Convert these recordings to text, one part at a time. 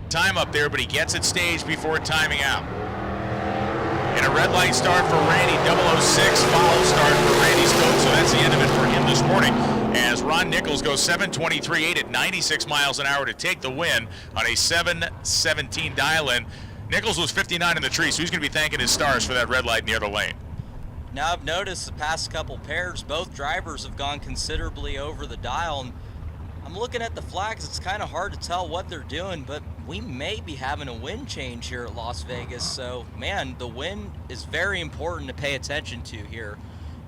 time up there, but he gets it staged before timing out. And a red light start for Randy, 006, follow start for Randy Stokes, so that's the end of it for him this morning. As Ron Nichols goes 7:23.8 at 96 miles an hour to take the win on a 7:17 dial-in. Nichols was 59 in the tree, so he's going to be thanking his stars for that red light in the other lane. Now I've noticed the past couple pairs, both drivers have gone considerably over the dial. And I'm looking at the flags, it's kind of hard to tell what they're doing, but we may be having a wind change here at Las Vegas. So, man, the wind is very important to pay attention to here.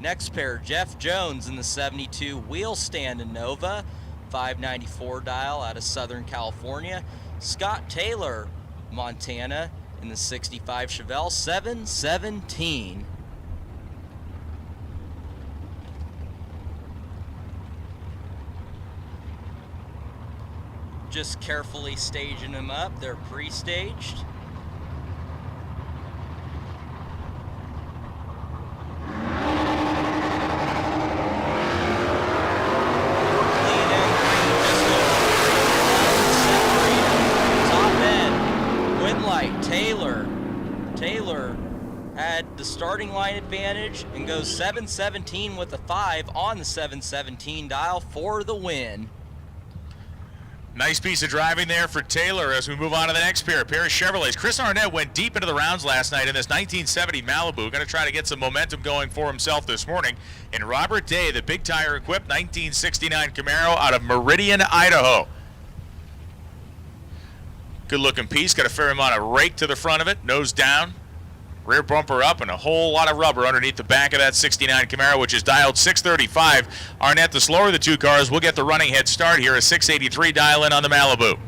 Next pair, Jeff Jones in the 72 wheel stand Innova, 594 dial out of Southern California. Scott Taylor, Montana, in the 65 Chevelle, 717. Just carefully staging them up. They're pre-staged. Taylor had the starting line advantage and goes 717 with a 5 on the 717 dial for the win. Nice piece of driving there for Taylor as we move on to the next pair. A pair of Chevrolets. Chris Arnett went deep into the rounds last night in this 1970 Malibu. Going to try to get some momentum going for himself this morning. And Robert Day, the big tire equipped 1969 Camaro out of Meridian, Idaho. Good looking piece. Got a fair amount of rake to the front of it. Nose down. Rear bumper up, and a whole lot of rubber underneath the back of that 69 Camaro, which is dialed 635. Arnett, the slower of the two cars, will get the running head start here, a 683 dial-in on the Malibu.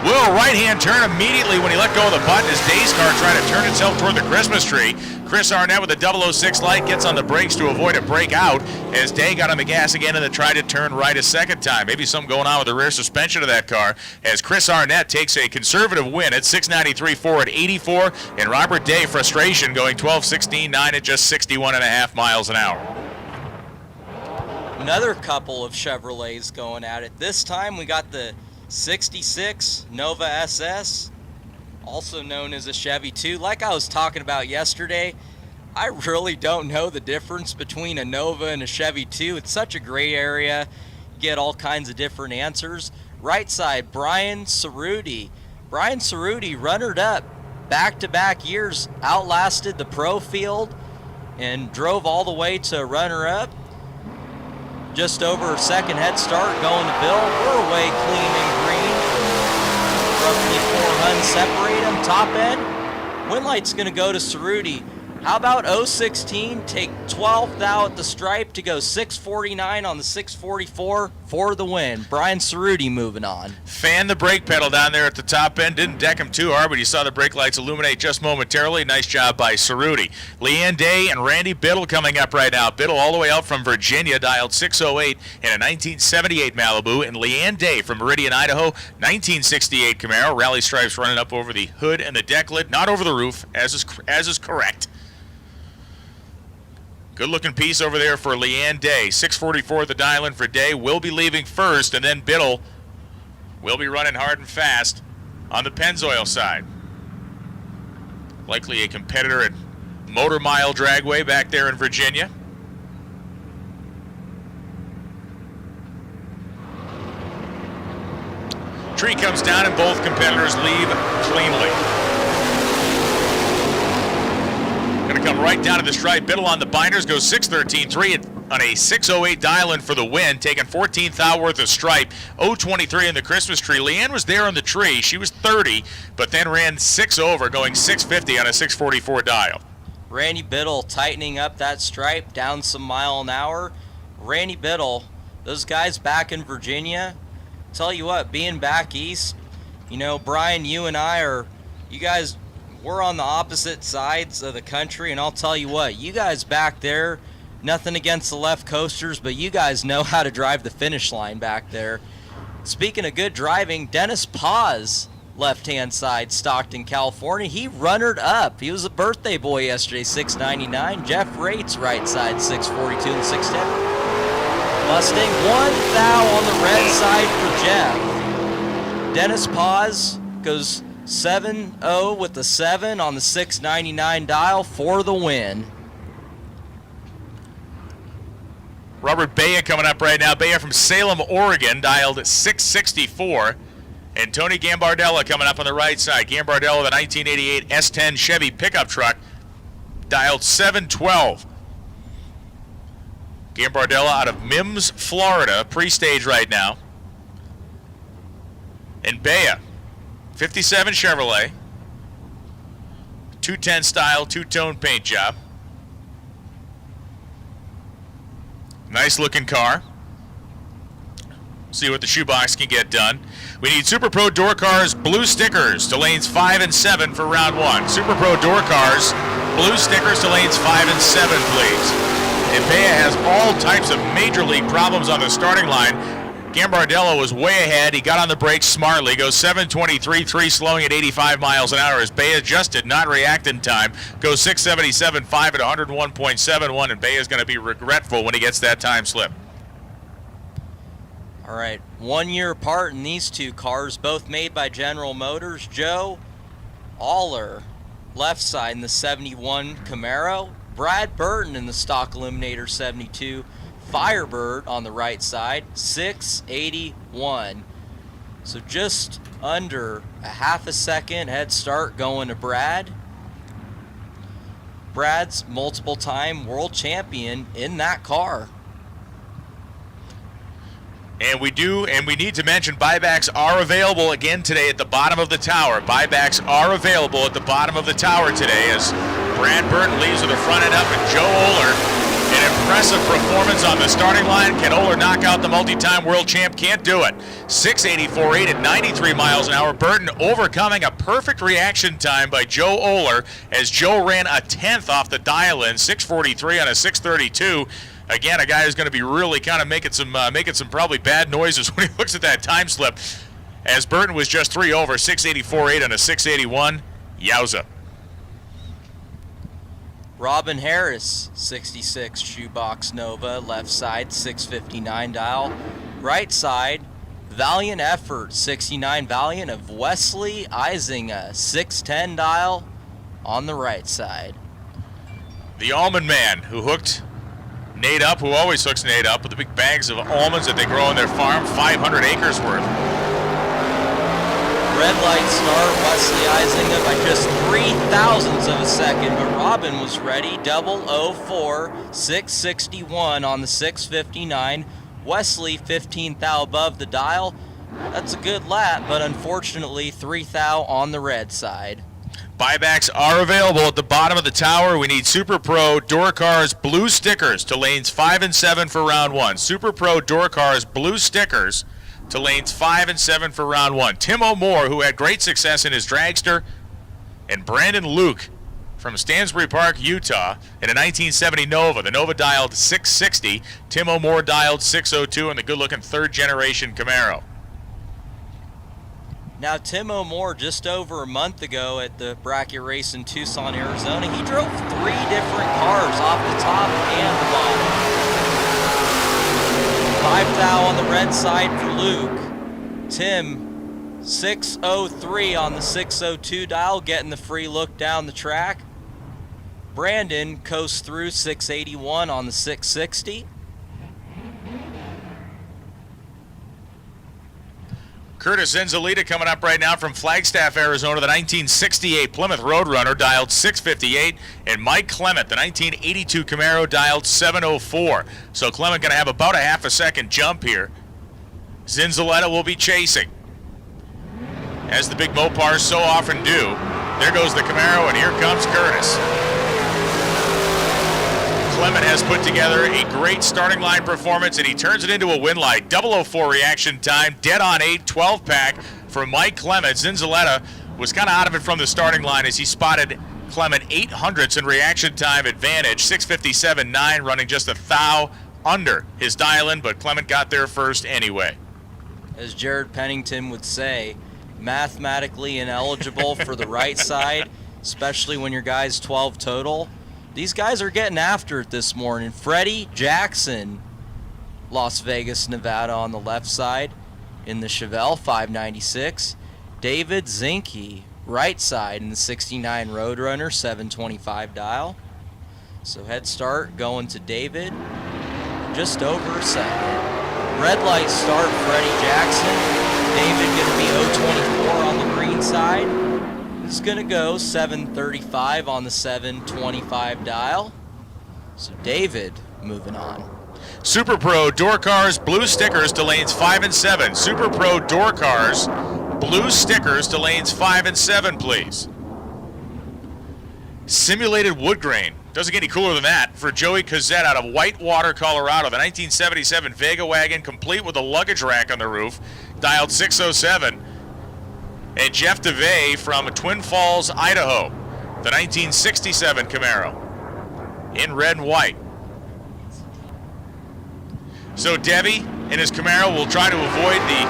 Will right-hand turn immediately when he let go of the button as Day's car tried to turn itself toward the Christmas tree. Chris Arnett with a 006 light gets on the brakes to avoid a breakout as Day got on the gas again and then tried to turn right a second time. Maybe something going on with the rear suspension of that car as Chris Arnett takes a conservative win at 693.4 at 84, and Robert Day, frustration, going 12.16.9 at just 61.5 miles an hour. Another couple of Chevrolets going at it. This time we got the 66 Nova SS, also known as a Chevy 2. Like I was talking about yesterday, I really don't know the difference between a Nova and a Chevy 2. It's such a gray area. You get all kinds of different answers. Right side, Brian Cerruti. Brian Cerruti, runnered up back-to-back years, outlasted the pro field and drove all the way to runner-up. Just over a second head start going to Bill. We're away clean and green. Roughly 4 Huns separate them. Top end. Win light's going to go to Cerruti. How about 016 take 12th out at the stripe to go 649 on the 644 for the win. Brian Cerruti moving on. Fan the brake pedal down there at the top end. Didn't deck him too hard, but you saw the brake lights illuminate just momentarily. Nice job by Cerruti. Leanne Day and Randy Biddle coming up right now. Biddle all the way out from Virginia, dialed 608 in a 1978 Malibu. And Leanne Day from Meridian, Idaho, 1968 Camaro. Rally stripes running up over the hood and the deck lid, not over the roof, as is correct. Good-looking piece over there for Leanne Day. 644 the dial-in for Day. Will be leaving first, and then Biddle will be running hard and fast on the Pennzoil side. Likely a competitor at Motor Mile Dragway back there in Virginia. Tree comes down, and both competitors leave cleanly. Going to come right down to the stripe. Biddle on the binders goes 6.13.3 on a 6.08 dial-in for the win, taking 14th out worth of stripe. 0.23 in the Christmas tree. Leanne was there on the tree. She was 30, but then ran 6 over, going 6.50 on a 6.44 dial. Randy Biddle tightening up that stripe, down some mile an hour. Randy Biddle, those guys back in Virginia, tell you what, being back east, you know, Brian, you and I we're on the opposite sides of the country, and I'll tell you what, you guys back there, nothing against the left coasters, but you guys know how to drive the finish line back there. Speaking of good driving, Dennis Paz, left-hand side, Stockton, California. He runnered up. He was a birthday boy yesterday, 699. Jeff Rates, right side, 642 and 610. Mustang, 1 thou on the red side for Jeff. Dennis Paz goes 7-0 with the 7 on the 699 dial for the win. Robert Baya coming up right now. Baya from Salem, Oregon, dialed 664. And Tony Gambardella coming up on the right side. Gambardella, the 1988 S10 Chevy pickup truck, dialed 712. Gambardella out of Mims, Florida, pre-stage right now. And Baya, 57 Chevrolet, 210 style, two-tone paint job. Nice looking car. See what the shoebox can get done. We need Super Pro Door Cars blue stickers to lanes 5 and 7 for round 1. Super Pro Door Cars blue stickers to lanes 5 and 7, please. And Baya has all types of major league problems on the starting line. Gambardella was way ahead. He got on the brakes smartly. Goes 7:23.3, slowing at 85 miles an hour as Baya just did not react in time. Goes 6:77.5 at 101.71, and Baya's going to be regretful when he gets that time slip. All right, 1 year apart in these two cars, both made by General Motors. Joe Aller, left side in the 71 Camaro. Brad Burton in the stock Eliminator 72. Firebird on the right side, 681. So just under a half a second head start going to Brad. Brad's multiple time world champion in that car. And we need to mention buybacks are available again today at the bottom of the tower. Buybacks are available at the bottom of the tower today as Brad Burton leaves with the front end up and Joe Oller. An impressive performance on the starting line. Can Oller knock out the multi-time world champ? Can't do it. 684.8 at 93 miles an hour. Burton overcoming a perfect reaction time by Joe Oller as Joe ran a 10th off the dial-in, 643 on a 632. Again, a guy who's going to be really kind of making some probably bad noises when he looks at that time slip. As Burton was just 3 over, 684.8 on a 681. Yowza. Robin Harris, 66 Shoebox Nova, left side, 659 dial. Right side, Valiant Effort, 69 Valiant of Wesley Isinga, 610 dial on the right side. The almond man who hooked Nate up, who always hooks Nate up with the big bags of almonds that they grow on their farm, 500 acres worth. Red light start, Wesley Isinga by just 0.003 of a second, but Robin was ready, 004, 661 on the 659. Wesley 15 thou above the dial. That's a good lap, but unfortunately 3 thou on the red side. Buybacks are available at the bottom of the tower. We need Super Pro Door Cars blue stickers to lanes 5 and 7 for round 1. Super Pro Door Cars blue stickers to lanes 5 and 7 for round 1. Tim O'More, who had great success in his Dragster, and Brandon Luke from Stansbury Park, Utah, in a 1970 Nova. The Nova dialed 660. Tim O'More dialed 602 in the good-looking third-generation Camaro. Now, Tim O'More, just over a month ago at the bracket race in Tucson, Arizona, he drove 3 different cars off the top and the bottom. 5 thou on the red side for Luke. Tim, 603 on the 602 dial, getting the free look down the track. Brandon coasts through 681 on the 660. Curtis Enzalita coming up right now from Flagstaff, Arizona, the 1968 Plymouth Roadrunner dialed 658, and Mike Clement, the 1982 Camaro, dialed 704. So Clement going to have about a half a second jump here. Zinzaletta will be chasing, as the big Mopars so often do. There goes the Camaro, and here comes Curtis. Clement has put together a great starting line performance, and he turns it into a win light. 004 reaction time, dead on 8, 12-pack for Mike Clement. Zinzaletta was kind of out of it from the starting line as he spotted Clement 800ths in reaction time advantage, 657.9, running just a thou under his dial-in, but Clement got there first anyway. As Jared Pennington would say, mathematically ineligible for the right side, especially when your guy's 12 total. These guys are getting after it this morning. Freddie Jackson, Las Vegas, Nevada on the left side. in the Chevelle 596. David Zinke, right side in the 69 Roadrunner 725 dial. So head start going to David, just over a second. Red light start, Freddie Jackson. David going to be 024 on the green side. This is going to go 735 on the 725 dial. So David moving on. Super Pro Door Cars, blue stickers to lanes 5 and 7. Super Pro Door Cars, blue stickers to lanes 5 and 7, please. Simulated wood grain. Doesn't get any cooler than that for Joey Cozzette out of Whitewater, Colorado. The 1977 Vega wagon, complete with a luggage rack on the roof, dialed 607. And Jeff DeVay from Twin Falls, Idaho. The 1967 Camaro in red and white. So Debbie and his Camaro will try to avoid the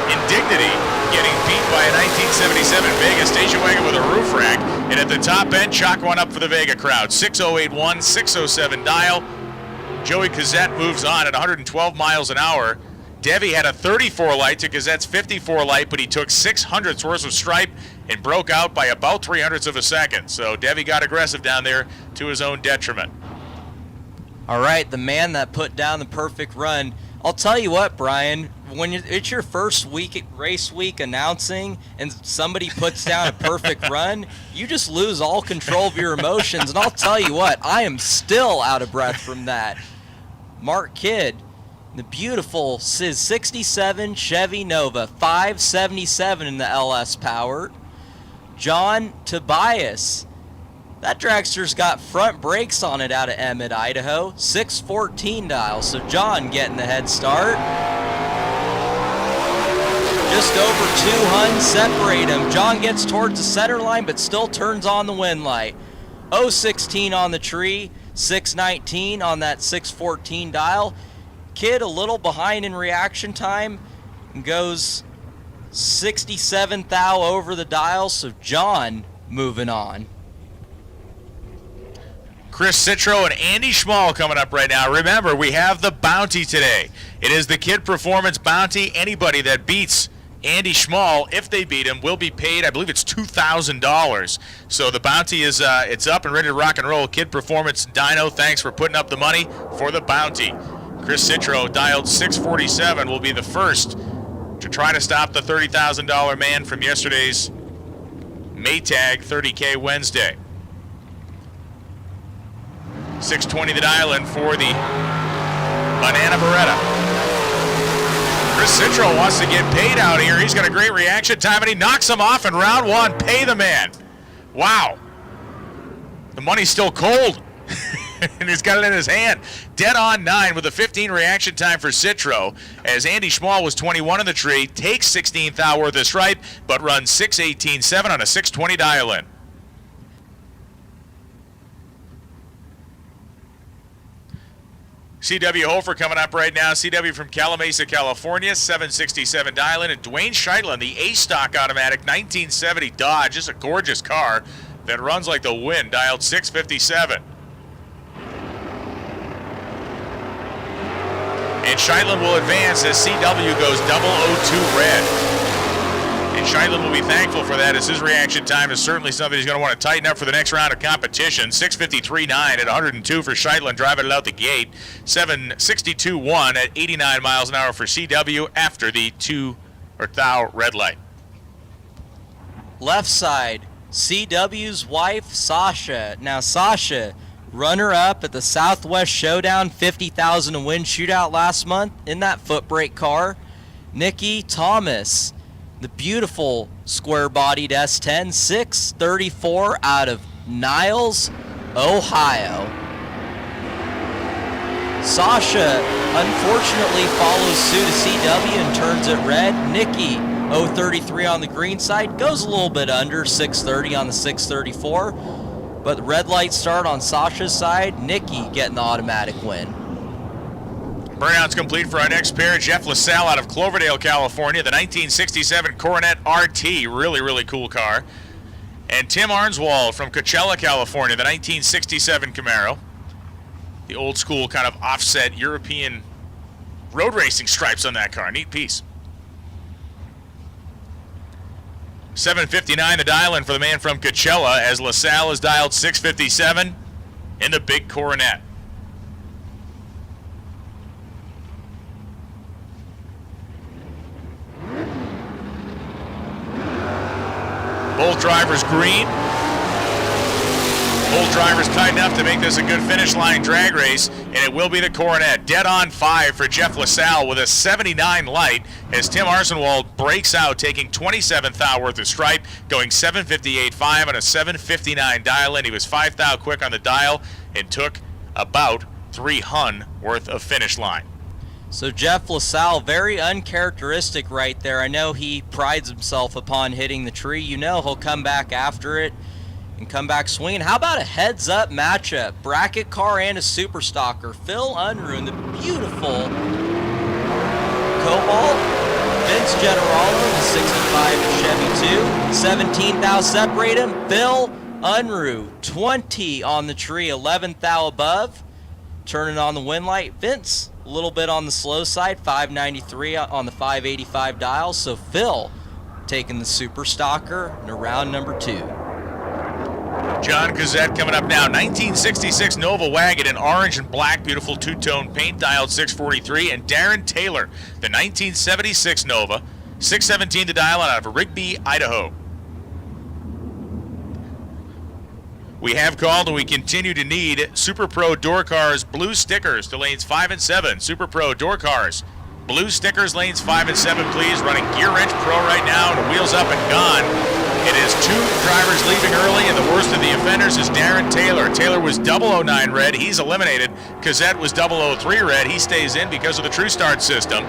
indignity getting beat by a 1977 Vega station wagon with a roof rack. And at the top end, chalk one up for the Vega crowd. 6081, 607 dial. Joey Cozzette moves on at 112 miles an hour. Debbie had a 34 light to Cozzette's 54 light, but he took 600ths worth of stripe and broke out by about 300ths of a second. So Debbie got aggressive down there to his own detriment. All right, the man that put down the perfect run. I'll tell you what, Brian, when it's your first race week announcing and somebody puts down a perfect run, you just lose all control of your emotions. And I'll tell you what, I am still out of breath from that. Mark Kidd, the beautiful 67 Chevy Nova, 577 in the LS powered. John Tobias, that dragster's got front brakes on it out of Emmett, Idaho. 614 dial. So John getting the head start. Just over 200 separate him. John gets towards the center line, but still turns on the wind light. 016 on the tree. 619 on that 614 dial. Kid a little behind in reaction time. Goes 67 thou over the dial. So John moving on. Chris Citro and Andy Schmall coming up right now. Remember, we have the bounty today. It is the Kid Performance Bounty. Anybody that beats Andy Schmall, if they beat him, will be paid, I believe it's $2,000. So the bounty is it's up and ready to rock and roll. Kid Performance Dyno, thanks for putting up the money for the bounty. Chris Citro, dialed 647, will be the first to try to stop the $30,000 man from yesterday's Maytag 30K Wednesday. 620 the dial in for the Banana Beretta. Chris Citro wants to get paid out here. He's got a great reaction time, and he knocks him off in round one. Pay the man. Wow. The money's still cold, and he's got it in his hand. Dead on 9 with a 15 reaction time for Citro, as Andy Schmall was 21 in the tree, takes 16 thou worth of stripe, but runs 618.7 on a 620 dial in. CW Hofer coming up right now. CW from Calamasa, California, 767 dial-in. And Dwayne Scheidlin, the A-Stock automatic 1970 Dodge. Just a gorgeous car that runs like the wind, dialed 657. And Scheidlin will advance as CW goes 002 red. And Scheidlin will be thankful for that, as his reaction time is certainly something he's going to want to tighten up for the next round of competition. 6:53.9 at 102 for Scheidlin, driving it out the gate. 7:62.1 at 89 miles an hour for CW after the thou red light. Left side, CW's wife, Sasha. Now, Sasha, runner-up at the Southwest Showdown 50,000 to win shootout last month in that foot brake car. Nikki Thomas, the beautiful square-bodied S10, 634 out of Niles, Ohio. Sasha unfortunately follows suit of CW and turns it red. Nikki, 033 on the green side, goes a little bit under, 630 on the 634. But the red light start on Sasha's side, Nikki getting the automatic win. Burnout's complete for our next pair. Jeff LaSalle out of Cloverdale, California. The 1967 Coronet RT. Really, really cool car. And Tim Arnswald from Coachella, California. The 1967 Camaro. The old school kind of offset European road racing stripes on that car. Neat piece. 759 the dial-in for the man from Coachella as LaSalle is dialed 657 in the big Coronet. Both drivers green. Both drivers tight enough to make this a good finish line drag race, and it will be the Coronet. Dead on 5 for Jeff LaSalle with a 79 light as Tim Arsenwald breaks out, taking 27 thou worth of stripe, going 758.5 on a 759 dial-in. He was 5 thou quick on the dial and took about 3 hun worth of finish line. So Jeff LaSalle, very uncharacteristic right there. I know he prides himself upon hitting the tree. You know he'll come back after it and come back swinging. How about a heads-up matchup? Bracket car and a super stalker. Phil Unruh in the beautiful Cobalt. Vince Generalo in the 65 Chevy 2. 17 thou separate him. Phil Unruh, 20 on the tree, 11 thou above. Turning on the win light. Vince, a little bit on the slow side, 593 on the 585 dial. So Phil taking the super stalker in round number 2. John Gazette coming up now. 1966 Nova wagon in orange and black, beautiful two-tone paint, dialed 643. And Darren Taylor, the 1976 Nova, 617 to dial out of Rigby, Idaho. We have called and we continue to need Super Pro Door Cars blue stickers to lanes 5 and 7. Super Pro Door Cars blue stickers lanes 5 and 7, please. Running Gear Wrench Pro right now, and wheels up and gone. It is 2 drivers leaving early, and the worst of the offenders is Darren Taylor. Taylor was 009 red. He's eliminated. Cazette was 003 red. He stays in because of the True Start system.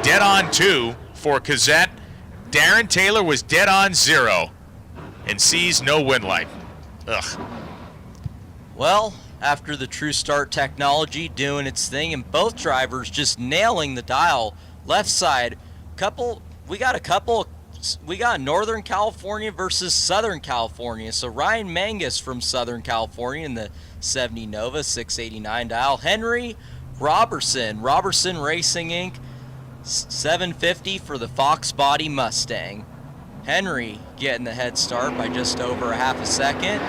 Dead on 2 for Cazette. Darren Taylor was dead on 0 and sees no win light. Ugh. Well, after the True Start technology doing its thing and both drivers just nailing the dial left side, we got Northern California versus Southern California. So Ryan Mangus from Southern California in the 70 Nova 689 dial. Henry Robertson Racing Inc. 750 for the Fox Body Mustang. Henry getting the head start by just over a half a second.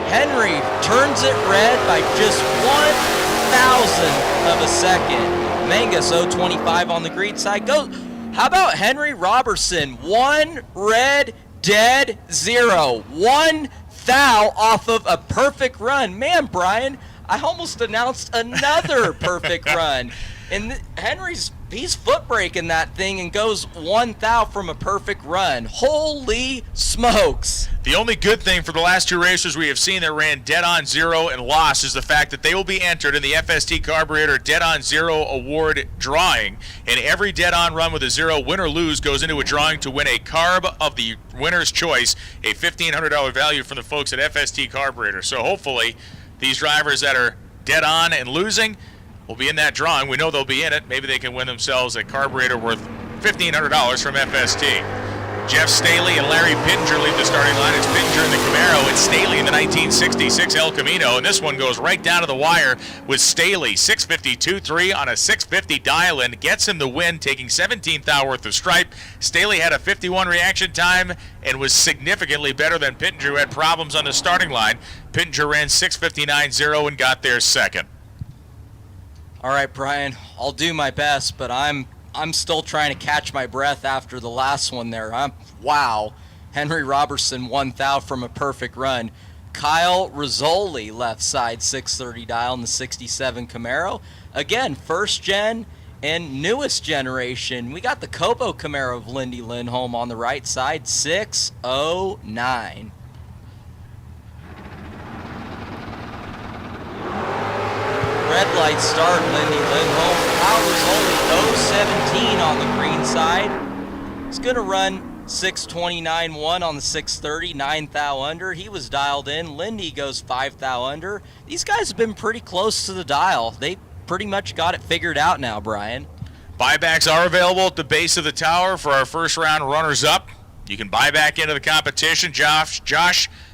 Henry turns it red by just 1,000th of a second. Mangus 025 on the green side. Go. How about Henry Robertson? 1 red, dead 0. 1 thou off of a perfect run. Man, Brian, I almost announced another perfect run. And he's foot braking that thing and goes 1 thou from a perfect run. Holy smokes. The only good thing for the last 2 racers we have seen that ran dead on 0 and lost is the fact that they will be entered in the FST Carburetor Dead on 0 award drawing. And every dead on run with a 0, win or lose, goes into a drawing to win a carb of the winner's choice, a $1,500 value from the folks at FST Carburetor. So hopefully these drivers that are dead on and losing will be in that drawing. We know they'll be in it. Maybe they can win themselves a carburetor worth $1,500 from FST. Jeff Staley and Larry Pittenger lead the starting line. It's Pittenger in the Camaro. It's Staley in the 1966 El Camino. And this one goes right down to the wire with Staley. 652.3 on a 650 dial-in. Gets him the win, taking 17 thou worth of stripe. Staley had a 51 reaction time and was significantly better than Pittenger, who had problems on the starting line. Pittenger ran 659.0 and got there second. All right, Brian, I'll do my best, but I'm still trying to catch my breath after the last one there. Wow. Henry Robertson 1 thou from a perfect run. Kyle Rizzoli left side 630 dial in the 67 Camaro. Again, first gen and newest generation. We got the Cobo Camaro of Lindy Lindholm on the right side, 609. Red light start, Lindy Lindholm. Kyle Rizzoli 017 on the green side. He's going to run 629.1 on the 630, 9 thou under. He was dialed in. Lindy goes 5 thou under. These guys have been pretty close to the dial. They pretty much got it figured out now, Brian. Buybacks are available at the base of the tower for our first round runners-up. You can buy back into the competition. Josh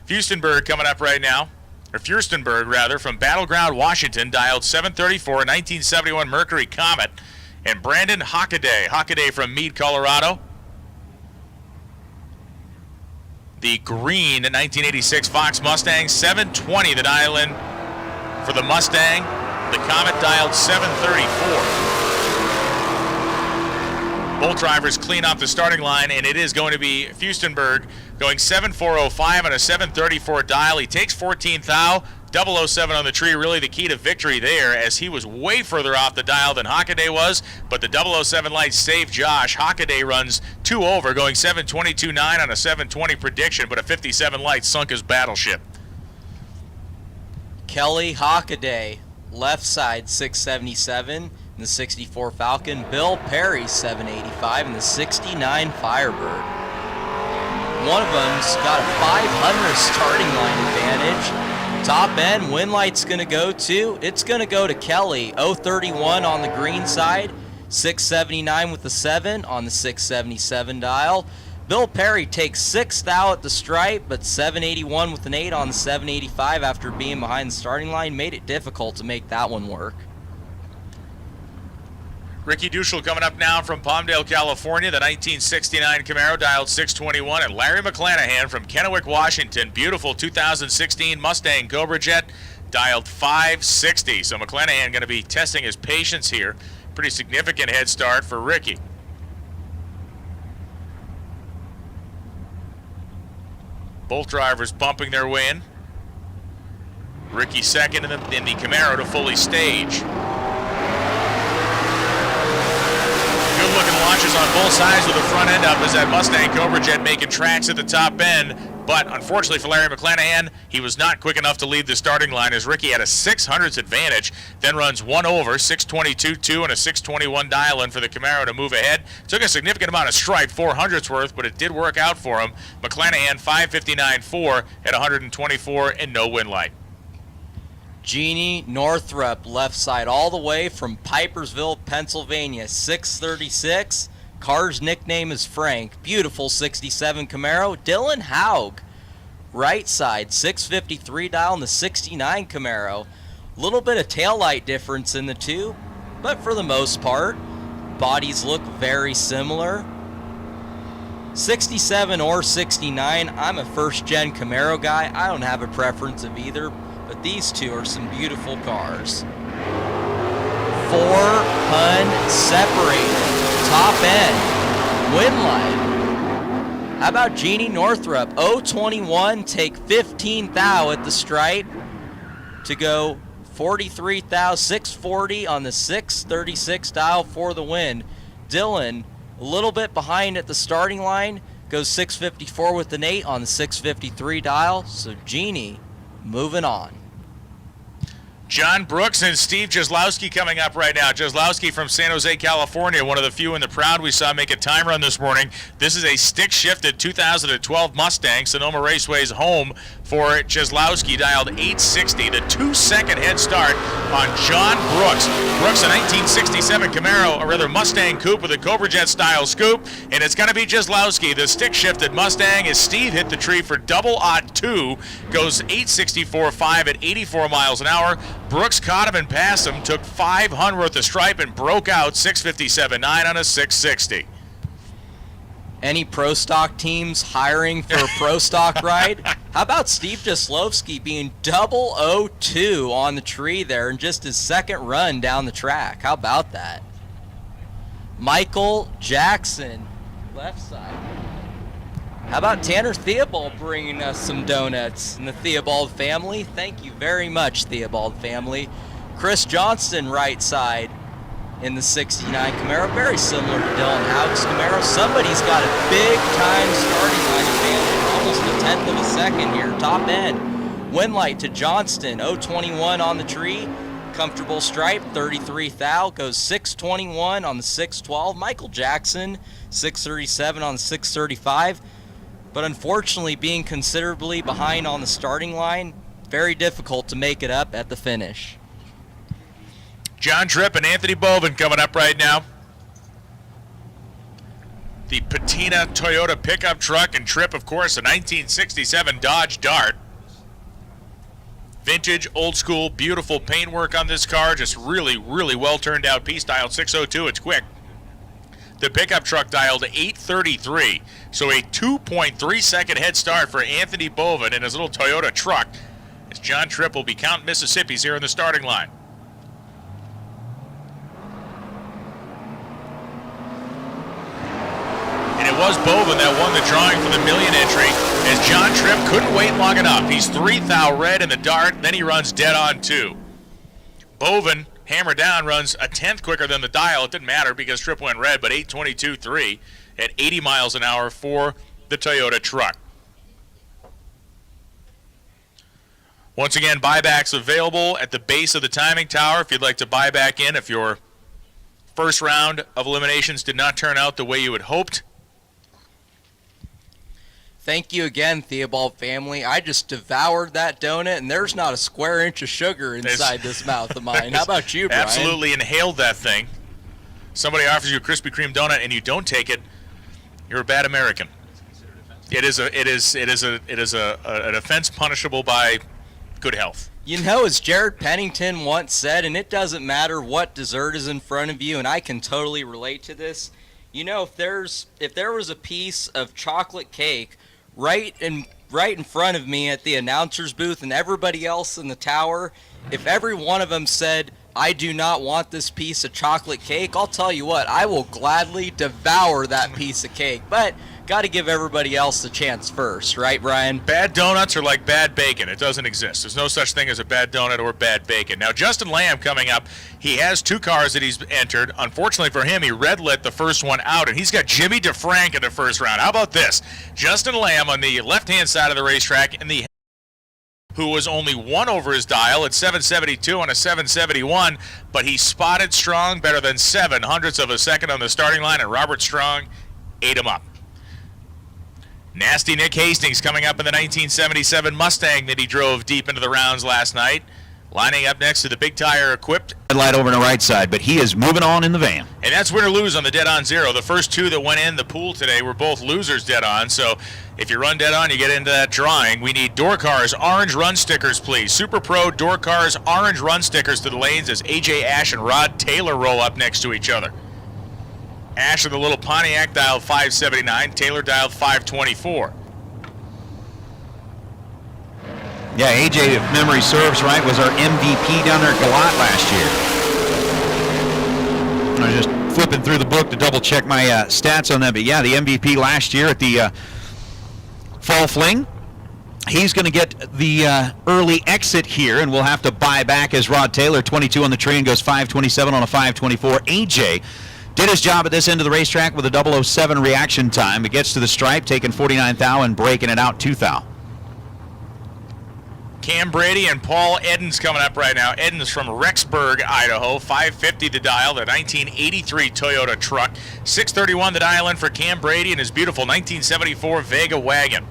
Furstenberg coming up right now. Or Furstenberg, rather, from Battleground, Washington, dialed 734, 1971 Mercury Comet. And Brandon Hockaday from Meade, Colorado. the green 1986 Fox Mustang. 720 the dial in for the Mustang. The Comet dialed 734. Both drivers clean off the starting line, and it is going to be Fustenberg going 7405 on a 734 dial. He takes 14th thou. 007 on the tree, really the key to victory there, as he was way further off the dial than Hockaday was, but the 007 lights saved Josh. Hockaday runs 2 over, going 722.9 on a 720 prediction, but a 57 light sunk his battleship. Kelly Hockaday, left side 677 in the 64 Falcon. Bill Perry 785 in the 69 Firebird. One of them's got a 500 starting line advantage. Top end, win light's going to go to, it's going to go to Kelly. 031 on the green side, 679 with the 7 on the 677 dial. Bill Perry takes 6th thou at the stripe, but 781 with an 8 on the 785 after being behind the starting line made it difficult to make that one work. Ricky Duschel coming up now from Palmdale, California. The 1969 Camaro dialed 621. And Larry McClanahan from Kennewick, Washington. Beautiful 2016 Mustang Cobra Jet dialed 560. So McClanahan going to be testing his patience here. Pretty significant head start for Ricky. Both drivers bumping their way in. Ricky second in the Camaro to fully stage. Good-looking launches on both sides with the front end up as that Mustang Cobra Jet making tracks at the top end. But unfortunately for Larry McClanahan, he was not quick enough to leave the starting line as Ricky had a 600ths advantage, then runs 1 over, 622.2 and a 621 dial in for the Camaro to move ahead. Took a significant amount of stripe, 400ths worth, but it did work out for him. McClanahan 559.4 at 124 and no win light. Jeannie Northrup, left side all the way from Pipersville, Pennsylvania, 636. Car's nickname is Frank. Beautiful 67 Camaro. Dylan Haug, right side, 653 dial in the 69 Camaro. A little bit of taillight difference in the two, but for the most part, bodies look very similar. 67 or 69, I'm a first-gen Camaro guy. I don't have a preference of either, but these two are some beautiful cars. 4-hun separated. Top end, win light. How about Jeannie Northrup? 021, take 15 thou at the stripe to go 43 thou, 640 on the 636 dial for the win. Dylan, a little bit behind at the starting line, goes 654 with an 8 on the 653 dial. So Jeannie moving on. John Brooks and Steve Jaslowski coming up right now. Jaslowski from San Jose, California, one of the few in the crowd we saw make a time run this morning. This is a stick-shifted 2012 Mustang, Sonoma Raceway's home for Jaslowski, dialed 860. The 2-second head start on John Brooks. Brooks, a 1967 Camaro, or rather Mustang Coupe with a Cobra Jet style scoop, and it's going to be Jaslowski, the stick-shifted Mustang, as Steve hit the tree for 002, goes 864.5 at 84 miles an hour. Brooks caught him and passed him, took 500 worth of stripe and broke out 657.9 on a 660. Any pro stock teams hiring for a pro stock ride? How about Steve Jaslowski being 002 on the tree there in just his second run down the track? How about that? Michael Jackson, left side. How about Tanner Theobald bringing us some donuts in the Theobald family? Thank you very much, Theobald family. Chris Johnston, right side in the 69 Camaro. Very similar to Dylan Haug's Camaro. Somebody's got a big-time starting line advantage. Almost a tenth of a second here. Top end. Win light to Johnston. 021 on the tree. Comfortable stripe. 33 thou. Goes 621 on the 612. Michael Jackson, 637 on the 635. But unfortunately, being considerably behind on the starting line, very difficult to make it up at the finish. John Tripp and Anthony Bovin coming up right now. The Patina Toyota pickup truck, and Tripp, of course, a 1967 Dodge Dart. Vintage, old school, beautiful paintwork on this car. Just really, really well turned out piece. Dialed 602, it's quick. the pickup truck dialed 8:33. So a 2.3-second head start for Anthony Bovin in his little Toyota truck as John Tripp will be counting Mississippi's here in the starting line. And it was Bovin that won the drawing for the million entry as John Tripp couldn't wait long enough. He's 3 thou red in the dart, then he runs dead on 2. Bovin, hammer down, runs a tenth quicker than the dial. It didn't matter because Tripp went red, but 8:22.3 at 80 miles an hour for the Toyota truck. Once again, buybacks available at the base of the timing tower if you'd like to buy back in if your first round of eliminations did not turn out the way you had hoped. Thank you again, Theobald family. I just devoured that donut, and there's not a square inch of sugar inside this mouth of mine. How about you, Brian? Absolutely inhaled that thing. Somebody offers you a Krispy Kreme donut and you don't take it, you're a bad American. It is an offense punishable by good health. You know, as Jared Pennington once said, and it doesn't matter what dessert is in front of you, and I can totally relate to this. You know, if there was a piece of chocolate cake right in front of me at the announcer's booth and everybody else in the tower, if every one of them said, "I do not want this piece of chocolate cake," I'll tell you what, I will gladly devour that piece of cake. But got to give everybody else the chance first, right, Brian? Bad donuts are like bad bacon. It doesn't exist. There's no such thing as a bad donut or bad bacon. Now, Justin Lamb coming up. He has 2 cars that he's entered. Unfortunately for him, he red-lit the first one out, and he's got Jimmy DeFrank in the first round. How about this? Justin Lamb on the left-hand side of the racetrack in the who was only 1 over his dial at 772 on a 771, but he spotted Strong better than 0.07 of a second on the starting line, and Robert Strong ate him up. Nasty Nick Hastings coming up in the 1977 Mustang that he drove deep into the rounds last night. Lining up next to the big tire equipped. Light over on the right side, but he is moving on in the van. And that's win or lose on the dead on zero. The first 2 that went in the pool today were both losers dead on. So if you run dead on, you get into that drawing. We need door cars, orange run stickers, please. Super Pro door cars, orange run stickers to the lanes as AJ Ash and Rod Taylor roll up next to each other. Ash in the little Pontiac dialed 579, Taylor dialed 524. Yeah, AJ, if memory serves right, was our MVP down there at Galat last year. I was just flipping through the book to double check my stats on that, but yeah, the MVP last year at the Fall Fling. He's going to get the early exit here, and we'll have to buy back as Rod Taylor, 22 on the tree, and goes 527 on a 524. AJ did his job at this end of the racetrack with a 007 reaction time. It gets to the stripe, taking 49 thou and breaking it out 2 thou. Cam Brady and Paul Edens coming up right now. Edens from Rexburg, Idaho, 550 the dial, the 1983 Toyota truck. 631 the dial in for Cam Brady and his beautiful 1974 Vega wagon.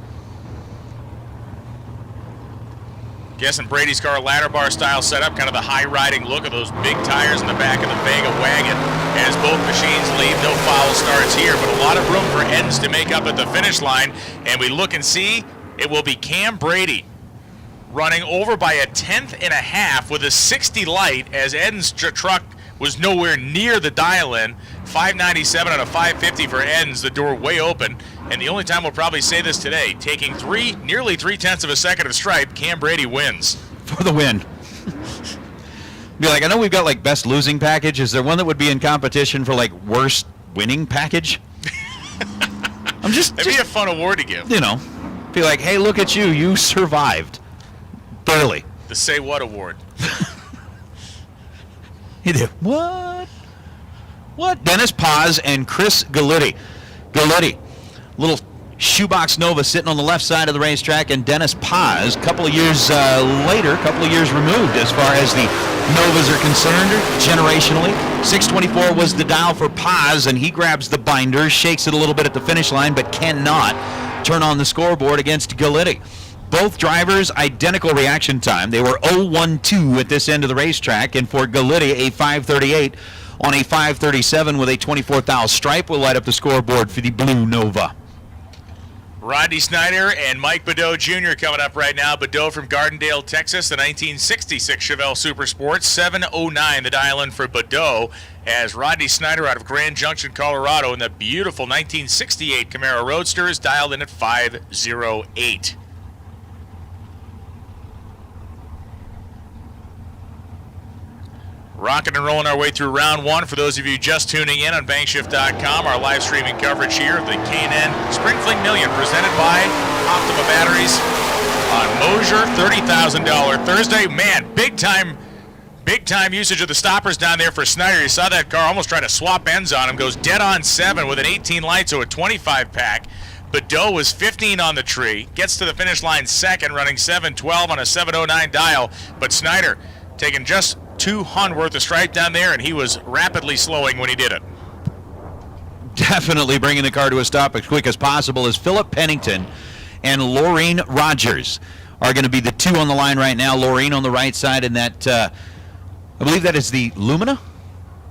Guessing Brady's car ladder bar style setup, kind of the high-riding look of those big tires in the back of the Vega wagon. As both machines leave, no foul starts here, but a lot of room for Edens to make up at the finish line. And we look and see, it will be Cam Brady running over by 1/10.5 with a 60 light as Edens' truck was nowhere near the dial-in. 597 on a 550 for Edens, the door way open. And the only time we'll probably say this today, taking nearly 0.3 of a second of stripe, Cam Brady wins. For the win. Be like, I know we've got like best losing package. Is there one that would be in competition for like worst winning package? That'd be a fun award to give. You know, be like, hey, look at you. You survived. Barely. The Say What Award. He did. What? Dennis Paz and Chris Galitti. Little shoebox Nova sitting on the left side of the racetrack, and Dennis Paz, a couple of years later, couple of years removed as far as the Novas are concerned, generationally. 624 was the dial for Paz, and he grabs the binder, shakes it a little bit at the finish line, but cannot turn on the scoreboard against Galitti. Both drivers, identical reaction time. They were 0-1-2 at this end of the racetrack, and for Galitti, a 538 on a 537 with a 24 thou stripe will light up the scoreboard for the Blue Nova. Rodney Snyder and Mike Badeau Jr. coming up right now. Badeau from Gardendale, Texas, the 1966 Chevelle Super Sport. 709 the dial-in for Badeau, as Rodney Snyder out of Grand Junction, Colorado, in the beautiful 1968 Camaro Roadster is dialed in at 508. Rocking and rolling our way through round one. For those of you just tuning in on Bankshift.com, our live streaming coverage here of the K&N Spring Fling Million presented by Optima Batteries on Mosier. $30,000 Thursday. Man, big time usage of the stoppers down there for Snyder. You saw that car almost try to swap ends on him. Goes dead on 7 with an 18 light, so a 25 pack. Badeau was 15 on the tree. Gets to the finish line second, running 712 on a 709 dial. But Snyder taking just 200 worth of stripe down there, and he was rapidly slowing when he did it. Definitely bringing the car to a stop as quick as possible as Philip Pennington and Laureen Rogers are going to be the two on the line right now. Laureen on the right side, and that, I believe that is the Lumina,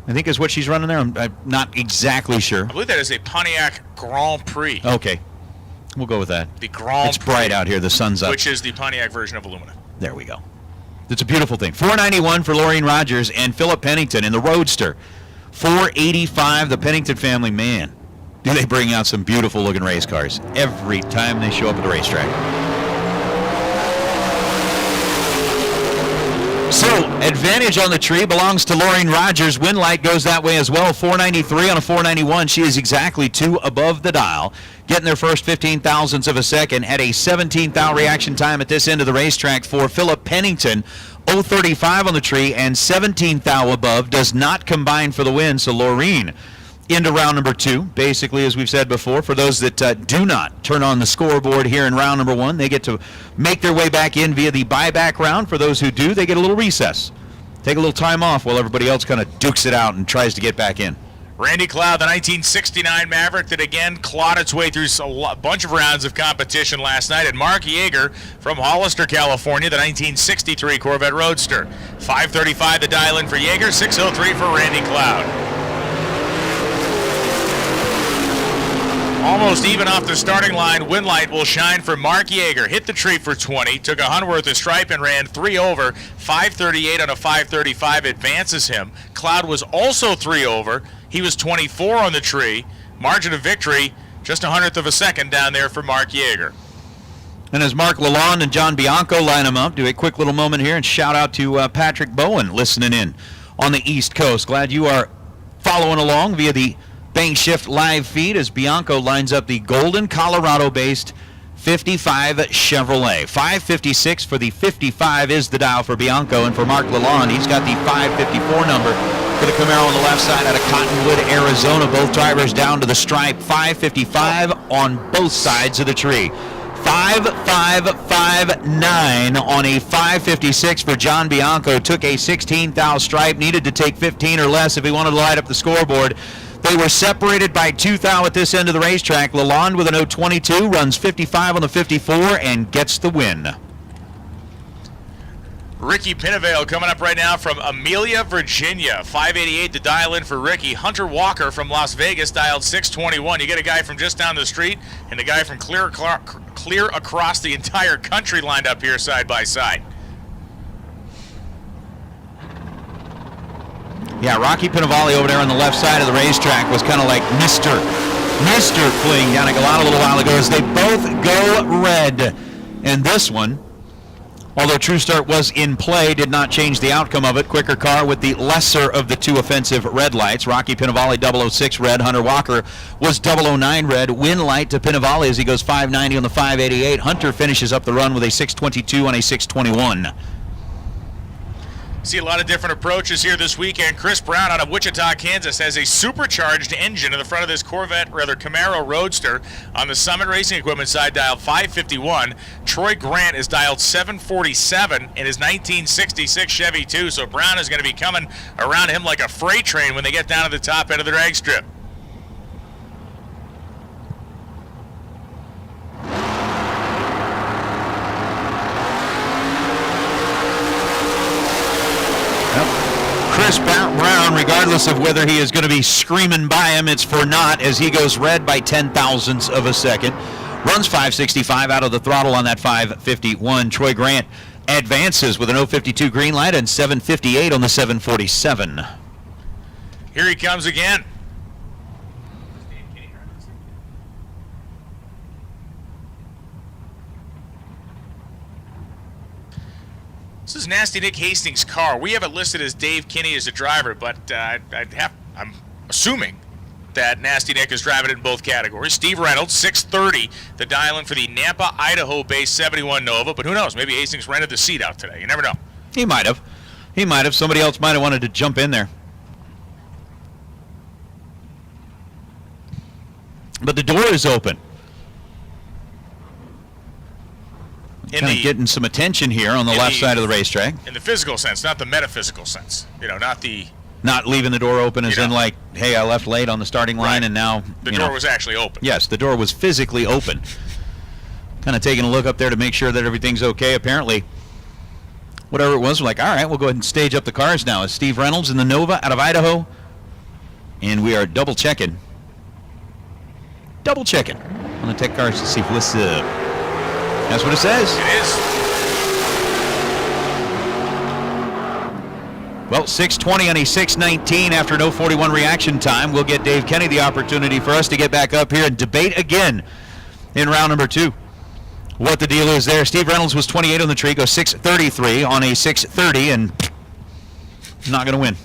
I think is what she's running there. I'm not exactly sure. I believe that is a Pontiac Grand Prix. Okay, we'll go with that. The Grand It's bright Prix, out here. The sun's up. which is the Pontiac version of a Lumina. There we go. It's a beautiful thing. $491 for Laureen Rogers and Philip Pennington in the Roadster. $485, the Pennington family. Man, do they bring out some beautiful looking race cars every time they show up at the racetrack. So, advantage on the tree belongs to Laureen Rogers. Win light goes that way as well. 493 on a 491. She is exactly 2 above the dial. Getting their first 15 thousandths of a second at a 17 thou reaction time at this end of the racetrack for Philip Pennington. 035 on the tree and 17 thou above does not combine for the win. So Laureen into round number 2. Basically, as we've said before, for those that do not turn on the scoreboard here in round number 1, they get to make their way back in via the buyback round. For those who do, they get a little recess. Take a little time off while everybody else kind of dukes it out and tries to get back in. Randy Cloud, the 1969 Maverick that again clawed its way through a bunch of rounds of competition last night. And Mark Yeager from Hollister, California, the 1963 Corvette Roadster. 535 the dial-in for Yeager, 603 for Randy Cloud. Almost even off the starting line, win light will shine for Mark Yeager. Hit the tree for 20, took 100 worth of stripe and ran 3 over. 538 on a 535 advances him. Cloud was also 3 over. He was 24 on the tree. Margin of victory, just 100th of a second down there for Mark Yeager. And as Mark Lalonde and John Bianco line them up, do a quick little moment here and shout out to Patrick Bowen listening in on the East Coast. Glad you are following along via the Bank Shift live feed as Bianco lines up the Golden, Colorado-based 55 Chevrolet. 556 for the 55 is the dial for Bianco, and for Mark Lalonde, he's got the 554 number for the Camaro on the left side out of Cottonwood, Arizona. Both drivers down to the stripe. 555 on both sides of the tree. 5559 on a 556 for John Bianco. Took a 16 thou stripe, needed to take 15 or less if he wanted to light up the scoreboard. They were separated by 2 thou at this end of the racetrack. Lalonde with an 022 runs 55 on the 54 and gets the win. Ricky Pinavale coming up right now from Amelia, Virginia. 588 to dial in for Ricky. Hunter Walker from Las Vegas dialed 621. You get a guy from just down the street and a guy from clear across the entire country lined up here side by side. Yeah, Rocky Pinavale over there on the left side of the racetrack was kind of like Mr. Fling down at Galata a little while ago as they both go red. And this one, although True Start was in play, did not change the outcome of it. Quicker car with the lesser of the 2 offensive red lights. Rocky Pinavale 006 red. Hunter Walker was 009 red. Win light to Pinavale as he goes 590 on the 588. Hunter finishes up the run with a 622 on a 621. See a lot of different approaches here this weekend. Chris Brown out of Wichita, Kansas has a supercharged engine in the front of this Camaro Roadster. On the Summit Racing Equipment side, dialed 551. Troy Grant is dialed 747 in his 1966 Chevy 2. So Brown is going to be coming around him like a freight train when they get down to the top end of the drag strip. Chris Brown, regardless of whether he is going to be screaming by him, it's for naught as he goes red by 10 thousandths of a second. Runs 565 out of the throttle on that 551. Troy Grant advances with an 052 green light and 758 on the 747. Here he comes again. This is Nasty Nick Hastings' car. We have it listed as Dave Kinney as the driver, but I'm assuming that Nasty Nick is driving it in both categories. Steve Reynolds, 630, the dial-in for the Nampa, Idaho-based 71 Nova, but who knows? Maybe Hastings rented the seat out today. You never know. He might have. Somebody else might have wanted to jump in there. But the door is open. Kind of getting some attention here on the left side of the racetrack. In the physical sense, not the metaphysical sense. Not leaving the door open as in like, hey, I left late on the starting line and now... The door was actually open. Yes, the door was physically open. Kind of taking a look up there to make sure that everything's okay. Apparently, whatever it was, we're like, all right, we'll go ahead and stage up the cars now. It's Steve Reynolds in the Nova out of Idaho. And we are double checking on the tech cars to see what's up. That's what it says. It is. Well, 6:20 on a 6:19 after no 41 reaction time. We'll get Dave Kenny the opportunity for us to get back up here and debate again in round number 2. What the deal is there. Steve Reynolds was 28 on the tree, goes 6:33 on a 6:30, and not going to win.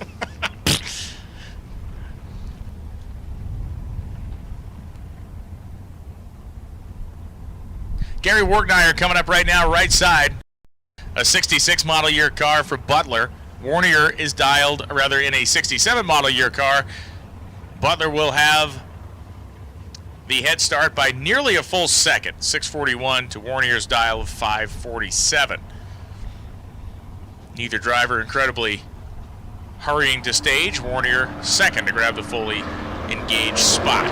Gary Wargnier coming up right now, right side. A 66 model year car for Butler. Warnier is dialed, rather, in a 67 model year car. Butler will have the head start by nearly a full second, 6:41 to Warnier's dial of 5:47. Neither driver incredibly hurrying to stage. Warnier second to grab the fully engaged spot.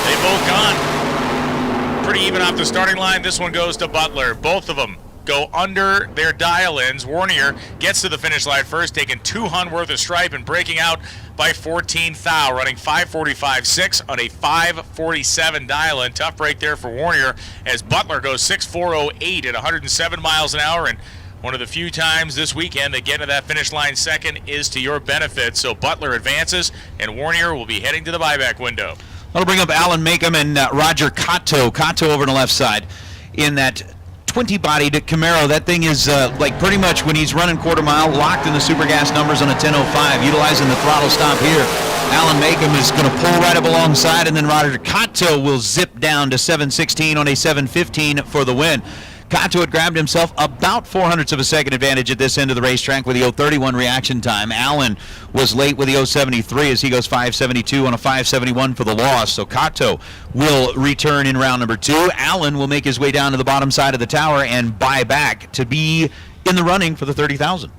They both gone. Pretty even off the starting line. This one goes to Butler. Both of them go under their dial-ins. Warnier gets to the finish line first, taking 200 worth of stripe and breaking out by 14 thou, running 5:45.6 on a 5:47 dial-in. Tough break there for Warnier as Butler goes 6:408 at 107 miles an hour, and one of the few times this weekend that get to that finish line second is to your benefit. So Butler advances, and Warnier will be heading to the buyback window. That'll bring up Alan Makem and Roger Cotto. Cotto over on the left side in that 20-bodied Camaro. That thing is like pretty much when he's running quarter mile, locked in the super gas numbers on a 10.05, utilizing the throttle stop here. Alan Makem is going to pull right up alongside, and then Roger Cotto will zip down to 7.16 on a 7.15 for the win. Cotto had grabbed himself about 0.04 of a second advantage at this end of the racetrack with the 0.31 reaction time. Allen was late with the 0.73 as he goes 5.72 on a 5.71 for the loss. So Cotto will return in round number 2. Allen will make his way down to the bottom side of the tower and buy back to be in the running for the 30,000.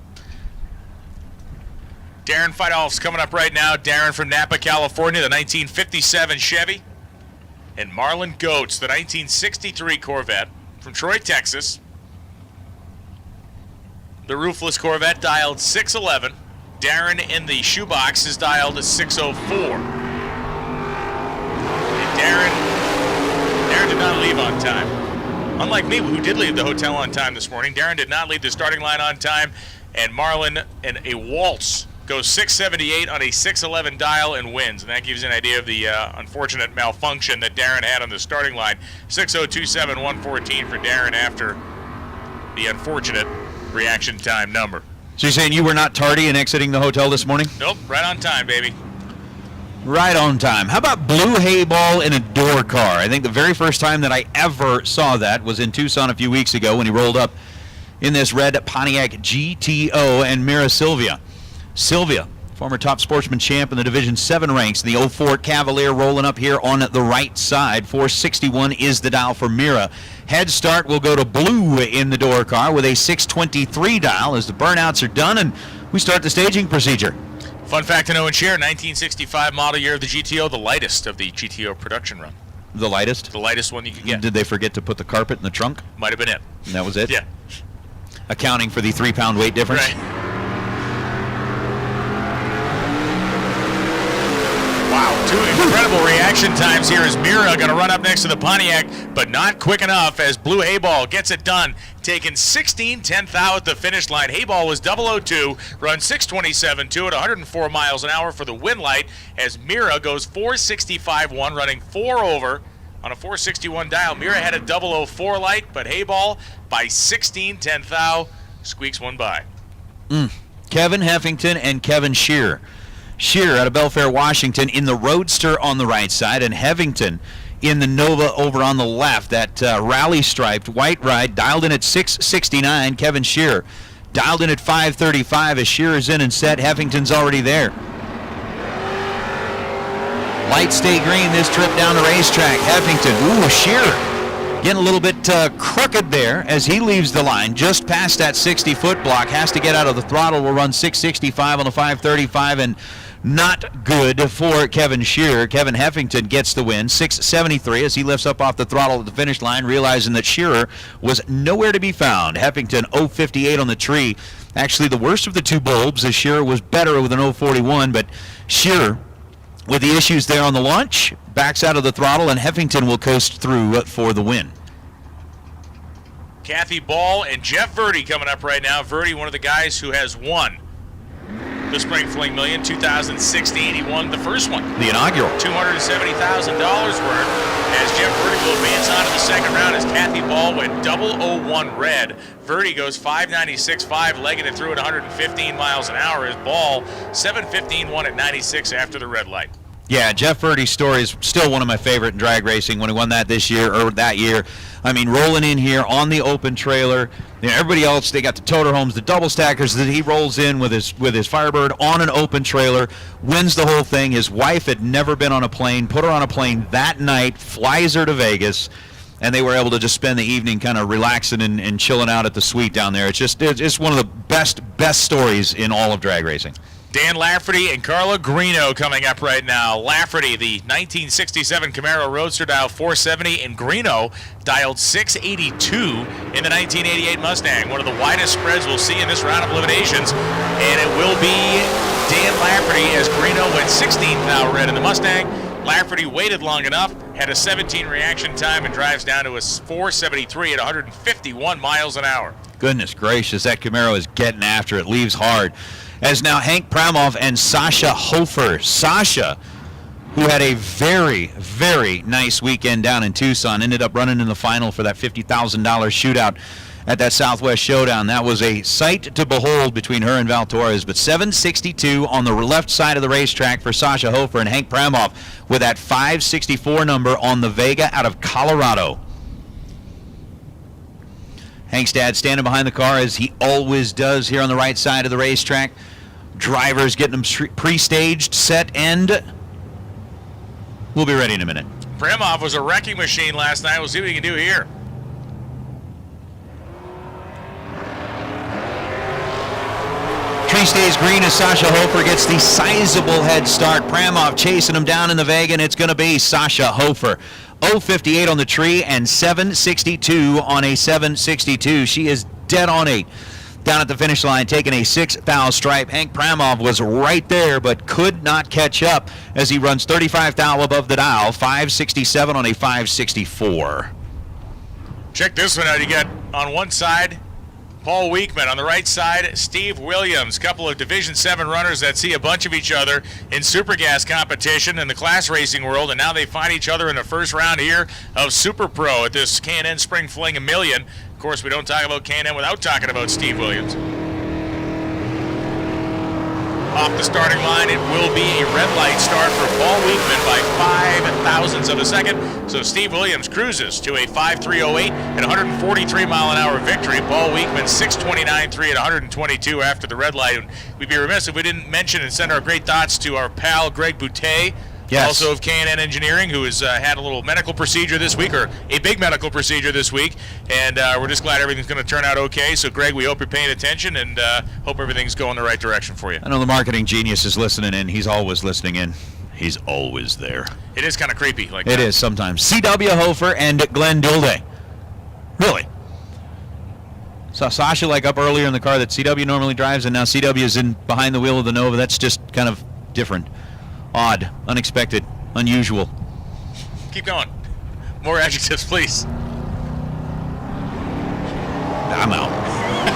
Darren Feidolf's coming up right now. Darren from Napa, California, the 1957 Chevy. And Marlon Goetz, the 1963 Corvette. From Troy, Texas. The roofless Corvette dialed 611. Darren in the shoebox is dialed 604. And Darren did not leave on time. Unlike me, who did leave the hotel on time this morning, Darren did not leave the starting line on time. And Marlon in a waltz goes 678 on a 611 dial and wins. And that gives you an idea of the unfortunate malfunction that Darren had on the starting line. 6:02.7, 114 for Darren after the unfortunate reaction time number. So you're saying you were not tardy in exiting the hotel this morning? Nope, right on time, baby. Right on time. How about blue hay ball in a door car? I think the very first time that I ever saw that was in Tucson a few weeks ago when he rolled up in this red Pontiac GTO and Mira Sylvia. Sylvia, former top sportsman champ in the Division 7 ranks. The 04 Cavalier rolling up here on the right side. 461 is the dial for Mira. Head start will go to blue in the door car with a 623 dial as the burnouts are done and we start the staging procedure. Fun fact to know and share, 1965 model year of the GTO, the lightest of the GTO production run. The lightest? The lightest one you could get. Did they forget to put the carpet in the trunk? Might have been it. And that was it? Yeah. Accounting for the 3-pound weight difference? Right. Wow. Two incredible reaction times here as Mira going to run up next to the Pontiac, but not quick enough as Blue Hayball gets it done, taking 16/10 thou at the finish line. Hayball was 002, run 6:27.2 at 104 miles an hour for the win light as Mira goes 4:65.1, running 4 over on a 461 dial. Mira had a 004 light, but Hayball by 16/10 thou squeaks one by. Kevin Heffington and Kevin Shearer. Shearer out of Belfair, Washington in the Roadster on the right side, and Heffington in the Nova over on the left. That rally striped white ride dialed in at 669. Kevin Shearer dialed in at 535 as Shearer's in and set. Heffington's already there. Lights stay green this trip down the racetrack. Heffington, ooh, Shearer getting a little bit crooked there as he leaves the line just past that 60-foot block. Has to get out of the throttle. Will run 665 on the 535 and not good for Kevin Shearer. Kevin Heffington gets the win, 673 as he lifts up off the throttle at the finish line, realizing that Shearer was nowhere to be found. Heffington 058 on the tree. Actually the worst of the two bulbs as Shearer was better with an 041, but Shearer, with the issues there on the launch, backs out of the throttle, and Heffington will coast through for the win. Kathy Ball and Jeff Verdi coming up right now. Verdi, one of the guys who has won the Spring Fling Million 2016. He won the first one. The inaugural. $270,000 worth as Jeff Verdi will advance on to the second round as Kathy Ball went 001 red. Verdi goes 596.5, legging it through at 115 miles an hour as Ball 715.1 at 96 after the red light. Yeah, Jeff Verdi's story is still one of my favorite in drag racing when he won that this year, or that year. I mean, rolling in here on the open trailer. You know, everybody else, they got the toter homes, the double stackers that he rolls in with his Firebird on an open trailer, wins the whole thing. His wife had never been on a plane, put her on a plane that night, flies her to Vegas, and they were able to just spend the evening kind of relaxing and chilling out at the suite down there. It's one of the best stories in all of drag racing. Dan Lafferty and Carla Greeno coming up right now. Lafferty, the 1967 Camaro Roadster, dialed 470, and Greeno dialed 682 in the 1988 Mustang. One of the widest spreads we'll see in this round of eliminations, and it will be Dan Lafferty as Greeno went 16th now red in the Mustang. Lafferty waited long enough, had a 17 reaction time, and drives down to a 473 at 151 miles an hour. Goodness gracious, that Camaro is getting after it, leaves hard. As now Hank Pramoff and Sasha Hofer. Sasha, who had a very, very nice weekend down in Tucson, ended up running in the final for that $50,000 shootout at that Southwest Showdown. That was a sight to behold between her and Val Torres, but 762 on the left side of the racetrack for Sasha Hofer, and Hank Pramoff with that 564 number on the Vega out of Colorado. Hank's dad standing behind the car as he always does here on the right side of the racetrack. Drivers getting them pre-staged, set, and we'll be ready in a minute. Pramoff was a wrecking machine last night. We'll see what he can do here. Tree stays green as Sasha Hofer gets the sizable head start. Pramoff chasing him down in the Vega, and it's going to be Sasha Hofer. 058 on the tree and 762 on a 762. She is dead on 8 down at the finish line, taking a 6 thou stripe. Hank Pramoff was right there but could not catch up as he runs 35 thou above the dial, 567 on a 564. Check this one out. You got on one side Paul Weekman, on the right side Steve Williams, couple of Division 7 runners that see a bunch of each other in Super Gas competition in the class racing world, and now they find each other in the first round here of Super Pro at this K&N Spring Fling $1 million. Of course, we don't talk about K&N without talking about Steve Williams. Off the starting line, it will be a red light start for Paul Weekman by 5 thousandths of a second. So Steve Williams cruises to a 5.308 and 143 mile an hour victory. Paul Weekman 6.29.3 at 122 after the red light. And we'd be remiss if we didn't mention and send our great thoughts to our pal Greg Boutte. Yes. Also of K&N Engineering, who has had a little medical procedure this week, or a big medical procedure this week, and we're just glad everything's going to turn out okay. So, Greg, we hope you're paying attention and hope everything's going the right direction for you. I know the marketing genius is listening in. He's always listening in. He's always there. It is kind of creepy. Like it is sometimes. C.W. Hofer and Glenn Dilday. Really? Saw Sasha like up earlier in the car that C.W. normally drives, and now C.W. is in behind the wheel of the Nova. That's just kind of different. Odd, unexpected. unusual. Keep going. More adjectives, please. I'm out.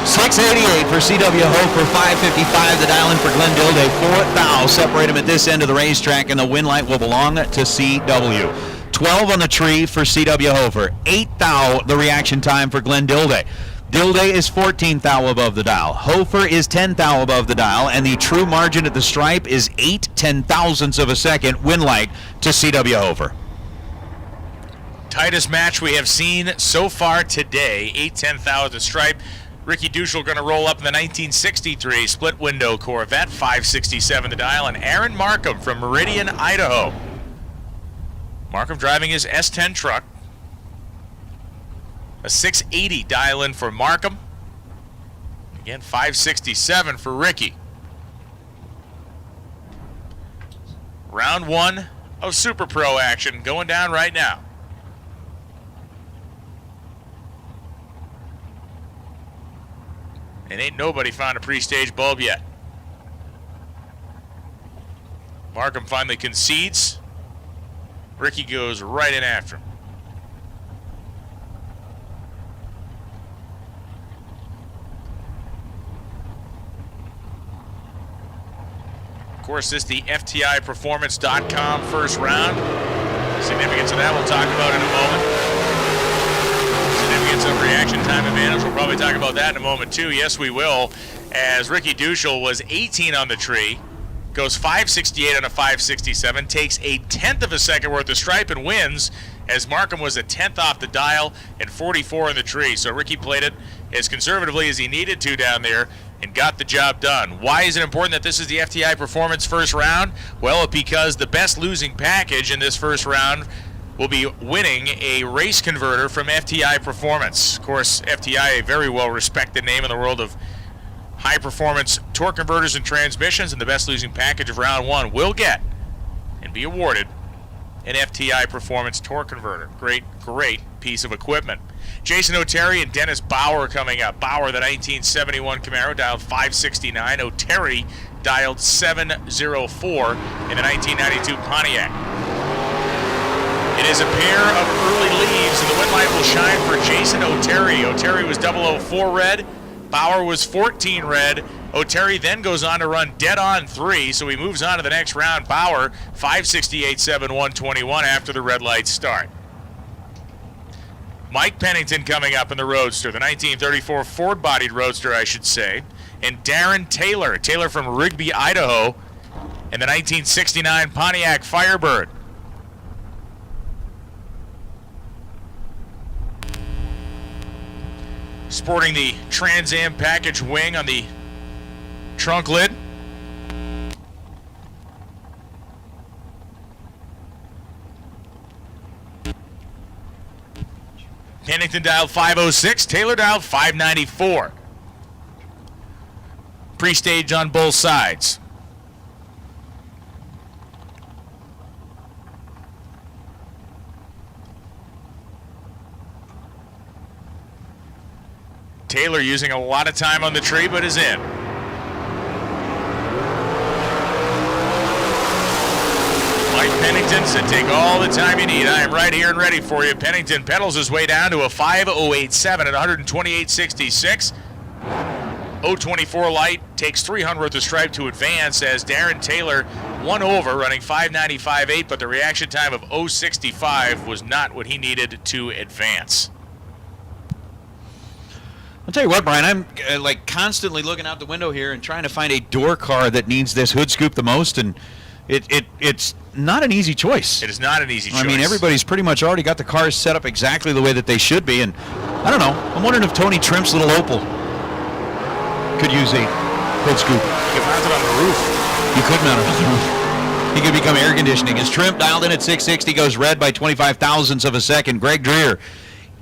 688 for CW Hofer, 555 the dial in for Glenn Dilday. 4th thou separate him at this end of the racetrack, and the win light will belong to CW. 12 on the tree for CW Hofer. 8th thou the reaction time for Glenn Dilday. Dilday is 14th thou above the dial. Hofer is 10th thou above the dial, and the true margin at the stripe is 8 10,000ths of a second win light to CW Hofer. Tightest match we have seen so far today. 8 10,000 at the stripe. Ricky Duschel going to roll up in the 1963 split window Corvette, 567 the dial, and Aaron Markham from Meridian, Idaho. Markham driving his S10 truck. A 680 dial in for Markham. Again, 567 for Ricky. Round 1 of Super Pro action going down right now. And ain't nobody found a pre-stage bulb yet. Markham finally concedes. Ricky goes right in after him. Of course, this is the FTIperformance.com first round. Significance of that we'll talk about in a moment. Significance of reaction time advantage, we'll probably talk about that in a moment too. Yes, we will. As Ricky Duschel was 18 on the tree, goes 568 on a 567, takes a 10th of a second worth of stripe and wins, as Markham was a 10th off the dial and 44 on the tree. So Ricky played it as conservatively as he needed to down there and got the job done. Why is it important that this is the FTI Performance first round? Well, because the best losing package in this first round will be winning a race converter from FTI Performance. Of course, FTI, a very well-respected name in the world of high-performance torque converters and transmissions, and the best losing package of round 1 will get and be awarded an FTI Performance torque converter. Great, great piece of equipment. Jason O'Terry and Dennis Bauer coming up. Bauer, the 1971 Camaro, dialed 569. O'Terry dialed 704 in the 1992 Pontiac. It is a pair of early leaves, and the win light will shine for Jason O'Terry. O'Terry was 004 red. Bauer was 14 red. O'Terry then goes on to run dead on 3, so he moves on to the next round. Bauer, 568.7, 121 after the red lights start. Mike Pennington coming up in the Roadster, the 1934 Ford-bodied Roadster, I should say. And Darren Taylor, Taylor from Rigby, Idaho, in the 1969 Pontiac Firebird. Sporting the Trans Am package wing on the trunk lid. Pennington dialed 506, Taylor dialed 594. Pre-stage on both sides. Taylor using a lot of time on the tree, but is in. Mike Pennington said, take all the time you need. I am right here and ready for you. Pennington pedals his way down to a 5:08.7 at 128.66. 024 light takes 300 worth of stripe to advance, as Darren Taylor won over, running 5:95.8, but the reaction time of 065 was not what he needed to advance. I'll tell you what, Brian, I'm like constantly looking out the window here and trying to find a door car that needs this hood scoop the most, and it's not an easy choice. It is not an easy choice. I mean, everybody's pretty much already got the cars set up exactly the way that they should be, and I don't know. I'm wondering if Tony Trimp's little Opel could use a hood scoop. You could mount it on the roof. You could mount it on the roof. He could become air conditioning. As Trimp dialed in at 660, goes red by 25 thousandths of a second. Greg Dreer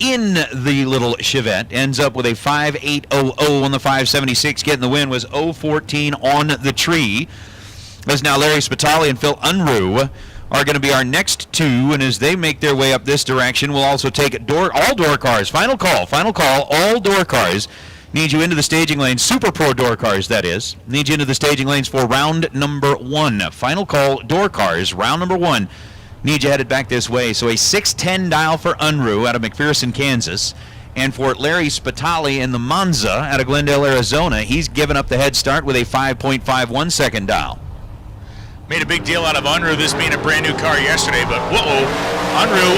in the little Chevette ends up with a 5.800 on the 576, getting the win, was 014 on the tree. As now Larry Spitali and Phil Unruh are going to be our next two, and as they make their way up this direction, we'll also take all door cars. Final call, all door cars. Need you into the staging lanes, Super Pro door cars, that is. Need you into the staging lanes for round number 1. Final call, door cars, round number 1. need you headed back this way. So a 610 dial for Unruh out of McPherson, Kansas. And for Larry Spitali in the Monza out of Glendale, Arizona, he's given up the head start with a 5.51 second dial. Made a big deal out of Unruh, this being a brand new car yesterday, but whoa, Unruh,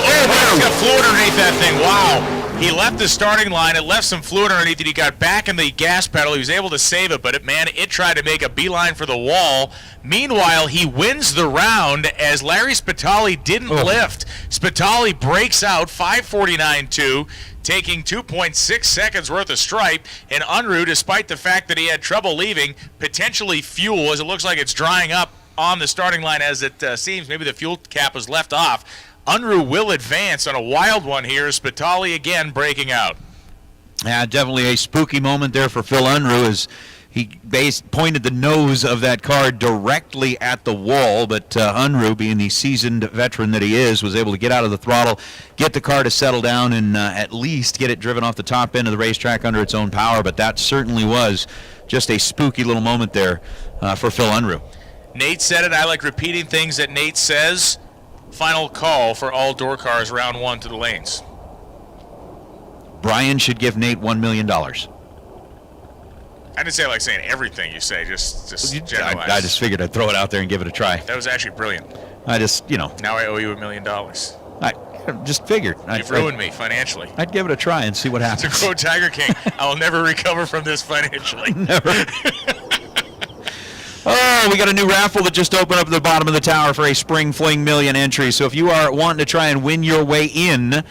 he's got fluid underneath that thing, wow. He left the starting line, it left some fluid underneath it, he got back in the gas pedal, he was able to save it, but it tried to make a beeline for the wall. Meanwhile, he wins the round as Larry Spitali didn't lift. Spitali breaks out 5:49.2, taking 2.6 seconds worth of stripe, and Unruh, despite the fact that he had trouble leaving, potentially fuel, as it looks like it's drying up on the starting line as it seems. Maybe the fuel cap was left off. Unruh will advance on a wild one here. Spitali again breaking out. Yeah, definitely a spooky moment there for Phil Unruh as he pointed the nose of that car directly at the wall, but Unruh, being the seasoned veteran that he is, was able to get out of the throttle, get the car to settle down, and at least get it driven off the top end of the racetrack under its own power. But that certainly was just a spooky little moment there for Phil Unruh. Nate said it. I like repeating things that Nate says. Final call for all door cars, round 1 to the lanes. Brian should give Nate $1 million. I didn't say I like saying everything you say, just generalize. I just figured I'd throw it out there and give it a try. That was actually brilliant. I just, Now I owe you $1 million. I just figured. You've ruined me financially. I'd give it a try and see what happens. To quote Tiger King, I will never recover from this financially. Never. Oh, we got a new raffle that just opened up at the bottom of the tower for a Spring Fling Million entry. So if you are wanting to try and win your way in,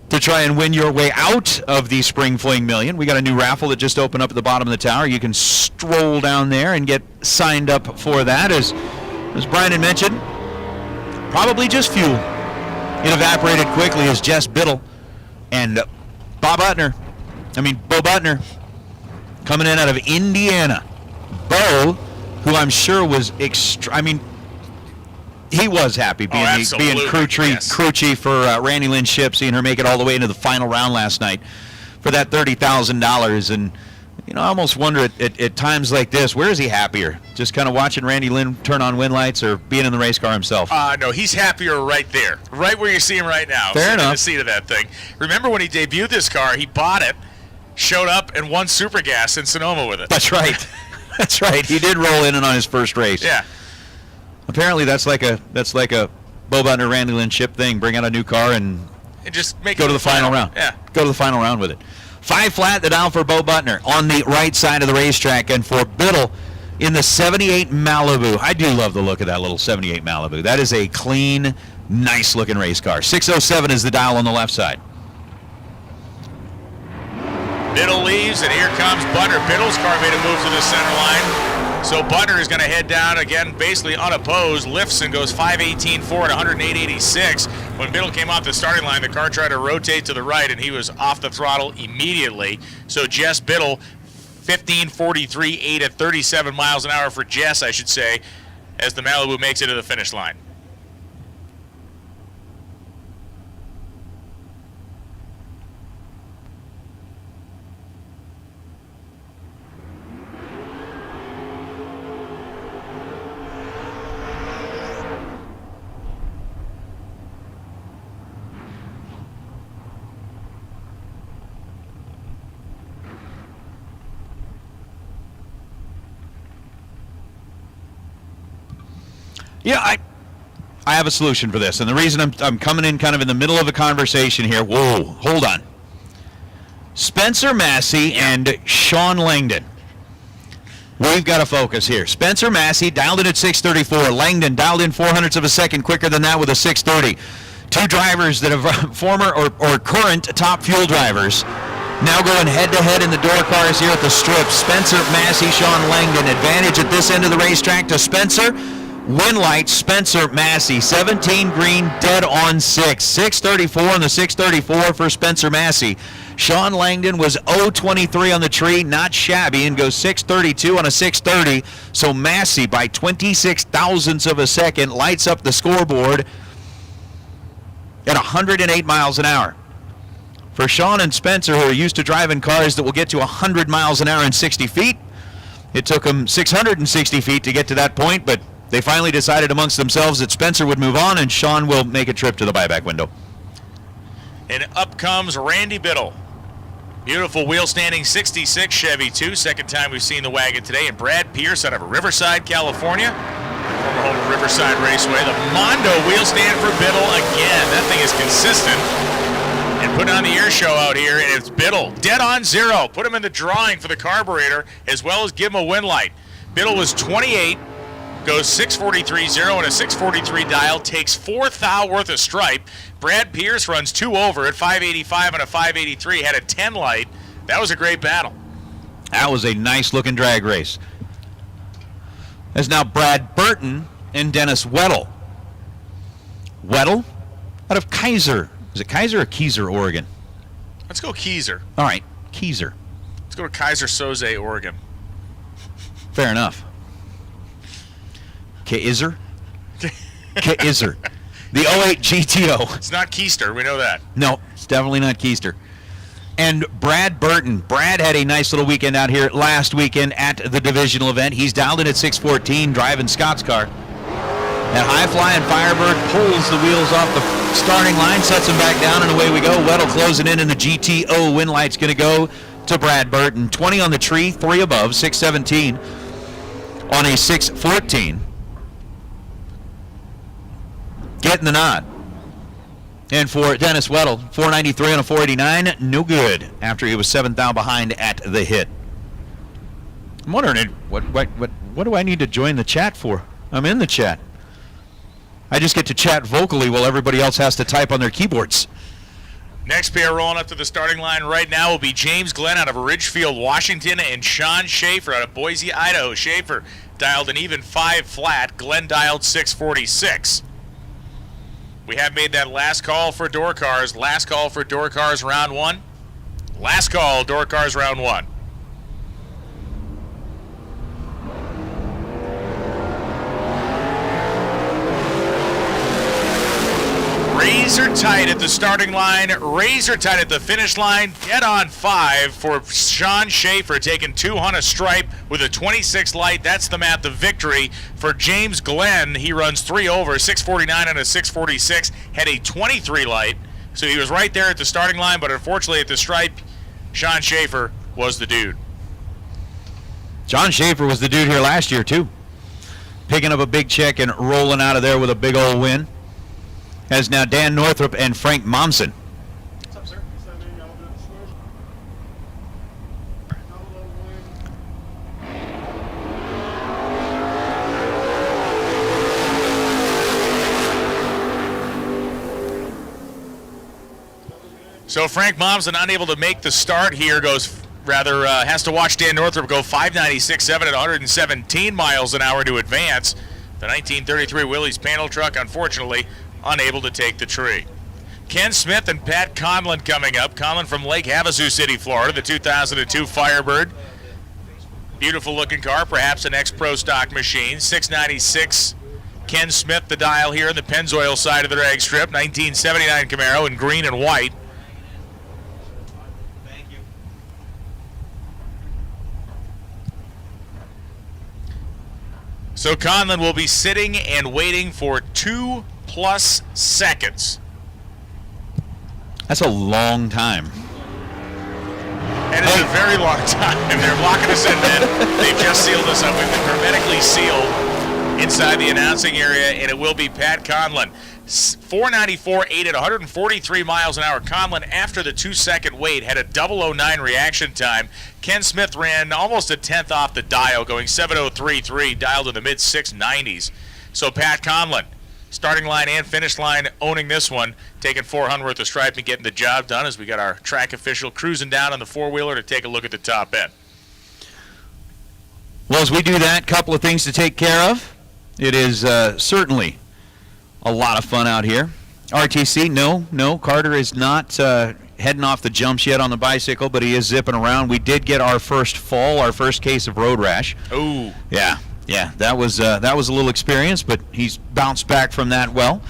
to try and win your way out of the Spring Fling Million, we got a new raffle that just opened up at the bottom of the tower. You can stroll down there and get signed up for that. As Brian had mentioned, probably just fuel. It evaporated quickly as Jess Biddle and Bo Butner, coming in out of Indiana. Bo, who I'm sure was he was happy being crew chief for Randy Lynn Ship, seeing her make it all the way into the final round last night for that $30,000. And I almost wonder at times like this, where is he happier? Just kind of watching Randy Lynn turn on wind lights, or being in the race car himself? No, he's happier right there, right where you see him right now. Fair enough. In the seat of that thing. Remember when he debuted this car? He bought it, showed up, and won Super Gas in Sonoma with it. That's right. That's right. He did roll in on his first race. Yeah. Apparently, that's like a Bo Butner, Randy Lynn Ship thing. Bring out a new car and just go to the final round. Yeah. Go to the final round with it. 5 flat, the dial for Bo Butner on the right side of the racetrack, and for Biddle in the 78 Malibu. I do love the look of that little 78 Malibu. That is a clean, nice-looking race car. 607 is the dial on the left side. Biddle leaves, and here comes Butner. Biddle's car made a move to the center line. So Butner is going to head down again, basically unopposed. Lifts and goes 5.18.4 at 108.86. When Biddle came off the starting line, the car tried to rotate to the right, and he was off the throttle immediately. So Jess Biddle, 15.43.8 at 37 miles an hour for Jess, I should say, as the Malibu makes it to the finish line. Yeah, I have a solution for this, and the reason I'm coming in kind of in the middle of a conversation here. Whoa, hold on. Spencer Massey and Sean Langdon. We've got to focus here. Spencer Massey dialed in at 6:34. Langdon dialed in 0.04 of a second quicker than that with a 6:30. Two drivers that have former or current top fuel drivers now going head-to-head in the door cars here at the strip. Spencer Massey, Sean Langdon. Advantage at this end of the racetrack to Spencer. Win light, Spencer Massey, 17 green, dead on 6. 6:34 on the 6:34 for Spencer Massey. Sean Langdon was 0.23 on the tree, not shabby, and goes 6:32 on a 6:30. So Massey, by 26 thousandths of a second, lights up the scoreboard at 108 miles an hour. For Sean and Spencer, who are used to driving cars that will get to 100 miles an hour in 60 feet, it took them 660 feet to get to that point, but They finally decided amongst themselves that Spencer would move on and Sean will make a trip to the buyback window. And up comes Randy Biddle. Beautiful wheel standing 66 Chevy 2. Second time we've seen the wagon today. And Brad Pierce out of Riverside, California. Former home of Riverside Raceway. The Mondo wheel stand for Biddle again. That thing is consistent. And put on the air show out here, and it's Biddle. Dead on zero. Put him in the drawing for the carburetor, as well as give him a win light. Biddle was 28, goes 643.0 and a 643 dial, takes 4 thou worth of stripe. Brad Pierce runs 2 over at 585 and a 583, had a 10 light. That was a great battle. That was a nice-looking drag race. There's now Brad Burton and Dennis Weddle. Weddle out of Kaiser. Is it Kaiser or Keyser, Oregon? Let's go Keyser. All right, Keyser. Let's go to Kaiser Soze, Oregon. Fair enough. Kaiser? Kaiser. The 08 GTO. It's not Keister, we know that. No, it's definitely not Keister. And Brad Burton. Brad had a nice little weekend out here last weekend at the divisional event. He's dialed in at 614, driving Scott's car. That high-flying Firebird pulls the wheels off the starting line, sets them back down, and away we go. Weddle closing in, and the GTO win light's going to go to Brad Burton. 20 on the tree, 3 above, 617 on a 614. Getting the nod. And for Dennis Weddle, 493 on a 489, no good after he was 7 thou behind at the hit. I'm wondering, what do I need to join the chat for? I'm in the chat. I just get to chat vocally while everybody else has to type on their keyboards. Next pair rolling up to the starting line right now will be James Glenn out of Ridgefield, Washington, and Sean Schaefer out of Boise, Idaho. Schaefer dialed an even 5 flat. Glenn dialed 646. We have made that last call for door cars. Last call for door cars round 1. Last call, door cars round 1. Razor tight at the starting line, razor tight at the finish line, dead on 5 for Sean Schaefer, taking 2 on a stripe with a 26 light. That's the math of victory. For James Glenn, he runs 3 over, 649 and a 646, had a 23 light. So he was right there at the starting line, but unfortunately at the stripe, Sean Schaefer was the dude. John Schaefer was the dude here last year, too. Picking up a big check and rolling out of there with a big old win. As now Dan Northrup and Frank Momsen. What's up, sir? So Frank Momsen unable to make the start here, has to watch Dan Northrup go 596.7 at 117 miles an hour to advance. The 1933 Willys panel truck, unfortunately, unable to take the tree. Ken Smith and Pat Conlon coming up. Conlon from Lake Havasu City, Florida, the 2002 Firebird. Beautiful looking car, perhaps an ex-pro stock machine. 696. Ken Smith, the dial here in the Pennzoil side of the drag strip. 1979 Camaro in green and white. Thank you. So Conlon will be sitting and waiting for 2+ seconds. That's a long time. And it's a very long time. They're locking us in, man. They've just sealed us up. We've been hermetically sealed inside the announcing area, and it will be Pat Conlon. 494.8 at 143 miles an hour. Conlon, after the 2-second wait, had a 009 reaction time. Ken Smith ran almost a tenth off the dial, going 7:03.3, dialed in the mid-690s. So Pat Conlon, starting line and finish line, owning this one, taking 400 worth of stripe and getting the job done as we got our track official cruising down on the four-wheeler to take a look at the top end. Well, as we do that, couple of things to take care of. It is certainly a lot of fun out here. RTC, no, Carter is not heading off the jumps yet on the bicycle, but he is zipping around. We did get our first fall, our first case of road rash. Ooh. Yeah, that was a little experience, but he's bounced back from that well.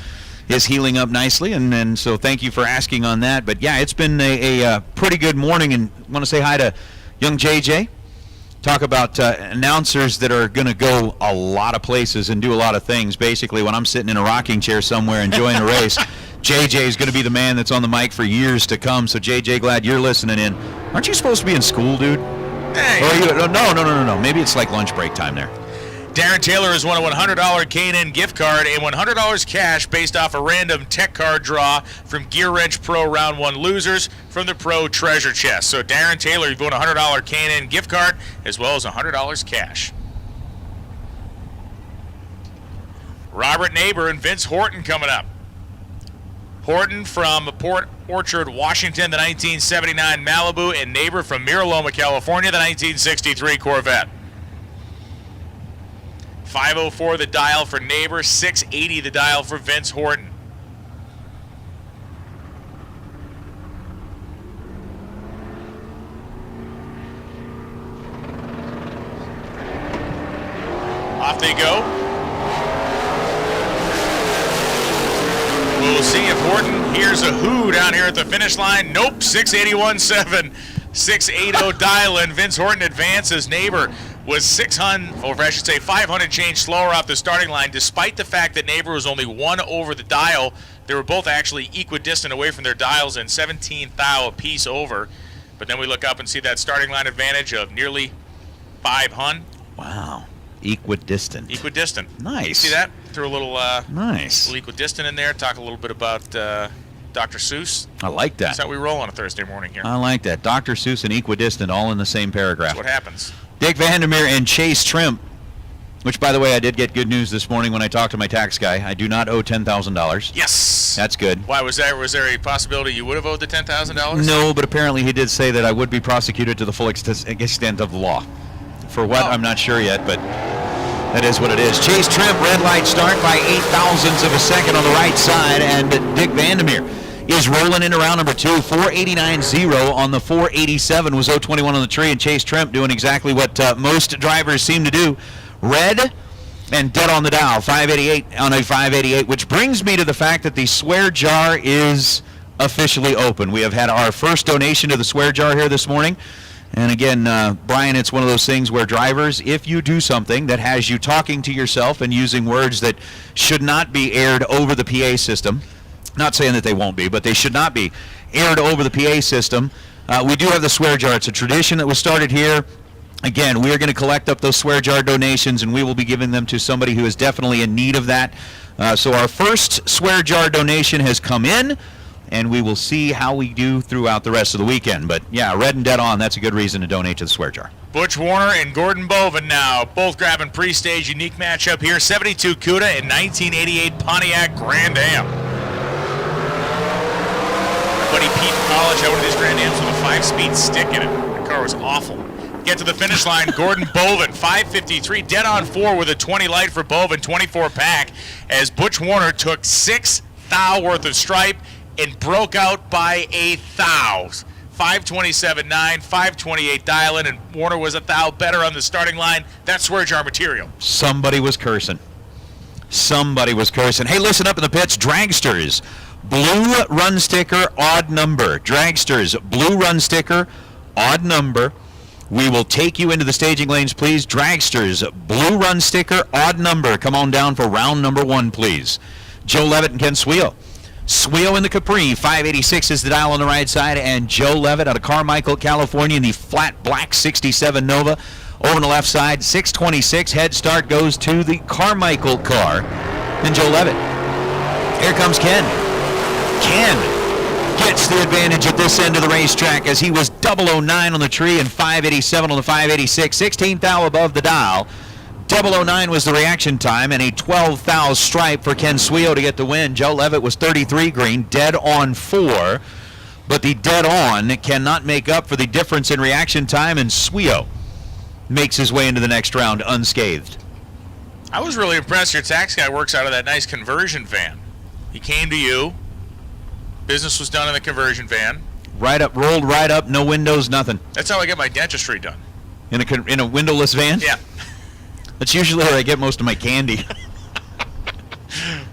Is healing up nicely, and so thank you for asking on that. But yeah, it's been a pretty good morning, and I want to say hi to young JJ Talk about announcers that are going to go a lot of places and do a lot of things. Basically, when I'm sitting in a rocking chair somewhere enjoying a race, JJ is going to be the man that's on the mic for years to come. So, JJ, glad you're listening in. Aren't you supposed to be in school, dude? Hey. Or are you, no. Maybe it's like lunch break time there. Darren Taylor has won a $100 K&N gift card and $100 cash based off a random tech card draw from Gear Wrench Pro Round 1 losers from the Pro Treasure Chest. So Darren Taylor, you've won a $100 K&N gift card as well as $100 cash. Robert Neighbor and Vince Horton coming up. Horton from Port Orchard, Washington, the 1979 Malibu, and Neighbor from Miraloma, California, the 1963 Corvette. 504 the dial for Neighbor, 680 the dial for Vince Horton. Off they go. We'll see if Horton hears a who down here at the finish line. Nope, 681.7, 680 dial, and Vince Horton advances. Neighbor was 500 change slower off the starting line, despite the fact that Neighbor was only one over the dial. They were both actually equidistant away from their dials and 17 thou apiece over. But then we look up and see that starting line advantage of nearly 500. Wow. Equidistant. Equidistant. Nice. See that? Threw a little nice. little equidistant in there. Talk a little bit about Dr. Seuss. I like that. That's how we roll on a Thursday morning here. I like that. Dr. Seuss and equidistant all in the same paragraph. That's what happens. Dick Vandermeer and Chase Trimp, which, by the way, I did get good news this morning when I talked to my tax guy. I do not owe $10,000. Yes. That's good. Why was there a possibility you would have owed the $10,000? No, but apparently he did say that I would be prosecuted to the full extent of the law. For what, I'm not sure yet, but that is what it is. Chase Trimp, red light start by 0.08 of a second on the right side, and Dick Vandermeer is rolling into round number 2. 489.0 on the 487 was 021 on the tree, and Chase Trimp doing exactly what most drivers seem to do. Red and dead on the dial, 588 on a 588, which brings me to the fact that the swear jar is officially open. We have had our first donation to the swear jar here this morning. And again, Brian, it's one of those things where drivers, if you do something that has you talking to yourself and using words that should not be aired over the PA system, not saying that they won't be, but they should not be aired over the PA system, we do have the swear jar. It's a tradition that was started here. Again, we are going to collect up those swear jar donations, and we will be giving them to somebody who is definitely in need of that. So our first swear jar donation has come in, and we will see how we do throughout the rest of the weekend. But, yeah, red and dead on, that's a good reason to donate to the swear jar. Butch Warner and Gordon Boven now, both grabbing pre-stage. Unique matchup here, 72 CUDA and 1988 Pontiac Grand Am. My buddy Pete in college had one of these Grand Ams with a 5-speed stick in it. The car was awful. Get to the finish line, Gordon Boven, 5:53, dead on 4 with a 20 light for Boven, 24 pack, as Butch Warner took 6 thou worth of stripe and broke out by a thou. 5:27.9, 5:28 dial-in, and Warner was a thou better on the starting line. That's swear jar material. Somebody was cursing. Somebody was cursing. Hey, listen up in the pits. Dragsters, blue run sticker, odd number. Dragsters, blue run sticker, odd number. We will take you into the staging lanes, please. Dragsters, blue run sticker, odd number. Come on down for round number 1, please. Joe Levitt and Ken Sweo. Sweo in the Capri, 586 is the dial on the right side, and Joe Levitt out of Carmichael, California in the flat black 67 Nova. Over on the left side, 626 head start goes to the Carmichael car. And Joe Levitt. Here comes Ken. Ken gets the advantage at this end of the racetrack as he was 009 on the tree and 587 on the 586, 16 thou above the dial. 009 was the reaction time, and a 12 thou stripe for Ken Sweo to get the win. Joe Levitt was 33 green, dead on 4, but the dead on cannot make up for the difference in reaction time, and Sweo makes his way into the next round unscathed. I was really impressed. Your tax guy works out of that nice conversion van. He came to you. Business was done in the conversion van. Right up, rolled right up, no windows, nothing. That's how I get my dentistry done. In a windowless van? Yeah. That's usually where I get most of my candy.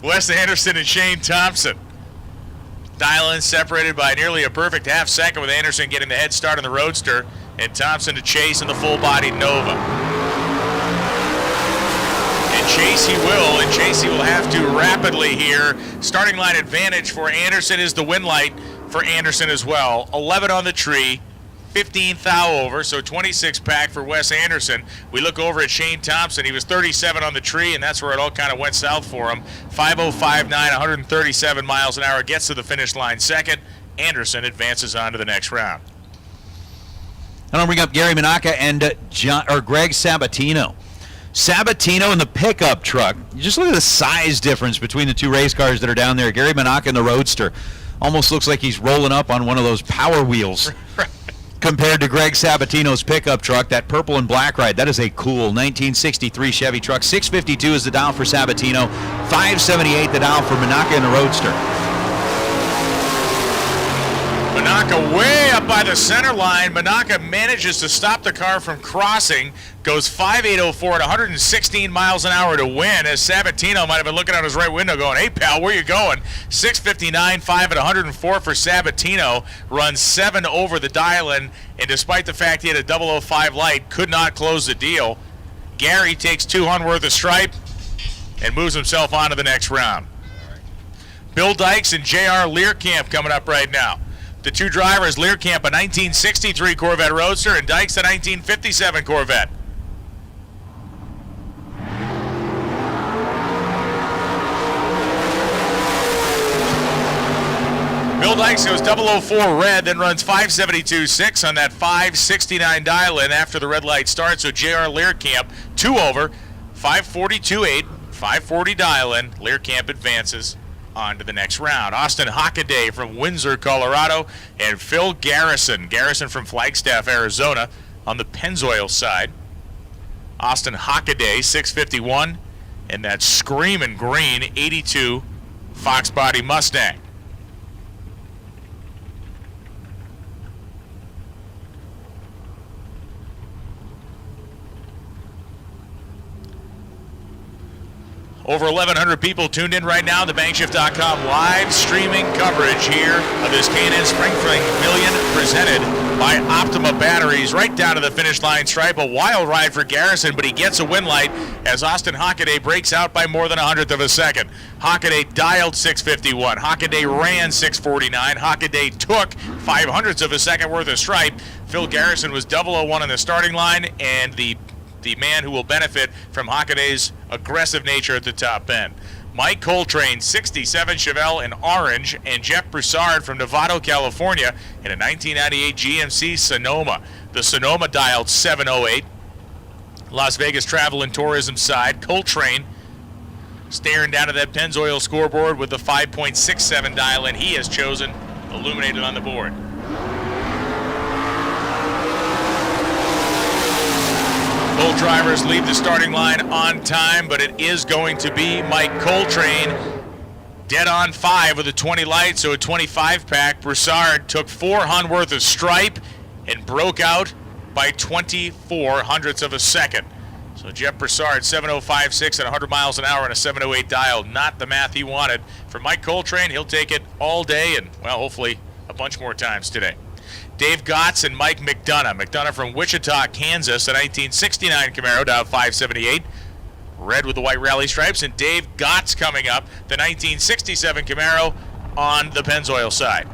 Wes Anderson and Shane Thompson. Dial-in separated by nearly a perfect half second, with Anderson getting the head start on the Roadster. And Thompson to chase in the full-body Nova. And chase he will, and chase he will have to rapidly here. Starting line advantage for Anderson is the win light for Anderson as well. 11 on the tree, 15 thou over, so 26 pack for Wes Anderson. We look over at Shane Thompson. He was 37 on the tree, and that's where it all kind of went south for him. 5:05.9, 137 miles an hour, gets to the finish line second. Anderson advances on to the next round. I don't bring up Gary Manaka and Greg Sabatino. Sabatino in the pickup truck. You just look at the size difference between the two race cars that are down there. Gary Manaka in the Roadster. Almost looks like he's rolling up on one of those Power Wheels. Compared to Greg Sabatino's pickup truck, that purple and black ride, that is a cool 1963 Chevy truck. 652 is the dial for Sabatino. 578 the dial for Manaka in the Roadster. Manaka way up by the center line. Manaka manages to stop the car from crossing. Goes 5.804 at 116 miles an hour to win, as Sabatino might have been looking out his right window going, hey, pal, where you going? 6:59.5 at 104 for Sabatino. Runs 7 over the dial-in, and despite the fact he had a 005 light, could not close the deal. Gary takes 200 worth of stripe and moves himself on to the next round. Bill Dykes and J.R. Learcamp coming up right now. The two drivers, Learcamp a 1963 Corvette Roadster and Dykes a 1957 Corvette. Bill Dykes goes 004 red, then runs 572.6 on that 569 dial-in after the red light starts. So J.R. Learcamp 2 over, 542.8, 540 dial-in. Learcamp advances on to the next round. Austin Hockaday from Windsor, Colorado, and Phil Garrison. Garrison from Flagstaff, Arizona, on the Pennzoil side. Austin Hockaday, 651, and that screaming green 82 Fox Body Mustang. Over 1,100 people tuned in right now. TheBankShift.com live streaming coverage here of this K&N Spring Fling Million presented by Optima Batteries. Right down to the finish line stripe. A wild ride for Garrison, but he gets a win light as Austin Hockaday breaks out by more than 100th of a second. Hockaday dialed 651. Hockaday ran 649. Hockaday took 500ths of a second worth of stripe. Phil Garrison was 001 in the starting line, and the man who will benefit from Hockaday's aggressive nature at the top end. Mike Coltrane, 67 Chevelle in orange, and Jeff Broussard from Novato, California, in a 1998 GMC Sonoma. The Sonoma dialed 708. Las Vegas Travel and Tourism side, Coltrane staring down at that Pennzoil scoreboard with the 5.67 dial-in he has chosen, illuminated on the board. Both drivers leave the starting line on time, but it is going to be Mike Coltrane dead on 5 with a 20 light, so a 25 pack. Broussard took 4 hun worth of stripe and broke out by 24 hundredths of a second. So Jeff Broussard, 7.056 at 100 miles an hour and a 7.08 dial. Not the math he wanted. For Mike Coltrane, he'll take it all day and, well, hopefully a bunch more times today. Dave Gotts and Mike McDonough. McDonough from Wichita, Kansas, a 1969 Camaro, down 578. Red with the white rally stripes. And Dave Gotts coming up, the 1967 Camaro on the Pennzoil side.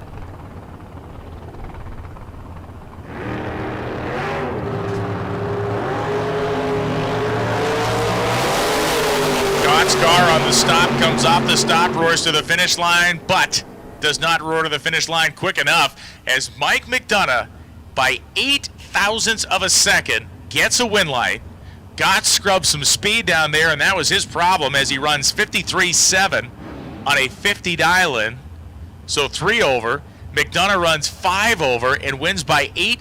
Gotts' car on the stop, comes off the stop, roars to the finish line, but does not roar to the finish line quick enough as Mike McDonough, by 8 thousandths of a second, gets a win light. Gotts scrubbed some speed down there, and that was his problem as he runs 53.7 on a 50 dial-in, so 3 over. McDonough runs 5 over and wins by 8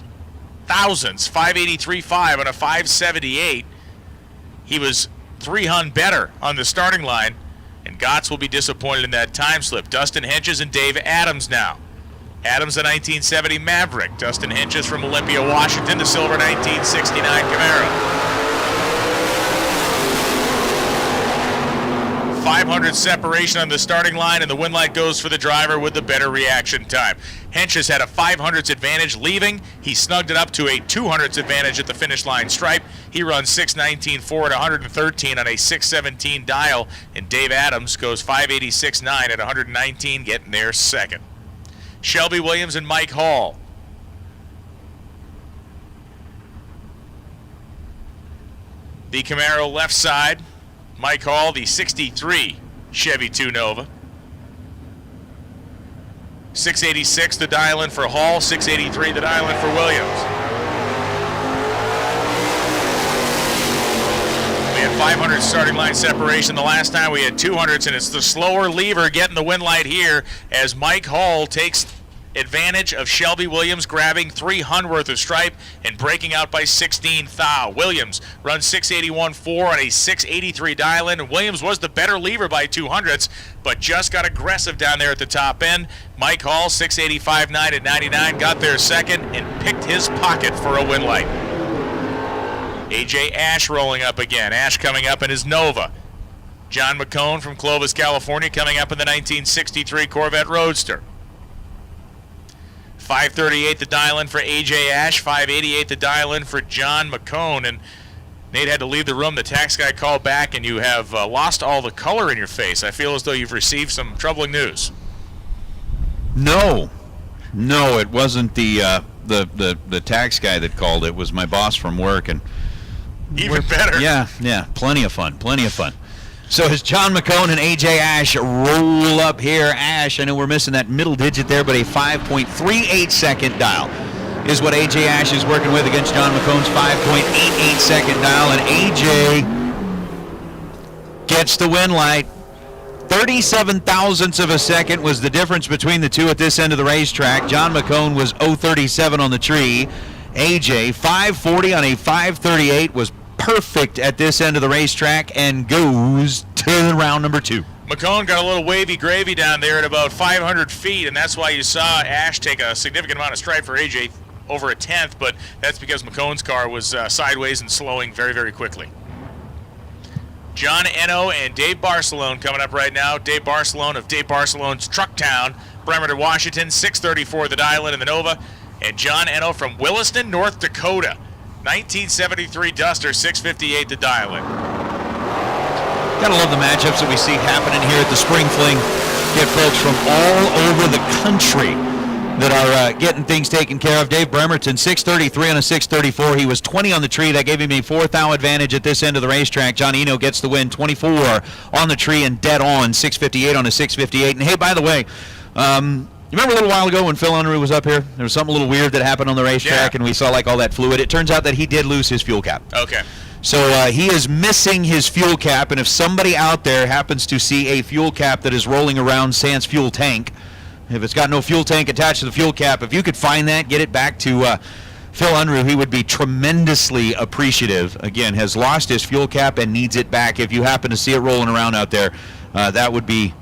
thousandths, 583.5 on a 578. He was 3 hun better on the starting line, and Gotts will be disappointed in that time slip. Dustin Henches and Dave Adams now. Adams, the 1970 Maverick. Dustin Henches from Olympia, Washington, the silver 1969 Camaro. 500 separation on the starting line, and the win light goes for the driver with the better reaction time. Hench has had a 500s advantage leaving. He snugged it up to a 200s advantage at the finish line stripe. He runs 6:19.4 at 113 on a 6:17 dial, and Dave Adams goes 5:86.9 at 119, getting there second. Shelby Williams and Mike Hall. The Camaro left side. Mike Hall, the 63 Chevy 2 Nova. 686 the dial-in for Hall, 683 the dial-in for Williams. We had 500 starting line separation the last time. We had 200s, and it's the slower lever getting the win light here as Mike Hall takes advantage of Shelby Williams grabbing 300 worth of stripe and breaking out by 16 thou. Williams runs 681.4 on a 683 dial-in, and Williams was the better lever by 200ths, but just got aggressive down there at the top end. Mike Hall, 685.9 at 99, got there second and picked his pocket for a win light. AJ Ash rolling up again. Ash coming up in his Nova. John McCone from Clovis, California, coming up in the 1963 Corvette Roadster. 538 the dial-in for AJ Ash, 588 the dial-in for John McCone, and Nate had to leave the room. The tax guy called back, and you have lost all the color in your face. I feel as though you've received some troubling news. No, it wasn't the tax guy that called. It was my boss from work, and even better. Yeah, plenty of fun. So as John McCone and AJ Ash roll up here, Ash, I know we're missing that middle digit there, but a 5.38 second dial is what AJ Ash is working with against John McCone's 5.88 second dial, and AJ gets the win light. 37 thousandths of a second was the difference between the two at this end of the racetrack. John McCone was 0.37 on the tree. AJ, 5.40 on a 5.38, was perfect at this end of the racetrack and goes to round number 2. McCone got a little wavy gravy down there at about 500 feet, and that's why you saw Ash take a significant amount of stripe for AJ over a tenth, but that's because McCone's car was sideways and slowing very, very quickly. John Eno and Dave Barcelone coming up right now. Dave Barcelone of Dave Barcelone's Truck Town, Bremerton, Washington, 634 the dial-in in the Nova, and John Eno from Williston, North Dakota. 1973 Duster, 658 the dial-in. Gotta love the matchups that we see happening here at the Spring Fling. Get folks from all over the country that are getting things taken care of. Dave Bremerton, 633 on a 634. He was 20 on the tree. That gave him a 4 thou advantage at this end of the racetrack. John Eno gets the win, 24 on the tree and dead on, 658 on a 658. And hey, by the way, you remember a little while ago when Phil Unruh was up here? There was something a little weird that happened on the racetrack, and we saw like all that fluid. It turns out that he did lose his fuel cap. Okay. So he is missing his fuel cap, and if somebody out there happens to see a fuel cap that is rolling around sans fuel tank, if it's got no fuel tank attached to the fuel cap, if you could find that, get it back to Phil Unruh, he would be tremendously appreciative. Again, has lost his fuel cap and needs it back. If you happen to see it rolling around out there, that would be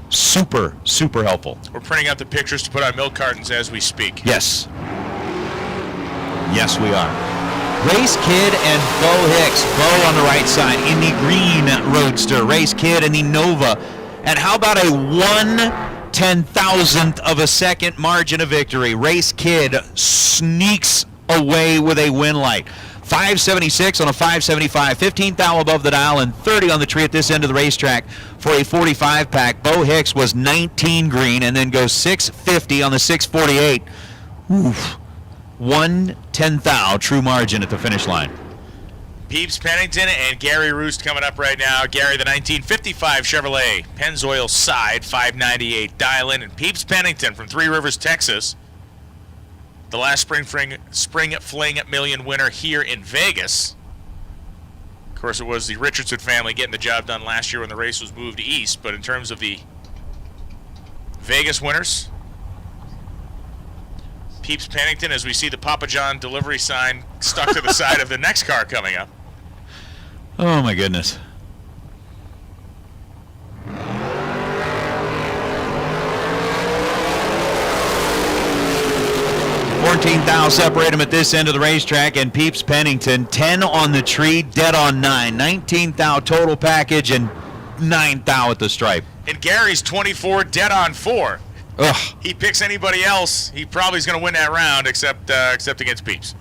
super, super helpful. We're printing out the pictures to put on milk cartons as we speak. Yes. Yes, we are. Race Kid and Bo Hicks. Bo on the right side in the green Roadster. Race Kid in the Nova. And how about a 1/10,000th of a second margin of victory? Race Kid sneaks away with a win light. 576 on a 575, 15 thou above the dial, and 30 on the tree at this end of the racetrack for a 45 pack. Bo Hicks was 19 green and then goes 650 on the 648. Oof. 1/10 thou true margin at the finish line. Peeps Pennington and Gary Roost coming up right now. Gary, the 1955 Chevrolet Pennzoil side, 598 dial-in, and Peeps Pennington from Three Rivers, Texas. The last Spring Fling Million winner here in Vegas. Of course, it was the Richardson family getting the job done last year when the race was moved east, but in terms of the Vegas winners, Peeps Pennington, as we see the Papa John delivery sign stuck to the side of the next car coming up. Oh, my goodness. 14 thou separate him at this end of the racetrack, and Peeps Pennington 10 on the tree, dead on 9. 19 thou total package, and 9 thou at the stripe. And Gary's 24 dead on 4. Ugh. He picks anybody else, he probably is going to win that round, except against Peeps.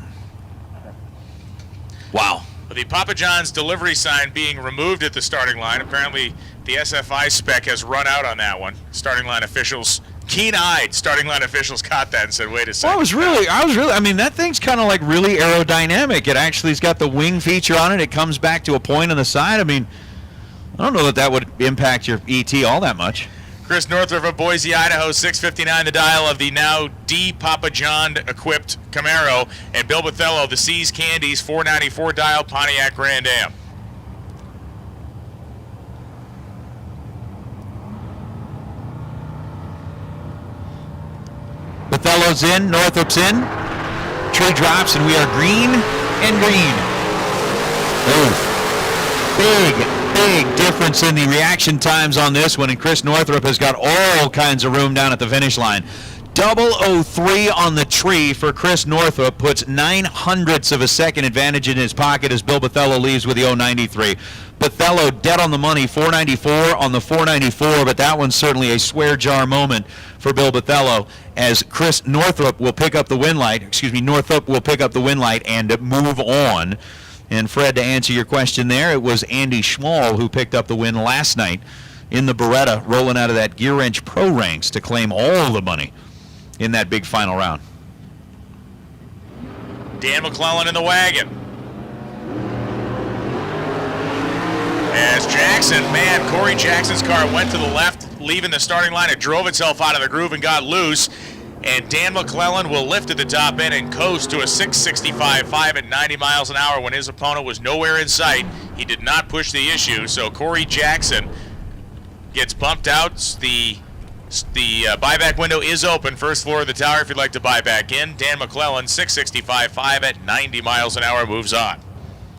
Wow. The Papa John's delivery sign being removed at the starting line. Apparently, the SFI spec has run out on that one. Starting line officials, keen-eyed starting line officials caught that and said, wait a second. Well, I mean, that thing's kind of like really aerodynamic. It actually's got the wing feature on it. It comes back to a point on the side. I mean, I don't know that would impact your ET all that much. Chris Northrup of Boise, Idaho, 659 the dial of the now D Papa John equipped Camaro, and Bill Bathello, the C's Candies, 494 dial Pontiac Grand Am. Bathello's in, Northrup's in. Tree drops, and we are green and green. Oh, big difference in the reaction times on this one, and Chris Northrup has got all kinds of room down at the finish line. 003 on the tree for Chris Northrup, puts 0.09 of a second advantage in his pocket as Bill Bathello leaves with the 093. Bathello dead on the money, 494 on the 494, but that one's certainly a swear jar moment for Bill Bathello as Chris Northrup will pick up the win light, Northrup will pick up the win light and move on. And Fred, to answer your question there, it was Andy Schmall who picked up the win last night in the Beretta, rolling out of that Gear Wrench Pro ranks to claim all the money in that big final round. Dan McClellan in the wagon. As Jackson, Corey Jackson's car went to the left, leaving the starting line. It drove itself out of the groove and got loose. And Dan McClellan will lift at the top end and coast to a 665.5 at 90 miles an hour when his opponent was nowhere in sight. He did not push the issue, so Corey Jackson gets bumped out. The buyback window is open, first floor of the tower if you'd like to buy back in. Dan McClellan, 665.5 at 90 miles an hour, moves on.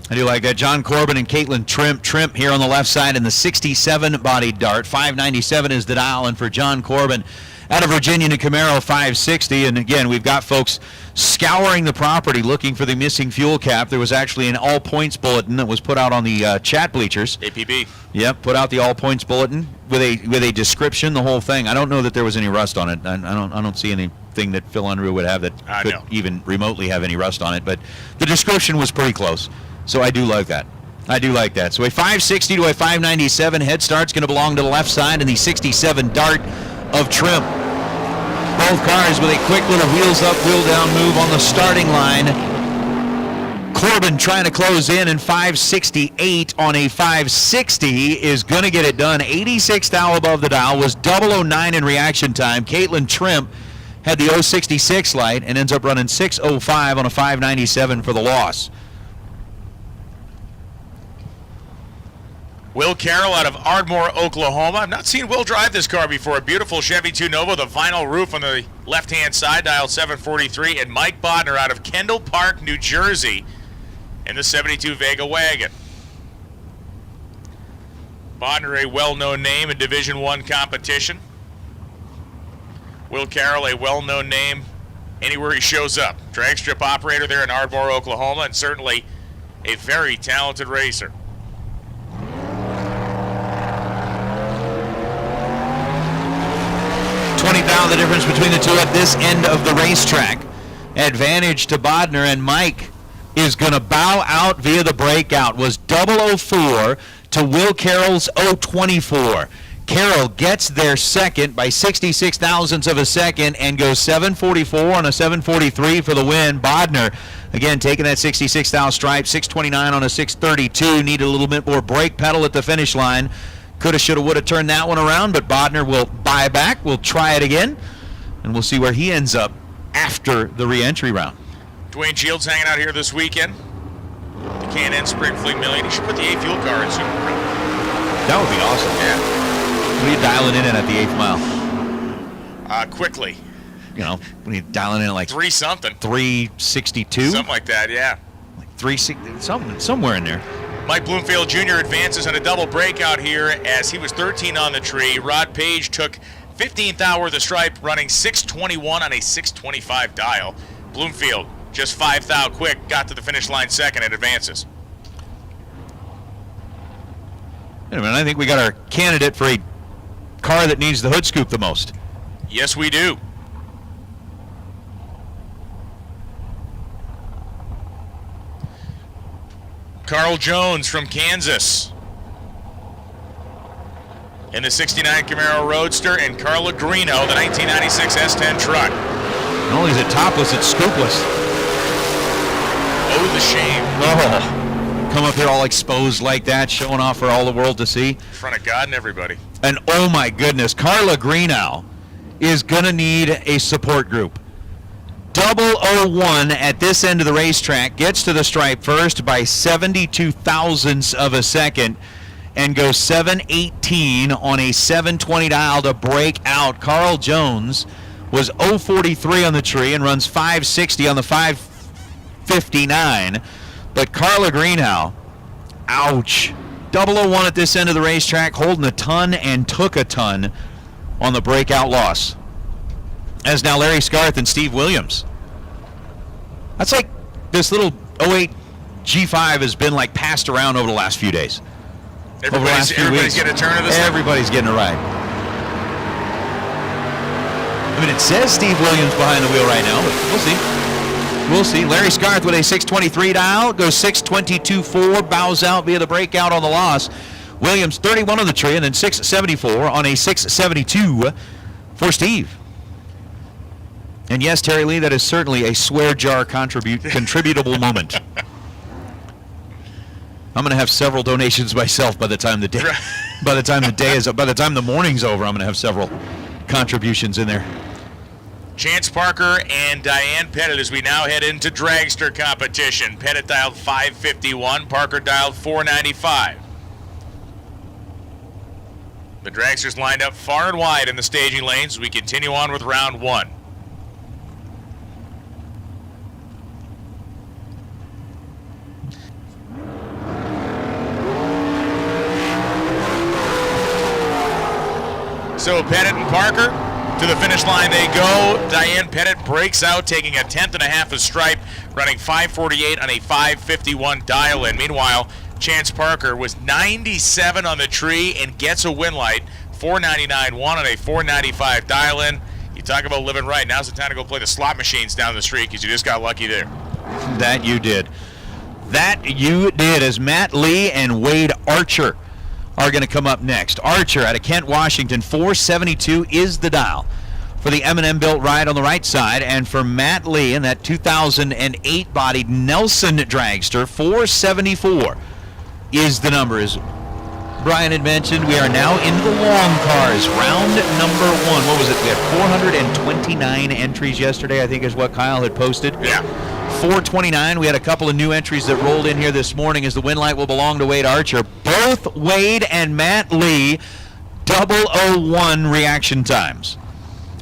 I do like that. John Corbin and Caitlin Trimp here on the left side in the 67 body dart. 597 is the dial, and for John Corbin, out of Virginia to Camaro, 560. And again, we've got folks scouring the property looking for the missing fuel cap. There was actually an all points bulletin that was put out on the chat bleachers. APB. Yep, put out the all points bulletin with a description, the whole thing. I don't know that there was any rust on it. I don't see anything that Phil Unruh would have that could even remotely have any rust on it. But the description was pretty close. So I do like that. So a 560 to a 597 head start's going to belong to the left side in the 67 dart of Trim. Both cars with a quick little wheels up, wheel down move on the starting line. Corbin trying to close in, and 568 on a 560 is going to get it done. 86 thou above the dial, was 009 in reaction time. Caitlin Trimp had the 066 light and ends up running 605 on a 597 for the loss. Will Carroll out of Ardmore, Oklahoma. I've not seen Will drive this car before. A beautiful Chevy 2 Nova, the vinyl roof on the left-hand side, dial 743. And Mike Bodner out of Kendall Park, New Jersey, in the 72 Vega wagon. Bodner, a well-known name in Division I competition. Will Carroll, a well-known name anywhere he shows up. Drag strip operator there in Ardmore, Oklahoma, and certainly a very talented racer. 20 thou the difference between the two at this end of the racetrack. Advantage to Bodner, and Mike is going to bow out via the breakout. Was 004 to Will Carroll's 024. Carroll gets there second by 66 thousandths of a second and goes 744 on a 743 for the win. Bodner, again, taking that 66 thou stripe, 629 on a 632. Needed a little bit more brake pedal at the finish line. Coulda, shoulda, woulda turned that one around, but Bodner will buy back. We'll try it again, and we'll see where he ends up after the re-entry round. Dwayne Shields hanging out here this weekend. The K&N Spring Fling Million. He should put the A fuel car in soon. That would be awesome. Yeah. What are you dialing in at the 8th mile? Quickly. You know, when you dialing in at like 3-something. 362? Something like that, yeah. Like 360, somewhere in there. Mike Bloomfield Jr. advances on a double breakout here as he was 13 on the tree. Rod Page took 15th hour of the stripe, running 621 on a 625 dial. Bloomfield, just 5 thou quick, got to the finish line second and advances. Wait a minute, I think we got our candidate for a car that needs the hood scoop the most. Yes, we do. Carl Jones from Kansas in the 69 Camaro Roadster, and Carla Greeno, the 1996 S10 truck. Not only is it topless, it's scoopless. Oh, the shame. Oh, come up here all exposed like that, showing off for all the world to see. In front of God and everybody. And oh my goodness, Carla Greeno is going to need a support group. 001 at this end of the racetrack, gets to the stripe first by 72 thousandths of a second and goes 718 on a 720 dial to break out. Carl Jones was 043 on the tree and runs 560 on the 559. But Carla Greeno, ouch. 001 at this end of the racetrack, holding a ton and took a ton on the breakout loss. As now Larry Scarth and Steve Williams. That's like this little 08 G5 has been like passed around over the last few days. Everybody's getting a turn of this. Everybody's getting a ride. I mean, it says Steve Williams behind the wheel right now, but we'll see. We'll see. Larry Scarth with a 623 dial, goes 622.4, bows out via the breakout on the loss. Williams 31 on the tree, and then 674 on a 672 for Steve. And yes, Terry Lee, that is certainly a swear jar contributable moment. I'm going to have several donations myself by the time the day, by the time the morning's over. I'm going to have several contributions in there. Chance Parker and Diane Pettit as we now head into dragster competition. Pettit dialed 551, Parker dialed 495. The dragsters lined up far and wide in the staging lanes as we continue on with round one. So Pettit and Parker to the finish line they go. Diane Pettit breaks out, taking a tenth and a half of stripe, running 548 on a 551 dial-in. Meanwhile, Chance Parker was 97 on the tree and gets a win light, 499 1 on a 495 dial-in. You talk about living right. Now's the time to go play the slot machines down the street because you just got lucky there. That you did. That you did, as Matt Lee and Wade Archer are going to come up next. Archer out of Kent, Washington, 472 is the dial for the M&M built ride on the right side. And for Matt Lee in that 2008 bodied Nelson Dragster, 474 is the number. As Brian had mentioned, we are now into the long cars. Round number one. What was it? We had 429 entries yesterday, I think is what Kyle had posted. Yeah. 429. We had a couple of new entries that rolled in here this morning as the win light will belong to Wade Archer. Both Wade and Matt Lee 001 reaction times.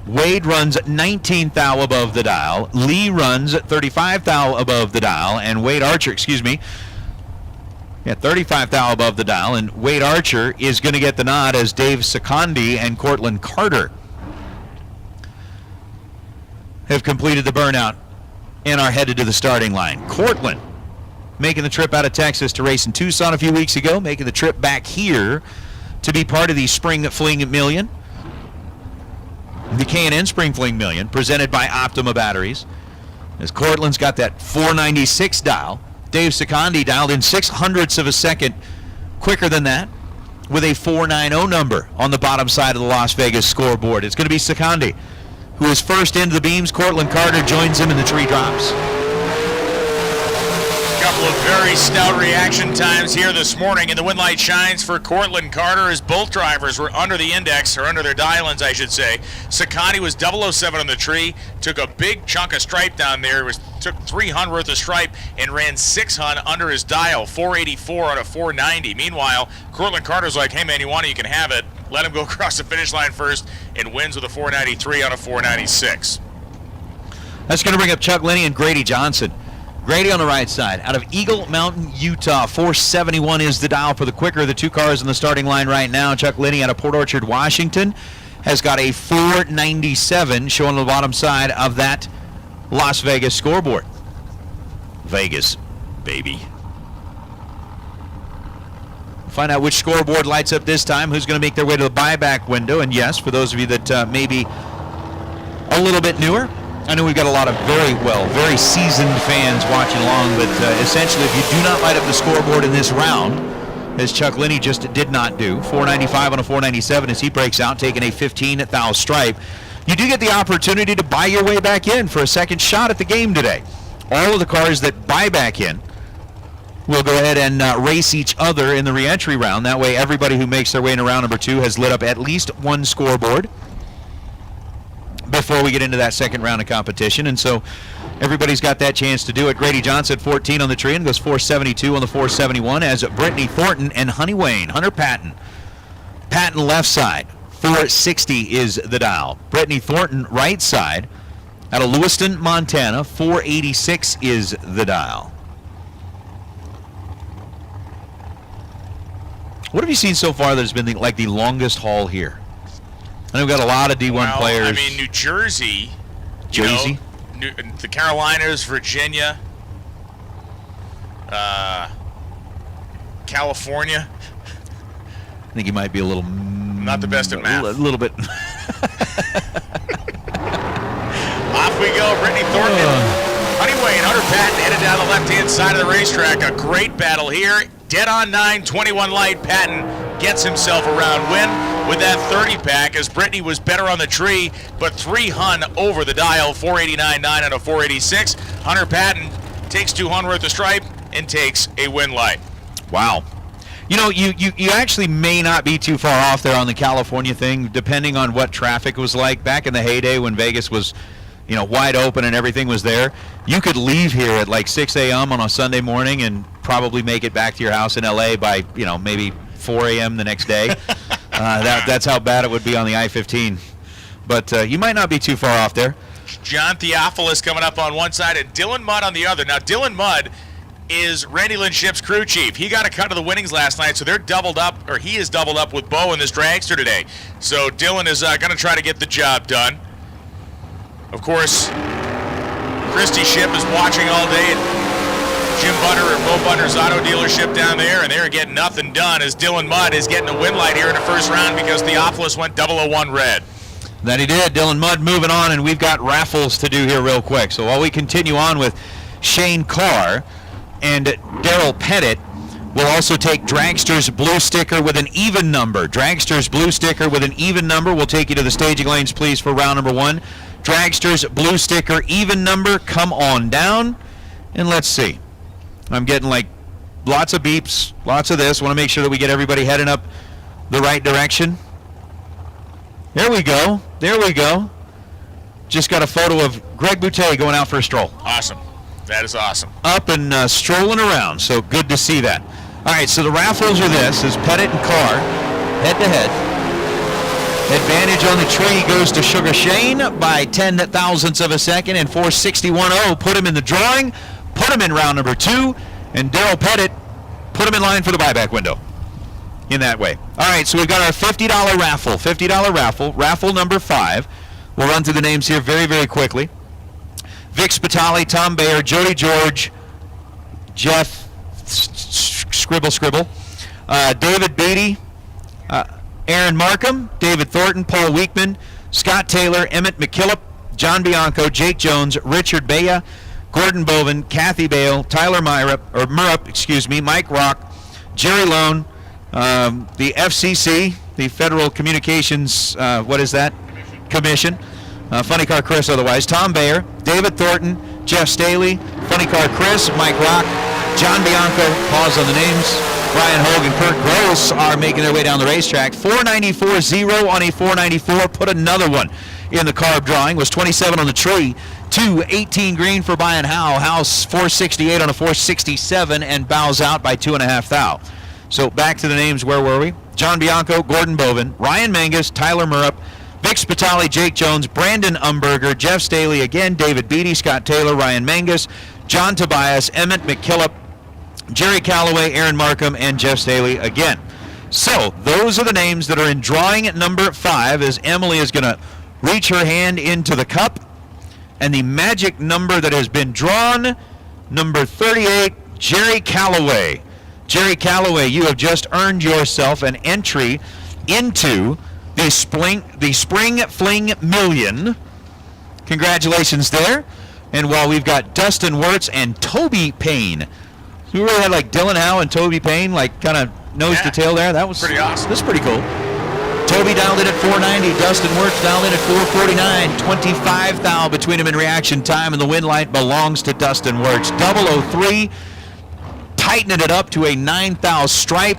Wade runs 19 thou above the dial. Lee runs 35 thou above the dial. And Wade Archer, 35 thou above the dial. And Wade Archer is going to get the nod as Dave Secondi and Cortland Carter have completed the burnout and are headed to the starting line. Cortland making the trip out of Texas to race in Tucson a few weeks ago, making the trip back here to be part of the Spring Fling Million. The K&N Spring Fling Million, presented by Optima Batteries. As Cortland's got that 496 dial, Dave Secondi dialed in 0.06 of a second quicker than that with a 490 number on the bottom side of the Las Vegas scoreboard. It's going to be Secondi who is first into the beams. Cortland Carter joins him in the tree drops. Couple of very stout reaction times here this morning, and the win light shines for Cortland Carter as both drivers were under the index, or under their dial-ins, I should say. Secondi was 007 on the tree, took a big chunk of stripe down there, took 300 worth of stripe, and ran 600 under his dial, 484 on a 490. Meanwhile, Cortland Carter's like, hey man, you want it, you can have it. Let him go across the finish line first, and wins with a 493 on a 496. That's going to bring up Chuck Linney and Grady Johnson. Grady on the right side, out of Eagle Mountain, Utah. 471 is the dial for the quicker of the two cars in the starting line right now. Chuck Linney out of Port Orchard, Washington, has got a 497 showing on the bottom side of that Las Vegas scoreboard. Vegas, baby. Find out which scoreboard lights up this time, who's going to make their way to the buyback window. And yes, for those of you that may be a little bit newer, I know we've got a lot of very seasoned fans watching along, but essentially if you do not light up the scoreboard in this round, as Chuck Linney just did not do, 495 on a 497 as he breaks out, taking a 15,000 stripe, you do get the opportunity to buy your way back in for a second shot at the game today. All of the cars that buy back in will go ahead and race each other in the re-entry round. That way everybody who makes their way into round number 2 has lit up at least one scoreboard before we get into that second round of competition. And so everybody's got that chance to do it. Grady Johnson, 14 on the tree, and goes 472 on the 471 as Brittany Thornton and Honey Wayne. Hunter Patton. Patton left side, 460 is the dial. Brittany Thornton right side out of Lewiston, Montana, 486 is the dial. What have you seen so far that has been the longest haul here? I know we've got a lot of D1 players. I mean, New Jersey. Jersey? The Carolinas, Virginia, California. I think he might be a little... Not the best at math. A little bit. Off we go, Brittany Thornton. Honey Wayne, Hunter Patton headed down the left-hand side of the racetrack. A great battle here. Dead on 9, 21 light. Patton gets himself a round win with that 30-pack as Brittany was better on the tree, but 3 Hun over the dial, 489.9 on a 486. Hunter Patton takes 200 worth of stripe and takes a win light. Wow. You know, you actually may not be too far off there on the California thing, depending on what traffic was like. Back in the heyday when Vegas was, wide open and everything was there, you could leave here at like 6 a.m. on a Sunday morning and probably make it back to your house in L.A. by, maybe 4 a.m. the next day. That's how bad it would be on the I-15. But you might not be too far off there. John Theophilus coming up on one side and Dylan Mudd on the other. Now, Dylan Mudd is Randy Lynchip's crew chief. He got a cut of the winnings last night, so they're doubled up, or he is doubled up with Bo in this dragster today. So Dylan is going to try to get the job done. Of course, Christy Ship is watching all day at Jim Butter or Bo Butter's auto dealership down there, and they're getting nothing done as Dylan Mudd is getting a win light here in the first round because Theophilus went 001 red. That he did. Dylan Mudd moving on, and we've got raffles to do here real quick. So while we continue on with Shane Carr and Daryl Pettit, we'll also take Dragster's blue sticker with an even number. Dragster's blue sticker with an even number. We'll take you to the staging lanes, please, for round number 1. Dragster's blue sticker, even number. Come on down, and let's see. I'm getting like lots of beeps, lots of this. Want to make sure that we get everybody heading up the right direction. There we go. There we go. Just got a photo of Greg Boutte going out for a stroll. Awesome. That is awesome. Up and strolling around, so good to see that. All right, so the raffles are this, is Pettit and Carr, head-to-head. Advantage on the tree goes to Sugar Shane by 10 thousandths of a second, and 461.0 put him in the drawing, put him in round number 2, and Daryl Pettit put him in line for the buyback window in that way. All right, so we've got our $50 raffle, raffle number 5. We'll run through the names here very, very quickly. Vic Spitali, Tom Bayer, Jody George, Jeff Scribble, David Beatty, Aaron Markham, David Thornton, Paul Weekman, Scott Taylor, Emmett McKillop, John Bianco, Jake Jones, Richard Baya, Gordon Boven, Kathy Bale, Tyler Murup, Mike Rock, Jerry Lone, the FCC, the Federal Communications, Commission. Funny Car Chris otherwise, Tom Bayer, David Thornton, Jeff Staley, Funny Car Chris, Mike Rock, John Bianco, pause on the names, Brian Hogue and Kurt Gross are making their way down the racetrack. 494.0 on a 494, put another one in the carb drawing, was 27 on the tree, 218 green for Brian Howe, House 468 on a 467, and bows out by 2.5 thou. So back to the names, where were we? John Bianco, Gordon Boven, Ryan Mangus, Tyler Murup, Vic Spitali, Jake Jones, Brandon Umberger, Jeff Staley again, David Beatty, Scott Taylor, Ryan Mangus, John Tobias, Emmett McKillop, Jerry Calloway, Aaron Markham, and Jeff Staley again. So those are the names that are in drawing at number 5 as Emily is going to reach her hand into the cup. And the magic number that has been drawn, number 38, Jerry Calloway. Jerry Calloway, you have just earned yourself an entry into the Spring Fling Million. Congratulations there. And while we've got Dustin Wirtz and Toby Payne, we really had like Dylan Howe and Toby Payne, like kind of nose to tail there. That was pretty awesome. That's pretty cool. Toby dialed in at 490. Dustin Wirtz dialed in at 449. 25 thou between them in reaction time, and the win light belongs to Dustin Wirtz. 003, tightening it up to a 9 thou stripe,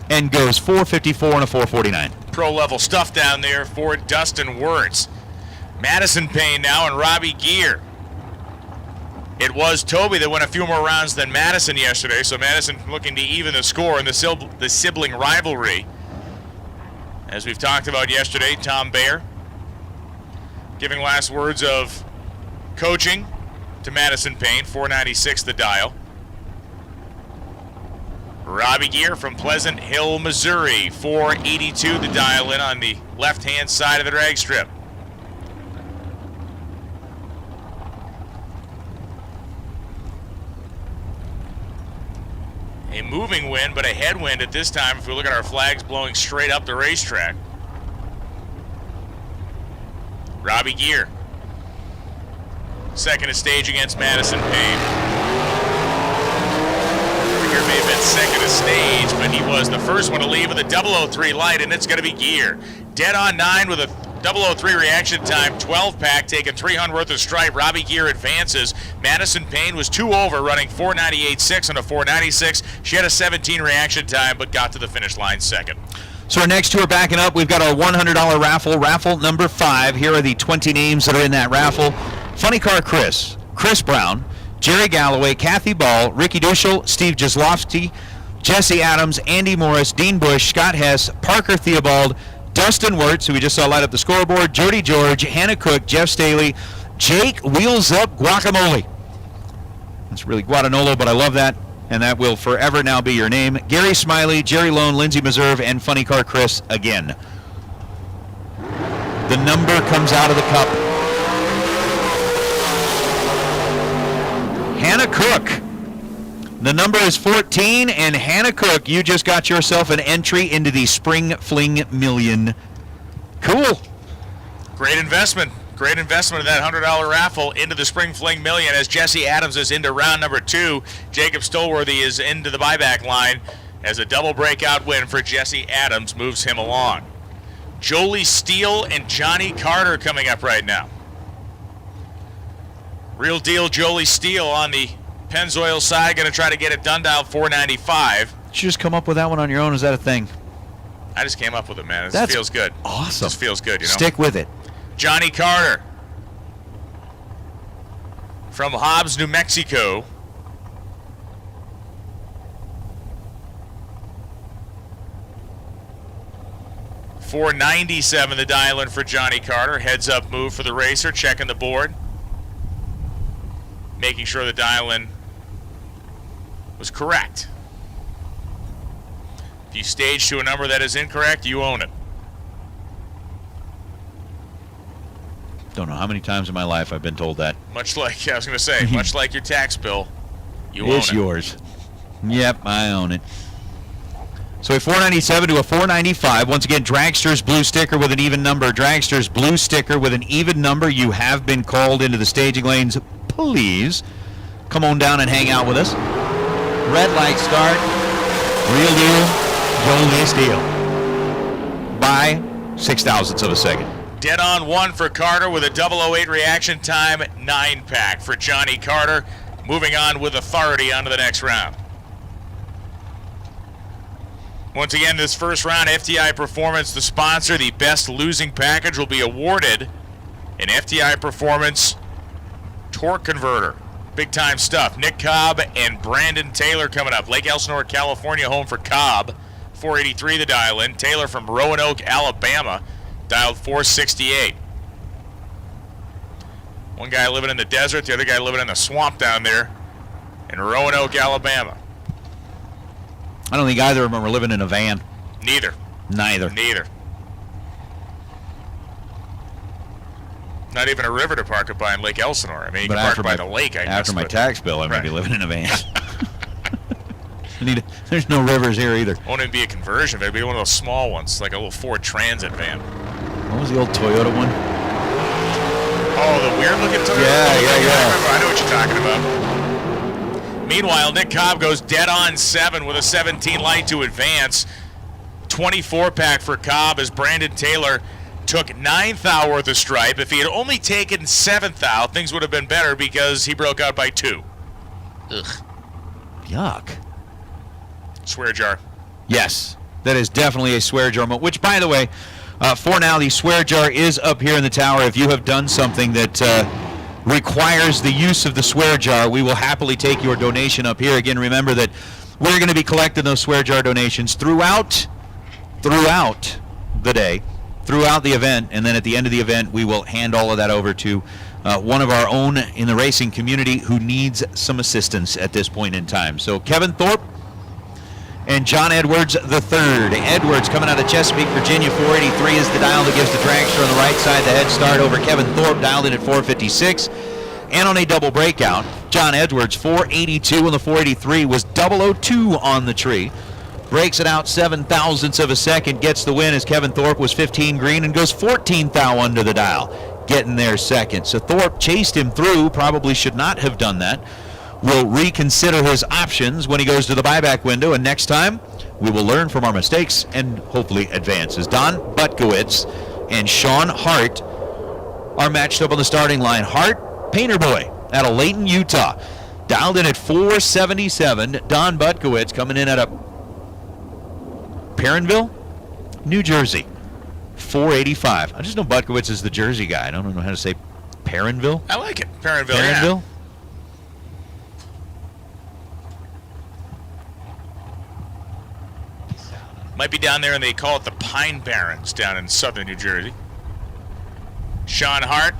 and goes 454 and a 449. Pro-level stuff down there for Dustin Wirtz. Madison Payne now and Robbie Gear. It was Toby that went a few more rounds than Madison yesterday, so Madison looking to even the score in the sibling rivalry. As we've talked about yesterday, Tom Bayer giving last words of coaching to Madison Payne, 496 the dial. Robbie Gear from Pleasant Hill, Missouri, 482 the dial in on the left-hand side of the drag strip. A moving wind, but a headwind at this time if we look at our flags blowing straight up the racetrack. Robbie Gear, second to stage against Madison Payne. Gear may have been second to stage, but he was the first one to leave with a 003 light, and it's going to be Gear. Dead on 9 with a 003 reaction time, 12-pack, taking 300 worth of stripe. Robbie Gear advances. Madison Payne was 2 over, running 498.6 on a 496. She had a 17 reaction time, but got to the finish line second. So our next two are backing up. We've got our $100 raffle number 5. Here are the 20 names that are in that raffle. Funny Car Chris, Chris Brown, Jerry Galloway, Kathy Ball, Ricky Duschel, Steve Jaslowski, Jesse Adams, Andy Morris, Dean Bush, Scott Hess, Parker Theobald, Dustin Wirtz, who we just saw light up the scoreboard, Jody George, Hannah Cook, Jeff Staley, Jake Wheels Up Guacamole. That's really Guadagnolo, but I love that, and that will forever now be your name. Gary Smiley, Jerry Lone, Lindsay Meserve, and Funny Car Chris again. The number comes out of the cup. Hannah Cook. The number is 14, and Hannah Cook, you just got yourself an entry into the Spring Fling Million. Cool. Great investment. Great investment of that $100 raffle into the Spring Fling Million as Jesse Adams is into round number 2. Jacob Stolworthy is into the buyback line as a double breakout win for Jesse Adams moves him along. Jolie Steele and Johnny Carter coming up right now. Real deal Jolie Steele on the Pennzoil side, going to try to get it done, dial 495. Did you just come up with that one on your own? Is that a thing? I just came up with it, man. That feels good. Awesome. This feels good, you know. Stick with it. Johnny Carter from Hobbs, New Mexico. $497 the dial in for Johnny Carter. Heads up move for the racer, checking the board. Making sure the dial in was correct. If you stage to a number that is incorrect, you own it. Don't know how many times in my life I've been told that. Much like, I was going to say, much like your tax bill, you own it. It's yours. Yep, I own it. So a 497 to a 495. Once again, Dragster's blue sticker with an even number. Dragster's blue sticker with an even number. You have been called into the staging lanes. Please come on down and hang out with us. Red light start. Real deal. Jolie Steele. By 0.06 of a second. Dead on 1 for Carter with a 008 reaction time, 9-pack for Johnny Carter. Moving on with authority onto the next round. Once again, this first round, FTI Performance, the sponsor, the best losing package will be awarded an FTI Performance torque converter. Big time stuff. Nick Cobb and Brandon Taylor coming up. Lake Elsinore, California, home for Cobb. 483 the dial in. Taylor from Roanoke, Alabama, dialed 468. One guy living in the desert, the other guy living in the swamp down there in Roanoke, Alabama. I don't think either of them are living in a van. Neither. Neither. Not even a river to park it by in Lake Elsinore. I mean, you But can park it by the lake, I guess. After my tax bill, I may be living in a van. There's no rivers here either. Won't even be a conversion. It'd be one of those small ones, like a little Ford Transit van. What was the old Toyota one? Oh, the weird-looking Toyota? Yeah. I know what you're talking about. Meanwhile, Nick Cobb goes dead on 7 with a 17 light to advance. 24-pack for Cobb as Brandon Taylor took 9th thou worth of stripe. If he had only taken 7th thou, things would have been better because he broke out by 2. Ugh. Yuck. Swear jar. Yes, that is definitely a swear jar moment, which, by the way, for now, the swear jar is up here in the tower. If you have done something that requires the use of the swear jar, we will happily take your donation up here. Again, remember that we're going to be collecting those swear jar donations throughout the day, throughout the event, and then at the end of the event, we will hand all of that over to one of our own in the racing community who needs some assistance at this point in time. So Kevin Thorpe and John Edwards III. Edwards coming out of Chesapeake, Virginia, 483 is the dial that gives the Dragster on the right side the head start over Kevin Thorpe, dialed in at 456. And on a double breakout, John Edwards, 482 on the 483, was 002 on the tree. Breaks it out 7 thousandths of a second, gets the win as Kevin Thorpe was 15 green and goes 14th thou under the dial, getting there second. So Thorpe chased him through, probably should not have done that. Will reconsider his options when he goes to the buyback window, and next time we will learn from our mistakes and hopefully advance. As Don Butkowitz and Sean Hart are matched up on the starting line. Hart, Painter Boy, out of Layton, Utah, dialed in at 477. Don Butkowitz coming in at a Perrineville, New Jersey, 485. I just know Butkowitz is the Jersey guy. I don't know how to say Perrineville. I like it. Perrineville. Perrineville? Yeah. Might be down there, and they call it the Pine Barrens down in southern New Jersey. Sean Hart,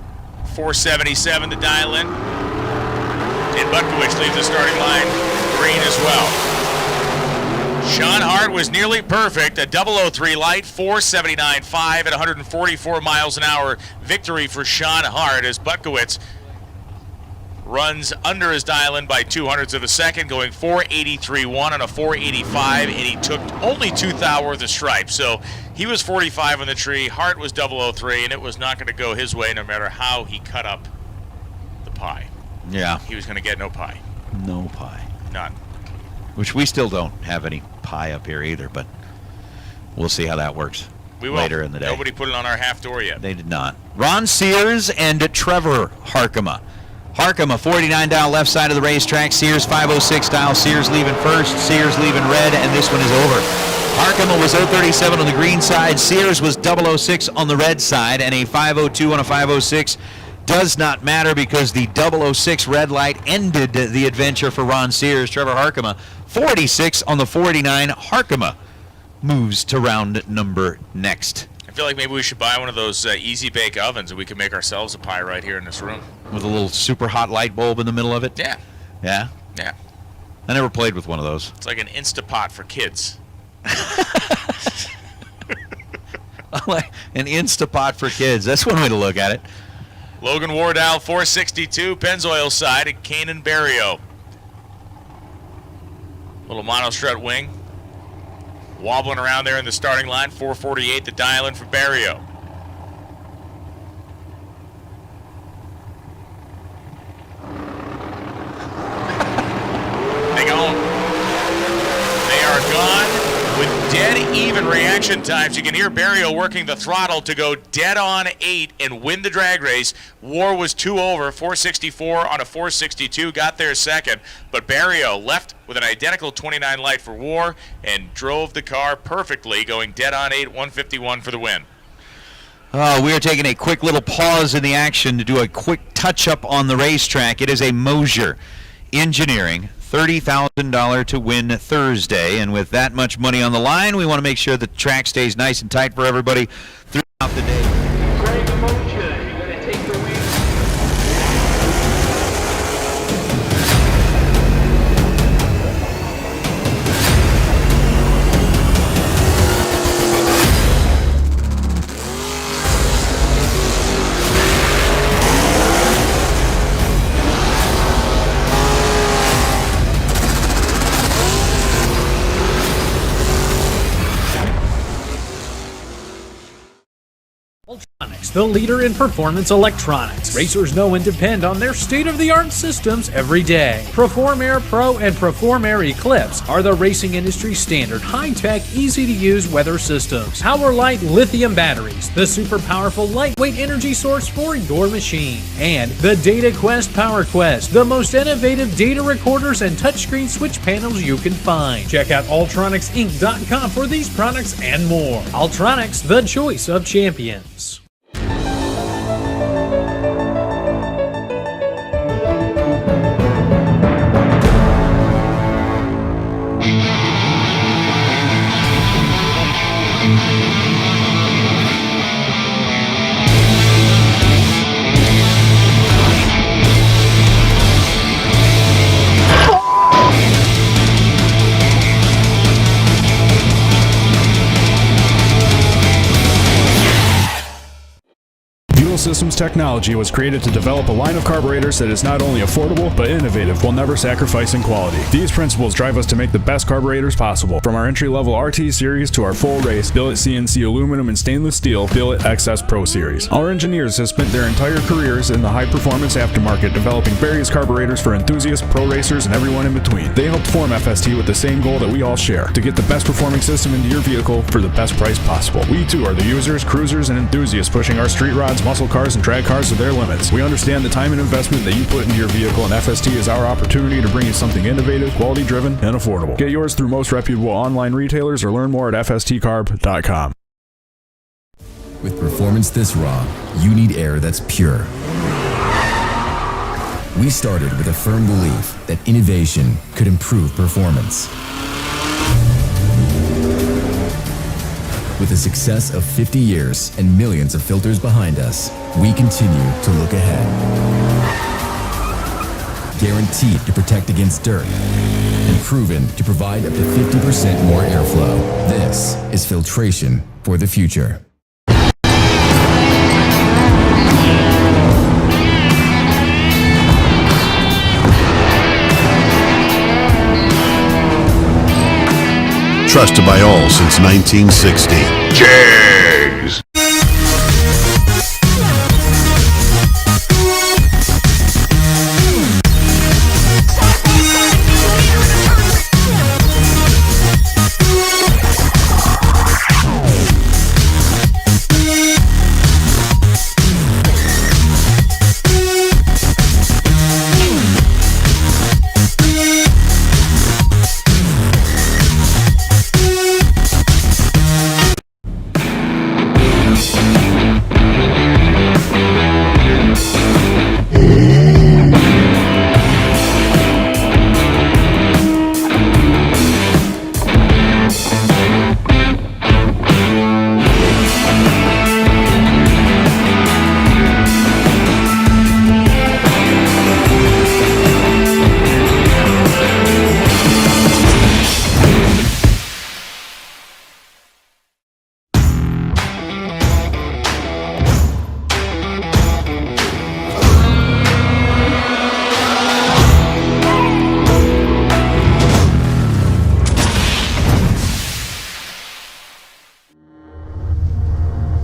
477 to dial in. And Butkowitz leaves the starting line green as well. Sean Hart was nearly perfect, a 003 light, 479.5 at 144 miles an hour. Victory for Sean Hart as Butkowitz runs under his dial-in by 200ths of a second, going 483.1 on a 485, and he took only 2th thou worth of stripe. So he was 45 on the tree, Hart was 003, and it was not going to go his way no matter how he cut up the pie. Yeah. He was going to get no pie. No pie. None. Which we still don't have any pie up here either, but we'll see how that works later in the day. Nobody put it on our half door yet. They did not. Ron Sears and Trevor Harkema. Harkema, 49 dial left side of the racetrack. Sears, 506 dial. Sears leaving first. Sears leaving red, and this one is over. Harkema was 037 on the green side. Sears was 006 on the red side, and a 502 on a 506 does not matter because the 006 red light ended the adventure for Ron Sears. Trevor Harkema, 46 on the 49. Harkema moves to round number next. I feel like maybe we should buy one of those easy bake ovens and we can make ourselves a pie right here in this room. With a little super hot light bulb in the middle of it? Yeah. Yeah? Yeah. I never played with one of those. It's like an Instapot for kids. Like an Instapot for kids. That's one way to look at it. Logan Wardow, 462, Pennzoil side at Kanan Barrio. Little monostrut wing. Wobbling around there in the starting line, 448 the dial in for Barrio. They gone. They are gone with dead even reaction times. You can hear Barrio working the throttle to go dead on 8 and win the drag race. War was 2 over, 464 on a 462, got there second. But Barrio left with an identical 29 light for War and drove the car perfectly, going dead on 8, 151 for the win. We are taking a quick little pause in the action to do a quick touch-up on the racetrack. It is a Mosier Engineering $30,000 to win Thursday, and with that much money on the line, we want to make sure the track stays nice and tight for everybody throughout the day. Greg Mosier, you're going to take the win. the leader in performance electronics. Racers know and depend on their state-of-the-art systems every day. Perform Air Pro and Perform Air Eclipse are the racing industry's standard, high-tech, easy-to-use weather systems. Power Light lithium batteries, the super powerful lightweight energy source for your machine. And the Data Quest Power Quest, the most innovative data recorders and touchscreen switch panels you can find. Check out ultronicsinc.com for these products and more. Ultronics, the choice of champions. Systems Technology was created to develop a line of carburetors that is not only affordable but innovative while never sacrificing quality. These principles drive us to make the best carburetors possible. From our entry-level RT series to our full race billet CNC aluminum and stainless steel billet XS Pro series. Our engineers have spent their entire careers in the high-performance aftermarket developing various carburetors for enthusiasts, pro racers, and everyone in between. They helped form FST with the same goal that we all share, to get the best performing system into your vehicle for the best price possible. We too are the users, cruisers, and enthusiasts pushing our street rods, muscle cars, and drag cars to their limits. We understand the time and investment that you put into your vehicle, and FST is our opportunity to bring you something innovative, quality-driven, and affordable. Get yours through most reputable online retailers or learn more at fstcarb.com. With performance this raw, you need air that's pure. We started with a firm belief that innovation could improve performance. With the success of 50 years and millions of filters behind us, we continue to look ahead. Guaranteed to protect against dirt and proven to provide up to 50% more airflow. This is filtration for the future. Trusted by all since 1960. Jags!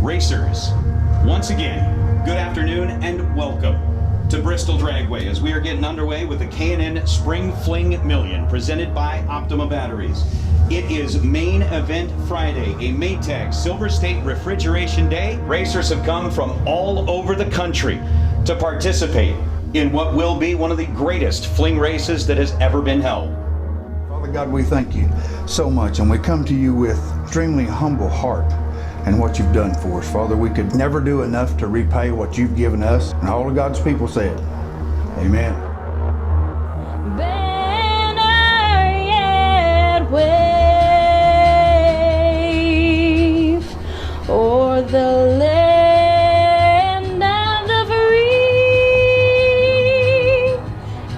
Racers, once again, good afternoon and welcome to Bristol Dragway as we are getting underway with the K&N Spring Fling Million presented by Optima Batteries. It is main event Friday, a Maytag Silver State Refrigeration Day. Racers have come from all over the country to participate in what will be one of the greatest fling races that has ever been held. Father God, we thank you so much, and we come to you with extremely humble heart and what you've done for us. Father, we could never do enough to repay what you've given us. And all of God's people said, amen. Banner yet wave o'er the land of the free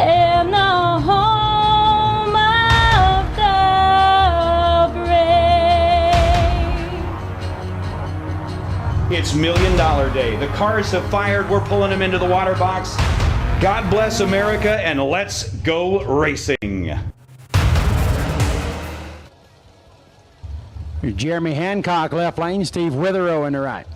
and the home of the brave. It's $1 Million Day. The cars have fired. We're pulling them into the water box. God bless America, and let's go racing. Here's Jeremy Hancock left lane, Steve Witherow in the right.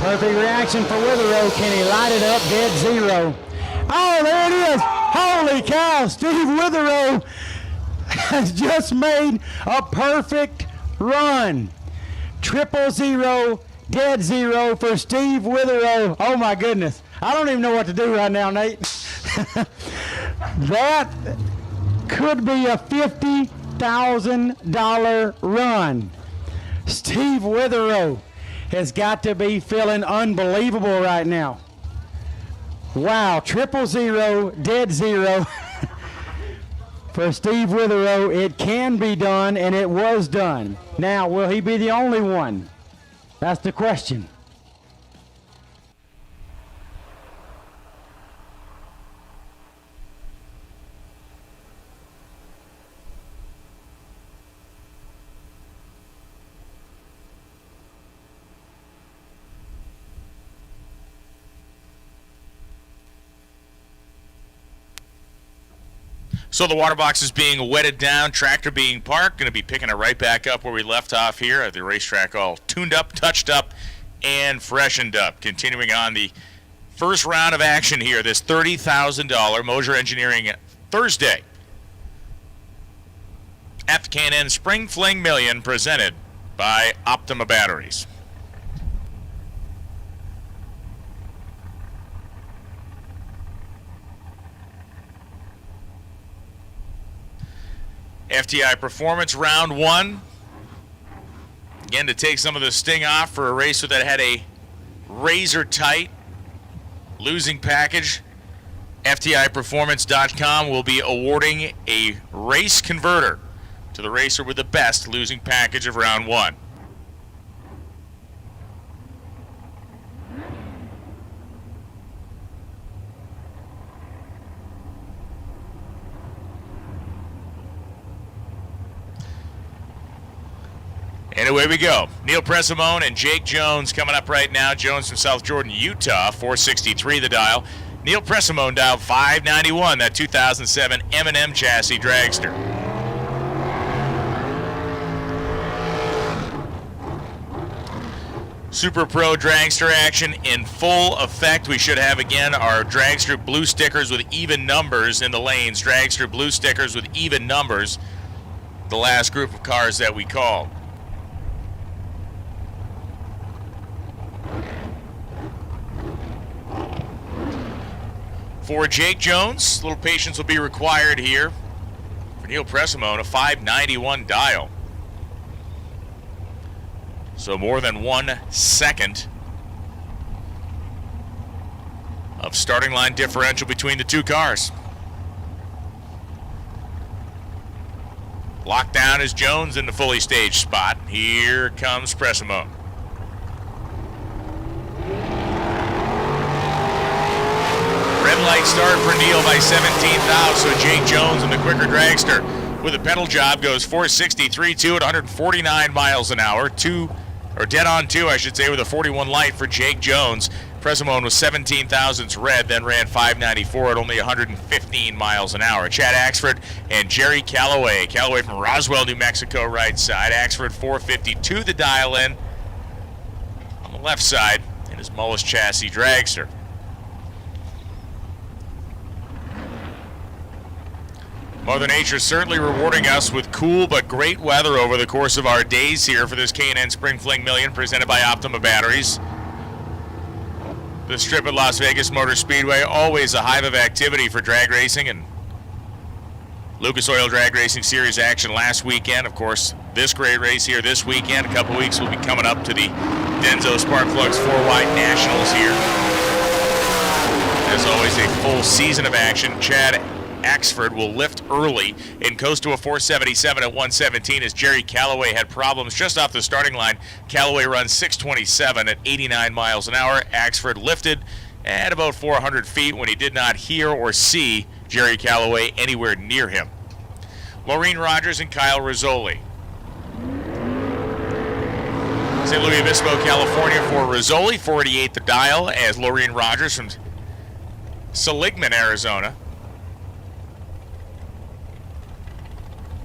Perfect reaction for Witherow. Can he light it up dead zero? Oh, there it is. Holy cow. Steve Witherow has just made a perfect run. 000, dead zero for Steve Witherow. Oh, my goodness. I don't even know what to do right now, Nate. That could be a $50,000 run. Steve Witherow has got to be feeling unbelievable right now. Wow, 000, dead zero for Steve Witherow. It can be done, and it was done. Now, will he be the only one? That's the question. So the water box is being wetted down, tractor being parked, going to be picking it right back up where we left off here at the racetrack, all tuned up, touched up, and freshened up. Continuing on the first round of action here, this $30,000 Mosier Engineering Thursday at the K&N Spring Fling Million, presented by Optima Batteries. FTI Performance Round 1. Again, to take some of the sting off for a racer that had a razor-tight losing package, FTIPerformance.com will be awarding a race converter to the racer with the best losing package of Round 1. And away we go. Neil Presimone and Jake Jones coming up right now. Jones from South Jordan, Utah, 463 the dial. Neil Presimone dial 591, that 2007 M&M chassis dragster. Super Pro dragster action in full effect. We should have, again, our dragster blue stickers with even numbers in the lanes. Dragster blue stickers with even numbers. The last group of cars that we called. For Jake Jones, a little patience will be required here. For Neil Presimone, a 591 dial. So more than 1 second of starting line differential between the two cars. Locked down is Jones in the fully staged spot. Here comes Presimone. Red light start for Neil by 17,000, so Jake Jones in the quicker dragster with a pedal job goes 463.2 at 149 miles an hour. Dead on two, I should say, with a 41 light for Jake Jones. Presimone was 17,000ths red, then ran 594 at only 115 miles an hour. Chad Axford and Jerry Calloway. Calloway from Roswell, New Mexico, right side. Axford 452 the dial in on the left side in his Mullis chassis dragster. Mother Nature certainly rewarding us with cool but great weather over the course of our days here for this K&N Spring Fling Million presented by Optima Batteries. The strip at Las Vegas Motor Speedway, always a hive of activity for drag racing, and Lucas Oil Drag Racing Series action last weekend. Of course, this great race here this weekend. A couple weeks we'll be coming up to the Denso Sparkplugs 4-Wide Nationals here. As always, a full season of action. Chad Axford will lift early and coast to a 477 at 117 as Jerry Calloway had problems just off the starting line. Calloway runs 627 at 89 miles an hour. Axford lifted at about 400 feet when he did not hear or see Jerry Calloway anywhere near him. Laureen Rogers and Kyle Rizzoli. St. Louis Obispo, California for Rizzoli, 48 the dial, as Laureen Rogers from Seligman, Arizona.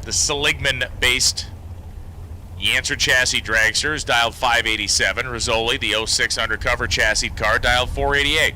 The Seligman-based Yancer chassis dragsters dialed 587. Rizzoli, the 06 undercover chassis car, dialed 488.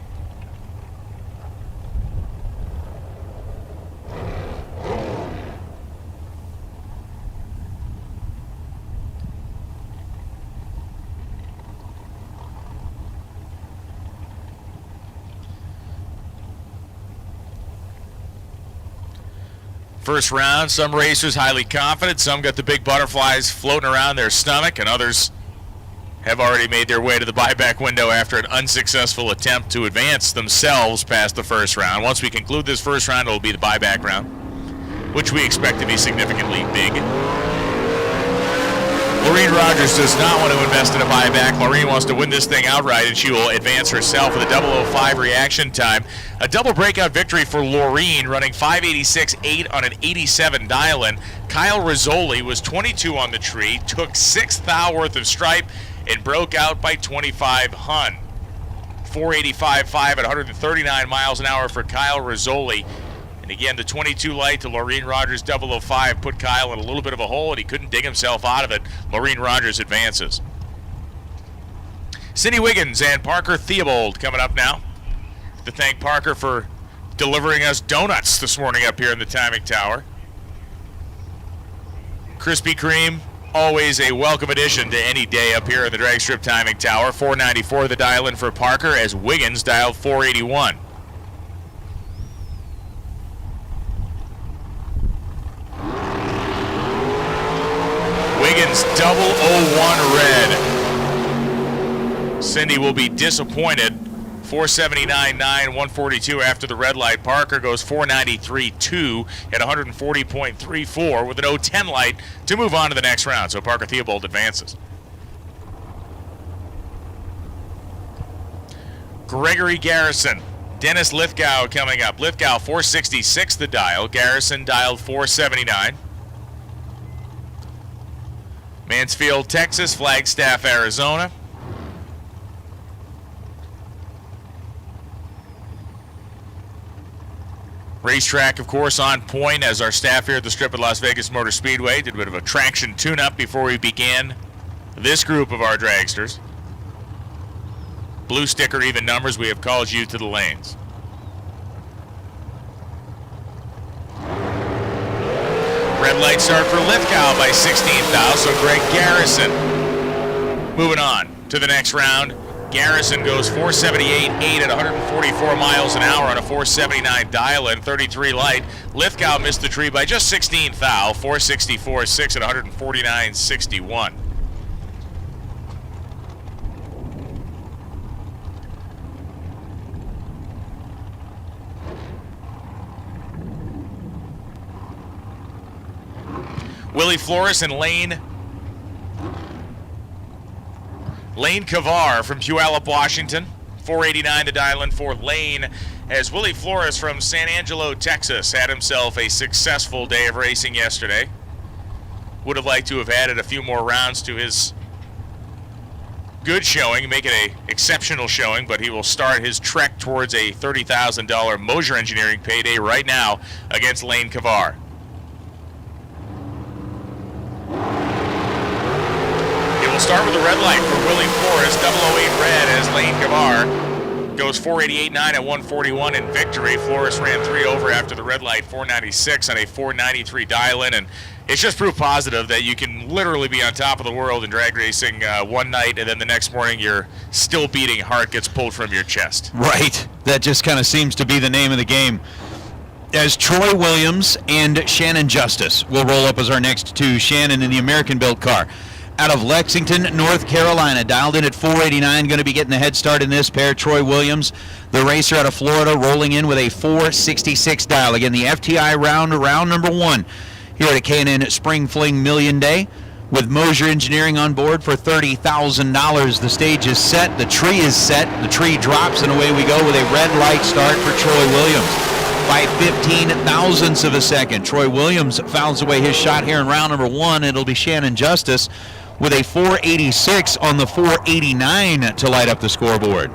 First round, some racers highly confident. Some got the big butterflies floating around their stomach, and others have already made their way to the buyback window after an unsuccessful attempt to advance themselves past the first round. Once we conclude this first round, it will be the buyback round, which we expect to be significantly big. Maureen Rogers does not want to invest in a buyback. Maureen wants to win this thing outright, and she will advance herself with a 005 reaction time. A double breakout victory for Laureen, running 586.8 on an 87 dial-in. Kyle Rizzoli was 22 on the tree, took 6 thou worth of stripe, and broke out by 25 hun. 485.5 at 139 miles an hour for Kyle Rizzoli. And again, the 22 light to Laureen Rogers 005 put Kyle in a little bit of a hole, and he couldn't dig himself out of it. Laureen Rogers advances. Cindy Wiggins and Parker Theobald coming up now. To thank Parker for delivering us donuts this morning up here in the timing tower. Krispy Kreme, always a welcome addition to any day up here in the drag strip timing tower. 494 the dial-in for Parker as Wiggins dialed 481. Wiggins 001 red. Cindy will be disappointed. 479.9, 142 after the red light. Parker goes 493.2 at 140.34 with an 010 light to move on to the next round. So Parker Theobald advances. Gregory Garrison, Dennis Lithgow coming up. Lithgow 466 the dial. Garrison dialed 479. Mansfield, Texas, Flagstaff, Arizona. Racetrack, of course, on point as our staff here at the strip at Las Vegas Motor Speedway did a bit of a traction tune-up before we began this group of our dragsters. Blue sticker, even numbers, we have called you to the lanes. Red light start for Lithgow by 16th thou, so Greg Garrison moving on to the next round. Garrison goes 478.8 at 144 miles an hour on a 479 dial-in, 33 light. Lithgow missed the tree by just 16th thou, 464.6 at 149.61. Willie Flores and Lane Kavar from Puyallup, Washington. 489 to dial-in for Lane, as Willie Flores from San Angelo, Texas had himself a successful day of racing yesterday. Would have liked to have added a few more rounds to his good showing, make it an exceptional showing, but he will start his trek towards a $30,000 Mosier Engineering payday right now against Lane Kavar. We'll start with the red light for Willie Flores, 008 red as Lane Kavar goes 488.9 at 141 in victory. Flores ran 3 over after the red light, 496 on a 493 dial-in, and it's just proof positive that you can literally be on top of the world in drag racing one night, and then the next morning your still beating heart gets pulled from your chest. Right. That just kind of seems to be the name of the game. As Troy Williams and Shannon Justice will roll up as our next two. Shannon in the American-built car out of Lexington, North Carolina, dialed in at 489, going to be getting the head start in this pair. Troy Williams, the racer out of Florida, rolling in with a 466 dial. Again, the FTI round number 1 here at K&N Spring Fling Million Day, with Mosier Engineering on board for $30,000. The stage is set, the tree is set, the tree drops, and away we go with a red light start for Troy Williams. By 15 thousandths of a second, Troy Williams fouls away his shot here in round number 1. It'll be Shannon Justice with a 486 on the 489 to light up the scoreboard.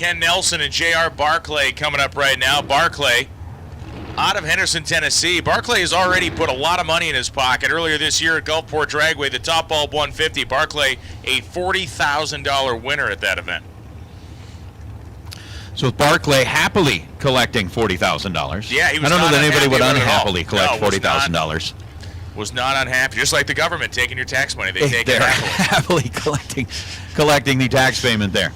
Ken Nelson and J.R. Barclay coming up right now. Barclay out of Henderson, Tennessee. Barclay has already put a lot of money in his pocket. Earlier this year at Gulfport Dragway, the top bulb 150. Barclay, a $40,000 winner at that event. So with Barclay happily collecting $40,000. Yeah, he was I don't know not that anybody would unhappy unhappily about it all. collect No, $40,000. Was not unhappy. Just like the government taking your tax money. They take it They're happily. happily collecting the tax payment there.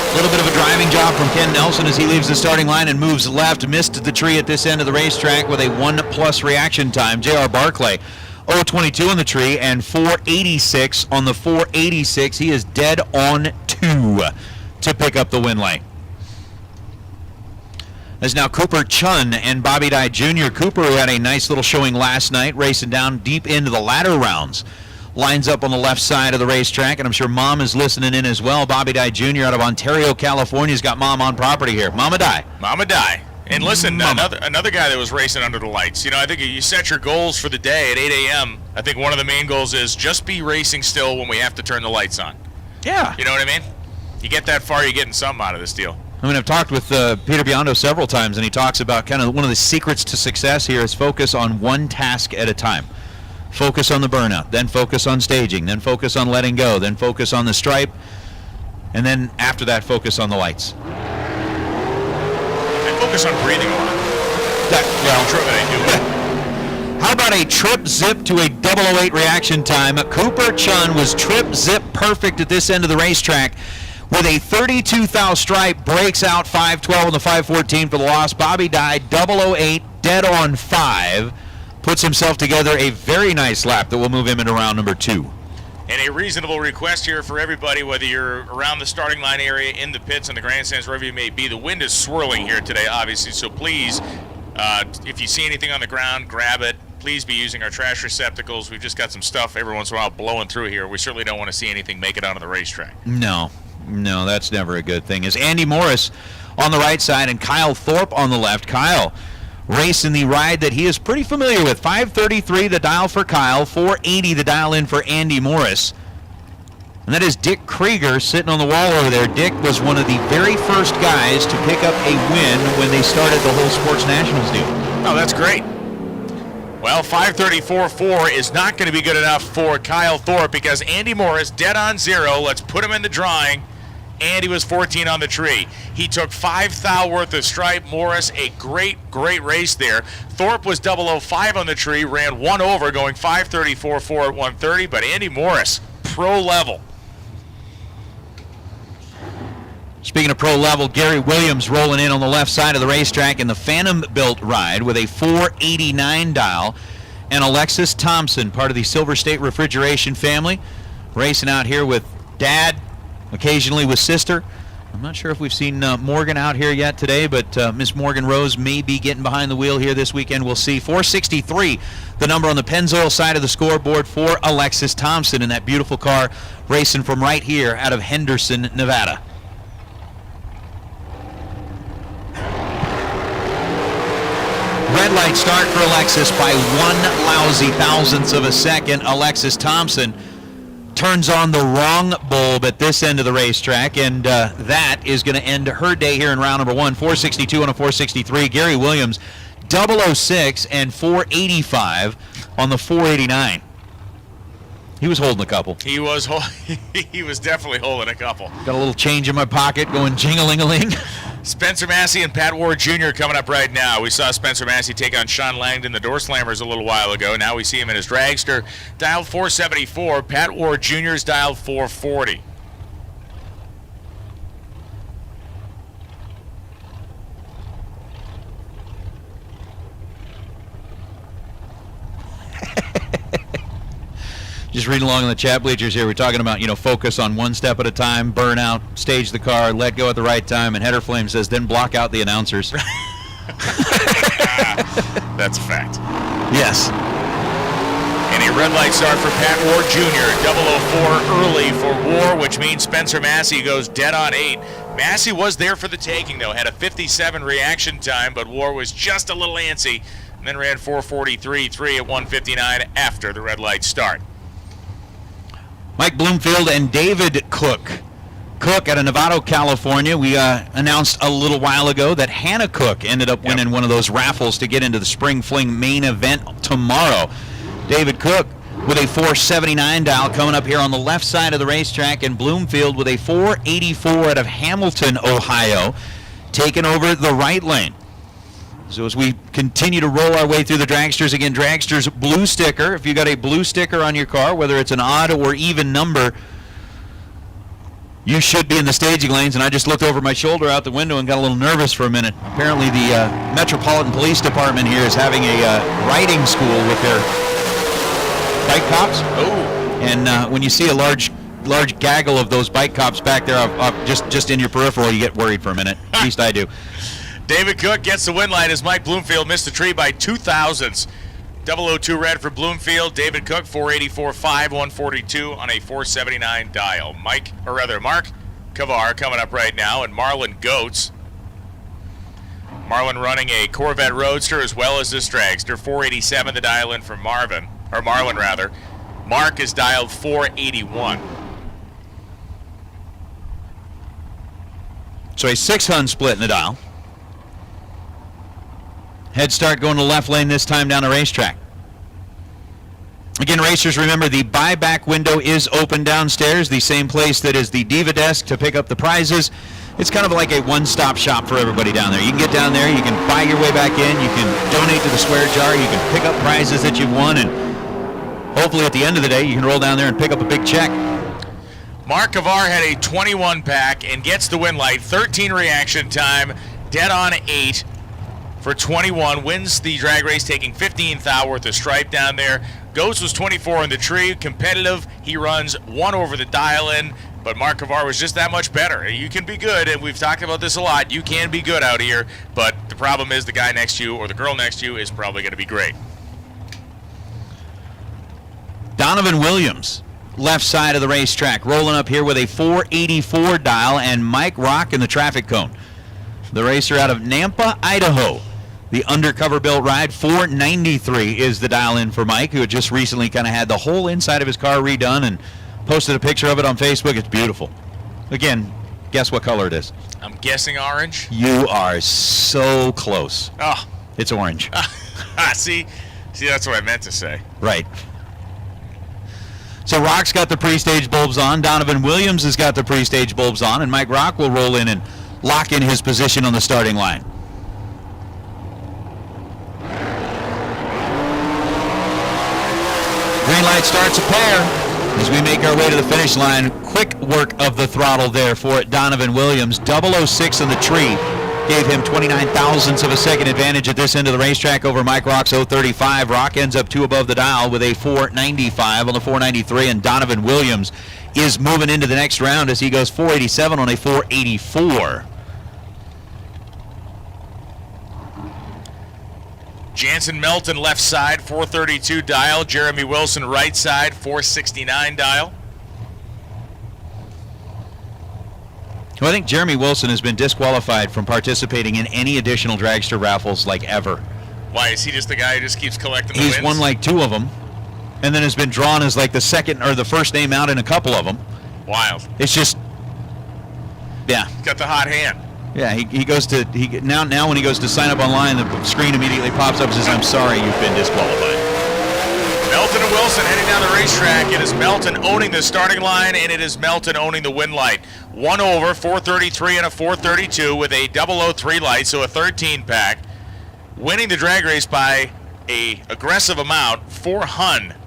A little bit of a driving job from Ken Nelson as he leaves the starting line and moves left. Missed the tree at this end of the racetrack with a 1+ reaction time. J.R. Barclay, 0.22 on the tree and 4.86 on the 4.86. He is dead on 2 to pick up the win lane. As now Cooper Chun and Bobby Dye Jr. Cooper, who had a nice little showing last night, racing down deep into the latter rounds, lines up on the left side of the racetrack, and I'm sure Mom is listening in as well. Bobby Dye Jr. out of Ontario, California, has got Mom on property here. Mama Dye. Mama Dye. And listen, another guy that was racing under the lights. You know, I think you set your goals for the day at 8 a.m. I think one of the main goals is just be racing still when we have to turn the lights on. Yeah. You know what I mean? You get that far, you're getting something out of this deal. I mean, I've talked with Peter Biondo several times, and he talks about kind of one of the secrets to success here is focus on one task at a time. Focus on the burnout, then focus on staging, then focus on letting go, then focus on the stripe, and then after that, focus on the lights. And focus on breathing a lot. Well, true that I do. How about a trip zip to a 008 reaction time? Cooper Chun was trip zip perfect at this end of the racetrack with a 32 thou stripe, breaks out 512 on the 514 for the loss. Bobby Dye, 008, dead on 5, puts himself together a very nice lap that will move him into round number 2. And a reasonable request here for everybody, whether you're around the starting line area, in the pits, in the grandstands, wherever you may be. The wind is swirling here today, obviously, so please, if you see anything on the ground, grab it. Please be using our trash receptacles. We've just got some stuff every once in a while blowing through here. We certainly don't want to see anything make it onto the racetrack. No, that's never a good thing. As Andy Morris on the right side and Kyle Thorpe on the left. Kyle racing the ride that he is pretty familiar with. 533 the dial for Kyle, 480 the dial in for Andy Morris. And that is Dick Krieger sitting on the wall over there. Dick was one of the very first guys to pick up a win when they started the whole Sports Nationals deal. Oh, that's great. Well, 534.4 is not going to be good enough for Kyle Thorpe because Andy Morris, dead on 0. Let's put him in the drawing. Andy was 14 on the tree. He took 5 thou worth of stripe. Morris, a great race there. Thorpe was 005 on the tree, ran 1 over, going 534.4 at 130, but Andy Morris, pro level. Speaking of pro level, Gary Williams rolling in on the left side of the racetrack in the Phantom built ride with a 489 dial. And Alexis Thompson, part of the Silver State Refrigeration family, racing out here with Dad, occasionally with Sister. I'm not sure if we've seen Morgan out here yet today, but Miss Morgan Rose may be getting behind the wheel here this weekend. We'll see. 463, the number on the Pennzoil side of the scoreboard for Alexis Thompson in that beautiful car racing from right here out of Henderson, Nevada. Red light start for Alexis by 1 lousy thousandths of a second. Alexis Thompson turns on the wrong bulb at this end of the racetrack, and that is going to end her day here in round number 1. 462 on a 463. Gary Williams, 006 and 485 on the 489. He was holding a couple. He was definitely holding a couple. Got a little change in my pocket going jing-a-ling-a-ling. Spencer Massey and Pat Ward Jr. coming up right now. We saw Spencer Massey take on Sean Langdon, the Door Slammers, a little while ago. Now we see him in his Dragster, dialed 474. Pat Ward Jr.'s dialed 440. Just reading along in the chat bleachers here, we're talking about, focus on one step at a time, burn out, stage the car, let go at the right time, and Header Flame says, then block out the announcers. That's a fact. Yes. And a red light start for Pat Ward Jr. 004 early for War, which means Spencer Massey goes dead on 8. Massey was there for the taking, though. Had a 57 reaction time, but War was just a little antsy, and then ran 443.3 at 159 after the red light start. Mike Bloomfield and David Cook. Cook out of Novato, California. We announced a little while ago that Hannah Cook ended up winning one of those raffles to get into the Spring Fling main event tomorrow. David Cook with a 479 dial coming up here on the left side of the racetrack, and Bloomfield with a 484 out of Hamilton, Ohio, taking over the right lane. So as we continue to roll our way through the Dragsters, again, Dragsters blue sticker. If you got a blue sticker on your car, whether it's an odd or even number, you should be in the staging lanes. And I just looked over my shoulder out the window and got a little nervous for a minute. Apparently the Metropolitan Police Department here is having a riding school with their bike cops. Oh. And when you see a large gaggle of those bike cops back there just in your peripheral, you get worried for a minute. At least I do. David Cook gets the win line as Mike Bloomfield missed the tree by 0.02. 002 red for Bloomfield. David Cook 484.5, 142 on a 479 dial. Mark Kavar coming up right now, and Marlon Goetz. Marlon running a Corvette Roadster as well as this Dragster. 487 the dial in for Marlon rather. Mark is dialed 481. So a 600 split in the dial. Head start going to the left lane this time down the racetrack. Again, racers, remember the buyback window is open downstairs, the same place that is the Diva desk to pick up the prizes. It's kind of like a one-stop shop for everybody down there. You can get down there, you can buy your way back in, you can donate to the square jar, you can pick up prizes that you've won, and hopefully at the end of the day you can roll down there and pick up a big check. Mark Kavar had a 21 pack and gets the win light. 13 reaction time, dead on 8. For 21, wins the drag race, taking 15th thou worth of stripe down there. Ghost was 24 in the tree, competitive. He runs 1 over the dial-in, but Mark Kavar was just that much better. You can be good, and we've talked about this a lot. You can be good out here, but the problem is the guy next to you or the girl next to you is probably going to be great. Donovan Williams, left side of the racetrack, rolling up here with a 484 dial, and Mike Rock in the traffic cone. The racer out of Nampa, Idaho. The undercover built ride, 493 is the dial in for Mike, who had just recently kind of had the whole inside of his car redone and posted a picture of it on Facebook. It's beautiful. Again, guess what color it is? I'm guessing orange. You are so close. Oh. It's orange. See, that's what I meant to say. Right. So Rock's got the pre-stage bulbs on, Donovan Williams has got the pre-stage bulbs on, and Mike Rock will roll in and lock in his position on the starting line. Green light starts a pair as we make our way to the finish line. Quick work of the throttle there for Donovan Williams. 006 in the tree gave him 29 thousandths of a second advantage at this end of the racetrack over Mike Rock's 035. Rock ends up 2 above the dial with a 495 on the 493, and Donovan Williams is moving into the next round as he goes 487 on a 484. Jansen Melton left side, 432 dial. Jeremy Wilson right side, 469 dial. Well, I think Jeremy Wilson has been disqualified from participating in any additional dragster raffles like ever. Why, is he just the guy who just keeps collecting the He's wins? won like 2 of them, and then has been drawn as like the second or the first name out in a couple of them. Wild. It's just, yeah. Got the hot hand. Yeah, he goes to now when he goes to sign up online, the screen immediately pops up and says, "I'm sorry, you've been disqualified." Melton and Wilson heading down the racetrack. It is Melton owning the starting line, and it is Melton owning the win light. 1 over, 433 and a 432 with a 003 light, so a 13 pack. Winning the drag race by a aggressive amount. 400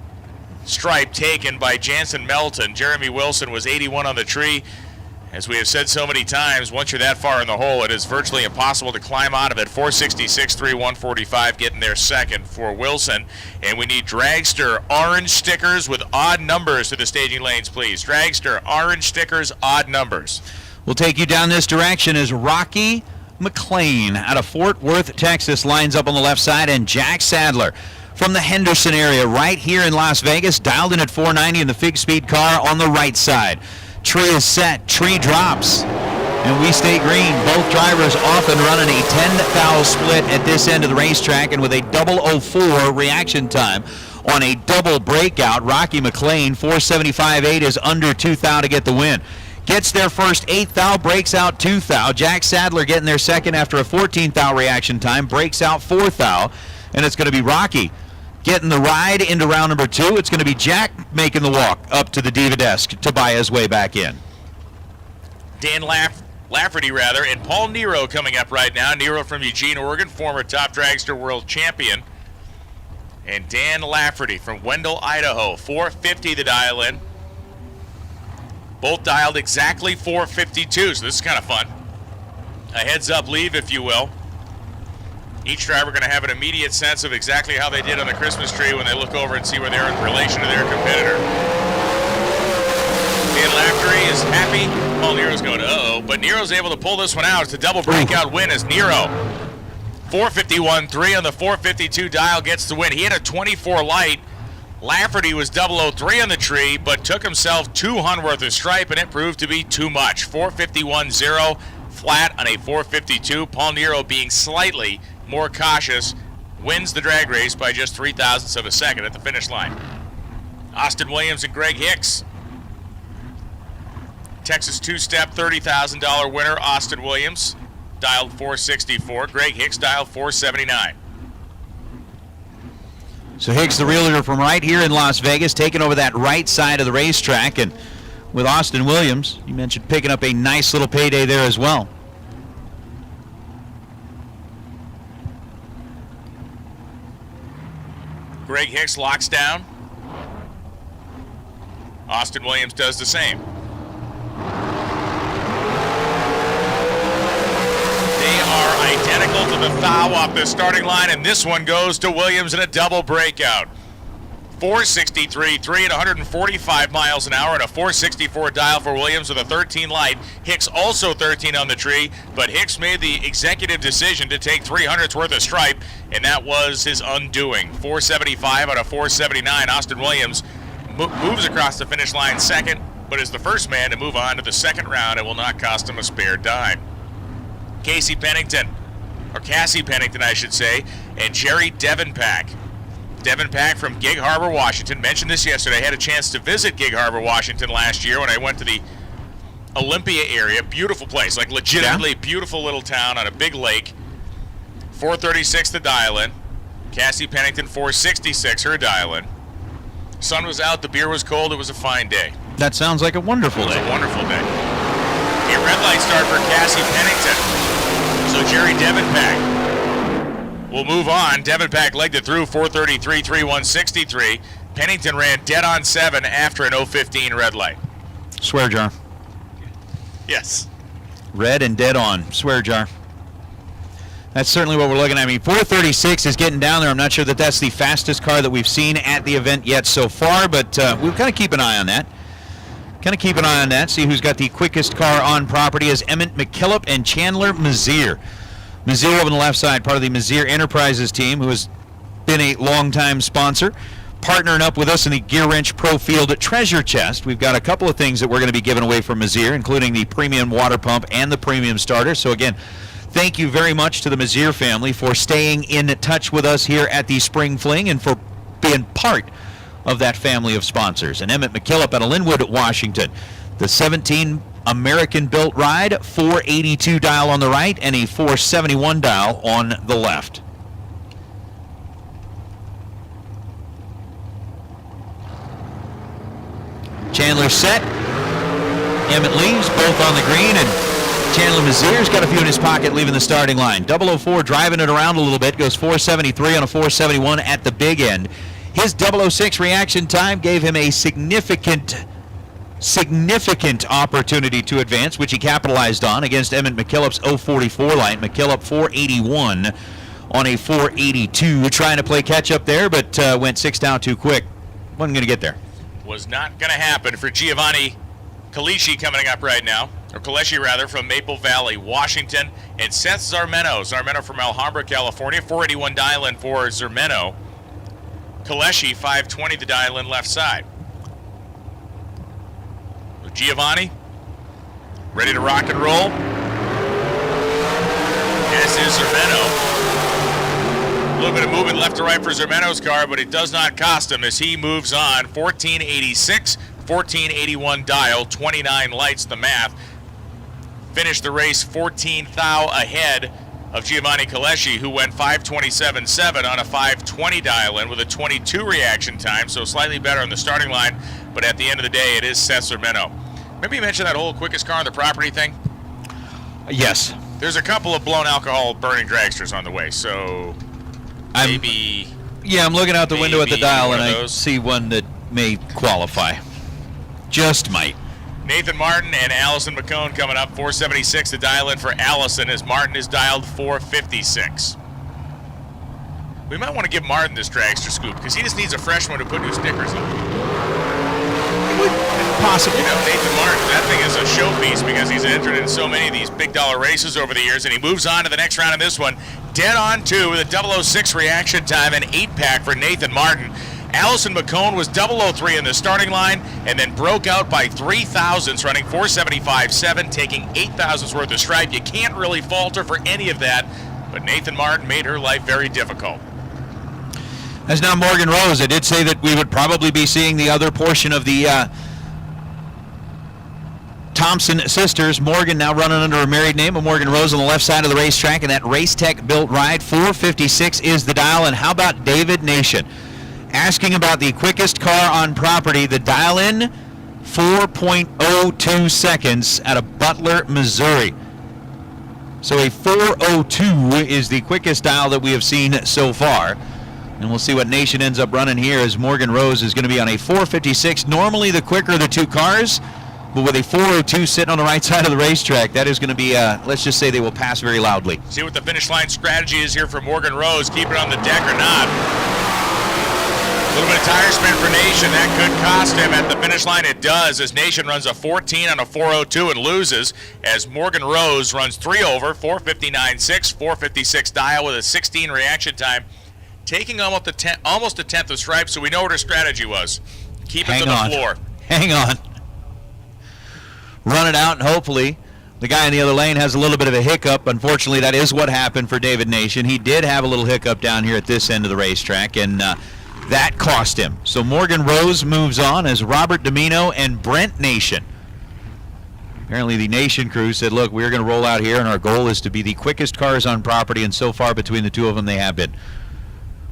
stripe taken by Jansen Melton. Jeremy Wilson was 81 on the tree. As we have said so many times, once you're that far in the hole, it is virtually impossible to climb out of it. 466, 3, 145, getting there second for Wilson. And we need Dragster orange stickers with odd numbers to the staging lanes, please. Dragster orange stickers, odd numbers. We'll take you down this direction as Rocky McLean out of Fort Worth, Texas, lines up on the left side, and Jack Sadler from the Henderson area right here in Las Vegas, dialed in at 490 in the Fig Speed car on the right side. Tree is set, tree drops, and we stay green. Both drivers off and running a 10 thou split at this end of the racetrack, and with a 004 reaction time on a double breakout. Rocky McLean, 475.8 is under 2 thou to get the win. Gets their first 8 thou, breaks out 2 thou. Jack Sadler getting their second after a 14 thou reaction time, breaks out 4 thou. And it's going to be Rocky getting the ride into round number 2. It's going to be Jack making the walk up to the diva desk to buy his way back in. Dan Lafferty, and Paul Nero coming up right now. Nero from Eugene, Oregon, former top dragster world champion. And Dan Lafferty from Wendell, Idaho, 450 the dial in. Both dialed exactly 452, so this is kind of fun. A heads up leave, if you will. Each driver going to have an immediate sense of exactly how they did on the Christmas tree when they look over and see where they're in relation to their competitor. Dan Lafferty is happy. Paul Nero's going, uh-oh, but Nero's able to pull this one out. It's a double breakout win as Nero. 451.3 on the 452 dial gets the win. He had a 24 light. Lafferty was 003 on the tree, but took himself 200 worth of stripe, and it proved to be too much. 451.0 flat on a 452. Paul Nero, being slightly more cautious, wins the drag race by just 3 thousandths of a second at the finish line. Austin Williams and Greg Hicks. Texas two-step $30,000 winner, Austin Williams, dialed 464. Greg Hicks dialed 479. So Hicks, the realtor from right here in Las Vegas, taking over that right side of the racetrack. And with Austin Williams, you mentioned picking up a nice little payday there as well. Greg Hicks locks down. Austin Williams does the same. They are identical to the thou off the starting line, and this one goes to Williams in a double breakout. 463.3 at 145 miles an hour and a 464 dial for Williams with a 13 light. Hicks also 13 on the tree, but Hicks made the executive decision to take 300's worth of stripe, and that was his undoing. 475 out of 479. Austin Williams moves across the finish line second, but is the first man to move on to the second round and will not cost him a spare dime. Cassie Pennington, I should say, and Jerry Devenpack. Devenpack from Gig Harbor, Washington. Mentioned this yesterday. I had a chance to visit Gig Harbor, Washington last year when I went to the Olympia area. Beautiful place, like legitimately beautiful little town on a big lake. 436 the dial-in. Cassie Pennington, 466 her dial-in. Sun was out, the beer was cold, it was a fine day. That sounds like a wonderful day. It was a wonderful day. A red light start for Cassie Pennington. So Jerry Devenpack will move on. Devenpack legged it through 433, 3163. Pennington ran dead on 7 after an 015 red light. Swear jar. Yes. Red and dead on. Swear jar. That's certainly what we're looking at. I mean, 436 is getting down there. I'm not sure that that's the fastest car that we've seen at the event yet so far, but we'll kind of keep an eye on that. See who's got the quickest car on property is Emmett McKillop and Chandler Mazier. Mazier over on the left side, part of the Mazier Enterprises team, who has been a longtime sponsor, partnering up with us in the Gear Wrench Pro Field Treasure Chest. We've got a couple of things that we're going to be giving away from Mazier, including the premium water pump and the premium starter. So again, thank you very much to the Mazier family for staying in touch with us here at the Spring Fling and for being part of that family of sponsors. And Emmett McKillop out of Linwood, Washington. The 17 American-built ride, 482 dial on the right and a 471 dial on the left. Chandler set. Emmett leaves, both on the green, and Chandler Mazier's got a few in his pocket leaving the starting line. 004 driving it around a little bit, goes 473 on a 471 at the big end. His 006 reaction time gave him a significant opportunity to advance, which he capitalized on against Emmett McKillop's 044 light. McKillop 481 on a 482, trying to play catch up there, but went 6 down too quick. Wasn't going to get there. Was not going to happen for Giovanni Kalishi coming up right now, or Kaleshi rather, from Maple Valley, Washington, and Seth Zarmeno from Alhambra, California, 481 dial-in for Zarmeno. Kaleshi, 520 the dial-in left side. Giovanni, ready to rock and roll. As is Zarmeno. A little bit of movement left to right for Zermeno's car, but it does not cost him as he moves on. 1486, 1481 dial, 29 lights the math. Finished the race 14 thou ahead of Giovanni Colesci, who went 5:27.7 on a 5:20 dial-in with a 22 reaction time, so slightly better on the starting line. But at the end of the day, it is Seth Zermeno. Remember you mentioned that whole quickest car on the property thing? Yes. There's a couple of blown alcohol burning dragsters on the way, so maybe. Yeah, I'm looking out the window at the dial, and I those. see one that may qualify. Just might. Nathan Martin and Allison McCone coming up. 476 to dial in for Allison as Martin is dialed 456. We might want to give Martin this dragster scoop because he just needs a fresh one to put new stickers on. Possibly. You know, Nathan Martin, that thing is a showpiece because he's entered in so many of these big dollar races over the years, and he moves on to the next round in this one. Dead on two with a 006 reaction time and 8-pack for Nathan Martin. Allison McCone was 003 in the starting line and then broke out by 3 thousandths, running 475.7, taking 8 thousandths worth of stripe. You can't really falter for any of that, but Nathan Martin made her life very difficult. As now Morgan Rose, I did say that we would probably be seeing the other portion of the Thompson sisters. Morgan now running under a married name of Morgan Rose on the left side of the racetrack, and that Race Tech built ride. 456 is the dial, and how about David Nation? Asking about the quickest car on property, the dial-in, 4.02 seconds out of Butler, Missouri. So a 4:02 is the quickest dial that we have seen so far. And we'll see what Nation ends up running here as Morgan Rose is going to be on a 4:56. Normally the quicker of the two cars, but with a 4:02 sitting on the right side of the racetrack, that is going to be, let's just say they will pass very loudly. See what the finish line strategy is here for Morgan Rose. Keep it on the deck or not. A little bit of tire spin for Nation. That could cost him at the finish line. It does, as Nation runs a 14 on a 4:02 and loses, as Morgan Rose runs 3 over, 4:59.6, 4:56 dial with a 16 reaction time, taking almost a tenth of stripe, so we know what her strategy was. Keep it to the floor. Hang on. Run it out, and hopefully the guy in the other lane has a little bit of a hiccup. Unfortunately, that is what happened for David Nation. He did have a little hiccup down here at this end of the racetrack, and that cost him. So Morgan Rose moves on as Robert Domino and Brent Nation. Apparently the Nation crew said, look, we're going to roll out here, and our goal is to be the quickest cars on property, and so far between the two of them, they have been.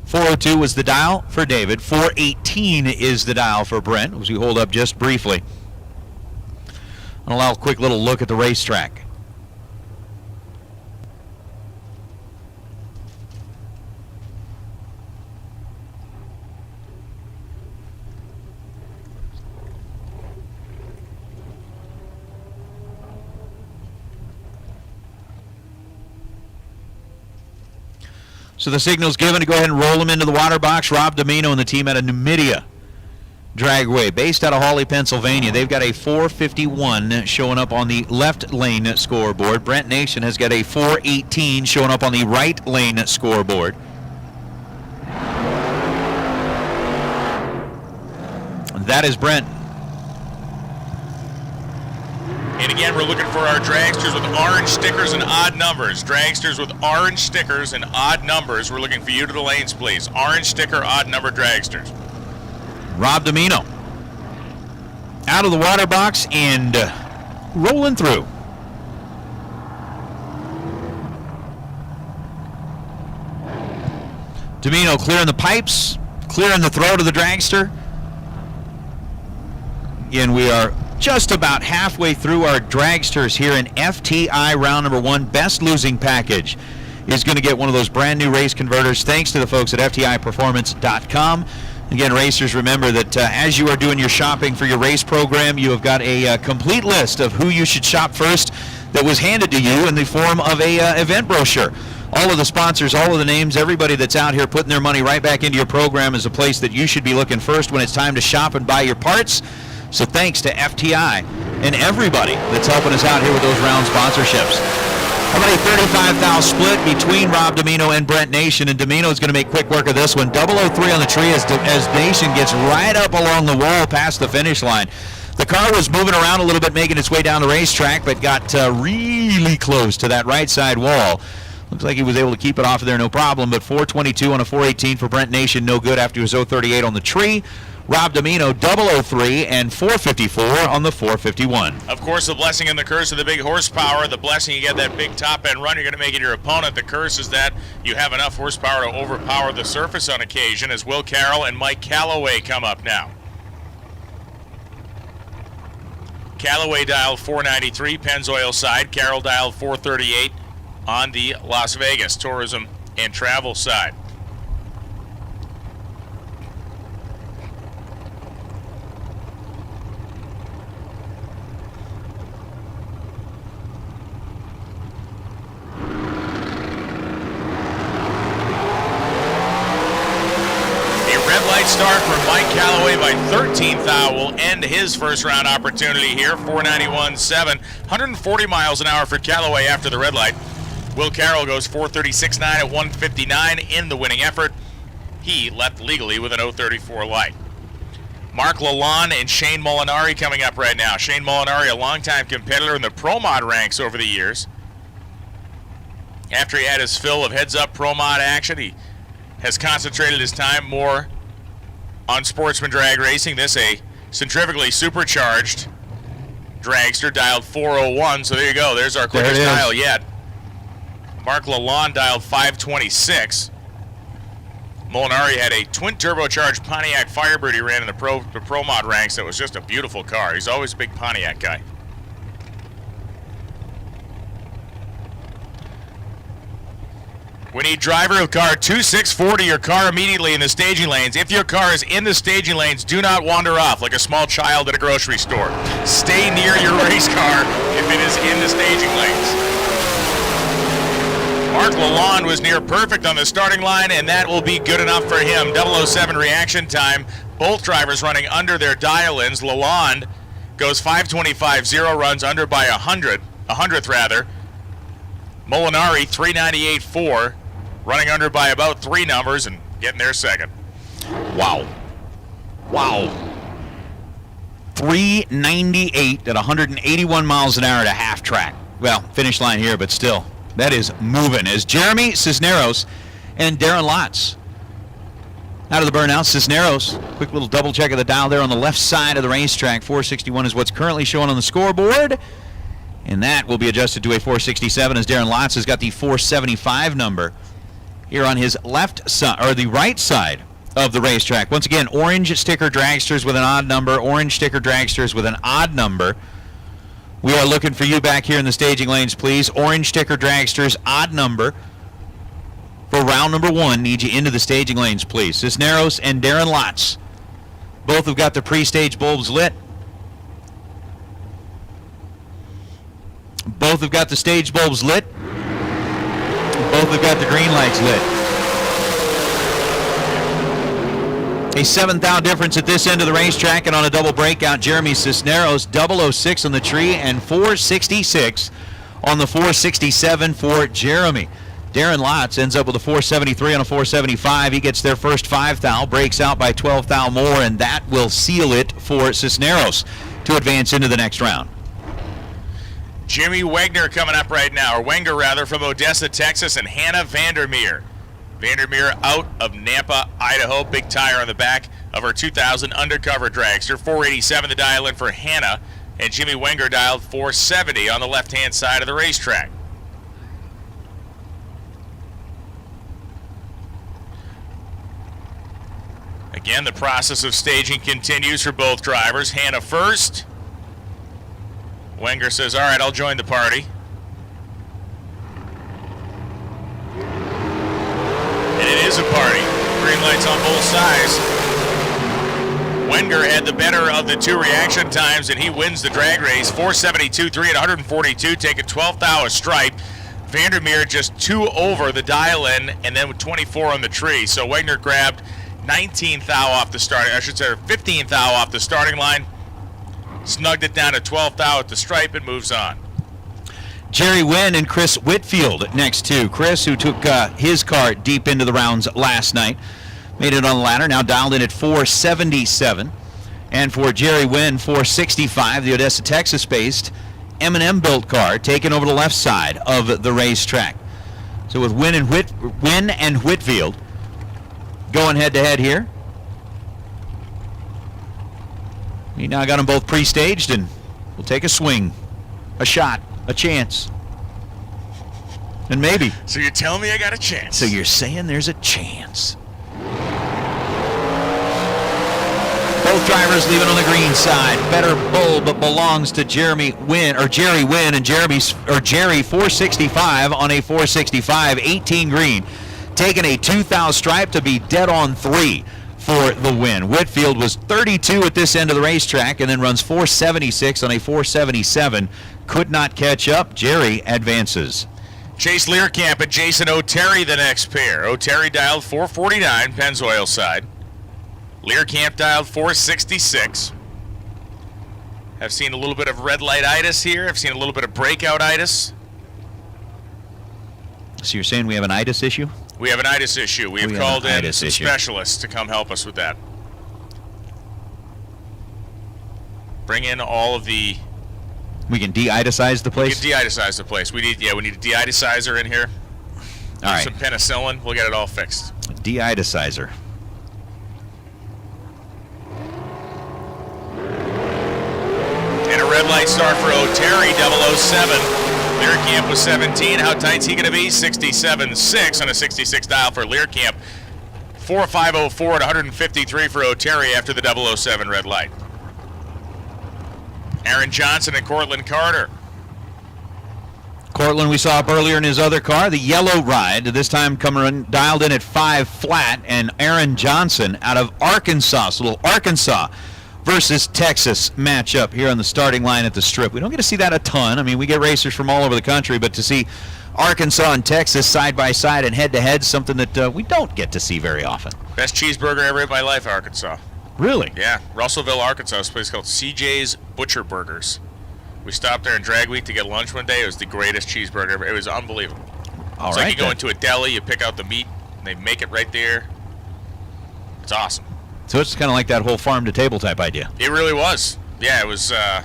4:02 was the dial for David. 4:18 is the dial for Brent, as we hold up just briefly. I'll allow a quick little look at the racetrack. So the signal's given to go ahead and roll them into the water box. Rob Domino and the team out of Numidia Dragway, based out of Hawley, Pennsylvania. They've got a 4:51 showing up on the left lane scoreboard. Brent Nation has got a 4:18 showing up on the right lane scoreboard. That is Brent. And again, we're looking for our dragsters with orange stickers and odd numbers. Dragsters with orange stickers and odd numbers. We're looking for you to the lanes, please. Orange sticker, odd number dragsters. Rob Domino out of the water box and rolling through. Domino clearing the pipes, clearing the throat of the dragster. Again, we are just about halfway through our dragsters here in FTI round number 1. Best losing package is going to get one of those brand new race converters thanks to the folks at FTIperformance.com. Again, racers, remember that as you are doing your shopping for your race program, you have got a complete list of who you should shop first that was handed to you in the form of a event brochure. All of the sponsors, all of the names, everybody that's out here putting their money right back into your program is a place that you should be looking first when it's time to shop and buy your parts. So thanks to FTI and everybody that's helping us out here with those round sponsorships. How about a 35-thou split between Rob Domino and Brent Nation, and Domino is going to make quick work of this one. 003 on the tree as Nation gets right up along the wall past the finish line. The car was moving around a little bit, making its way down the racetrack, but got really close to that right side wall. Looks like he was able to keep it off of there, no problem, but 422 on a 418 for Brent Nation, no good after his 038 on the tree. Rob Domino, 003 and 454 on the 451. Of course, the blessing and the curse of the big horsepower. The blessing, you get that big top-end run, you're going to make it your opponent. The curse is that you have enough horsepower to overpower the surface on occasion, as Will Carroll and Mike Calloway come up now. Calloway dialed 493, Pennzoil side. Carroll dialed 438 on the Las Vegas tourism and travel side. Start for Mike Calloway by 13th thou will end his first round opportunity here. 491.7, 140 miles an hour for Calloway after the red light. Will Carroll goes 436.9 at 159 in the winning effort. He left legally with an 034 light. Mark Lalonde and Shane Molinari coming up right now. Shane Molinari, a longtime competitor in the Pro Mod ranks over the years. After he had his fill of heads-up Pro Mod action, he has concentrated his time more on sportsman drag racing. This a centrifugally supercharged dragster, dialed 401. So there you go. There's our quickest dial yet. Mark Lalonde dialed 526. Molinari had a twin turbocharged Pontiac Firebird he ran in the Pro Mod ranks. That was just a beautiful car. He's always a big Pontiac guy. We need driver of car 2640, your car immediately in the staging lanes. If your car is in the staging lanes, do not wander off like a small child at a grocery store. Stay near your race car if it is in the staging lanes. Mark Lalonde was near perfect on the starting line, and that will be good enough for him. 007 reaction time. Both drivers running under their dial-ins. Lalonde goes 525.0, runs under by a hundredth rather. Molinari 398.4, running under by about 3 numbers and getting there second. Wow. 398 at 181 miles an hour at a half track. Well, finish line here, but still, that is moving. As Jeremy Cisneros and Darren Lotz out of the burnout. Cisneros, quick little double check of the dial there on the left side of the racetrack. 461 is what's currently shown on the scoreboard. And that will be adjusted to a 467 as Darren Lotz has got the 475 number here on his left side, or the right side of the racetrack. Once again, orange sticker dragsters with an odd number, orange sticker dragsters with an odd number. We are looking for you back here in the staging lanes, please. Orange sticker dragsters, odd number. For round number 1, need you into the staging lanes, please. Cisneros and Darren Lotz both have got the pre-stage bulbs lit. Both have got the stage bulbs lit. Both have got the green lights lit. A 7th thou difference at this end of the racetrack, and on a double breakout, Jeremy Cisneros, 006 on the tree and 466 on the 467 for Jeremy. Darren Lotz ends up with a 473 on a 475. He gets their first 5 thou, breaks out by 12 thou more, and that will seal it for Cisneros to advance into the next round. Jimmy Wegner coming up right now, or Wenger rather, from Odessa, Texas, and Hannah Vandermeer. Vandermeer out of Nampa, Idaho. Big tire on the back of her 2000 undercover dragster. 487 the dial in for Hannah, and Jimmy Wenger dialed 470 on the left-hand side of the racetrack. Again, the process of staging continues for both drivers. Hannah first. Wenger says, all right, I'll join the party. And it is a party. Green lights on both sides. Wenger had the better of the 2 reaction times, and he wins the drag race. 472.3 at 142, taking 12th thou a stripe. Vandermeer just 2 over the dial-in, and then with 24 on the tree. So Wenger grabbed 19th thou off the starting, 15th thou off the starting line. Snugged it down to 12th thou at the stripe and moves on. Jerry Wynn and Chris Whitfield next to Chris, who took his car deep into the rounds last night. Made it on the ladder, now dialed in at 477. And for Jerry Wynn, 465, the Odessa, Texas-based M&M built car taken over the left side of the racetrack. So So with Wynn and Whitfield going head-to-head here. We now got them both pre-staged, and we'll take a swing, a shot, a chance. And maybe. So you're telling me I got a chance? So you're saying there's a chance. Both drivers leaving on the green side. Better bull, but belongs to Jerry Wynn, and Jerry 465 on a 465, 18 green. Taking a 2,000 stripe to be dead on 3 for the win. Whitfield was 32 at this end of the racetrack and then runs 476 on a 477. Could not catch up. Jerry advances. Chase Learcamp and Jason O'Terry the next pair. O'Terry dialed 449, Pennzoil side. Learcamp dialed 466. I've seen a little bit of red light-itis here. I've seen a little bit of breakout-itis. So you're saying we have an itis issue? We have an itis issue. We have called in some specialists to come help us with that. Bring in all of the... We can de-iticize the place? We can de-iticize the place. We need a de-iticizer in here. All right. Some penicillin. We'll get it all fixed. De-iticizer. And a red light start for O'Terry, 007. Learcamp was 17. How tight's he going to be? 67.6 on a 66 dial for Learcamp. 4.504 at 153 for O'Terry after the 007 red light. Aaron Johnson and Cortland Carter. Cortland we saw up earlier in his other car, the yellow ride, this time dialed in at 5 flat, and Aaron Johnson out of Arkansas, so little Arkansas versus Texas matchup here on the starting line at the Strip. We don't get to see that a ton. I mean, we get racers from all over the country, but to see Arkansas and Texas side by side and head to head, something that we don't get to see very often. Best cheeseburger ever in my life, Arkansas. Really? Yeah, Russellville, Arkansas. It's a place called CJ's Butcher Burgers. We stopped there in Drag Week to get lunch one day. It was the greatest cheeseburger ever. It was unbelievable. All it's right, like you go into a deli, you pick out the meat, and they make it right there. It's awesome. So it's kind of like that whole farm-to-table type idea. It really was. Yeah, it was, I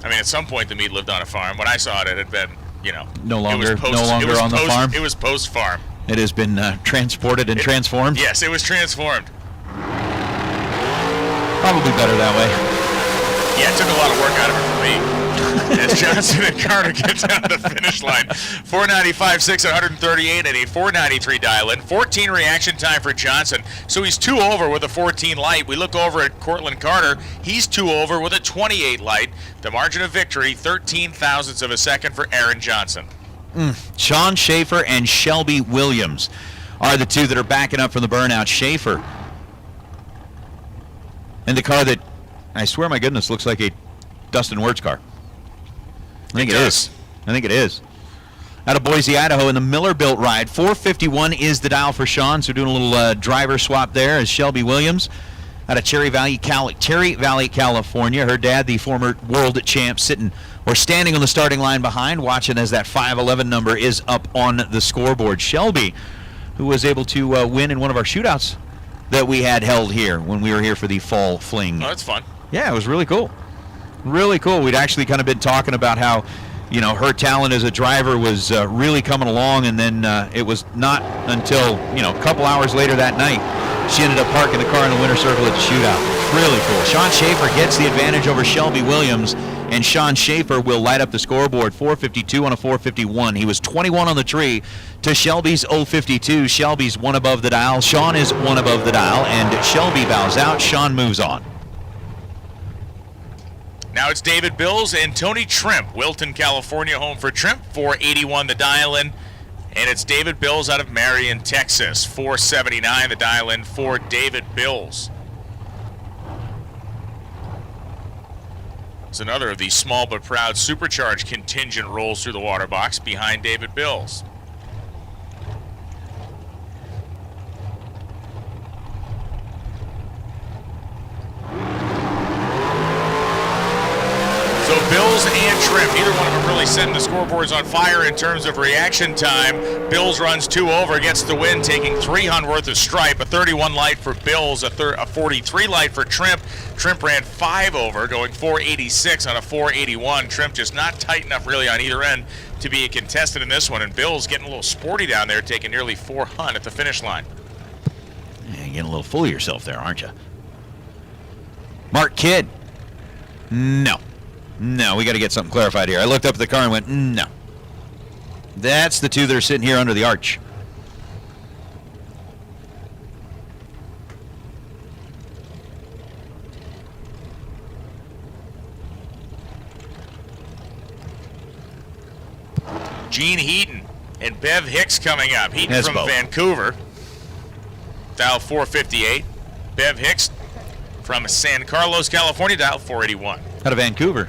mean, at some point the meat lived on a farm. When I saw it, it had been, No longer on the farm? It was post-farm. It has been transported and transformed? Yes, it was transformed. Probably better that way. Yeah, it took a lot of work out of it for me. As Johnson and Carter get down the finish line. 495.6 at 138 and a 493 dial-in. 14 reaction time for Johnson. So he's 2 over with a 14 light. We look over at Cortland Carter. He's 2 over with a 28 light. The margin of victory, 13 thousandths of a second for Aaron Johnson. Sean Schaefer and Shelby Williams are the two that are backing up from the burnout. Schaefer in the car that, I swear my goodness, looks like a Dustin Wirtz car. I think it is. I think it is. Out of Boise, Idaho, in the Miller-built ride. 451 is the dial for Sean, so doing a little driver swap there as Shelby Williams out of Cherry Valley, California. Her dad, the former world champ, standing on the starting line behind, watching as that 511 number is up on the scoreboard. Shelby, who was able to win in one of our shootouts that we had held here when we were here for the fall fling. Oh, that's fun. Yeah, it was really cool. Really cool. We'd actually kind of been talking about how, her talent as a driver was really coming along, and then it was not until, a couple hours later that night, she ended up parking the car in the winner's circle at the shootout. Really cool. Sean Schaefer gets the advantage over Shelby Williams, and Sean Schaefer will light up the scoreboard, 452 on a 451. He was 21 on the tree to Shelby's 052. Shelby's 1 above the dial. Sean is 1 above the dial, and Shelby bows out. Sean moves on. Now it's David Bills and Tony Trimp. Wilton, California, home for Trimp. 481 the dial-in. And it's David Bills out of Marion, Texas. 479 the dial-in for David Bills. It's another of these small but proud supercharged contingent rolls through the water box behind David Bills. So Bills and Trim. Neither one of them really setting the scoreboards on fire in terms of reaction time. Bills runs 2 over, gets the win, taking 300 worth of stripe. A 31 light for Bills, a 43 light for Trimp. Trimp ran 5 over, going 486 on a 481. Trimp just not tight enough really on either end to be a contestant in this one. And Bills getting a little sporty down there, taking nearly 400 at the finish line. Yeah, you're getting a little full of yourself there, aren't you? Mark Kidd. No. No, we got to get something clarified here. I looked up at the car and went, no. That's the two that are sitting here under the arch. Gene Heaton and Bev Hicks coming up. Heaton That's from both. Vancouver, dial 458. Bev Hicks from San Carlos, California, dial 481. Out of Vancouver.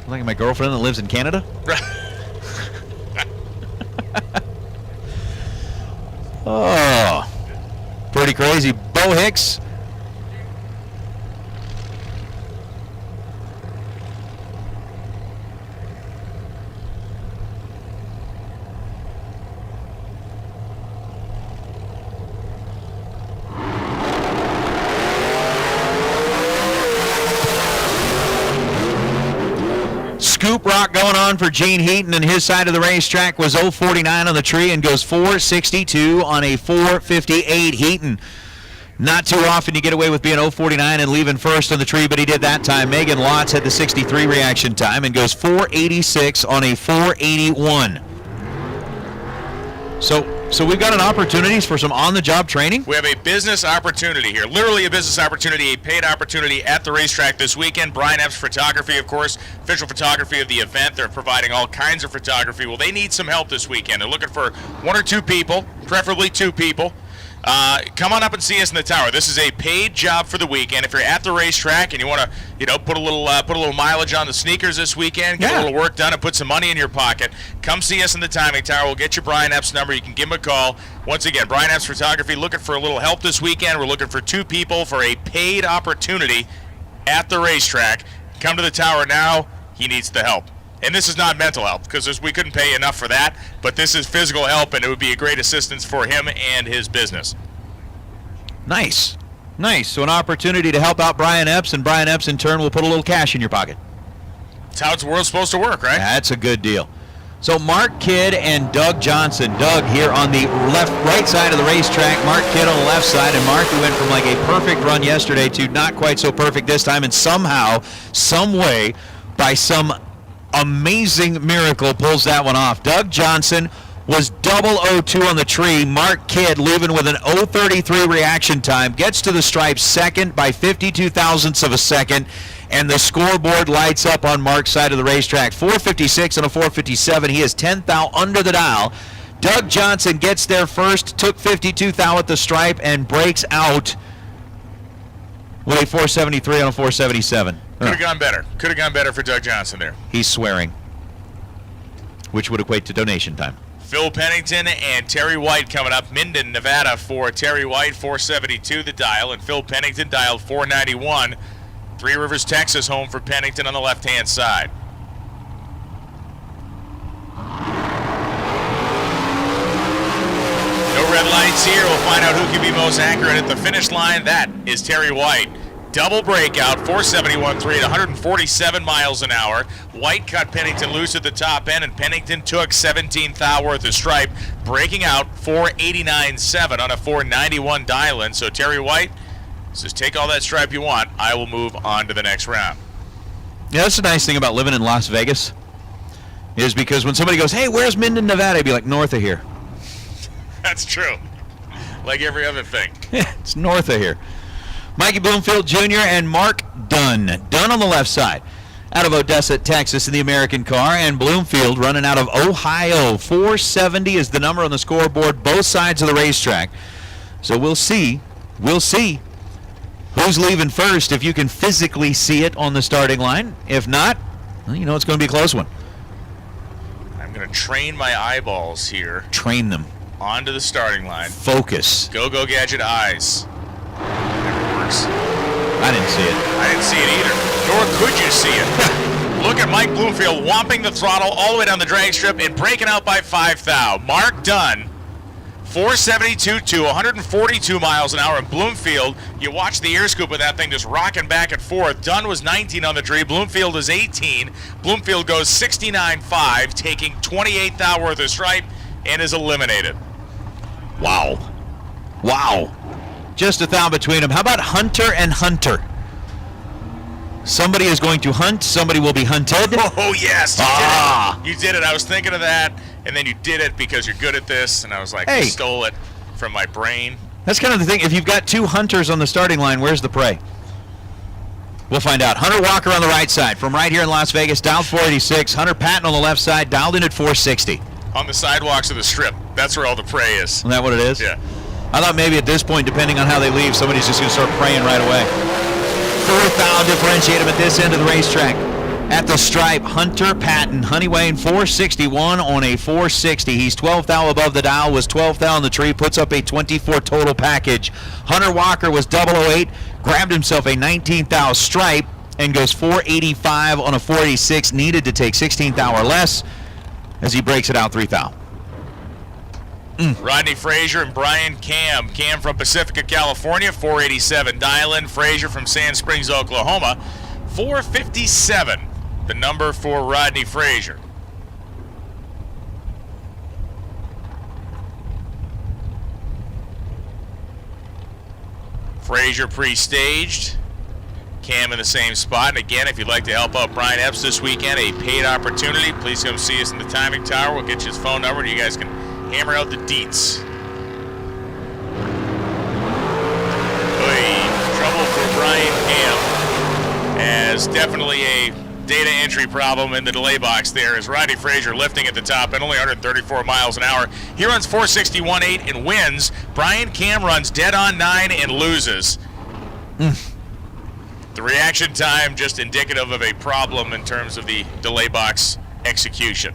Like my girlfriend that lives in Canada? Oh, pretty crazy. Bo Hicks. Scoop rock going on for Gene Heaton, and his side of the racetrack was 049 on the tree and goes 462 on a 458. Heaton, not too often you get away with being 049 and leaving first on the tree, but he did that time. Megan Lotz had the 63 reaction time and goes 486 on a 481. So we've got an opportunities for some on-the-job training? We have a business opportunity here, literally a business opportunity, a paid opportunity at the racetrack this weekend. Brian Epps Photography, of course, official photography of the event. They're providing all kinds of photography. Well, they need some help this weekend. They're looking for 1 or 2 people, preferably 2 people. Come on up and see us in the tower. This is a paid job for the weekend. If you're at the racetrack and you want to, put a little mileage on the sneakers this weekend, get a little work done, and put some money in your pocket, come see us in the timing tower. We'll get you Brian Epps' number. You can give him a call. Once again, Brian Epps Photography looking for a little help this weekend. We're looking for 2 people for a paid opportunity at the racetrack. Come to the tower now. He needs the help. And this is not mental help, because we couldn't pay enough for that, but this is physical help, and it would be a great assistance for him and his business. Nice. Nice. So an opportunity to help out Brian Epps, and Brian Epps, in turn, will put a little cash in your pocket. That's how the world's supposed to work, right? That's a good deal. So Mark Kidd and Doug Johnson. Doug here on the right side of the racetrack. Mark Kidd on the left side. And Mark, who went from like a perfect run yesterday to not quite so perfect this time, and somehow, some way, by some amazing miracle, pulls that one off. Doug Johnson was 002 on the tree. Mark Kidd leaving with an 033 reaction time, gets to the stripe second by 52 thousandths of a second, and the scoreboard lights up on Mark's side of the racetrack. 456 and a 457. He is 10th thou under the dial. Doug Johnson gets there first, took 52 thou at the stripe, and breaks out with a 473 on a 477. Could have gone better. Could have gone better for Doug Johnson there. He's swearing, which would equate to donation time. Phil Pennington and Terry White coming up. Minden, Nevada for Terry White, 472 the dial, and Phil Pennington dialed 491. Three Rivers, Texas home for Pennington on the left-hand side. No red lights here. We'll find out who can be most accurate at the finish line. That is Terry White. Double breakout, 471.3 at 147 miles an hour. White cut Pennington loose at the top end, and Pennington took 17 thou worth of stripe, breaking out 489.7 on a 491 dial-in. So Terry White says, take all that stripe you want. I will move on to the next round. Yeah, that's the nice thing about living in Las Vegas, is because when somebody goes, hey, where's Minden, Nevada? I'd be like, north of here. That's true. Like every other thing. It's north of here. Mikey Bloomfield Jr. and Mark Dunn. Dunn on the left side out of Odessa, Texas in the American car, and Bloomfield running out of Ohio. 470 is the number on the scoreboard, both sides of the racetrack. So we'll see who's leaving first if you can physically see it on the starting line. If not, well, you know it's going to be a close one. I'm going to train my eyeballs here. Train them. Onto the starting line. Focus. Go Gadget eyes. I didn't see it. I didn't see it either. Nor could you see it. Look at Mike Bloomfield whomping the throttle all the way down the drag strip and breaking out by 5 thou. Mark Dunn, 472.2, 142 miles an hour in Bloomfield. You watch the ear scoop of that thing just rocking back and forth. Dunn was 19 on the tree. Bloomfield is 18. Bloomfield goes 69.5, taking 28 thou worth of stripe and is eliminated. Wow. Wow. Just a thou between them. How about Hunter and Hunter? Somebody is going to hunt. Somebody will be hunted. Oh, yes. You did it. I was thinking of that, and then you did it because you're good at this, and I was like, Hey. I stole it from my brain. That's kind of the thing. If you've got two hunters on the starting line, where's the prey? We'll find out. Hunter Walker on the right side from right here in Las Vegas, dialed 486. Hunter Patton on the left side, dialed in at 460. On the sidewalks of the strip. That's where all the prey is. Isn't that what it is? Yeah. I thought maybe at this point, depending on how they leave, somebody's just going to start praying right away. 4 thou differentiate him at this end of the racetrack. At the stripe, Hunter Patton, Honeyway 461 on a 460. He's 12 thou above the dial, was 12 thou on the tree, puts up a 24 total package. Hunter Walker was 008, grabbed himself a 19 thou stripe, and goes 485 on a 486, needed to take 16 thou or less as he breaks it out 3 thou. Rodney Frazier and Brian Cam. Cam from Pacifica, California, 487. Dylan Frazier from Sand Springs, Oklahoma, 457. The number for Rodney Frazier. Frazier pre-staged. Cam in the same spot. And again, if you'd like to help out Brian Epps this weekend, a paid opportunity, please come see us in the timing tower. We'll get you his phone number and you guys can hammer out the deets. Trouble for Brian Cam, as definitely a data entry problem in the delay box there, as Rodney Frazier lifting at the top and only 134 miles an hour. He runs 461.8 and wins. Brian Cam runs dead on 9 and loses. The reaction time just indicative of a problem in terms of the delay box execution.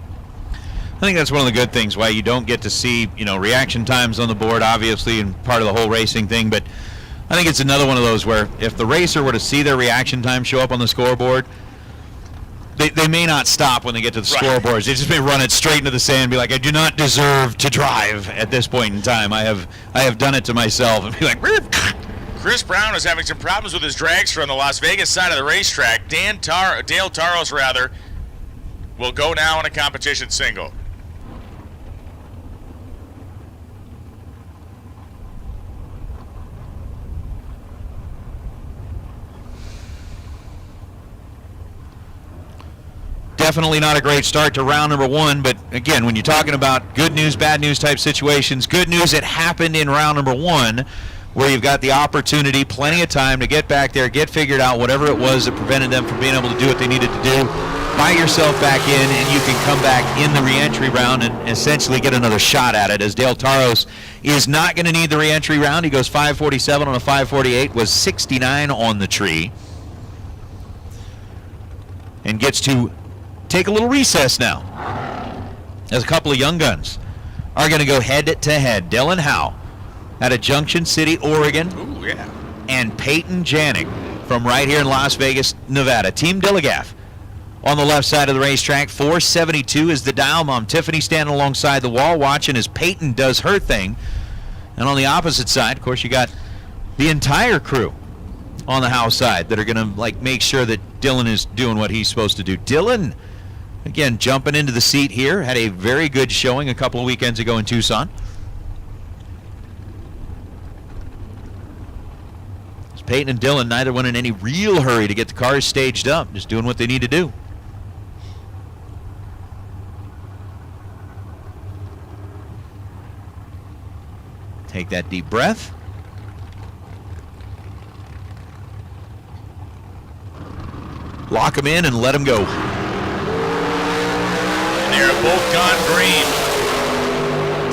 I think that's one of the good things why you don't get to see, reaction times on the board, obviously, and part of the whole racing thing. But I think it's another one of those where if the racer were to see their reaction time show up on the scoreboard, they may not stop when they get to the scoreboards. They just may run it straight into the sand and be like, I do not deserve to drive at this point in time. I have done it to myself. And be like, Chris Brown is having some problems with his dragster on the Las Vegas side of the racetrack. Dale Taros, will go now in a competition single. Definitely not a great start to round number 1, but again, when you're talking about good news, bad news type situations, good news, it happened in round number 1, where you've got the opportunity, plenty of time to get back there, get figured out whatever it was that prevented them from being able to do what they needed to do, buy yourself back in, and you can come back in the re-entry round and essentially get another shot at it, as Dale Taros is not going to need the re-entry round. He goes 547 on a 548, was 69 on the tree, and gets to take a little recess now, as a couple of young guns are going to go head-to-head. Dylan Howe out of Junction City, Oregon. Ooh, yeah. And Peyton Janik from right here in Las Vegas, Nevada. Team Dilligaff on the left side of the racetrack. 472 is the dial. Mom Tiffany standing alongside the wall watching as Peyton does her thing. And on the opposite side, of course, you got the entire crew on the Howe side that are going to make sure that Dylan is doing what he's supposed to do. Dylan, again, jumping into the seat here, had a very good showing a couple of weekends ago in Tucson. Peyton and Dylan, neither one in any real hurry to get the cars staged up, just doing what they need to do. Take that deep breath. Lock them in and let them go. And they're both gone green.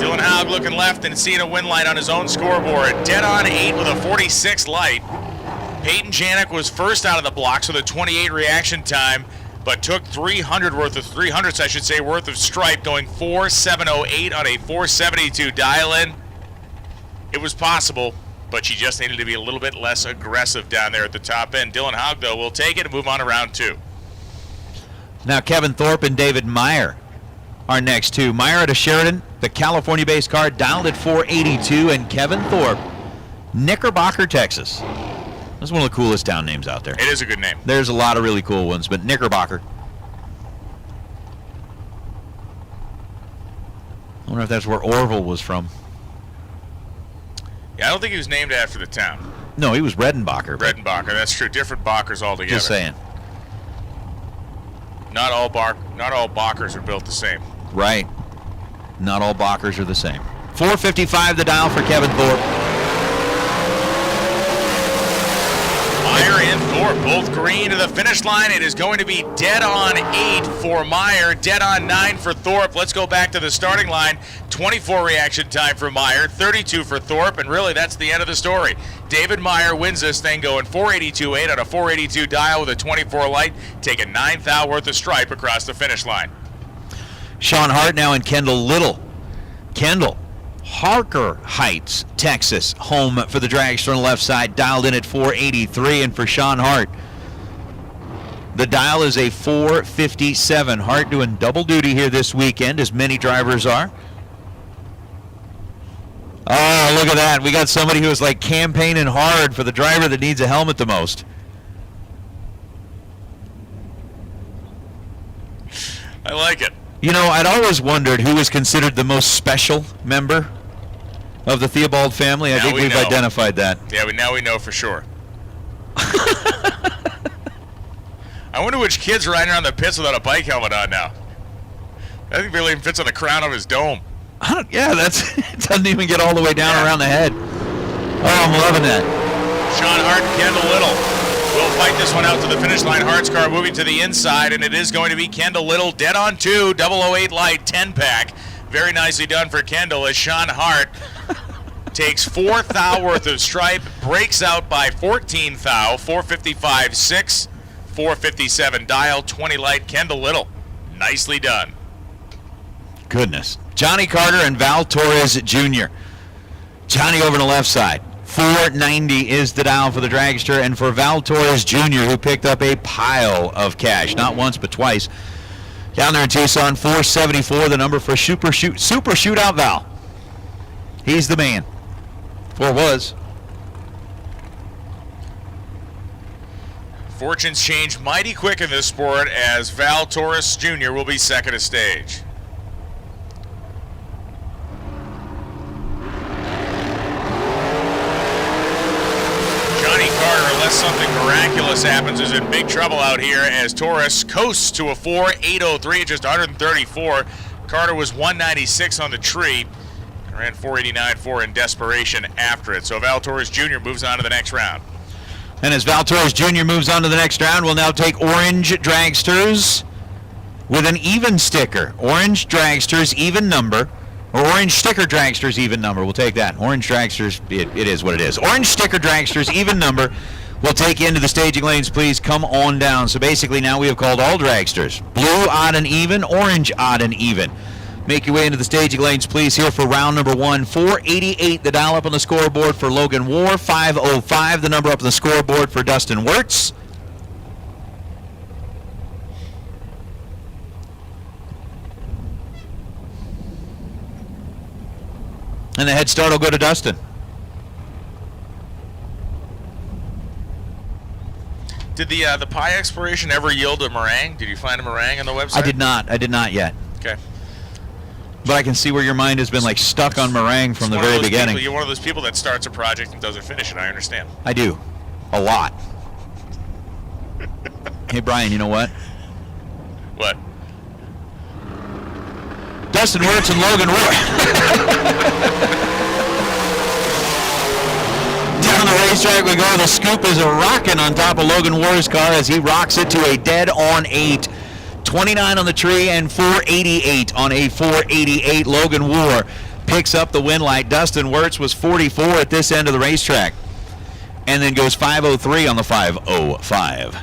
Dylan Haug looking left and seeing a win light on his own scoreboard. Dead on 8 with a 46 light. Peyton Janik was first out of the blocks with a 28 reaction time, but took 300 worth of 300s, I should say, worth of stripe, going 4.708 on a 472 dial-in. It was possible, but she just needed to be a little bit less aggressive down there at the top end. Dylan Haug, though, will take it and move on to round 2. Now Kevin Thorpe and David Meyer are next two. Meyer out of Sheridan, the California-based car, dialed at 482, and Kevin Thorpe, Knickerbocker, Texas. That's one of the coolest town names out there. It is a good name. There's a lot of really cool ones, but Knickerbocker. I wonder if that's where Orville was from. Yeah, I don't think he was named after the town. No, he was Redenbacher. Redenbacher, that's true. Different Bachers altogether. Just saying. Not all Bachers are built the same. Right. Not all Bachers are the same. 455 the dial for Kevin Thorpe. Meyer and Thorpe both green to the finish line. It is going to be dead on 8 for Meyer, dead on 9 for Thorpe. Let's go back to the starting line. 24 reaction time for Meyer, 32 for Thorpe, and really that's the end of the story. David Meyer wins this thing going 482.8 on a 482 dial with a 24 light, taking 9 thou worth of stripe across the finish line. Sean Hart now in Kendall Little. Kendall, Harker Heights, Texas, home for the Dragster on the left side, dialed in at 483, and for Sean Hart, the dial is a 457. Hart doing double duty here this weekend, as many drivers are. Oh, look at that. We got somebody who is like campaigning hard for the driver that needs a helmet the most. I like it. You know, I'd always wondered who was considered the most special member of the Theobald family. I think we've identified that. Yeah, now we know for sure. I wonder which kid's riding around the pits without a bike helmet on now. I think barely even fits on the crown of his dome. Yeah, it doesn't even get all the way down around the head. Oh, I'm loving that. Sean Hart and Kendall Little will fight this one out to the finish line. Hart's car moving to the inside, and it is going to be Kendall Little dead on 2, 008 light, 10-pack. Very nicely done for Kendall as Sean Hart takes 4 thou worth of stripe, breaks out by 14 thou, 455.6, 457 dial, 20 light. Kendall Little, nicely done. Goodness. Johnny Carter and Val Torres Jr. Johnny over on the left side. 490 is the dial for the Dragster, and for Val Torres Jr., who picked up a pile of cash, not once but twice. Down there in Tucson, 474, the number for Super Shootout Val. He's the man. Or was. Fortunes change mighty quick in this sport as Val Torres Jr. will be second of stage. Johnny Carter, unless something miraculous happens, is in big trouble out here as Torres coasts to a 4.803, just 134. Carter was 196 on the tree and ran 4.89.4 in desperation after it. So Val Torres Jr. moves on to the next round. And as Val Torres Jr. moves on to the next round, we'll now take Orange Dragsters with an even sticker. Orange Dragsters, even number. Or Orange Sticker Dragsters, even number. We'll take that. Orange Dragsters, it is what it is. Orange Sticker Dragsters, even number. We'll take you into the staging lanes, please. Come on down. So basically now we have called all Dragsters. Blue, odd and even. Orange, odd and even. Make your way into the staging lanes, please, here for round number 1. 488, the dial up on the scoreboard for Logan War. 505, the number up on the scoreboard for Dustin Wirtz. And the head start will go to Dustin. Did the pie exploration ever yield a meringue? Did you find a meringue on the website? I did not yet. Okay. But I can see where your mind has been like stuck on meringue from the very beginning. You're one of those people that starts a project and doesn't finish it. I understand. I do. A lot. Hey, Brian, you know what? What? Dustin Wirtz and Logan War. Down the racetrack we go. The scoop is rocking on top of Logan War's car as he rocks it to a dead-on 8. 29 on the tree and 488 on a 488. Logan War picks up the win light. Dustin Wirtz was 44 at this end of the racetrack and then goes 503 on the 505.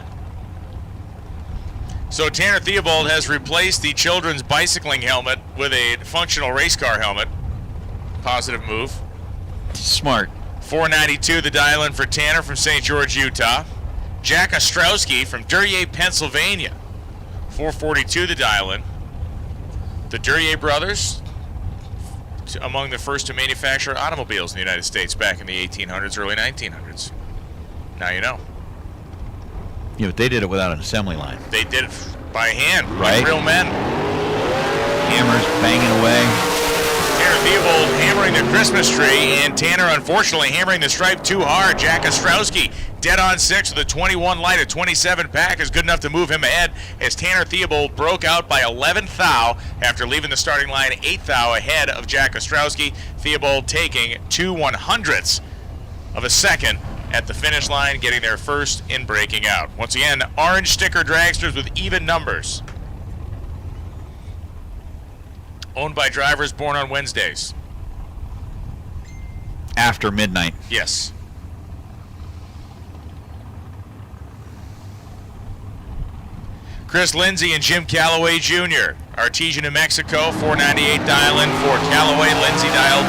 So Tanner Theobald has replaced the children's bicycling helmet with a functional race car helmet. Positive move. Smart. 492 the dial-in for Tanner from St. George, Utah. Jack Ostrowski from Duryea, Pennsylvania. 442 the dial-in. The Duryea brothers, among the first to manufacture automobiles in the United States back in the 1800s, early 1900s. Now you know. Yeah, but they did it without an assembly line. They did it by hand, right? Like real men. Hammers banging away. Tanner Theobald hammering the Christmas tree, and Tanner unfortunately hammering the stripe too hard. Jack Ostrowski dead on 6 with a 21 light, a 27 pack is good enough to move him ahead as Tanner Theobald broke out by 11th thou after leaving the starting line 8th thou ahead of Jack Ostrowski. Theobald taking 2/100ths of a second at the finish line, getting their first in breaking out. Once again, orange sticker dragsters with even numbers. Owned by drivers born on Wednesdays. After midnight. Yes. Chris Lindsay and Jim Calloway Jr. Artesia, New Mexico, 498 dial-in for Calloway. Lindsay dialed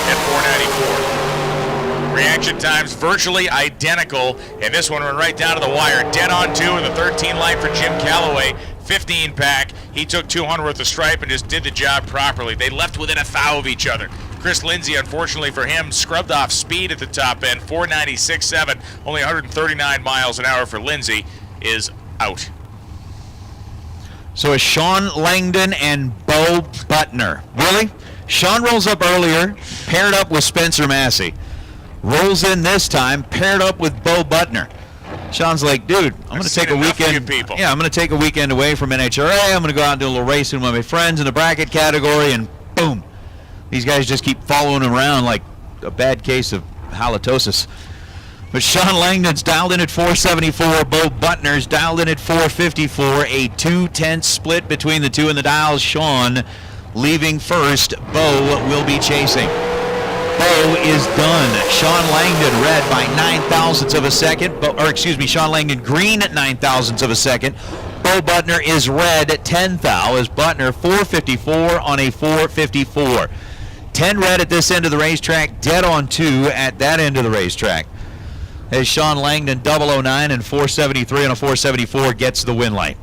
at 494. Reaction times virtually identical, and this one went right down to the wire. Dead on 2 in the 13 light for Jim Calloway. 15 pack. He took 200 worth of stripe and just did the job properly. They left within a thou of each other. Chris Lindsay, unfortunately for him, scrubbed off speed at the top end. 496.7, only 139 miles an hour for Lindsay, is out. So it's Sean Langdon and Bo Butner. Really? Sean rolls up earlier, paired up with Spencer Massey. Rolls in this time, paired up with Bo Butner. Sean's like, dude, I'm going to take a weekend. Yeah, I'm going to take a weekend away from NHRA. I'm going to go out and do a little racing with my friends in the bracket category, and boom. These guys just keep following him around like a bad case of halitosis. But Sean Langdon's dialed in at 474. Bo Butner's dialed in at 454. A 2-10 split between the two in the dials. Sean leaving first. Bo will be chasing. Bo is done. Sean Langdon red by 9,000ths of a second. Sean Langdon green at 9,000ths of a second. Bo Butner is red at 10 thou as Butner 454 on a 454. 10 red at this end of the racetrack, dead on 2 at that end of the racetrack. As Sean Langdon 009 and 473 on a 474 gets the win light.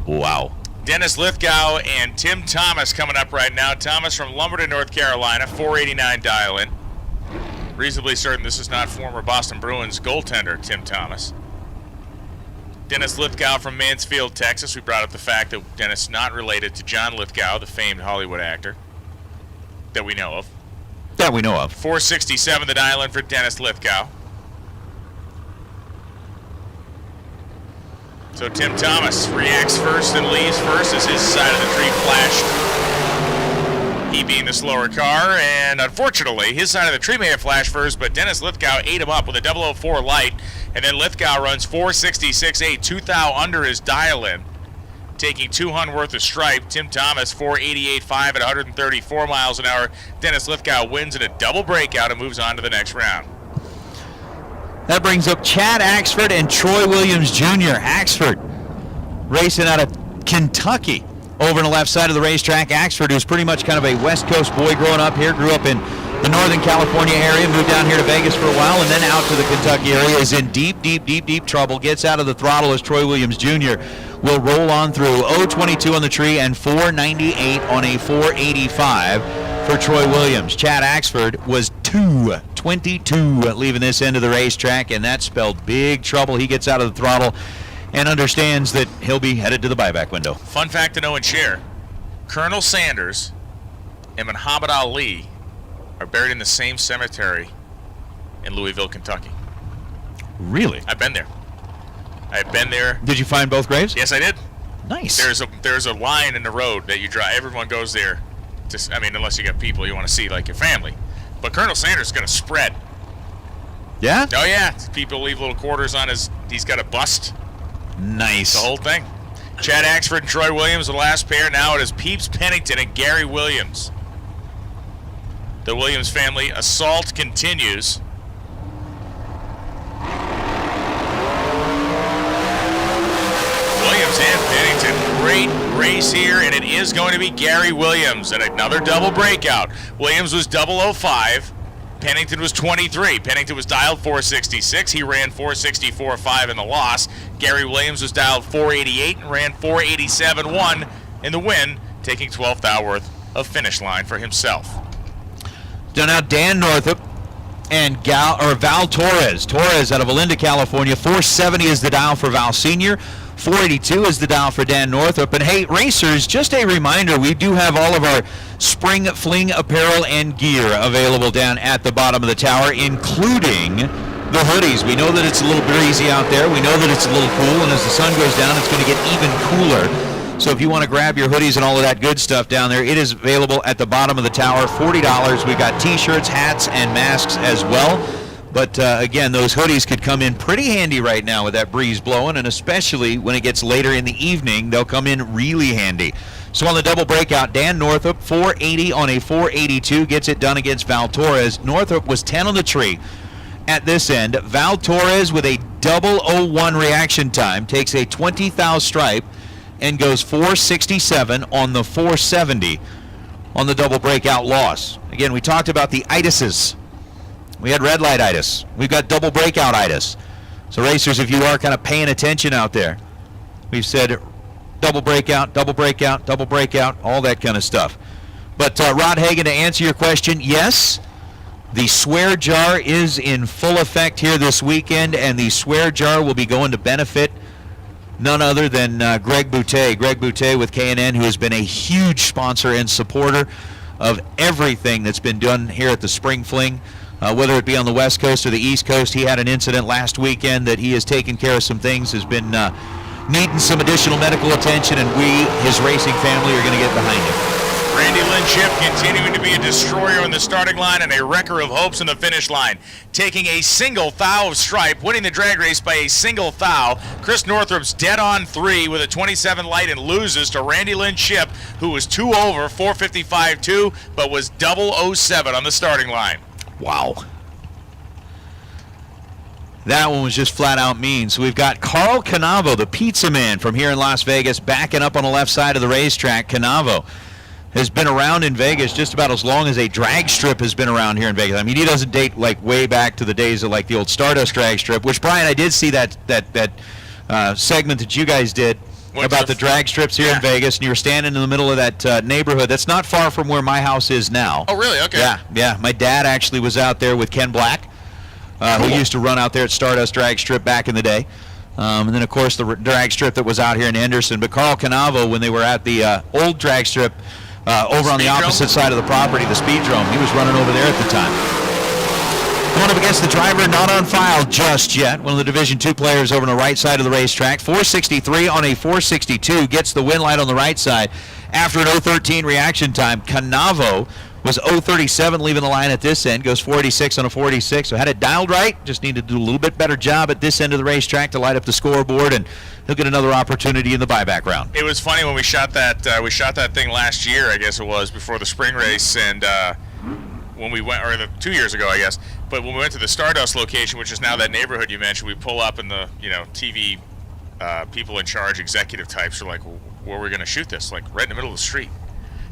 Wow. Dennis Lithgow and Tim Thomas coming up right now. Thomas from Lumberton, North Carolina, 489 dial-in. Reasonably certain this is not former Boston Bruins goaltender Tim Thomas. Dennis Lithgow from Mansfield, Texas. We brought up the fact that Dennis is not related to John Lithgow, the famed Hollywood actor that we know of. 467 the dial-in for Dennis Lithgow. So Tim Thomas reacts first and leaves first as his side of the tree flashed. He being the slower car, and unfortunately, his side of the tree may have flashed first, but Dennis Lithgow ate him up with a 004 light, and then Lithgow runs 466.8, 2 thou under his dial-in, taking 200 worth of stripe. Tim Thomas 488.5 at 134 miles an hour. Dennis Lithgow wins in a double breakout and moves on to the next round. That brings up Chad Axford and Troy Williams Jr. Axford racing out of Kentucky over on the left side of the racetrack. Axford, who's pretty much kind of a West Coast boy growing up here, grew up in the Northern California area, moved down here to Vegas for a while, and then out to the Kentucky area, is in deep trouble, gets out of the throttle as Troy Williams Jr. will roll on through. 022 on the tree and 498 on a 485 for Troy Williams. Chad Axford was 222 leaving this end of the racetrack, and that spelled big trouble. He gets out of the throttle and understands that he'll be headed to the buyback window. Fun fact to know and share, Colonel Sanders and Muhammad Ali are buried in the same cemetery in Louisville, Kentucky. Really? I've been there. Did you find both graves? Yes, I did. Nice. There's a line in the road that you drive. Everyone goes there. Unless you got people you want to see, like your family. But Colonel Sanders is going to spread. Yeah? Oh, yeah. People leave little quarters on he's got a bust. Nice. The whole thing. Chad Axford and Troy Williams, the last pair. Now it is Peeps Pennington and Gary Williams. The Williams family assault continues. Williams and Pennington, great race here, and it is going to be Gary Williams and another double breakout. Williams was 005, Pennington was 23. Pennington was dialed 466. He ran 464.5 in the loss. Gary Williams was dialed 488 and ran 487.1 in the win, taking 12th thou worth of finish line for himself. So now Dan Northup and Val Torres. Torres out of Olinda, California. 470 is the dial for Val Sr. 482 is the dial for Dan Northup. And hey, racers, just a reminder, we do have all of our spring fling apparel and gear available down at the bottom of the tower, including the hoodies. We know that it's a little breezy out there. We know that it's a little cool, and as the sun goes down, it's going to get even cooler. So if you want to grab your hoodies and all of that good stuff down there, it is available at the bottom of the tower, $40. We've got t-shirts, hats, and masks as well. But again, those hoodies could come in pretty handy right now with that breeze blowing, and especially when it gets later in the evening, they'll come in really handy. So on the double breakout, Dan Northup, 480 on a 482, gets it done against Val Torres. Northup was 10 on the tree at this end. Val Torres with a 001 reaction time takes a 20 thou stripe and goes 467 on the 470 on the double breakout loss. Again, we talked about the itises. We had red light itis. We've got double breakout itis. So racers, if you are kind of paying attention out there, we've said double breakout, double breakout, double breakout, all that kind of stuff. But Rod Hagan, to answer your question, yes, the swear jar is in full effect here this weekend, and the swear jar will be going to benefit none other than Greg Boutte. Greg Boutte with K&N, who has been a huge sponsor and supporter of everything that's been done here at the Spring Fling. Whether it be on the West Coast or the East Coast, he had an incident last weekend that he has taken care of some things, has been needing some additional medical attention, and we, his racing family, are going to get behind him. Randy Lynchip continuing to be a destroyer on the starting line and a wrecker of hopes in the finish line. Taking a single thou of stripe, winning the drag race by a single thou. Chris Northrup's dead on 3 with a 27 light and loses to Randy Lynchip, who was 2 over, 455.2, but was 007 on the starting line. Wow. That one was just flat out mean. So we've got Carl Canavo, the pizza man from here in Las Vegas, backing up on the left side of the racetrack. Canavo has been around in Vegas just about as long as a drag strip has been around here in Vegas. I mean, he doesn't date like way back to the days of like the old Stardust drag strip, which, Brian, I did see that segment that you guys did about the drag strips here in Vegas, and you were standing in the middle of that neighborhood. That's not far from where my house is now. Oh, really? Okay. Yeah. My dad actually was out there with Ken Black, who used to run out there at Stardust drag strip back in the day. And then, of course, the drag strip that was out here in Henderson. But Carl Canavo, when they were at the old drag strip over on the opposite side of the property, the Speedrome, he was running over there at the time. Going up against the driver, not on file just yet. One of the Division II players over on the right side of the racetrack. 463 on a 462, gets the win light on the right side after an 013 reaction time. Canavo was 037 leaving the line at this end, goes 486 on a 46. So had it dialed right, just needed to do a little bit better job at this end of the racetrack to light up the scoreboard, and he'll get another opportunity in the buyback round. It was funny when we shot that thing last year, I guess it was, before the spring race, and when we went, or 2 years ago, I guess. But when we went to the Stardust location, which is now that neighborhood you mentioned, we pull up and the TV people in charge, executive types, are like, well, where are we going to shoot this? Like right in the middle of the street.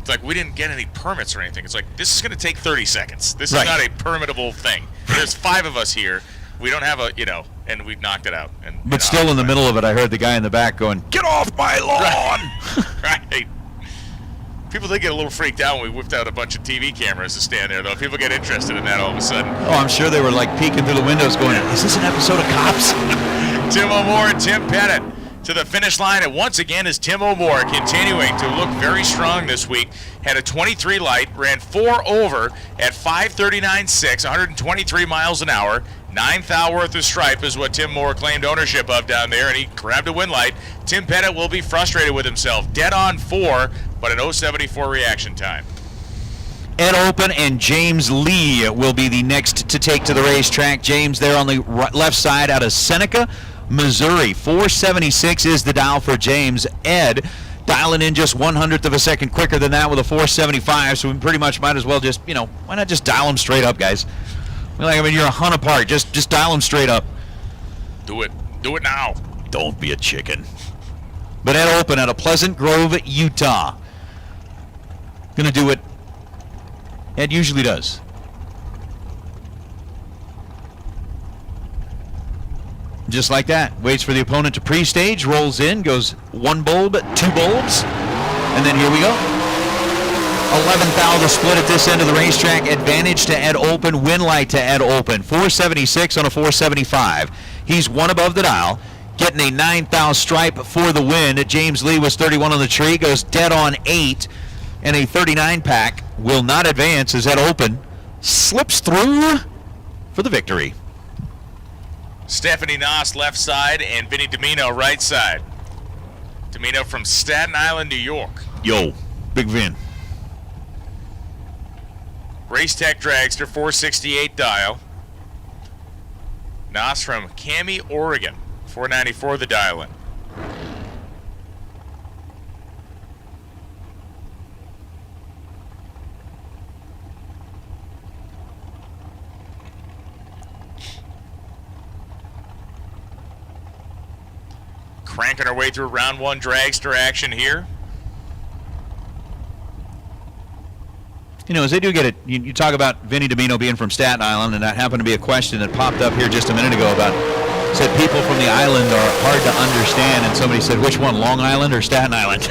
It's like we didn't get any permits or anything. It's like, this is going to take 30 seconds. This is not a permittable thing. There's 5 of us here. We don't have and we knocked it out. But still in the middle of it, I heard the guy in the back going, "Get off my lawn!" Right. People did get a little freaked out when we whipped out a bunch of TV cameras to stand there, though. People get interested in that all of a sudden. Oh, I'm sure they were like peeking through the windows going, is this an episode of Cops? Tim O'More and Tim Pettit to the finish line, and once again is Tim O'More continuing to look very strong this week. Had a 23 light, ran 4 over at 5:39.6, 123 miles an hour. 9 thou worth of stripe is what Tim Moore claimed ownership of down there, and he grabbed a win light. Tim Pettit will be frustrated with himself. Dead on 4, but an 074 reaction time. Ed Open and James Lee will be the next to take to the racetrack. James there on the left side out of Seneca, Missouri. 476 is the dial for James. Ed dialing in just 1/100th of a second quicker than that with a 475, so we pretty much might as well just, why not just dial them straight up, guys? You're a hunt apart. Just dial them straight up. Do it now. Don't be a chicken. But Ed Open out of Pleasant Grove, Utah. Gonna do what Ed usually does. Just like that. Waits for the opponent to pre-stage, rolls in, goes 1 bulb, 2 bulbs, and then here we go. 11th out of the split at this end of the racetrack. Advantage to Ed Open, win light to Ed Open. 476 on a 475. He's 1 above the dial, getting a 9th out stripe for the win. James Lee was 31 on the tree, goes dead on 8, and a 39 pack will not advance as Ed Open slips through for the victory. Stephanie Noss left side and Vinny Domino right side. Domino from Staten Island, New York. Yo, Big Vin. Race Tech Dragster, 468 dial. Noss from Cami, Oregon, 494 the dial in. Cranking our way through round 1 dragster action here. You know, as they do get it, you talk about Vinny Domino being from Staten Island, and that happened to be a question that popped up here just a minute ago about, said people from the island are hard to understand, and somebody said, which one, Long Island or Staten Island?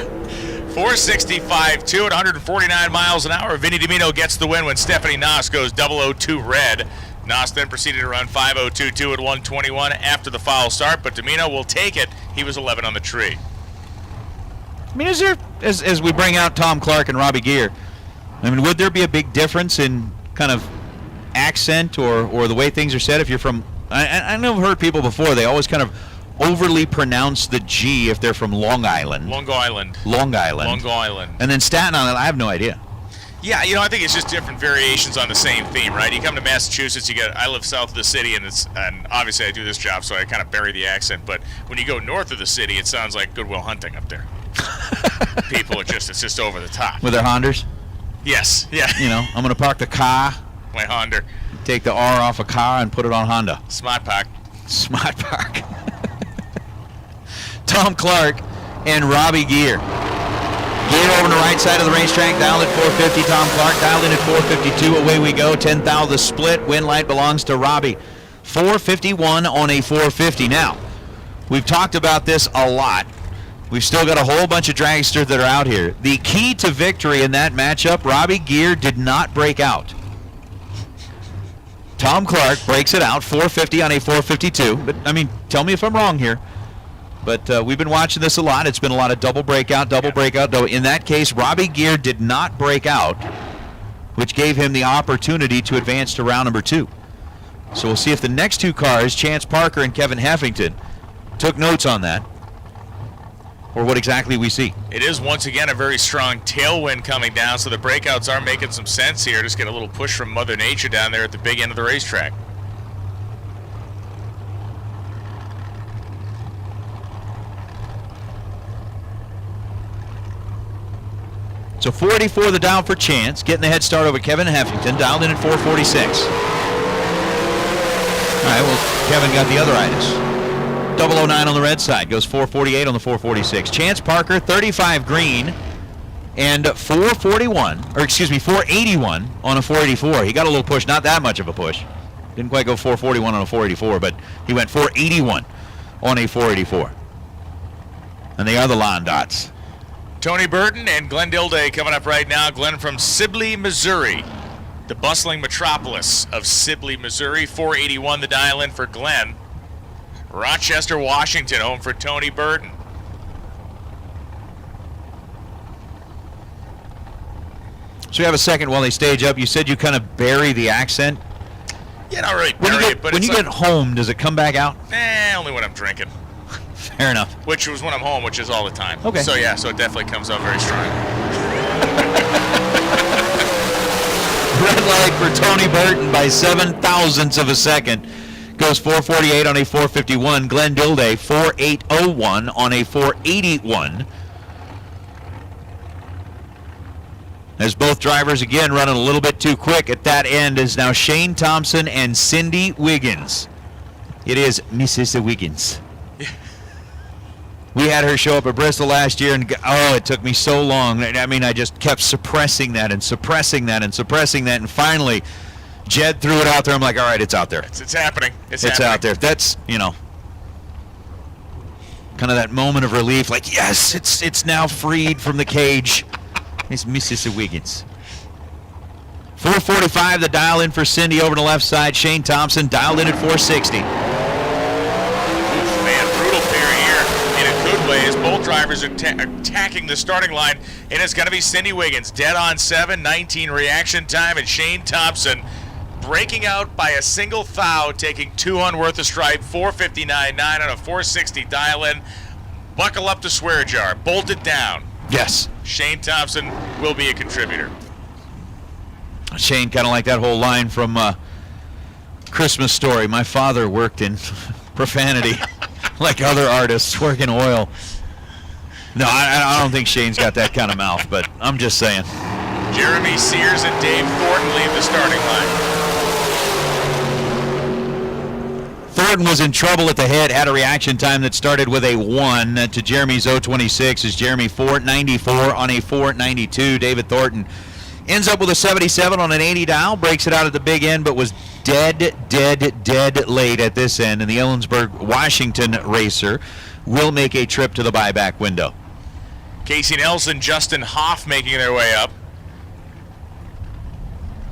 465.2 at 149 miles an hour. Vinny Domino gets the win when Stephanie Noss goes 002 red. Noss then proceeded to run 5:02.2 at 121 after the foul start, but Domino will take it. He was 11 on the tree. I mean, is there, as we bring out Tom Clark and Robbie Gear, I mean, would there be a big difference in kind of accent or the way things are said if you're from, I know I've heard people before, they always kind of overly pronounce the G if they're from Long Island. Long Island. Long Island. Long Island. And then Staten Island, I have no idea. Yeah, you know, I think it's just different variations on the same theme, right? You come to Massachusetts, I live south of the city, and obviously I do this job, so I kind of bury the accent, but when you go north of the city, it sounds like Goodwill Hunting up there. People are it's just over the top. With their Hondas? Yes, yeah. You know, I'm going to park the car. My Honda. Take the R off a car and put it on Honda. Smart Park. Smart Park. Tom Clark and Robbie Gear. Gear over on the right side of the racetrack, dialed at 450. Tom Clark dialed in at 452. Away we go. 10th out of the split. Win light belongs to Robbie. 451 on a 450. Now, we've talked about this a lot. We've still got a whole bunch of dragsters that are out here. The key to victory in that matchup, Robbie Gear did not break out. Tom Clark breaks it out, 450 on a 452. But, I mean, tell me if I'm wrong here. But we've been watching this a lot. It's been a lot of double breakout. In that case, Robbie Gear did not break out, which gave him the opportunity to advance to round number 2. So we'll see if the next 2 cars, Chance Parker and Kevin Heffington, took notes on that, or what exactly we see. It is, once again, a very strong tailwind coming down, so the breakouts are making some sense here. Just get a little push from Mother Nature down there at the big end of the racetrack. So 484 the dial for Chance, getting the head start over Kevin Heffington, dialed in at 446. All right, well, Kevin got the other itis. 009 on the red side, goes 448 on the 446. Chance Parker, 35 green, and 481 on a 484. He got a little push, not that much of a push. Didn't quite go 441 on a 484, but he went 481 on a 484. And they are the line dots. Tony Burton and Glenn Dilday coming up right now. Glenn from Sibley, Missouri, the bustling metropolis of Sibley, Missouri. 481 the dial in for Glenn. Rochester, Washington, home for Tony Burton. So we have a second while they stage up. You said you kind of bury the accent. Yeah, not really bury it, but when you get home, does it come back out? Only when I'm drinking. Fair enough. Which was when I'm home, which is all the time. Okay. So yeah, so it definitely comes out very strong. Red light for Tony Burton by 0.007 of a second. Goes 448 on a 451. Glenn Dilday, 4801 on a 481. As both drivers, again, running a little bit too quick at that end is now Shane Thompson and Cindy Wiggins. It is Mrs. Wiggins. We had her show up at Bristol last year, and it took me so long. I mean, I just kept suppressing that, and finally, Jed threw it out there. I'm like, all right, it's out there. It's happening. It's out there. That's, Kind of that moment of relief, like, yes, it's now freed from the cage. It's Mrs. Wiggins. 445, the dial in for Cindy over to the left side. Shane Thompson dialed in at 460. Man, brutal pair here in a good way as both drivers are attacking the starting line, and it's going to be Cindy Wiggins dead on 7:19 reaction time, and Shane Thompson breaking out by a single thou, taking 2 on worth of stripe, 459.9 on a 460 dial-in. Buckle up the swear jar, bolt it down. Yes. Shane Thompson will be a contributor. Shane, kind of like that whole line from Christmas Story. My father worked in profanity like other artists work in oil. No, I don't think Shane's got that kind of mouth, but I'm just saying. Jeremy Sears and Dave Thornton leave the starting line. Thornton was in trouble at the head, had a reaction time that started with a 1 to Jeremy's 0.26 as Jeremy 4.94 on a 4.92. David Thornton ends up with a 77 on an 80 dial, breaks it out at the big end, but was dead late at this end, and the Ellensburg, Washington racer will make a trip to the buyback window. Casey Nelson, Justin Hoff making their way up.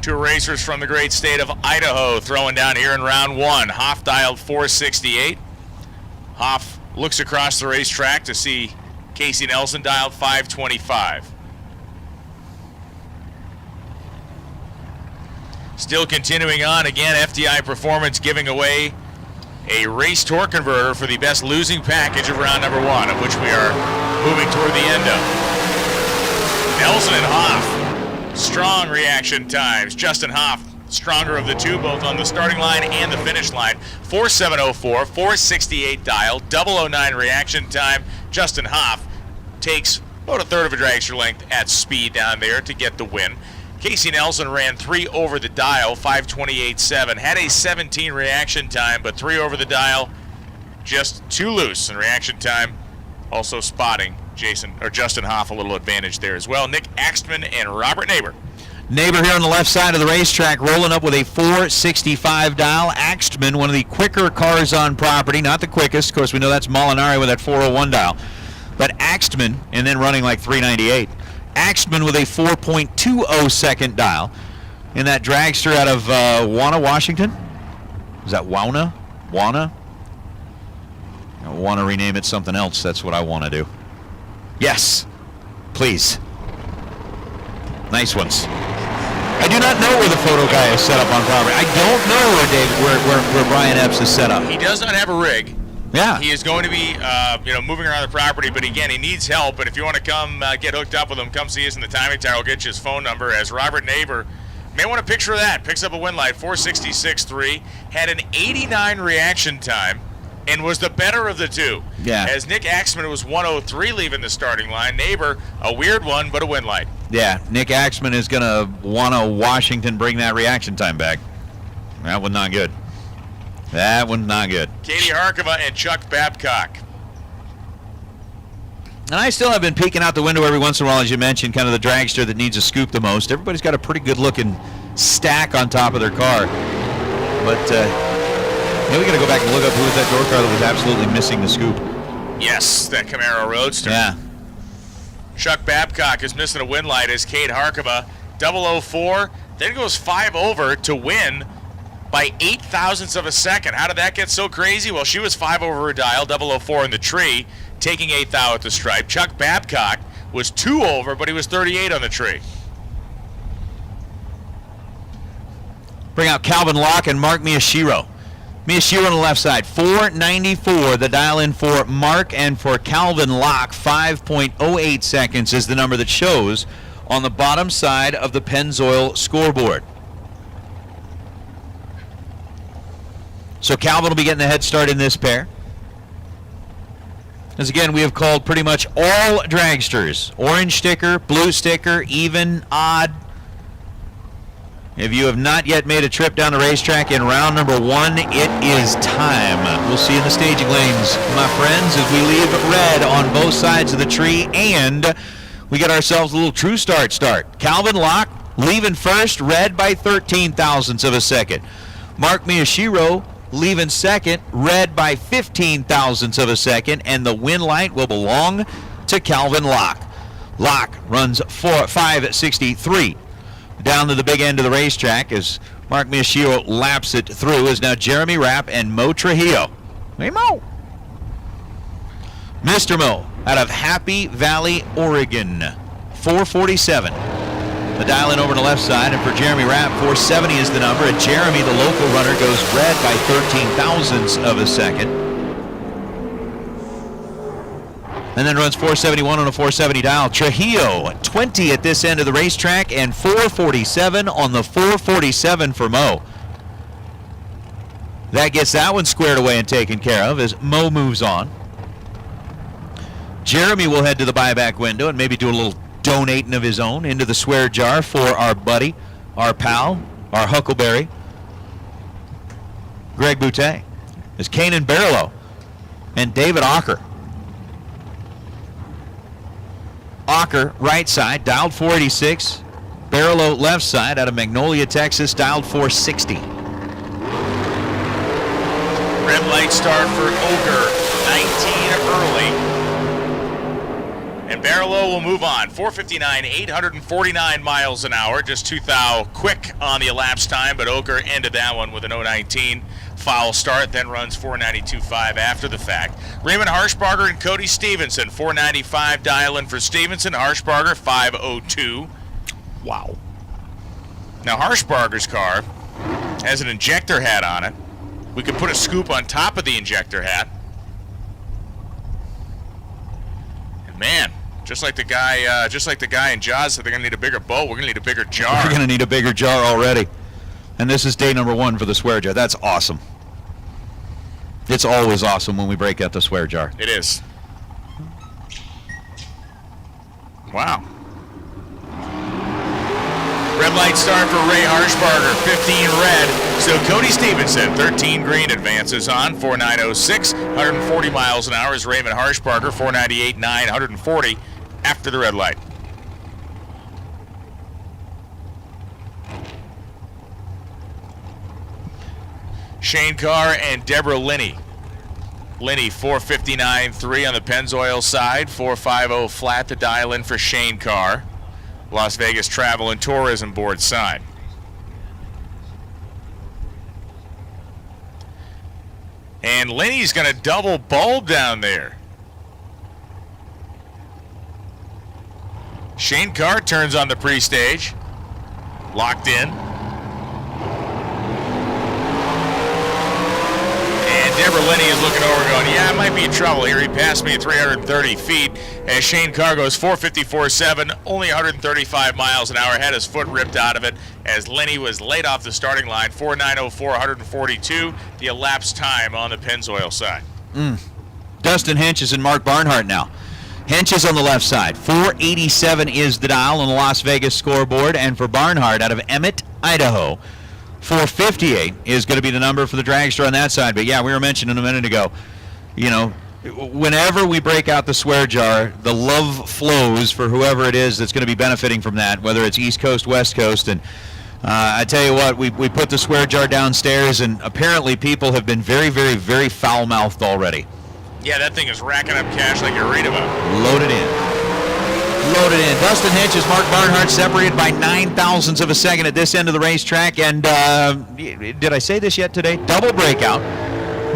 2 racers from the great state of Idaho throwing down here in round 1. Hoff dialed 468. Hoff looks across the racetrack to see Casey Nelson dialed 525. Still continuing on, again, FDI Performance giving away a race torque converter for the best losing package of round number 1, of which we are moving toward the end of. Nelson and Hoff. Strong reaction times. Justin Hoff, stronger of the two, both on the starting line and the finish line. 4704, 468 dial, 009 reaction time. Justin Hoff takes about a third of a dragster length at speed down there to get the win. Casey Nelson ran 3 over the dial, 528.7. Had a 17 reaction time, but 3 over the dial, just too loose in reaction time. Also spotting Justin Hoff a little advantage there as well. Nick Axtman and Robert Neighbor. Neighbor here on the left side of the racetrack rolling up with a 465 dial. Axtman, one of the quicker cars on property, not the quickest. Of course, we know that's Molinari with that 401 dial. But Axtman, and then running like 398. Axtman with a 4.20 second dial in that dragster out of Wana, Washington. Is that Wauna? Wana? I want to rename it something else. That's what I want to do. Yes, please. Nice ones. I do not know where the photo guy is set up on property. I don't know where Brian Epps is set up. He does not have a rig. Yeah. He is going to be, moving around the property, but again, he needs help. And if you want to come get hooked up with him, come see us in the timing tower. We'll get you his phone number. As Robert Neighbor, may want a picture of that. Picks up a win light, 466.3. Had an 89 reaction time and was the better of the two. Yeah. As Nick Axman was 103 leaving the starting line. Neighbor, a weird one, but a win light. Yeah, Nick Axman is going to want to Washington bring that reaction time back. That was not good. That one's not good. Katie Harkova and Chuck Babcock. And I still have been peeking out the window every once in a while, as you mentioned, kind of the dragster that needs a scoop the most. Everybody's got a pretty good-looking stack on top of their car. But we got to go back and look up who was that door car that was absolutely missing the scoop. Yes, that Camaro Roadster. Yeah. Chuck Babcock is missing a win light as Kate Harkova, 004, then goes 5 over to win by 8 thousandths of a second. How did that get so crazy? Well, she was 5 over her dial, 004 in the tree, taking 8 thou at the stripe. Chuck Babcock was 2 over, but he was 38 on the tree. Bring out Calvin Locke and Mark Miyashiro. Miyashiro on the left side, 494, the dial in for Mark, and for Calvin Locke, 5.08 seconds is the number that shows on the bottom side of the Pennzoil scoreboard. So Calvin will be getting the head start in this pair. As again, we have called pretty much all dragsters. Orange sticker, blue sticker, even, odd. If you have not yet made a trip down the racetrack in round number 1, it is time. We'll see you in the staging lanes, my friends, as we leave red on both sides of the tree, and we get ourselves a little true start. Calvin Locke leaving first, red by 13 thousandths of a second. Mark Miyashiro leaving second, red by 15 thousandths of a second, and the win light will belong to Calvin Locke. Locke runs 5:63 down to the big end of the racetrack as Mark Miachio laps it through. Is now Jeremy Rapp and Mo Trujillo. Hey, Mo. Mr. Mo out of Happy Valley, Oregon, 447. The dial in over to the left side, and for Jeremy Rapp, 470 is the number, and Jeremy, the local runner, goes red by 13 thousandths of a second. And then runs 471 on a 470 dial. Trujillo, 20 at this end of the racetrack, and 447 on the 447 for Mo. That gets that one squared away and taken care of as Mo moves on. Jeremy will head to the buyback window and maybe do a little donating of his own into the swear jar for our buddy, our pal, our Huckleberry, Greg Boutte. There's Kanan Barlow and David Ocker. Ocker, right side, dialed 486. Barlow, left side, out of Magnolia, Texas, dialed 460. Red light start for Oker, 19 early. And Barlow will move on. 4:59, 849 miles an hour. Just 2 thou quick on the elapsed time, but Oker ended that one with an 0:19 foul start, then runs 4:92.5 after the fact. Raymond Harshbarger and Cody Stevenson, 4:95 dial-in for Stevenson. Harshbarger, 5:02. Wow. Now Harshbarger's car has an injector hat on it. We could put a scoop on top of the injector hat. And man, just like the guy in Jaws said, they're gonna need a bigger boat. We're gonna need a bigger jar. We're gonna need a bigger jar already. And this is day number 1 for the swear jar. That's awesome. It's always awesome when we break out the swear jar. It is. Wow. Red light start for Ray Harshbarger, 15 red. So Cody Stevenson, 13 green, advances on, 4:09.06, 140 miles an hour is Raymond Harshbarger, 4:98.9, 140 after the red light. Shane Carr and Deborah Linney. Linney, 4:59.3 on the Pennzoil side, 4:50 flat to dial in for Shane Carr. Las Vegas Travel and Tourism Board side. And Linney's going to double bulb down there. Shane Carr turns on the pre-stage. Locked in. And Deborah Linney is looking over going, yeah, I might be in trouble here. He passed me at 330 feet. As Shane Carr goes 4:54.7, only 135 miles an hour, had his foot ripped out of it as Linney was laid off the starting line. 4:09.04, 142, the elapsed time on the Pennzoil side. Dustin Henches and Mark Barnhart now. Henches on the left side. 487 is the dial on the Las Vegas scoreboard, and for Barnhart out of Emmett, Idaho, 458 is going to be the number for the Dragster on that side. But yeah, we were mentioning a minute ago, you know, whenever we break out the swear jar, the love flows for whoever it is that's going to be benefiting from that, whether it's East Coast, West Coast. And I tell you what, we put the swear jar downstairs, and apparently people have been very, very, very foul-mouthed already. Yeah, that thing is racking up cash like you read about. Loaded in. Loaded in. Dustin Henches, Mark Barnhart separated by 9 thousandths of a second at this end of the racetrack. And did I say this yet today? Double breakout.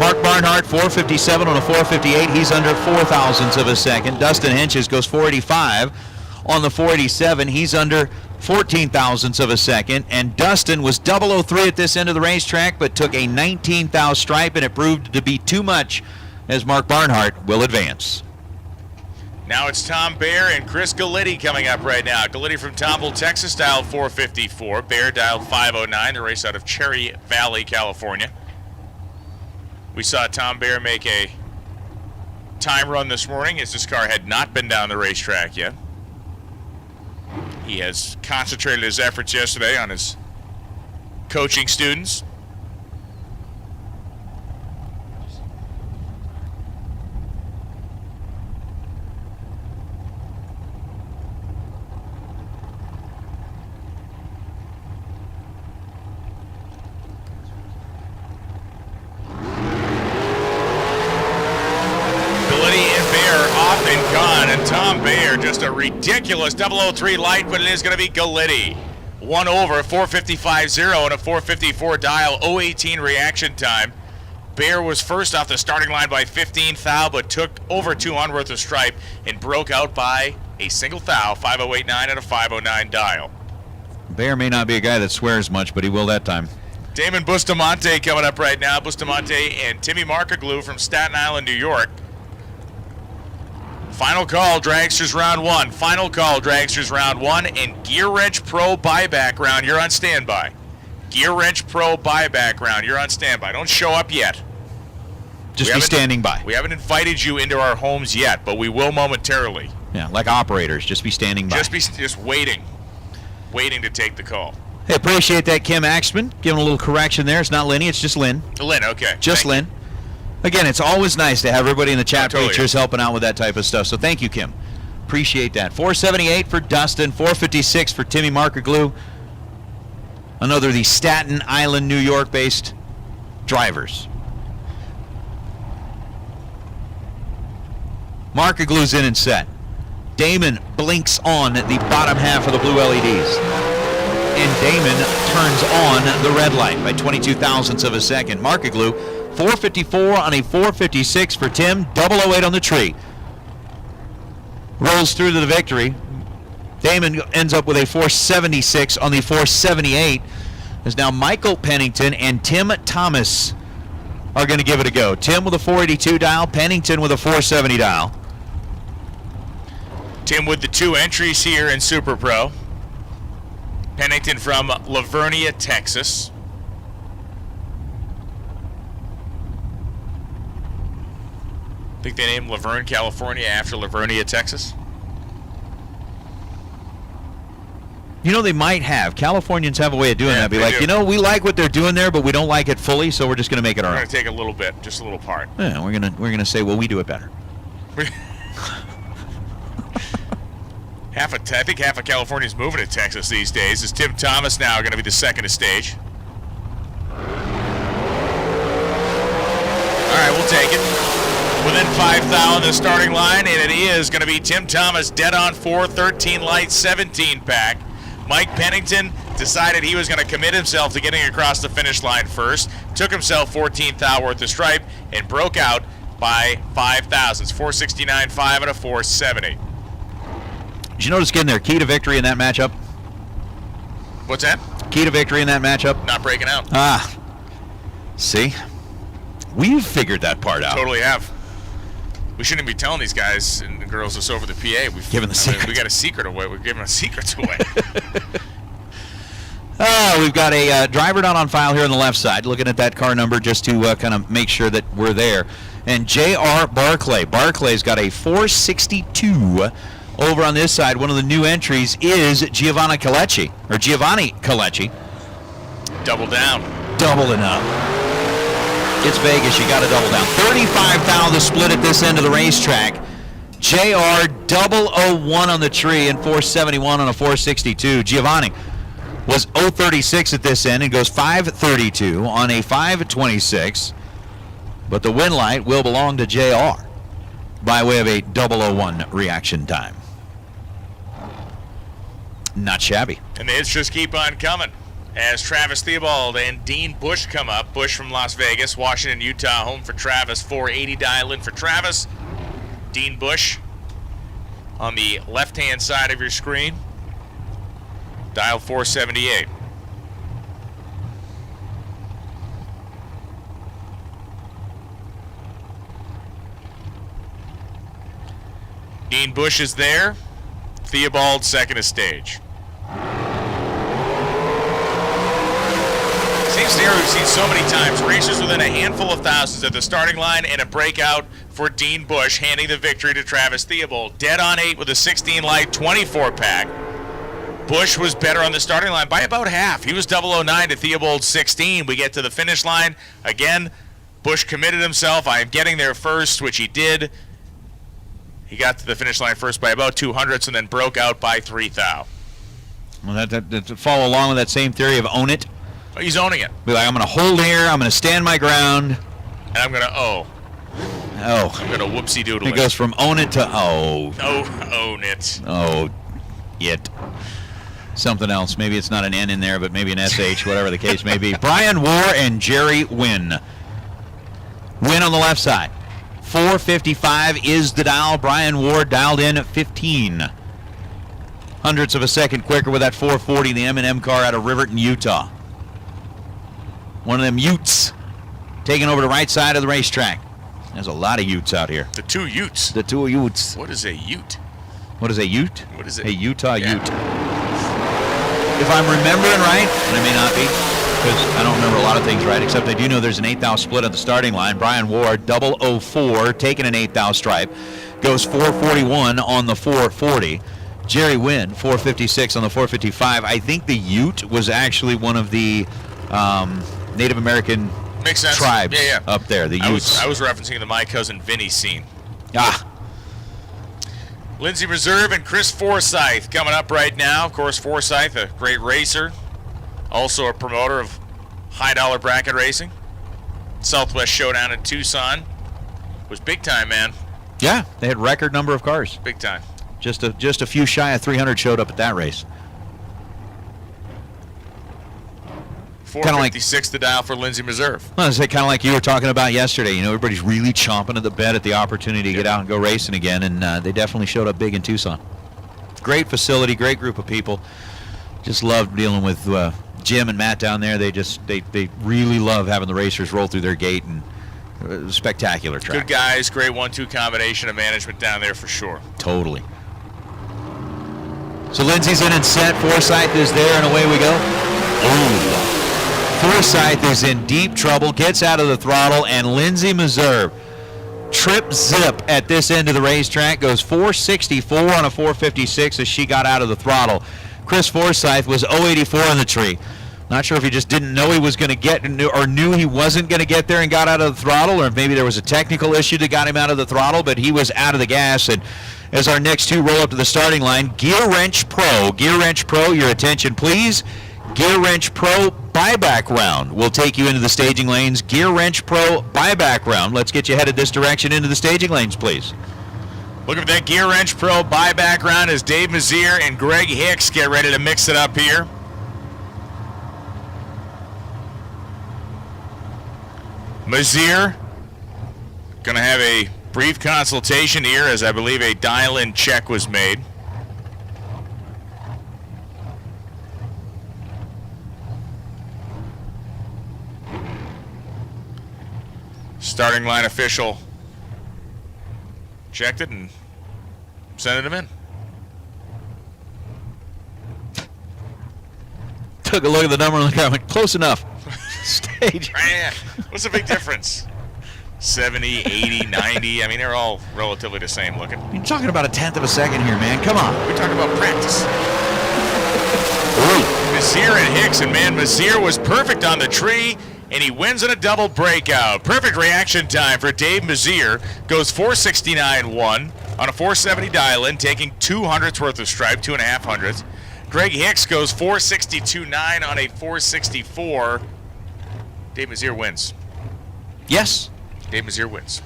Mark Barnhart, 457 on a 458. He's under 4 thousandths of a second. Dustin Henches goes 485 on the 487. He's under 14 thousandths of a second. And Dustin was 003 at this end of the racetrack, but took a 19 thou stripe, and it proved to be too much as Mark Barnhart will advance. Now it's Tom Baer and Chris Galitti coming up right now. Galitti from Tomball, Texas, dialed 454. Baer dialed 509. The race out of Cherry Valley, California. We saw Tom Baer make a time run this morning as his car had not been down the racetrack yet. He has concentrated his efforts yesterday on his coaching students. Tom Bayer, just a ridiculous 003 light, but it is going to be Galitti. 1 over, 455.0 and a 454 dial, 018 reaction time. Bayer was first off the starting line by 15 thou, but took over 200 worth of stripe and broke out by a single thou, 5089 and a 509 dial. Bayer may not be a guy that swears much, but he will that time. Damon Bustamante coming up right now. Bustamante and Timmy Markaglu from Staten Island, New York. Final call, Dragsters round 1. Final call, Dragsters round 1. And Gear Wrench Pro buyback round. You're on standby. Gear Wrench Pro buyback round. You're on standby. Don't show up yet. Just be standing by. We haven't invited you into our homes yet, but we will momentarily. Yeah, like operators. Just be standing by. Just waiting. Waiting to take the call. Hey, appreciate that, Kim Axman. Giving a little correction there. It's not Lenny, it's just Lynn. Lynn, okay. Just Thank Lynn. Again, it's always nice to have everybody in the chat totally features helping out with that type of stuff. So thank you, Kim. Appreciate that. 478 for Dustin, 456 for Timmy Markaglu. Another of the Staten Island, New York-based drivers. Markaglu's in and set. Damon blinks on the bottom half of the blue LEDs. And Damon turns on the red light by 22 thousandths of a second. Markaglu, 454 on a 456 for Tim, 008 on the tree. Rolls through to the victory. Damon ends up with a 476 on the 478. As now Michael Pennington and Tim Thomas are going to give it a go. Tim with a 482 dial, Pennington with a 470 dial. Tim with the 2 entries here in Super Pro. Pennington from Lavernia, Texas. I think they named Laverne, California after Lavernia, Texas. You know, they might have. Californians have a way of doing that. Be they like, do. you know, we like what they're doing there, but we don't like it fully, so we're just going to make it our We're own. going to take a little bit, just a little part. Yeah, we're gonna say, well, we do it better. I think half of California's moving to Texas these days. Is Tim Thomas now going to be the second to stage? All right, we'll take it. Within 5 thou on the starting line, and it is going to be Tim Thomas dead on 413 light 17 pack. Mike Pennington decided he was going to commit himself to getting across the finish line first. Took himself 14 thou worth of stripe and broke out by 5 thousandths. 469.5 and a 470. Did you notice getting their key to victory in that matchup? What's that? Key to victory in that matchup? Not breaking out. See? We've figured that part out. Totally have. We shouldn't be telling these guys and girls this over the PA. We've given the secret. We got a secret away. We're giving our secrets away. We've got a driver not on file here on the left side. Looking at that car number just to kind of make sure that we're there. And J.R. Barclay. Barclay's got a 462. Over on this side, one of the new entries is Giovanni Colecci. Double down. Doubling up. It's Vegas, you got to double down. 35 thou the split at this end of the racetrack. JR 001 on the tree and 471 on a 462. Giovanni was 036 at this end and goes 532 on a 526. But the win light will belong to JR by way of a 001 reaction time. Not shabby. And the hits just keep on coming as Travis Theobald and Dean Bush come up. Bush from Las Vegas, Washington, Utah, home for Travis. 480 dial in for Travis. Dean Bush on the left-hand side of your screen. Dial 478. Dean Bush is there. Theobald second to stage. Same scenario we've seen so many times. Racers within a handful of thousands at the starting line and a breakout for Dean Bush, handing the victory to Travis Theobald. Dead on 8 with a 16 light 24 pack. Bush was better on the starting line by about half. He was 009 to Theobald's 16. We get to the finish line. Again, Bush committed himself. I am getting there first, which he did. He got to the finish line first by about 200ths and then broke out by 3 thou. Well, that follow along with that same theory of own it. He's owning it. Be like, I'm going to hold here, I'm going to stand my ground. And I'm going to owe. Oh. I'm going to whoopsie doodle It goes from own it to oh. Oh, own it. Oh, it. Something else. Maybe it's not an N in there, but maybe an SH, whatever the case may be. Brian War and Jerry Wynn. Wynn on the left side. 4:55 is the dial. Brian Ward dialed in 15 hundredths of a second quicker with that 440, the M&M car out of Riverton, Utah. One of them Utes taking over the right side of the racetrack. There's a lot of Utes out here. The two Utes. The two Utes. What is a Ute? What is a Ute? What is it? A Utah Ute. If I'm remembering right, and I may not be, because I don't remember a lot of things right, except I do know there's an 8th thou split at the starting line. Brian Ward, 004, taking an 8th thou stripe, goes 441 on the 440. Jerry Wynn, 456 on the 455. I think the Ute was actually one of the Native American Makes sense. tribes Yeah. up there, the Utes. I was referencing the My Cousin Vinny scene. Ah. Lindsey Reserve and Chris Forsyth coming up right now. Of course, Forsyth, a great racer, also a promoter of high-dollar bracket racing. Southwest Showdown in Tucson was big time, man. Yeah, they had record number of cars. Big time. Just a few shy of 300 showed up at that race. 456 the dial for Lindsey Reserve. Well, it's kind of like you were talking about yesterday. You know, everybody's really chomping at the bit at the opportunity to get out and go racing again, and they definitely showed up big in Tucson. Great facility, great group of people. Just loved dealing with Jim and Matt down there. They really love having the racers roll through their gate, and it was a spectacular track. Good guys, great 1-2 combination of management down there for sure. Totally. So Lindsey's in and set. Forsyth is there, and away we go. Ooh. Forsyth is in deep trouble, gets out of the throttle, and Lindsey Meserve trip zip at this end of the racetrack, goes 464 on a 456 as she got out of the throttle. Chris Forsyth was 084 in the tree. Not sure if he just didn't know he was going to get, or knew he wasn't going to get there and got out of the throttle, or if maybe there was a technical issue that got him out of the throttle, but he was out of the gas. And as our next two roll up to the starting line, Gear Wrench Pro, your attention please. Gear Wrench Pro buyback round will take you into the staging lanes. Gear Wrench Pro buyback round. Let's get you headed this direction into the staging lanes, please. Looking for that Gear Wrench Pro buyback round as Dave Mazier and Greg Hicks get ready to mix it up here. Mazier going to have a brief consultation here as I believe a dial-in check was made. Starting line official checked it and sent him in. Took a look at the number on the car and went, close enough. Stage. What's the big difference? 70, 80, 90. I mean, they're all relatively the same looking. You're talking about a 1/10 of a second here, man. Come on. We're talking about practice. Mazier and Hicks, and man, Mazier was perfect on the tree, and he wins in a double breakout. Perfect reaction time for Dave Mazier. Goes 469.1 on a 470 dial-in, taking 200ths worth of stripe, 2.5 hundredths. Greg Hicks goes 462.9 on a 464. Dave Mazier wins. Yes. Dave Mazier wins.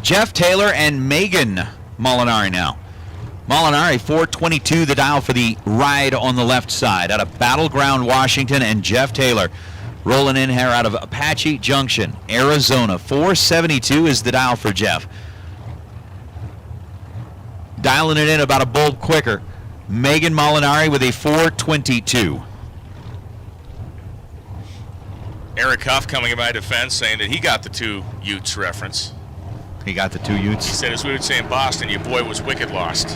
Jeff Taylor and Megan Molinari now. Molinari, 422 the dial for the ride on the left side out of Battleground, Washington, and Jeff Taylor rolling in here out of Apache Junction, Arizona. 472 is the dial for Jeff. Dialing it in about a bulb quicker. Megan Molinari with a 422. Eric Huff coming in my defense saying that he got the two Utes reference. He got the two Utes? He said, as we would say in Boston, your boy was wicked lost.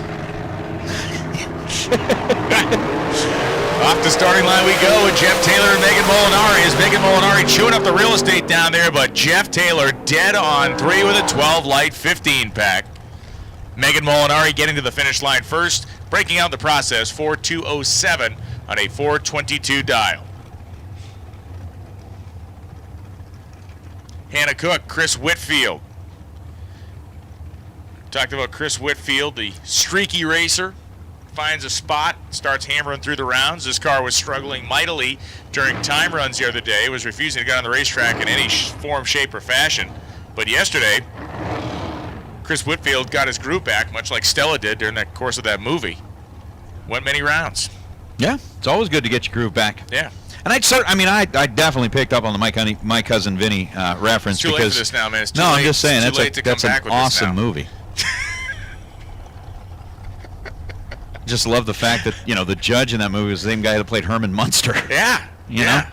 Off the starting line we go with Jeff Taylor and Megan Molinari. Is Megan Molinari chewing up the real estate down there, but Jeff Taylor dead on 3 with a 12 light 15 pack. Megan Molinari getting to the finish line first, breaking out the process 4:2:07 on a 4:22 dial. Hannah Cook, Chris Whitfield. Talked about Chris Whitfield, the streaky racer. Finds a spot, starts hammering through the rounds. This car was struggling mightily during time runs the other day. Was refusing to get on the racetrack in any form, shape, or fashion. But yesterday, Chris Whitfield got his groove back, much like Stella did during the course of that movie. Went many rounds. Yeah, it's always good to get your groove back. Yeah. And I definitely picked up on the My Cousin Vinny reference. It's too because late for this now, man. It's too no, late. I'm just saying it's that's an awesome movie. Just love the fact that the judge in that movie was the same guy that played Herman Munster. Yeah, you know,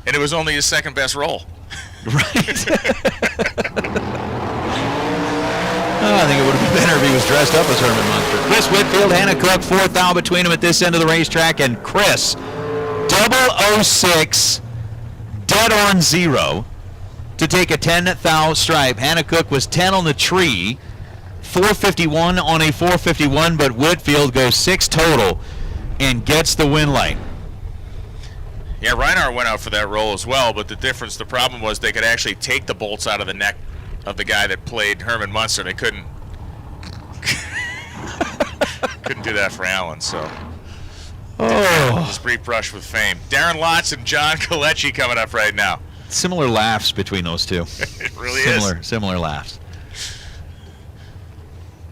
and it was only his second best role. Right. I think it would have been better if he was dressed up as Herman Munster. Chris Whitfield, Hannah Cook, fourth foul between them at this end of the racetrack, and Chris 006 dead on 0 to take a 10 thou stripe. Hannah Cook was 10 on the tree, 451 on a 451, but Whitfield goes 6 total and gets the win light. Yeah, Reinhardt went out for that role as well, but the problem was they could actually take the bolts out of the neck of the guy that played Herman Munster. They couldn't do that for Allen, so just brief brush with fame. Darren Lotz and John Colecci coming up right now. Similar laughs between those two. It really is. Similar laughs.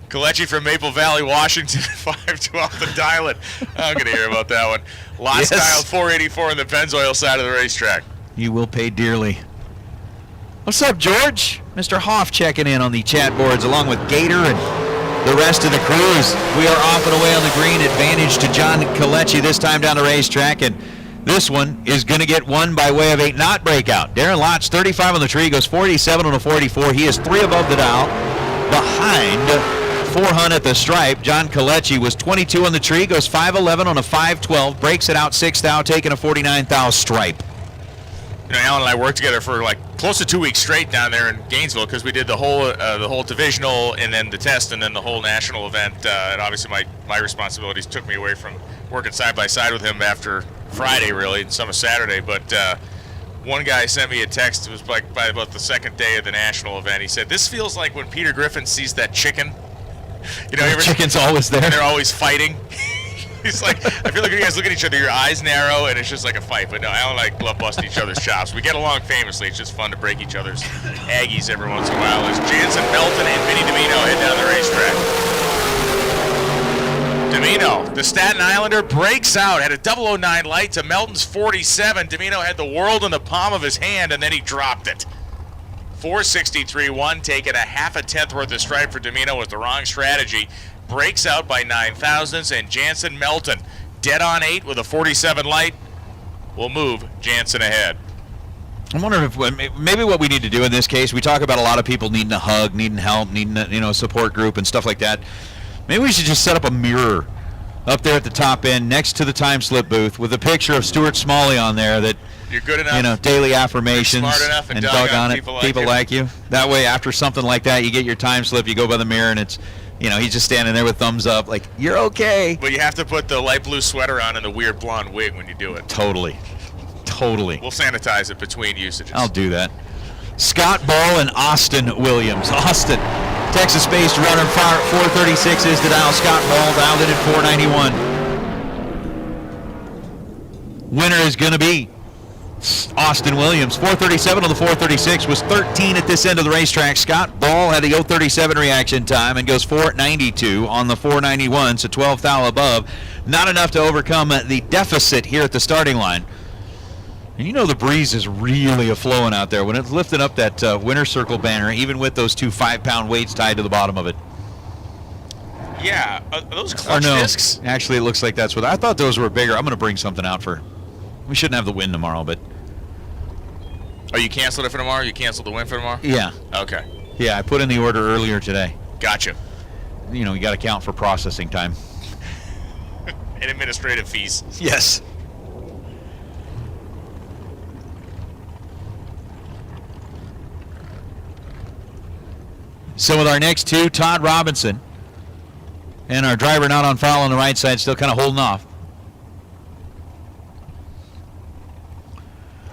Colecci from Maple Valley, Washington, 512 the dial it. I'm going to hear about that one. Lotz dialed 484 on the Pennzoil side of the racetrack. You will pay dearly. What's up, George? Mr. Hoff checking in on the chat boards along with Gator and the rest of the crews. We are off and away on the green. Advantage to John Colecci this time down the racetrack, and this one is going to get won by way of a not breakout. Darren Lotz, 35 on the tree, goes 47 on a 44. He is 3 above the dial, behind 400 at the stripe. John Colecci was 22 on the tree, goes 511 on a 512, breaks it out 6 thou, taking a 49 thou stripe. Alan and I worked together for like close to 2 weeks straight down there in Gainesville because we did the whole divisional and then the test and then the whole national event. And obviously my responsibilities took me away from working side by side with him after Friday, really, and some of Saturday. But one guy sent me a text. It was like by about the second day of the national event. He said, "This feels like when Peter Griffin sees that chicken. The chicken's always there. And they're always fighting." He's like, I feel like you guys look at each other, your eyes narrow, and it's just like a fight. But no, Alan and I love busting each other's chops. We get along famously. It's just fun to break each other's Aggies every once in a while. As Jansen Melton and Vinny Domino head down the racetrack. Domino, the Staten Islander, breaks out. Had a 009 light to Melton's 47. Domino had the world in the palm of his hand, and then he dropped it. 463-1, taking a half a tenth worth of stripe for Domino was the wrong strategy. Breaks out by 9 thousandths, and Jansen Melton, dead on 8 with a 47 light, will move Jansen ahead. I'm wondering if maybe what we need to do in this case, we talk about a lot of people needing a hug, needing help, needing a support group and stuff like that. Maybe we should just set up a mirror up there at the top end next to the time slip booth with a picture of Stuart Smalley on there that you're good enough, daily affirmations, you're smart enough, and doggone it, people like you. That way, after something like that, you get your time slip, you go by the mirror, and it's, he's just standing there with thumbs up, like, you're okay. But you have to put the light blue sweater on and the weird blonde wig when you do it. Totally. We'll sanitize it between usages. I'll do that. Scott Ball and Austin Williams. Austin, Texas-based runner, 436 is the dial. Scott Ball dialed in at 491. Winner is going to be Austin Williams. 437 on the 436 was 13 at this end of the racetrack. Scott Ball had the 037 reaction time and goes 492 on the 491, so 12 thou above. Not enough to overcome the deficit here at the starting line. And the breeze is really a-flowing out there when it's lifting up that winner circle banner, even with those 2 5-pound weights tied to the bottom of it. Yeah, are those clutch discs? Actually, it looks like that's what I thought. Those were bigger. I'm going to bring something out for. We shouldn't have the win tomorrow, but. Oh, you canceled it for tomorrow? You canceled the win for tomorrow? Yeah. Okay. Yeah, I put in the order earlier today. Gotcha. You got to count for processing time. And administrative fees. Yes. So with our next two, Todd Robinson and our driver not on foul on the right side, still kind of holding off.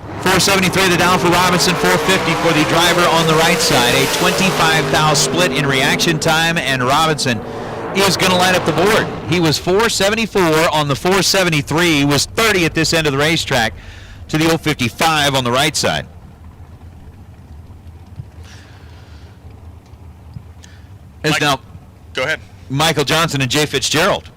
473 the down for Robinson, 450 for the driver on the right side. A 25 thou split in reaction time, and Robinson is going to light up the board. He was 474 on the 473, was 30 at this end of the racetrack to the 055 on the right side. Now, go ahead. Michael Johnson and Jay Fitzgerald.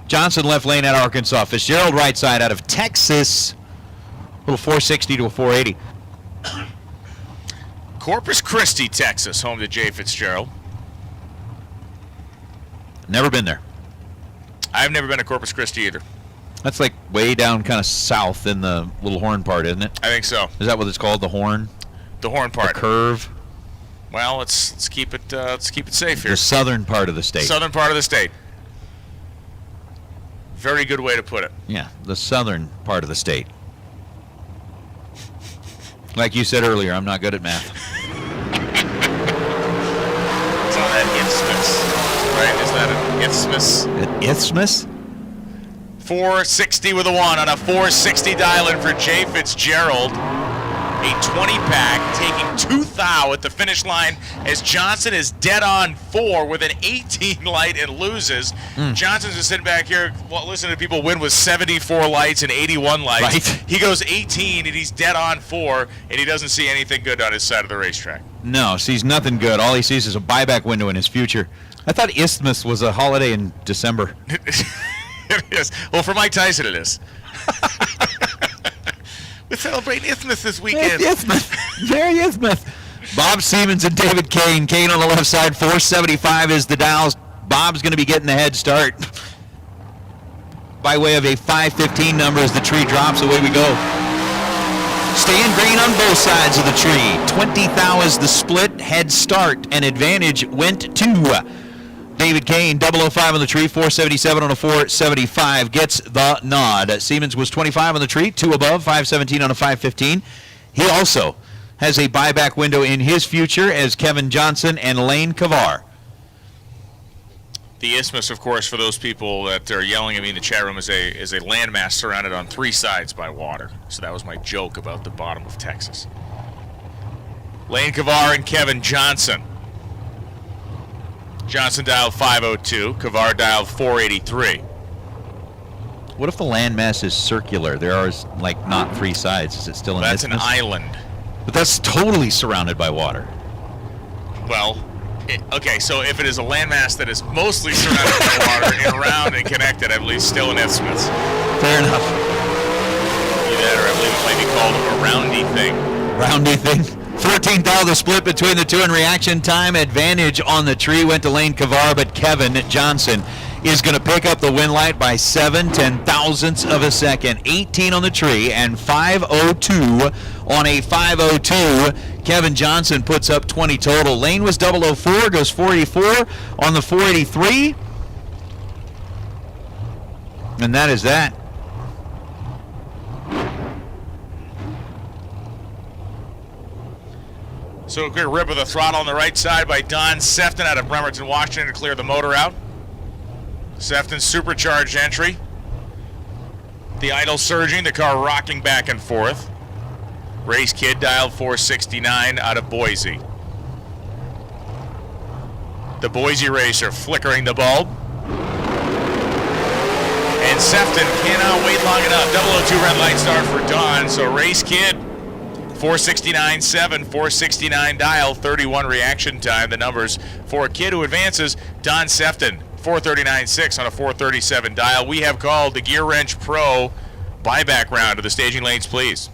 Johnson left lane out of Arkansas. Fitzgerald right side out of Texas. A little 460 to a 480. Corpus Christi, Texas, home to Jay Fitzgerald. Never been there. I've never been to Corpus Christi either. That's like way down kind of south in the Little Horn part, isn't it? I think so. Is that what it's called, the Horn? The Horn part. The curve? Well, let's keep it safe here. The southern part of the state. Southern part of the state. Very good way to put it. Yeah, the southern part of the state. Like you said earlier, I'm not good at math. It's on that isthmus, right? Is that an isthmus? An isthmus? 460 with a 1 on a 460 dial-in for Jay Fitzgerald. A 20-pack taking 2 thou at the finish line as Johnson is dead on 4 with an 18 light and loses. Johnson's just sitting back here listening to people win with 74 lights and 81 lights. Right. He goes 18 and he's dead on 4 and he doesn't see anything good on his side of the racetrack. No, sees nothing good. All he sees is a buyback window in his future. I thought Isthmus was a holiday in December. It is. Well, for Mike Tyson it is. We celebrate Isthmus this weekend. Isthmus. Very Isthmus. Bob Siemens and David Kane. Kane on the left side. 475 is the dials. Bob's going to be getting the head start by way of a 5:15 number as the tree drops. Away we go. Staying green on both sides of the tree. 20 thou is the split. Head start and advantage went to David Kane. 005 on the tree. 477 on a 475 gets the nod. Siemens was 25 on the tree. 2 above. 517 on a 515. He also has a buyback window in his future as Kevin Johnson and Lane Kavar. The isthmus, of course, for those people that are yelling at me in the chat room, is a landmass surrounded on 3 sides by water. So that was my joke about the bottom of Texas. Lane Kavar and Kevin Johnson. Johnson dialed 502. Kavar dialed 483. What if the landmass is circular? There are like not 3 sides. Is it still an That's isthmus? an island. But that's totally surrounded by water. Well, okay, so if it is a landmass that is mostly surrounded by water and round and connected, I believe still an isthmus. Fair enough. Either that or I believe it might be called a roundy thing. Roundy thing. 14th out of the split between the two in reaction time. Advantage on the tree went to Lane Kavar, but Kevin Johnson is going to pick up the win light by 7/10,000ths of a second. 18 on the tree and 502 on a 502. Kevin Johnson puts up 20 total. Lane was 004, goes 484 on the 483. And that is that. So a good rip of the throttle on the right side by Don Sefton out of Bremerton, Washington to clear the motor out. Sefton's supercharged entry. The idle surging, the car rocking back and forth. Race Kid dialed 469 out of Boise. The Boise racer flickering the bulb. And Sefton cannot wait long enough. 002 red light start for Don, so Race Kid 469.7, 469 dial, 31 reaction time. The numbers for a kid who advances, Don Sefton, 439.6 on a 437 dial. We have called the Gear Wrench Pro buyback round of the staging lanes, please.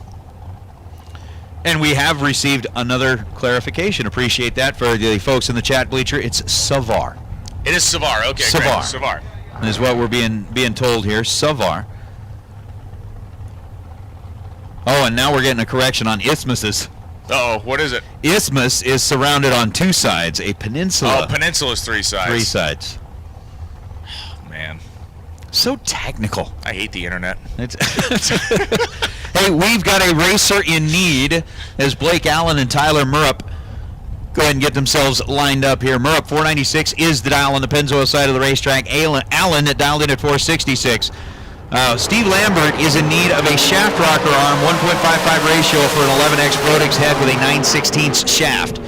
And we have received another clarification. Appreciate that for the folks in the chat bleacher. It's Savar. It is Savar. Okay, Savar. great. Savar. Is what we're being told here. Savar. Oh, and now we're getting a correction on isthmuses. Uh-oh, what is it? Isthmus is surrounded on 2 sides. A peninsula. Oh, peninsula is 3 sides. 3 sides. Oh, man. So technical. I hate the internet. Hey, we've got a racer in need as Blake Allen and Tyler Murrup go ahead and get themselves lined up here. Murrup 496 is the dial on the Pennzoil side of the racetrack. Allen dialed in at 466. Steve Lambert is in need of a shaft rocker arm, 1.55 ratio for an 11X Brodix head with a 9/16 shaft.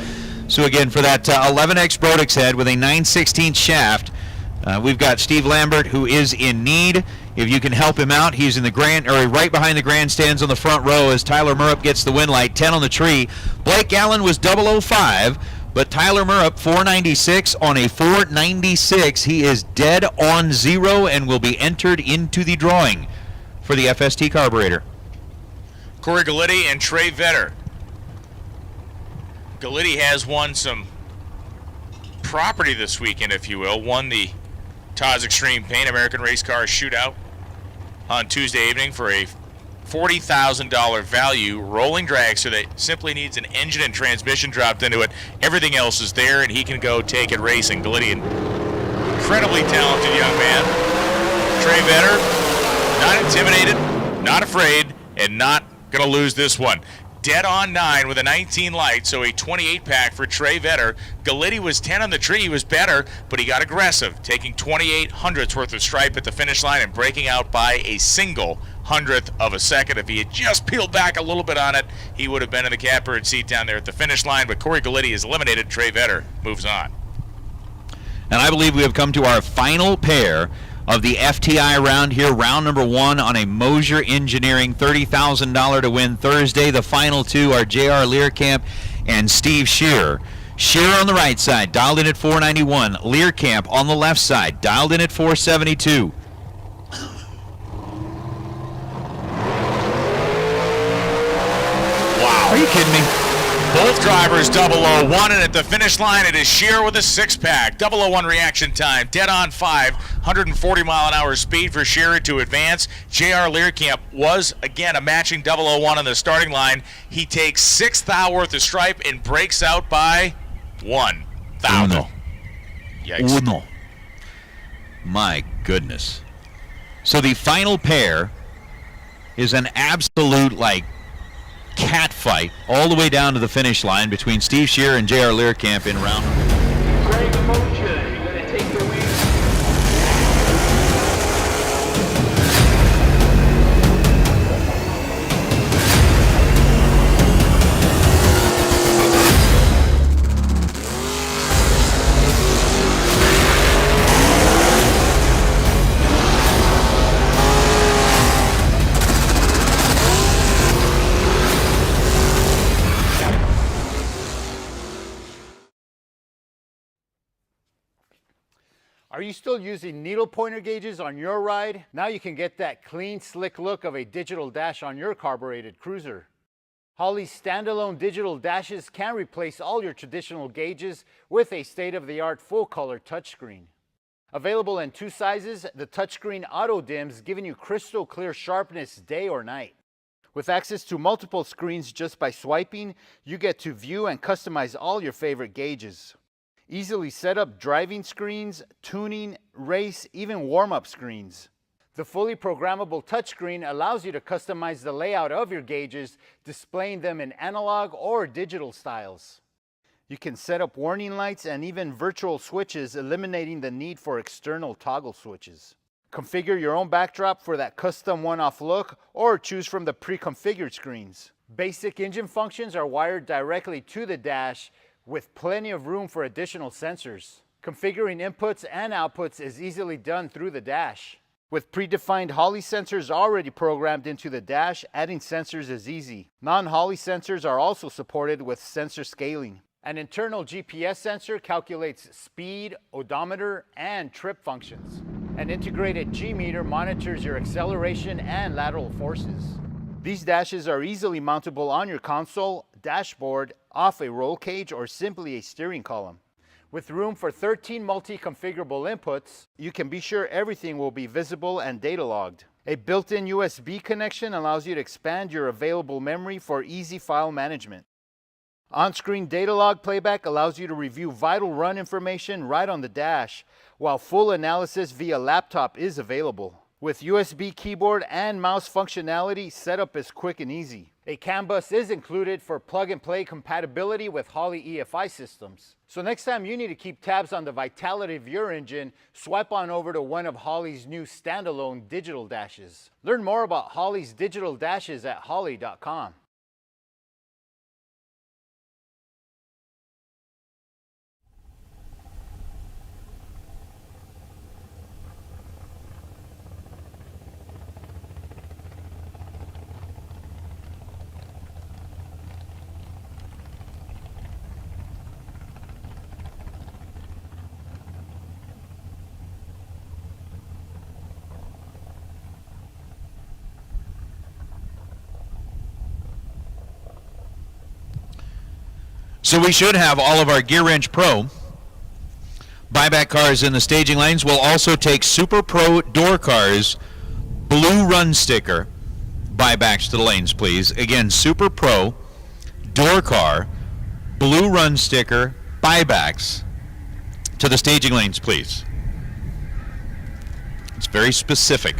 So again, for that 11X Brodix head with a 9/16 shaft, we've got Steve Lambert who is in need. If you can help him out, he's in the right behind the grandstands on the front row as Tyler Murrup gets the win light. 10 on the tree. Blake Allen was 005, But Tyler Murrup, 496 on a 496. He is dead on zero and will be entered into the drawing for the FST carburetor. Corey Gallitti and Trey Vetter. Gallitti has won some property this weekend, if you will. Won the Todd's Extreme Paint American Race Car Shootout on Tuesday evening for a $40,000 value rolling dragster that simply needs an engine and transmission dropped into it. Everything else is there, and he can go take it racing. Gallitti, an incredibly talented young man. Trey Vetter, not intimidated, not afraid, and not going to lose this one. Dead on 9 with a 19 light, so a 28 pack for Trey Vetter. Gallitti was 10 on the tree. He was better, but he got aggressive, taking 28 hundredths worth of stripe at the finish line and breaking out by a single hundredth of a second. If he had just peeled back a little bit on it, he would have been in the catbird seat down there at the finish line. But Corey Gallitti is eliminated. Trey Vetter moves on. And I believe we have come to our final pair of the FTI round here, round number 1 on a Mosier Engineering $30,000 to win Thursday. The final two are J.R. Learcamp and Steve Shearer. Shearer on the right side, dialed in at 491. Learcamp on the left side, dialed in at 472. Wow. Are you kidding me? Both drivers 001, and at the finish line it is Shearer with a 6-pack. 001 reaction time, dead on 5, 140-mile-an-hour speed for Shearer to advance. J.R. Learcamp was, again, a matching 001 on the starting line. He takes 6 thou worth of stripe and breaks out by 1 thou. Uno. Yikes. Uno. My goodness. So the final pair is an absolute, cat fight all the way down to the finish line between Steve Shearer and J.R. Learcamp in round. Greg Mocha, you're going to take the win. Are you still using needle pointer gauges on your ride? Now you can get that clean, slick look of a digital dash on your carbureted cruiser. Holley's standalone digital dashes can replace all your traditional gauges with a state-of-the-art full-color touchscreen. Available in 2 sizes, the touchscreen auto-dims, giving you crystal clear sharpness day or night. With access to multiple screens just by swiping, you get to view and customize all your favorite gauges. Easily set up driving screens, tuning, race, even warm-up screens. The fully programmable touchscreen allows you to customize the layout of your gauges, displaying them in analog or digital styles. You can set up warning lights and even virtual switches, eliminating the need for external toggle switches. Configure your own backdrop for that custom one-off look, or choose from the pre-configured screens. Basic engine functions are wired directly to the dash, with plenty of room for additional sensors. Configuring inputs and outputs is easily done through the dash. With predefined Holley sensors already programmed into the dash, adding sensors is easy. Non-Holley sensors are also supported with sensor scaling. An internal GPS sensor calculates speed, odometer, and trip functions. An integrated G-meter monitors your acceleration and lateral forces. These dashes are easily mountable on your console, dashboard, off a roll cage, or simply a steering column. With room for 13 multi-configurable inputs, you can be sure everything will be visible and data logged. A built-in USB connection allows you to expand your available memory for easy file management. On-screen data log playback allows you to review vital run information right on the dash, while full analysis via laptop is available. With USB keyboard and mouse functionality, setup is quick and easy. A CAN bus is included for plug-and-play compatibility with Holley EFI systems. So next time you need to keep tabs on the vitality of your engine, swipe on over to one of Holley's new standalone digital dashes. Learn more about Holley's digital dashes at holley.com. So we should have all of our Gear Wrench Pro buyback cars in the staging lanes. We'll also take Super Pro door cars, blue run sticker, buybacks to the lanes, please. Again, Super Pro door car, blue run sticker, buybacks to the staging lanes, please. It's very specific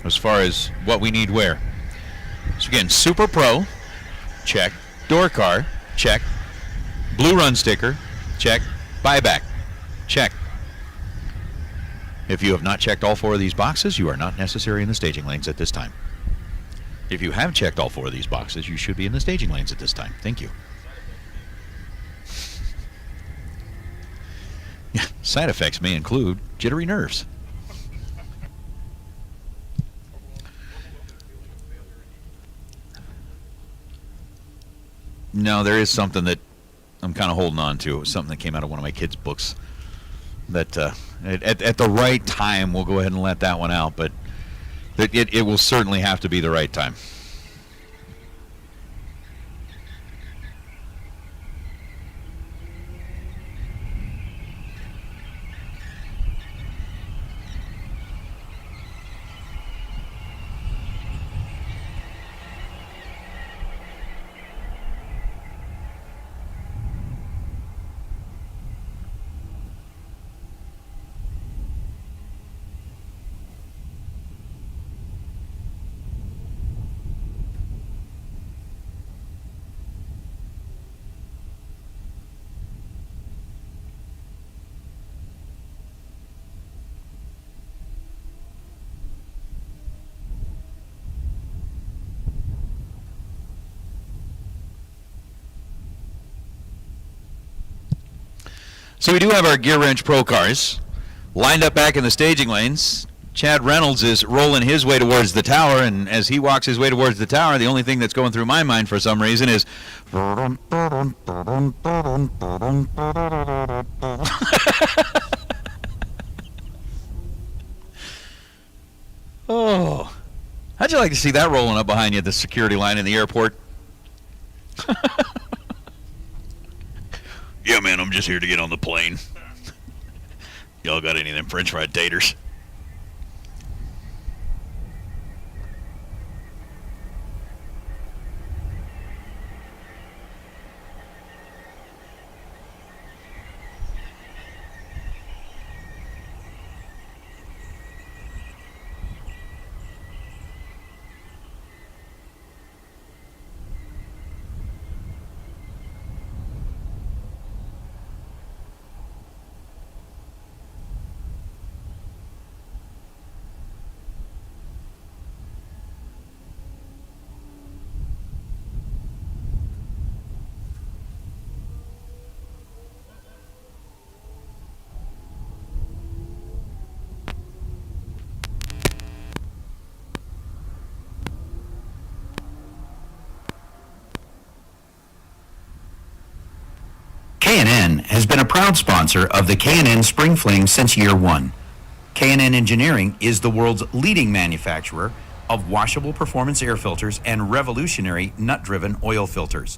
as far as what we need where. So again, Super Pro, check. Door car, check. Blue run sticker, check. Buyback, check. If you have not checked all 4 of these boxes, you are not necessary in the staging lanes at this time. If you have checked all 4 of these boxes, you should be in the staging lanes at this time. Thank you. Yeah, side effects may include jittery nerves. No, there is something that I'm kind of holding on to. It was something that came out of one of my kids' books. That at the right time, we'll go ahead and let that one out, but it will certainly have to be the right time. So we do have our Gear Wrench Pro cars lined up back in the staging lanes. Chad Reynolds is rolling his way towards the tower, and as he walks his way towards the tower, the only thing that's going through my mind for some reason is oh, how'd you like to see that rolling up behind you at the security line in the airport? Yeah, man, I'm just here to get on the plane. Y'all got any of them French fried taters? K&N has been a proud sponsor of the K&N Spring Fling since year one. K&N Engineering is the world's leading manufacturer of washable performance air filters and revolutionary nut-driven oil filters.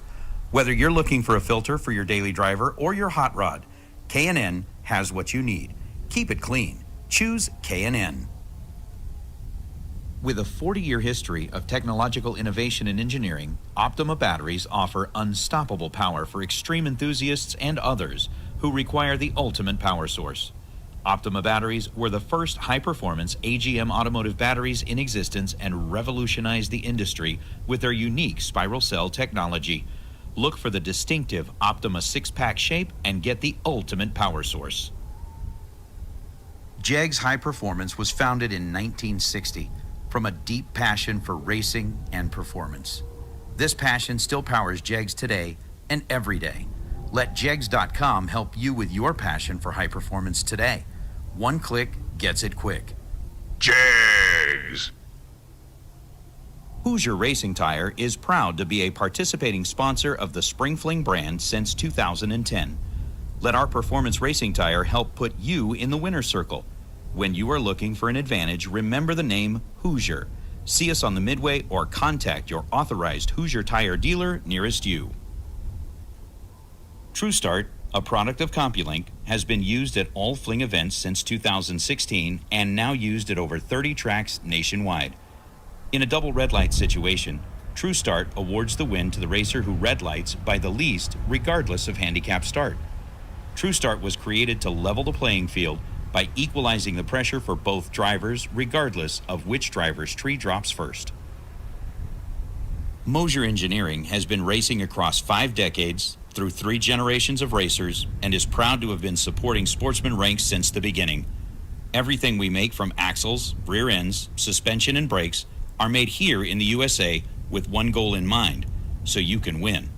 Whether you're looking for a filter for your daily driver or your hot rod, K&N has what you need. Keep it clean. Choose K&N. With a 40-year history of technological innovation and engineering, Optima batteries offer unstoppable power for extreme enthusiasts and others who require the ultimate power source. Optima batteries were the first high-performance AGM automotive batteries in existence and revolutionized the industry with their unique spiral cell technology. Look for the distinctive Optima 6-pack shape and get the ultimate power source. JEG's High Performance was founded in 1960 from a deep passion for racing and performance. This passion still powers JEGS today and every day. Let JEGS.com help you with your passion for high performance today. One click gets it quick. JEGS. Hoosier Racing Tire is proud to be a participating sponsor of the Spring Fling brand since 2010. Let our performance racing tire help put you in the winner's circle. When you are looking for an advantage, remember the name Hoosier. See us on the Midway or contact your authorized Hoosier Tire dealer nearest you. TrueStart, a product of CompuLink, has been used at all Fling events since 2016 and now used at over 30 tracks nationwide. In a double red light situation, TrueStart awards the win to the racer who red lights by the least, regardless of handicap start. TrueStart was created to level the playing field by equalizing the pressure for both drivers, regardless of which driver's tree drops first. Mosier Engineering has been racing across 5 decades, through 3 generations of racers, and is proud to have been supporting sportsman ranks since the beginning. Everything we make, from axles, rear ends, suspension, and brakes, are made here in the USA with one goal in mind, so you can win.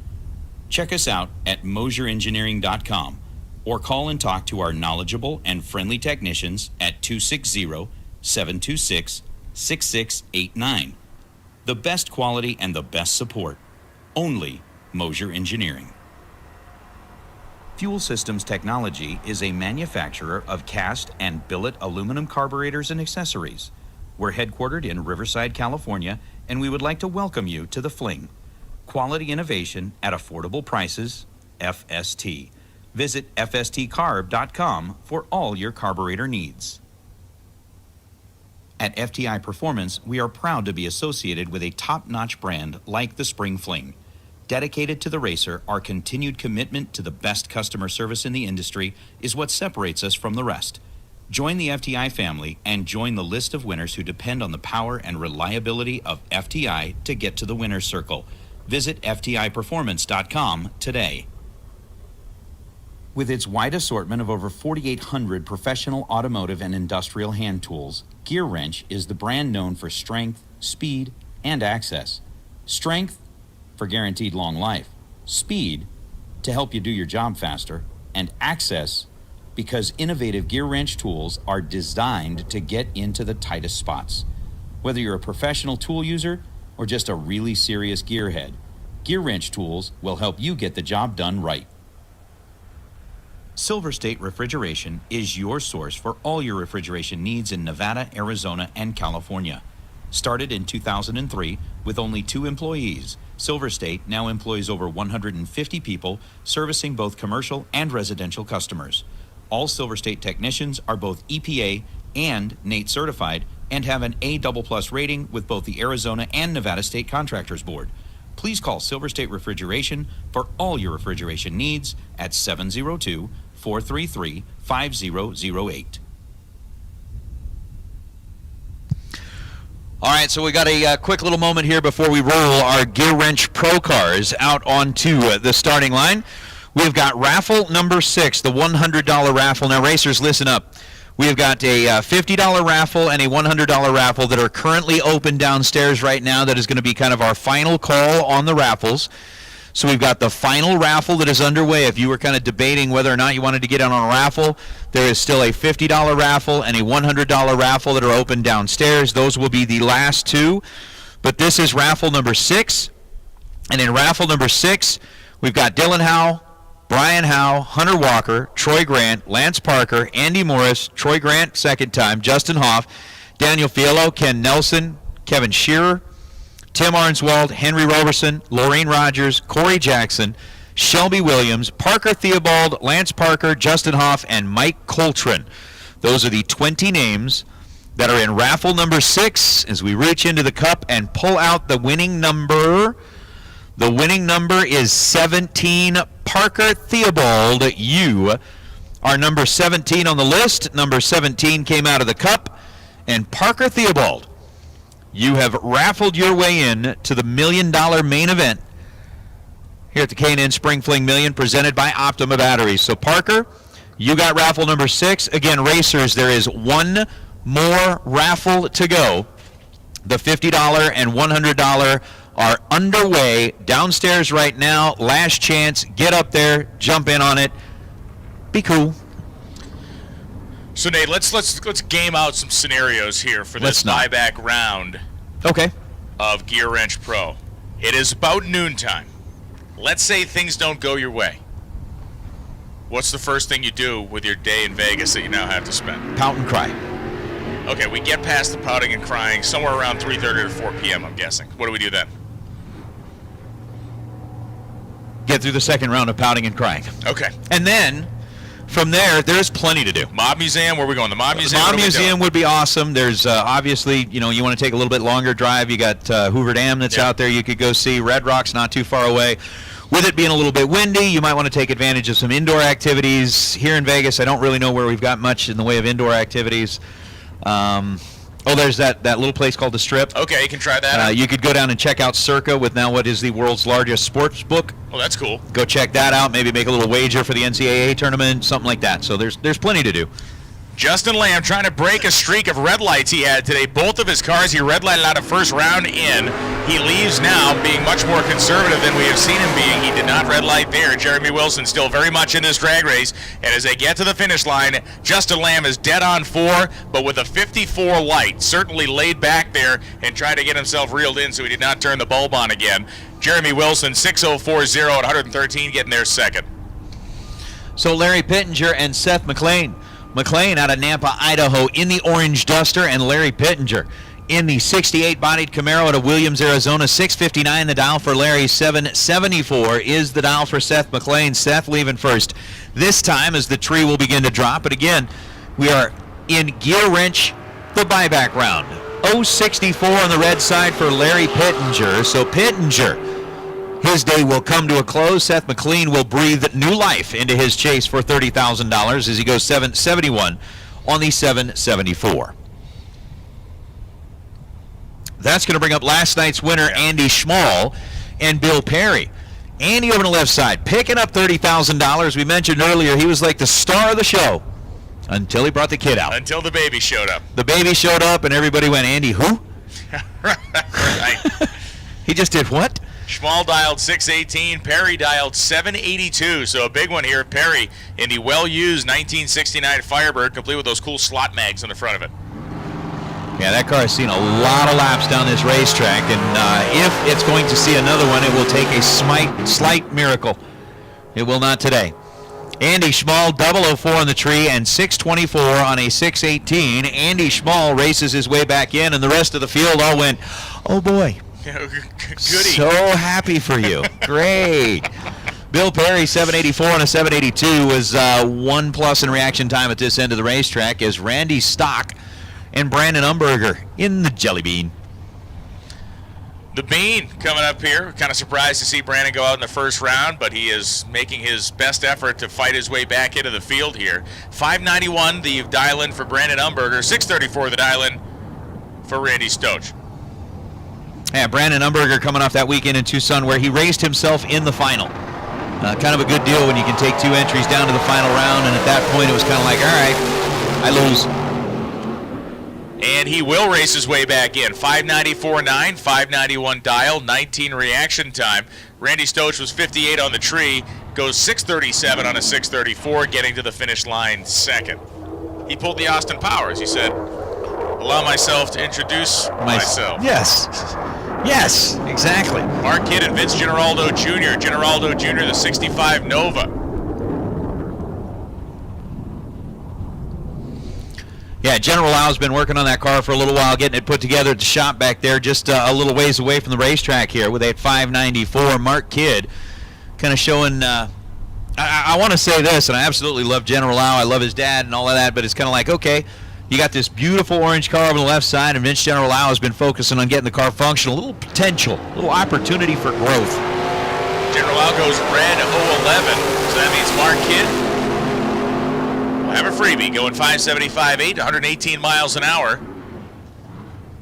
Check us out at mosierengineering.com or call and talk to our knowledgeable and friendly technicians at 260-726-6689. The best quality and the best support. Only Mosier Engineering. Fuel Systems Technology is a manufacturer of cast and billet aluminum carburetors and accessories. We're headquartered in Riverside, California, and we would like to welcome you to the Fling. Quality innovation at affordable prices, FST. Visit fstcarb.com for all your carburetor needs. At FTI Performance, we are proud to be associated with a top-notch brand like the Spring Fling. Dedicated to the racer, our continued commitment to the best customer service in the industry is what separates us from the rest. Join the FTI family and join the list of winners who depend on the power and reliability of FTI to get to the winner's circle. Visit FTIperformance.com today. With its wide assortment of over 4,800 professional automotive and industrial hand tools, Gear Wrench is the brand known for strength, speed, and access. Strength, for guaranteed long life. Speed, to help you do your job faster. And access, because innovative gear wrench tools are designed to get into the tightest spots. Whether you're a professional tool user or just a really serious gearhead, Gear Wrench tools will help you get the job done right. Silver State Refrigeration is your source for all your refrigeration needs in Nevada, Arizona, and California. Started in 2003 with only 2 employees, Silver State now employs over 150 people, servicing both commercial and residential customers. All Silver State technicians are both EPA and NATE certified and have an A++ rating with both the Arizona and Nevada State Contractors Board. Please call Silver State Refrigeration for all your refrigeration needs at 702-433-5008. All right, so we got a quick little moment here before we roll our Gear Wrench Pro cars out onto the starting line. We've got raffle number 6, the $100 raffle. Now, racers, listen up. We've got a $50 raffle and a $100 raffle that are currently open downstairs right now. That is going to be kind of our final call on the raffles. So we've got the final raffle that is underway. If you were kind of debating whether or not you wanted to get in on a raffle, there is still a $50 raffle and a $100 raffle that are open downstairs. Those will be the last 2. But this is raffle number 6. And in raffle number 6, we've got Dylan Howe, Brian Howe, Hunter Walker, Troy Grant, Lance Parker, Andy Morris, Troy Grant second time, Justin Hoff, Daniel Fiello, Ken Nelson, Kevin Shearer, Tim Arnswald, Henry Roberson, Laureen Rogers, Corey Jackson, Shelby Williams, Parker Theobald, Lance Parker, Justin Hoff, and Mike Coltrane. Those are the 20 names that are in raffle number 6 as we reach into the cup and pull out the winning number. The winning number is 17. Parker Theobald, you are number 17 on the list. Number 17 came out of the cup. And Parker Theobald, you have raffled your way in to the $1 million main event here at the K&N Spring Fling Million, presented by Optima Batteries. So Parker, you got raffle number 6. Again, racers, there is one more raffle to go. The $50 and $100 are underway downstairs right now. Last chance. Get up there, jump in on it. Be cool. So Nate, let's game out some scenarios here for this buyback round. Okay. Of Gear Wrench Pro. It is about noontime. Let's say things don't go your way. What's the first thing you do with your day in Vegas that you now have to spend? Pout and cry. Okay, we get past the pouting and crying somewhere around 3:30 to 4 p.m., I'm guessing. What do we do then? get through the second round of pouting and crying. Okay. And then from there, there's plenty to do. Mob Museum, where are we going? The Mob Museum? Mob Museum would be awesome. There's obviously, you want to take a little bit longer drive. You got Hoover Dam that's out there you could go see. Red Rock's not too far away. With it being a little bit windy, you might want to take advantage of some indoor activities. Here in Vegas, I don't really know where we've got much in the way of indoor activities. There's that little place called The Strip. Okay, you can try that out. You could go down and check out Circa with now what is the world's largest sports book. Oh, that's cool. Go check that out. Maybe make a little wager for the NCAA tournament, something like that. So there's plenty to do. Justin Lamb trying to break a streak of red lights he had today. Both of his cars he red lighted out of first round in. He leaves now being much more conservative than we have seen him being. He did not red light there. Jeremy Wilson still very much in this drag race. And as they get to the finish line, Justin Lamb is dead on 4, but with a 54 light. Certainly laid back there and tried to get himself reeled in so he did not turn the bulb on again. Jeremy Wilson, 6:040 at 113, getting there second. So Larry Pittenger and Seth McLean. McLean out of Nampa, Idaho in the orange Duster, and Larry Pittenger in the 68 bodied Camaro out of Williams, Arizona. 659 the dial for Larry. 774 is the dial for Seth McLean. Seth leaving first this time as the tree will begin to drop. But again, we are in gear wrench, the buyback round. 064 on the red side for Larry Pittenger. So Pittenger, his day will come to a close. Seth McLean will breathe new life into his chase for $30,000 as he goes 771 on the 774. That's going to bring up last night's winner, Andy Schmall and Bill Perry. Andy over on the left side, picking up $30,000. We mentioned earlier he was like the star of the show until he brought the kid out. Until the baby showed up. The baby showed up and everybody went, Andy, who? Right. He just did what? Schmall dialed 618, Perry dialed 782, so a big one here. Perry in the well-used 1969 Firebird, complete with those cool slot mags on the front of it. Yeah, that car has seen a lot of laps down this racetrack, and if it's going to see another one, it will take a slight miracle. It will not today. Andy Schmall, 004 on the tree, and 624 on a 618. Andy Schmall races his way back in, and the rest of the field all went, oh boy. Goody. So happy for you. Great. Bill Perry, 784 on a 782, was 1+ in reaction time at this end of the racetrack as Randy Stock and Brandon Umberger in the Jelly Bean. The Bean coming up here. Kind of surprised to see Brandon go out in the first round, but he is making his best effort to fight his way back into the field here. 591 the dial-in for Brandon Umberger. 634 the dial-in for Randy Stoach. Yeah, Brandon Umberger coming off that weekend in Tucson where he raced himself in the final. Kind of a good deal when you can take 2 entries down to the final round, and at that point it was kind of like, all right, I lose. And he will race his way back in. 594.9, 591 dial, 19 reaction time. Randy Stoach was 58 on the tree, goes 637 on a 634, getting to the finish line second. He pulled the Austin Powers. He said, allow myself to introduce myself. Yes, exactly. Mark Kidd and Vince Generaldo Jr. Generaldo Jr., the 65 Nova. Yeah, General Lau's been working on that car for a little while, getting it put together at the shop back there, just a little ways away from the racetrack here with a 594. Mark Kidd kind of showing, I want to say this, and I absolutely love General Lau. I love his dad and all of that, but it's kind of like, okay, you got this beautiful orange car on the left side, and Vince General Lau has been focusing on getting the car functional. A little potential, a little opportunity for growth. General Lau goes red 011, so that means Mark Kidd will have a freebie going 575.8, 118 miles an hour.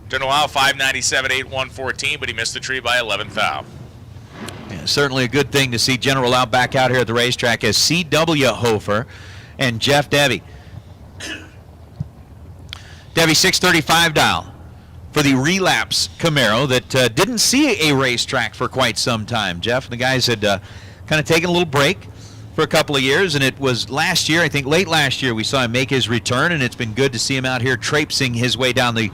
General Lau 597.8, 114, but he missed the tree by 11th thou. Yeah, certainly a good thing to see General Lau back out here at the racetrack as C.W. Hofer and Jeff Debbie. Debbie 635 dial for the Relapse Camaro that didn't see a racetrack for quite some time. Jeff and the guys had kind of taken a little break for a couple of years, and it was last year, I think late last year, we saw him make his return, and it's been good to see him out here traipsing his way down the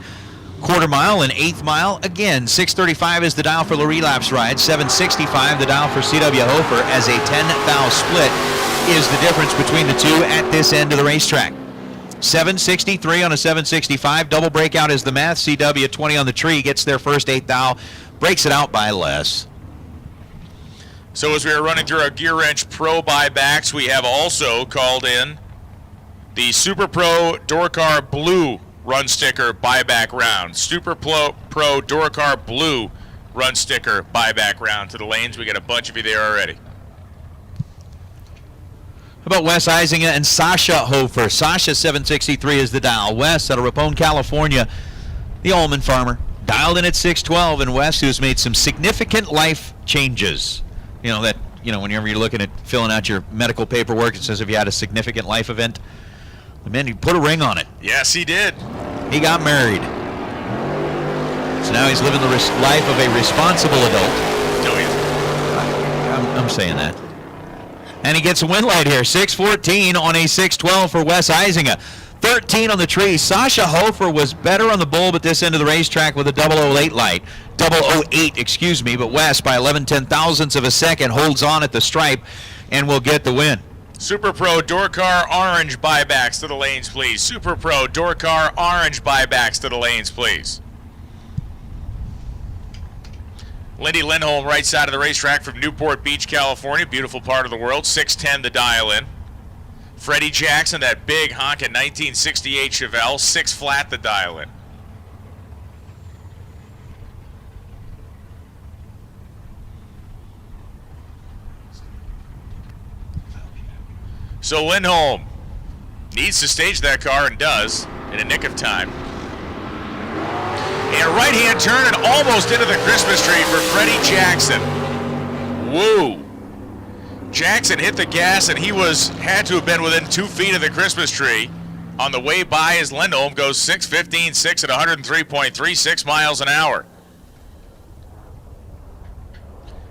quarter mile and 8th mile. Again, 635 is the dial for the Relapse ride, 765 the dial for C.W. Hofer, as a 10 thou split is the difference between the two at this end of the racetrack. 763 on a 765. Double breakout is the math. CW 20 on the tree. Gets their first 8 thou. Breaks it out by less. So as we are running through our Gear Wrench Pro buybacks, we have also called in the Super Pro Dorcar Blue Run Sticker buyback round. Super Pro Dorcar Blue Run Sticker buyback round to the lanes. We got a bunch of you there already. How about Wes Eisinger and Sasha Hofer? Sasha 763 is the dial. Wes out of Rapone, California, the almond farmer, dialed in at 612, and Wes, who's made some significant life changes. Whenever you're looking at filling out your medical paperwork, it says if you had a significant life event. The man, he put a ring on it. Yes, he did. He got married. So now he's living the life of a responsible adult. No, he's... I'm saying that. And he gets a win light here. 614 on a 612 for Wes Eisinger. 13 on the tree. Sasha Hofer was better on the bulb at this end of the racetrack with a 008 light. 008, excuse me, but Wes by 11/10,000ths of a second holds on at the stripe and will get the win. Super Pro Dorcar Orange buybacks to the lanes, please. Super Pro Dorcar Orange buybacks to the lanes, please. Lindy Lindholm, right side of the racetrack from Newport Beach, California. Beautiful part of the world. 610 the dial in. Freddie Jackson, that big honkin' 1968 Chevelle. 6 flat the dial in. So Lindholm needs to stage that car and does in a nick of time. And a right-hand turn and almost into the Christmas tree for Freddie Jackson. Woo! Jackson hit the gas and he had to have been within 2 feet of the Christmas tree on the way by as Lindholm goes 6:15.6 at 103.36 miles an hour.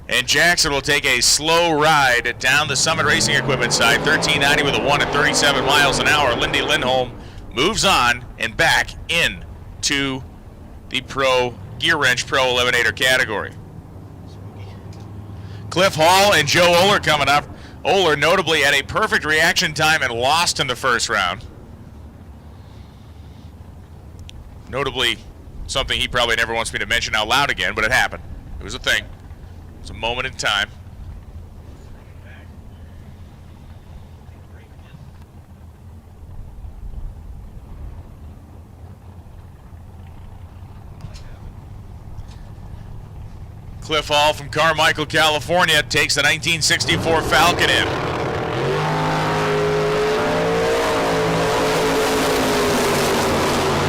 And Jackson will take a slow ride down the Summit Racing Equipment side, 1390 with a 1 at 37 miles an hour. Lindy Lindholm moves on and back into the Pro Gear Wrench Pro Eliminator category. Cliff Hall and Joe Oler coming up. Oler notably had a perfect reaction time and lost in the first round. Notably, something he probably never wants me to mention out loud again, but it happened. It was a thing. It was a moment in time. Cliff Hall from Carmichael, California, takes the 1964 Falcon in.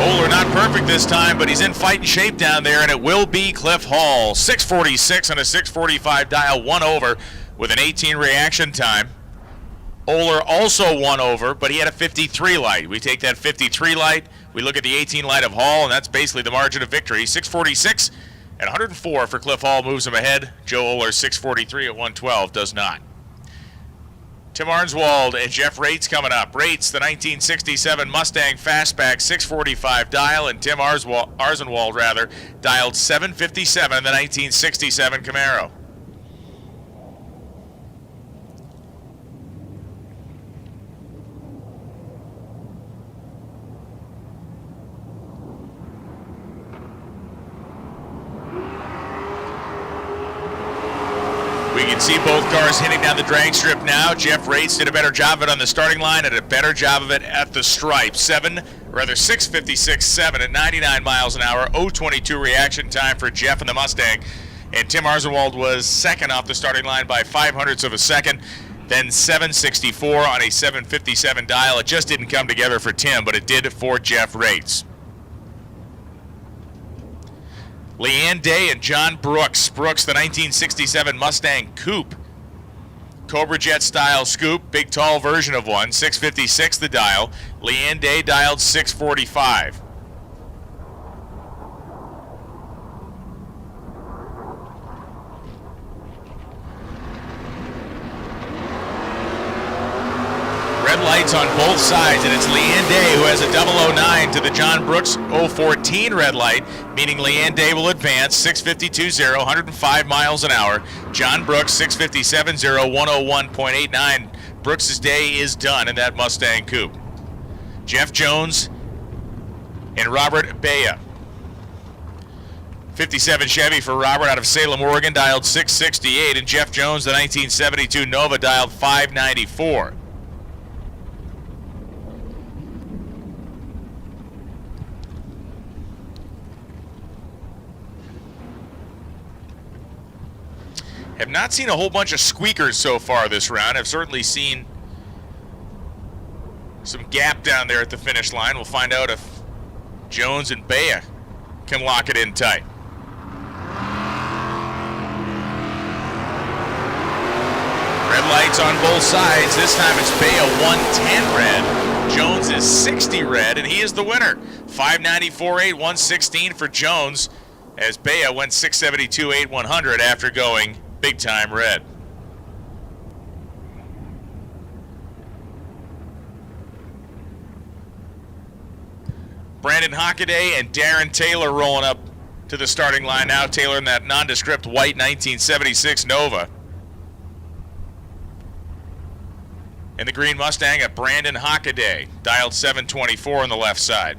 Oler not perfect this time, but he's in fighting shape down there, and it will be Cliff Hall. 6:46 on a 6:45 dial, 1 over with an 18 reaction time. Oler also 1 over, but he had a 53 light. We take that 53 light, we look at the 18 light of Hall, and that's basically the margin of victory. 6:46 at 104 for Cliff Hall moves him ahead. Joe Oler 6:43 at 112 does not. Tim Arnswald and Jeff Rates coming up. Rates, the 1967 Mustang Fastback 645 dial, and Tim Arnswald dialed 757 in the 1967 Camaro. We can see both cars hitting down the drag strip now. Jeff Rates did a better job of it on the starting line and a better job of it at the stripe. 6:56.7 at 99 miles an hour. 0:22 reaction time for Jeff in the Mustang. And Tim Arnswald was second off the starting line by 0.05 of a second. Then 7:64 on a 7:57 dial. It just didn't come together for Tim, but it did for Jeff Rates. Leanne Day and John Brooks. Brooks, the 1967 Mustang Coupe. Cobra Jet style scoop, big tall version of one. 6:56 the dial. Leanne Day dialed 6:45. Red lights on both sides, and it's Leanne Day who has a 009 to the John Brooks 014 red light, meaning Leanne Day will advance 6:52.0, 105 miles an hour. John Brooks 6:57.0, 101.89. Brooks' day is done in that Mustang Coupe. Jeff Jones and Robert Baya. 57 Chevy for Robert out of Salem, Oregon, dialed 668, and Jeff Jones, the 1972 Nova, dialed 594. Have not seen a whole bunch of squeakers so far this round. I've certainly seen some gap down there at the finish line. We'll find out if Jones and Bea can lock it in tight. Red lights on both sides. This time it's Bea 110 red. Jones is 60 red, and he is the winner. 594.8, 116 for Jones, as Bea went 672.8, 100 after going big time red. Brandon Hockaday and Darren Taylor rolling up to the starting line now. Taylor in that nondescript white 1976 Nova. And the green Mustang at Brandon Hockaday, dialed 724 on the left side.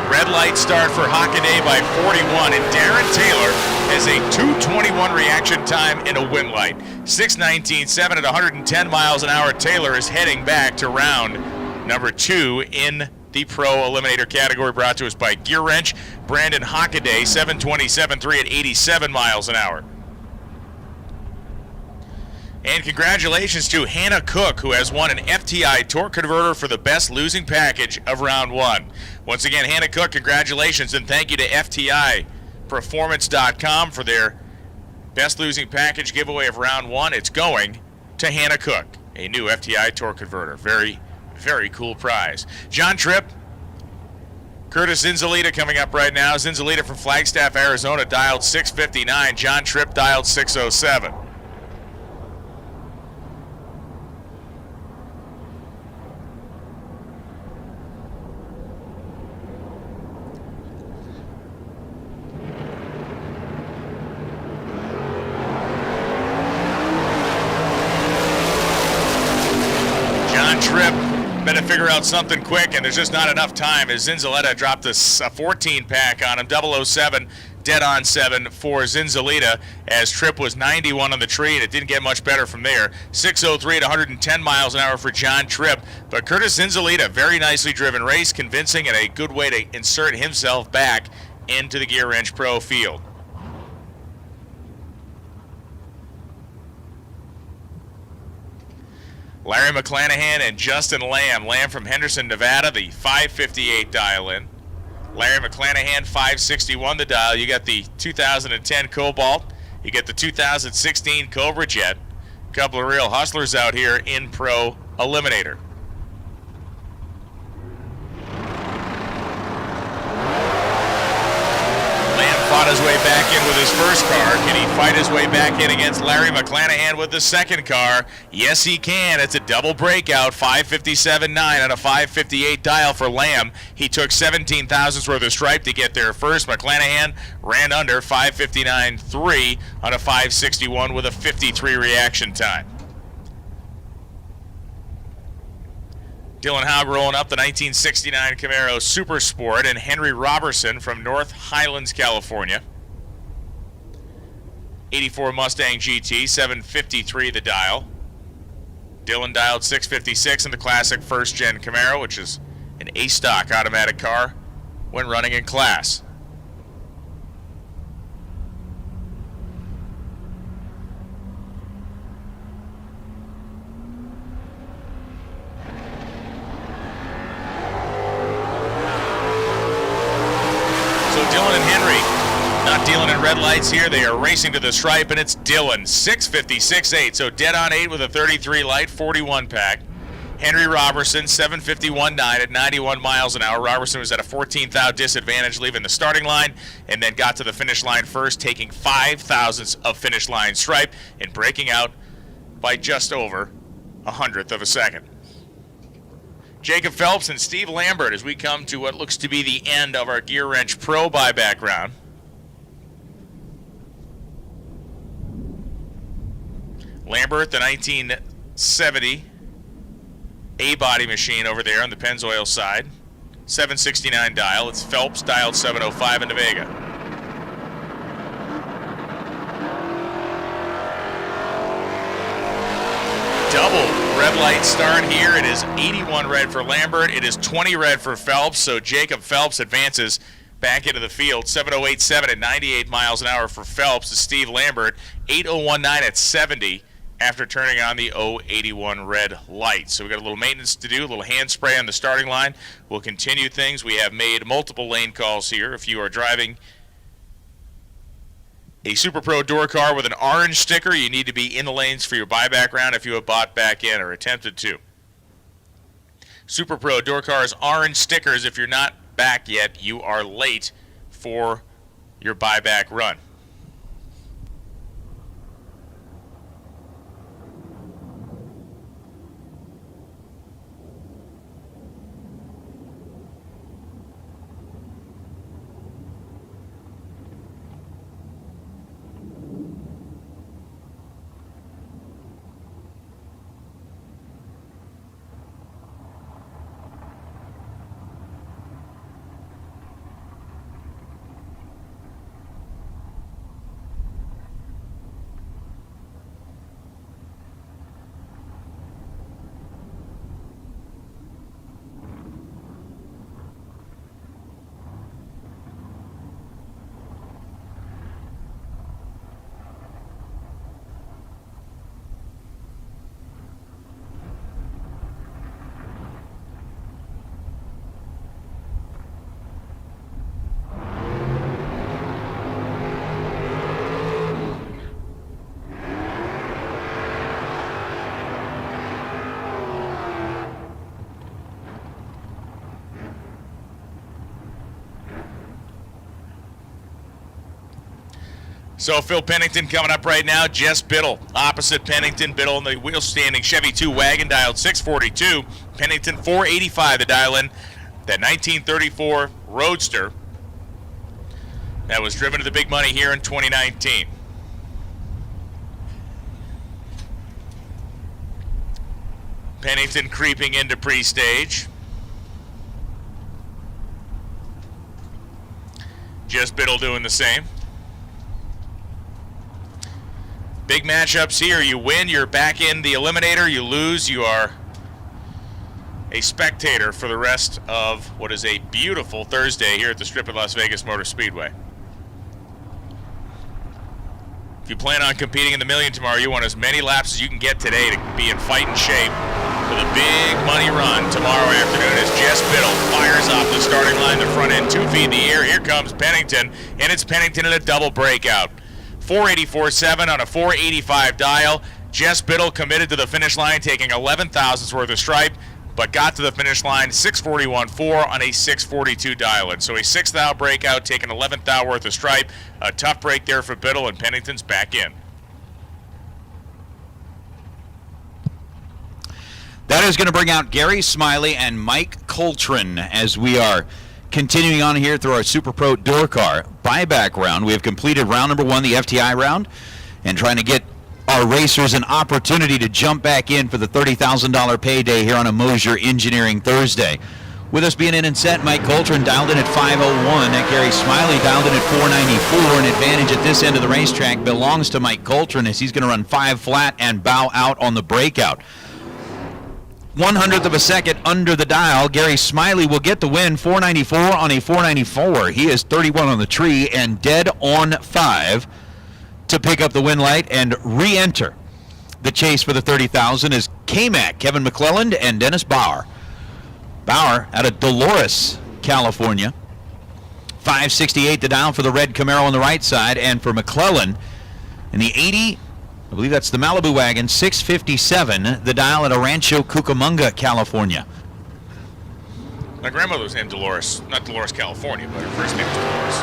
Red light start for Hockaday by 41, and Darren Taylor has a 2:21 reaction time and a win light. 6:19.7 at 110 miles an hour. Taylor is heading back to round number 2 in the Pro Eliminator category, brought to us by Gear Wrench. Brandon Hockaday, 7:27.3 at 87 miles an hour. And congratulations to Hannah Cook, who has won an FTI torque converter for the best losing package of round 1. Once again, Hannah Cook, congratulations, and thank you to FTIperformance.com for their best losing package giveaway of round 1. It's going to Hannah Cook, a new FTI torque converter. Very, very cool prize. John Tripp, Curtis Zinzalita coming up right now. Zinzalita from Flagstaff, Arizona, dialed 659. John Tripp dialed 607. Figure out something quick, and there's just not enough time as Zinzalita dropped a 14 pack on him. 007 dead on 7 for Zinzalita, as Tripp was 91 on the tree, and it didn't get much better from there. 603 at 110 miles an hour for John Tripp, but Curtis Zinzalita, very nicely driven race, convincing, and a good way to insert himself back into the Gear Wrench Pro field. Larry McClanahan and Justin Lamb. Lamb from Henderson, Nevada, the 558 dial-in. Larry McClanahan, 561 the dial. You got the 2010 Cobalt. You get the 2016 Cobra Jet. A couple of real hustlers out here in Pro Eliminator. Fought his way back in with his first car. Can he fight his way back in against Larry McClanahan with the second car? Yes, he can. It's a double breakout. 557.9 on a 558 dial for Lamb. He took 17 thousandths worth of stripe to get there first. McClanahan ran under 559.3 on a 561 with a 53 reaction time. Dylan Haug rolling up the 1969 Camaro Super Sport, and Henry Robertson from North Highlands, California. 84 Mustang GT, 753 the dial. Dylan dialed 656 in the classic first-gen Camaro, which is an A-stock automatic car when running in class. Dylan and Henry not dealing in red lights here. They are racing to the stripe, and it's Dylan, 656.8, so dead on 8 with a 33 light, 41 pack. Henry Robertson, 751.9 at 91 miles an hour. Robertson was at a 14th out disadvantage leaving the starting line, and then got to the finish line first, taking 5 thousandths of finish line stripe and breaking out by just over a hundredth of a second. Jacob Phelps and Steve Lambert as we come to what looks to be the end of our Gear Wrench Pro buyback round. Lambert, the 70 A-body machine over there on the Pennzoil side. 769 dial. It's Phelps, dialed 705 in Vega. Double red light start here. It is 81 red for Lambert. It is 20 red for Phelps. So Jacob Phelps advances back into the field. 7:08.7 at 98 miles an hour for Phelps. To Steve Lambert. 8:01.9 at 70 after turning on the 081 red light. So we got a little maintenance to do, a little hand spray on the starting line. We'll continue things. We have made multiple lane calls here. If you are driving a Super Pro door car with an orange sticker, you need to be in the lanes for your buyback round if you have bought back in or attempted to. Super Pro door cars, orange stickers. If you're not back yet, you are late for your buyback run. So Phil Pennington coming up right now. Jess Biddle opposite Pennington. Biddle in the wheel standing Chevy 2 wagon, dialed 642. Pennington 485 to dial in that 1934 Roadster that was driven to the big money here in 2019. Pennington creeping into pre-stage. Jess Biddle doing the same. Big matchups here. You win, you're back in the Eliminator. You lose, you are a spectator for the rest of what is a beautiful Thursday here at the Strip at Las Vegas Motor Speedway. If you plan on competing in the Million tomorrow, you want as many laps as you can get today to be in fighting shape for the big money run tomorrow afternoon as Jess Biddle fires off the starting line, the front end, 2 feet in the air. Here comes Pennington, and it's Pennington in a double breakout. 484.7 on a 485 dial. Jess Biddle committed to the finish line, taking 11 thousandths worth of stripe, but got to the finish line 641.4 on a 642 dial. And so a 6th thou breakout, taking 11th thou worth of stripe. A tough break there for Biddle, and Pennington's back in. That is going to bring out Gary Smiley and Mike Coltrane as we are continuing on here through our Super Pro door car buyback round. We have completed round number 1, the FTI round, and trying to get our racers an opportunity to jump back in for the $30,000 payday here on a Mosier Engineering Thursday. With us being in and set, Mike Coltrane dialed in at 501. And Gary Smiley dialed in at 494. An advantage at this end of the racetrack belongs to Mike Coltrane as he's going to run 5 flat and bow out on the breakout. 1/100th of a second under the dial. Gary Smiley will get the win, 494 on a 494. He is 31 on the tree and dead on 5 to pick up the win light and re-enter the chase for the 30,000 is K-Mac, Kevin McClelland, and Dennis Bauer. Bauer out of Dolores, California. 568 to dial for the red Camaro on the right side, and for McClelland in the 80, I believe that's the Malibu wagon, 657, the dial at Rancho Cucamonga, California. My grandmother was named Dolores, not Dolores, California, but her first name was Dolores.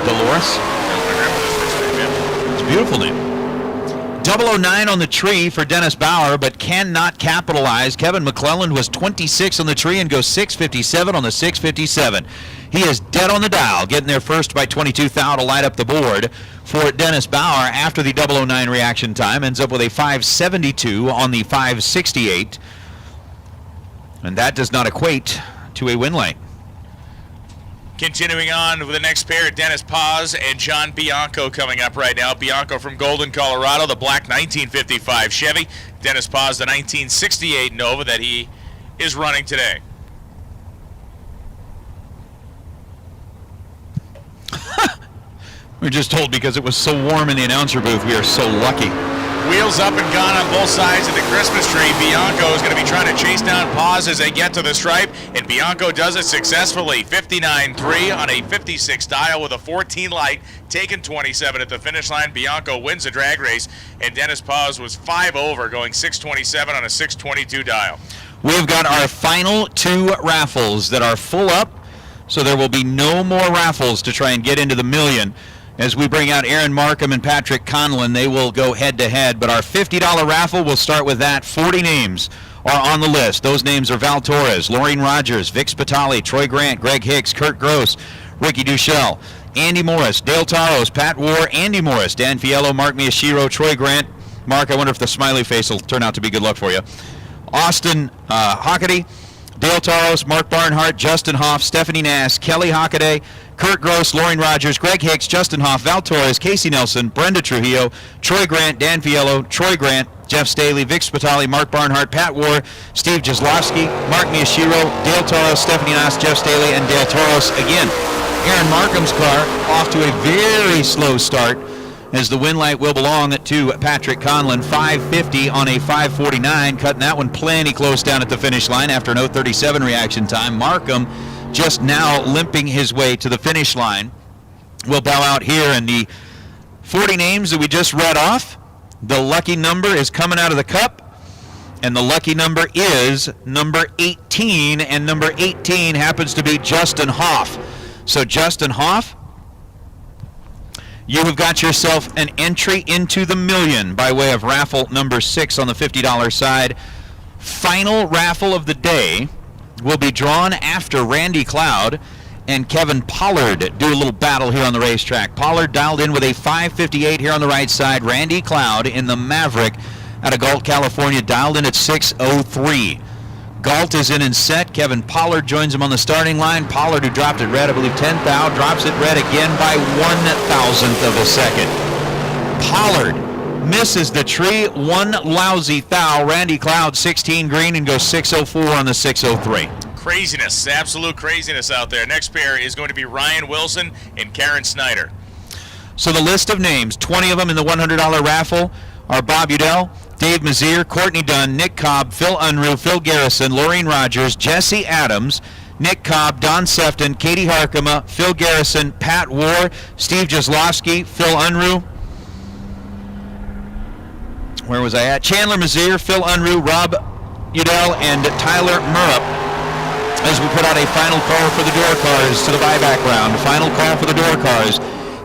Dolores? That was my grandmother's first name, yeah. It's a beautiful name. 009 on the tree for Dennis Bauer, but cannot capitalize. Kevin McClelland was 26 on the tree and goes 657 on the 657. He is dead on the dial, getting there first by 22 thou to light up the board for Dennis Bauer after the 009 reaction time. Ends up with a 572 on the 568. And that does not equate to a win lane. Continuing on with the next pair, Dennis Paz and John Bianco coming up right now. Bianco from Golden, Colorado, the black 1955 Chevy. Dennis Paz, the 1968 Nova that he is running today. We're just told because it was so warm in the announcer booth, we are so lucky. Wheels up and gone on both sides of the Christmas tree. Bianco is going to be trying to chase down Paz as they get to the stripe, and Bianco does it successfully. 59.3 on a 56 dial with a 14 light, taking 27 at the finish line. Bianco wins the drag race, and Dennis Paz was 5 over, going 627 on a 622 dial. We've got our final 2 raffles that are full up, so there will be no more raffles to try and get into the million. As we bring out Aaron Markham and Patrick Conlon, they will go head-to-head. But our $50 raffle, we'll start with that. 40 names are on the list. Those names are Val Torres, Laureen Rogers, Vic Spitali, Troy Grant, Greg Hicks, Kurt Gross, Ricky Duchel, Andy Morris, Dale Taros, Pat War, Andy Morris, Dan Fiello, Mark Miyashiro, Troy Grant. Mark, I wonder if the smiley face will turn out to be good luck for you. Austin Hockaday, Dale Taros, Mark Barnhart, Justin Hoff, Stephanie Nass, Kelly Hockaday, Kurt Gross, Lauren Rogers, Greg Hicks, Justin Hoff, Val Torres, Casey Nelson, Brenda Trujillo, Troy Grant, Dan Fiello, Troy Grant, Jeff Staley, Vic Spitali, Mark Barnhart, Pat War, Steve Jaslowski, Mark Miyashiro, Dale Taros, Stephanie Nass, Jeff Staley, and Dale Taros again. Aaron Markham's car off to a very slow start, as the win light will belong to Patrick Conlon. 550 on a 549, cutting that one plenty close down at the finish line after an 037 reaction time. Markham just now limping his way to the finish line. We'll bow out here, and the 40 names that we just read off, the lucky number is coming out of the cup, and the lucky number is number 18, and number 18 happens to be Justin Hoff. So Justin Hoff, you have got yourself an entry into the million by way of raffle number 6 on the $50 side. Final raffle of the day will be drawn after Randy Cloud and Kevin Pollard do a little battle here on the racetrack. Pollard dialed in with a 558 here on the right side. Randy Cloud in the Maverick out of Galt, California, dialed in at 603. Galt is in and set. Kevin Pollard joins him on the starting line. Pollard, who dropped it red, I believe 10 thou, drops it red again by 1/1000th of a second. Pollard misses the tree, 1 lousy thou. Randy Cloud 16 green and goes 604 on the 603. Craziness, absolute craziness out there. Next pair is going to be Ryan Wilson and Karen Snyder. So the list of names, 20 of them in the $100 raffle, are Bob Udell, Dave Mazier, Courtney Dunn, Nick Cobb, Phil Unruh, Phil Garrison, Laureen Rogers, Jesse Adams, Nick Cobb, Don Sefton, Katie Harkema, Phil Garrison, Pat War, Steve Jaslowski, Phil Unruh. Where was I at? Chandler Mazier, Phil Unruh, Rob Udell, and Tyler Murrup, as we put out a final call for the door cars to the buyback round. Final call for the door cars.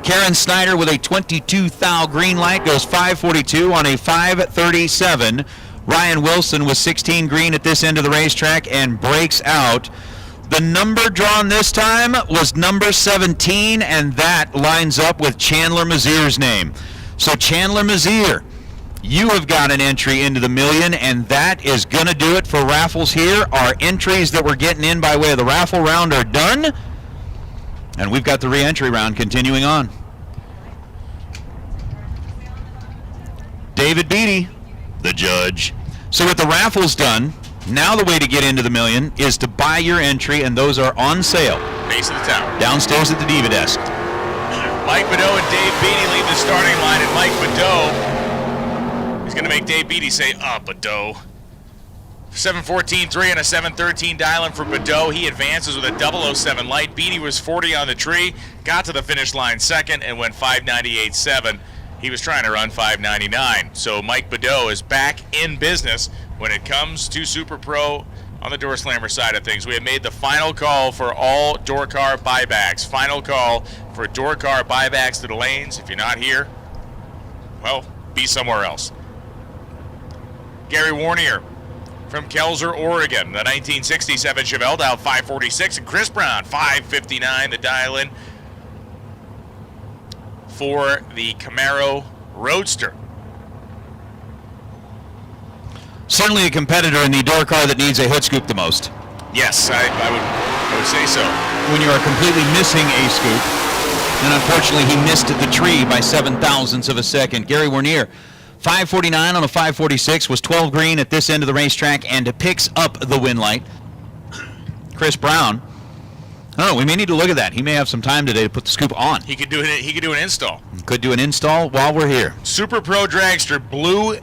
Karen Snyder with a 22 thou green light goes 542 on a 537. Ryan Wilson with 16 green at this end of the racetrack and breaks out. The number drawn this time was number 17, and that lines up with Chandler Mazier's name. So Chandler Mazier, you have got an entry into the million, and that is going to do it for raffles here. Our entries that we're getting in by way of the raffle round are done. And we've got the re-entry round continuing on. David Beatty, the judge. So with the raffles done, now the way to get into the million is to buy your entry, and those are on sale. Base of the tower. Downstairs at the Diva desk. Mike Badeau and Dave Beatty leave the starting line, and Mike Badeau is going to make Dave Beatty say, Badeau. 714.3 and a 713 dialing for Badeau. He advances with a 007 light. Beatty was 40 on the tree, got to the finish line second, and went 598.7. He was trying to run 599. So Mike Badeau is back in business when it comes to Super Pro on the door slammer side of things. We have made the final call for all door car buybacks. Final call for door car buybacks to the lanes. If you're not here, well, be somewhere else. Gary Warnier from Kelzer, Oregon, the 1967 Chevelle, dial 546, and Chris Brown, 559, the dial-in for the Camaro Roadster. Certainly a competitor in the door car that needs a hood scoop the most. Yes, I would say so. When you are completely missing a scoop, and unfortunately he missed the tree by 0.07 of a second. Gary Warnier, 549 on a 546, was 12 green at this end of the racetrack and picks up the win light. Chris Brown, I don't know, we may need to look at that. He may have some time today to put the scoop on. He could do it. He could do an install. Could do an install while we're here. Super Pro Dragster blue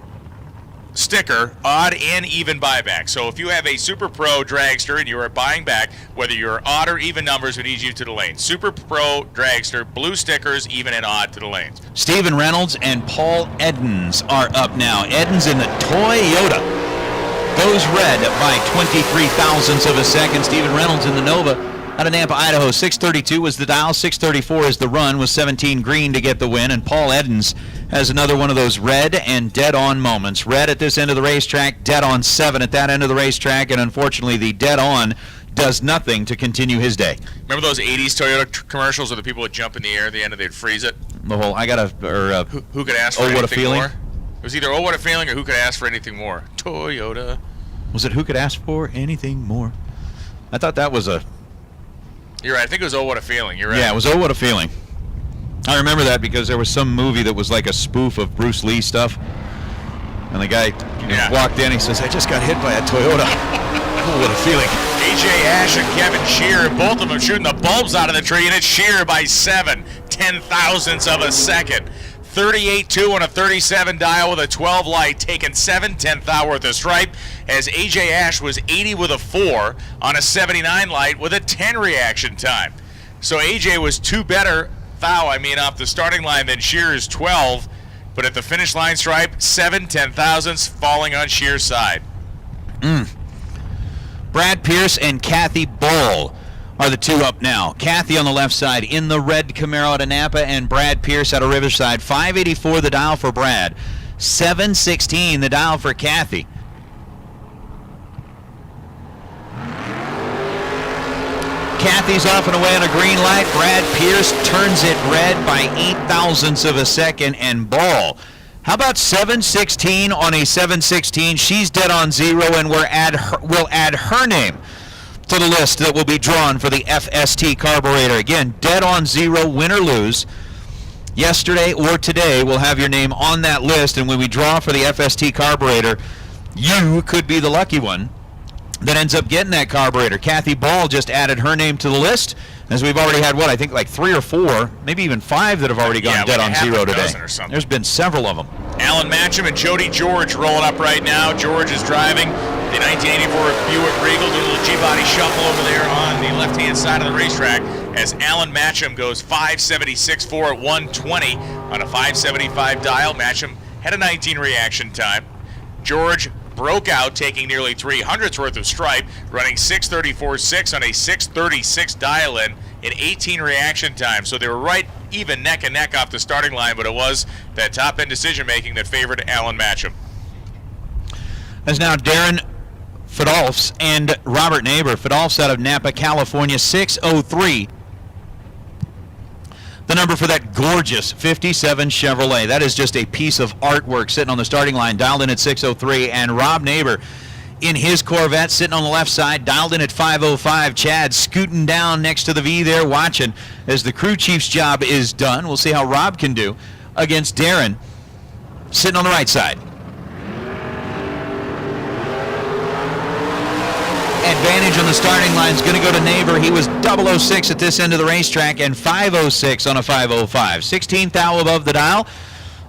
sticker, odd and even buyback. So if you have a Super Pro Dragster and you are buying back, whether you're odd or even numbers, we need you to the lane. Super Pro Dragster, blue stickers, even and odd to the lanes. Steven Reynolds and Paul Edens are up now. Edens in the Toyota goes red by 23,000ths of a second. Steven Reynolds in the Nova out of Nampa, Idaho. 632 was the dial, 634 is the run, with 17 green to get the win. And Paul Edens has another one of those red and dead-on moments. Red at this end of the racetrack, dead-on 7 at that end of the racetrack, and unfortunately the dead-on does nothing to continue his day. Remember those 80s Toyota commercials where the people would jump in the air at the end and they'd freeze it? The whole, who could ask for anything what a feeling? more? It was either oh, what a feeling, or who could ask for anything more. Toyota. Was it who could ask for anything more? I thought that was a... You're right. I think it was oh, what a feeling. You're right. Yeah, it was oh, what a feeling. I remember that because there was some movie that was like a spoof of Bruce Lee stuff. And the guy walked in, he says, I just got hit by a Toyota. Oh, what a feeling. AJ Ash and Kevin Shear, both of them shooting the bulbs out of the tree, and it's Shear by 7/10,000ths of a second. 38-2 on a 37 dial with a 12 light, taking 7/10 thou worth of stripe, as AJ Ash was 80 with a 4 on a 79 light with a 10 reaction time. So AJ was 2 better off the starting line than Shear's 12, but at the finish line stripe, 7/10,000ths falling on Shear's side. Brad Pierce and Kathy Bull are the two up now. Kathy on the left side in the red Camaro out of Napa, and Brad Pierce out of Riverside. 584 the dial for Brad, 716 the dial for Kathy. Kathy's off and away on a green light. Brad Pierce turns it red by 0.08 of a second, and Ball. How about 716 on a 716? She's dead on 0, and we'll add her name to the list that will be drawn for the FST carburetor. Again, dead on 0, win or lose. Yesterday or today, we'll have your name on that list, and when we draw for the FST carburetor, you could be the lucky one that ends up getting that carburetor. Kathy Ball just added her name to the list, as we've already had, I think like 3 or 4, maybe even 5 that have already gone dead on 0 today. There's been several of them. Alan Matcham and Jody George rolling up right now. George is driving the 1984 Buick Regal, doing a little G-body shuffle over there on the left-hand side of the racetrack, as Alan Matcham goes 576.4 at 120 on a 575 dial. Matcham had a 19 reaction time. George broke out, taking nearly 300ths worth of stripe, running 634.6 on a 636 dial-in in 18 reaction time. So they were right even neck and neck off the starting line, but it was that top-end decision-making that favored Alan Matcham. As now Darren Fidolfs and Robert Neighbor. Fidolfs out of Napa, California, 603. The number for that gorgeous 57 Chevrolet. That is just a piece of artwork sitting on the starting line, dialed in at 603. And Rob Neighbor in his Corvette sitting on the left side, dialed in at 505. Chad scooting down next to the V there, watching as the crew chief's job is done. We'll see how Rob can do against Darren sitting on the right side. Advantage on the starting line is going to go to Neighbor. He was 006 at this end of the racetrack and 506 on a 505. 16th thou above the dial.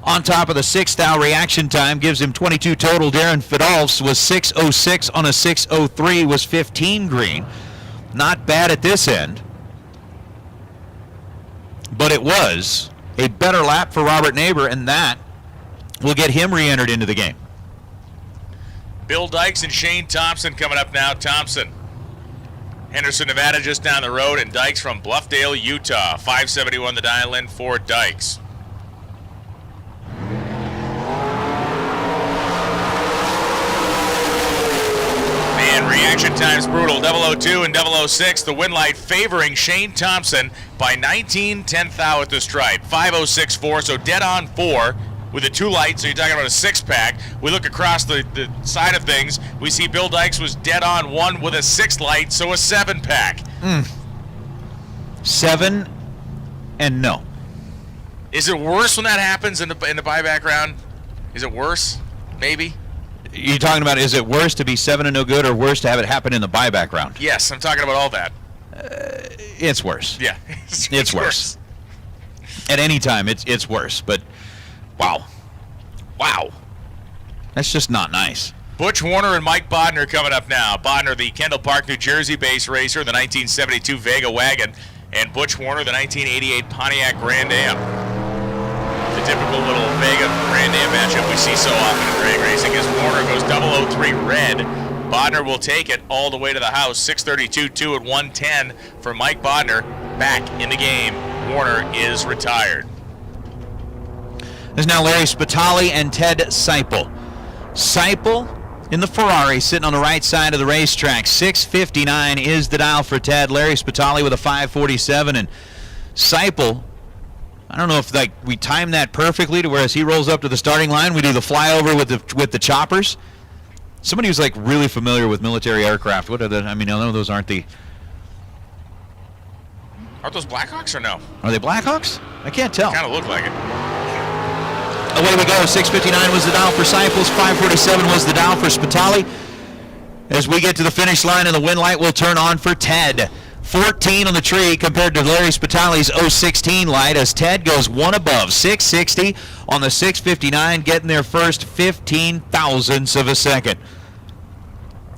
On top of the 6th thou reaction time gives him 22 total. Darren Fidolfs was 606 on a 603, was 15 green. Not bad at this end, but it was a better lap for Robert Neighbor, and that will get him re-entered into the game. Bill Dykes and Shane Thompson coming up now. Thompson, Henderson, Nevada, just down the road, and Dykes from Bluffdale, Utah. 571 the dial-in for Dykes. And reaction time's brutal. 002 and 006, the win light favoring Shane Thompson by 19/10 thou at the stripe. 5:06.4, so dead on 4 with the 2 lights, so you're talking about a 6-pack. We look across the side of things. We see Bill Dykes was dead on 1 with a 6 light, so a 7-pack. 7 and no. Is it worse when that happens in the buyback round? Is it worse? Maybe. You're talking about, is it worse to be 7 and no good, or worse to have it happen in the buyback round? Yes, I'm talking about all that. It's worse. Yeah, it's worse. At any time, it's worse. But wow, that's just not nice. Butch Warner and Mike Bodner coming up now. Bodner, the Kendall Park, New Jersey-based racer, the 1972 Vega wagon, and Butch Warner, the 1988 Pontiac Grand Am. The typical little Vega Grand Am matchup we see so often in drag racing as Warner goes 003 red. Bodner will take it all the way to the house. 6:32.2 at 1:10 for Mike Bodner. Back in the game. Warner is retired. There's now Larry Spitali and Ted Seipel. Seipel in the Ferrari, sitting on the right side of the racetrack. 6:59 is the dial for Ted. Larry Spitali with a 5:47, and Seipel, I don't know if we timed that perfectly to where as he rolls up to the starting line, we do the flyover with the choppers. Somebody who's really familiar with military aircraft. What are the? I know those aren't the. Aren't those Blackhawks or no? Are they Blackhawks? I can't tell. Kind of look like it. Away we go. 6:59 was the dial for Seipels. 5:47 was the dial for Spitali. As we get to the finish line, and the win light will turn on for Ted. 14 on the tree compared to Larry Spitali's 016 light as Ted goes 1 above. 660 on the 6:59, getting their first 15 thousandths of a second.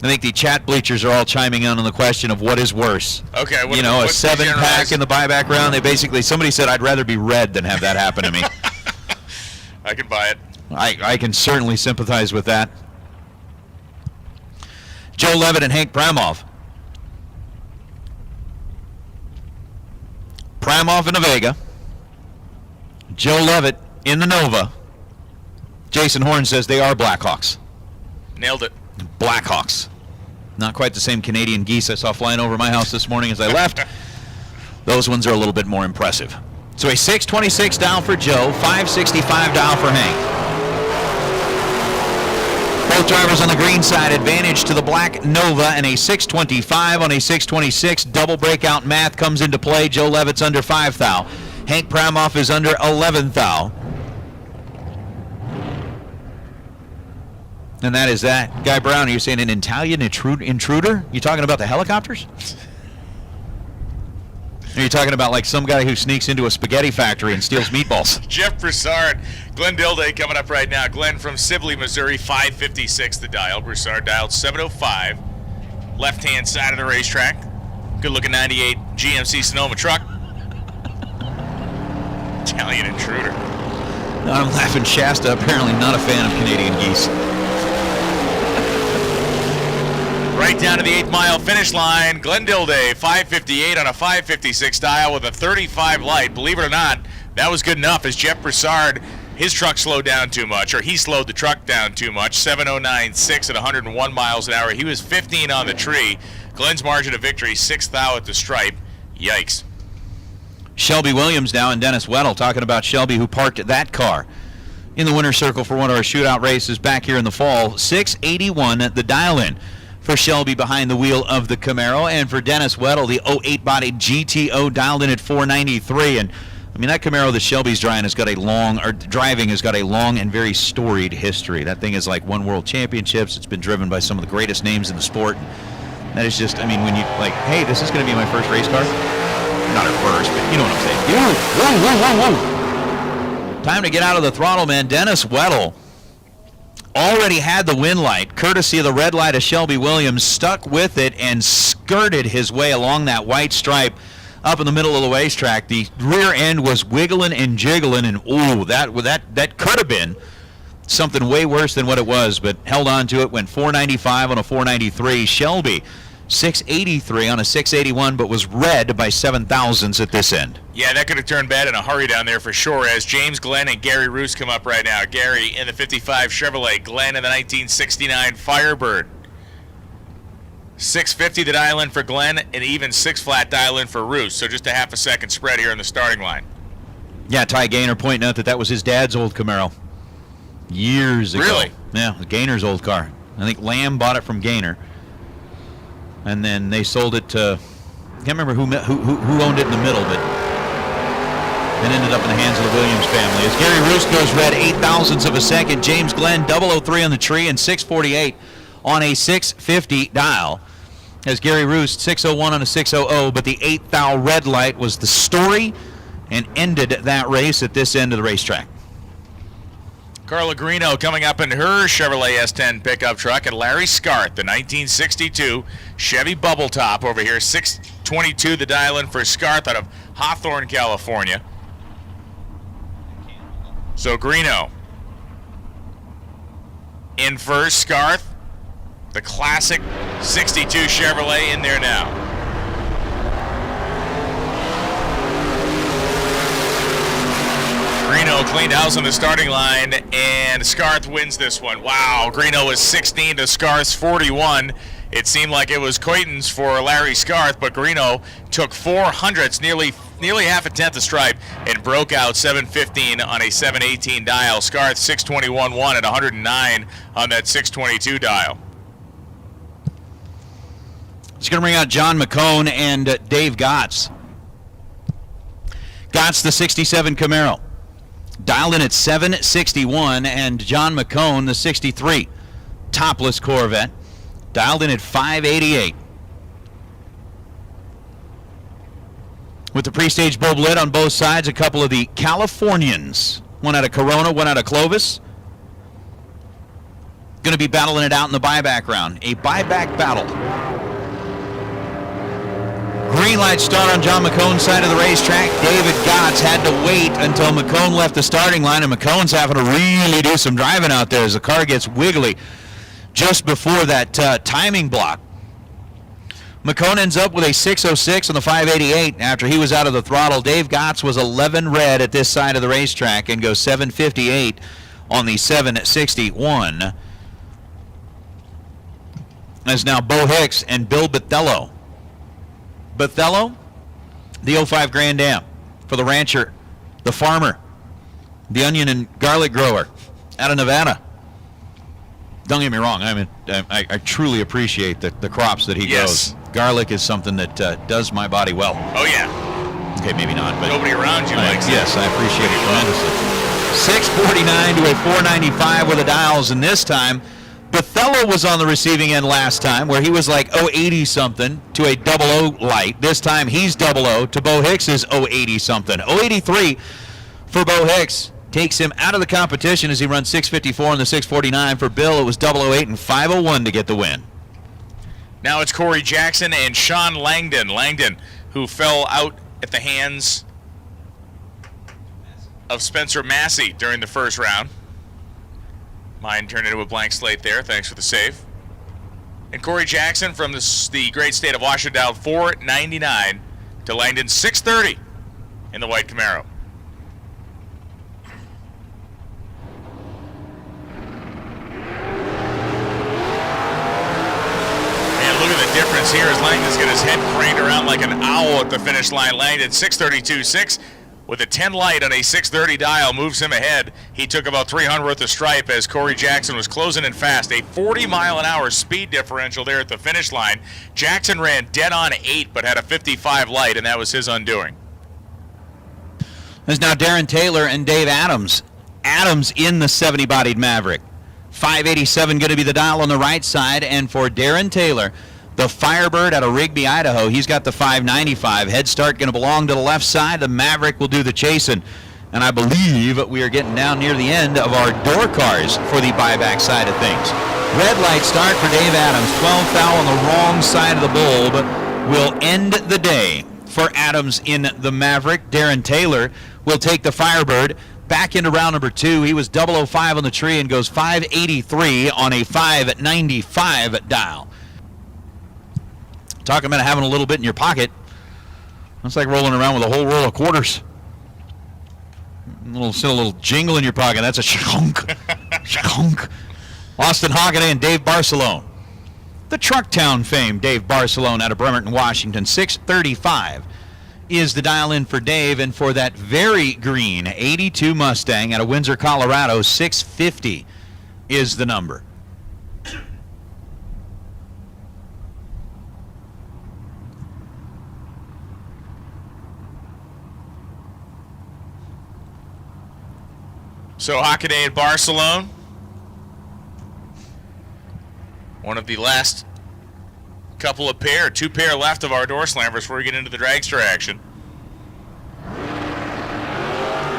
I think the chat bleachers are all chiming in on the question of what is worse. Okay. A 7-pack in the buyback round. They basically, somebody said, I'd rather be red than have that happen to me. I can buy it. I can certainly sympathize with that. Joe Levitt and Hank Pramoff. Pramoff in the Vega. Joe Levitt in the Nova. Jason Horn says they are Blackhawks. Nailed it. Blackhawks. Not quite the same Canadian geese I saw flying over my house this morning as I left. Those ones are a little bit more impressive. So a 6:26 down for Joe, 5:65 down for Hank. Both drivers on the green side, advantage to the black Nova, and a 6:25 on a 6:26. Double breakout math comes into play. Joe Levitt's under 5 thou. Hank Pramoff is under 11 thou. And that is that. Guy Brown, are you saying an Italian intruder? You talking about the helicopters? Are you talking about some guy who sneaks into a spaghetti factory and steals meatballs? Jeff Broussard, Glenn Dilday coming up right now. Glenn from Sibley, Missouri, 5:56 the dial. Broussard dialed 7:05. Left-hand side of the racetrack. Good-looking 98 GMC Sonoma truck. Italian intruder. I'm laughing. Shasta, apparently not a fan of Canadian geese. Right down to the 8-mile finish line. Glenn Dilday, 5:58 on a 5:56 dial with a 35 light. Believe it or not, that was good enough as Jeff Broussard, his truck slowed down too much, or he slowed the truck down too much. 7:09.6 at 101 miles an hour. He was 15 on the tree. Glenn's margin of victory, 6 thou at the stripe. Yikes. Shelby Williams now and Dennis Weddle talking about Shelby, who parked that car in the winner's circle for one of our shootout races back here in the fall. 6:81 at the dial-in for Shelby behind the wheel of the Camaro, and for Dennis Weddle, the 08 bodied GTO dialed in at 493. And that Camaro that Shelby's driving has got a long and very storied history. That thing is won world championships. It's been driven by some of the greatest names in the sport. That is just, when you hey, this is going to be my first race car. Not at first, but you know what I'm saying. Time to get out of the throttle, man. Dennis Weddle already had the win light, courtesy of the red light of Shelby Williams, stuck with it and skirted his way along that white stripe up in the middle of the racetrack. The rear end was wiggling and jiggling, and that could have been something way worse than what it was, but held on to it, went 495 on a 493. Shelby, 683 on a 681, but was red by 7 thousandths at this end. Yeah, that could have turned bad in a hurry down there for sure, as James Glenn and Gary Roos come up right now. Gary in the 55 Chevrolet, Glenn in the 1969 Firebird. 650 the dial in for Glenn, and even 6 flat dial in for Roos. So just a half a second spread here in the starting line. Yeah, Ty Gaynor pointing out that was his dad's old Camaro years ago. Really? Yeah, Gaynor's old car. I think Lamb bought it from Gaynor, and then they sold it to, I can't remember who owned it in the middle, but it ended up in the hands of the Williams family. As Gary Roos goes red 0.08 of a second, James Glenn 003 on the tree and 648 on a 650 dial. As Gary Roos 601 on a 600, but the 8 thou red light was the story and ended that race at this end of the racetrack. Carla Greeno coming up in her Chevrolet S10 pickup truck, and Larry Scarth, the 1962 Chevy Bubble Top over here, 622 the dial in for Scarth out of Hawthorne, California. So Greeno in first, Scarth, the classic 62 Chevrolet in there now. Greeno cleaned house on the starting line, and Scarth wins this one. Wow, Greeno was 16 to Scarth's 41. It seemed like it was Coyton's for Larry Scarth, but Greeno took 400ths, nearly half a tenth of stripe, and broke out 715 on a 718 dial. Scarth 621.1 at 109 on that 622 dial. It's going to bring out John McCone and Dave Gotts. Gotts, the 67 Camaro, dialed in at 761, and John McCone, the 63 topless Corvette, dialed in at 588. With the pre-stage bulb lit on both sides, a couple of the Californians, one out of Corona, one out of Clovis, going to be battling it out in the buyback round. A buyback battle. Green light start on John McCone's side of the racetrack. David Gotts had to wait until McCone left the starting line, and McCone's having to really do some driving out there as the car gets wiggly just before that timing block. McCone ends up with a 606 on the 588 after he was out of the throttle. Dave Gotts was 11 red at this side of the racetrack and goes 758 on the 761. As now Bo Hicks and Bill Bathello. Bathello, the 05 Grand Am for the rancher, the farmer, the onion and garlic grower out of Nevada. Don't get me wrong, I mean, I truly appreciate the crops that he grows. Garlic is something that does my body well. Oh, yeah. Okay, maybe not, but nobody around you likes it. Yes, I appreciate it tremendously. 649 to a 495 with the dials, and this time Bathello was on the receiving end last time, where he was like 080 something to a 00 light. This time he's 00 to Bo Hicks's 080 something. 083 for Bo Hicks takes him out of the competition as he runs 654 in the 649. For Bill, it was 008 and 501 to get the win. Now it's Corey Jackson and Sean Langdon. Langdon, who fell out at the hands of Spencer Massey during the first round. Mine turned into a blank slate there. Thanks for the save. And Corey Jackson from the great state of Washington dialed 499 to Langdon 630 in the white Camaro. And look at the difference here as Langdon's got his head craned around like an owl at the finish line. Langdon 632.6. With a 10 light on a 630 dial, moves him ahead. He took about 300 worth of stripe as Corey Jackson was closing in fast. A 40-mile-an-hour speed differential there at the finish line. Jackson ran dead on 8, but had a 55 light, and that was his undoing. There's now Darren Taylor and Dave Adams. Adams in the 70-bodied Maverick. 587 going to be the dial on the right side, and for Darren Taylor, the Firebird out of Rigby, Idaho, he's got the 595. Head start going to belong to the left side. The Maverick will do the chasing. And I believe we are getting down near the end of our door cars for the buyback side of things. Red light start for Dave Adams. 12 thou on the wrong side of the bulb will end the day for Adams in the Maverick. Darren Taylor will take the Firebird back into round number 2. He was 005 on the tree and goes 583 on a 595 dial. Talking about having a little bit in your pocket. That's like rolling around with a whole roll of quarters. Still a little jingle in your pocket. That's a shunk. Shunk. Austin Hockaday and Dave Barcelone. The Trucktown fame, Dave Barcelone out of Bremerton, Washington. 635 is the dial in for Dave, and for that very green 82 Mustang out of Windsor, Colorado, 650 is the number. So Hockaday at Barcelona. One of the last two pair left of our door slammers before we get into the dragster action.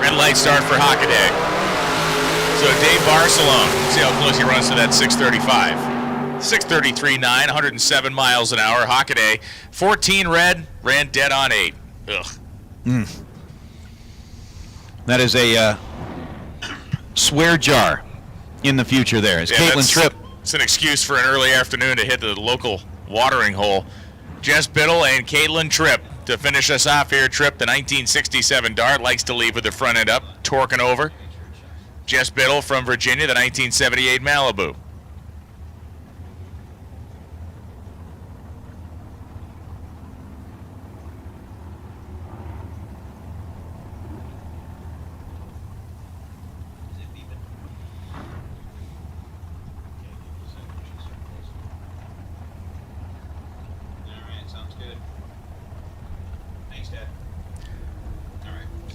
Red light start for Hockaday. So Dave Barcelona, see how close he runs to that 635. 633.9, 107 miles an hour. Hockaday, 14 red, ran dead on 8. Ugh. That is a swear jar in the future there. As Caitlin Tripp. It's an excuse for an early afternoon to hit the local watering hole. Jess Biddle and Caitlin Tripp to finish us off here. Tripp, the 1967 Dart, likes to leave with the front end up, torquing over. Jess Biddle from Virginia, the 1978 Malibu.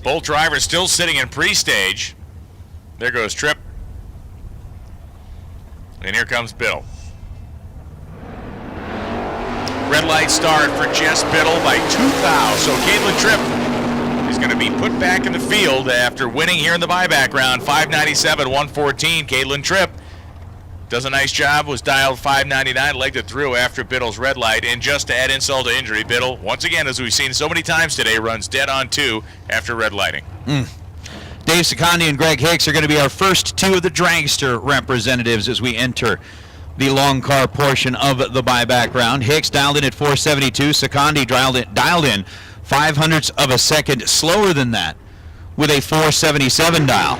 Both drivers still sitting in pre-stage. There goes Tripp. And here comes Biddle. Red light start for Jess Biddle by 2 thou. So Caitlin Tripp is going to be put back in the field after winning here in the buyback round. 597-114. Caitlin Tripp does a nice job, was dialed 599, legged it through after Biddle's red light. And just to add insult to injury, Biddle, once again, as we've seen so many times today, runs dead on 2 after red lighting. Dave Secondi and Greg Hicks are going to be our first 2 of the Dragster representatives as we enter the long car portion of the buyback round. Hicks dialed in at 472. Secondi dialed in 0.05 of a second slower than that with a 477 dial.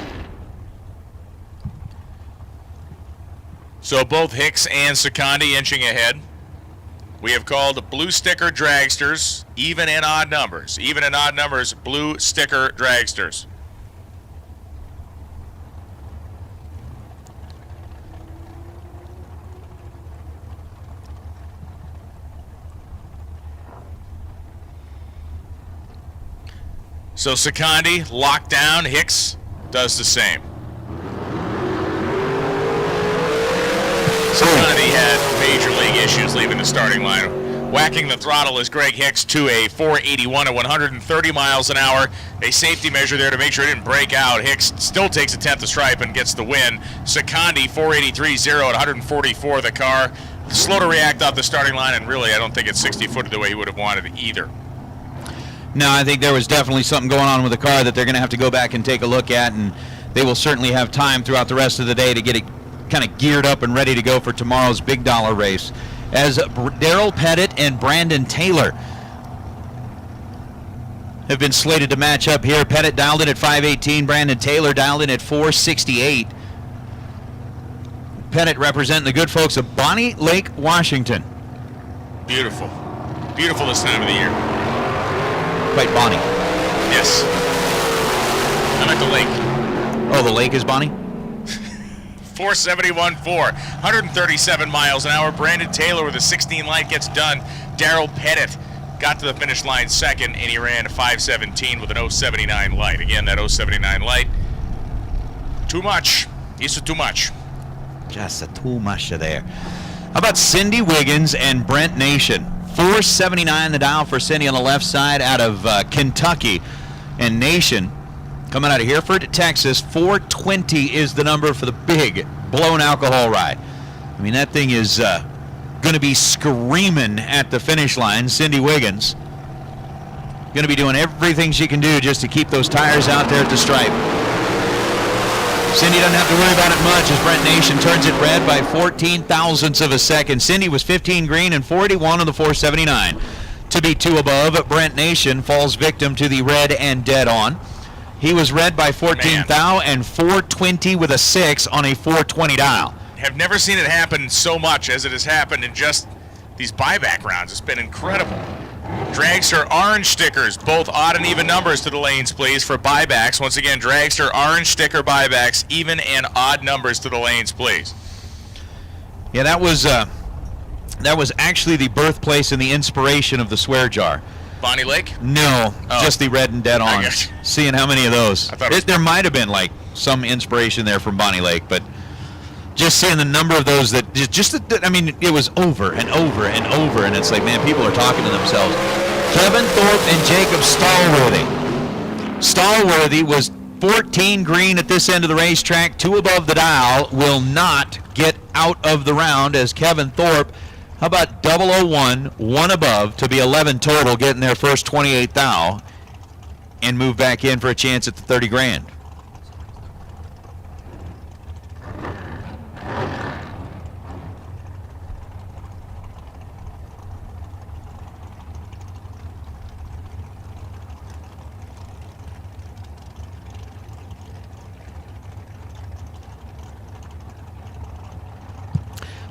So both Hicks and Secondi inching ahead. We have called blue sticker dragsters, even and odd numbers. Even and odd numbers, blue sticker dragsters. So Secondi locked down. Hicks does the same. Secondi had major league issues leaving the starting line. Whacking the throttle is Greg Hicks to a 481 at 130 miles an hour. A safety measure there to make sure it didn't break out. Hicks still takes a 10th of stripe and gets the win. Secondi 483.0 at 144 the car. Slow to react off the starting line, and really I don't think it's 60-footed the way he would have wanted it either. No, I think there was definitely something going on with the car that they're going to have to go back and take a look at, and they will certainly have time throughout the rest of the day to get it kind of geared up and ready to go for tomorrow's big dollar race. As Daryl Pettit and Brandon Taylor have been slated to match up here. Pettit dialed in at 518, Brandon Taylor dialed in at 468. Pettit representing the good folks of Bonnie Lake, Washington. Beautiful. Beautiful this time of the year. Quite Bonnie. Yes. I'm at the lake. Oh, the lake is Bonnie? 471.4, 137 miles an hour. Brandon Taylor with a 16 light gets done. Daryl Pettit got to the finish line second, and he ran 517 with an 079 light. Again, that 079 light. Too much. He's too much. Just a too much there. How about Cindy Wiggins and Brent Nation? 479 the dial for Cindy on the left side out of Kentucky. And Nation coming out of Hereford, Texas. 420 is the number for the big blown alcohol ride. I mean, that thing is going to be screaming at the finish line. Cindy Wiggins going to be doing everything she can do just to keep those tires out there at the stripe. Cindy doesn't have to worry about it much as Brent Nation turns it red by 14 thousandths of a second. Cindy was 15 green and 41 on the 479. To be 2 above, Brent Nation falls victim to the red and dead on. He was red by 14 thou and 420 with a 6 on a 420 dial. have never seen it happen so much as it has happened in just these buyback rounds. It's been incredible. Dragster orange stickers, both odd and even numbers to the lanes, please, for buybacks. Once again, Dragster orange sticker buybacks, even and odd numbers to the lanes, please. Yeah, that was actually the birthplace and the inspiration of the swear jar. Bonnie Lake? No, just the red and dead on. Seeing how many of those. There might have been like some inspiration there from Bonnie Lake, but just seeing the number of those that I mean, it was over and over and over, and it's like, man, people are talking to themselves. Kevin Thorpe and Jacob Stallworthy. Stallworthy was 14 green at this end of the racetrack, 2 above the dial, will not get out of the round as Kevin Thorpe, how about 001, 1 above to be 11 total, getting their first 28 thou and move back in for a chance at the 30 grand.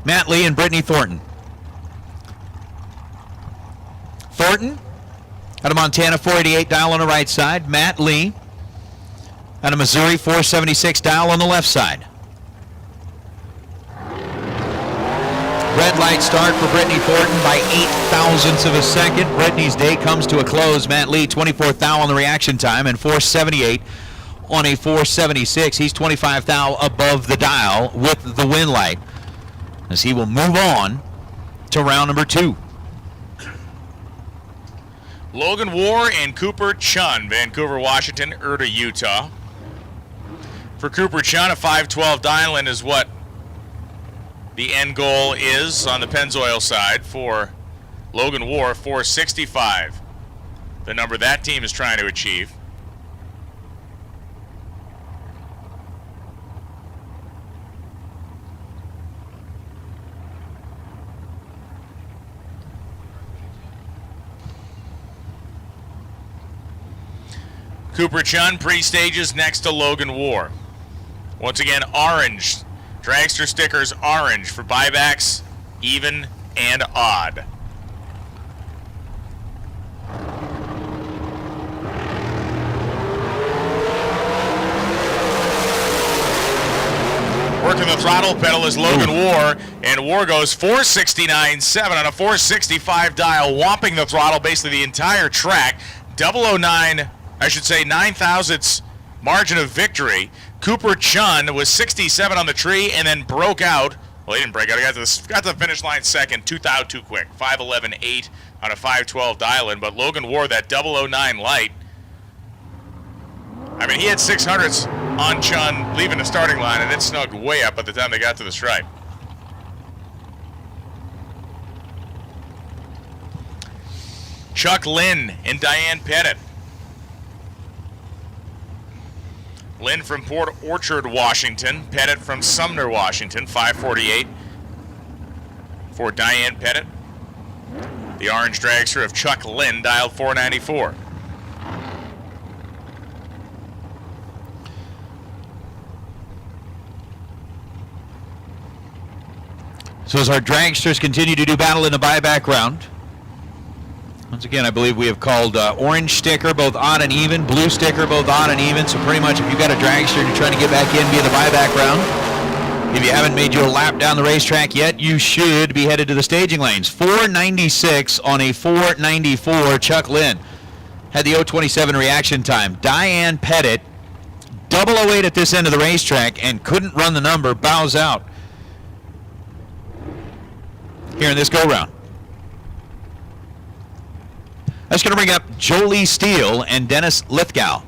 Matt Lee and Brittany Thornton. Thornton out of Montana, 488 dial on the right side. Matt Lee out of Missouri, 476 dial on the left side. Red light start for Brittany Thornton by 8 thousandths of a second. Brittany's day comes to a close. Matt Lee, 24th thou on the reaction time and 478 on a 476. He's 25 thou above the dial with the win light, as he will move on to round number 2. Logan War and Cooper Chun, Vancouver, Washington, Erta, Utah. For Cooper Chun, a 512 dial-in is what the end goal is on the Pennzoil side. For Logan War, 465, the number that team is trying to achieve. Cooper Chun pre-stages next to Logan War. Once again, orange. Dragster stickers orange for buybacks, even and odd. Working the throttle pedal is Logan War, and War goes 469.7 on a 465 dial, whomping the throttle basically the entire track. 009, I should say 9 thousandths margin of victory. Cooper Chun was 67 on the tree and then broke out. Well, he didn't break out. He got to the finish line second. 2 thou too quick. 511.8 on a 512 dial-in. But Logan War, that 009 light. I mean, he had 600s on Chun leaving the starting line, and it snugged way up by the time they got to the stripe. Chuck Lynn and Diane Pettit. Lynn from Port Orchard, Washington. Pettit from Sumner, Washington. 548 for Diane Pettit. The orange dragster of Chuck Lynn, dialed 494. So as our dragsters continue to do battle in the buyback round, once again, I believe we have called orange sticker both odd and even, blue sticker both odd and even. So pretty much if you've got a dragster and you're trying to get back in via the buyback round, if you haven't made your lap down the racetrack yet, you should be headed to the staging lanes. 496 on a 494. Chuck Lynn had the 027 reaction time. Diane Pettit, 008 at this end of the racetrack and couldn't run the number, bows out here in this go-round. That's going to bring up Jolie Steele and Dennis Lithgow.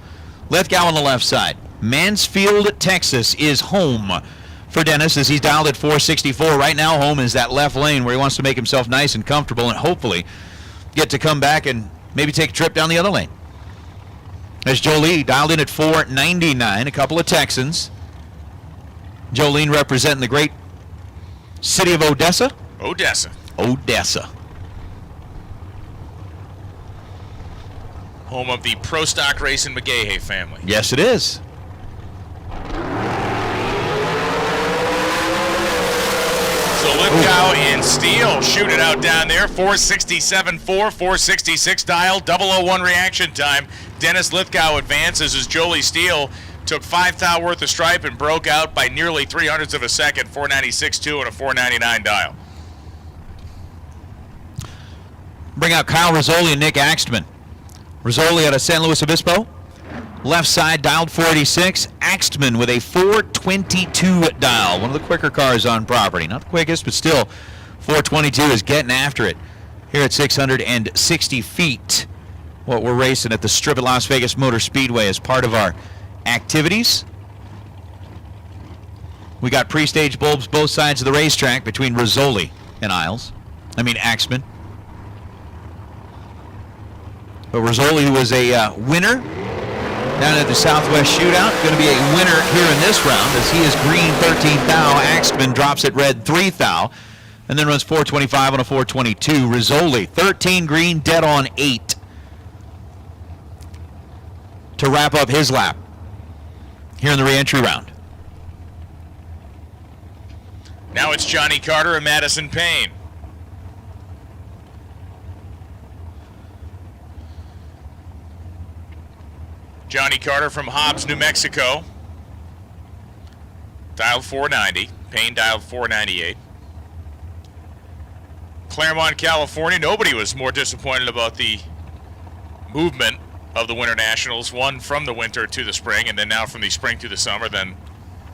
Lithgow on the left side. Mansfield, Texas is home for Dennis as he's dialed at 464. Right now, home is that left lane where he wants to make himself nice and comfortable and hopefully get to come back and maybe take a trip down the other lane. There's Jolie dialed in at 499, a couple of Texans. Jolene representing the great city of Odessa. Odessa. Home of the Pro Stock Racing McGahey family. Yes, it is. Lithgow and Steele shoot it out down there. 467.4, 466 dial, 001 reaction time. Dennis Lithgow advances as Jolie Steele took 5 thou worth of stripe and broke out by nearly 300ths of a second, 496.2 and a 499 dial. Bring out Kyle Rizzoli and Nick Axtman. Rizzoli out of San Luis Obispo. Left side dialed 486. Axtman with a 422 dial. One of the quicker cars on property. Not the quickest, but still 422 is getting after it here at 660 feet. What we're racing at the strip at Las Vegas Motor Speedway as part of our activities. We got pre-stage bulbs both sides of the racetrack between Rizzoli and Axtman. But Rizzoli, who was a winner down at the Southwest Shootout, going to be a winner here in this round as he is green 13 thou. Axtman drops it red 3 thou and then runs 425 on a 422. Rizzoli 13 green, dead on 8 to wrap up his lap here in the re-entry round. Now it's Johnny Carter and Madison Payne. Johnny Carter from Hobbs, New Mexico. Dialed 490. Payne dialed 498. Claremont, California. Nobody was more disappointed about the movement of the Winter Nationals. One from the winter to the spring, and then now from the spring to the summer, than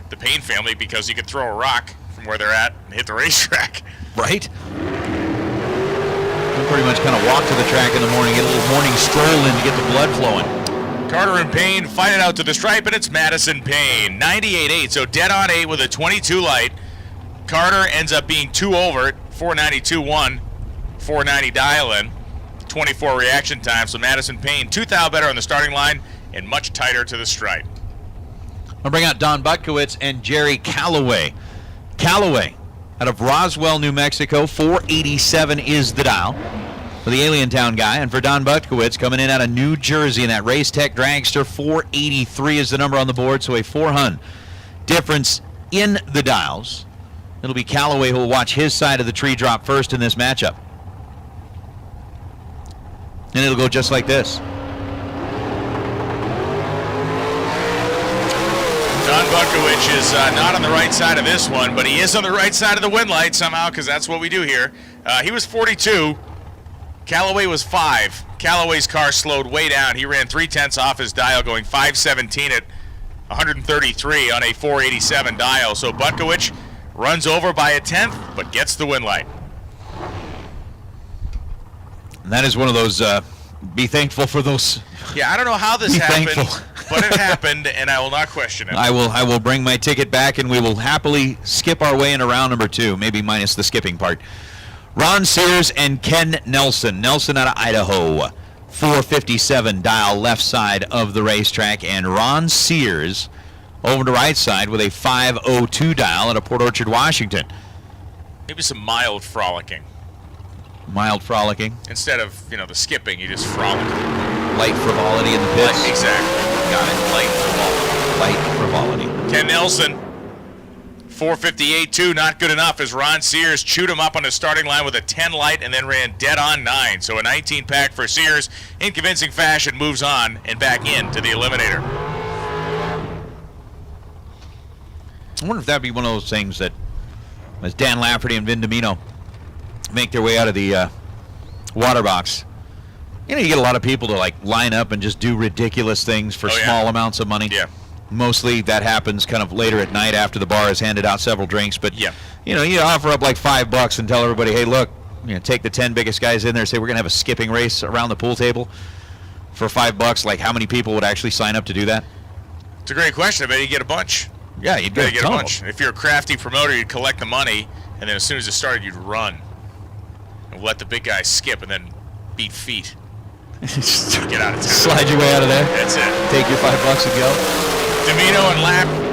the Payne family, because you could throw a rock from where they're at and hit the racetrack. Right? They pretty much kind of walk to the track in the morning, get a little morning stroll in to get the blood flowing. Carter and Payne fight it out to the stripe, and it's Madison Payne. 98.8, so dead on 8 with a 22 light. Carter ends up being 2 over, 492.1, 490 dial in, 24 reaction time. So Madison Payne 2 thou better on the starting line and much tighter to the stripe. I'll bring out Don Butkowitz and Jerry Calloway. Calloway out of Roswell, New Mexico, 487 is the dial for the Alientown guy. And for Don Butkowitz, coming in out of New Jersey in that Race Tech Dragster, 483 is the number on the board, so a 400 difference in the dials. It'll be Calloway who will watch his side of the tree drop first in this matchup. And it'll go just like this. Don Butkowitz is not on the right side of this one, but he is on the right side of the win light somehow, because that's what we do here. He was 42. Calloway was 5. Calloway's car slowed way down. He ran 0.3 off his dial, going 517 at 133 on a 487 dial. So Butkowitz runs over by a 10th, but gets the win light. And that is one of those, be thankful for those. Yeah, I don't know how this happened, thankful. but it happened, and I will not question it. I will bring my ticket back, and we will happily skip our way into round number 2, maybe minus the skipping part. Ron Sears and Ken Nelson. Nelson out of Idaho, 457 dial left side of the racetrack, and Ron Sears over to right side with a 502 dial out of Port Orchard, Washington. Maybe some mild frolicking. Mild frolicking. Instead of, the skipping, you just frolic. Light frivolity in the pits. Exactly. Got it. Light frivolity. Light frivolity. Ken Nelson, 458.2, not good enough as Ron Sears chewed him up on the starting line with a 10 light and then ran dead on 9. So a 19 pack for Sears in convincing fashion, moves on and back into the Eliminator. I wonder if that'd be one of those things that, as Dan Lafferty and Vin Domino make their way out of the water box, you get a lot of people to line up and just do ridiculous things for small amounts of money. Yeah. Mostly that happens kind of later at night after the bar has handed out several drinks. But you offer up $5 and tell everybody, hey, look, take the 10 biggest guys in there, say we're gonna have a skipping race around the pool table for $5. How many people would actually sign up to do that? It's a great question. I bet you get a bunch. Yeah, you'd get a bunch. If you're a crafty promoter, you'd collect the money, and then as soon as it started, you'd run and let the big guys skip and then beat feet. Get out of town. Slide your way out of there. That's it. Take your $5 and go. Domino and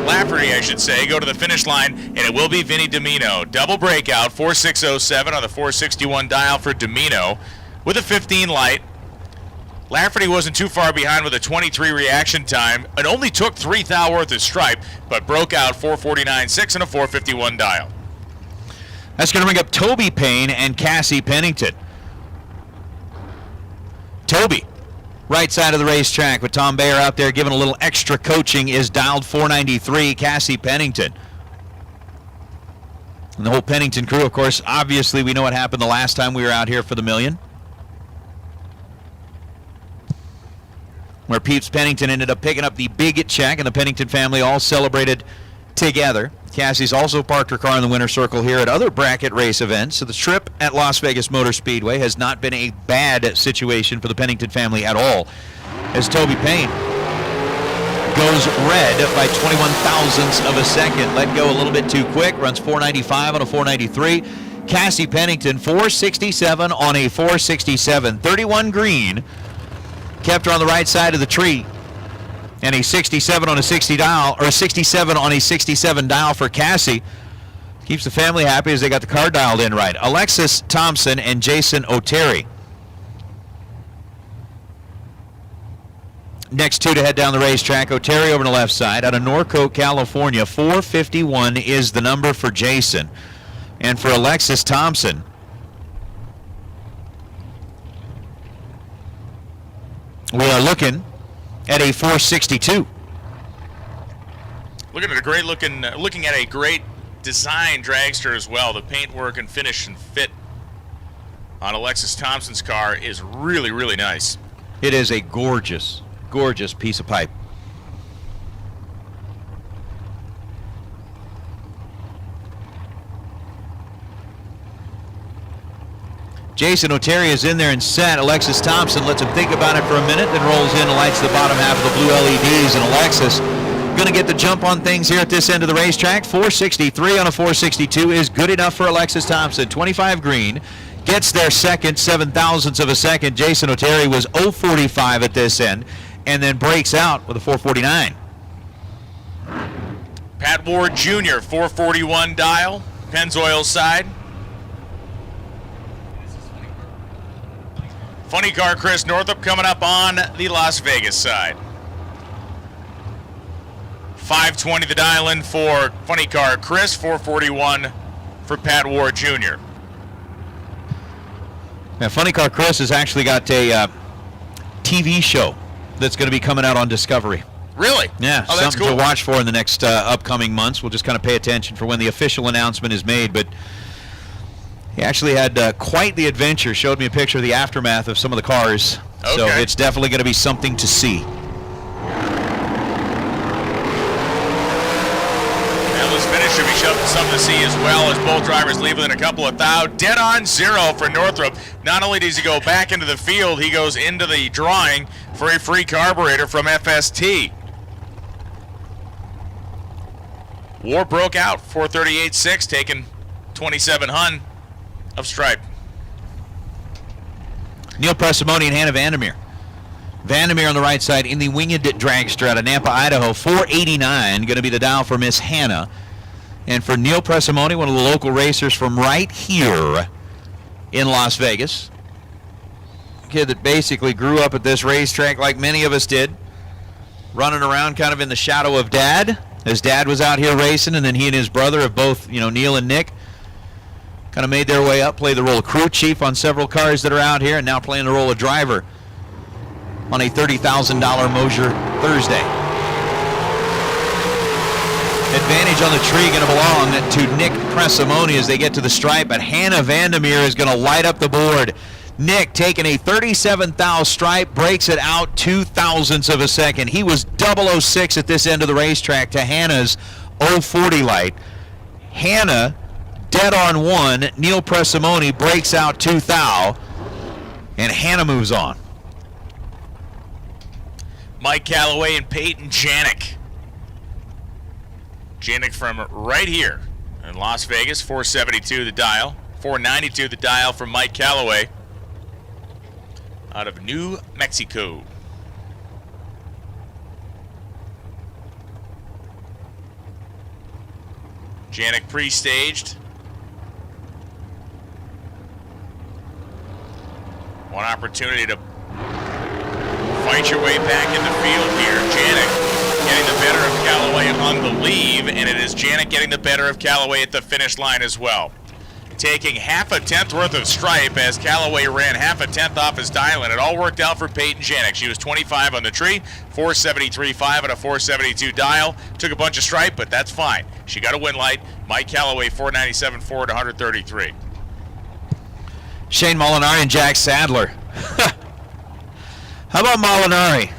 Lafferty, I should say, go to the finish line, and it will be Vinny Domino. Double breakout, 4607 on the 461 dial for Domino with a 15 light. Lafferty wasn't too far behind with a 23 reaction time. It only took 3 thou worth of stripe, but broke out 449.6 and a 451 dial. That's going to bring up Toby Payne and Cassie Pennington. Toby, right side of the racetrack with Tom Bayer out there giving a little extra coaching, is dialed 493, Cassie Pennington. And the whole Pennington crew, of course, obviously we know what happened the last time we were out here for the million, where Peeps Pennington ended up picking up the big check, and the Pennington family all celebrated together. Cassie's also parked her car in the winner's circle here at other bracket race events, so the trip at Las Vegas Motor Speedway has not been a bad situation for the Pennington family at all, as Toby Payne goes red by 21 thousandths of a second. Let go a little bit too quick, runs 495 on a 493. Cassie Pennington, 467 on a 467. 31 green, kept her on the right side of the tree. And a 67 on a 60 dial, or 67 on a 67 dial for Cassie. Keeps the family happy as they got the car dialed in right. Alexis Thompson and Jason O'Terry. Next two to head down the racetrack. O'Terry over on the left side out of Norco, California. 451 is the number for Jason. And for Alexis Thompson, we are looking at a 462. Looking at a great looking at a great design dragster as well. The paintwork and finish and fit on Alexis Thompson's car is really, really nice. It is a gorgeous, gorgeous piece of pipe. Jason O'Terry is in there and set. Alexis Thompson lets him think about it for a minute, then rolls in and lights the bottom half of the blue LEDs. And Alexis going to get the jump on things here at this end of the racetrack. 463 on a 462 is good enough for Alexis Thompson. 25 green. Gets there second, 7 thousandths of a second. Jason O'Terry was 045 at this end, and then breaks out with a 449. Pat Ward Jr., 441 dial, Pennzoil side. Funny car Chris Northup coming up on the Las Vegas side. 520 the dial in for Funny car Chris, 441 for Pat Ward Jr. Now, Funny Car Chris has actually got a TV show that's going to be coming out on Discovery. Really? Yeah, oh, that's something cool to watch for in the next upcoming months. We'll just kind of pay attention for when the official announcement is made. But he actually had quite the adventure. Showed me a picture of the aftermath of some of the cars. Okay. So it's definitely going to be something to see. And this finish should be something to see as well, as both drivers leave within a couple of thou. Dead on zero for Northrop. Not only does he go back into the field, he goes into the drawing for a free carburetor from FST. War broke out, 438.6, taking 27 hun of stripe. Neil Presimoni and Hannah Vandermeer. Vandermeer on the right side in the winged dragster out of Nampa, Idaho. 489 going to be the dial for Miss Hannah. And for Neil Presimoni, one of the local racers from right here in Las Vegas. A kid that basically grew up at this racetrack like many of us did. Running around kind of in the shadow of Dad. His dad was out here racing, and then he and his brother of both, Neil and Nick, kind of made their way up, played the role of crew chief on several cars that are out here, and now playing the role of driver on a $30,000 Mosier Thursday. Advantage on the tree going to belong to Nick Presimoni as they get to the stripe, but Hannah Vandermeer is going to light up the board. Nick taking a 37 thou stripe, breaks it out 2 thousandths of a second. He was 006 at this end of the racetrack to Hannah's 040 light. Hannah dead on one. Neil Presimoni breaks out 2 thou, and Hannah moves on. Mike Calloway and Peyton Janik. Janik from right here in Las Vegas, 472 the dial. 492 the dial from Mike Calloway out of New Mexico. Janik pre-staged. One opportunity to fight your way back in the field here. Janik getting the better of Calloway on the leave, and it is Janik getting the better of Calloway at the finish line as well. taking half a tenth worth of stripe as Callaway ran half a tenth off his dial, and it all worked out for Peyton Janik. She was 25 on the tree, 473.5 and a 472 dial. Took a bunch of stripe, but that's fine. She got a win light. Mike Callaway, 497.4 at 133. Shane Molinari and Jack Sadler. How about Molinari?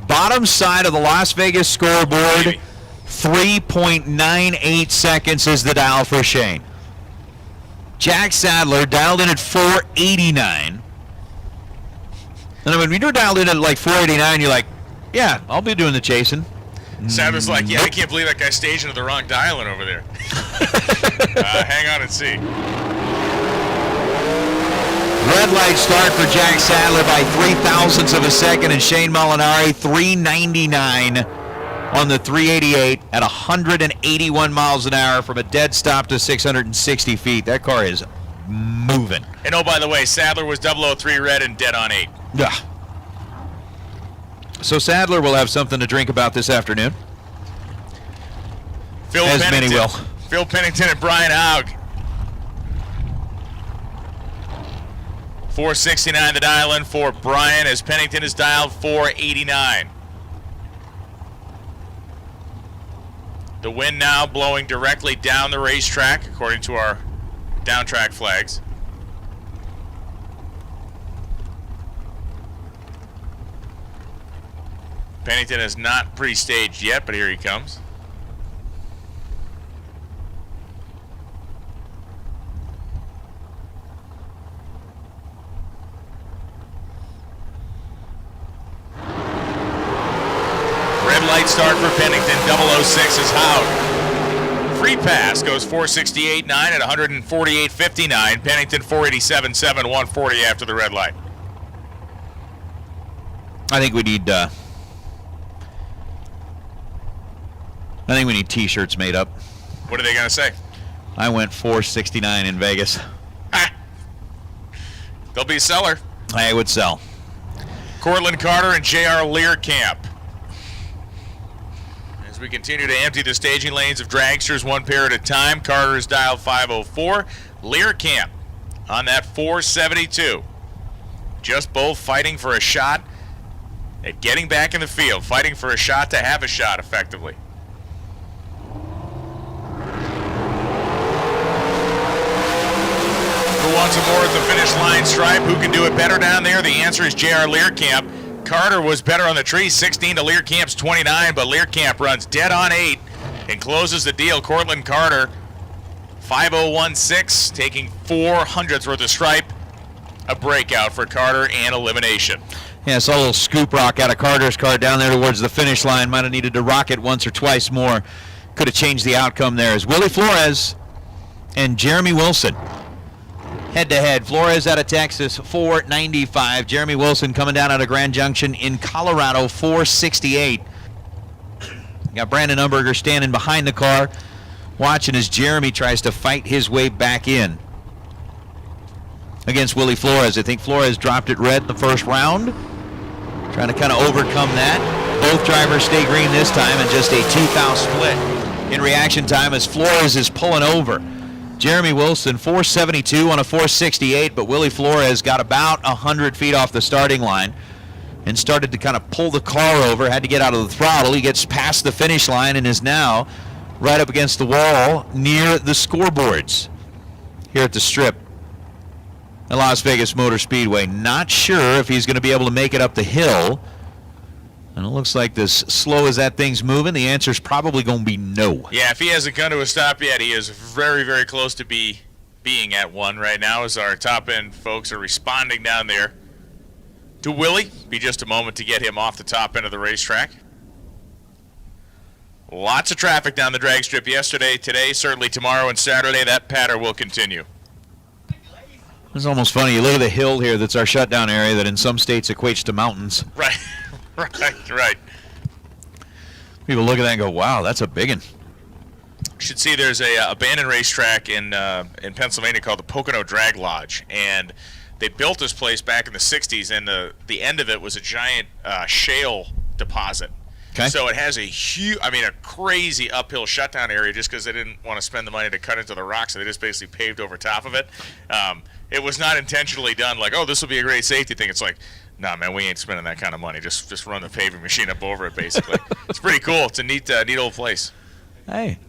Bottom side of the Las Vegas scoreboard, 3.98 seconds is the dial for Shane. Jack Sadler dialed in at 489. And when you're dialed in at like 489, you're like, yeah, I'll be doing the chasing. Sadler's like, yeah, I can't believe that guy staged into the wrong dial-in over there. Hang on and see. Red light start for Jack Sadler by 0.03 of a second, and Shane Molinari 399 on the 388 at 181 miles an hour from a dead stop to 660 feet. That car is moving. And oh, by the way, Sadler was 003 red and dead on 8. Yeah. So Sadler will have something to drink about this afternoon. Phil Pennington and Brian Haug. 469 the dial-in for Brian as Pennington is dialed 489. The wind now blowing directly down the racetrack, according to our down-track flags. Pennington is not pre-staged yet, but here he comes. Red light start for Pennington, 006 is Haug. Free pass goes 468.9 at 148.59. Pennington 487.7, 140 after the red light. I think we need T-shirts made up. What are they going to say? I went 469 in Vegas. They'll be a seller. I would sell. Cortland Carter and J.R. Learcamp. As we continue to empty the staging lanes of Dragsters one pair at a time, Carter is dialed 504. Learcamp on that 472. Just both fighting for a shot at getting back in the field, fighting for a shot to have a shot effectively. Who wants it more at the finish line stripe? Who can do it better down there? The answer is J.R. Learcamp. Carter was better on the tree, 16 to Learcamp's 29, but Learcamp runs dead on 8 and closes the deal. Cortland Carter, 5016, taking 400ths worth of stripe. A breakout for Carter and elimination. Yeah, I saw a little scoop rock out of Carter's car down there towards the finish line. Might have needed to rock it once or twice more. Could have changed the outcome there. As Willie Flores and Jeremy Wilson head-to-head. Flores out of Texas, 495. Jeremy Wilson coming down out of Grand Junction in Colorado, 468. Got Brandon Umberger standing behind the car, watching as Jeremy tries to fight his way back in against Willie Flores. I think Flores dropped it red in the first round, trying to kind of overcome that. Both drivers stay green this time, and just a 2-foul split in reaction time as Flores is pulling over. Jeremy Wilson, 472 on a 468, but Willie Flores got about 100 feet off the starting line and started to kind of pull the car over, had to get out of the throttle. He gets past the finish line and is now right up against the wall near the scoreboards here at the Strip at Las Vegas Motor Speedway. Not sure if he's going to be able to make it up the hill. And it looks like as slow as that thing's moving, the answer's probably going to be no. Yeah, if he hasn't come to a stop yet, he is very, very close to being at one right now as our top-end folks are responding down there to Willie. Be just a moment to get him off the top end of the racetrack. Lots of traffic down the drag strip yesterday, today, certainly tomorrow and Saturday. That pattern will continue. It's almost funny. You look at the hill here that's our shutdown area that in some states equates to mountains. Right. Right. People look at that and go, wow, that's a big one. You should see there's a abandoned racetrack in Pennsylvania called the Pocono Drag Lodge, and they built this place back in the 60s, and the end of it was a giant shale deposit. Okay. So it has a crazy uphill shutdown area just because they didn't want to spend the money to cut into the rock, so they just basically paved over top of it. It was not intentionally done like, oh, this will be a great safety thing. It's like, nah, man, we ain't spending that kind of money. Just run the paving machine up over it, basically. It's pretty cool. It's a neat old place. Hey.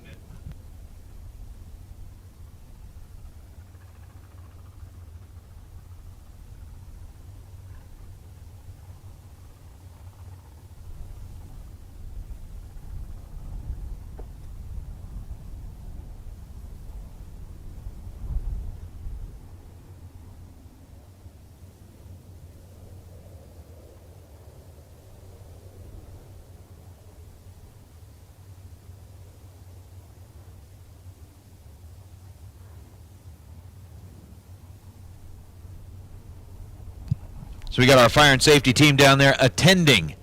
So we got our fire and safety team down there attending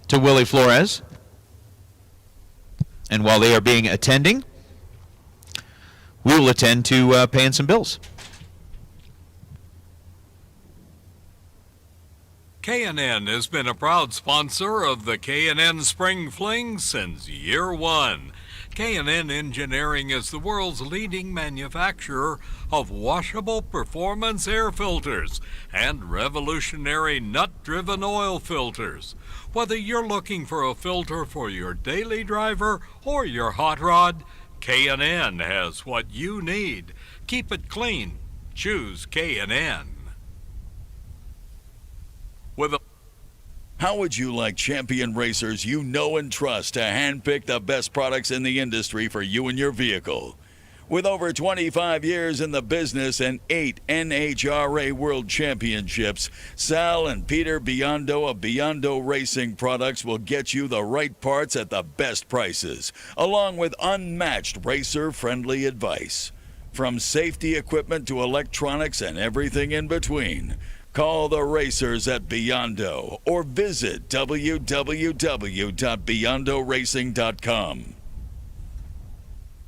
to Willie Flores. And while they are being attending, we will attend to paying some bills. K&N has been a proud sponsor of the K&N Spring Fling since year one. K&N Engineering is the world's leading manufacturer of washable performance air filters and revolutionary nut-driven oil filters. Whether you're looking for a filter for your daily driver or your hot rod, K&N has what you need. Keep it clean. Choose K&N. How would you like champion racers you know and trust to handpick the best products in the industry for you and your vehicle? With over 25 years in the business and 8 NHRA World Championships, Sal and Peter Biondo of Biondo Racing Products will get you the right parts at the best prices, along with unmatched racer-friendly advice. From safety equipment to electronics and everything in between. Call the racers at Biondo or visit www.beyondoracing.com.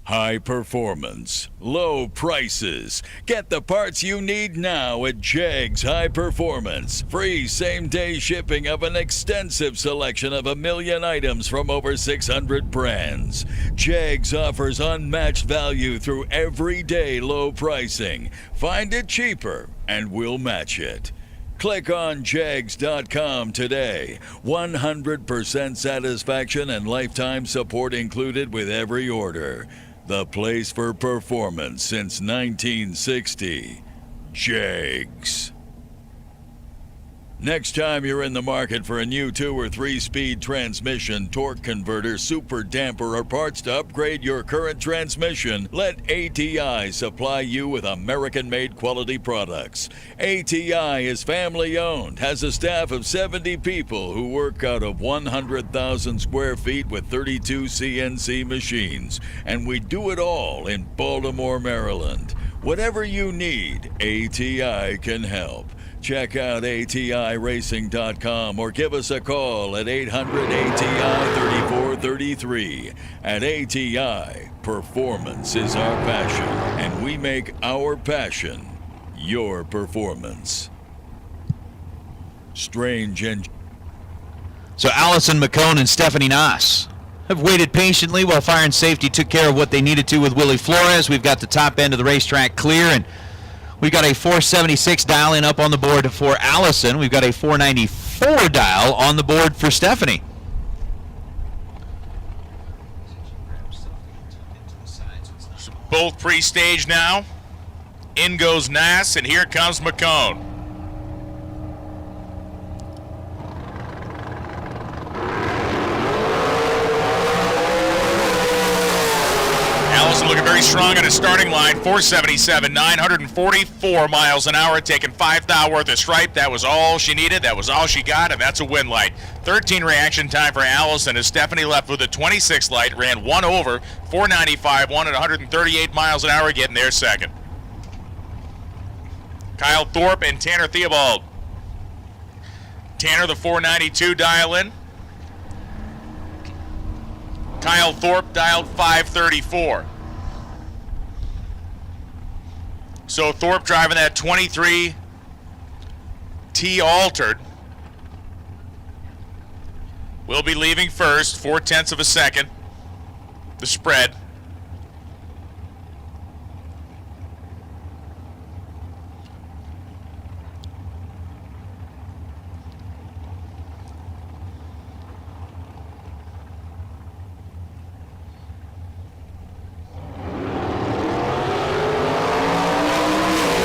High performance, low prices. Get the parts you need now at Jegs High Performance. Free same-day shipping of an extensive selection of 1 million items from over 600 brands. Jegs offers unmatched value through everyday low pricing. Find it cheaper and we'll match it. Click on Jags.com today. 100% satisfaction and lifetime support included with every order. The place for performance since 1960. Jags. Next time you're in the market for a new 2 or 3-speed transmission, torque converter, super damper, or parts to upgrade your current transmission, let ATI supply you with American-made quality products. ATI is family-owned, has a staff of 70 people who work out of 100,000 square feet with 32 CNC machines. And we do it all in Baltimore, Maryland. Whatever you need, ATI can help. Check out ATIRacing.com or give us a call at 800-ATI-3433. At ATI, performance is our passion, and we make our passion your performance. Strange and... So Allison McCone and Stephanie Noss have waited patiently while fire and safety took care of what they needed to with Willie Flores. We've got the top end of the racetrack clear, and we've got a 476 dial-in up on the board for Allison. We've got a 494 dial on the board for Stephanie. So both pre-stage now. In goes Nass, and here comes McCone. Allison looking very strong at his starting line. 477, 944 miles an hour, taking 5 thou worth of stripe. That was all she needed. That was all she got, and that's a win light. 13 reaction time for Allison as Stephanie left with a 26 light, ran 1 over, 495, 1 at 138 miles an hour, getting there second. Kyle Thorpe and Tanner Theobald. Tanner, the 492 dial-in. Kyle Thorpe dialed 534. So Thorpe driving that 23 T altered. will be leaving first, 0.4 of a second. The spread.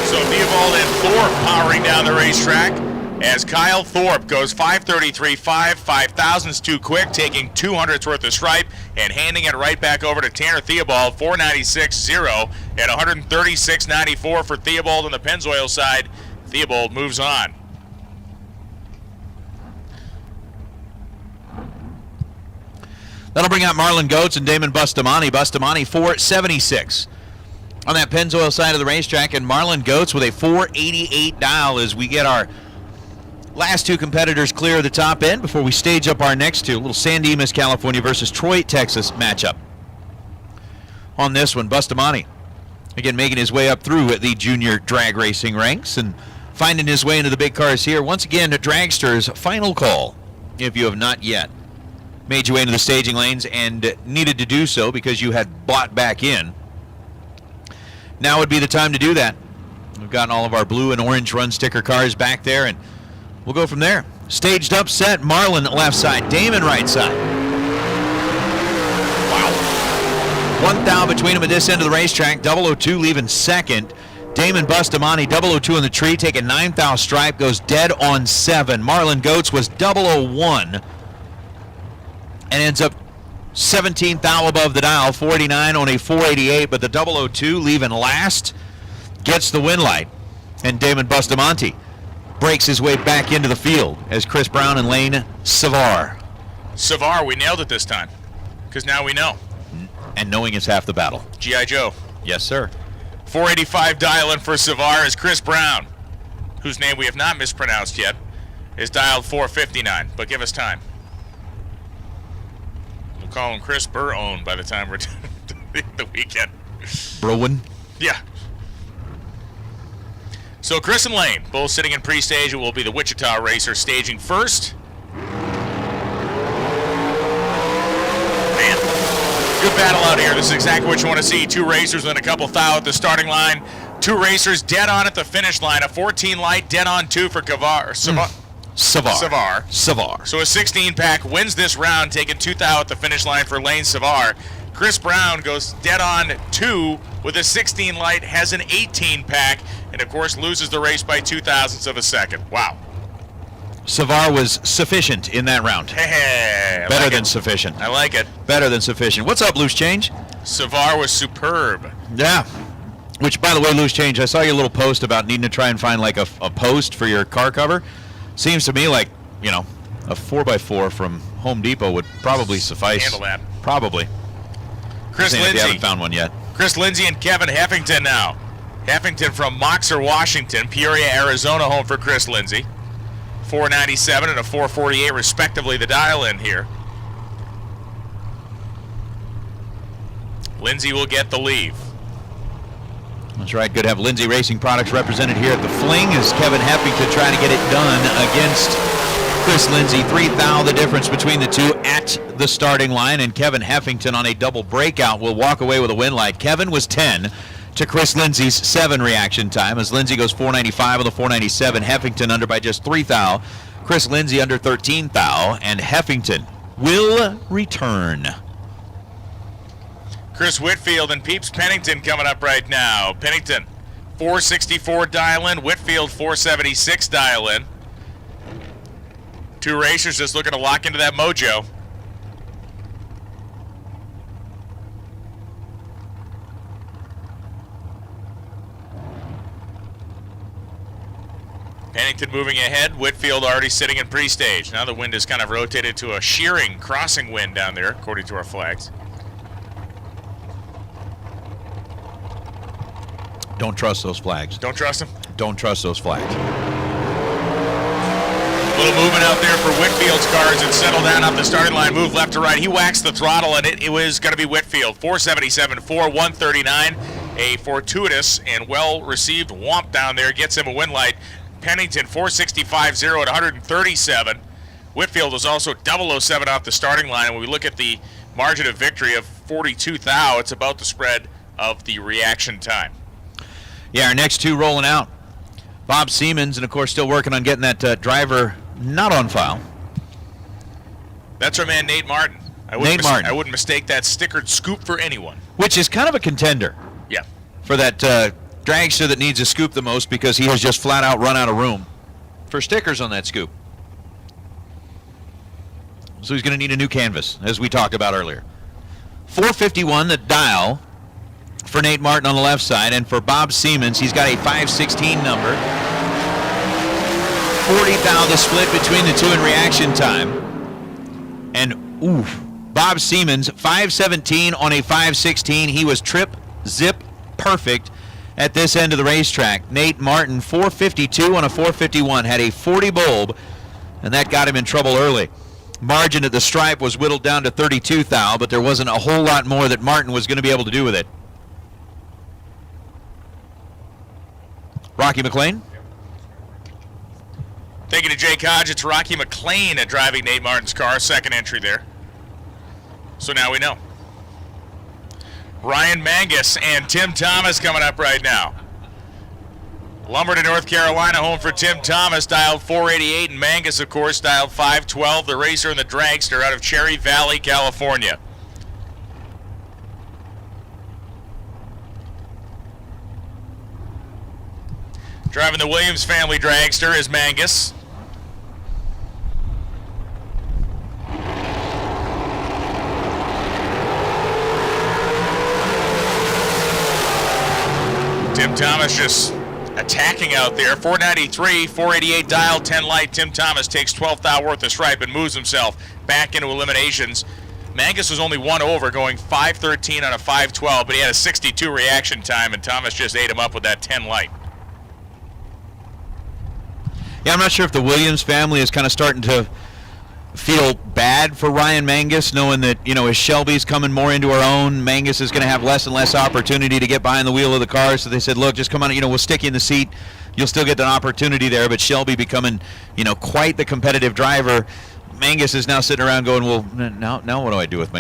So Theobald and Thorpe powering down the racetrack as Kyle Thorpe goes 5:33.5, 5,000ths too quick, taking 200ths worth of stripe and handing it right back over to Tanner Theobald, 496.0 at 136.94 for Theobald on the Pennzoil side. Theobald moves on. That'll bring out Marlon Goetz and Damon Bustamante. Bustamante 476 on that Pennzoil side of the racetrack, and Marlon Goetz with a 488 dial as we get our last two competitors clear of the top end before we stage up our next two. A little San Dimas, California versus Troy, Texas matchup. On this one, Bustamante, again, making his way up through the junior drag racing ranks and finding his way into the big cars here. Once again, Dragsters, final call, if you have not yet made your way into the staging lanes and needed to do so because you had bought back in. Now would be the time to do that. We've gotten all of our blue and orange run sticker cars back there, and we'll go from there. Staged up, set, Marlon left side, Damon right side. Wow. 1 thou between them at this end of the racetrack. 002 leaving second. Damon Bustamante, 002 in the tree, taking 9 thou stripe, goes dead on 7. Marlon Goetz was 001 and ends up 17 thou above the dial, 49 on a 488, but the 002 leaving last gets the win light, and Damon Bustamante breaks his way back into the field as Chris Brown and Lane Savar. Savar, we nailed it this time, because now we know. And knowing is half the battle. G.I. Joe. Yes, sir. 485 dial-in for Savar as Chris Brown, whose name we have not mispronounced yet, is dialed 459, but give us time. We'll call him Chris Burr-owned by the time we're done the weekend. Browen? Yeah. So Chris and Lane, both sitting in pre-stage. It will be the Wichita racer staging first. Man, good battle out here. This is exactly what you want to see. 2 racers and a couple thou at the starting line. 2 racers dead on at the finish line. A 14 light, dead on 2 for Savar. So a 16-pack wins this round, taking 2 thou at the finish line for Lane Savar. Chris Brown goes dead on 2 with a 16 light, has an 18-pack, and of course loses the race by 0.02 of a second. Wow. Savar was sufficient in that round. Hey, better than sufficient. I like it. Better than sufficient. What's up, Loose Change? Savar was superb. Yeah. Which, by the way, Loose Change, I saw your little post about needing to try and find like a post for your car cover. Seems to me like, you know, a 4x4 from Home Depot would probably suffice. Handle that. Probably. Chris If Lindsay. you haven't found one yet. Chris Lindsay and Kevin Heffington now. Heffington from Moxer, Washington. Peoria, Arizona, home for Chris Lindsay. 497 and a 448 respectively, the dial-in here. Lindsay will get the leave. That's right. Good to have Lindsay Racing Products represented here at the Fling as Kevin Heffington trying to get it done against Chris Lindsay. 3 thou the difference between the two at the starting line, and Kevin Heffington on a double breakout will walk away with a win light. Kevin was 10 to Chris Lindsay's 7 reaction time as Lindsay goes 495 on the 497. Heffington under by just 3 thou. Chris Lindsay under 13 thou, and Heffington will return. Chris Whitfield and Peeps Pennington coming up right now. Pennington, 464 dial-in. Whitfield, 476 dial-in. 2 racers just looking to lock into that mojo. Pennington moving ahead. Whitfield already sitting in pre-stage. Now the wind has kind of rotated to a shearing, crossing wind down there, according to our flags. Don't trust those flags. Don't trust them? Don't trust those flags. A little movement out there for Whitfield's cars and settle down off the starting line, move left to right. He waxed the throttle, and it was going to be Whitfield. 477, 139. A fortuitous and well-received whomp down there gets him a win light. Pennington, 465.0 at 137. Whitfield was also 007 off the starting line. And when we look at the margin of victory of 42 thou, it's about the spread of the reaction time. Yeah, our next two rolling out. Bob Siemens, and of course still working on getting that driver not on file. That's our man Nate Martin. I wouldn't mistake that stickered scoop for anyone. Which is kind of a contender. Yeah. For that dragster that needs a scoop the most because he has just flat out run out of room for stickers on that scoop. So he's going to need a new canvas, as we talked about earlier. 451, the dial for Nate Martin on the left side, and for Bob Siemens, he's got a 516 number. 40 thou the split between the two in reaction time. And Bob Siemens, 517 on a 516. He was trip, zip, perfect at this end of the racetrack. Nate Martin, 452 on a 451, had a 40 bulb, and that got him in trouble early. Margin at the stripe was whittled down to 32 thou, but there wasn't a whole lot more that Martin was going to be able to do with it. Rocky McLean? Thank you to Jake Hodge. It's Rocky McLean driving Nate Martin's car. Second entry there. So now we know. Ryan Mangus and Tim Thomas coming up right now. Lumberton, North Carolina, home for Tim Thomas, dialed 488, and Mangus, of course, dialed 512, the racer in the Dragster out of Cherry Valley, California. Driving the Williams family Dragster is Mangus. Tim Thomas just attacking out there. 493, 488 dial, 10 light. Tim Thomas takes 12 thou worth of stripe and moves himself back into eliminations. Mangus was only one over, going 513 on a 512, but he had a 62 reaction time, and Thomas just ate him up with that 10 light. Yeah, I'm not sure if the Williams family is kind of starting to feel bad for Ryan Mangus, knowing that, as Shelby's coming more into her own, Mangus is going to have less and less opportunity to get behind the wheel of the car. So they said, look, just come on, we'll stick you in the seat. You'll still get an opportunity there. But Shelby becoming, quite the competitive driver. Mangus is now sitting around going, well, now what do I do with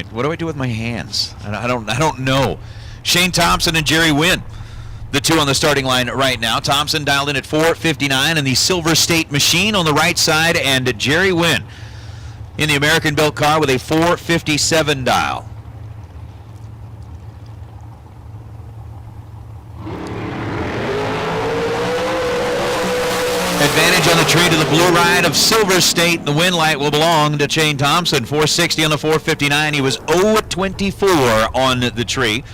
my hands? I don't know. Shane Thompson and Jerry Wynn, the two on the starting line right now. Thompson dialed in at 459 in the Silver State Machine on the right side, and Jerry Wynn in the American-built car with a 457 dial. Advantage on the tree to the blue ride of Silver State. The win light will belong to Shane Thompson. 460 on the 459. He was 0-24 on the tree,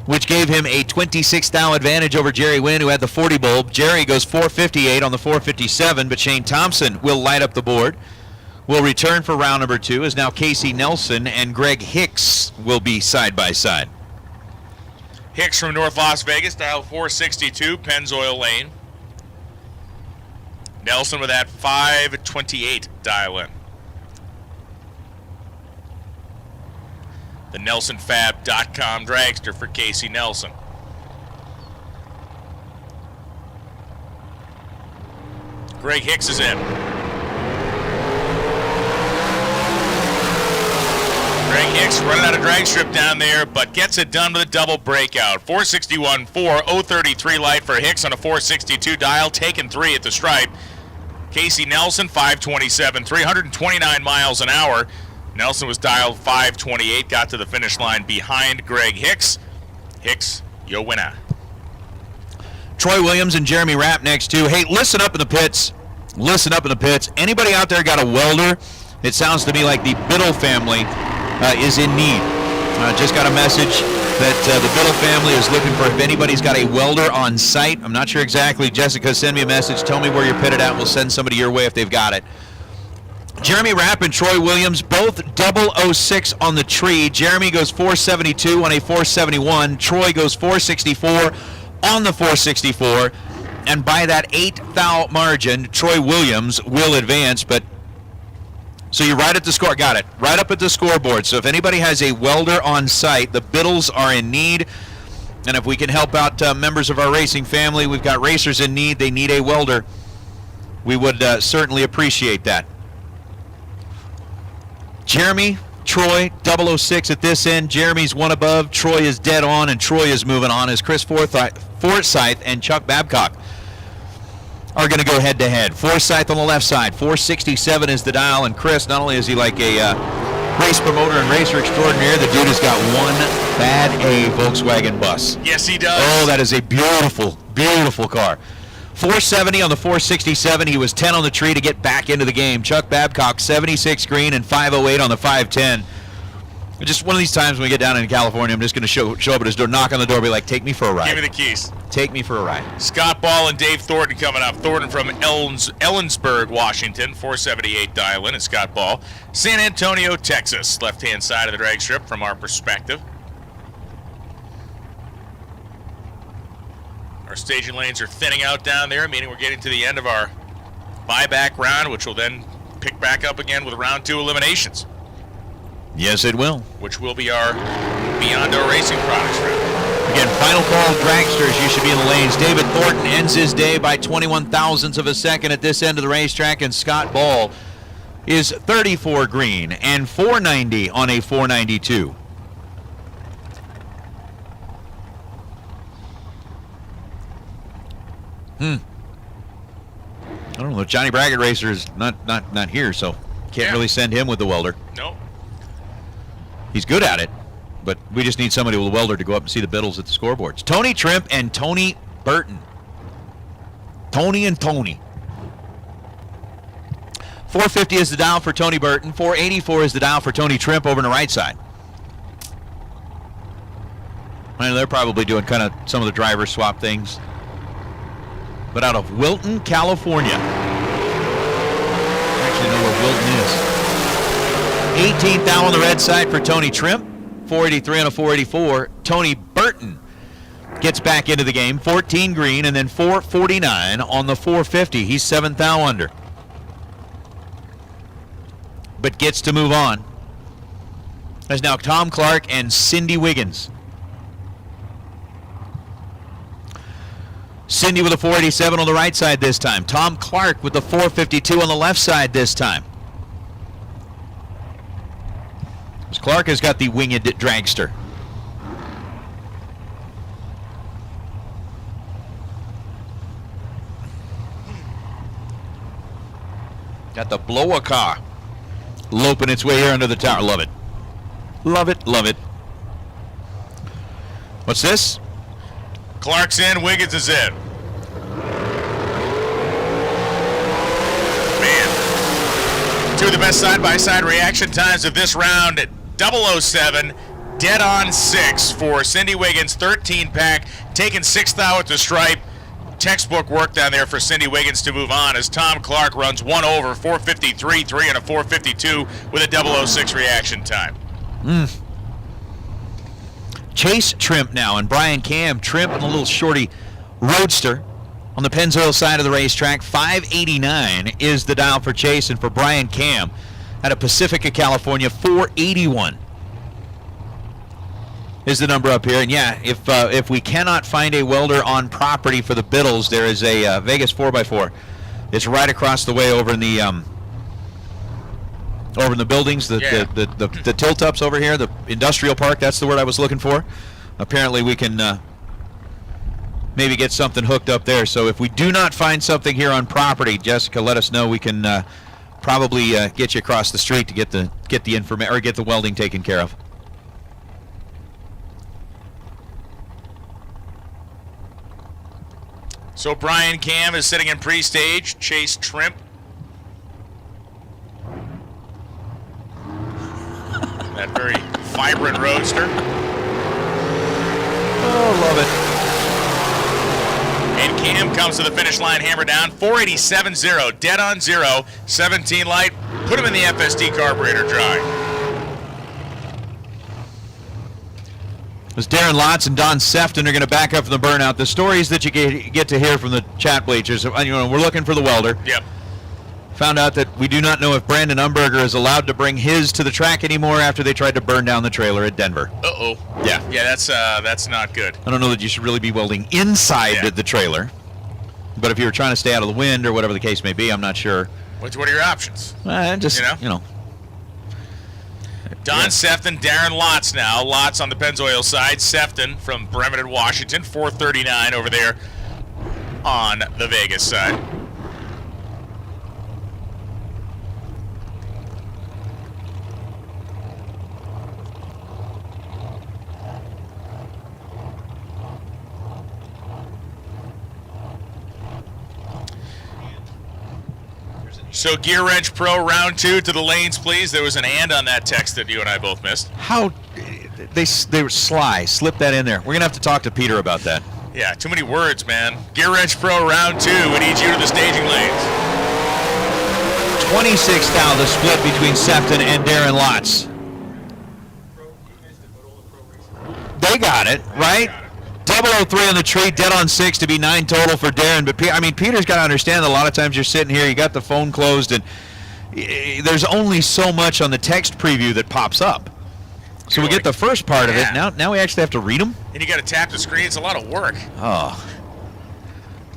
which gave him a 26 thou advantage over Jerry Wynn, who had the 40 bulb. Jerry goes 458 on the 457, but Shane Thompson will light up the board. Will return for round number 2, as now Casey Nelson and Greg Hicks will be side by side. Hicks from North Las Vegas, dial 462, Pennzoil Lane. Nelson with that 528 dial in. The NelsonFab.com Dragster for Casey Nelson. Greg Hicks is in. Greg Hicks running out of drag strip down there, but gets it done with a double breakout. 461, 033 light for Hicks on a 462 dial, taking 3 at the stripe. Casey Nelson, 527, 329 miles an hour. Nelson was dialed 528, got to the finish line behind Greg Hicks. Hicks, yo winner. Troy Williams and Jeremy Rapp next to. Hey, listen up in the pits. Listen up in the pits. Anybody out there got a welder? It sounds to me like the Biddle family is in need. Just got a message that the Biddle family is looking for if anybody's got a welder on site. I'm not sure exactly. Jessica, send me a message. Tell me where you're pitted at. We'll send somebody your way if they've got it. Jeremy Rapp and Troy Williams, both 006 on the tree. Jeremy goes 472 on a 471. Troy goes 464 on the 464. And by that 8 thou margin, Troy Williams will advance. But so you right at the score. Got it. Right up at the scoreboard. So if anybody has a welder on site, the Biddles are in need. And if we can help out members of our racing family, we've got racers in need. They need a welder. we would certainly appreciate that. Jeremy, Troy, 006 at this end. Jeremy's one above. Troy is dead on, and Troy is moving on as Chris Forsyth and Chuck Babcock are going to go head-to-head. Forsyth on the left side. 467 is the dial, and Chris, not only is he like a race promoter and racer extraordinaire, the dude has got one bad A Volkswagen bus. Yes, he does. Oh, that is a beautiful, beautiful car. 470 on the 467. He was 10 on the tree to get back into the game. Chuck Babcock, 76 green and 508 on the 510. Just one of these times when we get down in California, I'm just going to show up at his door, knock on the door, be like, take me for a ride. Give me the keys. Take me for a ride. Scott Ball and Dave Thornton coming up. Thornton from Ellensburg, Washington, 478 dial-in, and Scott Ball. San Antonio, Texas, left-hand side of the drag strip from our perspective. Our staging lanes are thinning out down there, meaning we're getting to the end of our buyback round, which will then pick back up again with round 2 eliminations. Yes, it will. Which will be our Beyond Our Racing Products round. Again, final call, Dragsters. You should be in the lanes. David Thornton ends his day by 21 thousandths of a second at this end of the racetrack, and Scott Ball is 34 green and 490 on a 492. I don't know. Johnny Braggett Racer is not here, so can't really send him with the welder. Nope. He's good at it, but we just need somebody with a welder to go up and see the biddles at the scoreboards. Tony Trimp and Tony Burton. Tony and Tony. 450 is the dial for Tony Burton. 484 is the dial for Tony Trimp over on the right side. I know they're probably doing kind of some of the driver swap things. But out of Wilton, California. I actually know where Wilton is. 18th thou on the red side for Tony Trimp. 483 on a 484. Tony Burton gets back into the game. 14 green, and then 449 on the 450. He's 7th thou under. But gets to move on. There's now Tom Clark and Cindy Wiggins. Cindy with a 487 on the right side this time. Tom Clark with the 452 on the left side this time. Clark has got the winged dragster. Got the blower car loping its way here under the tower. Love it. Love it, love it. What's this? Clark's in, Wiggins is in. Man, two of the best side-by-side reaction times of this round at 007, dead on 6 for Cindy Wiggins, 13-pack, taking 6th thou at the stripe. Textbook work down there for Cindy Wiggins to move on as Tom Clark runs 1 over, 453.3 and a 452 with a 006 reaction time. Chase Trimp now and Brian Cam. Trimp and the little shorty roadster on the Pennzoil side of the racetrack. 589 is the dial for Chase, and for Brian Cam out of Pacifica, California, 481 is the number up here. And yeah, if we cannot find a welder on property for the Biddles, there is a Vegas 4x4. It's right across the way over in the buildings, the tilt-ups over here, the industrial park. That's the word I was looking for. Apparently we can maybe get something hooked up there. So if we do not find something here on property, Jessica, let us know. We can probably get you across the street to get the information or get the welding taken care of. So Brian Cam is sitting in pre-stage. Chase Trimp. That very vibrant roadster. Oh, love it. And Cam comes to the finish line, hammer down, 487.0, dead on 0, 17 light. Put him in the FSD carburetor dry. As Darren Lotz and Don Sefton are going to back up from the burnout, the stories that you get to hear from the chat bleachers, we're looking for the welder. Yep. Found out that we do not know if Brandon Umberger is allowed to bring his to the track anymore after they tried to burn down the trailer at Denver. Uh-oh. Yeah. Yeah, that's not good. I don't know that you should really be welding inside the trailer. But if you were trying to stay out of the wind or whatever the case may be, I'm not sure. What are your options? Just, you know. Don Sefton, Darren Lotz now. Lotz on the Pennzoil side. Sefton from Bremerton, Washington. 439 over there on the Vegas side. So Gear Wrench Pro round 2 to the lanes, please. There was an and on that text that you and I both missed. How they were sly. Slip that in there. We're gonna have to talk to Peter about that. Yeah, too many words, man. Gear Wrench Pro round 2. We need you to the staging lanes. 26 now the split between Sefton and Darren Lotz. They got it, right? 003 on the tree, dead on 6 to be 9 total for Darren. But Peter's got to understand that a lot of times you're sitting here, you got the phone closed, and there's only so much on the text preview that pops up. So we get the first part of it. Now we actually have to read them. And you got to tap the screen. It's a lot of work. Oh,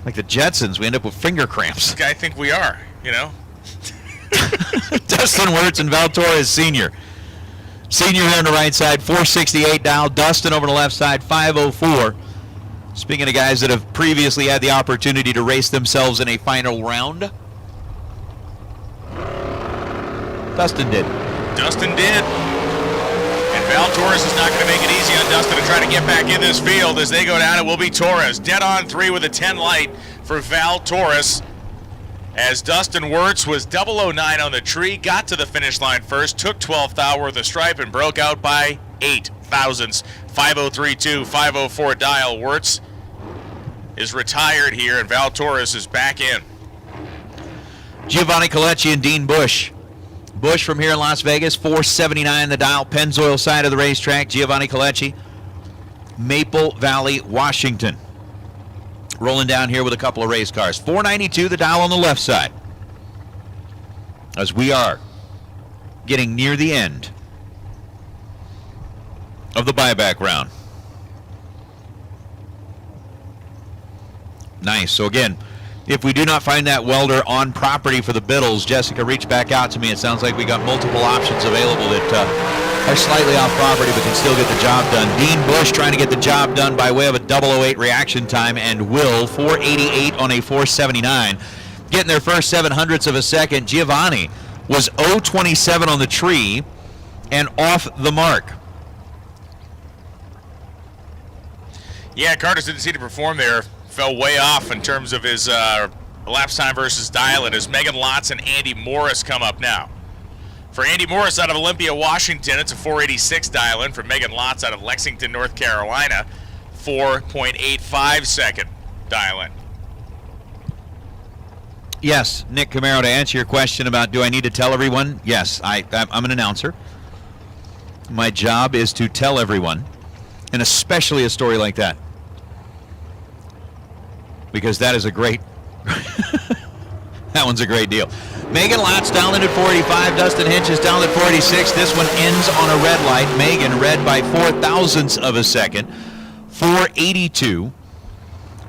like the Jetsons, we end up with finger cramps. I think we are. You know. Dustin Wirtz and Val Torres Sr. Senior here on the right side, 468 dial. Dustin over the left side, 504. Speaking of guys that have previously had the opportunity to race themselves in a final round, Dustin did. Dustin did. And Val Torres is not going to make it easy on Dustin to try to get back in this field. As they go down, it will be Torres. Dead on 3 with a 10 light for Val Torres. As Dustin Wirtz was 009 on the tree, got to the finish line first, took 12th thou worth of stripe, and broke out by 8 thousandths. 503.2, 504 dial. Wirtz is retired here, and Val Torres is back in. Giovanni Colecci and Dean Bush. Bush from here in Las Vegas, 479 the dial. Pennzoil side of the racetrack. Giovanni Colecci, Maple Valley, Washington. Rolling down here with a couple of race cars. 492 the dial on the left side. As we are getting near the end of the buyback round. Nice. So again, if we do not find that welder on property for the Biddles, Jessica, reach back out to me. It sounds like we got multiple options available that are slightly off property but can still get the job done. Dean Bush trying to get the job done by way of a 008 reaction time, and will 488 on a 479. Getting their first 700ths of a second. Giovanni was 027 on the tree and off the mark. Yeah, Carter's didn't seem to perform there. Fell way off in terms of his lapse time versus dial, and as Megan Lotz and Andy Morris come up now. For Andy Morris out of Olympia, Washington, it's a 486 dial-in. For Megan Lotz out of Lexington, North Carolina, 4.85 second dial-in. Yes, Nick Camaro, to answer your question about do I need to tell everyone? Yes, I'm an announcer. My job is to tell everyone, and especially a story like that, because that is a great, that one's a great deal. Megan Lotz down in at 485. Dustin Hinch is down at 486. This one ends on a red light. Megan red by 4 thousandths of a second. 482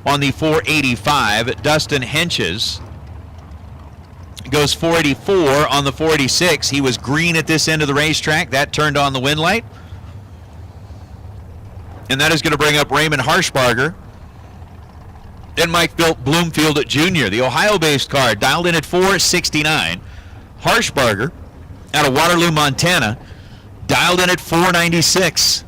on the 485. Dustin Hinch's goes 484 on the 486. He was green at this end of the racetrack. That turned on the wind light. And that is going to bring up Raymond Harshbarger and Mike Bloomfield Jr., the Ohio-based car, dialed in at 469. Harshbarger, out of Waterloo, Montana, dialed in at 496.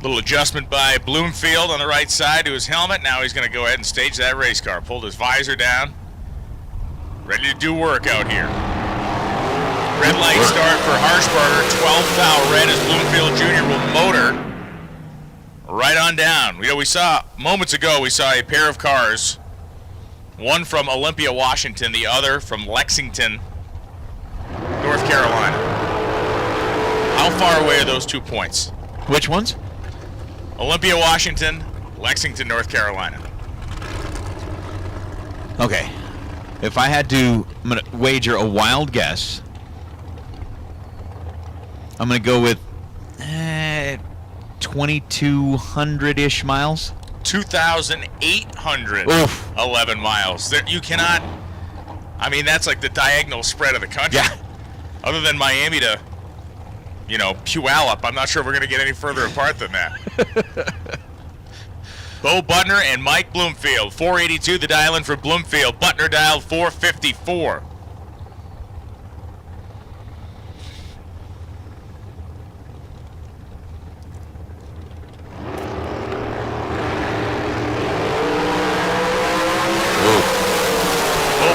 Little adjustment by Bloomfield on the right side to his helmet. Now he's going to go ahead and stage that race car. Pulled his visor down. Ready to do work out here. Red light start for Harshbarger. 12th thou red as Bloomfield Jr. will motor right on down. You know, we saw moments ago, we saw a pair of cars, one from Olympia, Washington, the other from Lexington, North Carolina. How far away are those 2 points? Which ones? Olympia, Washington, Lexington, North Carolina. Okay. If I had to, I'm going to wager a wild guess. I'm going to go with 2,200-ish miles. 2,811 miles. You cannot, I mean, that's like the diagonal spread of the country. Yeah. Other than Miami to, Puyallup, I'm not sure we're going to get any further apart than that. Bo Butner and Mike Bloomfield. 482 the dial-in for Bloomfield. Butner dialed 454.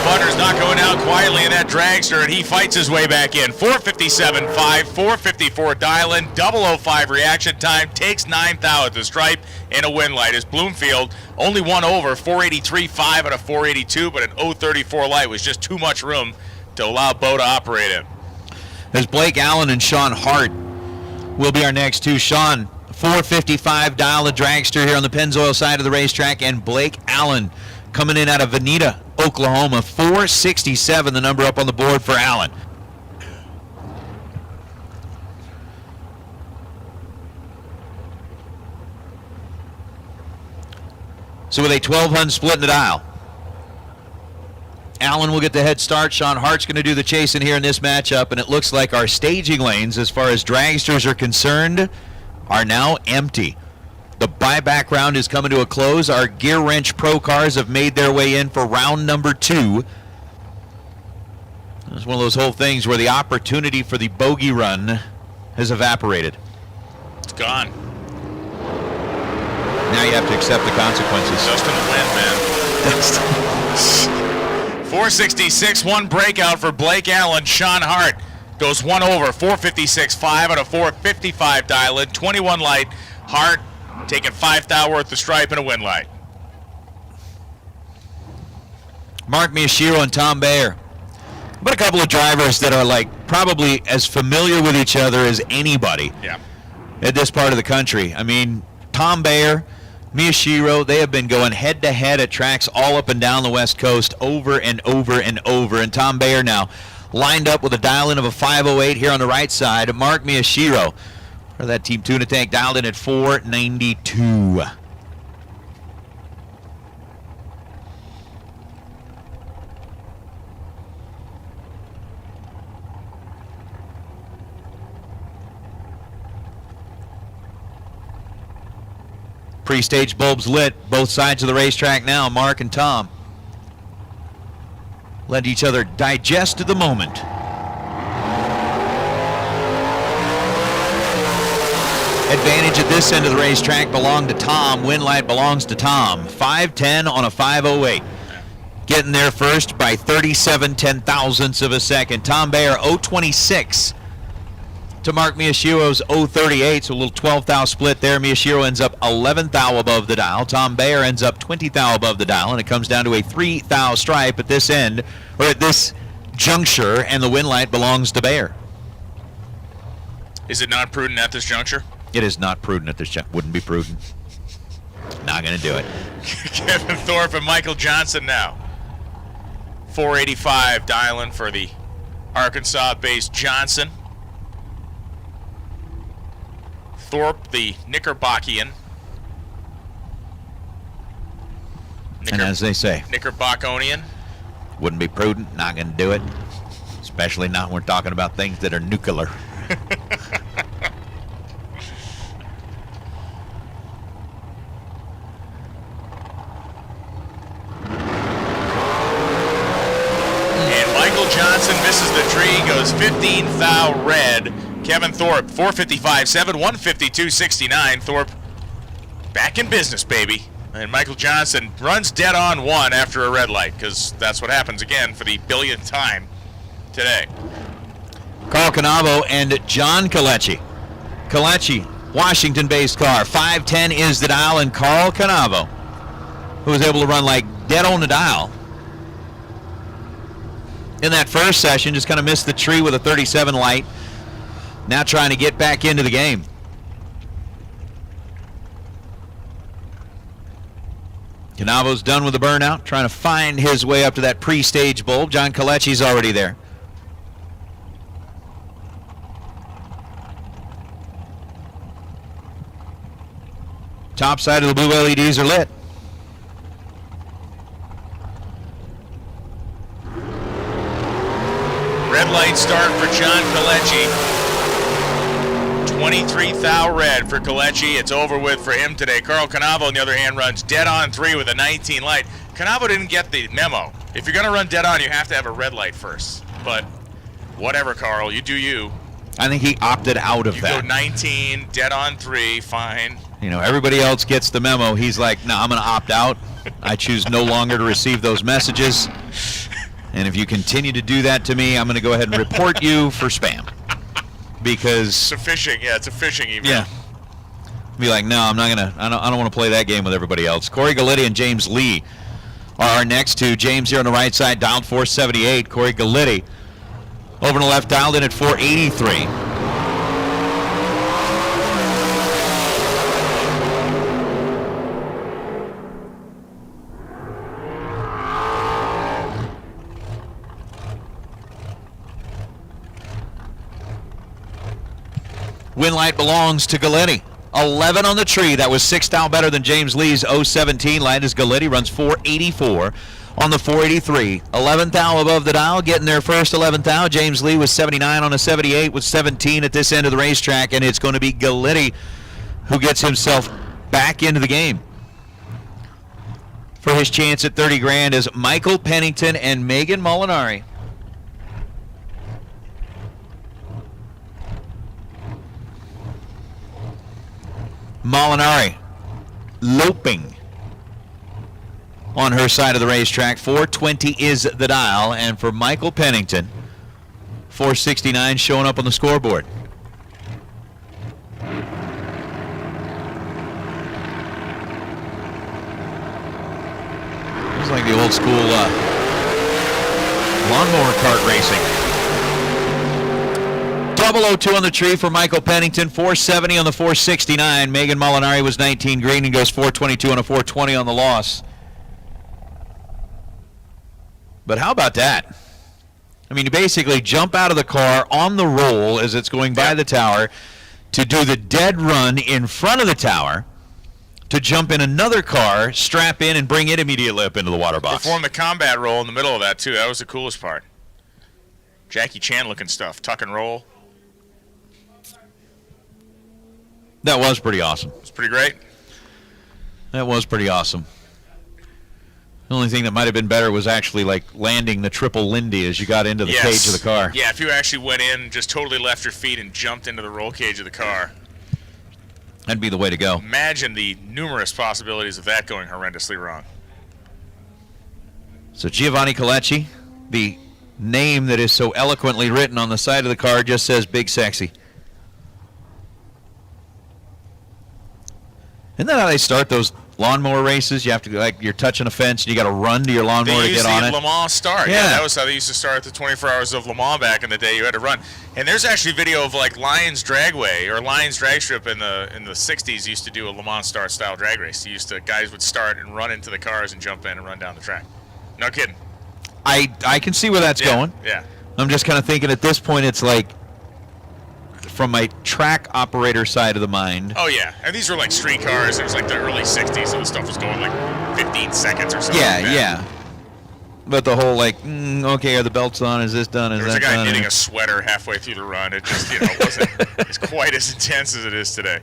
Butner's not going out quietly in that dragster, and he fights his way back in. 457.5, 454 dial-in, 005 reaction time, takes 9th out at the stripe, and a win light. As Bloomfield only won over 483.5 out of 482, but an 034 light was just too much room to allow Bo to operate in. As Blake Allen and Sean Hart will be our next two. Sean, 455 dial the dragster here on the Pennzoil side of the racetrack, and Blake Allen coming in out of Veneta, Oklahoma. 467, the number up on the board for Allen. So with a 12-hun split in the dial, Allen will get the head start. Sean Hart's going to do the chasing here in this matchup, and it looks like our staging lanes, as far as dragsters are concerned, are now empty. The buyback round is coming to a close. Our Gear Wrench Pro cars have made their way in for round number 2. It's one of those whole things where the opportunity for the bogey run has evaporated. It's gone. Now you have to accept the consequences. Justin win, man. 466, one breakout for Blake Allen. Sean Hart goes one over, 456.5 out of 455 dial-in, 21 light. Hart taking 5,000 worth of stripe and a win light. Mark Miyashiro and Tom Bayer. But a couple of drivers that are probably as familiar with each other as anybody at this part of the country. I mean, Tom Bayer, Miyashiro, they have been going head-to-head at tracks all up and down the West Coast over and over and over. And Tom Bayer now lined up with a dial-in of a 508 here on the right side. Mark Miyashiro, for that Team Tuna Tank, dialed in at 492. Pre-stage bulbs lit, both sides of the racetrack now. Mark and Tom let each other digest the moment. Advantage at this end of the racetrack belonged to Tom. Win light belongs to Tom. 5:10 on a 5:08. Getting there first by 37 ten-thousandths of a second. Tom Bayer 0.26 to Mark Miyashiro's 0.38, so a little 12,000 split there. Miyashiro ends up 11,000 above the dial. Tom Bayer ends up 20,000 above the dial, and it comes down to a 3,000 stripe at this end, or at this juncture, and the win light belongs to Bayer. Is it not prudent at this juncture? It is not prudent at this juncture. Wouldn't be prudent. Not going to do it. Kevin Thorpe and Michael Johnson now. 485 dial-in for the Arkansas-based Johnson. Thorpe, the Knickerbockian. And as they say, Knickerbockonian. Wouldn't be prudent, not going to do it. Especially not when we're talking about things that are nuclear. And Michael Johnson misses the tree, goes 15,000 red. Kevin Thorpe, 455.7, 152.69. Thorpe back in business, baby. And Michael Johnson runs dead on one after a red light, because that's what happens again for the billionth time today. Carl Canavo and John Kalechi. Kalechi, Washington-based car. 5:10 is the dial, and Carl Canavo, who was able to run dead on the dial in that first session, just kind of missed the tree with a 37 light. Now trying to get back into the game. Canavo's done with the burnout, trying to find his way up to that pre-stage bulb. John Kalechi's already there. Top side of the blue LEDs are lit. Red light start for John Colecci. 23 thou red for Colecci. It's over with for him today. Carl Canavo, on the other hand, runs dead on 3 with a 19 light. Canavo didn't get the memo. If you're going to run dead on, you have to have a red light first. But whatever, Carl, you do you. I think he opted out of that. You go 19, dead on 3, fine. You know, everybody else gets the memo. He's like, no, I'm going to opt out. I choose no longer to receive those messages. And if you continue to do that to me, I'm going to go ahead and report you for spam. Because it's a phishing email. Yeah. Be like, no, I'm not gonna. I don't want to play that game with everybody else. Corey Gallitti and James Lee are our next two. James here on the right side, dialed 478. Corey Gallitti over on the left, dialed in at 483. Win light belongs to Gallitti. 11 on the tree. That was 6 thou better than James Lee's 017 light as Gallitti runs 484 on the 483. 11 thou above the dial, getting their first 11 thou. James Lee was 79 on a 78 with 17 at this end of the racetrack, and it's going to be Gallitti who gets himself back into the game for his chance at 30 grand is Michael Pennington and Megan Molinari. Molinari loping on her side of the racetrack. 420 is the dial, and for Michael Pennington, 469 showing up on the scoreboard. It's like the old school lawnmower cart racing. 002 on the tree for Michael Pennington, 470 on the 469. Megan Molinari was 19 green and goes 422 on a 420 on the loss. But how about that? I mean, you basically jump out of the car on the roll as it's going by the tower to do the dead run in front of the tower, to jump in another car, strap in, and bring it immediately up into the water box. Perform the combat roll in the middle of that, too. That was the coolest part. Jackie Chan looking stuff. Tuck and roll. That was pretty awesome. It's pretty great. That was pretty awesome. The only thing that might have been better was actually like landing the triple Lindy as you got into the cage of the car. Yeah, if you actually went in, just totally left your feet and jumped into the roll cage of the car. That'd be the way to go. Imagine the numerous possibilities of that going horrendously wrong. So Giovanni Colecci, the name that is so eloquently written on the side of the car, just says Big Sexy. Isn't that how they start those lawnmower races? You have to, like, you're touching a fence and you got to run to your lawnmower to get on it. Le Mans start. Yeah, that was how they used to start the 24 Hours of Le Mans back in the day. You had to run. And there's actually video of like Lions Dragway or Lions Drag Strip in the 60s used to do a Le Mans start style drag race. Guys would start and run into the cars and jump in and run down the track. No kidding. I can see where that's going. Yeah. I'm just kind of thinking at this point it's like, from my track operator side of the mind. Oh, yeah. And these were like street cars. It was like the early 60s, so the stuff was going like 15 seconds or something. Yeah, like that. yeah. But the whole like, okay, are the belts on? Is this done? Is that done? There was a guy knitting a sweater halfway through the run. It just, wasn't it's quite as intense as it is today.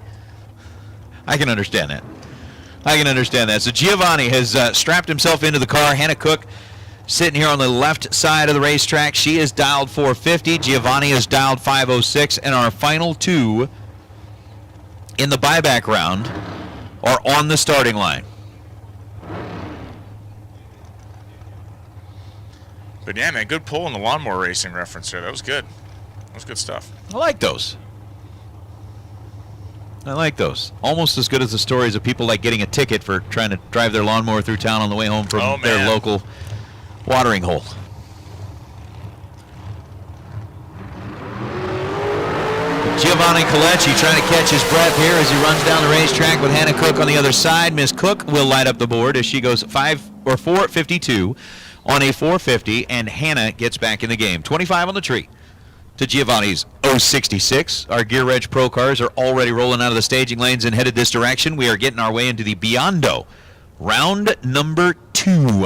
I can understand that. So Giovanni has strapped himself into the car. Hannah Cook sitting here on the left side of the racetrack. She is dialed 450. Giovanni is dialed 506. And our final two in the buyback round are on the starting line. But yeah, man, good pull in the lawnmower racing reference there. That was good. That was good stuff. I like those. Almost as good as the stories of people like getting a ticket for trying to drive their lawnmower through town on the way home from their local watering hole. Giovanni Colecci trying to catch his breath here as he runs down the racetrack with Hannah Cook on the other side. Miss Cook will light up the board as she goes 452 on a 450, and Hannah gets back in the game. 25 on the tree to Giovanni's 066. Our Gear Wrench Pro cars are already rolling out of the staging lanes and headed this direction. We are getting our way into the Biondo, round number 2.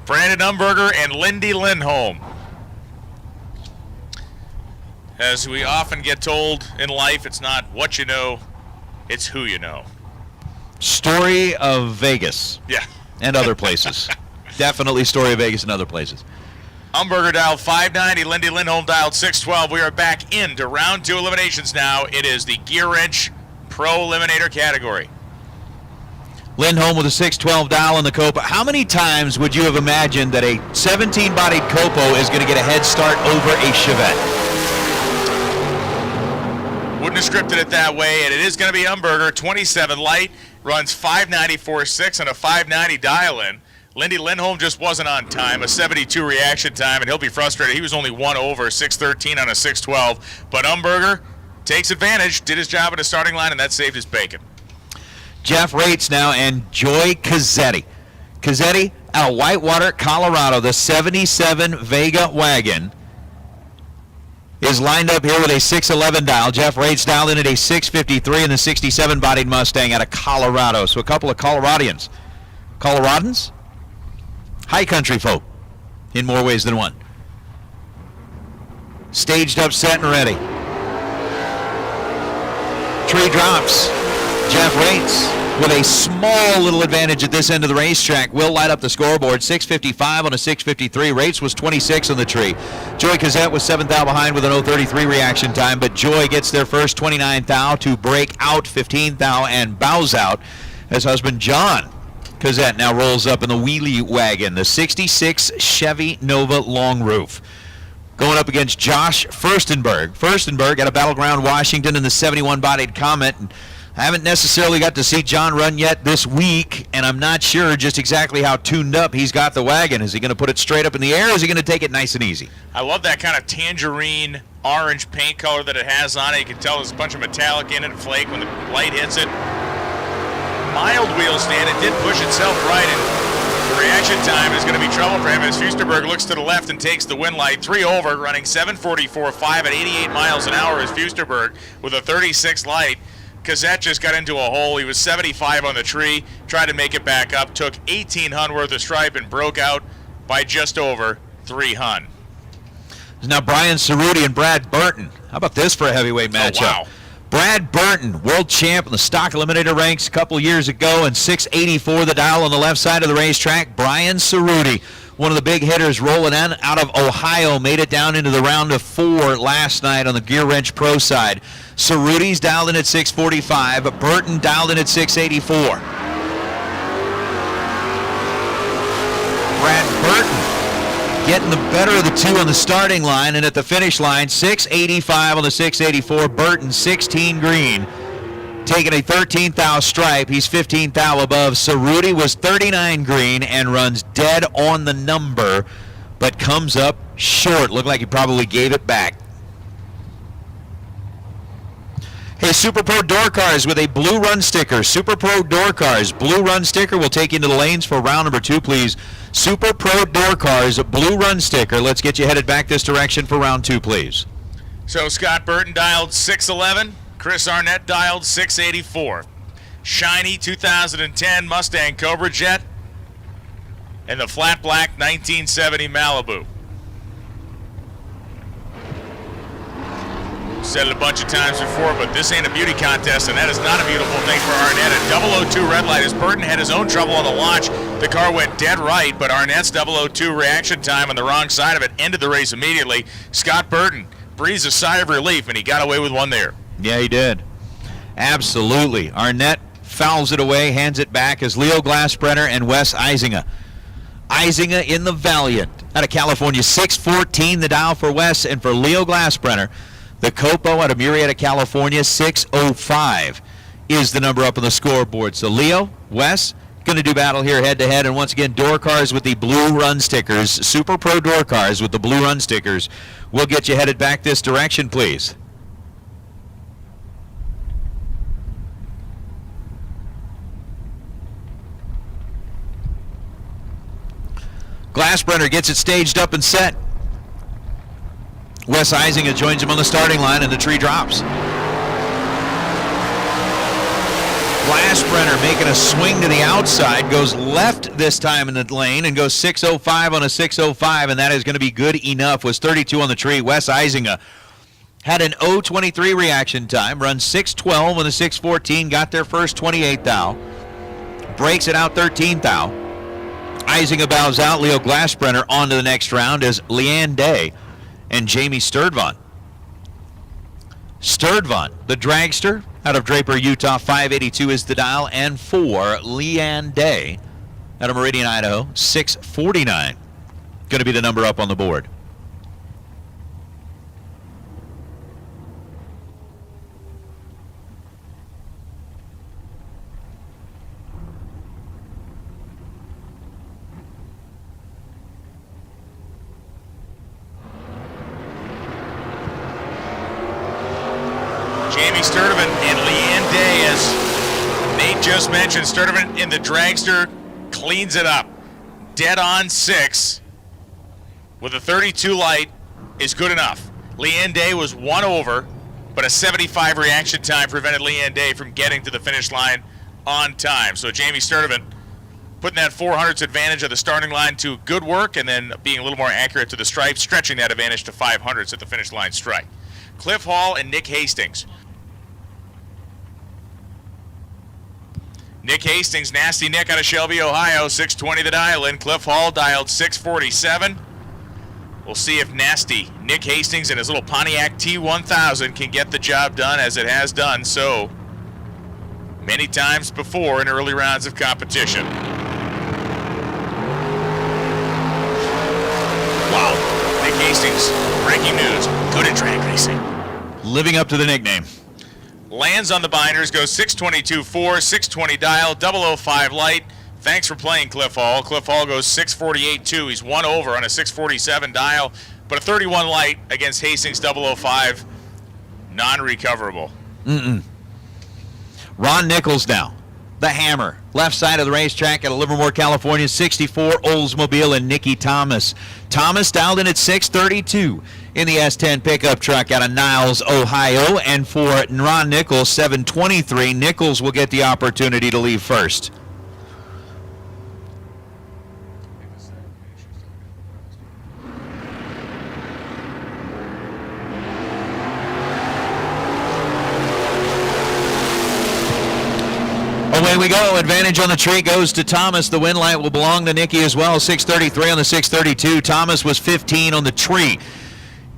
Brandon Umberger and Lindy Lindholm. As we often get told in life, it's not what you know, it's who you know. Story of Vegas. Yeah. And other places. Definitely story of Vegas and other places. Umberger dialed 590, Lindy Lindholm dialed 612. We are back into round 2 eliminations now. It is the Gear Wrench Pro Eliminator category. Lindholm with a 612 dial on the Copa. How many times would you have imagined that a 17-bodied Copo is going to get a head start over a Chevette? Wouldn't have scripted it that way, and it is going to be Umberger, 27 light, runs 594.6 and a 590 dial-in. Lindy Lindholm just wasn't on time, a 72 reaction time, and he'll be frustrated. He was only one over, 613 on a 612. But Umberger takes advantage, did his job at the starting line, and that saved his bacon. Jeff Rates now and Joy Cazzetti. Cazzetti out of Whitewater, Colorado, the 77 Vega wagon is lined up here with a 611 dial. Jeff Rates dialed in at a 653 in the 67-bodied Mustang out of Colorado. So a couple of Coloradians. Coloradans? High country folk in more ways than one. Staged up, set, and ready. Tree drops. Jeff Rates with a small little advantage at this end of the racetrack will light up the scoreboard. 655 on a 653. Rates was 26 on the tree. Joy Cassette was 7th thou behind with an 033 reaction time, but Joy gets their first 29th thou to break out 15th thou and bows out as husband John Cassette now rolls up in the wheelie wagon, the 66 Chevy Nova long roof. Going up against Josh Furstenberg. Furstenberg at a Battleground Washington in the 71-bodied Comet. I haven't necessarily got to see John run yet this week, and I'm not sure just exactly how tuned up he's got the wagon. Is he going to put it straight up in the air, or is he going to take it nice and easy? I love that kind of tangerine orange paint color that it has on it. You can tell there's a bunch of metallic in it, flake when the light hits it. Mild wheel stand, it did push itself right, and the reaction time is going to be trouble for him as Fusterberg looks to the left and takes the win light. 3 over, running 744.5 at 88 miles an hour is Fusterberg with a 36 light. Cassette just got into a hole. He was 75 on the tree, tried to make it back up, took 18 hun worth of stripe and broke out by just over 3 hun. Now Brian Cerruti and Brad Burton. How about this for a heavyweight matchup? Oh, wow. Brad Burton, world champ in the stock eliminator ranks a couple years ago, and 684 the dial on the left side of the racetrack. Brian Cerruti, one of the big hitters rolling in out of Ohio, made it down into the round of 4 last night on the Gear Wrench Pro side. Cerruti's dialed in at 645, but Burton dialed in at 684. Brad Burton getting the better of the two on the starting line, and at the finish line, 685 on the 684. Burton, 16 green, taking a 13th thou stripe. He's 15th thou above. Cerruti was 39 green and runs dead on the number, but comes up short. Looked like he probably gave it back. Hey, Super Pro Door Cars with a blue run sticker. Super Pro Door Cars, blue run sticker. We'll take you into the lanes for round number 2, please. Super Pro Door Cars, blue run sticker. Let's get you headed back this direction for round 2, please. So Scott Burton dialed 611. Chris Arnett dialed 684. Shiny 2010 Mustang Cobra Jet and the flat black 1970 Malibu. Said it a bunch of times before, but this ain't a beauty contest, and that is not a beautiful thing for Arnett. A 002 red light as Burton had his own trouble on the launch. The car went dead right, but Arnett's 002 reaction time on the wrong side of it ended the race immediately. Scott Burton breathes a sigh of relief, and he got away with one there. Yeah, he did. Absolutely. Arnett fouls it away, hands it back as Leo Glassbrenner and Wes Eisinger. Eisinger in the Valiant out of California, 614 the dial for Wes, and for Leo Glassbrenner, the Copo out of Murrieta, California, 605 is the number up on the scoreboard. So Leo, Wes, going to do battle here head-to-head. And once again, door cars with the blue run stickers, Super Pro door cars with the blue run stickers. We'll get you headed back this direction, please. Glassbrenner gets it staged up and set. Wes Eisinger joins him on the starting line, and the tree drops. Glassbrenner making a swing to the outside, goes left this time in the lane, and goes 605 on a 605, and that is going to be good enough. Was 32 on the tree. Wes Eisinger had an 023 reaction time, runs 612 on the 614, got their first 28 thou, breaks it out 13 thou. Eisinger bows out. Leo Glassbrenner on to the next round as Leanne Day and Jamie Sturdvant. Sturdvant, the dragster, out of Draper, Utah, 582 is the dial, and for Leanne Day, out of Meridian, Idaho, 649. Going to be the number up on the board. Jamie Sturdivant and Leanne Day, as Nate just mentioned. Sturdivant in the dragster cleans it up. Dead on 6 with a 32 light is good enough. Leanne Day was one over, but a 75 reaction time prevented Leanne Day from getting to the finish line on time. So Jamie Sturdivant putting that 400s advantage of the starting line to good work, and then being a little more accurate to the stripe, stretching that advantage to 500s at the finish line strike. Cliff Hall and Nick Hastings. Nick Hastings, Nasty Nick out of Shelby, Ohio, 620 the dial in. Cliff Hall dialed 647. We'll see if Nasty Nick Hastings and his little Pontiac T1000 can get the job done, as it has done so many times before in early rounds of competition. Wow, Nick Hastings, breaking news, good at drag racing. Living up to the nickname. Lands on the binders, goes 622.4, 620 dial, 005 light. Thanks for playing, Cliff Hall. Cliff Hall goes 648.2. He's one over on a 647 dial, but a 31 light against Hastings 005, non-recoverable. Ron Nichols now, the hammer, left side of the racetrack out of Livermore, California, 64 Oldsmobile, and Nicky Thomas. Thomas dialed in at 632 in the S10 pickup truck out of Niles, Ohio, and for Ron Nichols, 723. Nichols will get the opportunity to leave first. Away we go. Advantage on the tree goes to Thomas. The win light will belong to Nicky as well. 633 on the 632. Thomas was 15 on the tree,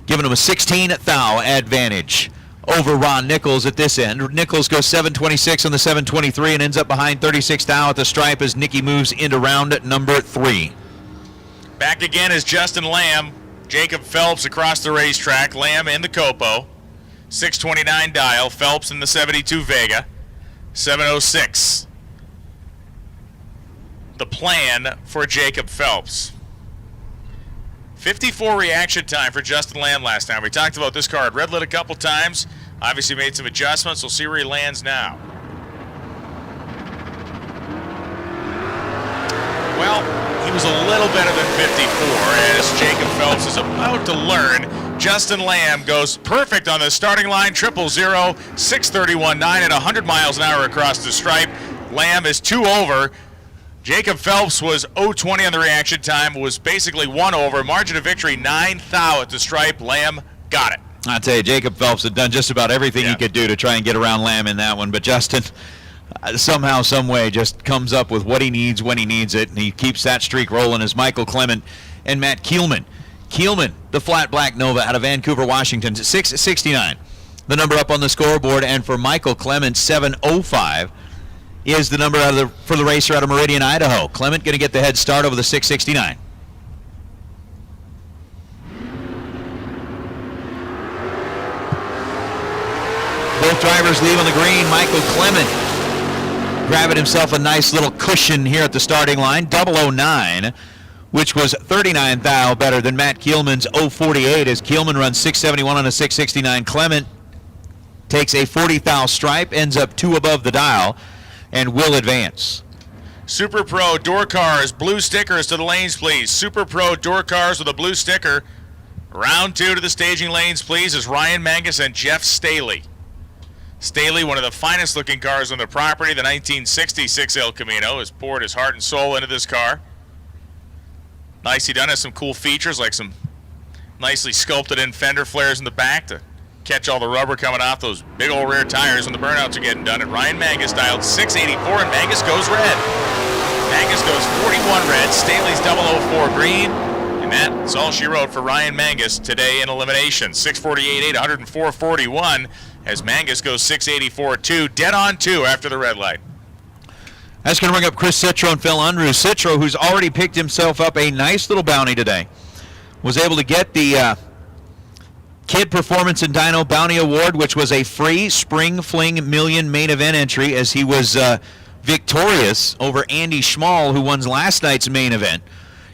giving him a 16 thou advantage over Ron Nichols at this end. Nichols goes 726 on the 723 and ends up behind 36 thou at the stripe as Nicky moves into round number 3. Back again is Justin Lamb. Jacob Phelps across the racetrack. Lamb in the Copo. 629 dial. Phelps in the 72 Vega. 706. The plan for Jacob Phelps. 54 reaction time for Justin Lamb last time. We talked about this car. Red lit a couple times. Obviously made some adjustments. We'll see where he lands now. Well, he was a little better than 54 as Jacob Phelps is about to learn. Justin Lamb goes perfect on the starting line, 000, 631.9 at 100 miles an hour across the stripe. Lamb is 2 over. Jacob Phelps was 0.20 on the reaction time, was basically 1 over. Margin of victory, 9 thou at the stripe. Lamb got it. I'll tell you, Jacob Phelps had done just about everything he could do to try and get around Lamb in that one, but Justin somehow, some way, just comes up with what he needs when he needs it, and he keeps that streak rolling as Michael Clement and Matt Kielman. Kielman, the flat black Nova out of Vancouver, Washington, 669. The number up on the scoreboard, and for Michael Clement, 705 is the number for the racer out of Meridian, Idaho. Clement going to get the head start over the 669. Both drivers leave on the green. Michael Clement grabbing himself a nice little cushion here at the starting line. 009, which was 39 thou better than Matt Kielman's 048 as Kielman runs 671 on a 669. Clement takes a 40 thou stripe, ends up 2 above the dial, and will advance. Super Pro door cars, blue stickers to the lanes, please. Super Pro door cars with a blue sticker. Round 2 to the staging lanes, please, is Ryan Mangus and Jeff Staley. Staley, one of the finest looking cars on the property, the 1966 El Camino, has poured his heart and soul into this car. Nicely done, has some cool features like some nicely sculpted in fender flares in the back to catch all the rubber coming off those big old rear tires when the burnouts are getting done. And Ryan Mangus dialed 684, and Mangus goes red. Mangus goes 41 red, Staley's 004 green, and that's all she wrote for Ryan Mangus today in elimination. 648.8, 104.41. As Mangus goes 684.2, dead on 2 after the red light. That's going to bring up Chris Citro and Phil Unruh. Citro, who's already picked himself up a nice little bounty today, was able to get the Kid Performance and Dyno Bounty Award, which was a free Spring Fling Million main event entry, as he was victorious over Andy Schmall, who won last night's main event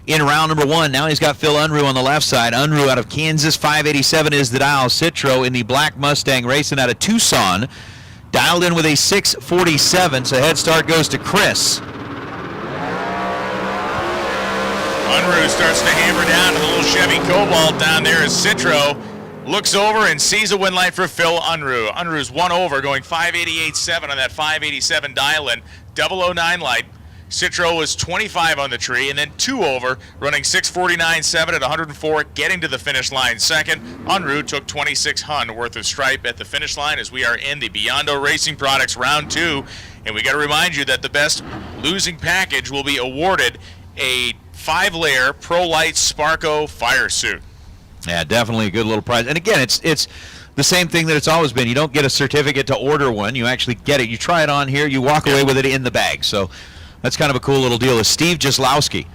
in round number 1. Now he's got Phil Unruh on the left side. Unruh out of Kansas, 587 is the dial. Citro in the black Mustang racing out of Tucson, dialed in with a 647, so head start goes to Chris. Unruh starts to hammer down to the little Chevy Cobalt down there as Citro looks over and sees a win light for Phil Unruh. Unruh's 1 over, going 588.7 on that 587 dial-in, 009 light. Citro was 25 on the tree, and then 2 over, running 649.7 at 104, getting to the finish line second. Unruh took 26 hun worth of stripe at the finish line as we are in the Biondo Racing Products round 2. And we got to remind you that the best losing package will be awarded a 5-layer Pro Light Sparco fire suit. Yeah, definitely a good little prize. And again, it's the same thing that it's always been. You don't get a certificate to order one. You actually get it. You try it on here. You walk away with it in the bag. So that's kind of a cool little deal. Is Steve Jaslowski,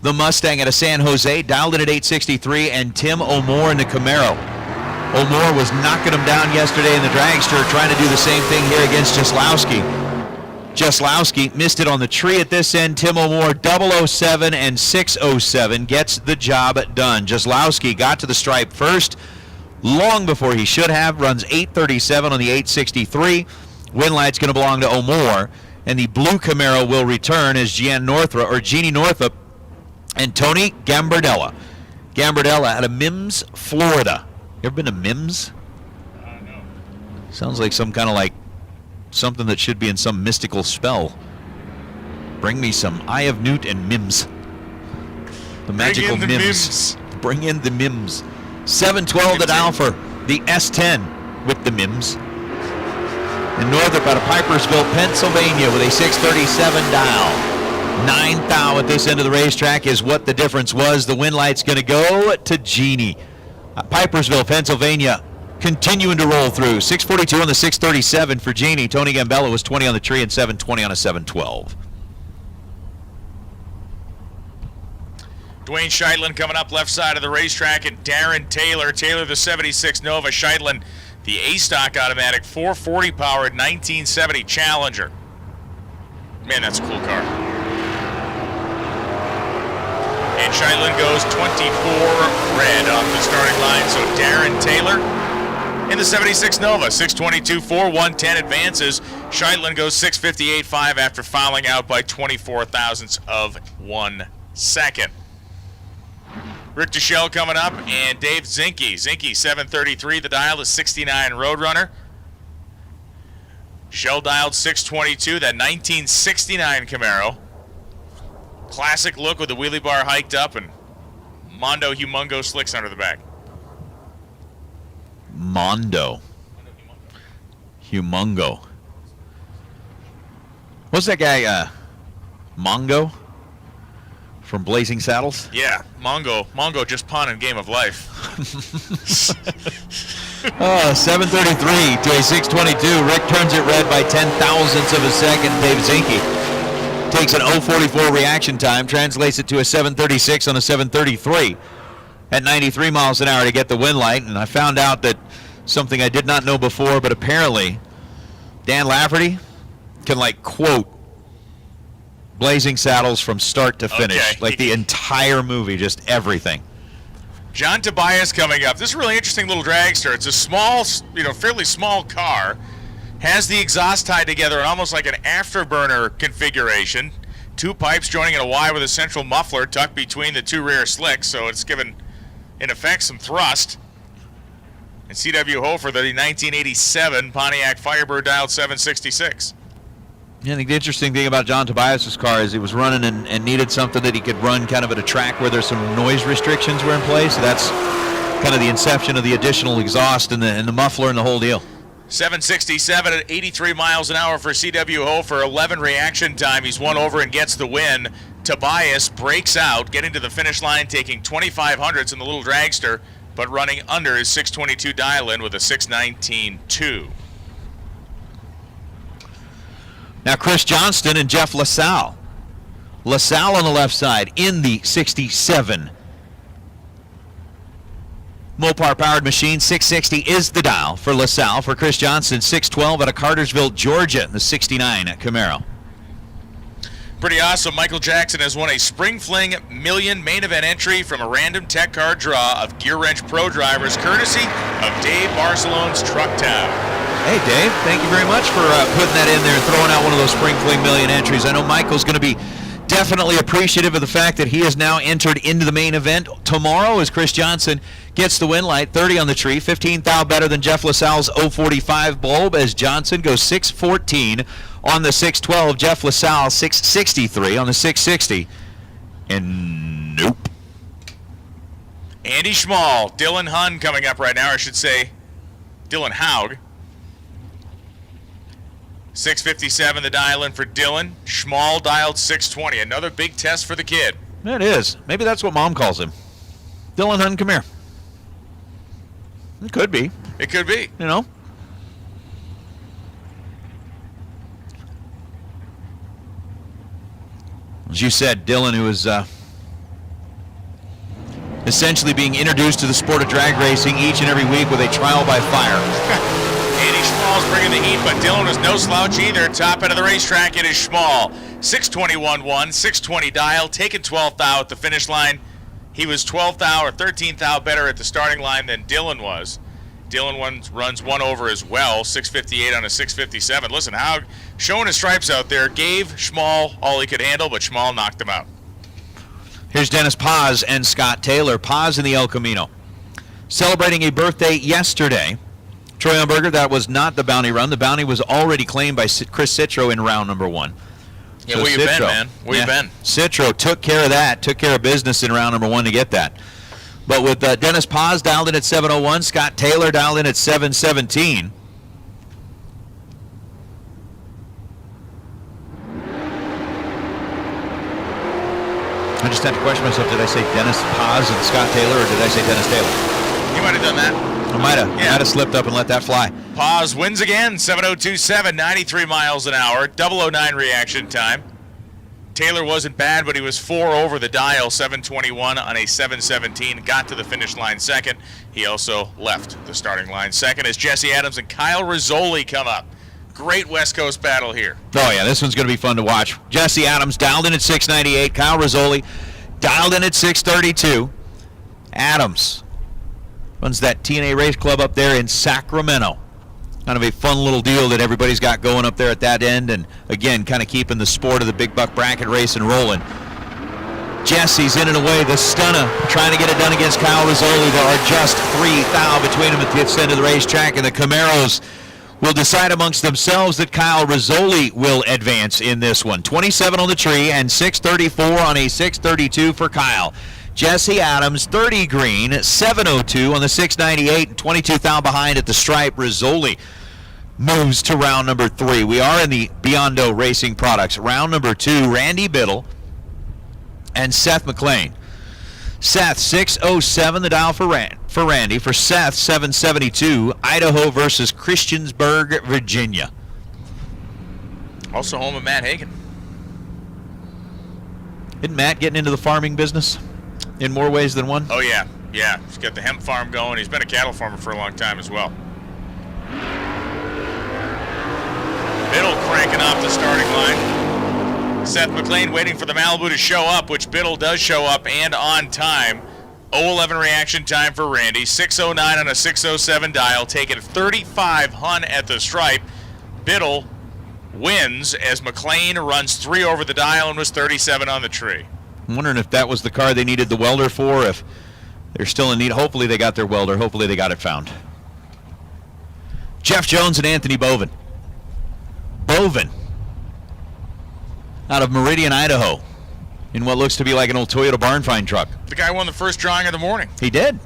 the Mustang out of San Jose, dialed in at 863, and Tim O'More in the Camaro. O'More was knocking him down yesterday in the Dragster, trying to do the same thing here against Jaslowski. Jaslowski missed it on the tree at this end. Tim O'More, 007 and 607, gets the job done. Jaslowski got to the stripe first, long before he should have, runs 837 on the 863. Win light's going to belong to O'More. And the blue Camaro will return as Jeannie Northup and Tony Gambardella. Gambardella out of Mims, Florida. You ever been to Mims? No. Sounds like some kind of like something that should be in some mystical spell. Bring me some Eye of Newt and Mims. The magical Mims. Bring in the Mims. 712 to dial for the S10 with the Mims. And Northup out of Pipersville, Pennsylvania with a 637 dial. 9 thou at this end of the racetrack is what the difference was. The win light's going to go to Jeannie. Pipersville, Pennsylvania, continuing to roll through. 642 on the 637 for Jeannie. Tony Gambella was 20 on the tree and 720 on a 712. Dwayne Scheidlin coming up left side of the racetrack, and Darren Taylor. Taylor, the 76 Nova. Scheidlin, the A-Stock automatic, 440 powered 1970 Challenger. Man, that's a cool car. And Scheidlin goes 24 red off the starting line. So Darren Taylor In the 76 Nova, 622.4, 110 advances. Scheitlen goes 658.5 after fouling out by 24 thousandths of 1 second. Rick Deschelle coming up, and Dave Zinke. Zinke, 733. The dial is 69 Roadrunner. Shell dialed 622, that 1969 Camaro. Classic look with the wheelie bar hiked up and Mondo Humongo slicks under the back. Mondo. Humongo. What's that guy, Mongo? From Blazing Saddles? Yeah, Mongo just pawned in Game of Life. 733 to a 622. Rick turns it red by 10 thousandths of a second. Dave Zinke takes an 044 reaction time, translates it to a 736 on a 733 at 93 miles an hour to get the win light. And I found out that something I did not know before, but apparently Dan Lafferty can, like, quote Blazing Saddles from start to finish. Okay. Like the entire movie, just everything. John Tobias coming up. This is a really interesting little dragster. It's a small, fairly small car. Has the exhaust tied together in almost like an afterburner configuration. 2 pipes joining in a Y with a central muffler tucked between the 2 rear slicks, so it's given, in effect, some thrust. And C.W. Hofer, the 1987 Pontiac Firebird dialed 766. Yeah, I think the interesting thing about John Tobias's car is he was running and needed something that he could run kind of at a track where there's some noise restrictions were in place. So that's kind of the inception of the additional exhaust and the muffler and the whole deal. 767 at 83 miles an hour for C.W. Hofer. 11 reaction time. He's won over and gets the win. Tobias breaks out, getting to the finish line, taking 25 hundredths in the little dragster, but running under his 622 dial-in with a 619.2. Now Chris Johnston and Jeff LaSalle. LaSalle on the left side in the 67 Mopar powered machine. 660 is the dial for LaSalle. For Chris Johnston, 612 out of Cartersville, Georgia, the 69 Camaro. Pretty awesome. Michael Jackson has won a Spring Fling Million main event entry from a random tech card draw of Gear Wrench Pro drivers, courtesy of Dave Barcelone's Truck Town. Hey, Dave, thank you very much for putting that in there and throwing out one of those Spring Fling Million entries. I know Michael's going to be definitely appreciative of the fact that he has now entered into the main event tomorrow as Chris Johnson gets the win light, 30 on the tree, 15 thou better than Jeff LaSalle's 045 bulb as Johnson goes 614 on the 612. Jeff LaSalle 663 on the 660. And nope. Andy Schmall, Dylan Hunn coming up right now, or I should say Dylan Haug. 657 the dial-in for Dylan. Schmall dialed 620. Another big test for the kid. It is. Maybe that's what Mom calls him. Dylan Hunn, come here. It could be. It could be. You know? As you said, Dylan, who is essentially being introduced to the sport of drag racing each and every week with a trial by fire. Andy Schmall's bringing the heat, but Dylan was no slouch either. Top end of the racetrack, it is Schmall. 621-1, 620 dial, taking 12th thou at the finish line. He was 12th thou or 13th thou better at the starting line than Dylan was. Dylan runs one over as well, 658 on a 657. Listen, Haug showing his stripes out there, gave Schmall all he could handle, but Schmall knocked him out. Here's Dennis Paz and Scott Taylor. Paz in the El Camino. Celebrating a birthday yesterday. Troy Umberger, that was not the bounty run. The bounty was already claimed by Chris Citro in round number 1. Yeah, where you been, man? Where you been? Citro took care of that, took care of business in round number 1 to get that. But with Dennis Paz dialed in at 701, Scott Taylor dialed in at 717. I just had to question myself, did I say Dennis Paz and Scott Taylor, or did I say Dennis Taylor? You might have done that. I might have slipped up and let that fly. Paz wins again, 7:02.7, 93 miles an hour, 009 reaction time. Taylor wasn't bad, but he was 4 over the dial, 721 on a 717. Got to the finish line second. He also left the starting line second as Jesse Adams and Kyle Rizzoli come up. Great West Coast battle here. Oh, yeah, this one's going to be fun to watch. Jesse Adams dialed in at 698. Kyle Rizzoli dialed in at 632. Adams Runs that TNA Race Club up there in Sacramento. Kind of a fun little deal that everybody's got going up there at that end. And again, kind of keeping the sport of the big buck bracket racing rolling. Jesse's in and away, the stunner, trying to get it done against Kyle Rizzoli. There are just 3 thou between them at this end of the racetrack, and the Camaros will decide amongst themselves that Kyle Rizzoli will advance in this one. 27 on the tree and 634 on a 632 for Kyle. Jesse Adams, 30 green, 702 on the 698, and 22 thou behind at the stripe. Rizzoli moves to round number 3. We are in the Biondo Racing Products. Round number 2, Randy Biddle and Seth McLean. Seth, 607 the dial for Randy. For Seth, 772. Idaho versus Christiansburg, Virginia. Also home of Matt Hagen. Isn't Matt getting into the farming business in more ways than one? Oh, yeah. Yeah, he's got the hemp farm going. He's been a cattle farmer for a long time as well. Biddle cranking off the starting line. Seth McLean waiting for the Malibu to show up, which Biddle does show up and on time. 0:11 reaction time for Randy. 6:09 on a 6:07 dial, taking 35 hun at the stripe. Biddle wins as McLean runs 3 over the dial and was 37 on the tree. I'm wondering if that was the car they needed the welder for, if they're still in need. Hopefully they got their welder. Hopefully they got it found. Jeff Jones and Anthony Bovin. Bovin out of Meridian, Idaho, in what looks to be like an old Toyota barn find truck. The guy won the first drawing of the morning. He did.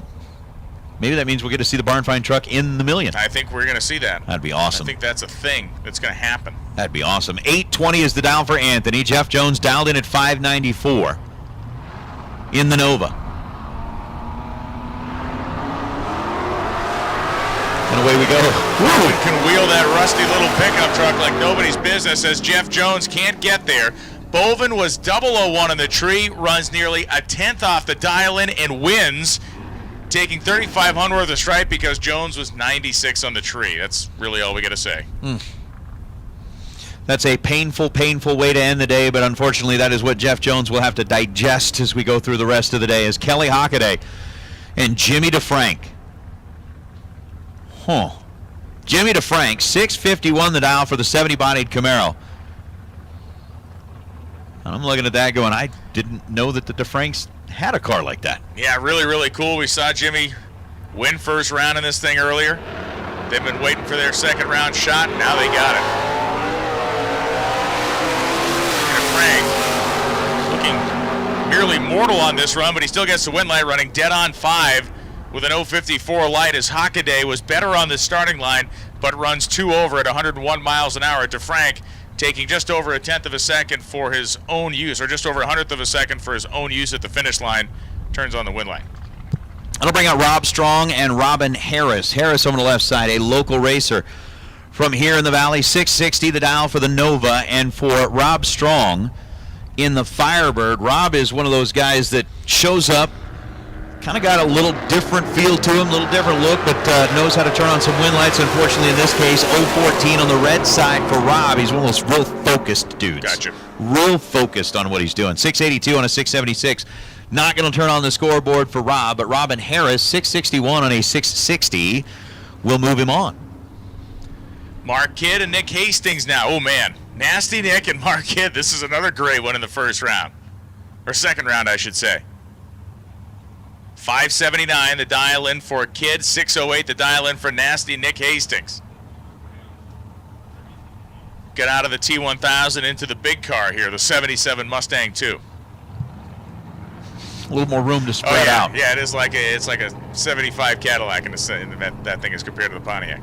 Maybe that means we'll get to see the barn find truck in the million. I think we're going to see that. That'd be awesome. I think that's a thing that's going to happen. That'd be awesome. 820 is the dial for Anthony. Jeff Jones dialed in at 594 in the Nova. And away we go. Woo! Can wheel that rusty little pickup truck like nobody's business as Jeff Jones can't get there. Bovin was 001 on the tree, runs nearly a tenth off the dial-in and wins, taking 3,500 worth of stripe because Jones was 96 on the tree. That's really all we got to say. That's a painful, painful way to end the day, but unfortunately that is what Jeff Jones will have to digest as we go through the rest of the day, as Kelly Hockaday and Jimmy DeFrank. Jimmy DeFrank, 651 the dial for the 70-bodied Camaro. And I'm looking at that going, I didn't know that the DeFranks had a car like that. Yeah, really, really cool. We saw Jimmy win first round in this thing earlier. They've been waiting for their second round shot, and now they got it. DeFrank looking nearly mortal on this run, but he still gets the win light, running dead on 5 with an 054 light, as Hockaday was better on the starting line, but runs 2 over at 101 miles an hour. DeFrank taking just over a tenth of a second for his own use, or just over a hundredth of a second for his own use at the finish line, turns on the win light. That'll bring out Rob Strong and Robin Harris. Harris on the left side, a local racer from here in the valley. 660 the dial for the Nova, and for Rob Strong in the Firebird. Rob is one of those guys that shows up, kind of got a little different feel to him, a little different look, but knows how to turn on some win lights. Unfortunately, in this case, 014 on the red side for Rob. He's one of those real focused dudes. Gotcha. Real focused on what he's doing. 682 on a 676. Not going to turn on the scoreboard for Rob, but Robin Harris, 661 on a 660, will move him on. Mark Kidd and Nick Hastings now. Oh, man. Nasty Nick and Mark Kidd. This is another great one in the first round. Or second round, I should say. 579 the dial in for Kidd, 608 the dial in for Nasty Nick Hastings. Get out of the T1000 into the big car here, the 77 Mustang 2. A little more room to spread out. Yeah, it's like a 75 Cadillac in that thing is compared to the Pontiac.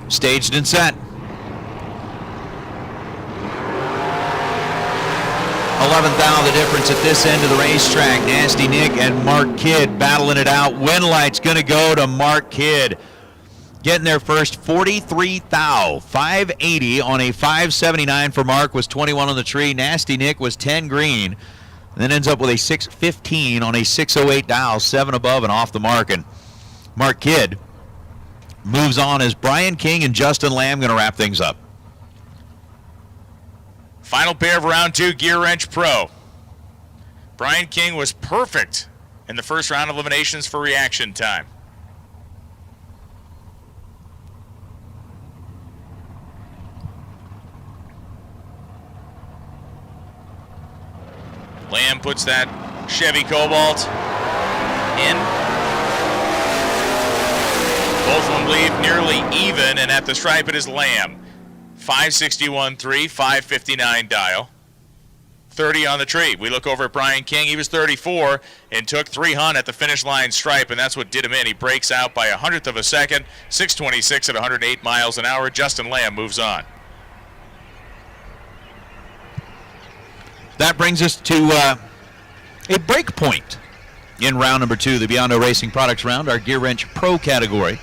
Staged and set. 11th thou the difference at this end of the racetrack. Nasty Nick and Mark Kidd battling it out. Win light's going to go to Mark Kidd. Getting there first, 43 thou. 580 on a 579 for Mark, was 21 on the tree. Nasty Nick was 10 green. And then ends up with a 615 on a 608 dial, 7 above and off the mark. And Mark Kidd moves on as Brian King and Justin Lamb going to wrap things up. Final pair of round 2, Gear Wrench Pro. Brian King was perfect in the first round of eliminations for reaction time. Lamb puts that Chevy Cobalt in. Both of them leave nearly even, and at the stripe it is Lamb. 561.3, 559 dial. 30 on the tree. We look over at Brian King. He was 34 and took 300 at the finish line stripe, and that's what did him in. He breaks out by 100th of a second, 626 at 108 miles an hour. Justin Lamb moves on. That brings us to a break point in round number 2, the Beyond No Racing Products round, our Gear Wrench Pro category.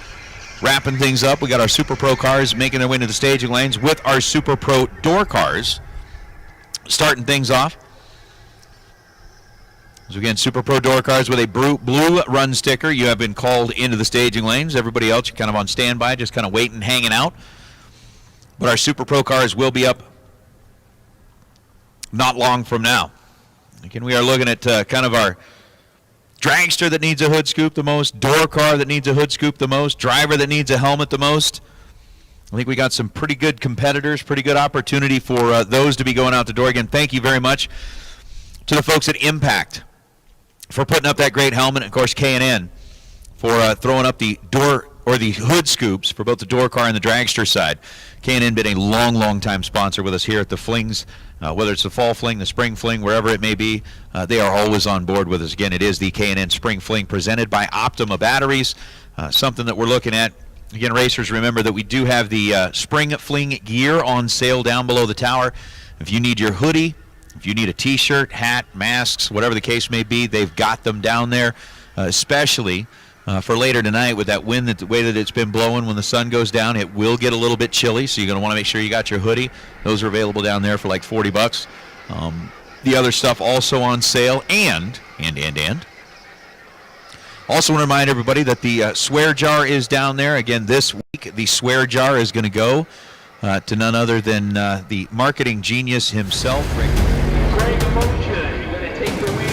Wrapping things up, we got our Super Pro cars making their way into the staging lanes with our Super Pro door cars. Starting things off. So again, Super Pro door cars with a blue run sticker. You have been called into the staging lanes. Everybody else, you're kind of on standby, just kind of waiting, hanging out. But our Super Pro cars will be up not long from now. Again, we are looking at kind of our dragster that needs a hood scoop the most, door car that needs a hood scoop the most, driver that needs a helmet the most. I think we got some pretty good competitors, pretty good opportunity for those to be going out the door. Again, thank you very much to the folks at Impact for putting up that great helmet, and of course K&N for throwing up the door or the hood scoops for both the door car and the dragster side. K&N been a long time sponsor with us here at the Flings, whether it's the fall fling, the spring fling, wherever it may be. They are always on board with us. Again, it is the K&N Spring Fling presented by Optima Batteries, something that we're looking at. Again, racers, remember that we do have the Spring Fling gear on sale down below the tower. If you need your hoodie, if you need a t-shirt, hat, masks, whatever the case may be, they've got them down there, especially for later tonight with that wind, the way that it's been blowing when the sun goes down. It will get a little bit chilly, so you're going to want to make sure you got your hoodie. Those are available down there for like $40. The other stuff also on sale, and also want to remind everybody that the swear jar is down there. Again, this week, the swear jar is going to go to none other than the marketing genius himself, Rick. Greg Mocha, you're going to take the wheel.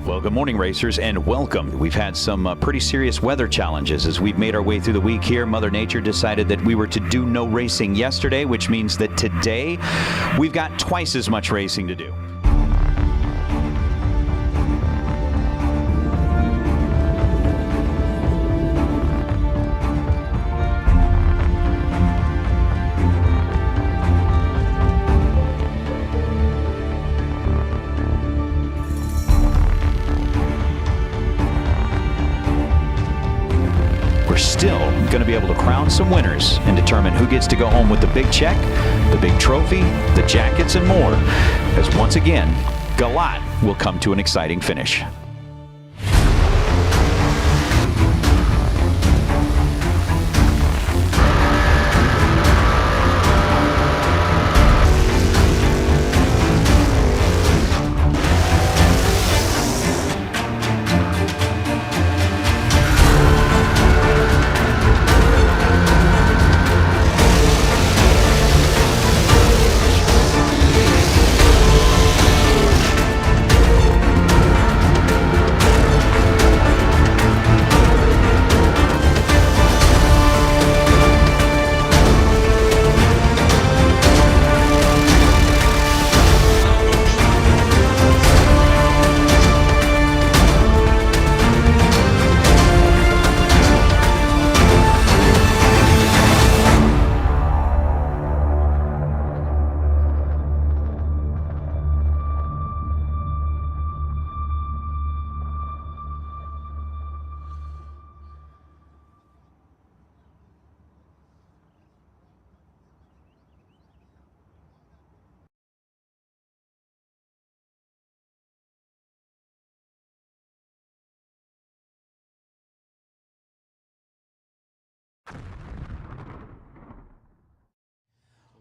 Well, good morning, racers, and welcome. We've had some pretty serious weather challenges as we've made our way through the week here. Mother Nature decided that we were to do no racing yesterday, which means that today we've got twice as much racing to do. Still going to be able to crown some winners and determine who gets to go home with the big check, the big trophy, the jackets, and more, as once again, Galat will come to an exciting finish.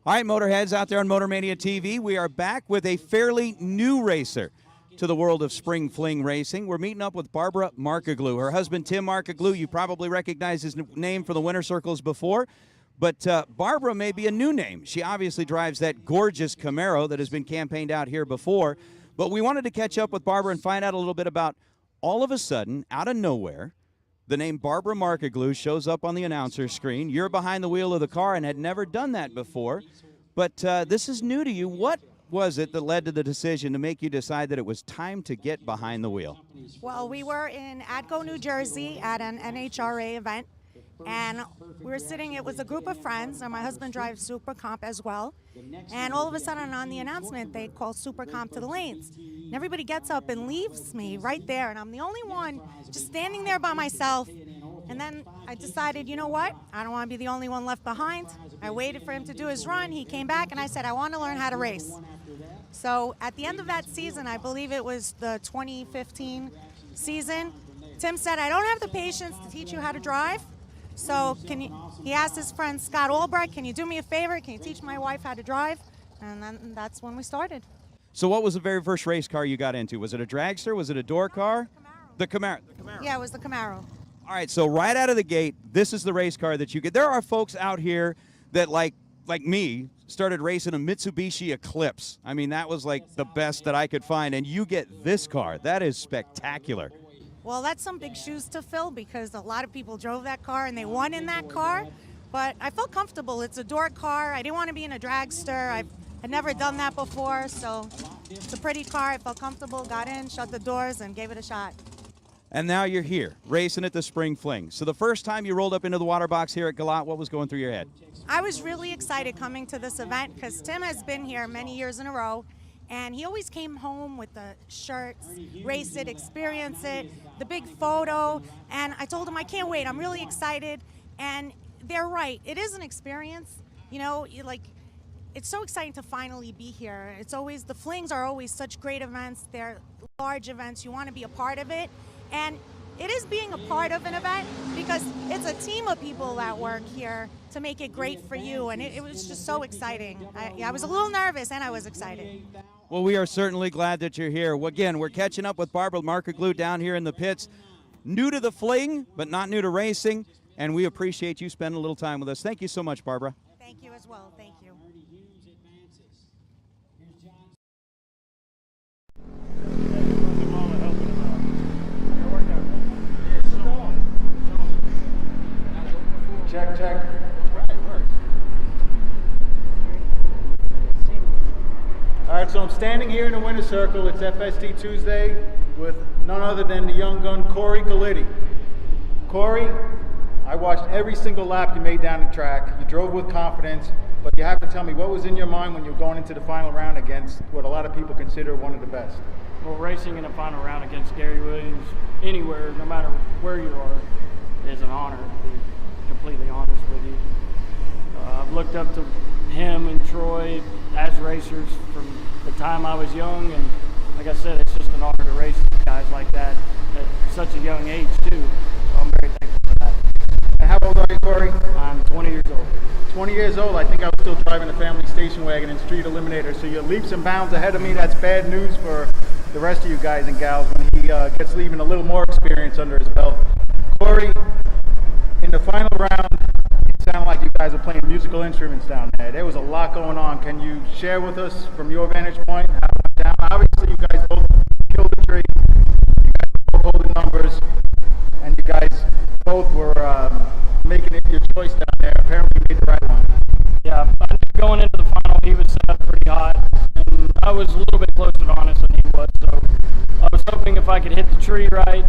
All right, Motorheads out there on Motor Mania TV, we are back with a fairly new racer to the world of spring fling racing. We're meeting up with Barbara Markoglu. Her husband, Tim Markoglu, you probably recognize his name from the winter circles before, but Barbara may be a new name. She obviously drives that gorgeous Camaro that has been campaigned out here before, but we wanted to catch up with Barbara and find out a little bit about, all of a sudden, out of nowhere, the name Barbara Markoglu shows up on the announcer screen. You're behind the wheel of the car and had never done that before, but this is new to you. What was it that led to the decision to make you decide that it was time to get behind the wheel? Well, we were in Atco, New Jersey at an NHRA event, and we were sitting, it was a group of friends, and my husband drives Super Comp as well, and all of a sudden on the announcement they call Super Comp to the lanes. And everybody gets up and leaves me right there, and I'm the only one just standing there by myself. And then I decided, you know what? I don't want to be the only one left behind. I waited for him to do his run. He came back, and I said, I want to learn how to race. So at the end of that season, I believe it was the 2015 season, Tim said, I don't have the patience to teach you how to drive. So he asked his friend Scott Albright, can you do me a favor? Can you teach my wife how to drive? And then that's when we started. So what was the very first race car you got into? Was it a dragster? Was it a door car? The Camaro. Yeah, it was the Camaro. All right, so right out of the gate, this is the race car that you get. There are folks out here that, like me, started racing a Mitsubishi Eclipse. I mean, that was like the best that I could find, and you get this car. That is spectacular. Well, that's some big shoes to fill because a lot of people drove that car and they won in that car, but I felt comfortable. It's a door car. I didn't want to be in a dragster. I'd never done that before, so it's a pretty car. I felt comfortable, got in, shut the doors, and gave it a shot. And now you're here, racing at the Spring Fling. So the first time you rolled up into the water box here at Galat, what was going through your head? I was really excited coming to this event because Tim has been here many years in a row, and he always came home with the shirts, race it, experience it, the big photo, and I told him I can't wait, I'm really excited, and they're right, it is an experience, you know, it's so exciting to finally be here. It's always, the Flings are always such great events, they're large events, you want to be a part of it, and it is being a part of an event because it's a team of people that work here to make it great for you, and it was just so exciting. I was a little nervous, and I was excited. Well, we are certainly glad that you're here. Again, we're catching up with Barbara Markoglu down here in the pits. New to the Fling, but not new to racing, and we appreciate you spending a little time with us. Thank you so much, Barbara. Thank you as well. Thank you. Check, check. All right, so I'm standing here in the winner's circle. It's FST Tuesday with none other than the young gun, Corey Galitti. Corey, I watched every single lap you made down the track. You drove with confidence, but you have to tell me what was in your mind when you were going into the final round against what a lot of people consider one of the best. Well, racing in a final round against Gary Williams, anywhere, no matter where you are, is an honor, to be completely honest with you. I've looked up to him and Troy as racers from the time I was young, and like I said, it's just an honor to race guys like that at such a young age too, so I'm very thankful for that. And how old are you, Corey? I'm 20 years old. 20 years old. I think I was still driving a family station wagon in Street Eliminator, so you're leaps and bounds ahead of me. That's bad news for the rest of you guys and gals when he gets leaving a little more experience under his belt. Corey, in the final round, it sounded like you guys were playing musical instruments down there. There was a lot going on. Can you share with us from your vantage point how it went down? Obviously, you guys both killed the tree. You guys both holding numbers, and you guys both were making it your choice down there. Apparently, you made the right one. Yeah, I knew going into the final, he was set up pretty hot, and I was a little bit closer to honest than he was, so I was hoping if I could hit the tree right,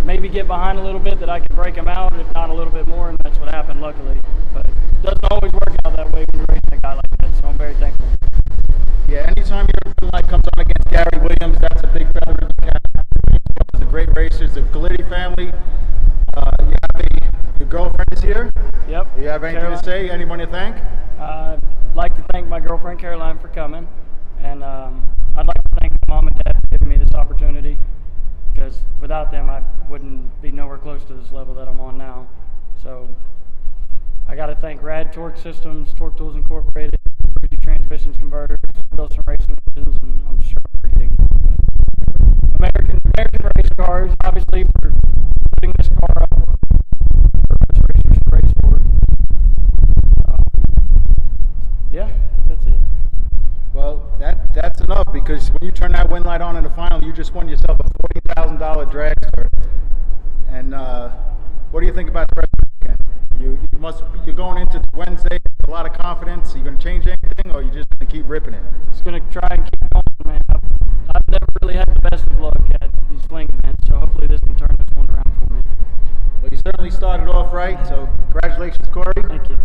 maybe get behind a little bit, that I could break him out, if not a little bit more, and that's what happened, luckily. But it doesn't always work out that way when you're racing a guy like that, so I'm very thankful. Yeah, anytime your light comes on against Gary Williams, that's a big feather in the cap. It's a great racer. The Galitti family. You have your girlfriend is here. Yep. You have anything to say? Anyone to thank? I'd like to thank my girlfriend Caroline for coming, and I'd like to thank Mom and Dad for giving me this opportunity, because without them I wouldn't be nowhere close to this level that I'm on now. So I got to thank Rad Torque Systems, Torque Tools Incorporated, transmissions, converters, Wilson racing engines, and I'm sure I'm forgetting more. But American race cars, obviously, for putting this car up for us racers to race for. Yeah, that's it. Well, that's enough, because when you turn that wind light on in the final, you just won yourself a $40,000 Dragster. And what do you think about the rest of the weekend? You're going into Wednesday with a lot of confidence. Are you going to change anything, or are you just going to keep ripping it? Just going to try and keep going, man. I've never really had the best of luck at these Fling events, so hopefully this can turn this one around for me. Well, you certainly started off right, so congratulations, Corey. Thank you.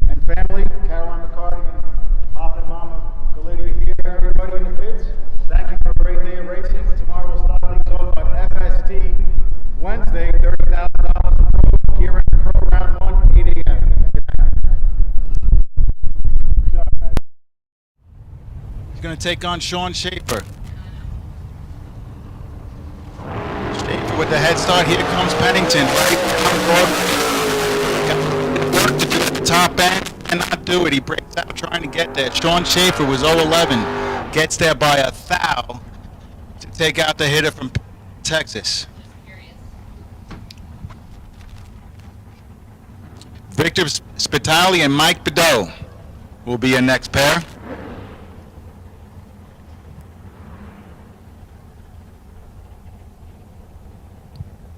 And family, Caroline McCarty and Papa and Mama Galidia here, everybody in the pits. Thank you for a great day of racing. Tomorrow we'll start things off on FST. Wednesday, $30,000 in pro, gear in pro round 1, 8 a.m. He's going to take on Sean Schaefer. Schaefer with the head start. Here comes Pennington. Work to do at the top end. Cannot do it. He breaks out trying to get there. Sean Schaefer was 0-11. Gets there by a thou to take out the hitter from Texas. Victor Spitali and Mike Bedot will be your next pair.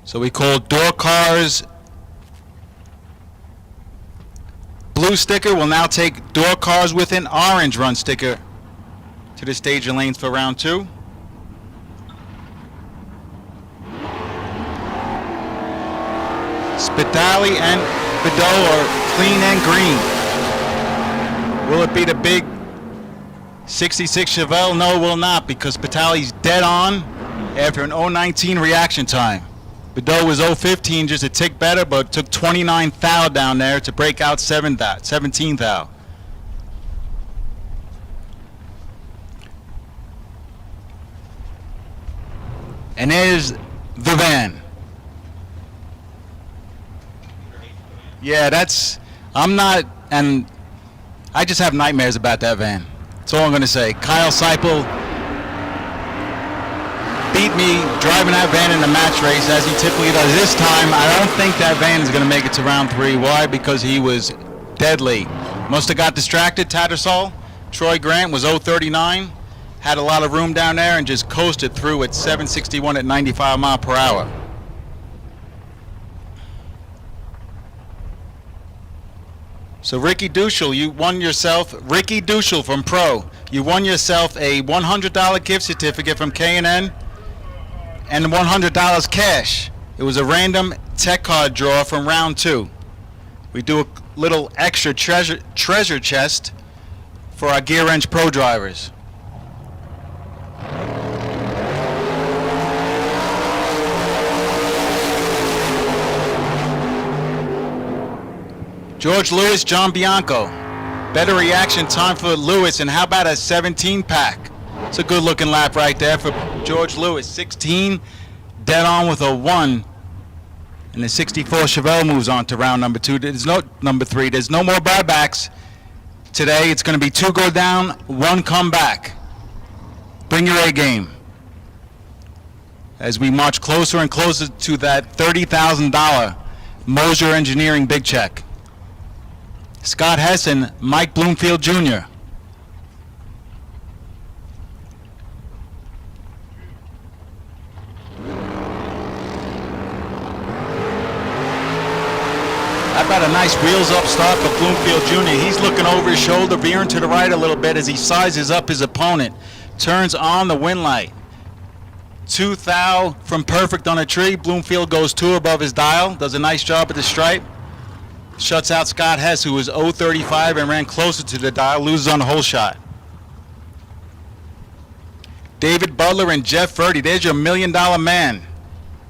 So we call door cars. Blue sticker will now take door cars with an orange run sticker to the stage and lanes for round 2. Spitali and Bedot are clean and green. Will it be the big 66 Chevelle? No, it will not, because Spitali's dead on after an 019 reaction time. Bedot was 015, just a tick better, but took 29 thou down there to break out 17 thou. And there's the van. Yeah, and I just have nightmares about that van. That's all I'm going to say. Kyle Seipel beat me driving that van in the match race, as he typically does. This time, I don't think that van is going to make it to round 3. Why? Because he was deadly. Must have got distracted, Tattersall. Troy Grant was 039. Had a lot of room down there and just coasted through at 761 at 95 mile per hour. So Ricky Duschel, you won yourself, Ricky Duschel from Pro, you won yourself a $100 gift certificate from K&N and $100 cash. It was a random tech card draw from round 2. We do a little extra treasure chest for our Gear Wrench Pro drivers. George Lewis, John Bianco. Better reaction time for Lewis, and how about a 17-pack? It's a good-looking lap right there for George Lewis. 16, dead on with a 1. And the 64 Chevelle moves on to round number 2. There's no number 3. There's no more buybacks today. It's going to be 2 go down, 1 come back. Bring your A game. As we march closer and closer to that $30,000 Moser Engineering big check. Scott Hessen, Mike Bloomfield Jr. How about a nice wheels up start for Bloomfield Jr.? He's looking over his shoulder, veering to the right a little bit as he sizes up his opponent. Turns on the wind light. 2 thou from perfect on a tree. Bloomfield goes 2 above his dial. Does a nice job at the stripe. Shuts out Scott Hess, who was 035 and ran closer to the dial. Loses on the whole shot. David Butler and Jeff Verdi. There's your $1 million man.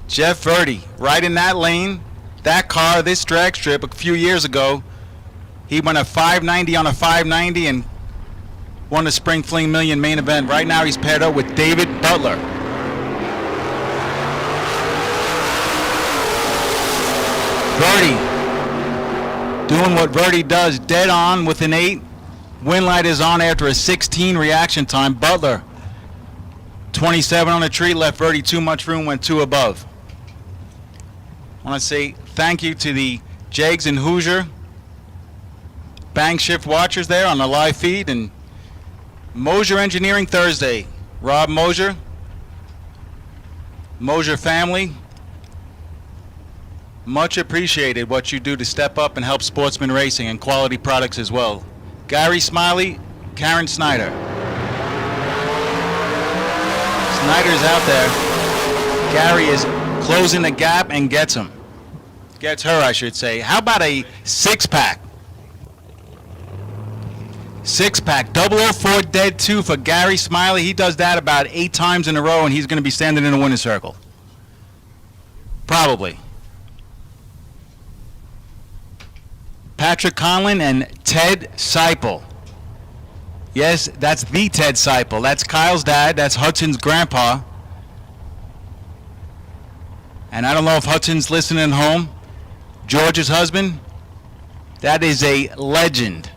Jeff Verdi, right in that lane. That car, this drag strip a few years ago, he won a 590 on a 590 and won the Spring Fling Million main event. Right now he's paired up with David Butler. Verdi doing what Verdi does, dead on with an 8. Wind light is on after a 16 reaction time. Butler, 27 on the tree, left Verdi too much room, went 2 above. I want to say thank you to the Jags and Hoosier Bang Shift watchers there on the live feed, and Mosier Engineering Thursday. Rob Mosier, Mosier family, much appreciated what you do to step up and help sportsman racing and quality products as well. Gary Smiley, Karen Snyder. Snyder's out there. Gary is closing the gap and gets him. Gets her, I should say. How about a 6-pack? 6-pack, 004 dead 2 for Gary Smiley. He does that about 8 times in a row, and he's going to be standing in a winner's circle. Probably. Patrick Conlon and Ted Seipel. Yes, that's the Ted Seipel. That's Kyle's dad. That's Hudson's grandpa. And I don't know if Hudson's listening at home. George's husband. That is a legend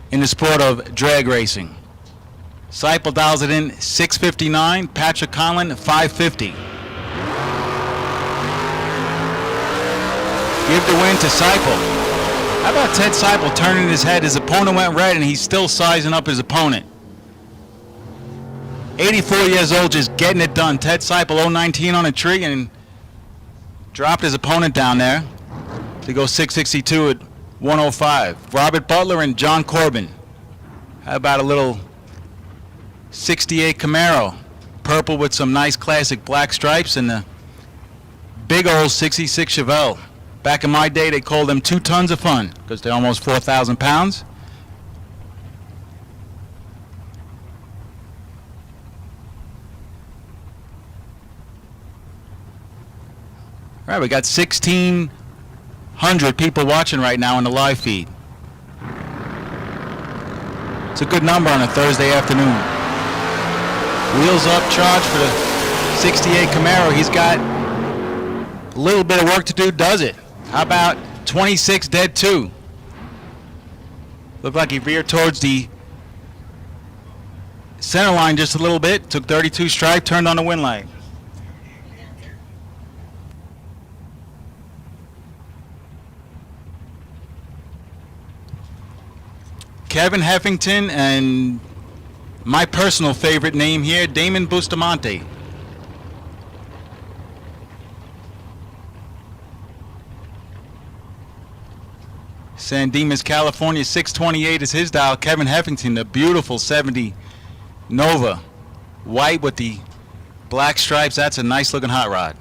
in the sport of drag racing. Seipel dials it in 659. Patrick Conlon 550. Give the win to Seipel. How about Ted Seipel turning his head? His opponent went red and he's still sizing up his opponent. 84 years old, just getting it done. Ted Seipel 019 on a tree and dropped his opponent down there to go 662 at 105. Robert Butler and John Corbin. How about a little 68 Camaro, purple with some nice classic black stripes, and the big old 66 Chevelle. Back in my day, they called them 2 tons of fun because they're almost 4,000 pounds. All right, we got 1,600 people watching right now on the live feed. It's a good number on a Thursday afternoon. Wheels up, charge for the 68 Camaro. He's got a little bit of work to do, does it? How about 26 dead 2? Looked like he veered towards the center line just a little bit. Took 32 stripe, turned on the wind light. Kevin Heffington and my personal favorite name here, Damon Bustamante. San Dimas, California, 628 is his dial. Kevin Heffington, the beautiful 70 Nova. White with the black stripes. That's a nice looking hot rod.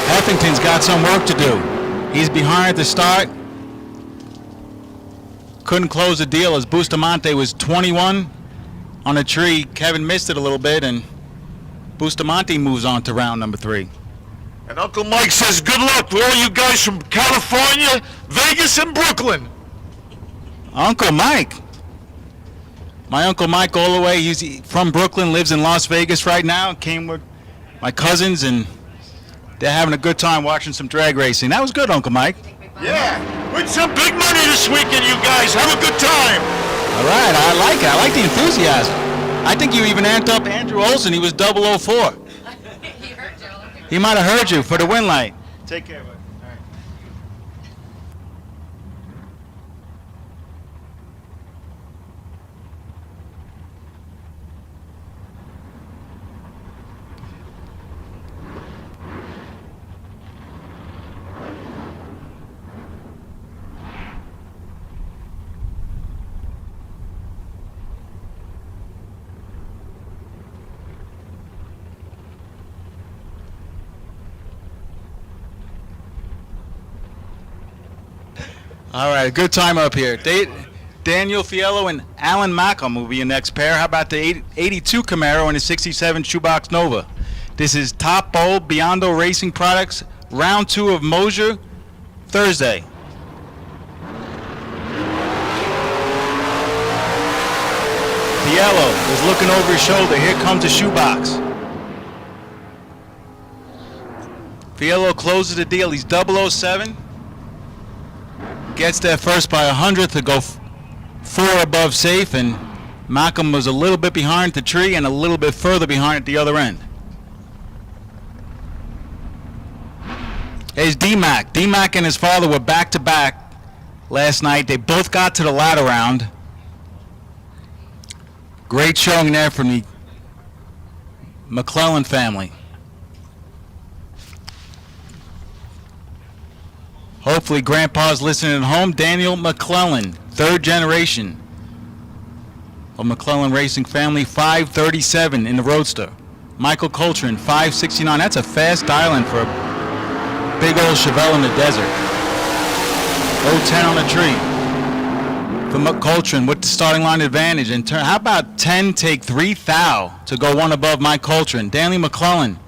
Heffington's got some work to do. He's behind at the start. Couldn't close the deal as Bustamante was 21 on a tree. Kevin missed it a little bit, and Bustamante moves on to round number 3. And Uncle Mike says good luck to all you guys from California, Vegas, and Brooklyn. Uncle Mike. My Uncle Mike all the way. He's from Brooklyn, lives in Las Vegas right now. Came with my cousins, and they're having a good time watching some drag racing. That was good, Uncle Mike. Yeah, win some big money this weekend, you guys. Have a good time. All right, I like it. I like the enthusiasm. I think you even amped up Andrew Olson. He was 004. He might have heard you for the win light. Take care, buddy. All right. All right, a good time up here. Daniel Fiello and Alan Mackham will be your next pair. How about the 82 Camaro and the 67 Shoebox Nova? This is Top Bowl Biondo Racing Products, round 2 of Mosier, Thursday. Fiello is looking over his shoulder. Here comes the shoebox. Fiello closes the deal. He's 007. Gets there first by 100th to go 4 above safe, and Malcolm was a little bit behind the tree and a little bit further behind at the other end. Here's D-Mac. D-Mac and his father were back-to-back last night. They both got to the ladder round. Great showing there from the McClellan family. Hopefully Grandpa's listening at home. Daniel McClellan, 3rd generation of McClellan Racing family, 537 in the Roadster. Michael Coltrane, 569. That's a fast dial-in for a big old Chevelle in the desert. 010 on the tree for McColtrin with the starting line advantage. And how about 10 take 3 thou to go 1 above Mike Coltrane. Danny McClellan,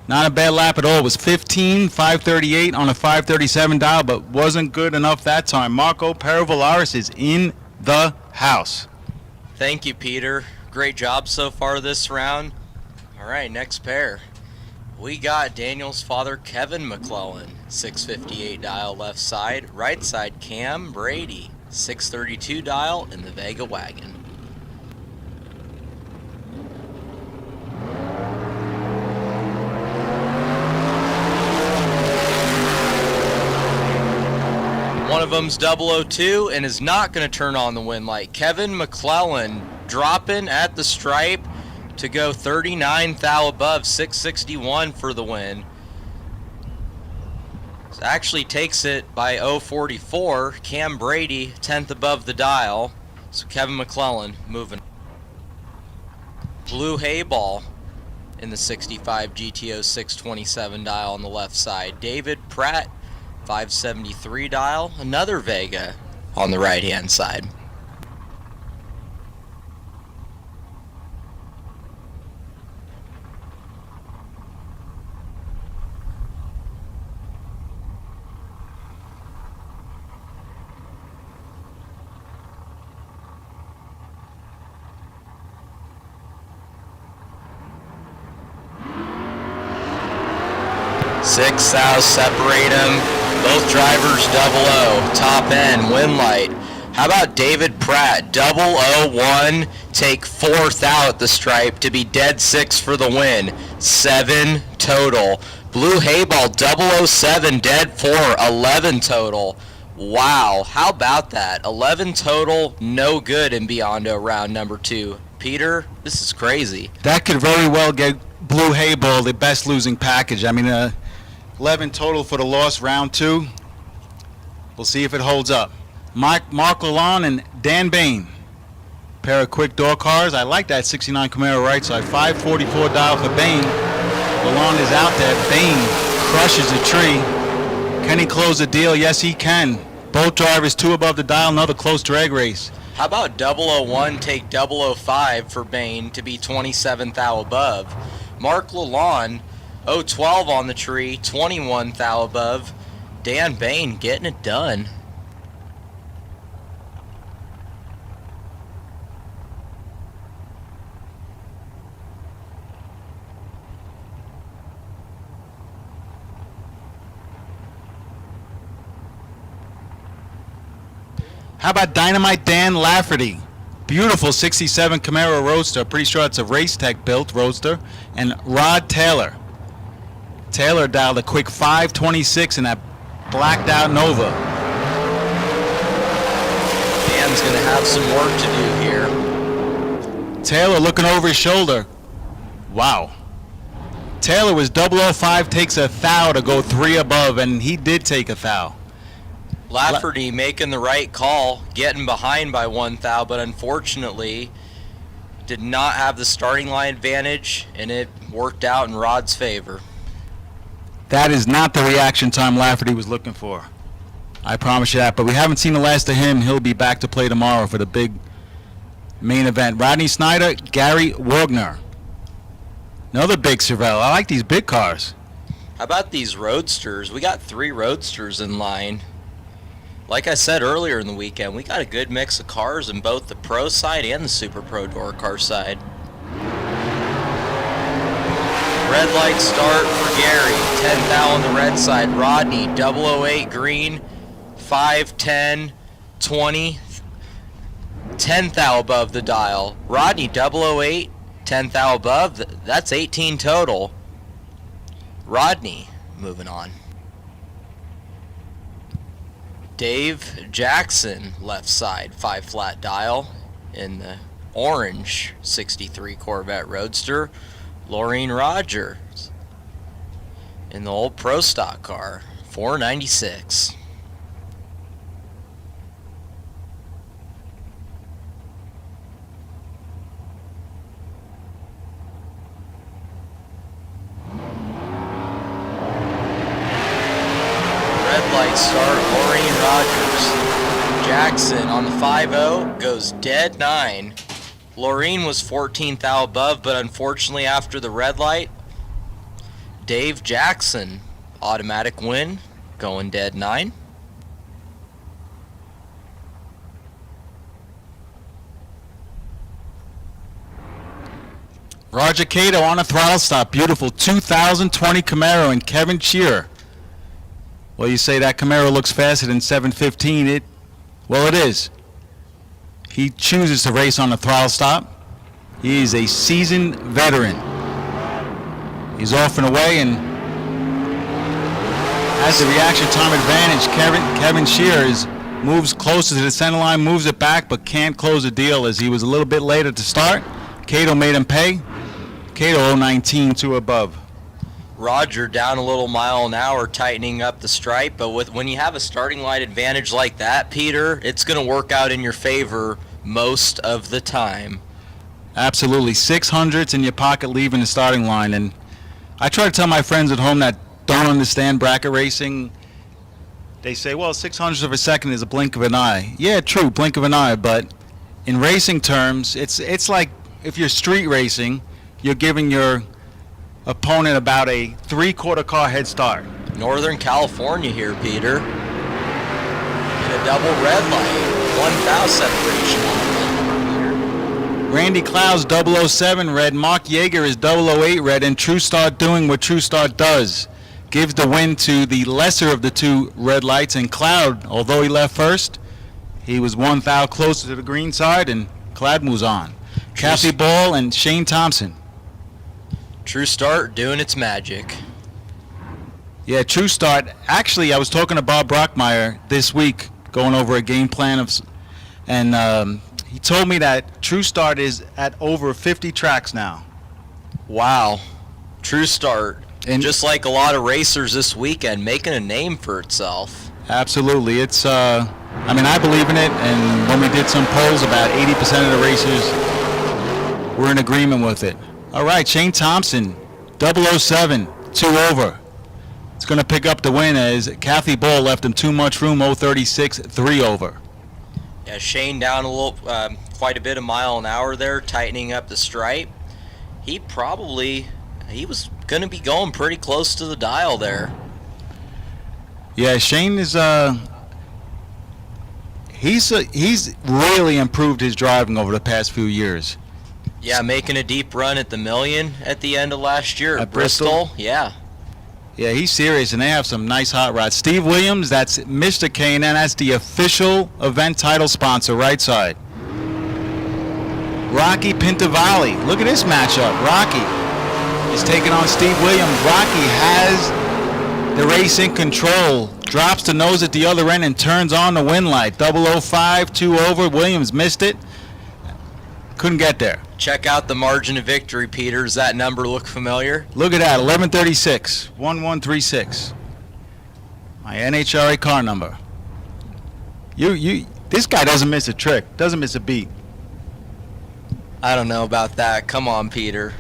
not a bad lap at all. It was 15, 538 on a 537 dial, but wasn't good enough that time. Marco Perovolaris is in the house. Thank you, Peter. Great job so far this round. All right, next pair. We got Daniel's father, Kevin McClellan, 658 dial left side. Right side, Cam Brady, 632 dial in the Vega wagon. One of them's 002 and is not going to turn on the wind light. Kevin McClellan dropping at the stripe to go 39 thou above, 661 for the win. So actually takes it by 044. Cam Brady 10th above the dial. So Kevin McClellan moving. Blue Hayball in the 65 GTO 627 dial on the left side. David Pratt 573 dial, another Vega on the right hand side. Six thou separate them. Both drivers 00. Top end, wind light. How about David Pratt, 001, take 4th out at the stripe to be dead 6 for the win. 7 total. Blue Hayball, 007, dead 4, 11 total. Wow, how about that? 11 total, no good in Biondo round number 2. Peter, this is crazy. That could very well get Blue Hayball the best losing package. I mean, 11 total for the loss round 2. We'll see if it holds up. Mark Lalonde and Dan Bain. Pair of quick door cars. I like that 69 Camaro right side. 544 dial for Bain. Lalonde is out there. Bain crushes the tree. Can he close the deal? Yes, he can. Both drivers 2 above the dial. Another close drag race. How about 001 take 005 for Bain to be 27 thou above? Mark Lalonde 012 on the tree, 21 thou above. Dan Bain getting it done. How about Dynamite Dan Lafferty? Beautiful 67 Camaro Roadster. Pretty sure it's a Race Tech built Roadster. And Rod Taylor. Taylor dialed a quick 526 in that blacked out Nova. Dan's going to have some work to do here. Taylor looking over his shoulder. Wow. Taylor was 005, takes a thou to go 3 above, and he did take a thou. Lafferty making the right call, getting behind by 1 thou, but unfortunately did not have the starting line advantage, and it worked out in Rod's favor. That is not the reaction time Lafferty was looking for. I promise you that. But we haven't seen the last of him. He'll be back to play tomorrow for the big main event. Rodney Snyder, Gary Wagner. Another big Chevelle. I like these big cars. How about these Roadsters? We got 3 Roadsters in line. Like I said earlier in the weekend, we got a good mix of cars in both the pro side and the Super Pro door car side. Red light start for Gary. 10 thou on the red side. Rodney, 008 green. 5, 10, 20. 10 thou above the dial. Rodney, 008, 10 thou above. That's 18 total. Rodney, moving on. Dave Jackson, left side, 5 flat dial in the orange 63 Corvette Roadster. Laureen Rogers in the old Pro Stock car, 496. Red light start, Laureen Rogers. Jackson on the 5-0 goes dead 9. Laureen was 14 thou above, but unfortunately after the red light, Dave Jackson, automatic win, going dead 9. Roger Cato on a throttle stop. Beautiful 2020 Camaro and Kevin Shearer. Well, you say that Camaro looks faster than 715. Well, it is. He chooses to race on the throttle stop. He is a seasoned veteran. He's off and away and has the reaction time advantage. Kevin Shears moves closer to the center line, moves it back, but can't close the deal as he was a little bit later to start. Cato made him pay. Cato 019, 2 above. Roger down a little mile an hour, tightening up the stripe, but when you have a starting light advantage like that, Peter, it's going to work out in your favor most of the time. Absolutely. 600s in your pocket leaving the starting line. And I try to tell my friends at home that don't understand bracket racing. They say, well, 600ths of a second is a blink of an eye. Yeah, true, blink of an eye. But in racing terms, it's like if you're street racing, you're giving your opponent about a 3/4 car head start. Northern California here, Peter. In a double red light, 1 thou separation on the Randy Clouds 007 red, Mark Yeager is 008 red, and True Star doing what True Star does. Gives the win to the lesser of the 2 red lights, and Cloud, although he left first, he was 1 thou closer to the green side, and Cloud moves on. Kathy Ball and Shane Thompson. True Start doing its magic. Yeah, True Start. Actually, I was talking to Bob Brockmeyer this week, going over a game plan and he told me that True Start is at over 50 tracks now. Wow. True Start. And just like a lot of racers this weekend, making a name for itself. Absolutely. It's, I believe in it, and when we did some polls, about 80% of the racers were in agreement with it. All right, Shane Thompson, 007, 2 over. It's going to pick up the win as Kathy Ball left him too much room, 036, 3 over. Yeah, Shane down a little, quite a bit a mile an hour there, tightening up the stripe. He was going to be going pretty close to the dial there. Yeah, Shane is, he's really improved his driving over the past few years. Yeah, making a deep run at the million at the end of last year at Bristol. Yeah. Yeah, he's serious, and they have some nice hot rods. Steve Williams, that's Mr. K&N. That's the official event title sponsor, right side. Rocky Pintavalli. Look at this matchup. Rocky is taking on Steve Williams. Rocky has the race in control. Drops the nose at the other end and turns on the win light. 005, 2 over. Williams missed it. Couldn't get there. Check out the margin of victory, Peter. Does that number look familiar? Look at that, 1136, 1136. My NHRA car number. This guy doesn't miss a trick, doesn't miss a beat. I don't know about that. Come on, Peter.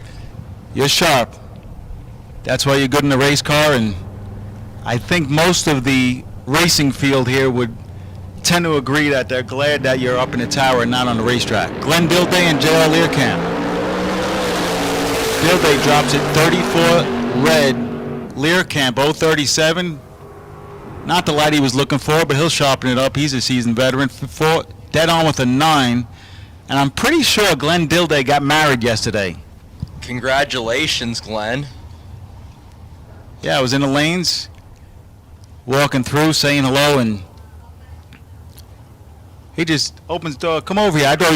You're sharp. That's why you're good in the race car, and I think most of the racing field here would tend to agree that they're glad that you're up in the tower and not on the racetrack. Glenn Dilday and J.R. Learcamp. Dilday drops it 34 red. Learcamp 037. Not the light he was looking for, but he'll sharpen it up. He's a seasoned veteran. Dead on with a 9. And I'm pretty sure Glenn Dilday got married yesterday. Congratulations, Glenn. Yeah, I was in the lanes, walking through, saying hello, and he just opens the door. Come over here. I thought he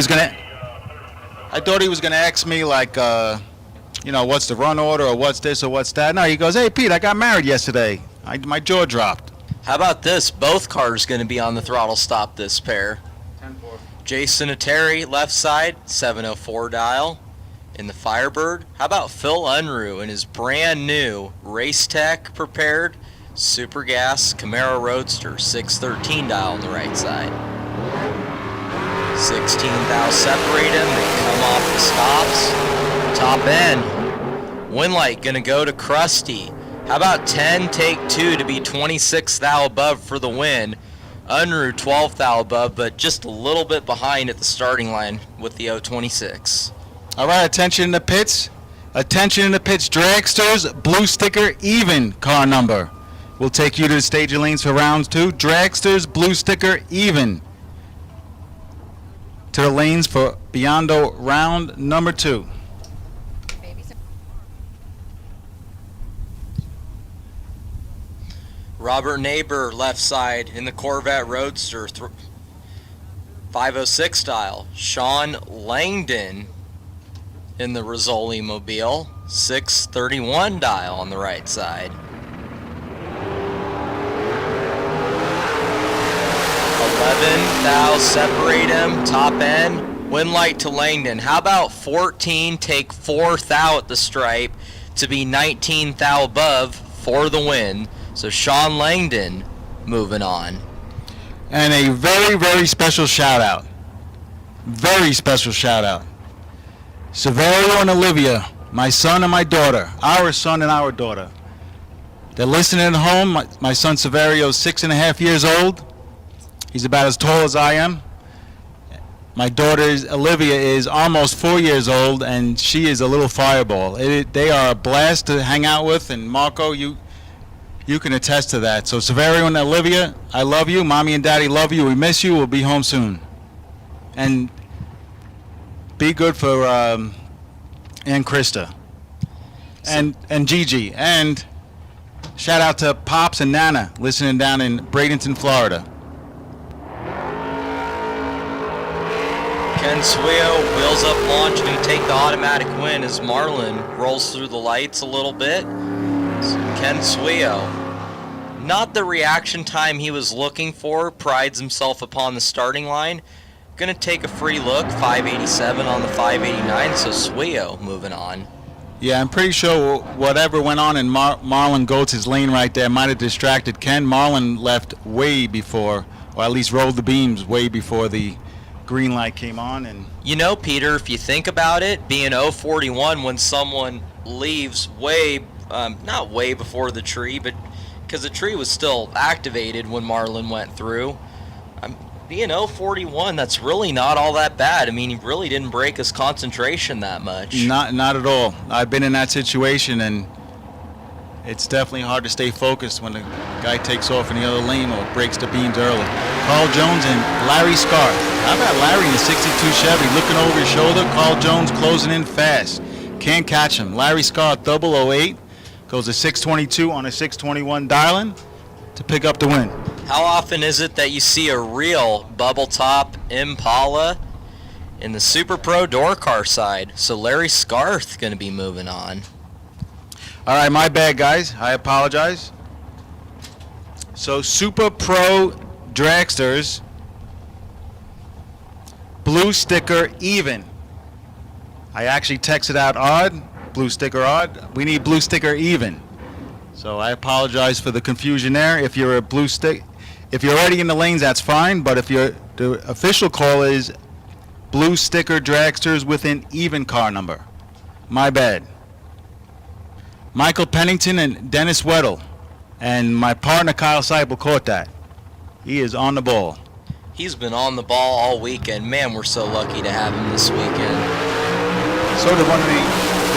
was gonna ask me like, what's the run order or what's this or what's that. No, he goes, "Hey Pete, I got married yesterday." My jaw dropped. How about this? Both cars going to be on the throttle stop this pair. 10-4. Jason Atteri, left side, 704 dial. In the Firebird, how about Phil Unruh in his brand new Race Tech prepared Super Gas Camaro Roadster, 613 dial on the right side. 16 thou separate him, they come off the stops. Top end, wind light gonna go to Krusty. How about 10 take 2 to be 26 thou above for the win. Unruh 12 thou above, but just a little bit behind at the starting line with the 026. All right, attention in the pits. Attention in the pits. Dragsters, blue sticker, even car number. We'll take you to the staging lanes for round 2. Dragsters, blue sticker, even. To the lanes for Biondo round number 2. Robert Neighbor, left side in the Corvette Roadster, 506 style. Sean Langdon in the Rizzoli Mobile, 631 dial on the right side. 11 thou separate him, top end, wind light to Langdon. How about 14 take 4 thou at the stripe to be 19 thou above for the win. So Sean Langdon moving on. And a very, very special shout out. Very special shout out. Severio and Olivia, my son and my daughter, our son and our daughter. They're listening at home. My son Severio is 6.5 years old. He's about as tall as I am. My daughter Olivia is almost 4 years old, and she is a little fireball. They are a blast to hang out with, and Marco, you can attest to that. So Severio and Olivia, I love you. Mommy and Daddy love you. We miss you. We'll be home soon. And be good for and Krista and Gigi, and shout out to Pops and Nana listening down in Bradenton, Florida. Ken Suio, wheels up launch, going to take the automatic win as Marlin rolls through the lights a little bit. So Ken Suio, not the reaction time he was looking for, prides himself upon the starting line. Going to take a free look, 587 on the 589, so Suio moving on. Yeah, I'm pretty sure whatever went on in Marlon Goetz' lane right there might have distracted Ken. Marlon left way before, or at least rolled the beams way before the green light came on. And you know, Peter, if you think about it, being 041 when someone leaves way, not way before the tree, but because the tree was still activated when Marlon went through. Being 041, that's really not all that bad. I mean, he really didn't break his concentration that much. Not at all. I've been in that situation, and it's definitely hard to stay focused when the guy takes off in the other lane or breaks the beams early. Carl Jones and Larry Scarf. How about Larry in the 62 Chevy looking over his shoulder? Carl Jones closing in fast. Can't catch him. Larry Scarf, 008, goes to 622 on a 621 dialing to pick up the win. How often is it that you see a real bubble top Impala in the Super Pro door car side? So Larry Scarth going to be moving on. All right, my bad, guys. I apologize. So Super Pro Dragsters, blue sticker even. I actually texted out odd, blue sticker odd. We need blue sticker even. So I apologize for the confusion there. If you're a blue stick, if you're already in the lanes, that's fine. But if the official call is blue sticker Dragsters with an even car number. My bad. Michael Pennington and Dennis Weddle, and my partner Kyle Seibel caught that. He is on the ball. He's been on the ball all weekend. Man, we're so lucky to have him this weekend. So did one of the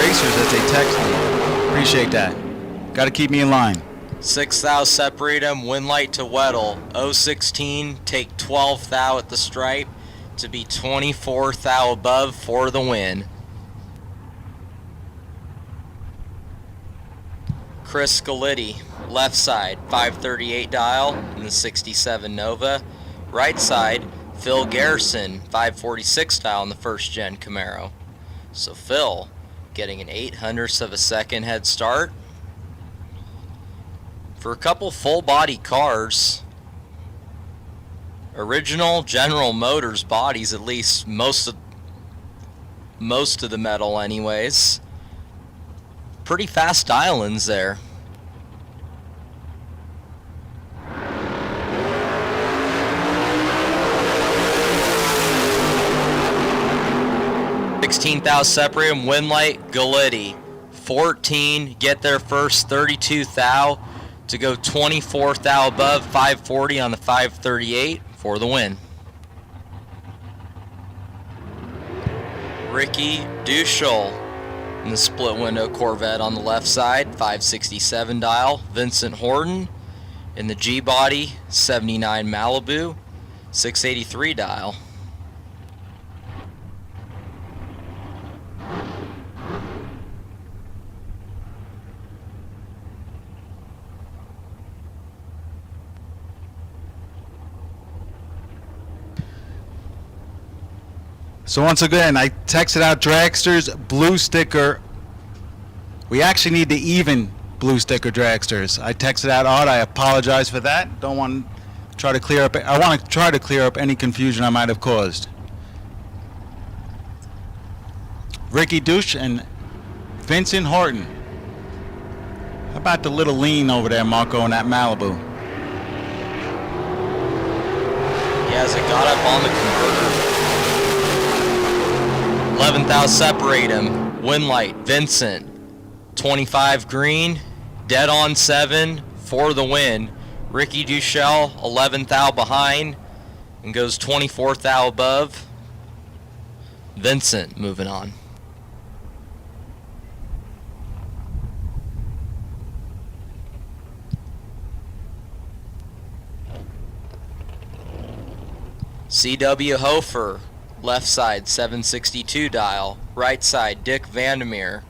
racers as they text me. Appreciate that. Got to keep me in line. 6 thou separate them, win light to Weddle. 016, take 12 thou at the stripe to be 24 thou above for the win. Chris Galitti, left side, 538 dial in the 67 Nova. Right side, Phil Garrison, 546 dial in the first gen Camaro. So Phil getting an 0.08 of a second head start. For a couple full body cars, original General Motors bodies, at least most of the metal anyways. Pretty fast dial-ins there. $16,000 separate him, win light, Galitti. 14, get there first, 32 thou to go 24 thou above, 540 on the 538 for the win. Ricky Duschel in the split window Corvette on the left side, 567 dial. Vincent Horton in the G body, 79 Malibu, 683 dial. So once again, I texted out Dragsters blue sticker. We actually need the even blue sticker Dragsters. I texted out Odd. I apologize for that. Don't want to try to clear up. I want to try to clear up any confusion I might have caused. Ricky Douche and Vincent Horton. How about the little lean over there, Marco, in that Malibu? Yeah, as it got up on the converter. 11,000 separate him. Win light, Vincent. 25 green, dead on 7 for the win. Ricky Duchel, 11 thou behind and goes 24 thou above. Vincent moving on. CW Hofer, left side 762 dial, right side Dick Vandermeer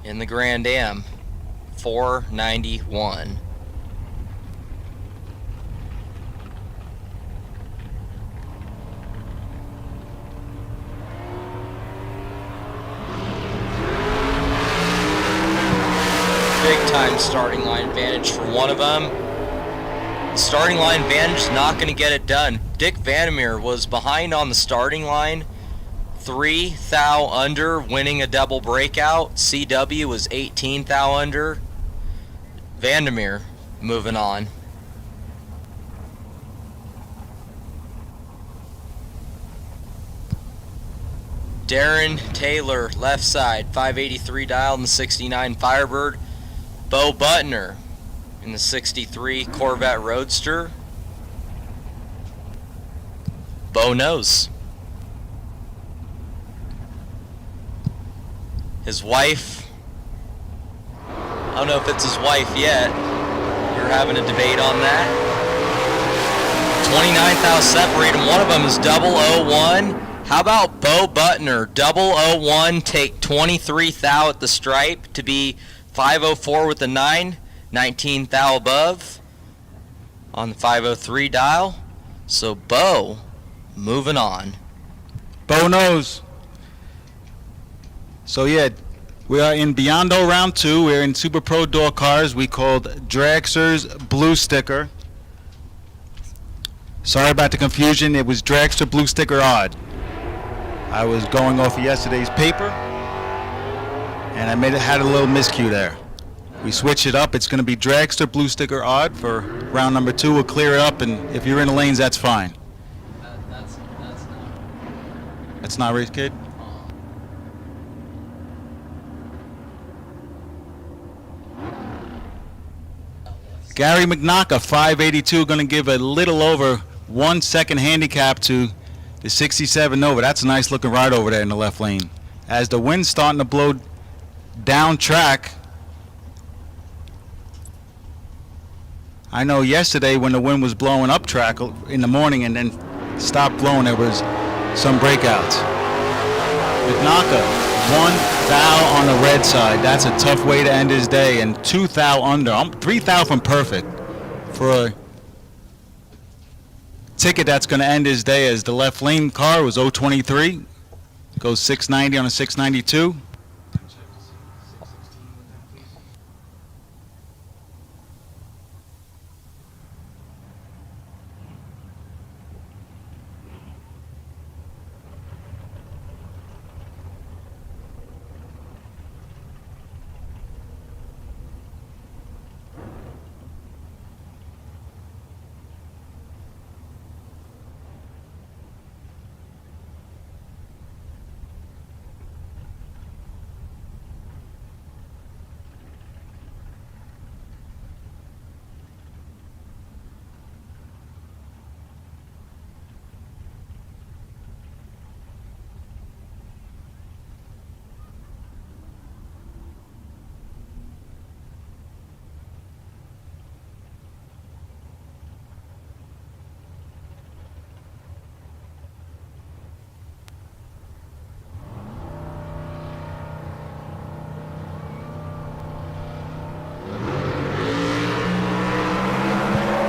in the Grand Am 491. Big time starting line advantage for one of them. Starting line advantage is not going to get it done. Dick Vandermeer was behind on the starting line, 3 thou under, winning a double breakout. CW was 18 thou under. Vandermeer moving on. Darren Taylor, left side, 583 dial in the 69 Firebird. Bo Butner in the 63 Corvette Roadster. Bo knows. His wife, I don't know if it's his wife yet. We're having a debate on that. 29,000 separate them. One of them is 001. How about Bo Butner, 001, take 23 thou at the stripe to be 504 with the 9, 19 thou above on the 503 dial. So Bo moving on. Bo knows. So yeah, we are in Biondo Round 2. We're in Super Pro door cars. We called Dragsters blue sticker. Sorry about the confusion. It was Dragster blue sticker odd. I was going off of yesterday's paper, and I had a little miscue there. We switched it up. It's going to be Dragster blue sticker odd for round number 2. We'll clear it up, and if you're in the lanes, that's fine. That's not race kid? Gary McKnocka, 582, going to give a little over 1 second handicap to the 67 Nova. That's a nice looking ride over there in the left lane. As the wind's starting to blow down track, I know yesterday when the wind was blowing up track in the morning and then stopped blowing, there was some breakouts. McNaka, 1 thou on the red side. That's a tough way to end his day, and 2 thou under. I'm 3 thou from perfect for a ticket that's going to end his day, as the left lane car was 023, goes 690 on a 692.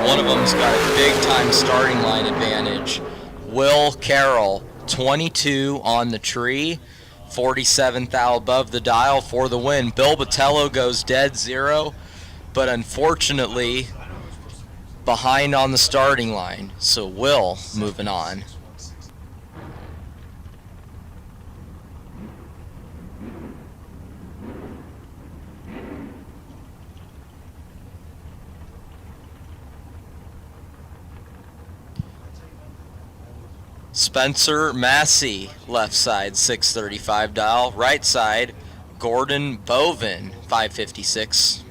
One of them's got a big-time starting line advantage. Will Carroll, 22 on the tree, 47 thou above the dial for the win. Bill Botello goes dead zero, but unfortunately behind on the starting line. So Will moving on. Spencer Massey, left side, 635 dial. Right side, Gordon Bovin, 556.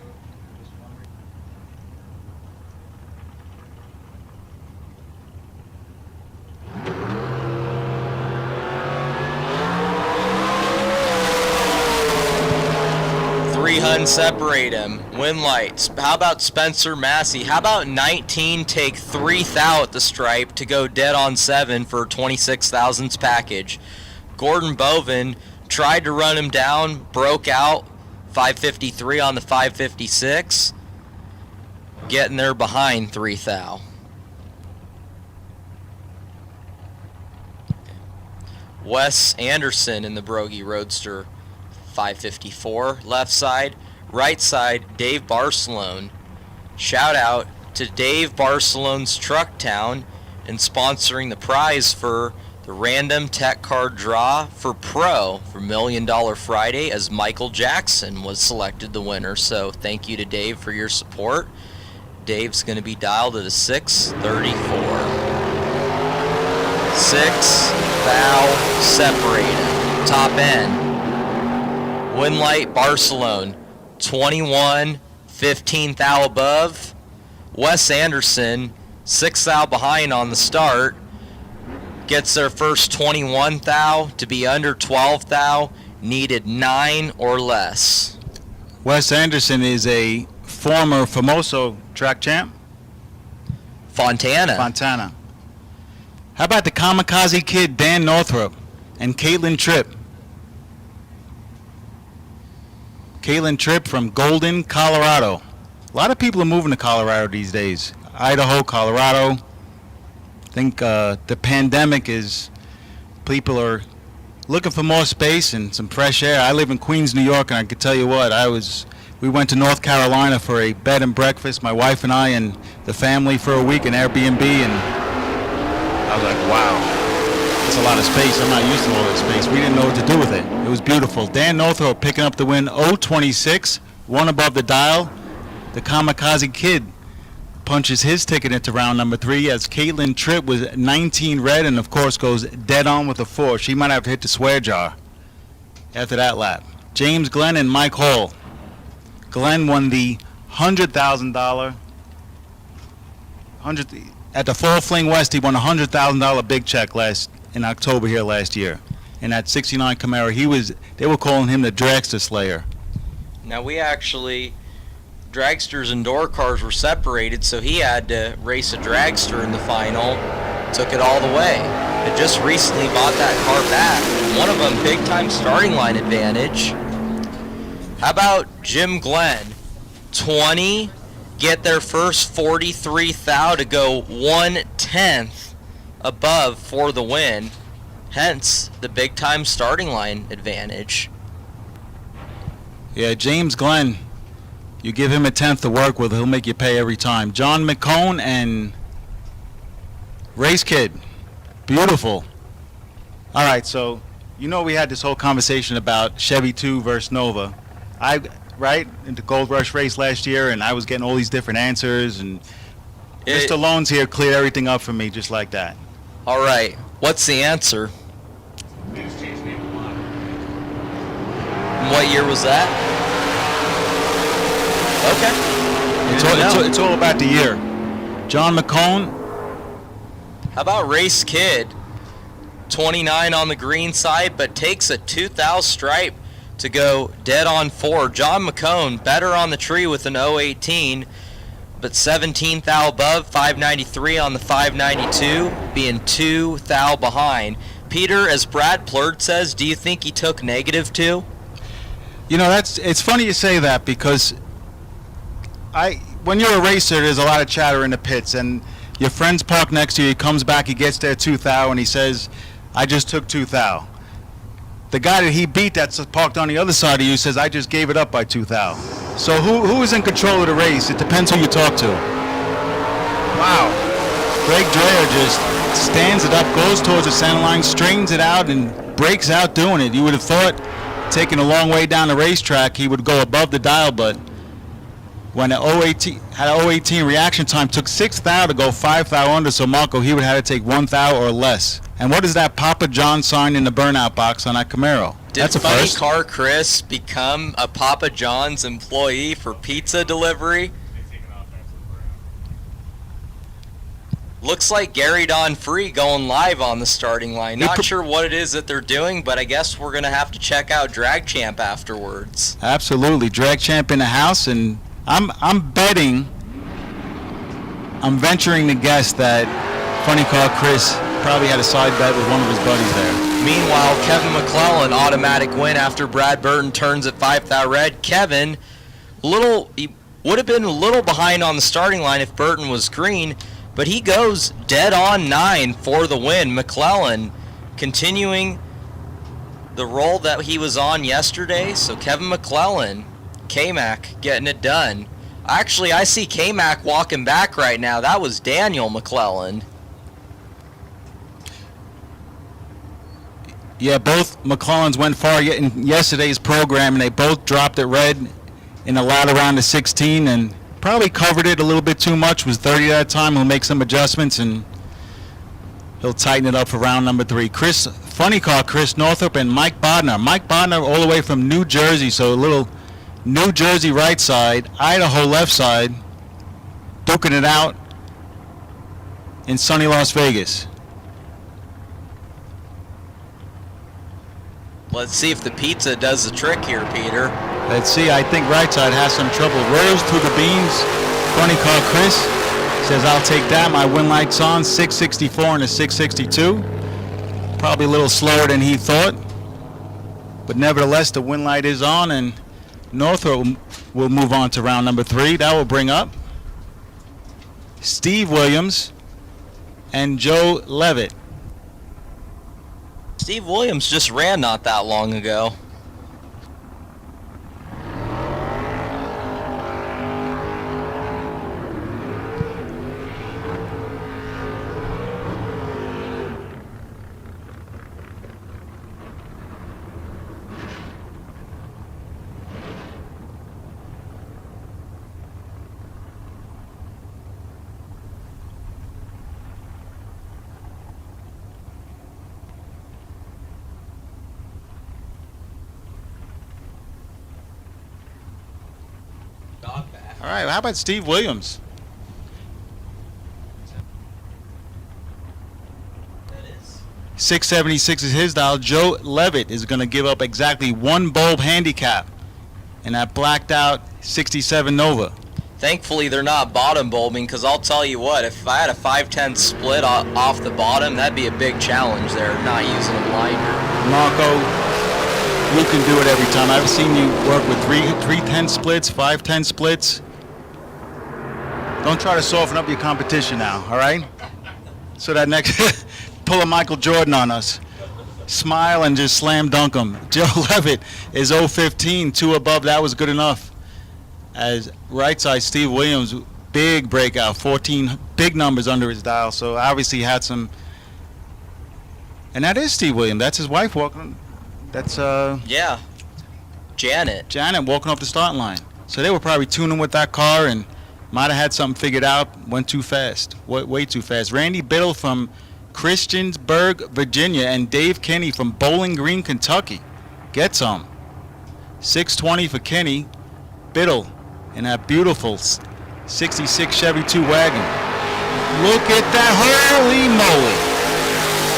Separate him. Win lights. How about Spencer Massey? How about 19 take 3 thou at the stripe to go dead on 7 for 26 thousandths package? Gordon Bovin tried to run him down, broke out, 553 on the 556. Getting there behind 3 thou. Wes Anderson in the Brogy Roadster, 554. Left side. Right side, Dave Barcelone. Shout out to Dave Barcelone's Truck Town and sponsoring the prize for the random tech card draw for Pro for $1 Million Friday, as Michael Jackson was selected the winner. So thank you to Dave for your support. Dave's going to be dialed at a 634. 6 thou separated. Top end. Winlight Barcelone. 21, 15 thou above. Wes Anderson, 6 thou behind on the start, gets their first 21 thou to be under 12 thou, needed 9 or less. Wes Anderson is a former Famoso track champ. Fontana. How about the Kamikaze Kid, Dan Northrup, and Caitlin Tripp? Caitlin Tripp from Golden, Colorado. A lot of people are moving to Colorado these days. Idaho, Colorado. I think the pandemic is, people are looking for more space and some fresh air. I live in Queens, New York, and I can tell you what, we went to North Carolina for a bed and breakfast, my wife and I and the family, for a week in Airbnb, and I was like, wow. It's a lot of space. I'm not used to all that space. We didn't know what to do with it. It was beautiful. Dan Northrup picking up the win, 026, 1 above the dial. The Kamikaze Kid punches his ticket into round number 3, as Caitlin Tripp was 19 red and of course goes dead on with a 4. She might have to hit the swear jar after that lap. James Glenn and Mike Hall. Glenn won the $100,000 at the Fall Fling West. He won a $100,000 big check in October here last year. In that 69 Camaro, they were calling him the Dragster Slayer. Now we actually Dragsters and door cars were separated, so he had to race a Dragster in the final. Took it all the way. Had just recently bought that car back. One of them, big-time starting line advantage. How about Jim Glenn? 20, get their first 43 thou to go 1/10 above for the win. Hence, the big-time starting line advantage. Yeah, James Glenn, you give him a 10th to work with, he'll make you pay every time. John McCone and Race Kid. Beautiful. All right, so you know we had this whole conversation about Chevy 2 versus Nova. Right, in the Gold Rush race last year, and I was getting all these different answers, and Mr. Loans here cleared everything up for me just like that. All right, what's the answer? What year was that? Okay. It's all about the year. John McCone. How about Race Kid? 29 on the green side, but takes a 2,000 stripe to go dead on 4. John McCone better on the tree with an 018, but 17 thou above, 593 on the 592, being 2 thou behind. Peter, as Brad Plurd says, do you think he took -2? You know, it's funny you say that, because when you're a racer, there's a lot of chatter in the pits, and your friend's parked next to you, he comes back, he gets there 2 thou, and he says, I just took 2 thou. The guy that he beat that's parked on the other side of you says, I just gave it up by 2 thou. So who is in control of the race? It depends who you talk to. Wow. Greg Dreyer just stands it up, goes towards the center line, straightens it out, and breaks out doing it. You would have thought, taking a long way down the racetrack, he would go above the dial, but when an 018 reaction time, took 6 thou to go 5 thou under, so Marco, he would have to take 1 thou or less. And what is that Papa John sign in the burnout box on that Camaro? That's a Funny first. Car Chris become a Papa John's employee for pizza delivery? Looks like Gary Don Free going live on the starting line. Not sure what it is that they're doing, but I guess we're going to have to check out Drag Champ afterwards. Absolutely. Drag Champ in the house, and I'm betting, I'm venturing to guess that Funny Car Chris probably had a side bet with one of his buddies there. Meanwhile, Kevin McClellan, automatic win after Brad Burton turns at 5 thou red. Kevin, he would have been a little behind on the starting line if Burton was green, but he goes dead on 9 for the win. McClellan continuing the role that he was on yesterday, so Kevin McClellan, K-Mac getting it done. Actually, I see K-Mac walking back right now. That was Daniel McClellan. Yeah, both McClellans went far in yesterday's program, and they both dropped it red in the latter round of 16, and probably covered it a little bit too much. Was 30 that time. He'll make some adjustments, and he'll tighten it up for round number 3. Funny Car Chris Northrup and Mike Bodnar. Mike Bodnar all the way from New Jersey, so a little New Jersey right side, Idaho left side, duking it out in sunny Las Vegas. Let's see if the pizza does the trick here, Peter. Let's see. I think right side has some trouble. Rose to the beans. Funny Car Chris says, I'll take that. My win light's on. 664 and a 662. Probably a little slower than he thought. But nevertheless, the win light is on, and Northrop will move on to round number 3. That will bring up Steve Williams and Joe Levitt. Steve Williams just ran not that long ago. All right, how about Steve Williams? That is 676 is his dial. Joe Levitt is going to give up exactly 1 bulb handicap in that blacked out 67 Nova. Thankfully, they're not bottom bulbing, because I'll tell you what, if I had a 5/10 split off the bottom, that'd be a big challenge there, not using a blinder. Marco, you can do it every time. I've seen you work with 3/10 splits, 5/10 splits. Don't try to soften up your competition now, all right? So that next, pull a Michael Jordan on us. Smile and just slam dunk them. Joe Levitt is 0-15, 2 above. That was good enough. As right side, Steve Williams, big breakout, 14 big numbers under his dial. So obviously he had some. And that is Steve Williams. That's his wife walking. That's yeah, Janet. Janet walking off the starting line. So they were probably tuning with that car and might have had something figured out. Went too fast, way too fast. Randy Biddle from Christiansburg, Virginia, and Dave Kenny from Bowling Green, Kentucky. Get some. 620 for Kenny. Biddle in that beautiful 66 Chevy 2 wagon. Look at that, holy moly.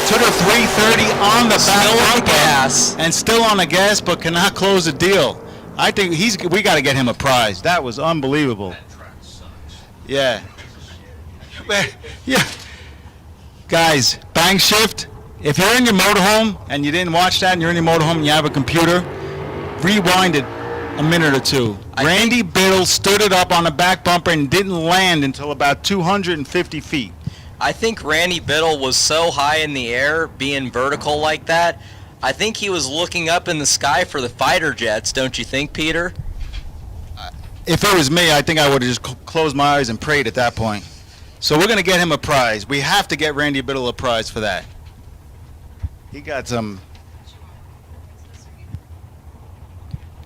To the 330 on the back. Still on gas. And still on the gas, but cannot close the deal. I think we got to get him a prize. That was unbelievable. Yeah. Yeah. Guys, bang shift. If you're in your motorhome and you didn't watch that and you're in your motorhome and you have a computer, rewind it a minute or two. Randy Biddle stood it up on the back bumper and didn't land until about 250 feet. I think Randy Biddle was so high in the air, being vertical like that, I think he was looking up in the sky for the fighter jets, don't you think, Peter? If it was me, I think I would have just closed my eyes and prayed at that point. So we're going to get him a prize. We have to get Randy Biddle a prize for that. He got some.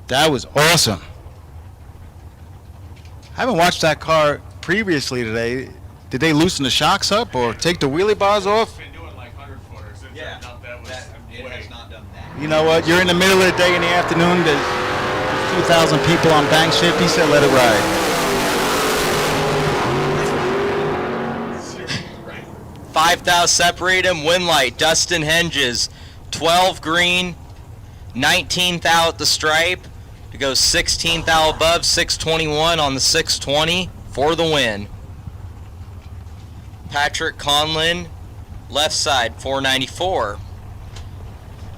That was awesome. I haven't watched that car previously today. Did they loosen the shocks up or take the wheelie bars off? Been doing like 100-footers. Yeah, it has not done that. You know what? You're in the middle of the day in the afternoon. There's 2,000 people on bank shift. He said, let it ride. 5,000 separate him. Win light. Dustin Henges. 12 green. 19th out at the stripe. To go 16th out above. 621 on the 620 for the win. Patrick Conlin. Left side. 494.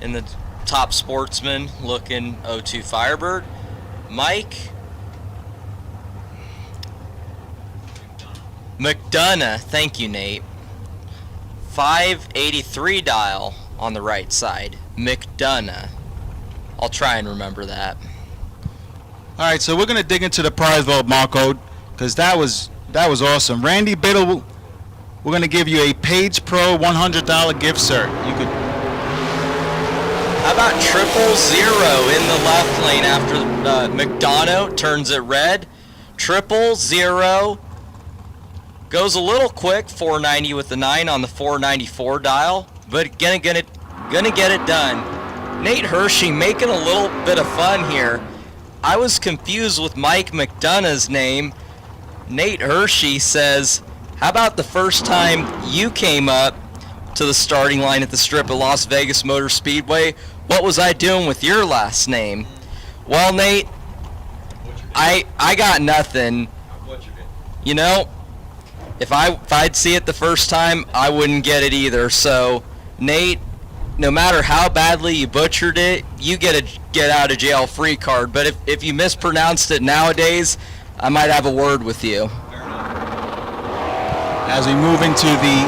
In the top sportsman looking 02 Firebird. Mike McDonough, thank you, Nate. 583 dial on the right side. McDonough. I'll try and remember that. All right, so we're gonna dig into the prize vault, Marco, because that was awesome. Randy Biddle, we're gonna give you a Page Pro $100 gift cert. You could. How about 000 in the left lane after McDonough turns it red? 000 goes a little quick. 490 with the 9 on the 494 dial, but gonna get it done. Nate Hershey making a little bit of fun here. I was confused with Mike McDonough's name. Nate Hershey says, "How about the first time you came up to the starting line at the strip at Las Vegas Motor Speedway? What was I doing with your last name?" Well, Nate, I got nothing. You know, if I'd see it the first time, I wouldn't get it either. So, Nate, no matter how badly you butchered it, you get a get out of jail free card. But if you mispronounced it nowadays, I might have a word with you. As we move into the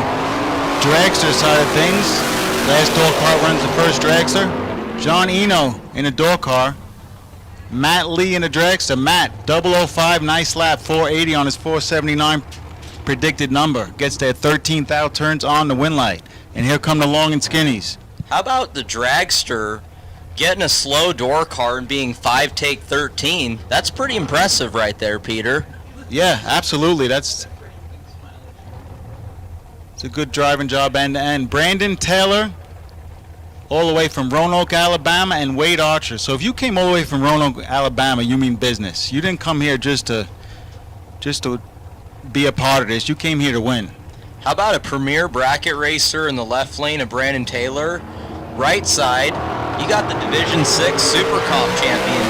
dragster side of things, last door car runs the first dragster. John Eno in a door car. Matt Lee in a dragster. Matt, 005, nice lap, 480 on his 479 predicted number. Gets there 13th out, turns on the win light. And here come the long and skinnies. How about the dragster getting a slow door car and being 5 take 13? That's pretty impressive right there, Peter. Yeah, absolutely. It's a good driving job end to end. Brandon Taylor, all the way from Roanoke, Alabama, and Wade Archer. So if you came all the way from Roanoke, Alabama, you mean business. You didn't come here just to be a part of this. You came here to win. How about a premier bracket racer in the left lane of Brandon Taylor? Right side, you got the Division 6 Super Comp champion,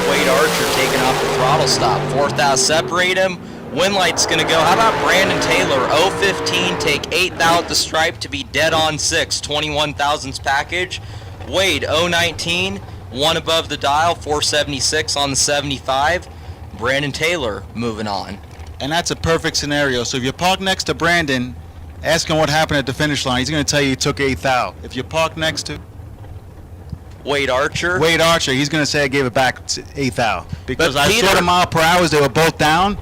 Wade Archer taking off the throttle stop. 4th out, separate him. Win light's going to go. How about Brandon Taylor? 015, take 8th out at the stripe to be dead on 6, 21 thousandths package. Wade, 019, 1 above the dial, 476 on the 75. Brandon Taylor moving on. And that's a perfect scenario. So if you park next to Brandon, ask him what happened at the finish line. He's going to tell you he took 8th out. If you park next to Wade Archer, he's going to say I gave it back 8th out. Because But I Peter- saw the mile per hours, they were both down.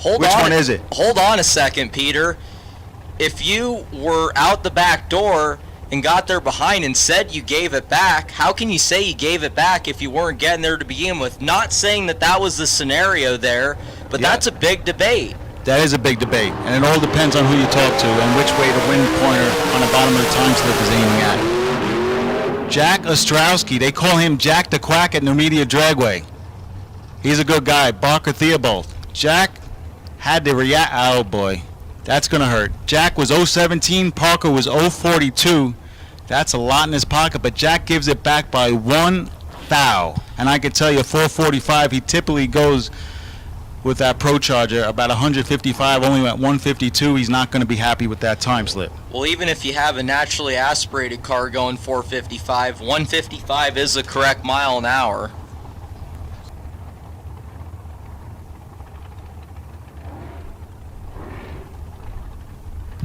Which one is it? Hold on a second, Peter. If you were out the back door and got there behind and said you gave it back, how can you say you gave it back if you weren't getting there to begin with? Not saying that that was the scenario there, but that's a big debate. That is a big debate, and it all depends on who you talk to and which way the wind pointer on the bottom of the time slip is aiming at. Jack Ostrowski, they call him Jack the Quack at New Media Dragway. He's a good guy. Barker Theobald. Jack had to react. Oh boy, that's gonna hurt. Jack was 017, Parker was 042. That's a lot in his pocket, but Jack gives it back by 1 thou. And I can tell you, 445, he typically goes with that Pro Charger about 155, only went 152. He's not going to be happy with that time slip. Well, even if you have a naturally aspirated car going 455, 155 is the correct mile an hour.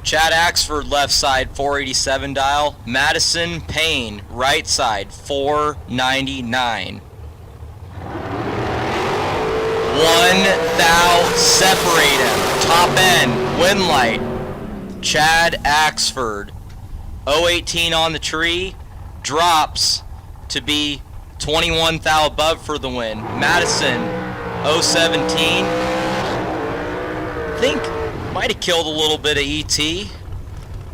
Chad Axford left side 487 dial. Madison Payne right side 499. 1 thou separate him. Top end, wind light. Chad Axford. 018 on the tree. Drops to be 21 thou above for the win. Madison 017. I think might have killed a little bit of ET.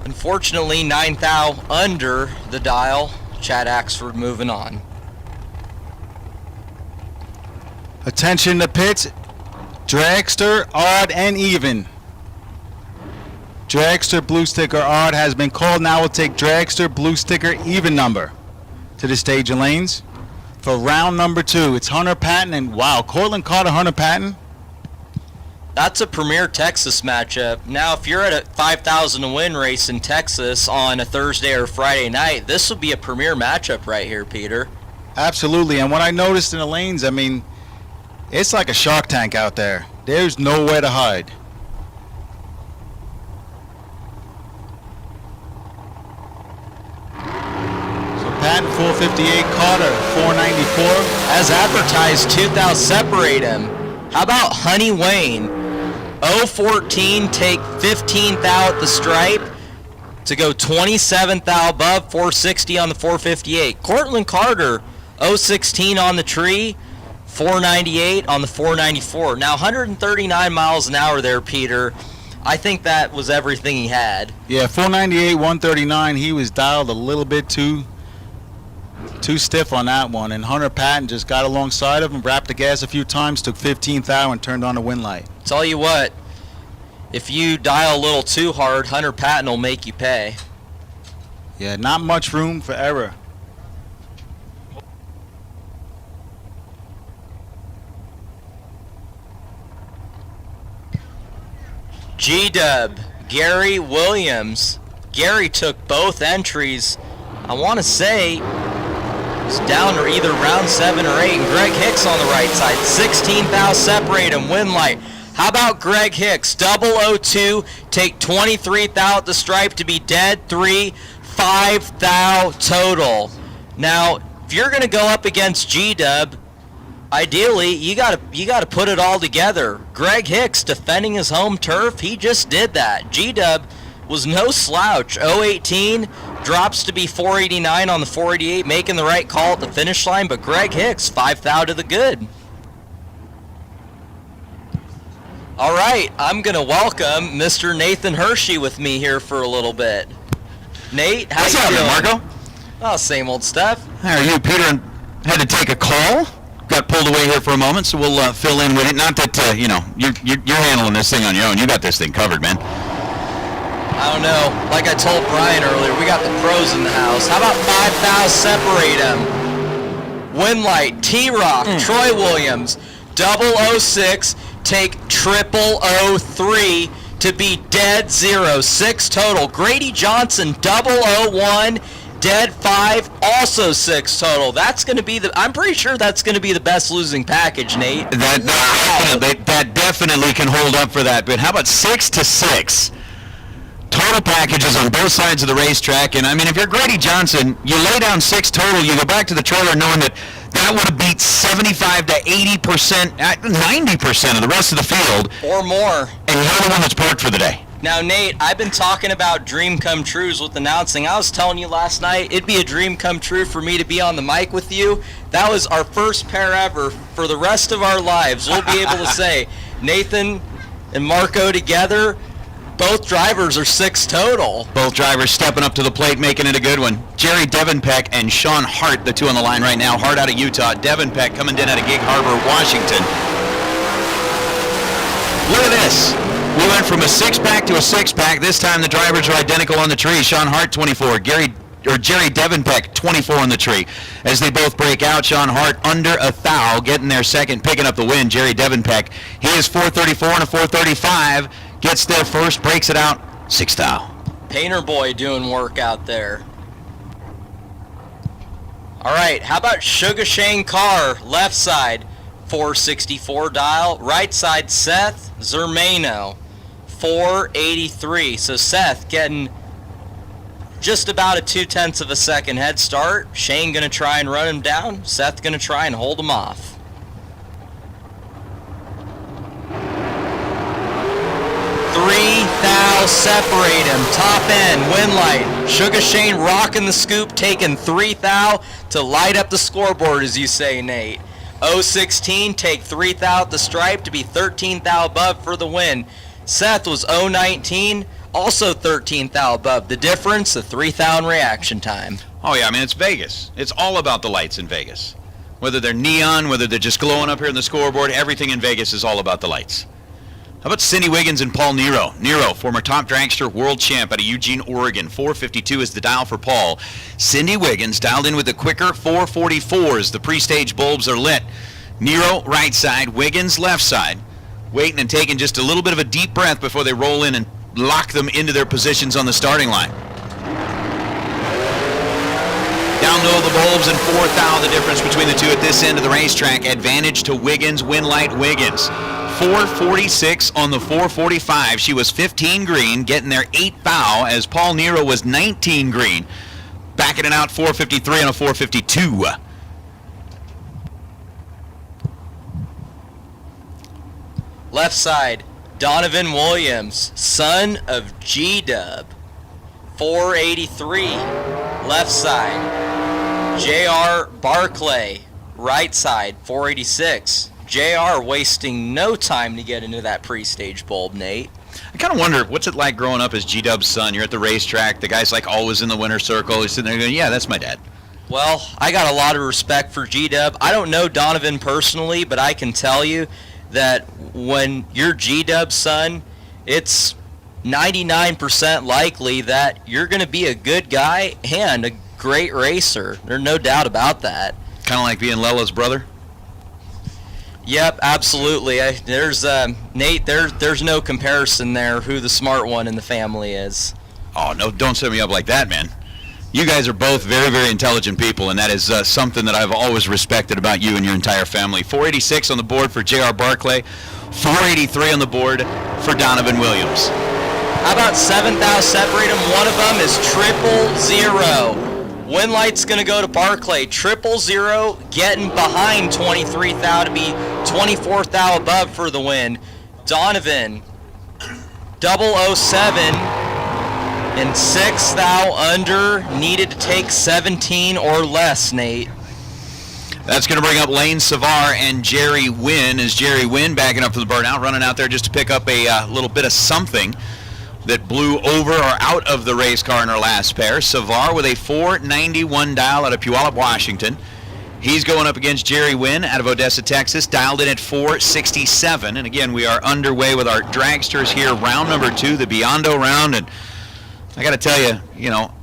Unfortunately, 9 thou under the dial. Chad Axford moving on. Attention to pits. Dragster, odd, and even. Dragster, blue sticker, odd has been called. Now we'll take Dragster, blue sticker, even number to the stage and lanes for round number 2. It's Hunter Patton and, wow, Cortland Carter, Hunter Patton. That's a premier Texas matchup. Now, if you're at a 5,000 to win race in Texas on a Thursday or Friday night, this will be a premier matchup right here, Peter. Absolutely, and what I noticed in the lanes, I mean, it's like a shark tank out there. There's nowhere to hide. So Patton 458, Carter 494. As advertised, 2,000 separate him. How about Honey Wayne? 014, take 15 thou at the stripe to go 27 thou above, 460 on the 458. Cortland Carter, 016 on the tree, 498 on the 494. Now 139 miles an hour there, Peter. I think that was everything he had. Yeah, 498, 139. He was dialed a little bit too stiff on that one, and Hunter Patton just got alongside of him, wrapped the gas a few times, took 15 thou, and turned on the wind light. Tell you what, if you dial a little too hard, Hunter Patton will make you pay. Yeah, not much room for error. G-Dub, Gary Williams. Gary took both entries. I want to say it's down to either round 7 or 8. And Greg Hicks on the right side. 16 thou separate him, wind light. How about Greg Hicks? 002, take 23 thou at the stripe to be dead 3, 5 thou total. Now, if you're going to go up against G-Dub, ideally, you got to put it all together. Greg Hicks defending his home turf, he just did that. G-Dub was no slouch. 018 drops to be 489 on the 488, making the right call at the finish line, but Greg Hicks, 5 thou to the good. All right, I'm going to welcome Mr. Nathan Hershey with me here for a little bit. Nate, how you doing? Marco? Oh, same old stuff. How are you? Peter had to take a call. Got pulled away here for a moment, so we'll fill in with it. Not that you're handling this thing on your own. You got this thing covered, man. I don't know. Like I told Brian earlier, we got the pros in the house. How about 5 thou separate him? Winlight, T-Rock, Troy Williams, 006, take 0003 to be dead 0, 6 total. Grady Johnson, 001, dead 5, also 6 total. That's going to be I'm pretty sure that's going to be the best losing package, Nate. That definitely can hold up for that. But how about 6 to 6? Total packages on both sides of the racetrack. And I mean, if you're Grady Johnson, you lay down 6 total, you go back to the trailer knowing that would have beat 75 to 80%, 90% of the rest of the field. Or more. And you're the one that's parked for the day. Now, Nate, I've been talking about dream come trues with announcing. I was telling you last night, it'd be a dream come true for me to be on the mic with you. That was our first pair ever. For the rest of our lives, we'll be able to say Nathan and Marco together, both drivers are 6 total. Both drivers stepping up to the plate, making it a good one. Jerry Devenpeck and Sean Hart, the two on the line right now. Hart out of Utah, Devenpeck coming in out of Gig Harbor, Washington. Look at this. We went from a 6-pack to a 6-pack. This time the drivers are identical on the tree. Sean Hart, 24. Jerry Devenpeck, 24 on the tree. As they both break out, Sean Hart under a thou, getting there second, picking up the win. Jerry Devenpeck, he is 434 and a 435. Gets there first, breaks it out, 6 thou. Painter boy doing work out there. All right, how about Sugar Shane Carr, left side, 464 dial. Right side, Seth Zermano, 483. So Seth getting just about a 0.2 of a second head start. Shane going to try and run him down. Seth going to try and hold him off. 3 thou separate him. Top end, Winlight. Sugar Shane rocking the scoop, taking 3 thou to light up the scoreboard, as you say, Nate. 016 take 3 thou at the stripe to be 13 thou above for the win. Seth was 019, also 13 thou above. The difference, the 3 thou in reaction time. Oh yeah, I mean, it's Vegas. It's all about the lights in Vegas. Whether they're neon, whether they're just glowing up here in the scoreboard, everything in Vegas is all about the lights. How about Cindy Wiggins and Paul Nero? Nero, former top dragster world champ out of Eugene, Oregon. 452 is the dial for Paul. Cindy Wiggins dialed in with the quicker 444 as the pre-stage bulbs are lit. Nero, right side. Wiggins, left side. Waiting and taking just a little bit of a deep breath before they roll in and lock them into their positions on the starting line. Down low the bulbs and 4 thou, the difference between the two at this end of the racetrack. Advantage to Wiggins, Winlight Wiggins. 446 on the 445. She was 15 green, getting there 8 thou as Paul Nero was 19 green. Backing it out 453 on a 452. Left side, Donovan Williams, son of G-Dub, 483. Left side, J.R. Barclay, right side, 486. JR wasting no time to get into that pre-stage bulb, Nate. I kind of wonder, what's it like growing up as G-Dub's son? You're at the racetrack, the guy's like always in the winner's circle. He's sitting there going, yeah, that's my dad. Well, I got a lot of respect for G-Dub. I don't know Donovan personally, but I can tell you that when you're G-Dub's son, it's 99% likely that you're going to be a good guy and a great racer. There's no doubt about that. Kind of like being Lella's brother? Yep, absolutely. There's Nate. There's no comparison there. Who the smart one in the family is? Oh no! Don't set me up like that, man. You guys are both very, very intelligent people, and that is something that I've always respected about you and your entire family. 486 on the board for J.R. Barclay. 483 on the board for Donovan Williams. How about 7 thou separate them? One of them is 000. Winlight's going to go to Barclay. 000, getting behind 23 thou to be 24 thou above for the win. Donovan, 007, and 6 thou under, needed to take 17 or less, Nate. That's going to bring up Lane Savar and Jerry Wynn, as Jerry Wynn backing up for the burnout, running out there just to pick up a little bit of something that blew over or out of the race car in our last pair. Savar with a 491 dial out of Puyallup, Washington. He's going up against Jerry Wynn out of Odessa, Texas, dialed in at 467. And again, we are underway with our dragsters here, round number 2, the Biondo round. And I got to tell you,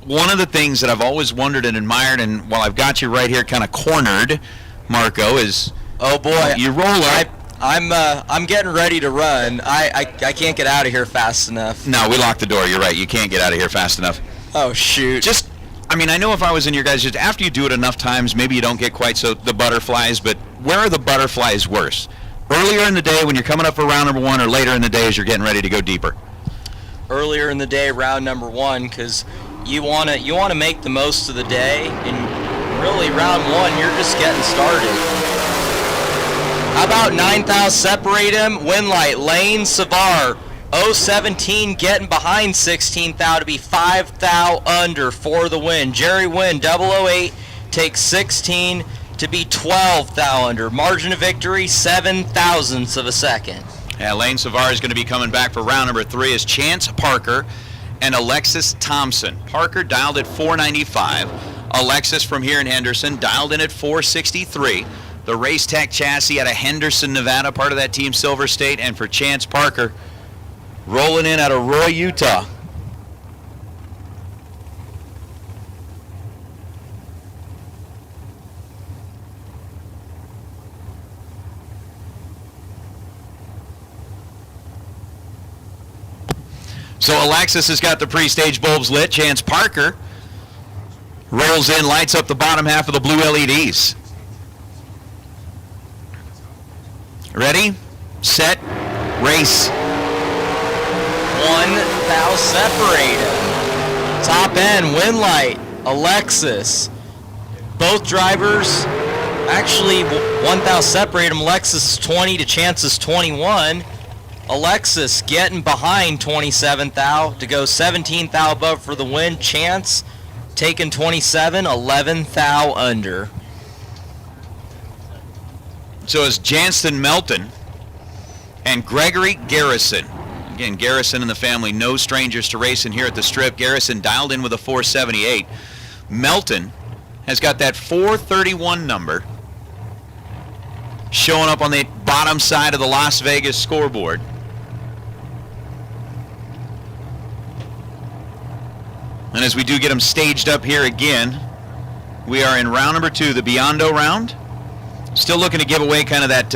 one of the things that I've always wondered and admired, and while I've got you right here kind of cornered, Marco, is oh boy, you roll up. I'm getting ready to run. I can't get out of here fast enough. No, we locked the door. You're right. You can't get out of here fast enough. Oh shoot. I mean, I know if I was in your guys, just after you do it enough times, maybe you don't get quite the butterflies, but where are the butterflies worse? Earlier in the day when you're coming up for round number 1, or later in the day as you're getting ready to go deeper? Earlier in the day, round number 1, because you wanna make the most of the day, and really round 1, you're just getting started. How about 9 thou separate him? Win light, Lane Savar. 017 getting behind 16 thou to be 5 thou under for the win. Jerry Wynn 008 takes 16 to be 12 thou under. Margin of victory 7 thousandths of a second. Yeah, Lane Savar is going to be coming back for round number 3 as Chance Parker and Alexis Thompson. Parker dialed at 495. Alexis from here in Henderson dialed in at 463. The Race Tech chassis out of Henderson, Nevada, part of that Team Silver State. And for Chance Parker, rolling in out of Roy, Utah. So Alexis has got the pre-stage bulbs lit. Chance Parker rolls in, lights up the bottom half of the blue LEDs. Ready, set, race. 1 thou separate. Top end, win light, Alexis. Both drivers, actually 1 thou separate him. Alexis is 20 to Chance's 21. Alexis getting behind 27 thou to go 17 thou above for the win. Chance taking 27, 11 thou under. So it's Janston Melton and Gregory Garrison. Again, Garrison and the family, no strangers to racing here at the Strip. Garrison dialed in with a 478. Melton has got that 431 number showing up on the bottom side of the Las Vegas scoreboard. And as we do get them staged up here again, we are in round number 2, the Biondo round. Still looking to give away kind of that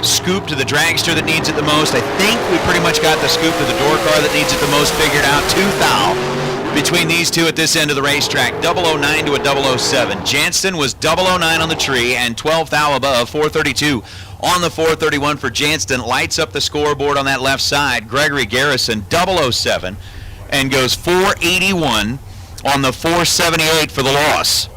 scoop to the dragster that needs it the most. I think we pretty much got the scoop to the door car that needs it the most figured out. 2 thou between these two at this end of the racetrack. 009 to a 007. Janston was 009 on the tree and 12 thou above. 432 on the 431 for Janston. Lights up the scoreboard on that left side. Gregory Garrison 007 and goes 481 on the 478 for the loss.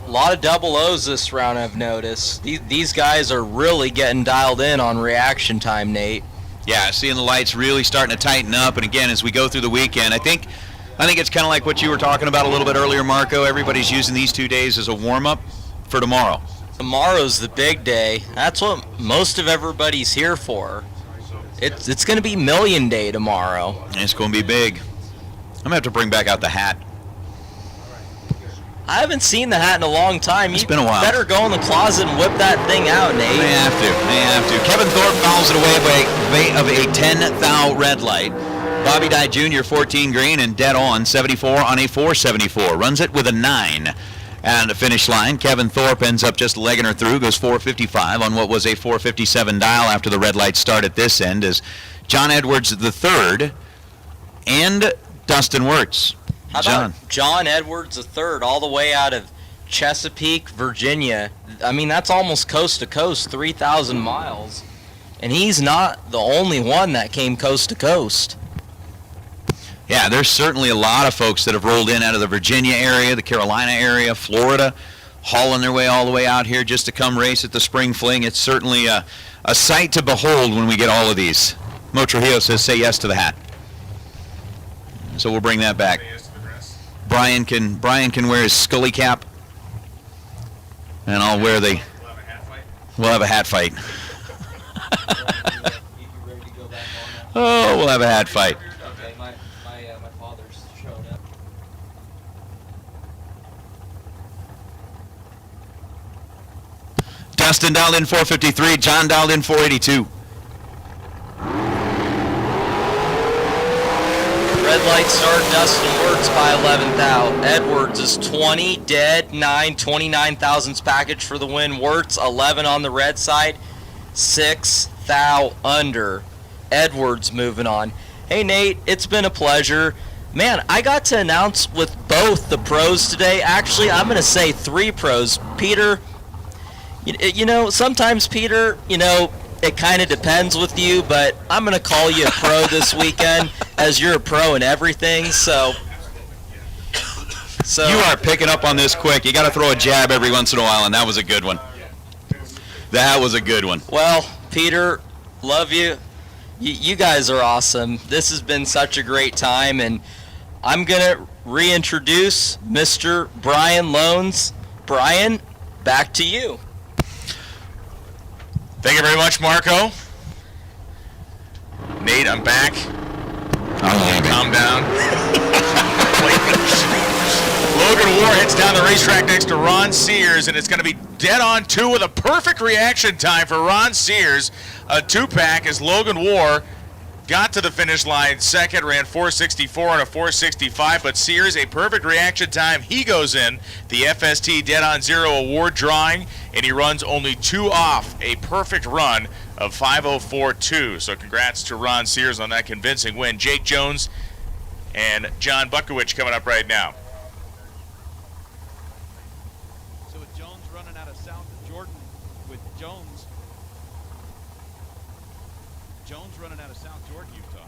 Lot of double O's this round, I've noticed. These guys are really getting dialed in on reaction time, Nate. Yeah, seeing the lights really starting to tighten up. And again, as we go through the weekend, I think it's kind of like what you were talking about a little bit earlier, Marco. Everybody's using these 2 days as a warm-up for tomorrow. Tomorrow's the big day. That's what most of everybody's here for. It's going to be Million Day tomorrow. It's going to be big. I'm going to have to bring back out the hat. I haven't seen the hat in a long time. It's been a while. Better go in the closet and whip that thing out, Nate. They have to. Kevin Thorpe fouls it away of a 10 thou red light. Bobby Dye Jr., 14 green and dead on, 74 on a 474. Runs it with a 9. And the finish line, Kevin Thorpe ends up just legging her through, goes 455 on what was a 457 dial after the red light start at this end, as John Edwards III and Dustin Wirtz. How about John Edwards III, all the way out of Chesapeake, Virginia? I mean, that's almost coast to coast, 3,000 miles. And he's not the only one that came coast to coast. Yeah, there's certainly a lot of folks that have rolled in out of the Virginia area, the Carolina area, Florida, hauling their way all the way out here just to come race at the Spring Fling. It's certainly a sight to behold when we get all of these. Mo Trujillo says, say yes to the hat. So we'll bring that back. Brian can wear his Scully cap, and I'll wear the. We'll have a hat fight. Oh, we'll have a hat fight. My father's showing up. Dustin dialed in 453. John dialed in 482. Red light start, Dustin Wirtz by 11th out. Edwards is 20, dead, 9, 29 thousandths package for the win. Wirtz 11 on the red side, 6 thou under. Edwards moving on. Hey Nate, it's been a pleasure. Man, I got to announce with both the pros today. Actually, I'm going to say 3 pros. Peter, you know, sometimes Peter, you know, it kind of depends with you, but I'm going to call you a pro this weekend as you're a pro in everything. So you are picking up on this quick. You got to throw a jab every once in a while, and that was a good one. That was a good one. Well, Peter, love you. You guys are awesome. This has been such a great time, and I'm going to reintroduce Mr. Brian Loans. Brian, back to you. Thank you very much, Marco. Nate, I'm back. Calm down. Logan War hits down the racetrack next to Ron Sears, and it's going to be dead on 2 with a perfect reaction time for Ron Sears. A 2-pack as Logan War got to the finish line second, ran 464 and a 465, but Sears, a perfect reaction time. He goes in the FST Dead on Zero award drawing, and he runs only 2 off a perfect run of 5:04.2. So congrats to Ron Sears on that convincing win. Jake Jones and John Bukowicz coming up right now. So with Jones running out of South, Jordan with Jones running out of South Jordan, Utah.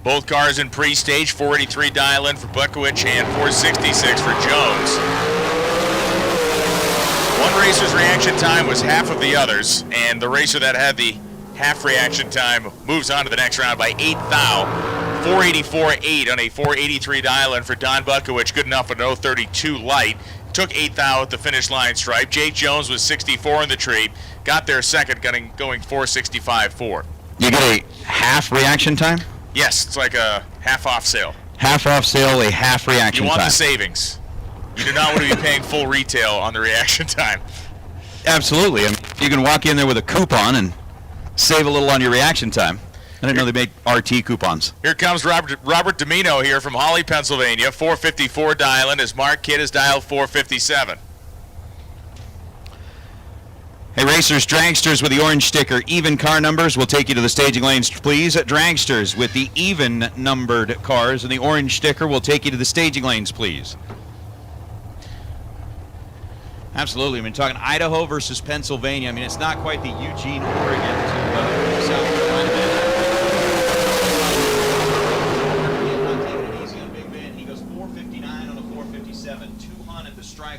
Both cars in pre-stage, 483 dial-in for Bukowicz and 466 for Jones. One racer's reaction time was half of the others, and the racer that had the half reaction time moves on to the next round by 8 thou. 484.8 on a 483 dial-in for Don Bukowicz, good enough with an 032 light. Took 8 thou at the finish line stripe. Jake Jones was 64 in the tree. Got there second, going 465.4. You get a half reaction time? Yes, it's like a half off sale. Half off sale, a half reaction time. You want the savings. You do not want to be paying full retail on the reaction time. Absolutely. I mean, you can walk in there with a coupon and save a little on your reaction time. I didn't know they make RT coupons. Here comes Robert Domino here from Holly, Pennsylvania. 454 dial-in as Mark Kidd is dialed 457. Hey, racers, Dragsters with the orange sticker, even car numbers. We'll take you to the staging lanes, please. Dragsters with the even numbered cars and the orange sticker. We'll take you to the staging lanes, please. Absolutely. I mean, talking Idaho versus Pennsylvania. I mean, it's not quite the Eugene, Oregon to South Carolina.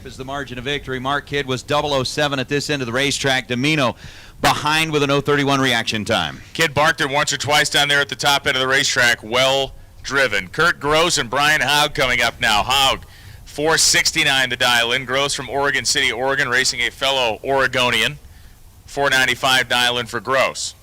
Is the margin of victory. Mark Kidd was 007 at this end of the racetrack. Domino behind with an 031 reaction time. Kidd barked it once or twice down there at the top end of the racetrack. Well driven. Kurt Gross and Brian Haug coming up now. Haug 469 to dial in. Gross from Oregon City, Oregon, racing a fellow Oregonian. 495 dial in for Gross.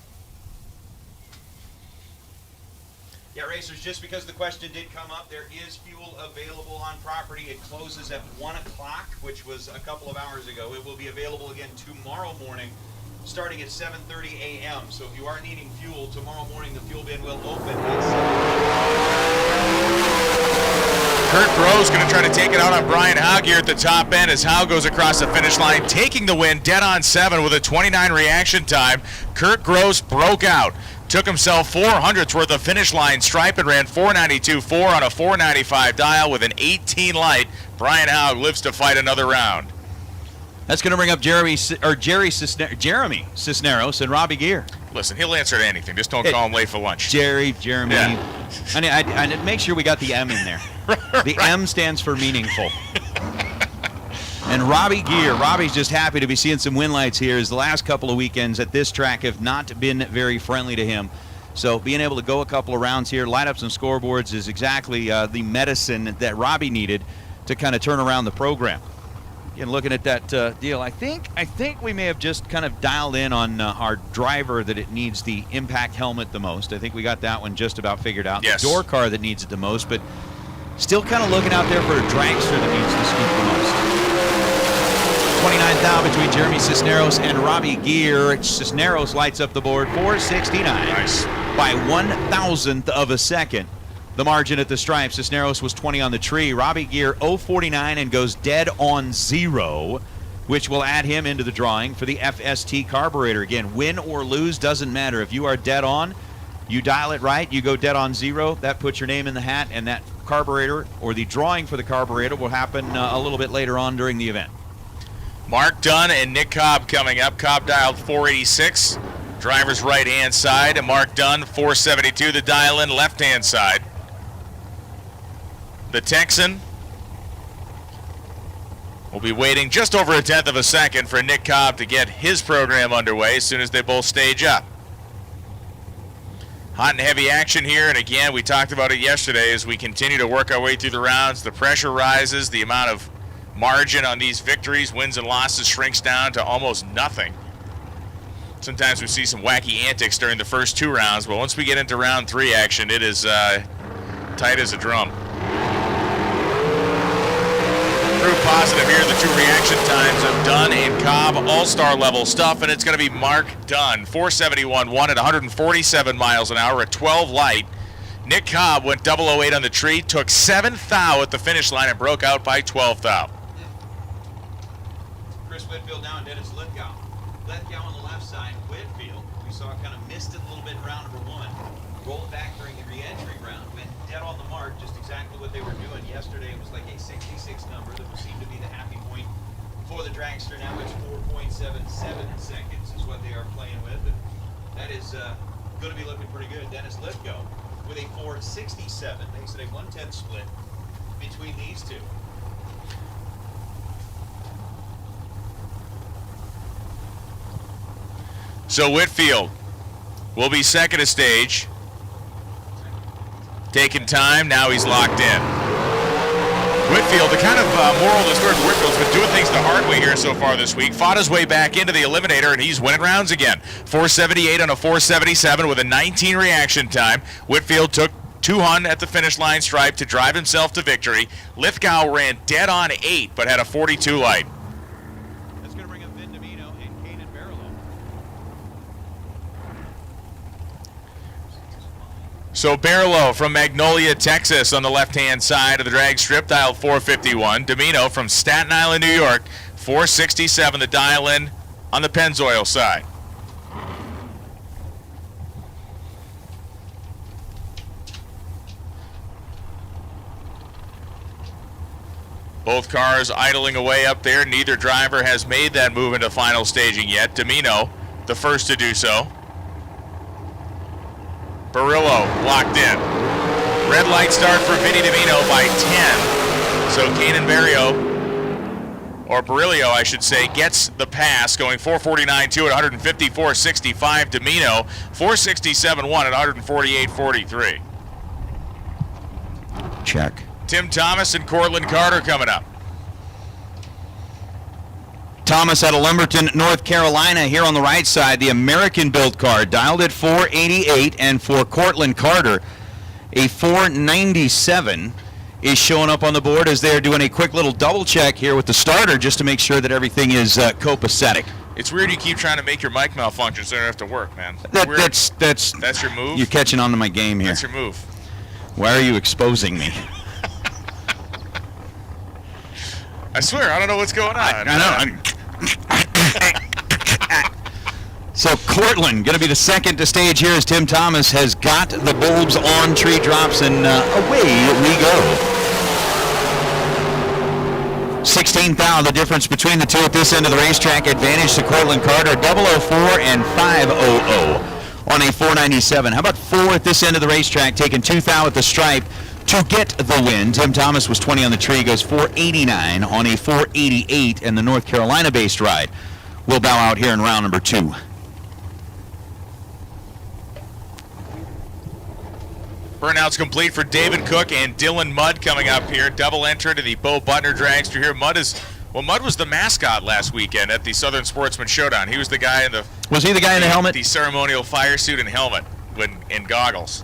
Yeah, racers, just because the question did come up, there is fuel available on property. It closes at 1 o'clock, which was a couple of hours ago. It will be available again tomorrow morning, starting at 7:30 a.m. So if you are needing fuel, tomorrow morning the fuel bin will open at 7:30. Kurt Gross going to try to take it out on Brian Haug here at the top end as Haug goes across the finish line, taking the win dead on 7 with a 29 reaction time. Kurt Gross broke out. Took himself 400ths worth of finish line stripe and ran 492.4 on a 495 dial with an 18 light. Brian Haug lives to fight another round. That's going to bring up Jeremy Cisneros and Robbie Gear. Listen, he'll answer to anything. Just don't call him late for lunch. Jeremy. Yeah. I make sure we got the M in there. The M stands for meaningful. And Robbie Gear, Robbie's just happy to be seeing some win lights here, as the last couple of weekends at this track have not been very friendly to him. So being able to go a couple of rounds here, light up some scoreboards is exactly the medicine that Robbie needed to kind of turn around the program. Again, looking at that deal, I think we may have just kind of dialed in on our driver that it needs the impact helmet the most. I think we got that one just about figured out. Yes. The door car that needs it the most, but still kind of looking out there for a dragster that needs the scoop the most. 29 thou between Jeremy Cisneros and Robbie Gear. Cisneros lights up the board, 469. Nice. by 1,000th of a second. The margin at the stripes. Cisneros was 20 on the tree. Robbie Gear 0.49 and goes dead on 0, which will add him into the drawing for the FST carburetor. Again, win or lose, doesn't matter. If you are dead on, you dial it right, you go dead on 0, that puts your name in the hat, and that carburetor, or the drawing for the carburetor, will happen a little bit later on during the event. Mark Dunn and Nick Cobb coming up. Cobb dialed 486, driver's right-hand side, and Mark Dunn 472, the dial-in left-hand side. The Texan will be waiting just over 1/10 of a second for Nick Cobb to get his program underway as soon as they both stage up. Hot and heavy action here, and again, we talked about it yesterday as we continue to work our way through the rounds. The pressure rises, the amount of margin on these victories, wins and losses, shrinks down to almost nothing. Sometimes we see some wacky antics during the first 2 rounds, but once we get into round 3 action, it is tight as a drum. Proof positive here, the 2 reaction times of Dunn and Cobb, all-star level stuff, and it's going to be Mark Dunn, 471.1 at 147 miles an hour at 12 light. Nick Cobb went 008 on the tree, took 7th thou at the finish line and broke out by 12th thou. Chris Whitfield now and Dennis Lithgow. Lithgow on the left side, Whitfield, we saw kind of missed it a little bit in round number 1. Rolled back during the re-entry round, went dead on the mark, just exactly what they were doing yesterday. It was like a 66 number that would seem to be the happy point for the Dragster. Now it's 4.77 seconds is what they are playing with. And that is going to be looking pretty good. Dennis Lithgow with a 4.67. Makes it a 1/10 split between these two. So Whitfield will be second to stage. Taking time, now he's locked in. Whitfield, the kind of moral of the story for Whitfield's been doing things the hard way here so far this week. Fought his way back into the Eliminator, and he's winning rounds again. 478 on a 477 with a 19 reaction time. Whitfield took 200 at the finish line stripe to drive himself to victory. Lithgow ran dead on 8, but had a 42 light. That's going to bring up Vin Domino and Kanan Barlow. So Barlow from Magnolia, Texas on the left-hand side of the drag strip, dialed 451. Domino from Staten Island, New York, 467, the dial-in on the Pennzoil side. Both cars idling away up there. Neither driver has made that move into final staging yet. Domino, the first to do so. Barillo locked in. Red light start for Vinny Domino by 10. So Kanan Barrio, or Barillo, I should say, gets the pass, going 449.2 at 154.65. Domino, 467.1 at 148.43. Check. Tim Thomas and Cortland Carter coming up. Thomas out of Lumberton, North Carolina, here on the right side, the American-built car, dialed at 488, and for Cortland Carter, a 497 is showing up on the board as they're doing a quick little double check here with the starter just to make sure that everything is copacetic. It's weird you keep trying to make your mic malfunction so you don't have to work, man. That's your move? You're catching on to my game here. That's your move. Why are you exposing me? I swear, I don't know what's going on. I know. So Cortland going to be the second to stage here as Tim Thomas has got the bulbs on, tree drops, and away we go. 16th thou, the difference between the two at this end of the racetrack. Advantage to Cortland Carter, 004 and 500 on a 497. How about 4 at this end of the racetrack, taking 2 thou at the stripe to get the win. Tim Thomas was 20 on the tree, goes 489 on a 488, and the North Carolina-based ride will bow out here in round number 2. Burnout's complete for David Cook and Dylan Mudd coming up here. Double enter to the Bo Butner Dragster here. Mudd was the mascot last weekend at the Southern Sportsman Showdown. He was the guy in the... Was he the guy in the helmet? The ceremonial fire suit and helmet and goggles.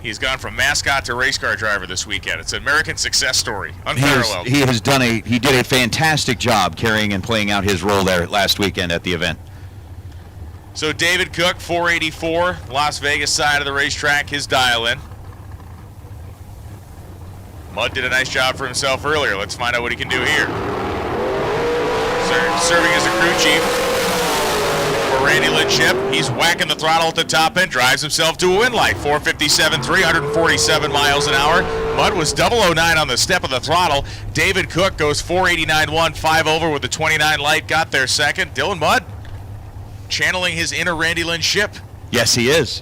He's gone from mascot to race car driver this weekend. It's an American success story, unparalleled. He did a fantastic job carrying and playing out his role there last weekend at the event. So David Cook, 484, Las Vegas side of the racetrack, his dial-in. Mudd did a nice job for himself earlier. Let's find out what he can do here. Serving as a crew chief for Randy Lidship. He's whacking the throttle at the top end, drives himself to a win light. 457, 347 miles an hour. Mudd was 009 on the step of the throttle. David Cook goes 489.1, 5 over with the 29 light, got there second. Dylan Mudd channeling his inner Randy Lidship. Yes, he is.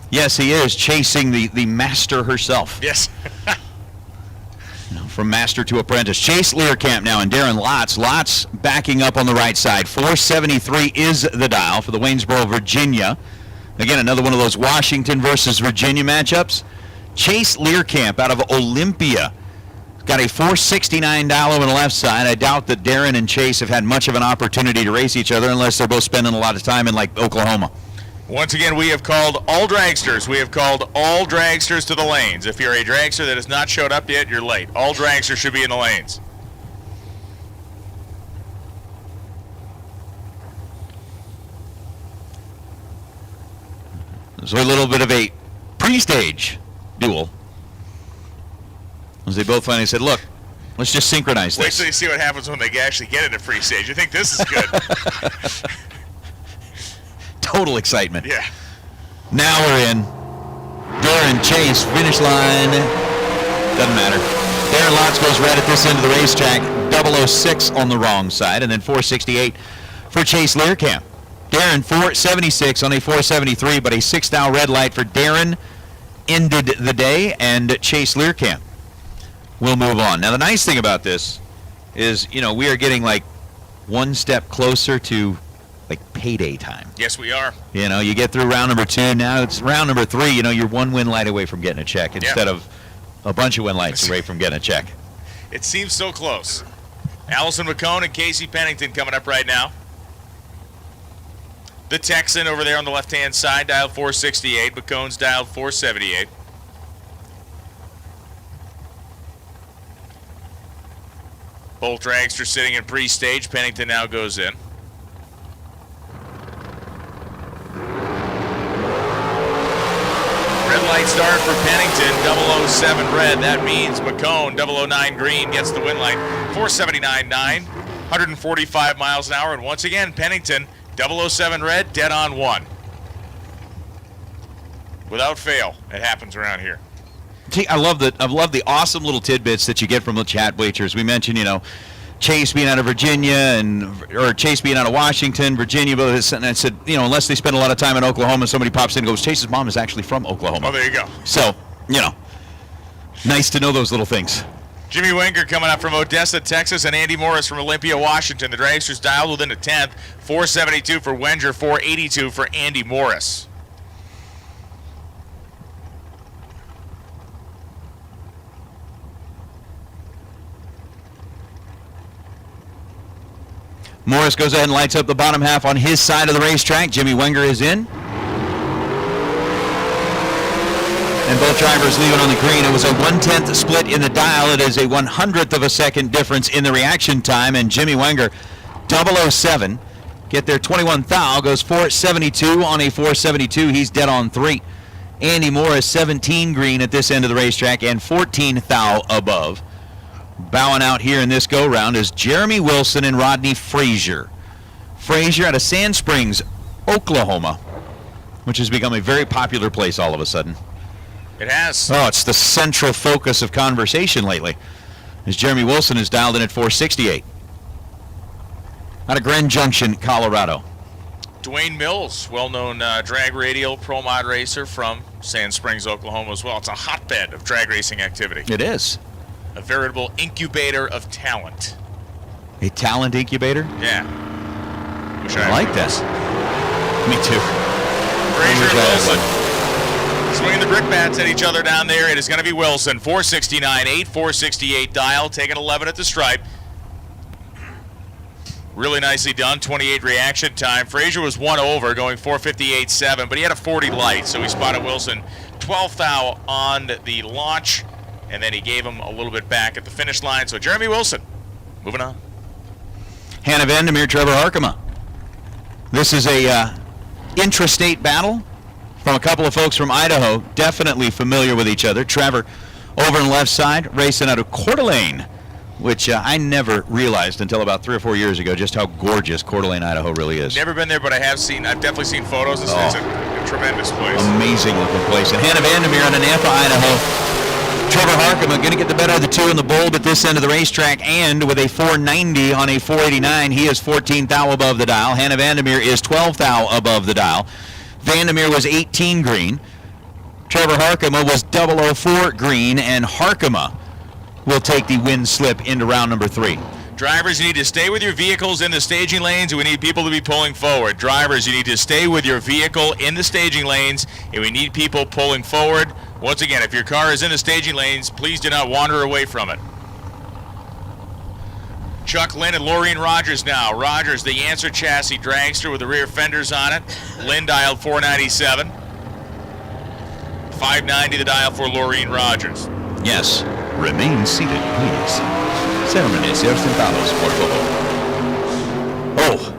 Yes, he is, chasing the master herself. Yes. From master to apprentice. Chase Learcamp now and Darren Lotz. Lotz backing up on the right side. 473 is the dial for the Waynesboro, Virginia. Again, another one of those Washington versus Virginia matchups. Chase Learcamp out of Olympia. Got a $469 on the left side. I doubt that Darren and Chase have had much of an opportunity to race each other unless they're both spending a lot of time in, like, Oklahoma. Once again, we have called all dragsters. We have called all dragsters to the lanes. If you're a dragster that has not showed up yet, you're late. All dragsters should be in the lanes. So a little bit of a pre-stage duel. As they both finally said, look, let's just synchronize this. Wait till you see what happens when they actually get into free stage. You think this is good. Total excitement. Yeah. Now we're in. Darren Chase, finish line. Doesn't matter. Darren Lotz goes red at this end of the racetrack. 006 on the wrong side, and then 468 for Chase Learcamp. Darren 476 on a 473, but a 6-thou red light for Darren ended the day, and Chase Learcamp will move on. Now the nice thing about this is, we are getting like one step closer to like payday time. Yes, we are. You get through round number 2. Now it's round number 3. You're one win light away from getting a check instead of a bunch of win lights away from getting a check. It seems so close. Allison McCone and Casey Pennington coming up right now. The Texan over there on the left-hand side dialed 468. McCone's dialed 478. Both dragsters sitting in pre-stage. Pennington now goes in. Red light start for Pennington, 007 red. That means McCone, 009 green, gets the win light. 479.9, 145 miles an hour. And once again, Pennington, 007 red, dead on 1. Without fail, it happens around here. See, I love the awesome little tidbits that you get from the chat bleachers. We mentioned, Chase being out of Virginia or Chase being out of Washington, Virginia, and I said, unless they spend a lot of time in Oklahoma, somebody pops in and goes, Chase's mom is actually from Oklahoma. Oh, there you go. So, nice to know those little things. Jimmy Wenger coming up from Odessa, Texas, and Andy Morris from Olympia, Washington. The dragsters dialed within a 10th. 472 for Wenger, 482 for Andy Morris. Morris goes ahead and lights up the bottom half on his side of the racetrack. Jimmy Wenger is in. And both drivers leaving on the green. It was a 1/10 split in the dial. It is a 100th of a second difference in the reaction time. And Jimmy Wenger, 007, get there 21 thou, goes 472 on a 472. He's dead on 3. Andy Morris, 17 green at this end of the racetrack and 14 thou above. Bowing out here in this go-round is Jeremy Wilson and Rodney Frazier. Frazier out of Sand Springs, Oklahoma, which has become a very popular place all of a sudden. It has. Oh, it's the central focus of conversation lately, as Jeremy Wilson is dialed in at 468. Out of Grand Junction, Colorado. Dwayne Mills, well-known drag radial pro mod racer from Sand Springs, Oklahoma as well. It's a hotbed of drag racing activity. It is. A veritable incubator of talent. A talent incubator? Yeah. I like this. Me too. Frazier and Wilson swinging the brick bats at each other down there. It is going to be Wilson. 469.8, 468 dial, taking 11 at the stripe. Really nicely done. 28 reaction time. Frazier was 1 over, going 458.7, but he had a 40 light, so he spotted Wilson 12th thou on the launch. And then he gave him a little bit back at the finish line. So Jeremy Wilson, moving on. Hannah Vandemir, Trevor Harkema. This is a intrastate battle from a couple of folks from Idaho, definitely familiar with each other. Trevor over on the left side, racing out of Coeur d'Alene, which I never realized until about 3 or 4 years ago just how gorgeous Coeur d'Alene, Idaho really is. Never been there, but I've definitely seen photos. It's a tremendous place. Amazing looking place. And Hannah Vandermeer on Nampa, Idaho. Trevor Harkema going to get the better of the two in the bulb at this end of the racetrack, and with a 490 on a 489, he is 14th thou above the dial. Hannah Vandermeer is 12th thou above the dial. Vandermeer was 18 green. Trevor Harkema was 004 green, and Harkema will take the win slip into round number 3. Drivers, you need to stay with your vehicles in the staging lanes, and we need people to be pulling forward. Drivers, you need to stay with your vehicle in the staging lanes, and we need people pulling forward. Once again, if your car is in the staging lanes, please do not wander away from it. Chuck Lynn and Laureen Rogers now. Rogers, the Answer chassis dragster with the rear fenders on it. Lynn dialed 497. 590 the dial for Laureen Rogers. Yes. Remain seated, please. Permanecer sentados, por favor. Oh.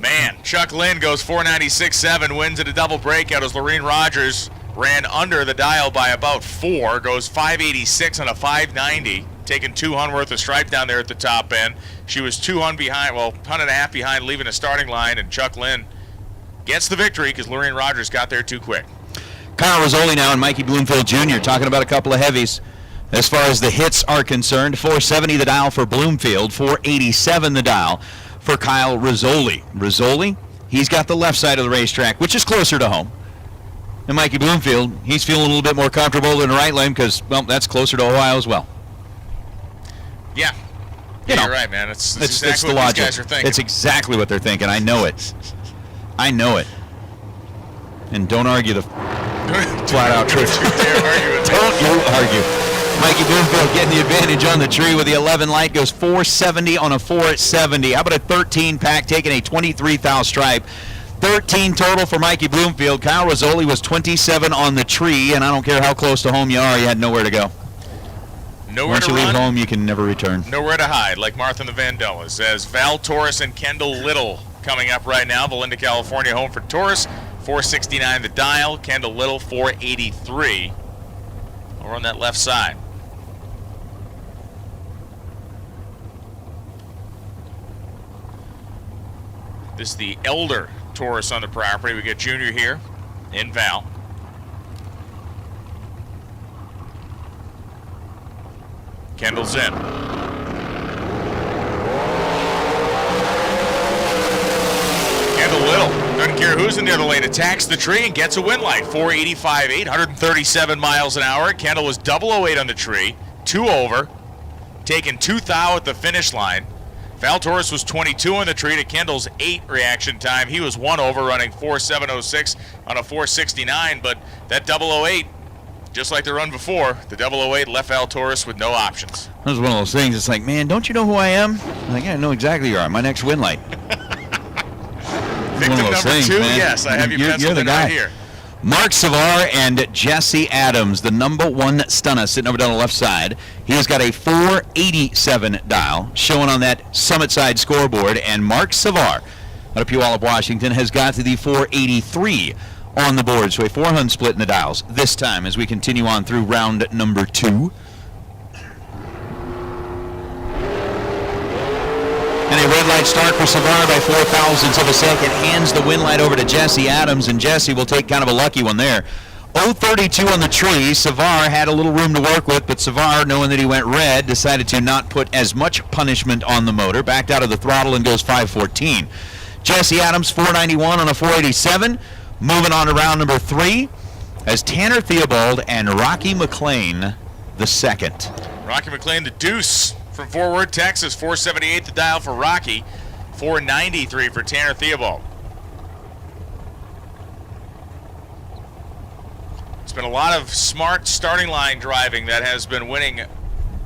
Man, Chuck Lynn goes 496.7, wins at a double breakout as Laureen Rogers ran under the dial by about 4, goes 586 on a 590, taking 200 worth of stripe down there at the top end. She was 200 behind, well, 100.5 behind, leaving the starting line, and Chuck Lynn gets the victory because Laureen Rogers got there too quick. Kyle Rizzoli now and Mikey Bloomfield Jr. talking about a couple of heavies. As far as the hits are concerned, 470 the dial for Bloomfield, 487 the dial for Kyle Rizzoli. Rizzoli, he's got the left side of the racetrack, which is closer to home. And Mikey Bloomfield, he's feeling a little bit more comfortable in the right lane because, well, that's closer to Ohio as well. Yeah. You're right, man. It's exactly the what logic. these guys are thinking. It's exactly what they're thinking. I know it. I know it. And don't argue the flat-out truth. Don't you argue. Mikey Bloomfield getting the advantage on the tree with the 11 light, goes 470 on a 470. How about a 13 pack taking a 23 thou stripe? 13 total for Mikey Bloomfield. Kyle Rizzoli was 27 on the tree, and I don't care how close to home you are, you had nowhere to go. Nowhere Once to you run, leave home, you can never return. nowhere to hide, like Martha and the Vandellas. As Val Torres and Kendall Little coming up right now. Valinda, California, home for Torres. 469 the dial. Kendall Little, 483. Over on that left side. This is the elder Taurus on the property. We got Junior here in Val. Kendall's in. Kendall Little, doesn't care who's in the other lane, attacks the tree and gets a win light. 485.8, 137 miles an hour. Kendall was 008 on the tree, 2 over, taking 2 thou at the finish line. Val Torres was 22 on the tree to Kendall's 8 reaction time. He was 1 over, running 4.706 on a 469, but that 008, just like the run before, the 008 left Val Torres with no options. That was one of those things. It's like, man, don't you know who I am? I'm like, yeah, I know exactly who you are. My next win light. Victim number 2, man. Yes, I have you penciled in right here. Mark Savar and Jesse Adams, the number 1 stunner, sitting over down the left side. He has got a 487 dial showing on that summit side scoreboard, and Mark Savar out of Puyallup, Washington, has got to the 483 on the board. So a 400 split in the dials this time as we continue on through round number 2. And a red light start for Savar by 4 thousandths of a second. Hands the win light over to Jesse Adams, and Jesse will take kind of a lucky one there. 032 on the tree. Savar had a little room to work with, but Savar, knowing that he went red, decided to not put as much punishment on the motor. Backed out of the throttle and goes 514. Jesse Adams, 491 on a 487. Moving on to round number 3 as Tanner Theobald and Rocky McLean the second. Rocky McLean, the deuce from Fort Worth, Texas. 478 the dial for Rocky. 493 for Tanner Theobald. It's been a lot of smart starting line driving that has been winning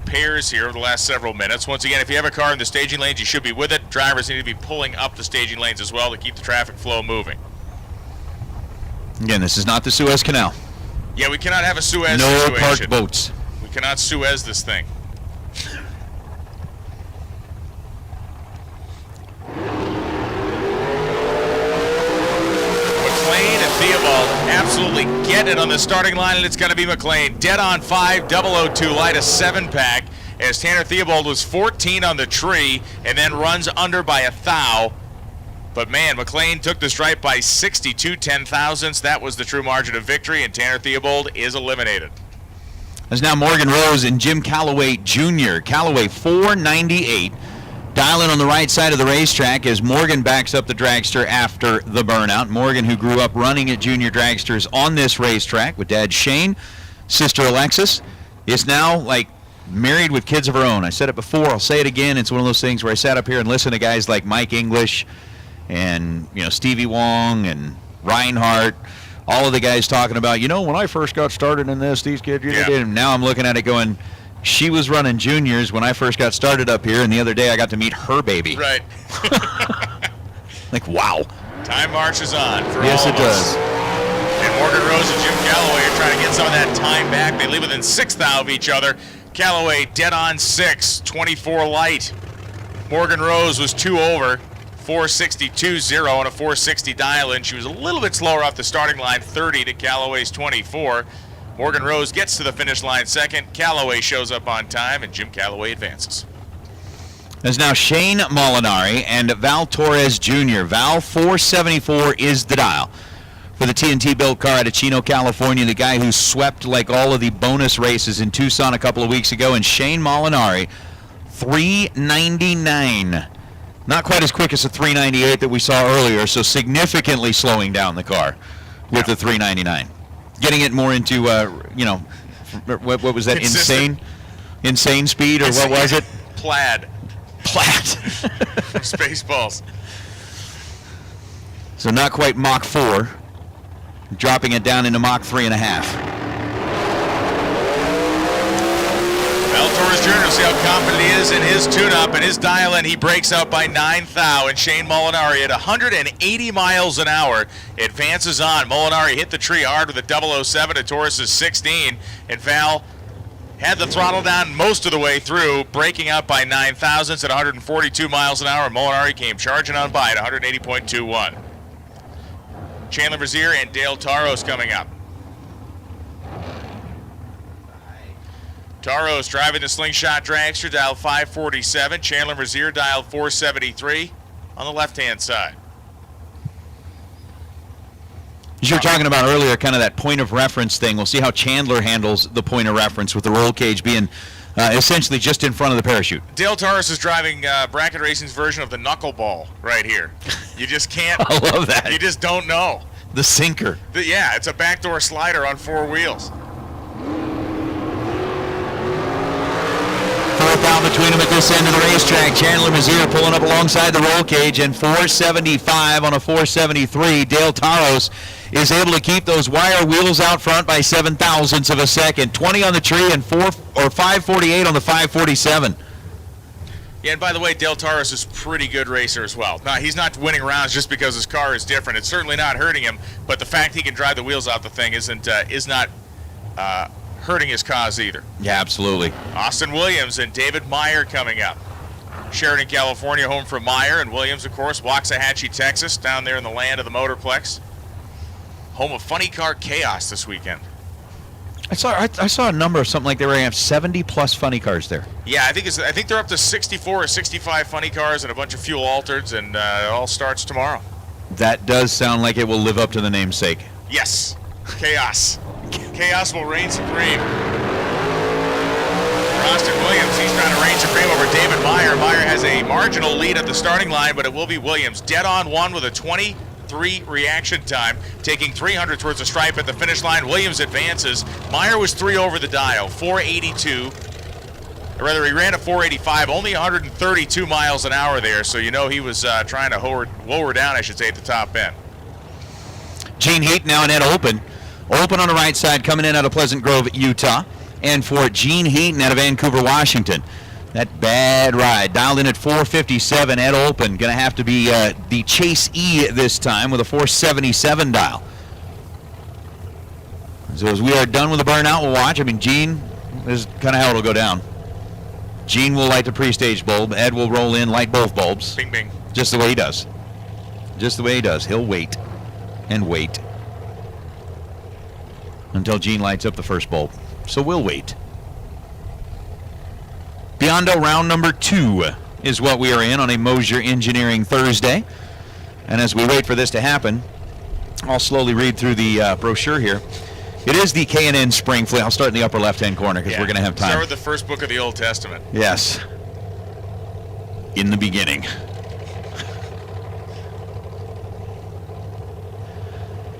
pairs here over the last several minutes. Once again, if you have a car in the staging lanes, you should be with it. Drivers need to be pulling up the staging lanes as well to keep the traffic flow moving. Again, this is not the Suez Canal. Yeah, we cannot have a Suez no situation. parked boats. We cannot Suez this thing. absolutely getting it on the starting line, and it's going to be McLean. Dead on 5, 002 light, a 7-pack, as Tanner Theobald was 14 on the tree and then runs under by a thou. But man, McLean took the stripe by 62 10,000ths. That was the true margin of victory, and Tanner Theobald is eliminated. There's now Morgan Rose and Jim Calloway Jr. Calloway 498. Dialing on the right side of the racetrack as Morgan backs up the dragster after the burnout. Morgan, who grew up running at junior dragsters on this racetrack with dad Shane, sister Alexis, is now like married with kids of her own. I said it before, I'll say it again. It's one of those things where I sat up here and listened to guys like Mike English and Stevie Wong and Reinhardt, all of the guys talking about, when I first got started in this, these kids, and now I'm looking at it going, she was running juniors when I first got started up here, and the other day I got to meet her baby. Right. Like, wow. Time marches on for yes, all it of us. does. And Morgan Rose and Jim Calloway are trying to get some of that time back. They leave within 6 thou of each other. Calloway dead on 6, 24 light. Morgan Rose was 2 over. 462.0 on a 460 dial-in. She was a little bit slower off the starting line, 30 to Calloway's 24. Morgan Rose gets to the finish line second. Calloway shows up on time, and Jim Calloway advances. There's now Shane Molinari and Val Torres Jr. Val 474 is the dial for the TNT built car out of Chino, California, the guy who swept like all of the bonus races in Tucson a couple of weeks ago, and Shane Molinari 399. Not quite as quick as the 398 that we saw earlier, so significantly slowing down the car with the 399. Getting it more into, what was that, insane speed, or what was it? Plaid. Spaceballs. So not quite Mach 4, dropping it down into Mach 3.5. Torres Jr. see how confident he is in his tune-up and his dial-in. He breaks out by 9 thou, and Shane Molinari at 180 miles an hour advances on. Molinari hit the tree hard with a 007 to Torres' 16, and Val had the throttle down most of the way through, breaking out by 9 thousandths at 142 miles an hour. Molinari came charging on by at 180.21. Chandler Brazier and Dale Taros coming up. Taros driving the Slingshot Dragster, dial 547. Chandler Brazier, dial 473 on the left-hand side. As you were talking about earlier, kind of that point of reference thing. We'll see how Chandler handles the point of reference with the roll cage being essentially just in front of the parachute. Dale Taros is driving Bracket Racing's version of the knuckleball right here. You just can't. I love that. You just don't know. The sinker. Yeah, it's a backdoor slider on 4 wheels. 4th out between them at this end of the racetrack. Chandler Brazier pulling up alongside the roll cage, and 475 on a 473. Dale Taros is able to keep those wire wheels out front by 7 thousandths of a second. 20 on the tree and 548 on the 547. Yeah, and by the way, Dale Taros is a pretty good racer as well. Now, he's not winning rounds just because his car is different. It's certainly not hurting him, but the fact he can drive the wheels out the thing is not hurting his cause either. Yeah, absolutely. Austin Williams and David Meyer coming up. Sheridan, California, home for Meyer, and Williams, of course, Waxahachie, Texas, down there in the land of the Motorplex. Home of Funny Car Chaos this weekend. I saw a number of something like they were going to have 70 plus funny cars there. Yeah, I think they're up to 64 or 65 funny cars and a bunch of fuel altereds, and it all starts tomorrow. That does sound like it will live up to the namesake. Yes, chaos. Chaos will reign supreme. For Austin Williams, he's trying to reign supreme over David Meyer. Meyer has a marginal lead at the starting line, but it will be Williams dead on one with a 23 reaction time, taking 300 towards the stripe at the finish line. Williams advances. Meyer was 3 over the dial, 482. Or rather, he ran at 485, only 132 miles an hour there, so you know he was trying to lower down, I should say, at the top end. Gene Heat now in Ed Open. Open on the right side, coming in out of Pleasant Grove, Utah. And for Gene Heaton out of Vancouver, Washington. That bad ride. Dialed in at 457. Ed Open going to have to be the Chase E this time with a 477 dial. So as we are done with the burnout, we'll watch. I mean, Gene, this is kind of how it'll go down. Gene will light the pre-stage bulb. Ed will roll in, light both bulbs. Bing, bing. Just the way he does. Just the way he does. He'll wait and wait until Gene lights up the first bulb. So we'll wait. Biondo round number 2 is what we are in on a Mosier Engineering Thursday. And as we wait for this to happen, I'll slowly read through the brochure here. It is the K&N Spring Fling. I'll start in the upper left-hand corner because we're going to have time. Start with the first book of the Old Testament. Yes. In the beginning.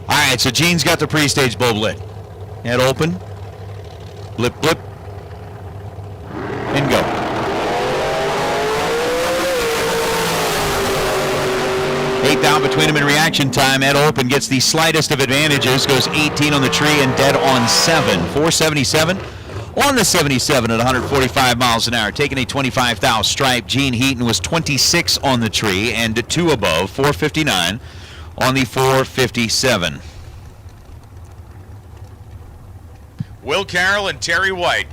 All right, so Gene's got the pre-stage bulb lit. Head open. Blip, blip. And go. Eight down between them in reaction time. Ed Open gets the slightest of advantages. Goes 18 on the tree and dead on 7. 477 on the 77 at 145 miles an hour. Taking a 25 thou stripe. Gene Heaton was 26 on the tree and 2 above. 459 on the 457. Will Carroll and Terry White.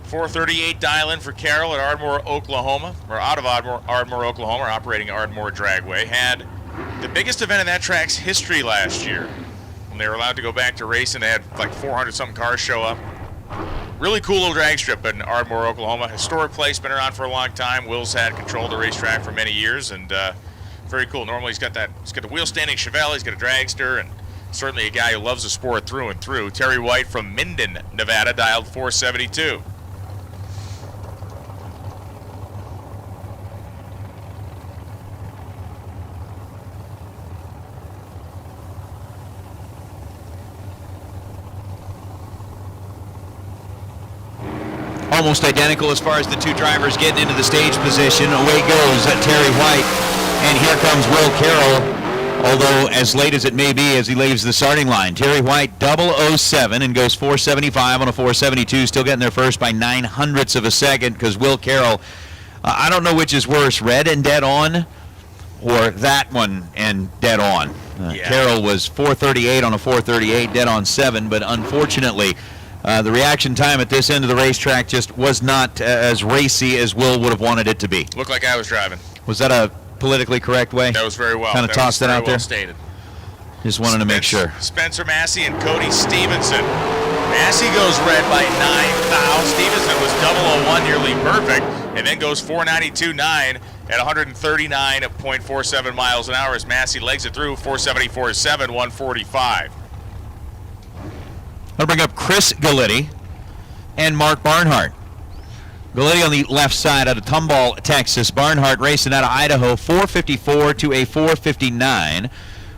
438 dial-in for Carroll at Ardmore, Oklahoma, or out of Ardmore, Oklahoma, operating Ardmore Dragway. Had the biggest event in that track's history last year. When they were allowed to go back to racing, they had like 400-something cars show up. Really cool little drag strip in Ardmore, Oklahoma. Historic place, been around for a long time. Will's had control of the racetrack for many years, and very cool. Normally he's got the wheel-standing Chevelle, he's got a dragster, and certainly a guy who loves the sport through and through. Terry White from Minden, Nevada, dialed 472. Almost identical as far as the two drivers getting into the stage position. Away goes Terry White, and here comes Will Carroll, although as late as it may be as he leaves the starting line. Terry White 007 and goes 475 on a 472, still getting there first by 900ths of a second because Will Carroll, I don't know which is worse, red and dead on or that one and dead on. Carroll was 438 on a 438, dead on 7, but unfortunately the reaction time at this end of the racetrack just was not as racy as Will would have wanted it to be. Looked like I was driving. Was that a politically correct way? That was very well. Kind of tossed it out there? Well stated. Just wanted to make sure. Spencer Massey and Cody Stevenson. Massey goes red by 9 thou. Stevenson was 001, nearly perfect, and then goes 492.9 at 139.47 miles an hour as Massey legs it through 474.7, 145. I'll bring up Chris Galitti and Mark Barnhart. Galitti on the left side out of Tomball, Texas. Barnhart racing out of Idaho, 454 to a 459.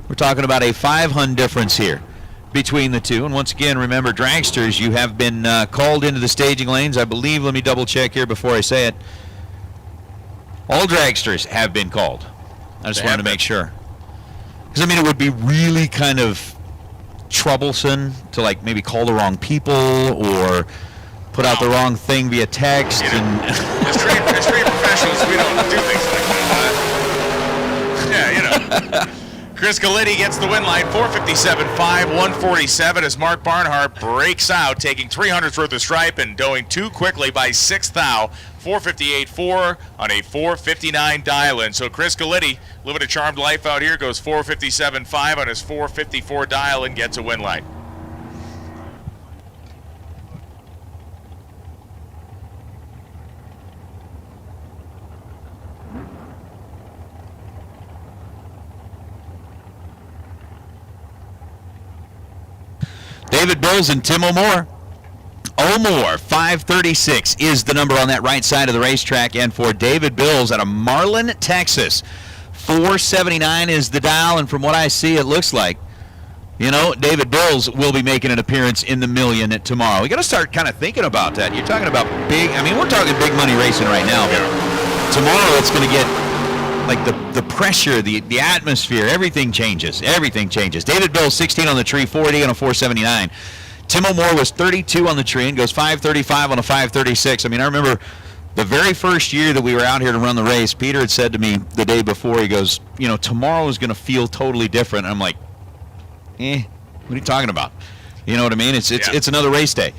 We're talking about a 500 difference here between the two. And once again, remember, dragsters, you have been called into the staging lanes. I believe, let me double check here before I say it. All dragsters have been called. I just wanted to make sure. Because, I mean, it would be really kind of troublesome to like maybe call the wrong people or put out the wrong thing via text. And as trained professionals, we don't do things like that. Chris Galitti gets the win line, 457.5, 147 as Mark Barnhart breaks out, taking 300ths worth of stripe and going too quickly by 6 thou, 458.4 on a 459 dial-in. So Chris Galitti, living a charmed life out here, goes 457.5 on his 454 dial-in, gets a win line. David Bills and Tim O'More. O'More, 536 is the number on that right side of the racetrack. And for David Bills out of Marlin, Texas, 479 is the dial. And from what I see, it looks like, David Bills will be making an appearance in the million tomorrow. We got to start kind of thinking about that. You're talking about we're talking big money racing right now. But tomorrow it's going to get like the pressure, the atmosphere, everything changes. Everything changes. David Bills, 16 on the tree, 40 on a 479. Tim O'More was 32 on the tree and goes 535 on a 536. I mean, I remember the very first year that we were out here to run the race, Peter had said to me the day before, he goes, tomorrow is going to feel totally different. And I'm like, what are you talking about? You know what I mean? It's another race day.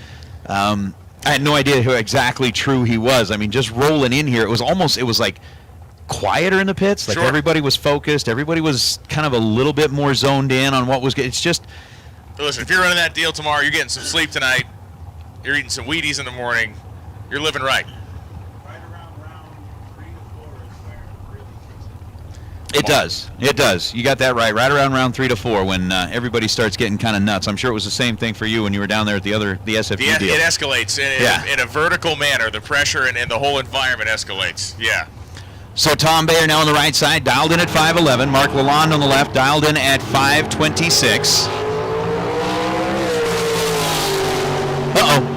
I had no idea how exactly true he was. I mean, just rolling in here, it was like quieter in the pits. Like everybody was focused. Everybody was kind of a little bit more zoned in on what was good. It's just, Listen, if you're running that deal tomorrow, you're getting some sleep tonight. You're eating some Wheaties in the morning. You're living right. It does. It does. You got that right. Right around round 3 to 4 when everybody starts getting kind of nuts. I'm sure it was the same thing for you when you were down there at the SFU deal. It escalates in a vertical manner. The pressure and the whole environment escalates. Yeah. So Tom Bayer now on the right side, dialed in at 5'11". Mark Lalonde on the left, dialed in at 5'26". Uh-oh.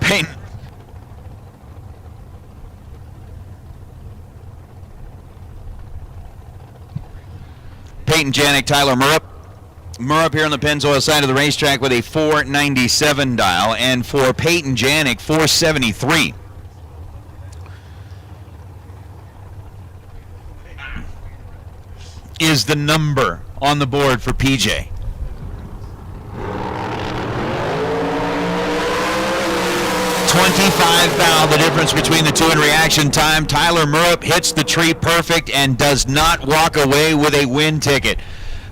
Payton. Peyton Janik, Tyler Murrup. Murrup here on the Pennzoil side of the racetrack with a 497 dial, and for Peyton Janik, 473. Is the number on the board for PJ. 25 thou, the difference between the two in reaction time. Tyler Murrup hits the tree perfect and does not walk away with a win ticket.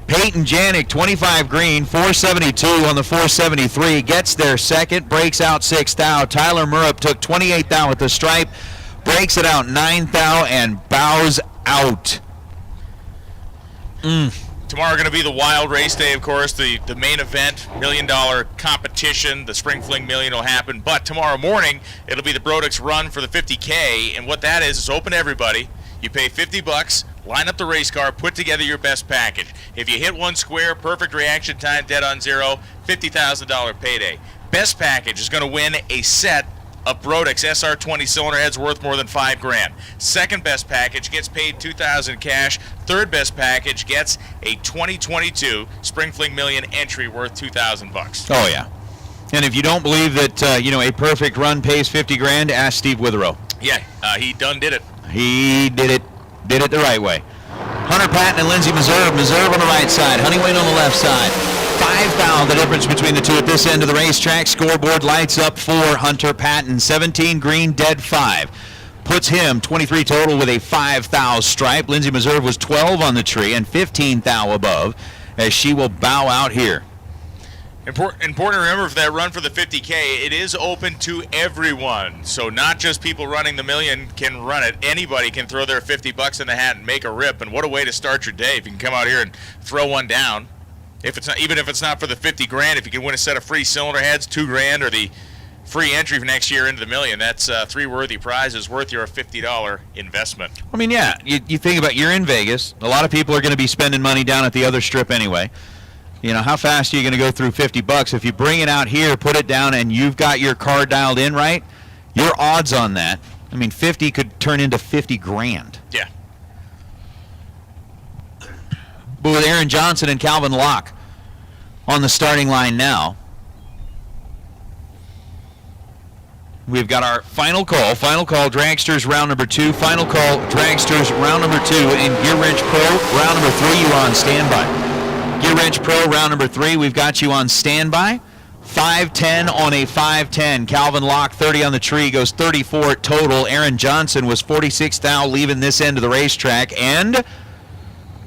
Peyton Janik, 25 green, 472 on the 473, gets there second, breaks out 6 thou. Tyler Murrup took 28 thou at the stripe, breaks it out 9 thou, and bows out. Tomorrow going to be the wild race day, of course, the main event, $1 million competition. The Spring Fling Million will happen. But tomorrow morning, it'll be the Brodix Run for the 50K. And what that is open to everybody. You pay $50, line up the race car, put together your best package. If you hit one square, perfect reaction time, dead on zero, $50,000 payday. Best package is going to win a set of Brodix SR20 cylinder heads worth more than $5,000. Second best package gets paid $2,000 cash. Third best package gets a 2022 Spring Fling Million entry worth $2,000. Oh yeah, and if you don't believe that a perfect run pays $50,000, ask Steve Witherow. Yeah, he done did it. He did it the right way. Hunter Patton and Lindsey Meserve on the right side, Honey Wayne on the left side. 5 thou, the difference between the two at this end of the racetrack. Scoreboard lights up for Hunter Patton. 17 green, dead 5. Puts him 23 total with a 5 thou stripe. Lindsey Meserve was 12 on the tree and 15 thou above as she will bow out here. Important to remember for that run for the 50K, it is open to everyone. So not just people running the million can run it. Anybody can throw their $50 in the hat and make a rip. And what a way to start your day if you can come out here and throw one down. If it's not, even if it's not for the $50,000, if you can win a set of free cylinder heads, $2,000, or the free entry for next year into the million, that's 3 worthy prizes worth your $50 investment. I mean, yeah, you think about, you're in Vegas. A lot of people are going to be spending money down at the other strip anyway. You know, how fast are you going to go through $50? If you bring it out here, put it down, and you've got your car dialed in right, your odds on that, I mean, 50 could turn into $50,000. Yeah. But with Aaron Johnson and Calvin Locke on the starting line now, we've got our final call, Dragsters round number 2, final call, Dragsters round number 2, and Gear Wrench Pro round number 3, you are on standby. Gear Wrench Pro round number 3, we've got you on standby. 5:10 on a 5:10. Calvin Locke, 30 on the tree, goes 34 total. Aaron Johnson was 46th thou, leaving this end of the racetrack, and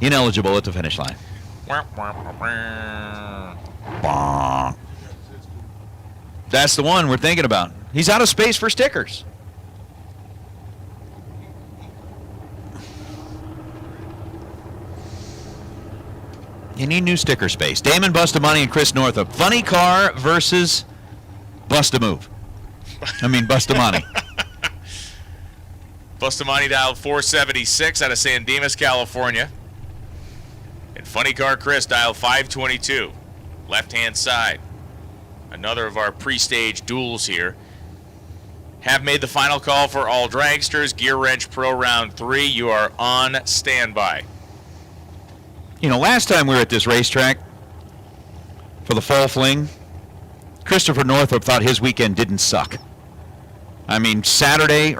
ineligible at the finish line. That's the one we're thinking about. He's out of space for stickers. You need new sticker space. Damon Bustamante and Chris Northup. Funny car versus Bust-A-Move. Bustamante. Bustamante dialed 476 out of San Dimas, California. And Funny Car Chris dialed 522, left-hand side. Another of our pre-stage duels here. Have made the final call for all Dragsters. Gear Wrench Pro Round 3. You are on standby. Last time we were at this racetrack for the fall fling, Christopher Northup thought his weekend didn't suck. Friday,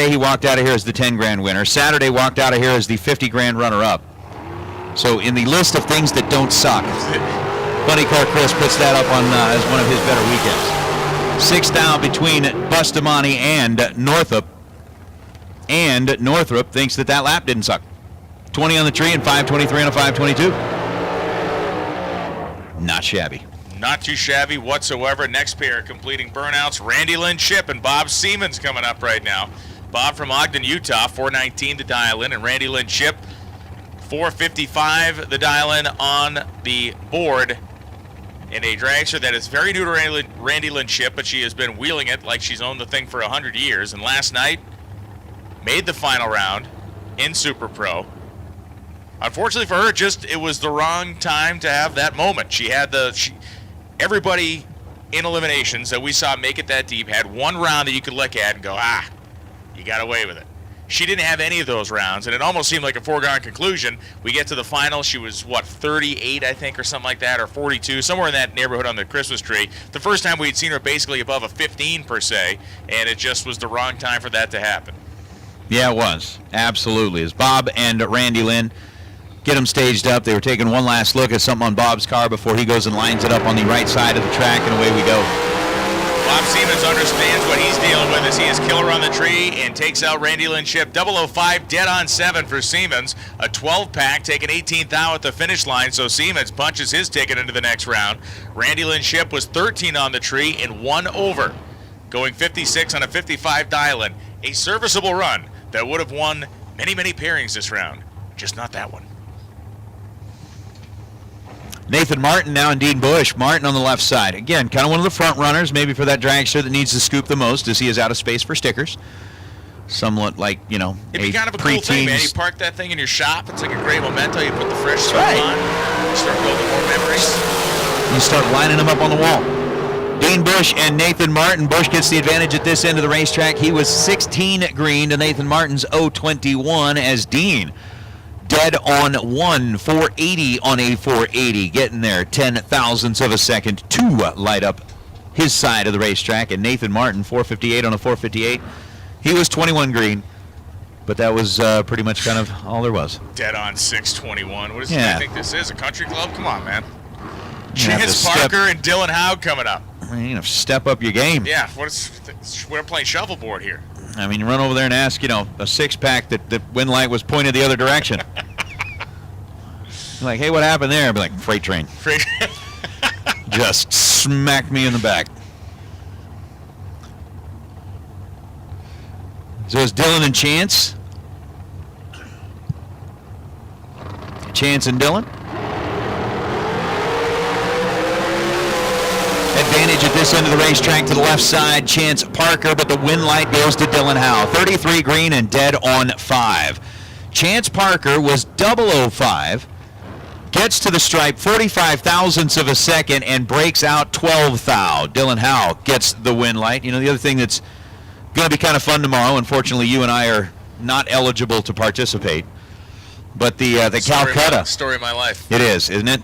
he walked out of here as the 10 grand winner. Saturday walked out of here as the 50 grand runner-up. So in the list of things that don't suck, Funny Car Chris puts that up on as one of his better weekends. 6th down between Bustamante and Northup. And Northup thinks that lap didn't suck. 20 on the tree and 523 on a 522. Not shabby. Not too shabby whatsoever. Next pair completing burnouts. Randy Lynn Chip and Bob Siemens coming up right now. Bob from Ogden, Utah, 419 to dial in, and Randy Lynn Chip, 455 the dial in on the board. In a dragster that is very new to Randy Lynn Chip, but she has been wheeling it like she's owned the thing for 100 years. And last night, made the final round in Super Pro. Unfortunately for her, it was the wrong time to have that moment. She had everybody in Eliminations that we saw make it that deep had one round that you could look at and go, you got away with it. She didn't have any of those rounds, and it almost seemed like a foregone conclusion. We get to the final, she was, 38, I think, or something like that, or 42, somewhere in that neighborhood on the Christmas tree. The first time we'd seen her basically above a 15, per se, and it just was the wrong time for that to happen. Yeah, it was. Absolutely. As Bob and Randy Lynn get them staged up, they were taking one last look at something on Bob's car before he goes and lines it up on the right side of the track, and away we go. Bob Siemens understands what he's dealing with as he is killer on the tree and takes out Randy Lynn Chip. 005 dead on 7 for Siemens. A 12-pack taking 18th out at the finish line, so Siemens punches his ticket into the next round. Randy Lynn Chip was 13 on the tree and 1 over, going 56 on a 55 dial-in. A serviceable run that would have won many, many pairings this round. Just not that one. Nathan Martin now and Dean Bush. Martin on the left side. Again, kind of one of the front runners, maybe for that dragster that needs to scoop the most as he is out of space for stickers. Somewhat like, It'd be kind of a cool thing, man. You park that thing in your shop. It's like a great memento. You put the fresh stuff on. You start building more memories. You start lining them up on the wall. Dean Bush and Nathan Martin. Bush gets the advantage at this end of the racetrack. He was 16 green to Nathan Martin's 021 as Dean dead on 1, 480 on a 480, getting there 10 thousandths of a second to light up his side of the racetrack. And Nathan Martin, 458 on a 458. He was 21 green, but that was pretty much kind of all there was. Dead on 621. What does he think this is? A country club? Come on, man. Chance Parker and Dylan Howe coming up. Step up your game. Yeah, we're playing shuffleboard here. You run over there and ask, a six-pack that wind light was pointed the other direction. Like, hey, what happened there? I'd be like, freight train. Just smack me in the back. So it's Dylan and Chance. Chance and Dylan. Advantage at this end of the racetrack to the left side, Chance Parker, but the win light goes to Dylan Howe. 33 green and dead on 5. Chance Parker was 005, gets to the stripe 45 thousandths of a second and breaks out 12 thou. Dylan Howe gets the win light. The other thing that's going to be kind of fun tomorrow, unfortunately you and I are not eligible to participate, but the Calcutta. Story of my life. It is, isn't it?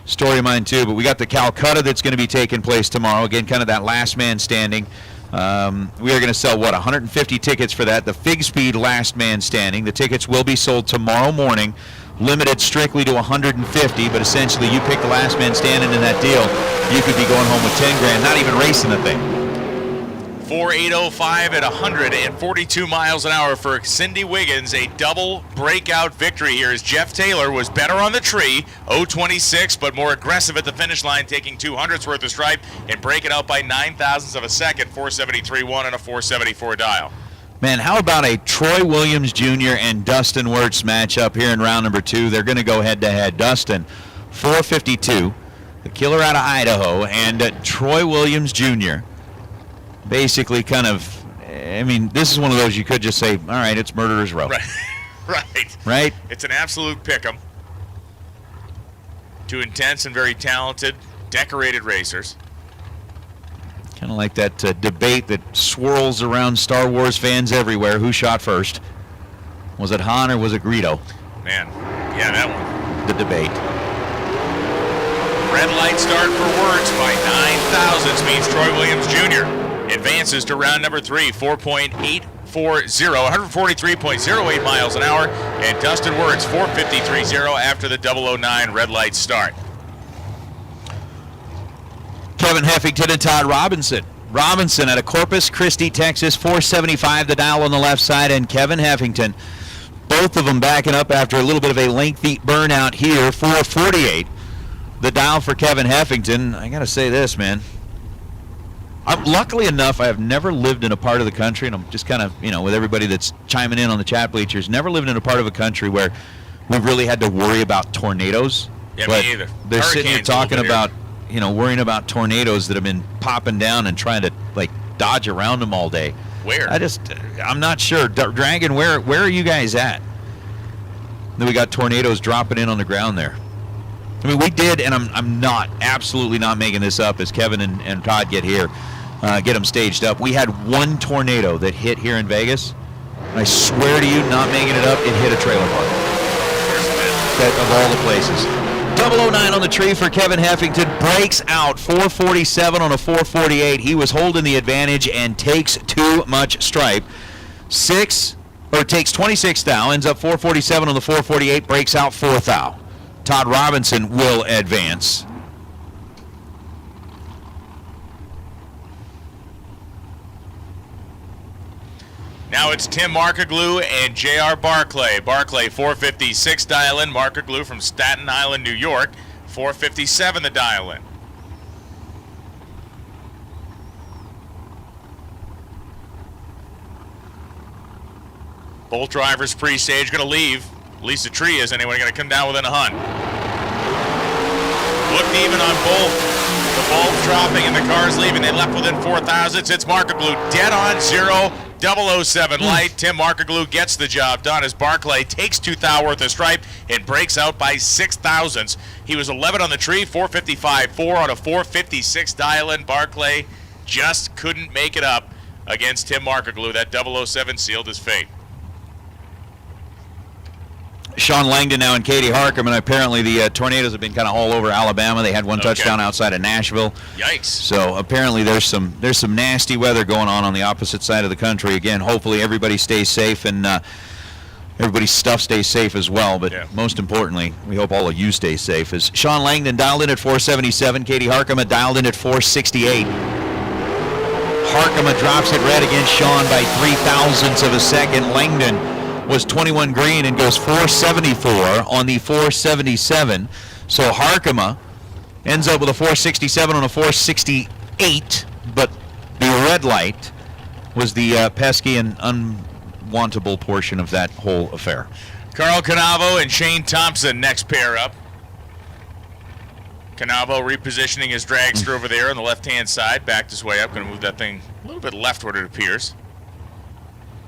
Story of mine too, but we got the Calcutta that's going to be taking place tomorrow. Again, kind of that last man standing. We are going to sell, 150 tickets for that. The Fig Speed last man standing. The tickets will be sold tomorrow morning, limited strictly to 150, but essentially you pick the last man standing in that deal, you could be going home with 10 grand, not even racing the thing. 4.805 at 142 miles an hour for Cindy Wiggins. A double breakout victory here as Jeff Taylor was better on the tree, 0.26, but more aggressive at the finish line, taking 200ths worth of stripe and breaking out by 9 thousandths of a second, 473.1 and a 474 dial. Man, how about a Troy Williams Jr. and Dustin Wirtz matchup here in round number 2? They're going to go head-to-head. Dustin, 452, the killer out of Idaho, and Troy Williams Jr., basically kind of, I mean, this is one of those you could just say, all right, it's Murderer's Row. Right? It's an absolute pick'em. Two intense and very talented, decorated racers. Kind of like that debate that swirls around Star Wars fans everywhere. Who shot first? Was it Han or was it Greedo? Man, yeah, that one. The debate. Red light start for Wirtz by 9 thousandths means Troy Williams Jr. advances to round number 3, 4.840, 143.08 miles an hour, and Dustin Wirtz 453.0 after the 009 red light start. Kevin Heffington and Todd Robinson. Robinson out of Corpus Christi, Texas, 475 the dial on the left side, and Kevin Heffington, both of them backing up after a little bit of a lengthy burnout here, 448 the dial for Kevin Heffington. I gotta say this, man. Luckily enough, I have never lived in a part of the country, and I'm just kind of, with everybody that's chiming in on the chat bleachers, never lived in a part of a country where we've really had to worry about tornadoes. Yeah, but me either. They're sitting here talking about, here. Worrying about tornadoes that have been popping down and trying to, dodge around them all day. Where? I'm not sure. Dragon, where are you guys at? Then we got tornadoes dropping in on the ground there. I mean, we did, and I'm absolutely not making this up as Kevin and Todd get here. Get them staged up. We had one tornado that hit here in Vegas. And I swear to you, not making it up, it hit a trailer park. Of all the places. 009 on the tree for Kevin Heffington. Breaks out 447 on a 448. He was holding the advantage and takes too much stripe. Takes 26 thou, ends up 447 on the 448, breaks out 4 thou. Todd Robinson will advance. Now it's Tim Markaglew and J.R. Barclay. Barclay 456 dial-in. Markaglew from Staten Island, New York, 457 the dial-in. Both drivers pre-stage going to leave. At least the tree is anyway. Going to come down within a hunt. Looked even on both. The bulbs dropping and the cars leaving. They left within 4 thousandths. It's Markaglew dead on 007 light. Tim Markaglew gets the job done as Barclay takes 2 thou worth of stripe and breaks out by 6 thousandths. He was 11 on the tree, 455.4 on a 456 dial-in. Barclay just couldn't make it up against Tim Markaglew. That 007 sealed his fate. Sean Langdon now and Katie Harcum, and apparently the tornadoes have been kind of all over Alabama. They had one touchdown outside of Nashville. Yikes. So apparently there's some nasty weather going on the opposite side of the country. Again, hopefully everybody stays safe and everybody's stuff stays safe as well. But most importantly, we hope all of you stay safe. As Sean Langdon dialed in at 477, Katie Harcum dialed in at 468. Harcum drops it red against Sean by 3 thousandths of a second. Langdon was 21 green and goes 474 on the 477. So Harkema ends up with a 467 on a 468, but the red light was the pesky and unwantable portion of that whole affair. Carl Canavo and Shane Thompson next pair up. Canavo repositioning his dragster over there on the left-hand side, backed his way up, going to move that thing a little bit leftward, it appears.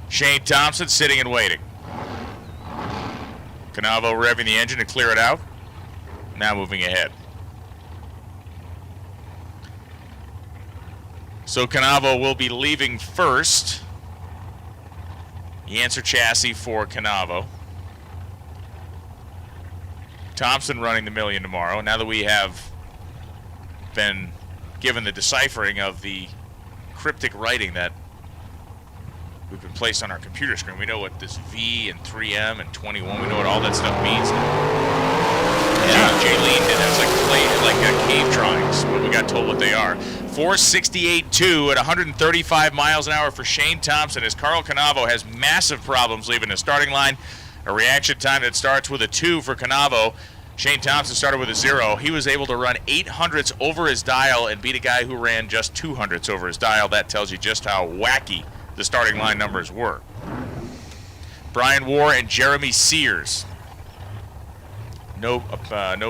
Shane Thompson sitting and waiting. Canavo revving the engine to clear it out. Now moving ahead. So Canavo will be leaving first. The answer chassis for Canavo. Thompson running the million tomorrow. Now that we have been given the deciphering of the cryptic writing that we've been placed on our computer screen. We know what this V and 3M and 21, we know what all that stuff means now. Yeah. Jaylene did. That's like cave drawings, but we got told what they are. 468.2 at 135 miles an hour for Shane Thompson as Carl Canavo has massive problems leaving the starting line. A reaction time that starts with a 2 for Canavo. Shane Thompson started with a 0. He was able to run 800ths over his dial and beat a guy who ran just 200ths over his dial. That tells you just how wacky the starting line numbers were. Brian Warr and Jeremy Sears. No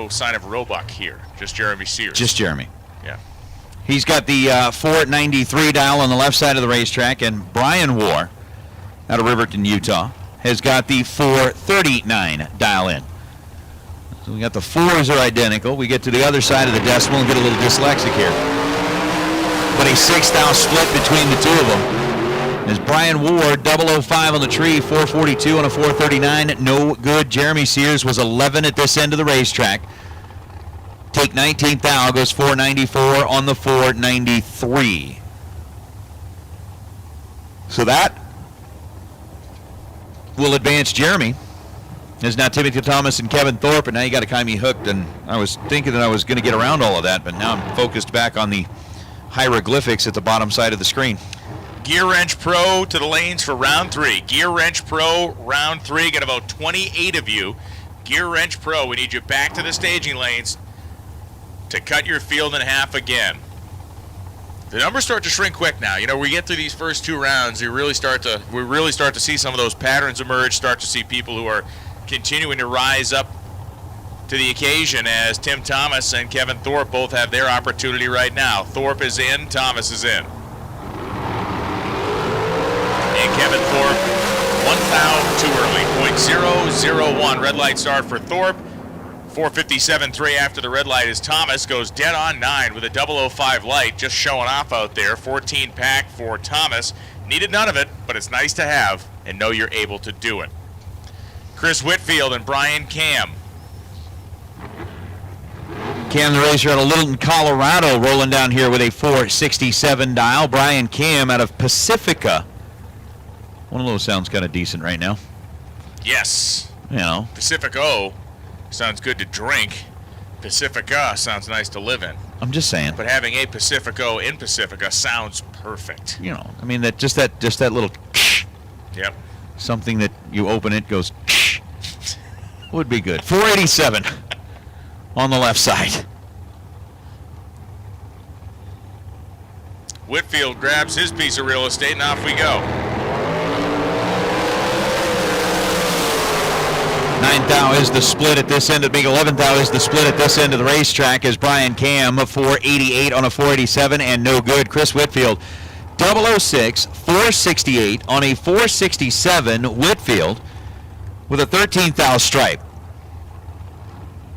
sign of Roebuck here. Just Jeremy Sears. Just Jeremy. Yeah. He's got the 493 dial on the left side of the racetrack, and Brian Warr out of Riverton, Utah, has got the 439 dial in. So we got the 4s are identical. We get to the other side of the decimal and get a little dyslexic here. But a 6th split between the two of them. As Brian Ward, 005 on the tree, 442 on a 439, no good. Jeremy Sears was 11 at this end of the racetrack. Take 19th thou, goes 494 on the 493. So that will advance Jeremy. There's now Timothy Thomas and Kevin Thorpe, and now you got to kind of be hooked. And I was thinking that I was going to get around all of that, but now I'm focused back on the hieroglyphics at the bottom side of the screen. Gear Wrench Pro to the lanes for round 3. Gear Wrench Pro, round 3. Got about 28 of you. Gear Wrench Pro, we need you back to the staging lanes to cut your field in half again. The numbers start to shrink quick now. You know, we get through these first 2 rounds, we really start to see some of those patterns emerge, start to see people who are continuing to rise up to the occasion as Tim Thomas and Kevin Thorpe both have their opportunity right now. Thorpe is in, Thomas is in. And Kevin Thorpe, 1 thou too early, .001. Red light start for Thorpe. 457.3 after the red light is Thomas. Goes dead on 9 with a 005 light, just showing off out there. 14 pack for Thomas. Needed none of it, but it's nice to have and know you're able to do it. Chris Whitfield and Brian Cam. Cam the racer out of Littleton, Colorado, rolling down here with a 467 dial. Brian Cam out of Pacifica. One of those sounds kind of decent right now. Yes. You know. Pacifico sounds good to drink. Pacifica sounds nice to live in. I'm just saying. But having a Pacifico in Pacifica sounds perfect. You know, I mean that just that little yep. Something that you open it goes would be good. 487 on the left side. Whitfield grabs his piece of real estate and off we go. 9th thou is the split at this end of the big 11th thou is the split at this end of the racetrack as Brian Cam 488 on a 487 and no good. Chris Whitfield 006 468 on a 467. Whitfield with a 13th thou stripe.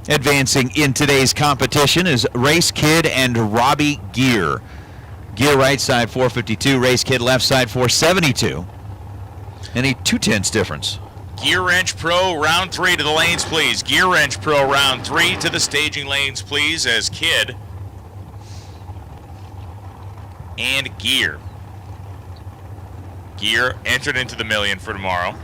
Advancing in today's competition is Race Kid and Robbie Gear. Gear right side 452, Race Kid left side 472. And a 2/10 difference. Gear Wrench Pro, round 3 to the lanes, please. Gear Wrench Pro, round 3 to the staging lanes, please, as Kid and Gear. Gear entered into the million for tomorrow.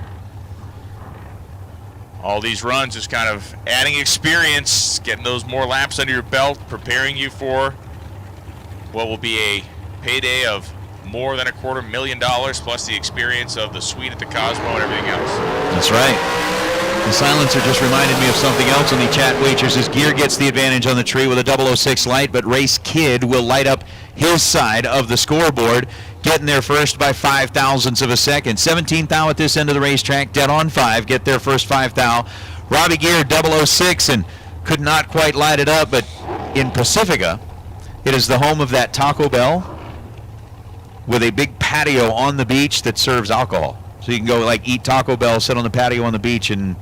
All these runs is kind of adding experience, getting those more laps under your belt, preparing you for what will be a payday of more than $250,000 plus the experience of the suite at the Cosmo and everything else. That's right. The silencer just reminded me of something else in the chat waitress. As Gear gets the advantage on the tree with a 006 light, but Race Kid will light up his side of the scoreboard, getting there first by 5 thousandths of a second. 17th thou at this end of the racetrack, dead on 5, get there first 5 thou. Robbie Gear 006 and could not quite light it up, but in Pacifica, it is the home of that Taco Bell with a big patio on the beach that serves alcohol. So you can go like eat Taco Bell, sit on the patio on the beach, and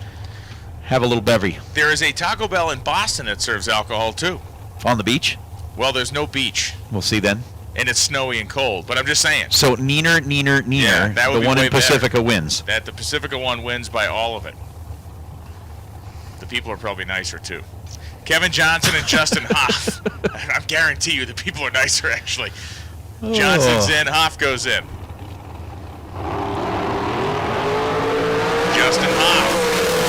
have a little bevy. There is a Taco Bell in Boston that serves alcohol too. On the beach? Well, there's no beach. We'll see then. And it's snowy and cold, but I'm just saying. So neener, yeah, that would the one be in Pacifica wins. That the Pacifica one wins by all of it. The people are probably nicer too. Kevin Johnson and Justin Hoff. I guarantee you the people are nicer actually. Johnson's in, Hoff goes in. Justin Hoff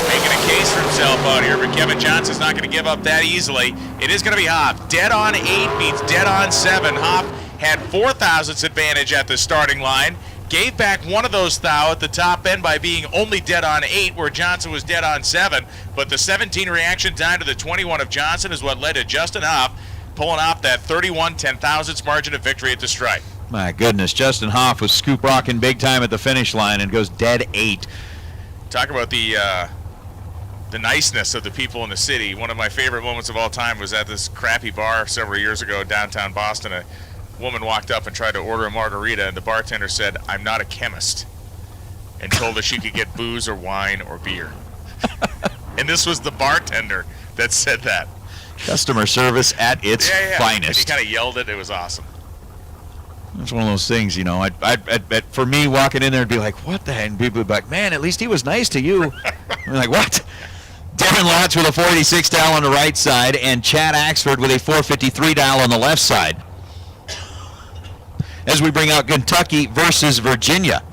making a case for himself out here, but Kevin Johnson's not going to give up that easily. It is going to be Hoff. Dead on 8 beats dead on 7. Hoff had 4 thousandths advantage at the starting line. Gave back one of those thou at the top end by being only dead on 8, where Johnson was dead on 7. But the 17 reaction time to the 21 of Johnson is what led to Justin Hoff pulling off that 31 10,000ths margin of victory at the stripe. My goodness, Justin Hoff was scoop rocking big time at the finish line and goes dead 8. Talk about the niceness of the people in the city. One of my favorite moments of all time was at this crappy bar several years ago in downtown Boston. A woman walked up and tried to order a margarita, and the bartender said, "I'm not a chemist," and told her she could get booze or wine or beer. And this was the bartender that said that. Customer service at its finest. And he kind of yelled it. It was awesome. It's one of those things, you know. For me, walking in there and be like, "What the heck?" And people would be like, "Man, at least he was nice to you." I'm like, "What?" Darren Lotz with a 486 dial on the right side, and Chad Axford with a 453 dial on the left side. As we bring out Kentucky versus Virginia.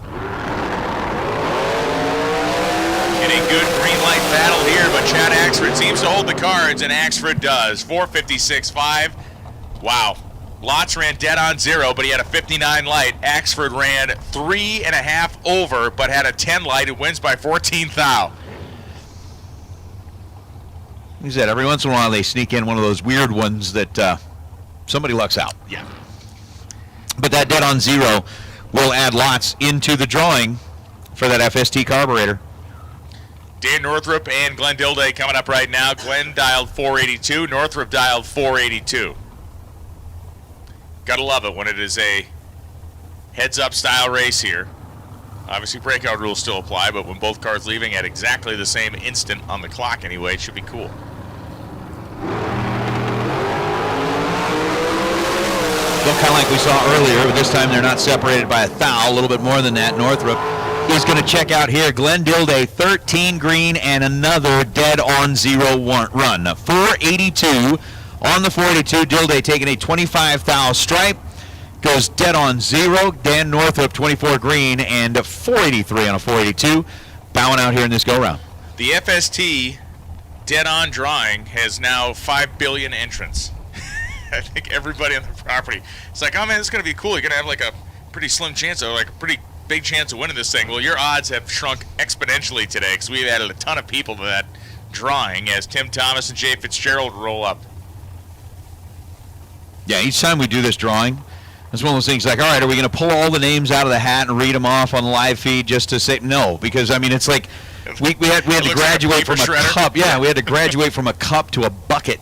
In a good green light battle here, but Chad Axford seems to hold the cards, and Axford does. 456.5. Wow. Lotz ran dead on 0, but he had a 59 light. Axford ran 3.5 over, but had a 10 light. It wins by 14 thou. He said every once in a while they sneak in one of those weird ones that somebody lucks out. Yeah. But that dead on 0 will add Lotz into the drawing for that FST carburetor. Dan Northrup and Glenn Dilday coming up right now. Glenn dialed 482. Northrup dialed 482. Gotta love it when it is a heads-up style race here. Obviously, breakout rules still apply, but when both cars leaving at exactly the same instant on the clock anyway, it should be cool. Well, kind of like we saw earlier, but this time they're not separated by a thou, a little bit more than that. Northrup is going to check out here. Glenn Dilday, 13 green and another dead on 0 run. 482 on the 482. Dilday taking a 25 thou stripe. Goes dead on 0. Dan Northrup, 24 green and 483 on a 482. Bowing out here in this go-round. The FST dead-on drawing has now 5 billion entrants. I think everybody on the property. It's like, oh man, this is going to be cool. You're going to have like a pretty slim chance, or like a pretty big chance of winning this thing. Well, your odds have shrunk exponentially today because we've added a ton of people to that drawing as Tim Thomas and Jay Fitzgerald roll up. Yeah, each time we do this drawing, it's one of those things like, all right, are we going to pull all the names out of the hat and read them off on the live feed just to say no? Because, I mean, it's like we had to graduate from a cup. Yeah, we had to graduate from a cup to a bucket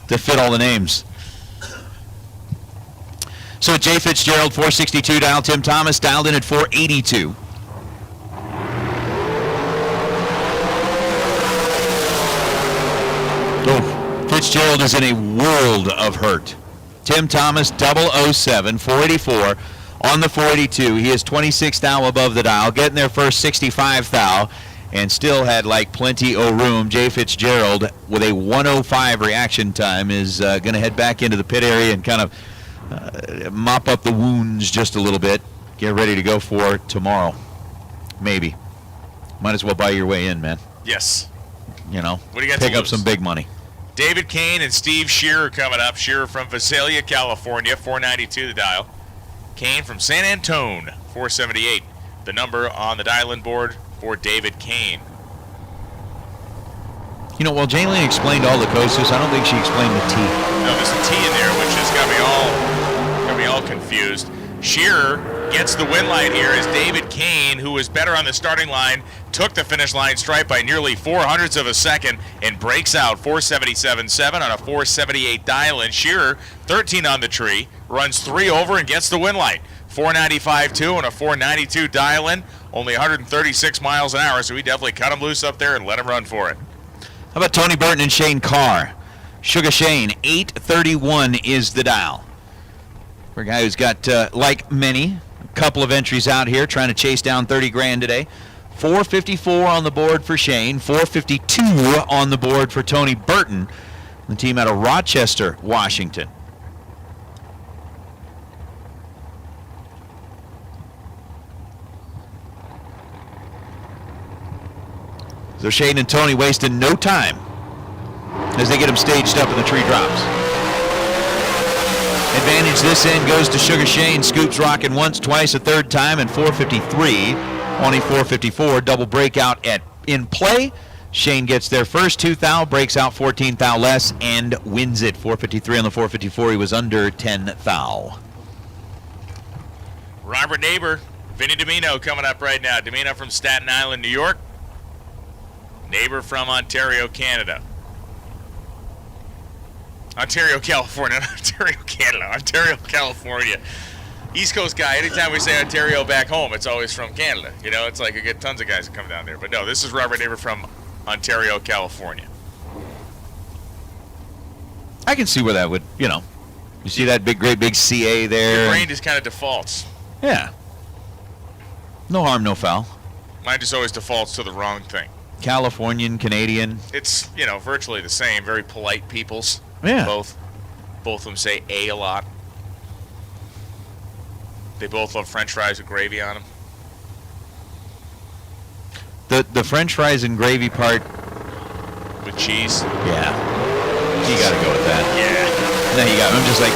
to fit all the names. So Jay Fitzgerald, 462 dial. Tim Thomas dialed in at 482. Oh, Fitzgerald is in a world of hurt. Tim Thomas, 007, 484 on the 482. He is 26 thou above the dial, getting there first 65 thou, and still had like plenty of room. Jay Fitzgerald with a 105 reaction time is going to head back into the pit area and kind of mop up the wounds just a little bit. Get ready to go for tomorrow. Maybe. Might as well buy your way in, man. Yes. You know, what do you got pick to up lose? some big money. David Kane and Steve Shearer coming up. Shearer from Visalia, California, 492 the dial. Kane from San Antone, 478. The number on the dial-in board for David Kane. You know, while Jaylene explained all the coasters, I don't think she explained the T. No, there's a T in there, which has got me all confused. Shearer gets the win light here as David Kane, who was better on the starting line, took the finish line stripe by nearly 0.04 of a second and breaks out 477.7 on a 478 dial-in. Shearer, 13 on the tree, runs 3 over and gets the win light. 495.2 on a 492 dial-in, only 136 miles an hour, so we definitely cut him loose up there and let him run for it. How about Tony Burton and Shane Carr? Sugar Shane, 831 is the dial. For a guy who's got, like many, a couple of entries out here trying to chase down 30 grand today. 454 on the board for Shane, 452 on the board for Tony Burton, the team out of Rochester, Washington. So Shane and Tony wasting no time as they get them staged up in the tree drops. Advantage this end goes to Sugar Shane. Scoops rocking once, twice, a third time, and 453. Only 454. Double breakout in play. Shane gets there first, 2 thou, breaks out 14 thou less, and wins it. 453 on the 454. He was under 10 thou. Robert Neighbor, Vinny Domino coming up right now. Domino from Staten Island, New York. Neighbor from Ontario, Canada. Ontario, California, not Ontario, Canada. Ontario, California. East Coast guy, anytime we say Ontario back home, it's always from Canada. You know, it's like you get tons of guys that come down there. But no, this is Robert Neighbor from Ontario, California. I can see where that would, you know. You see that great big CA there? Your brain just kind of defaults. Yeah. No harm, no foul. Mine just always defaults to the wrong thing. Californian, Canadian. It's, you know, virtually the same. Very polite peoples. Yeah. Both of them say a lot. They both love French fries with gravy on them. The French fries and gravy part. With cheese? Yeah. You got to go with that. Yeah. No, you got. I'm just like,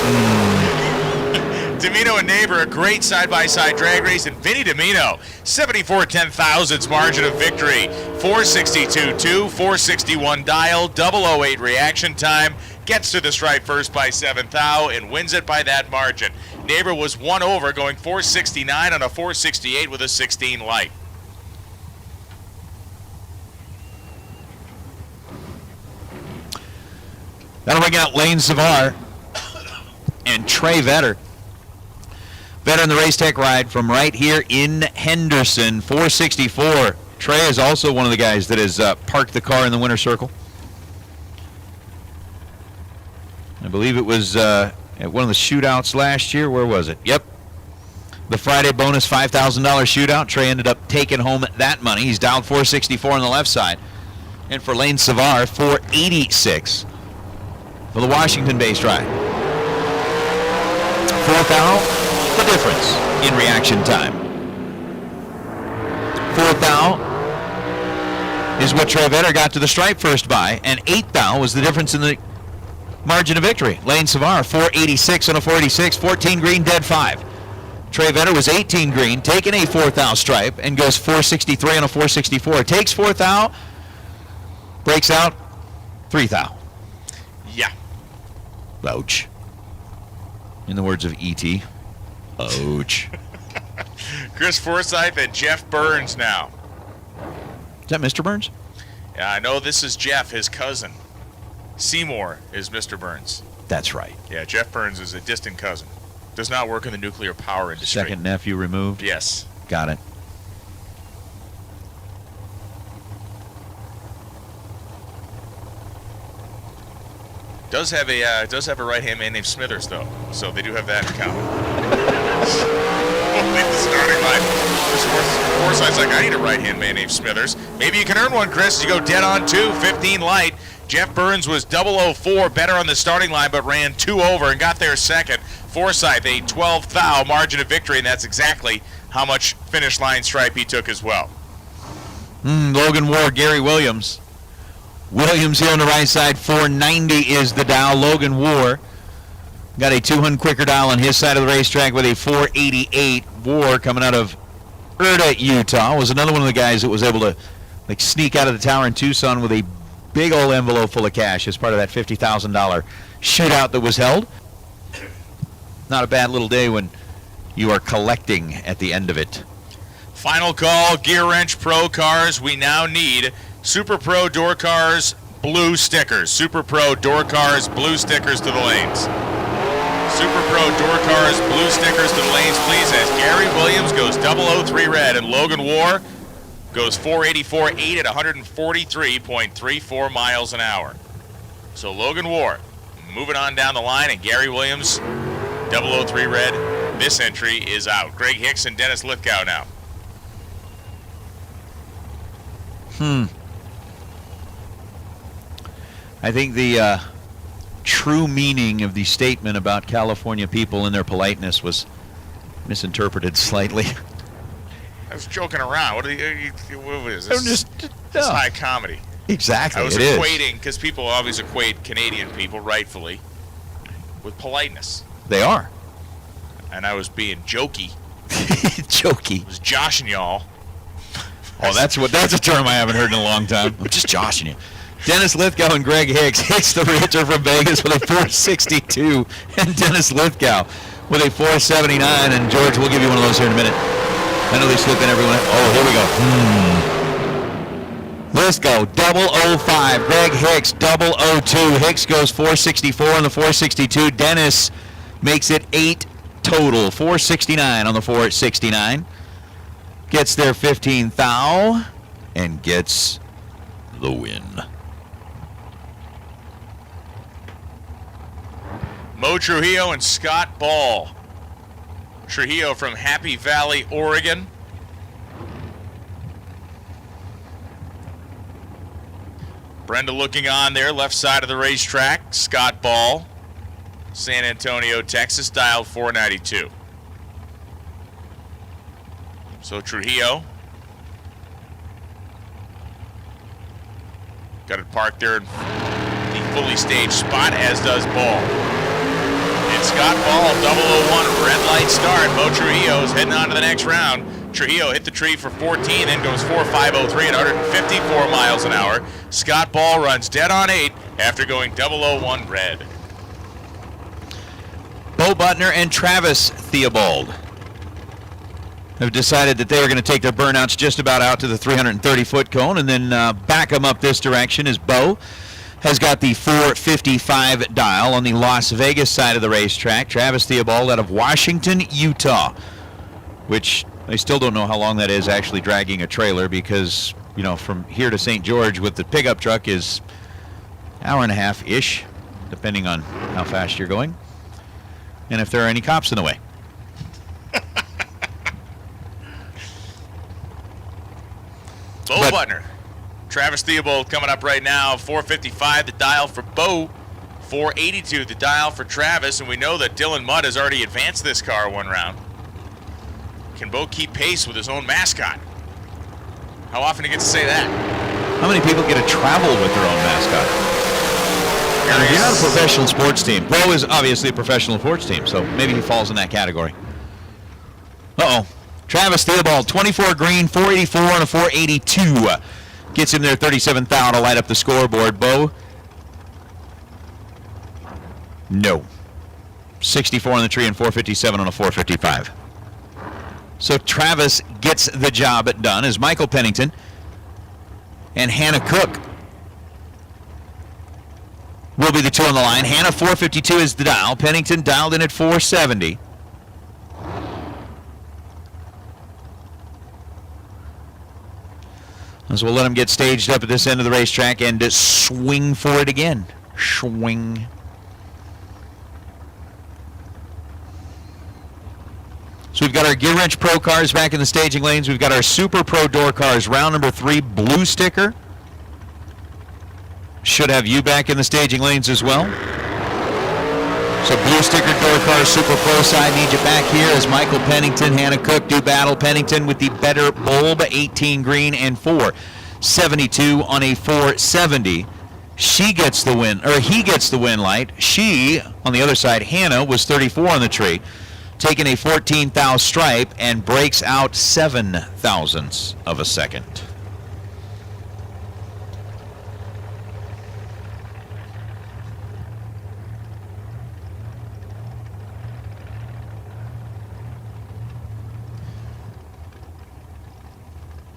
Domino and Neighbor, a great side-by-side drag race, and Vinny Domino, 74 10,000ths margin of victory, 462.2, 461 dial, 008 reaction time, gets to the stripe first by 7 thou, and wins it by that margin. Neighbor was 1 over, going 469 on a 468 with a 16 light. That'll bring out Lane Savar and Trey Vetter. Vetter in the Race Tech ride from right here in Henderson, 464. Trey is also one of the guys that has parked the car in the winner's circle. I believe it was at one of the shootouts last year. Where was it? Yep. The Friday bonus $5,000 shootout. Trey ended up taking home that money. He's dialed 464 on the left side. And for Lane Savar, 486 for the Washington-based ride. 4 thou. The difference in reaction time. 4 thou is what Trey Vetter got to the stripe first by, and 8 thou was the difference in the margin of victory. Lane Savar, 486 on a 486, 14 green, dead 5. Trey Vetter was 18 green, taking a 4 thou stripe, and goes 463 on a 464. Takes 4 thou, breaks out 3 thou. Yeah. Ouch. In the words of E.T., ouch. Chris Forsyth and Jeff Burns now. Is that Mr. Burns? Yeah, I know this is Jeff, his cousin. Seymour is Mr. Burns. That's right. Yeah, Jeff Burns is a distant cousin. Does not work in the nuclear power industry. Second nephew removed? Yes. Got it. Does have a right-hand man named Smithers, though. So they do have that in common. Leave the starting line. Forsyth's like, I need a right-hand man named Smithers. Maybe you can earn one, Chris. You go dead on 2, 15 light. Jeff Burns was 004, better on the starting line, but ran 2 over and got there second. Forsyth, a 12 thou margin of victory, and that's exactly how much finish line stripe he took as well. Logan Ward, Gary Williams. Williams here on the right side, 490 is the dial. Logan War got a 200 quicker dial on his side of the racetrack with a 488. War coming out of Erda, Utah, was another one of the guys that was able to sneak out of the tower in Tucson with a big old envelope full of cash as part of that $50,000 shootout that was held. Not a bad little day when you are collecting at the end of it. Final call, Gear Wrench Pro Cars. We now need Super Pro Door Cars blue stickers. Super Pro Door Cars blue stickers to the lanes. Super Pro Door Cars blue stickers to the lanes, please, as Gary Williams goes 003 red and Logan War goes 484.8 at 143.34 miles an hour. So Logan War moving on down the line, and Gary Williams 003 red. This entry is out. Greg Hicks and Dennis Lithgow now. I think the true meaning of the statement about California people and their politeness was misinterpreted slightly. I was joking around. What was this? It's high comedy. Exactly, I was it is. equating, because people always equate Canadian people, rightfully, with politeness. They are. And I was being jokey. Jokey. I was joshing y'all. Oh, that's a term I haven't heard in a long time. I'm just joshing you. Dennis Lithgow and Greg Hicks hits the realtor from Vegas with a 462, and Dennis Lithgow with a 479. And George, we'll give you one of those here in a minute. I know they're slipping everyone. Oh, here we go. Lithgow, 005. Greg Hicks, 002. Hicks goes 464 on the 462. Dennis makes it 8 total. 469 on the 469. Gets their 15th thou and gets the win. Mo Trujillo and Scott Ball. Trujillo from Happy Valley, Oregon. Brenda looking on there, left side of the racetrack. Scott Ball, San Antonio, Texas, dialed 492. So Trujillo got it parked there in the fully staged spot, as does Ball. And Scott Ball, 001, red light start. Mo Trujillo is heading on to the next round. Trujillo hit the tree for 14, then goes 4.503 at 154 miles an hour. Scott Ball runs dead on 8 after going 001 red. Bo Butner and Travis Theobald have decided that they are going to take their burnouts just about out to the 330-foot cone and then back them up this direction, as Bo has got the 455 dial on the Las Vegas side of the racetrack. Travis Theobald out of Washington, Utah, which I still don't know how long that is actually dragging a trailer, because, you know, from here to St. George with the pickup truck is an hour and a half-ish, depending on how fast you're going and if there are any cops in the way. Bo Butner. Travis Theobald coming up right now. 455 the dial for Bo. 482 the dial for Travis. And we know that Dylan Mudd has already advanced this car one round. Can Bo keep pace with his own mascot? How often do you get to say that? How many people get to travel with their own mascot? And if you're not a professional sports team, Bo is obviously a professional sports team, so maybe he falls in that category. Uh-oh. Travis Theobald, 24 green, 484 and a 482. Gets him there 37th thou to light up the scoreboard. Bo? No. 64 on the tree and 457 on a 455. So Travis gets the job done as Michael Pennington and Hannah Cook will be the two on the line. Hannah, 452 is the dial. Pennington dialed in at 470. So we'll let him get staged up at this end of the racetrack and swing for it again. Swing. So we've got our Gear Wrench Pro cars back in the staging lanes. We've got our Super Pro door cars, round number 3, blue sticker. Should have you back in the staging lanes as well. So blue sticker door cars, Super Pro side, need you back here as Michael Pennington, Hannah Cook do battle. Pennington with the better bulb, 18 green and 472 on a 470. She gets the win, or he gets the win light. She, on the other side, Hannah, was 34 on the tree, taking a 14 thou stripe and breaks out 7 thousandths of a second.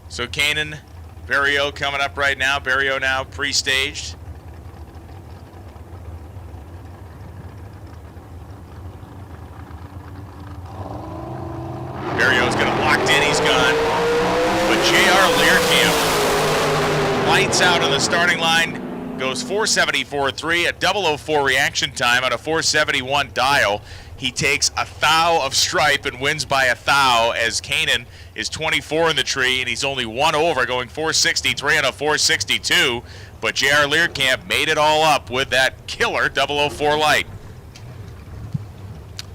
So Kanan Barrio coming up right now. Barrio now pre-staged. Barrio's got it locked in. He's gone. But J.R. Learcamp lights out on the starting line. Goes 474.3, a 004 reaction time on a 471 dial. He takes a thou of stripe and wins by a thou, as Kanan is 24 in the tree, and he's only one over, going 463 on a 462. But J.R. Learcamp made it all up with that killer 004 light.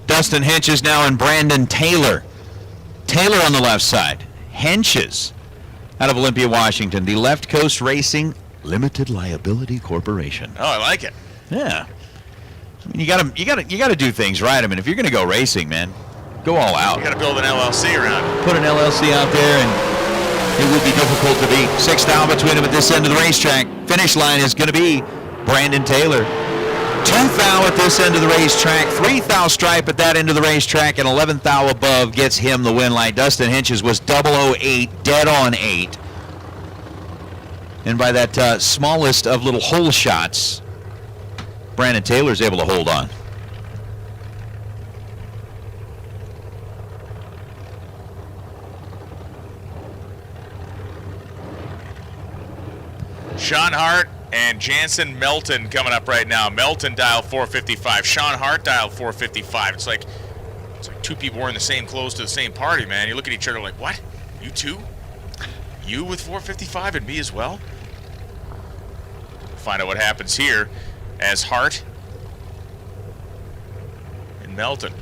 Dustin Henches now and Brandon Taylor. Taylor on the left side. Henches out of Olympia, Washington, the Left Coast Racing Limited Liability Corporation. Oh, I like it. Yeah. I mean, you gotta do things right. I mean, if you're gonna go racing, man, go all out. You got to build an LLC around it. Put an LLC out there, and it would be difficult to beat. 6th thou between them at this end of the racetrack. Finish line is going to be Brandon Taylor. 2th thou at this end of the racetrack. 3th thou stripe at that end of the racetrack, and 11th thou above gets him the win light. Dustin Hinch's was 008, dead on 8. And by that smallest of little hole shots, Brandon Taylor's able to hold on. Sean Hart and Jansen Melton coming up right now. Melton dialed 455. Sean Hart dialed 455. It's like two people wearing the same clothes to the same party, man. You look at each other like, what? You too? You with 455 and me as well? Find out what happens here as Hart and Melton.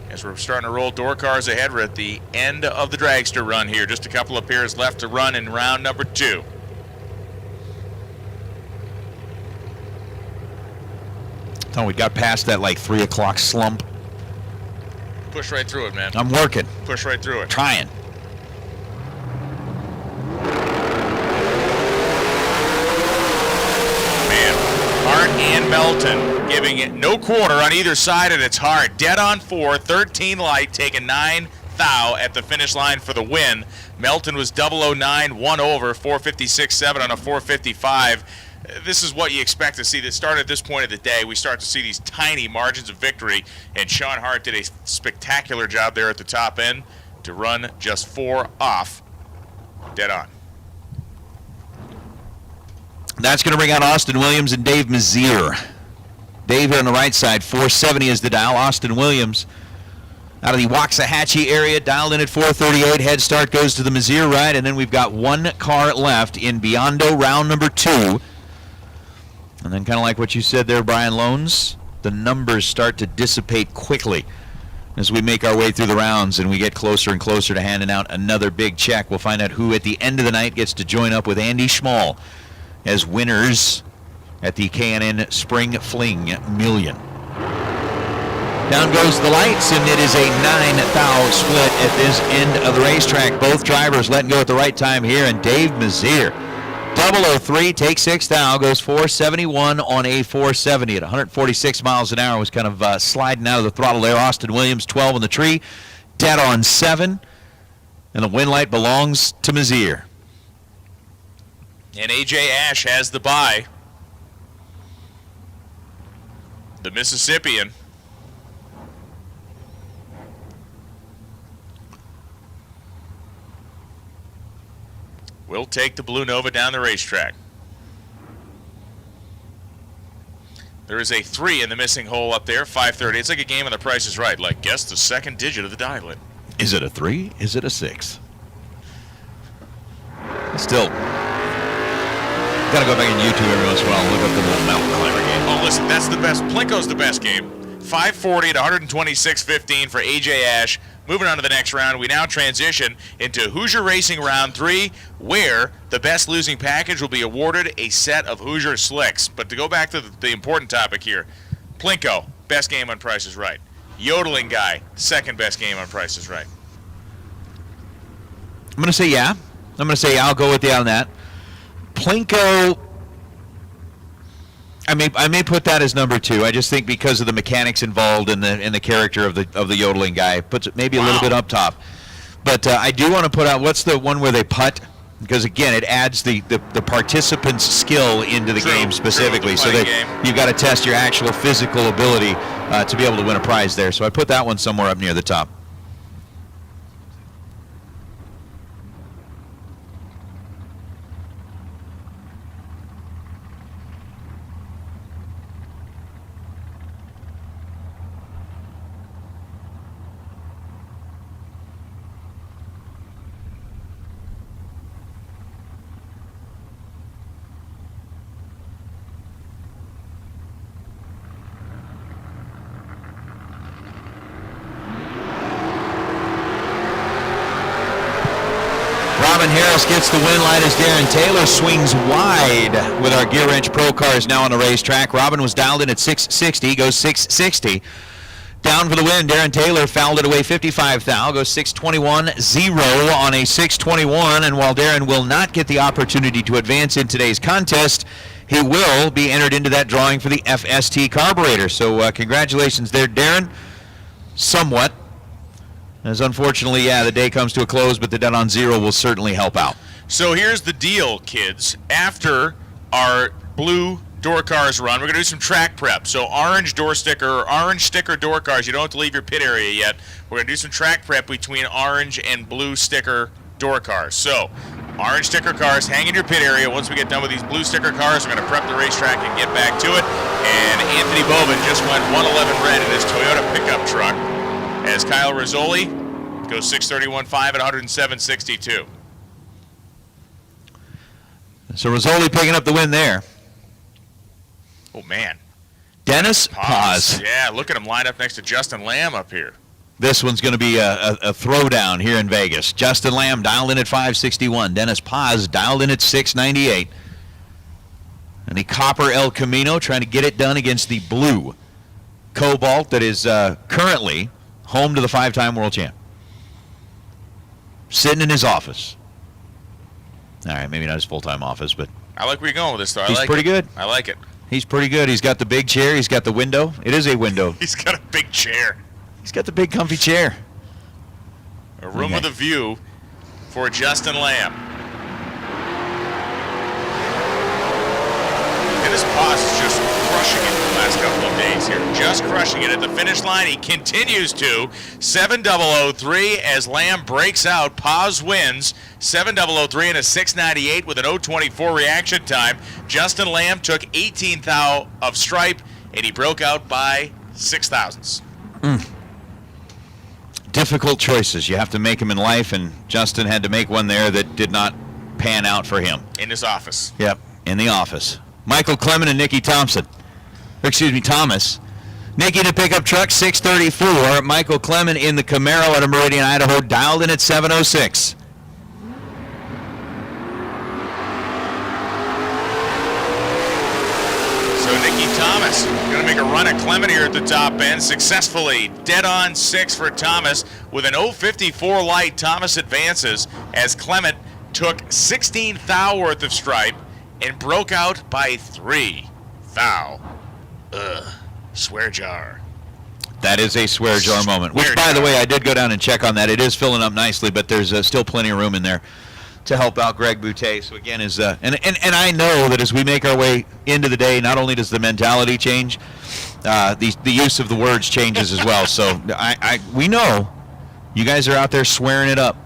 As we're starting to roll door cars ahead, we're at the end of the dragster run here. Just a couple of pairs left to run in round number 2. Thought we got past that like 3 o'clock slump. Push right through it, man. I'm working. Push right through it. Trying. Man, Hart and Melton giving it no quarter on either side, and it's Hart. Dead on 4, 13 light, taking 9 thou at the finish line for the win. Melton was 009, 1 over, 456.7 on a 455. This is what you expect to see. That start at this point of the day, we start to see these tiny margins of victory, and Sean Hart did a spectacular job there at the top end to run just 4 off. Dead on. That's going to bring out Austin Williams and Dave Mazier. Dave here on the right side, 470 is the dial. Austin Williams out of the Waxahachie area, dialed in at 438. Head start goes to the Mazier ride, and then we've got one car left in Biondo round number 2. And then kind of like what you said there, Brian Loans, the numbers start to dissipate quickly as we make our way through the rounds and we get closer and closer to handing out another big check. We'll find out who at the end of the night gets to join up with Andy Schmall as winners at the K&N Spring Fling Million. Down goes the lights, and it is a 9 thou split at this end of the racetrack. Both drivers letting go at the right time here, and Dave Mazier, 003, takes 6 thou, goes 471 on a 470 at 146 miles an hour. Was kind of sliding out of the throttle there. Austin Williams, 12 in the tree, dead on 7, and the win light belongs to Mazier. And A.J. Ash has the bye. The Mississippian. Will take the Blue Nova down the racetrack. There is a 3 in the missing hole up there, 530. It's like a game of The Price is Right. Like, guess the second digit of the dial-in. Is it a 3? Is it a 6? Still, gotta go back on YouTube every once in a while and look up the little mountain climber game. Oh, listen, that's the best. Plinko's the best game. 540 to 126.15 for A.J. Ash. Moving on to the next round, we now transition into Hoosier Racing Round 3, where the best losing package will be awarded a set of Hoosier Slicks. But to go back to the important topic here, Plinko, best game on Price is Right. Yodeling Guy, second best game on Price is Right. I'm going to say yeah. I'll go with you on that. Plinko, I may put that as number 2. I just think because of the mechanics involved in the character of the yodeling guy, puts it maybe a little bit up top. But I do want to put out, what's the one where they putt? Because again, it adds the participant's skill into the game specifically, so that you've got to test your actual physical ability to be able to win a prize there. So I put that one somewhere up near the top. Robin Harris gets the win line as Darren Taylor swings wide with our Gear Wrench Pro cars now on the racetrack. Robin was dialed in at 660, goes 660. Down for the win, Darren Taylor fouled it away 55 thou, goes 621-0 on a 621, and while Darren will not get the opportunity to advance in today's contest, he will be entered into that drawing for the FST carburetor. So congratulations there, Darren. Somewhat. As unfortunately, the day comes to a close, but the dead on zero will certainly help out. So here's the deal, kids. After our blue door cars run, we're going to do some track prep. So orange sticker door cars, you don't have to leave your pit area yet. We're going to do some track prep between orange and blue sticker door cars. So orange sticker cars, hang in your pit area. Once we get done with these blue sticker cars, we're going to prep the racetrack and get back to it. And Anthony Bowman just went 111 red in his Toyota pickup truck as Kyle Rizzoli goes 631.5 at 107.62. So Rizzoli picking up the win there. Oh, man. Dennis Paz. Yeah, look at him lined up next to Justin Lamb up here. This one's going to be a throwdown here in Vegas. Justin Lamb dialed in at 561. Dennis Paz dialed in at 698. And the Copper El Camino trying to get it done against the blue Cobalt that is currently home to the 5-time world champ. Sitting in his office. All right, maybe not his full-time office, but I like where you're going with this, though. He's pretty good. I like it. He's pretty good. He's got the big chair. He's got the window. It is a window. He's got a big chair. He's got the big comfy chair. A room with a view for Justin Lamb. Dennis Paz is just crushing it the last couple of days here. Just crushing it at the finish line. He continues to. 7:003 as Lamb breaks out. Paz wins. 7:003 and a 698 with an 0:24 reaction time. Justin Lamb took 18 thou of stripe, and he broke out by 6 thousandths. Difficult choices. You have to make them in life, and Justin had to make one there that did not pan out for him. In his office. Yep, in the office. Michael Clement and Nikki Thomas. Nikki in the pickup truck, 634. Michael Clement in the Camaro out of Meridian, Idaho, dialed in at 706. So Nikki Thomas going to make a run at Clement here at the top end successfully. Dead on 6 for Thomas with an 054 light. Thomas advances as Clement took 16 thou worth of stripe and broke out by 3 thou. Swear jar. That is a swear jar moment. Which, by the way, I did go down and check on that. It is filling up nicely, but there's still plenty of room in there to help out Greg Boutte. So again, and I know that as we make our way into the day, not only does the mentality change, the use of the words changes as well. So we know you guys are out there swearing it up.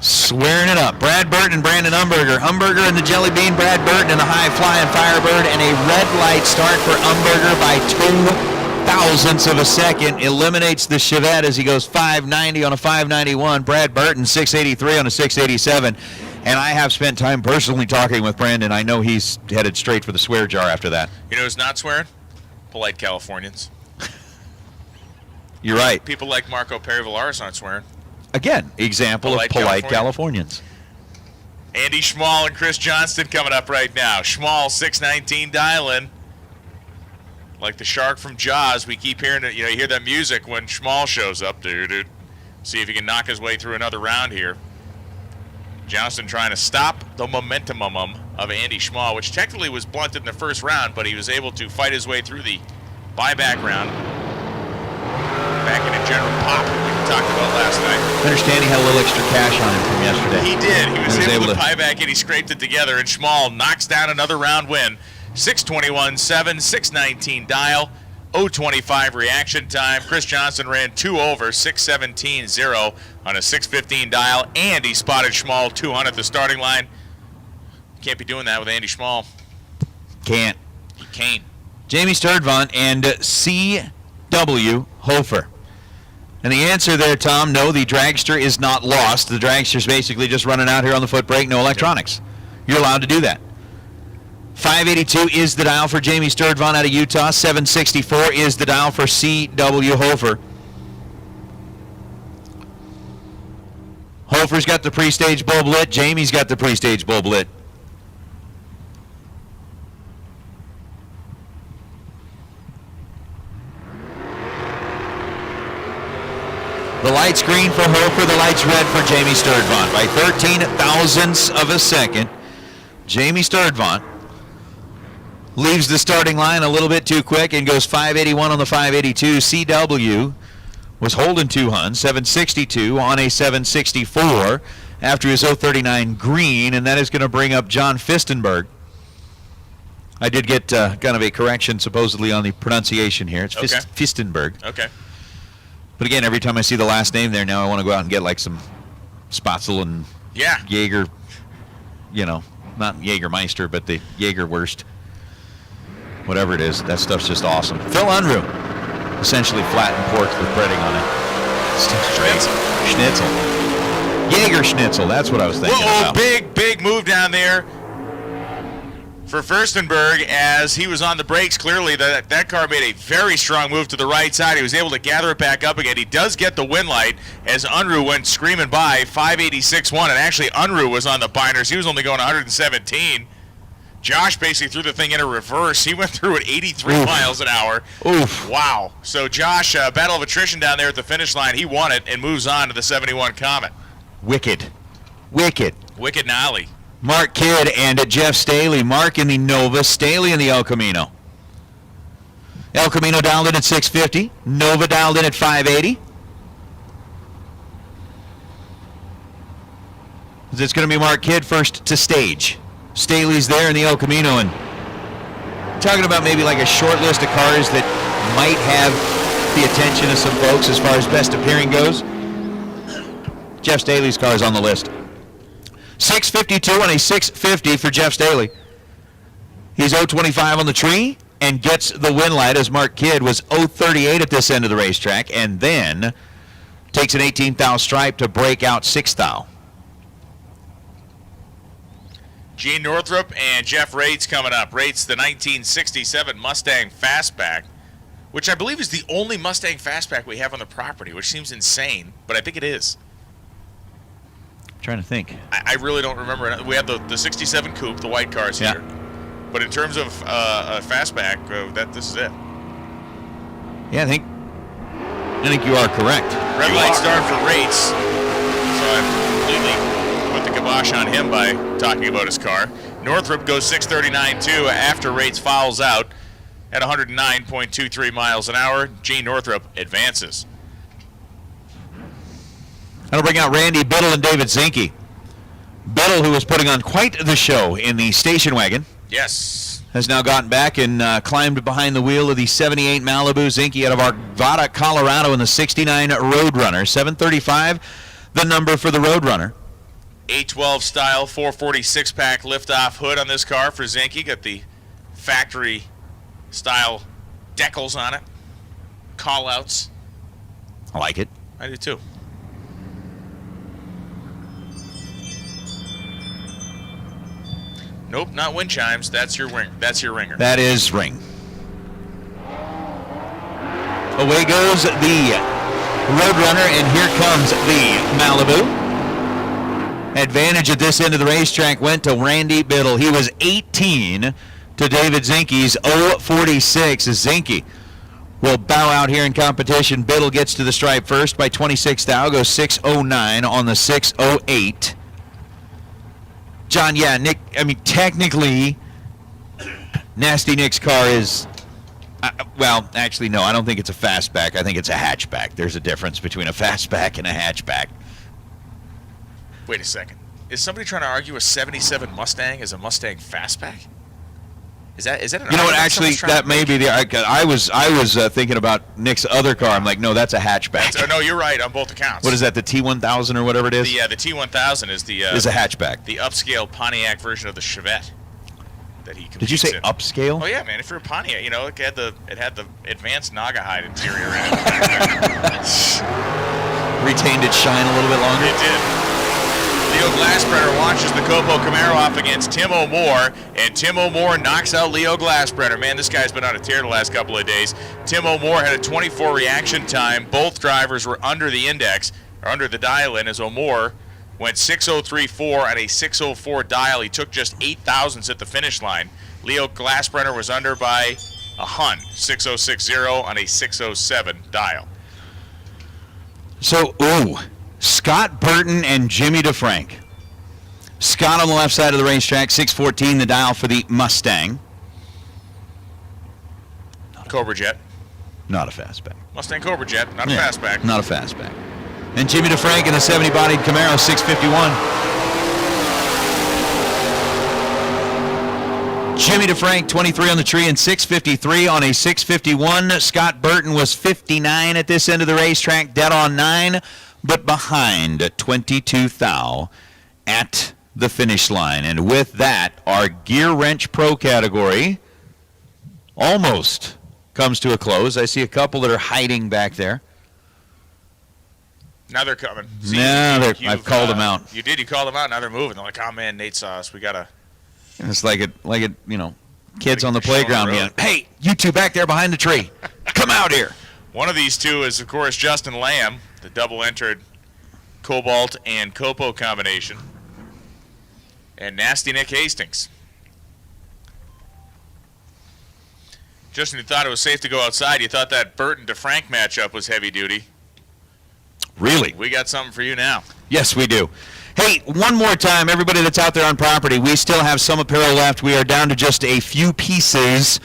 Swearing it up. Brad Burton and Brandon Umberger. Umberger and the Jelly Bean, Brad Burton and the High Flying Firebird, and a red light start for Umberger by 2 thousandths of a second. Eliminates the Chevette as he goes 590 on a 591. Brad Burton 683 on a 687. And I have spent time personally talking with Brandon. I know he's headed straight for the swear jar after that. You know who's not swearing? Polite Californians. You're right. People like Marco Perry-Villaris aren't swearing. Again, example of polite Californians. Andy Schmall and Chris Johnston coming up right now. Schmall 619 dialing. Like the shark from Jaws, we keep hearing it. You hear that music when Schmall shows up, dude. See if he can knock his way through another round here. Johnston trying to stop the momentum of Andy Schmall, which technically was blunted in the first round, but he was able to fight his way through the buyback round. Back in a general pop that we talked about last night. I understand he had a little extra cash on him from yesterday. He did. He was able to buy back, and he scraped it together, and Schmall knocks down another round win. 621.7, 619 dial, 025 reaction time. Chris Johnson ran 2 over, 617.0 on a 615 dial, and he spotted Schmall 200 at the starting line. Can't be doing that with Andy Schmall. Can't. He can't. Jamie Sturdvant and C.W. Hofer. And the answer there, Tom, no, the Dragster is not lost. The Dragster's basically just running out here on the foot brake, no electronics. You're allowed to do that. 582 is the dial for Jamie Sturdvant out of Utah. 764 is the dial for C.W. Hofer. Hofer's got the pre-stage bulb lit. Jamie's got the pre-stage bulb lit. The light's green for Hofer, the light's red for Jamie Sturdivant. By 13 thousandths of a second, Jamie Sturdivant leaves the starting line a little bit too quick and goes 581 on the 582. CW was holding 200, 762 on a 764 after his 039 green, and that is going to bring up John Fistenberg. I did get kind of a correction supposedly on the pronunciation here. It's Okay. Fistenberg. Okay. But again, every time I see the last name there now, I want to go out and get like some Spatzel and Jaeger, not Jägermeister, but the Jägerwurst. Whatever it is, that stuff's just awesome. Phil Unruh, essentially flattened pork with breading on it. Schnitzel. Jaeger Schnitzel, that's what I was thinking about. Big move down there for Furstenberg as he was on the brakes. Clearly, that car made a very strong move to the right side. He was able to gather it back up again. He does get the win light as Unruh went screaming by, 586.1, and actually Unruh was on the binders. He was only going 117. Josh basically threw the thing in a reverse. He went through at 83 miles an hour. Oof. Wow. So Josh, battle of attrition down there at the finish line. He won it and moves on to the 71 Comet. Wicked gnarly. Mark Kidd and Jeff Staley. Mark in the Nova, Staley in the El Camino. El Camino dialed in at 650. Nova dialed in at 580. It's going to be Mark Kidd first to stage. Staley's there in the El Camino, and talking about maybe like a short list of cars that might have the attention of some folks as far as best appearing goes. Jeff Staley's car is on the list. 652 on a 650 for Jeff Staley. He's 025 on the tree and gets the win light as Mark Kidd was 038 at this end of the racetrack, and then takes an 18th thou stripe to break out 6th thou. Gene Northrup and Jeff Rates coming up. Rates, the 1967 Mustang Fastback, which I believe is the only Mustang Fastback we have on the property, which seems insane, but I think it is. I'm trying to think. I really don't remember. We have the 67 Coupe, the white cars here. But in terms of a Fastback, this is it. Yeah, I think you are correct. Red light start for Rates. So I completely put the kibosh on him by talking about his car. Northrup goes 639 too after Rates fouls out at 109.23 miles an hour. Gene Northrup advances. That'll bring out Randy Biddle and David Zinke. Biddle, who was putting on quite the show in the station wagon, yes, has now gotten back and climbed behind the wheel of the 78 Malibu. Zinke out of Arvada, Colorado in the 69 Roadrunner. 735, the number for the Roadrunner. 812 style 446 pack liftoff hood on this car for Zinke. Got the factory style decals on it. Call outs. I like it. I do too. Nope, not wind chimes. That's your ring. That's your ringer. That is ring. Away goes the Roadrunner, and here comes the Malibu. Advantage at this end of the racetrack went to Randy Biddle. He was 18 to David Zinke's 046. Zinke will bow out here in competition. Biddle gets to the stripe first by 26 thou, goes 609 on the 608. John, Nick, technically, Nasty Nick's car is, well, actually, no, I don't think it's a fastback. I think it's a hatchback. There's a difference between a fastback and a hatchback. Wait a second. Is somebody trying to argue a 77 Mustang is a Mustang Fastback? Is that an You know what? argument Actually, someone's trying that to may make? be the. I was thinking about Nick's other car. I'm like, no, that's a hatchback. No, you're right on both accounts. What is that? The T1000 or whatever it is? The T1000 is the is a hatchback. the upscale Pontiac version of the Chevette that he competes Did you say in. upscale? Oh yeah, man. If you're a Pontiac, it had the advanced Naugahyde interior in it. Retained its shine a little bit longer. It did. Leo Glassbrenner launches the Copo Camaro off against Tim O'More, and Tim O'More knocks out Leo Glassbrenner. Man, this guy's been on a tear the last couple of days. Tim O'More had a 24 reaction time. Both drivers were under the index, or under the dial-in, as O'More went 6:03.4 at a 6:04 dial. He took just 8 thousandths at the finish line. Leo Glassbrenner was under by a hun, 6:06.0 on a 6:07 dial. So, Scott Burton and Jimmy DeFrank. Scott on the left side of the racetrack, 6:14 the dial for the Mustang. Cobra Jet. Not a fastback. Mustang Cobra Jet, not a fastback. Not a fastback. And Jimmy DeFrank in a 70-bodied Camaro, 6:51. Jimmy DeFrank, 23 on the tree and 6:53 on a 6:51. Scott Burton was 59 at this end of the racetrack, dead on 9, but behind 22 thou at the finish line. And with that, our Gear Wrench Pro category almost comes to a close. I see a couple that are hiding back there. Now they're coming. I've called them out. You did. You called them out. Now they're moving. They're like, oh man, Nate saw us. We gotta. It's like it, kids on the playground being, hey, you two back there behind the tree, come out here. One of these two is, of course, Justin Lamb, the double-entered Cobalt and Copo combination, and Nasty Nick Hastings. Justin, you thought it was safe to go outside. You thought that Burton DeFrank matchup was heavy duty. Really? We got something for you now. Yes, we do. Hey, one more time, everybody that's out there on property, we still have some apparel left. We are down to just a few pieces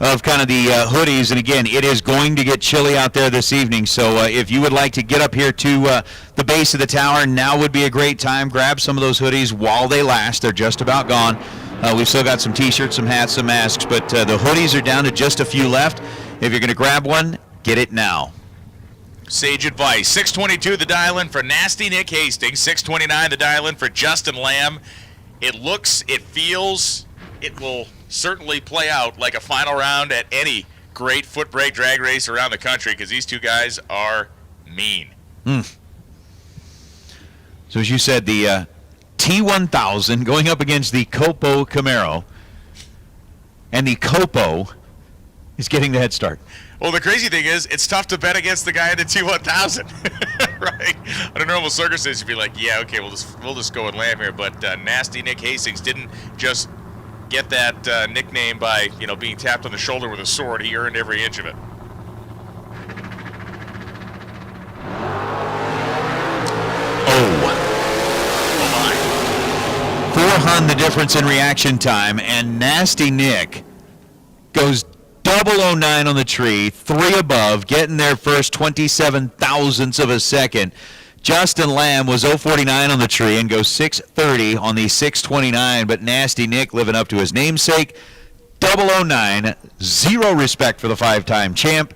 of kind of the hoodies. And again, it is going to get chilly out there this evening. So if you would like to get up here to the base of the tower, now would be a great time. Grab some of those hoodies while they last. They're just about gone. We've still got some T-shirts, some hats, some masks, but the hoodies are down to just a few left. If you're going to grab one, get it now. Sage advice. 6:22 the dial-in for Nasty Nick Hastings. 6:29 the dial-in for Justin Lamb. It looks, it feels, it will certainly play out like a final round at any great foot brake drag race around the country, because these two guys are mean. So as you said, the T1000 going up against the Copo Camaro, and the Copo is getting the head start. Well, the crazy thing is, it's tough to bet against the guy in the T1000, right? Under normal circumstances, you'd be like, yeah, okay, we'll just go with Lamb here. But Nasty Nick Hastings didn't just get that nickname by being tapped on the shoulder with a sword. He earned every inch of it. Oh my! 400 the difference in reaction time, and Nasty Nick goes 009 on the tree, 3 above, getting there first 27 thousandths of a second. Justin Lamb was 049 on the tree and goes 630 on the 629, but Nasty Nick living up to his namesake, 009, zero respect for the 5-time champ,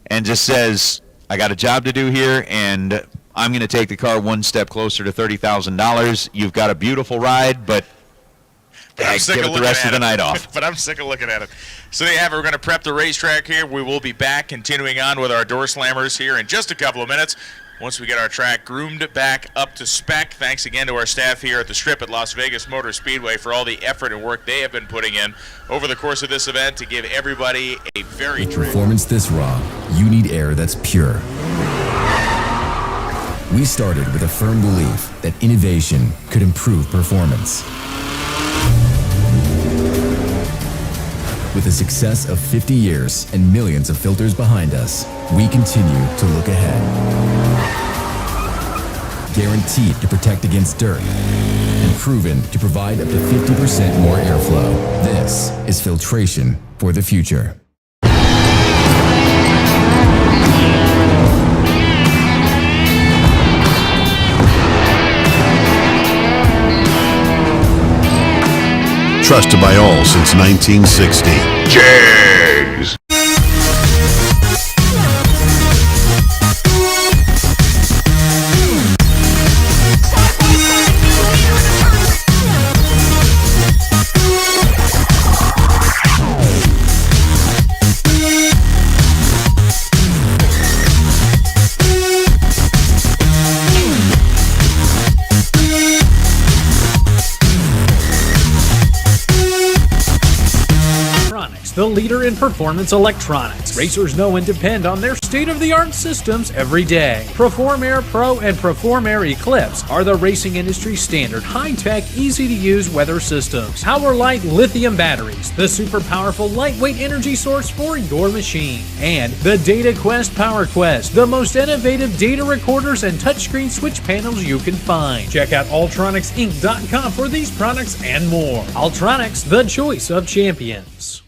and just says, I got a job to do here, and I'm going to take the car one step closer to $30,000. You've got a beautiful ride, but I'm sick give of it the rest of the night off. But I'm sick of looking at it. So there you have it. We're going to prep the racetrack here. We will be back continuing on with our door slammers here in just a couple of minutes once we get our track groomed back up to spec. Thanks again to our staff here at the Strip at Las Vegas Motor Speedway for all the effort and work they have been putting in over the course of this event to give everybody a very Performance this raw, you need air that's pure. We started with a firm belief that innovation could improve performance. With the success of 50 years and millions of filters behind us, we continue to look ahead. Guaranteed to protect against dirt and proven to provide up to 50% more airflow. This is filtration for the future. Trusted by all since 1960. Jags! The leader in performance electronics. Racers know and depend on their state-of-the-art systems every day. Perform Air Pro and Perform Air Eclipse are the racing industry's standard high-tech, easy-to-use weather systems. Powerlight lithium batteries, the super powerful lightweight energy source for your machine. And the DataQuest PowerQuest, the most innovative data recorders and touchscreen switch panels you can find. Check out ultronicsinc.com for these products and more. Ultronics, the choice of champions.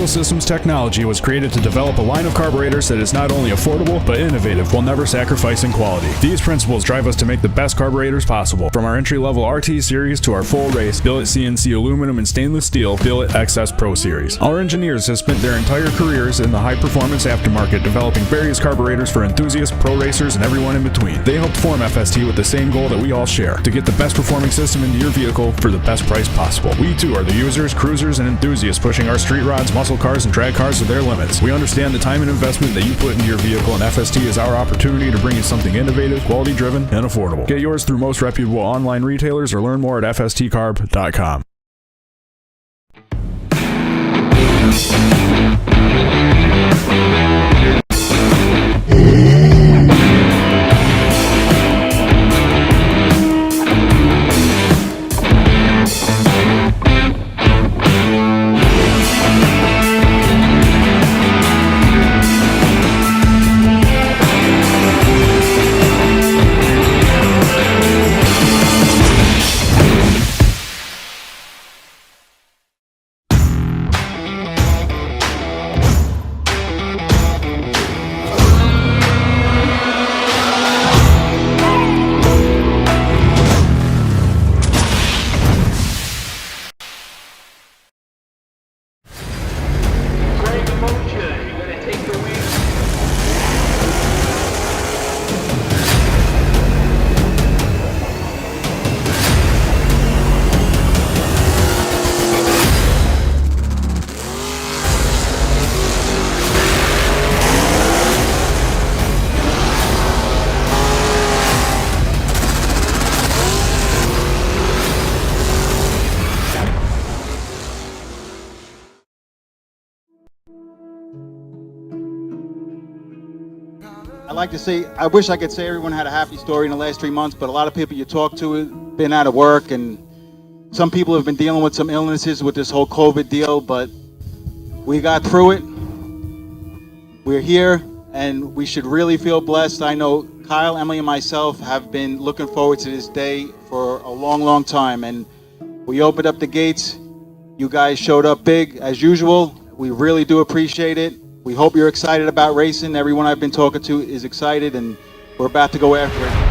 Systems Technology was created to develop a line of carburetors that is not only affordable, but innovative while never sacrificing quality. These principles drive us to make the best carburetors possible. From our entry-level RT series to our full race, billet CNC aluminum and stainless steel, billet XS Pro series. Our engineers have spent their entire careers in the high-performance aftermarket developing various carburetors for enthusiasts, pro racers, and everyone in between. They helped form FST with the same goal that we all share, to get the best performing system into your vehicle for the best price possible. We too are the users, cruisers, and enthusiasts pushing our street rods, muscle cars, and drag cars to their limits. We understand the time and investment that you put into your vehicle, and FST is our opportunity to bring you something innovative, quality-driven, and affordable. Get yours through most reputable online retailers or learn more at fstcarb.com. like to say, I wish I could say everyone had a happy story in the last 3 months, but a lot of people you talk to have been out of work, and some people have been dealing with some illnesses with this whole COVID deal, but we got through it. We're here, and we should really feel blessed. I know Kyle, Emily, and myself have been looking forward to this day for a long, long time, and we opened up the gates. You guys showed up big, as usual. We really do appreciate it. We hope you're excited about racing. Everyone I've been talking to is excited, and we're about to go after it.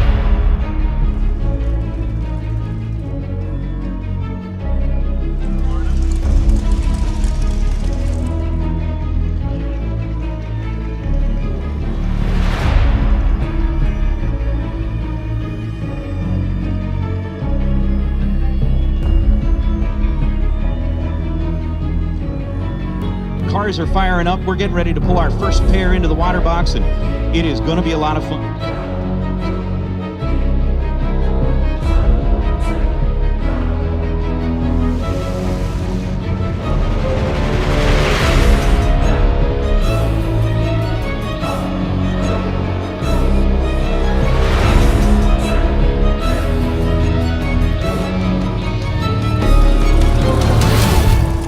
Cars are firing up. We're getting ready to pull our first pair into the water box, and it is going to be a lot of fun.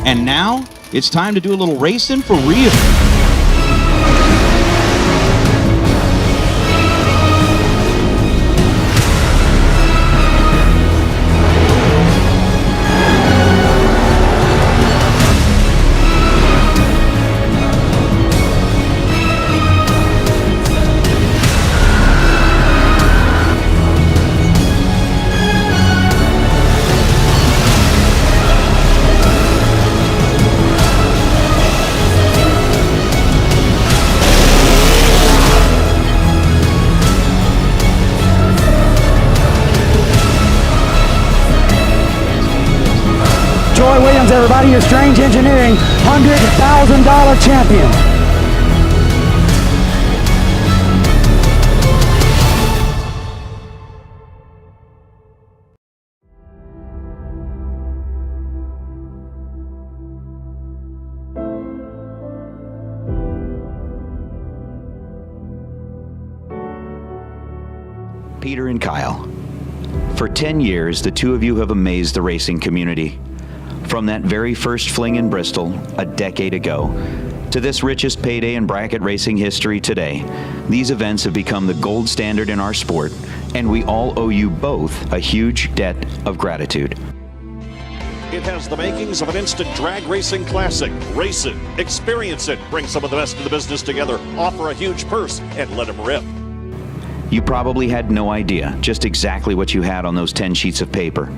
And now it's time to do a little racing for real. everybody, your Strange Engineering $100,000 champion. Peter and Kyle. For 10 years, the two of you have amazed the racing community. From that very first fling in Bristol, a decade ago, to this richest payday in bracket racing history today, these events have become the gold standard in our sport, and we all owe you both a huge debt of gratitude. It has the makings of an instant drag racing classic. Race it, experience it, bring some of the best of the business together, offer a huge purse, and let them rip. You probably had no idea just exactly what you had on those 10 sheets of paper.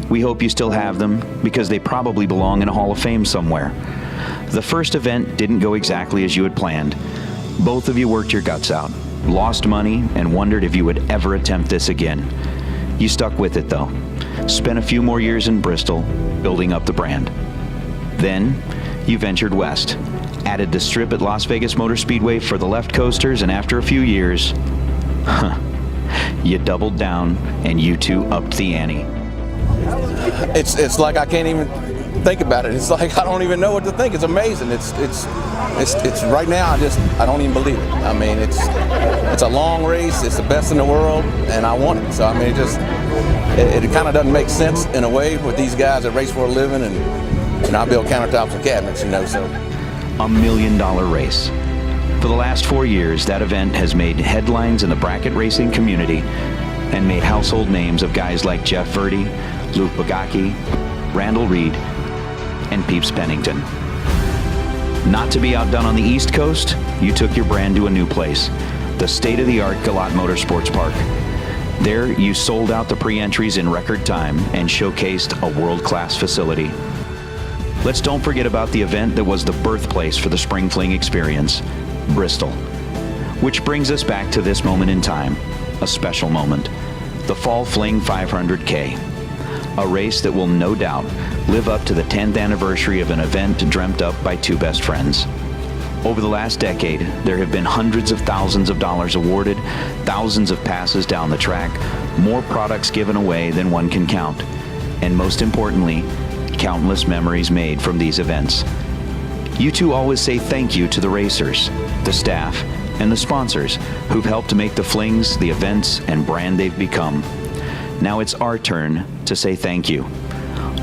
We hope you still have them because they probably belong in a Hall of Fame somewhere. The first event didn't go exactly as you had planned. Both of you worked your guts out, lost money, and wondered if you would ever attempt this again. You stuck with it though. Spent a few more years in Bristol, building up the brand. Then, you ventured west, added the strip at Las Vegas Motor Speedway for the left coasters, and after a few years, you doubled down and you two upped the ante. It's like I can't even think about it. It's like I don't even know what to think. It's amazing. It's right now. I don't even believe it. I mean, it's a long race. It's the best in the world, and I want it. So I mean, it kind of doesn't make sense in a way with these guys that race for a living, and I build countertops and cabinets, you know. So $1 million race. For the last 4 years, that event has made headlines in the bracket racing community and made household names of guys like Jeff Verdi, Luke Bogacki, Randall Reed, and Peeps Pennington. Not to be outdone on the East Coast, you took your brand to a new place, the state-of-the-art Galat Motorsports Park. There, you sold out the pre-entries in record time and showcased a world-class facility. Let's don't forget about the event that was the birthplace for the Spring Fling experience, Bristol. Which brings us back to this moment in time, a special moment, the Fall Fling 500K, a race that will no doubt live up to the 10th anniversary of an event dreamt up by two best friends. Over the last decade, there have been hundreds of thousands of dollars awarded, thousands of passes down the track, more products given away than one can count, and most importantly, countless memories made from these events. You two always say thank you to the racers, the staff, and the sponsors who've helped to make the Flings, the events, and brand they've become. Now it's our turn to say thank you.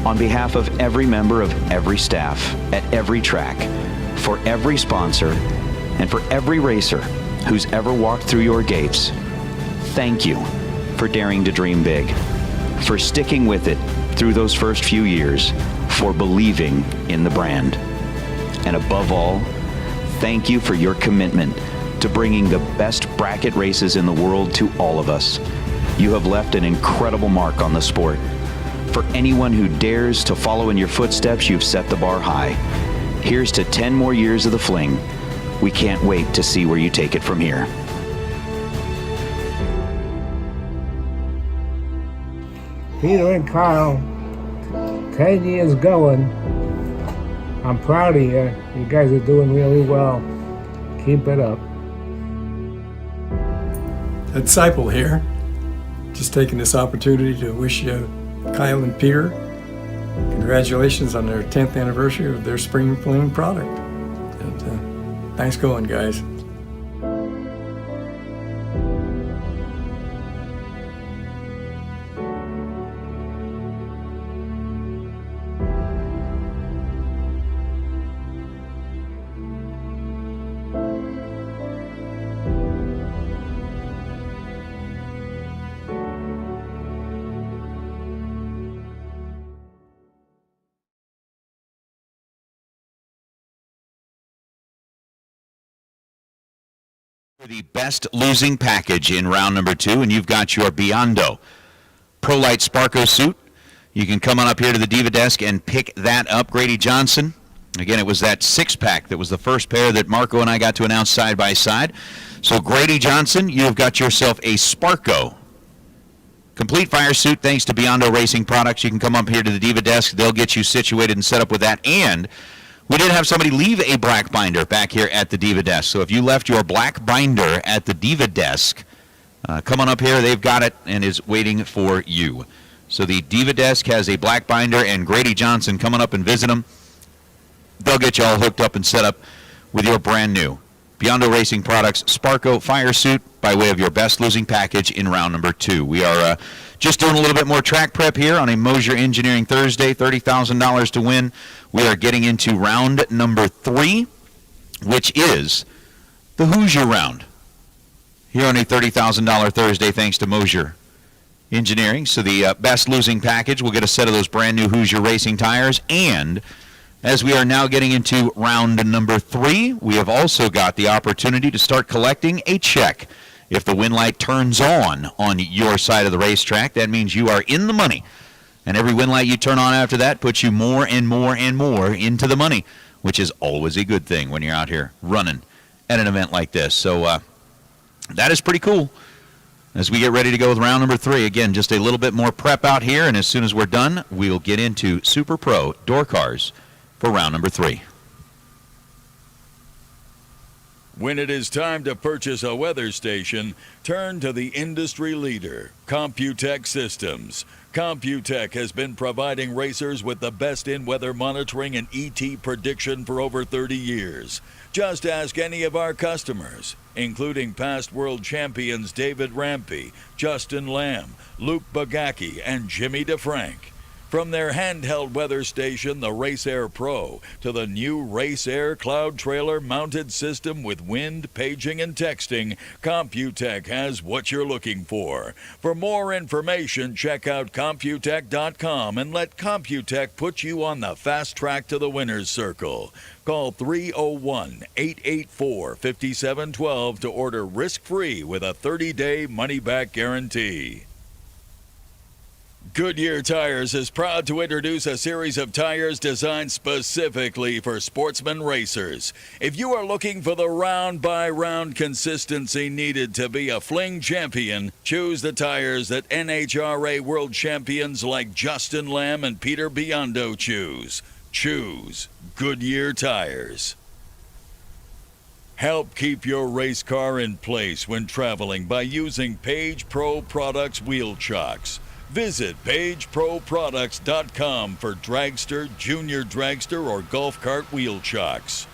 On behalf of every member of every staff, at every track, for every sponsor, and for every racer who's ever walked through your gates, thank you for daring to dream big, for sticking with it through those first few years, for believing in the brand. And above all, thank you for your commitment to bringing the best bracket races in the world to all of us. You have left an incredible mark on the sport. For anyone who dares to follow in your footsteps, you've set the bar high. Here's to 10 more years of the Fling. We can't wait to see where you take it from here. Peter and Kyle, 10 years going. I'm proud of you. You guys are doing really well. Keep it up. A disciple here. Just taking this opportunity to wish Kyle and Peter congratulations on their 10th anniversary of their Spring Fling product. And thanks going, guys. The best losing package in round number 2, and you've got your Biondo ProLite Sparko suit. You can come on up here to the Diva desk and pick that up. Grady Johnson, again, it was that 6-pack that was the first pair that Marco and I got to announce side by side. So Grady Johnson, you've got yourself a Sparko Complete fire suit thanks to Biondo Racing Products. You can come up here to the Diva desk. They'll get you situated and set up with that. And we did have somebody leave a black binder back here at the Diva desk. So if you left your black binder at the Diva desk, come on up here. They've got it and is waiting for you. So the Diva desk has a black binder, and Grady Johnson coming up and visit them. They'll get you all hooked up and set up with your brand new Biondo Racing Products Sparco Fire Suit by way of your best losing package in round number 2. We are just doing a little bit more track prep here on a Mosier Engineering Thursday, $30,000 to win. We are getting into round number 3, which is the Hoosier round. Here on a $30,000 Thursday, thanks to Mosier Engineering. So the best losing package will get a set of those brand new Hoosier Racing tires. And as we are now getting into round number 3, we have also got the opportunity to start collecting a check. If the win light turns on your side of the racetrack, that means you are in the money. And every win light you turn on after that puts you more and more and more into the money, which is always a good thing when you're out here running at an event like this. So that is pretty cool. As we get ready to go with round number 3, again, just a little bit more prep out here, and as soon as we're done, we'll get into Super Pro door cars for round number 3. When it is time to purchase a weather station, turn to the industry leader, Computech Systems. Computech has been providing racers with the best in weather monitoring and ET prediction for over 30 years. Just ask any of our customers, including past world champions David Rampey, Justin Lamb, Luke Bagacki, and Jimmy DeFrank. From their handheld weather station, the Race Air Pro, to the new Race Air Cloud Trailer mounted system with wind, paging, and texting, Computech has what you're looking for. For more information, check out Computech.com and let Computech put you on the fast track to the winner's circle. Call 301-884-5712 to order risk-free with a 30-day money-back guarantee. Goodyear Tires is proud to introduce a series of tires designed specifically for sportsman racers. If you are looking for the round-by-round consistency needed to be a Fling champion, choose the tires that NHRA world champions like Justin Lamb and Peter Biondo choose. Choose Goodyear Tires. Help keep your race car in place when traveling by using Page Pro Products wheel chocks. Visit PageProProducts.com for Dragster, Junior Dragster, or Golf Cart wheel chocks.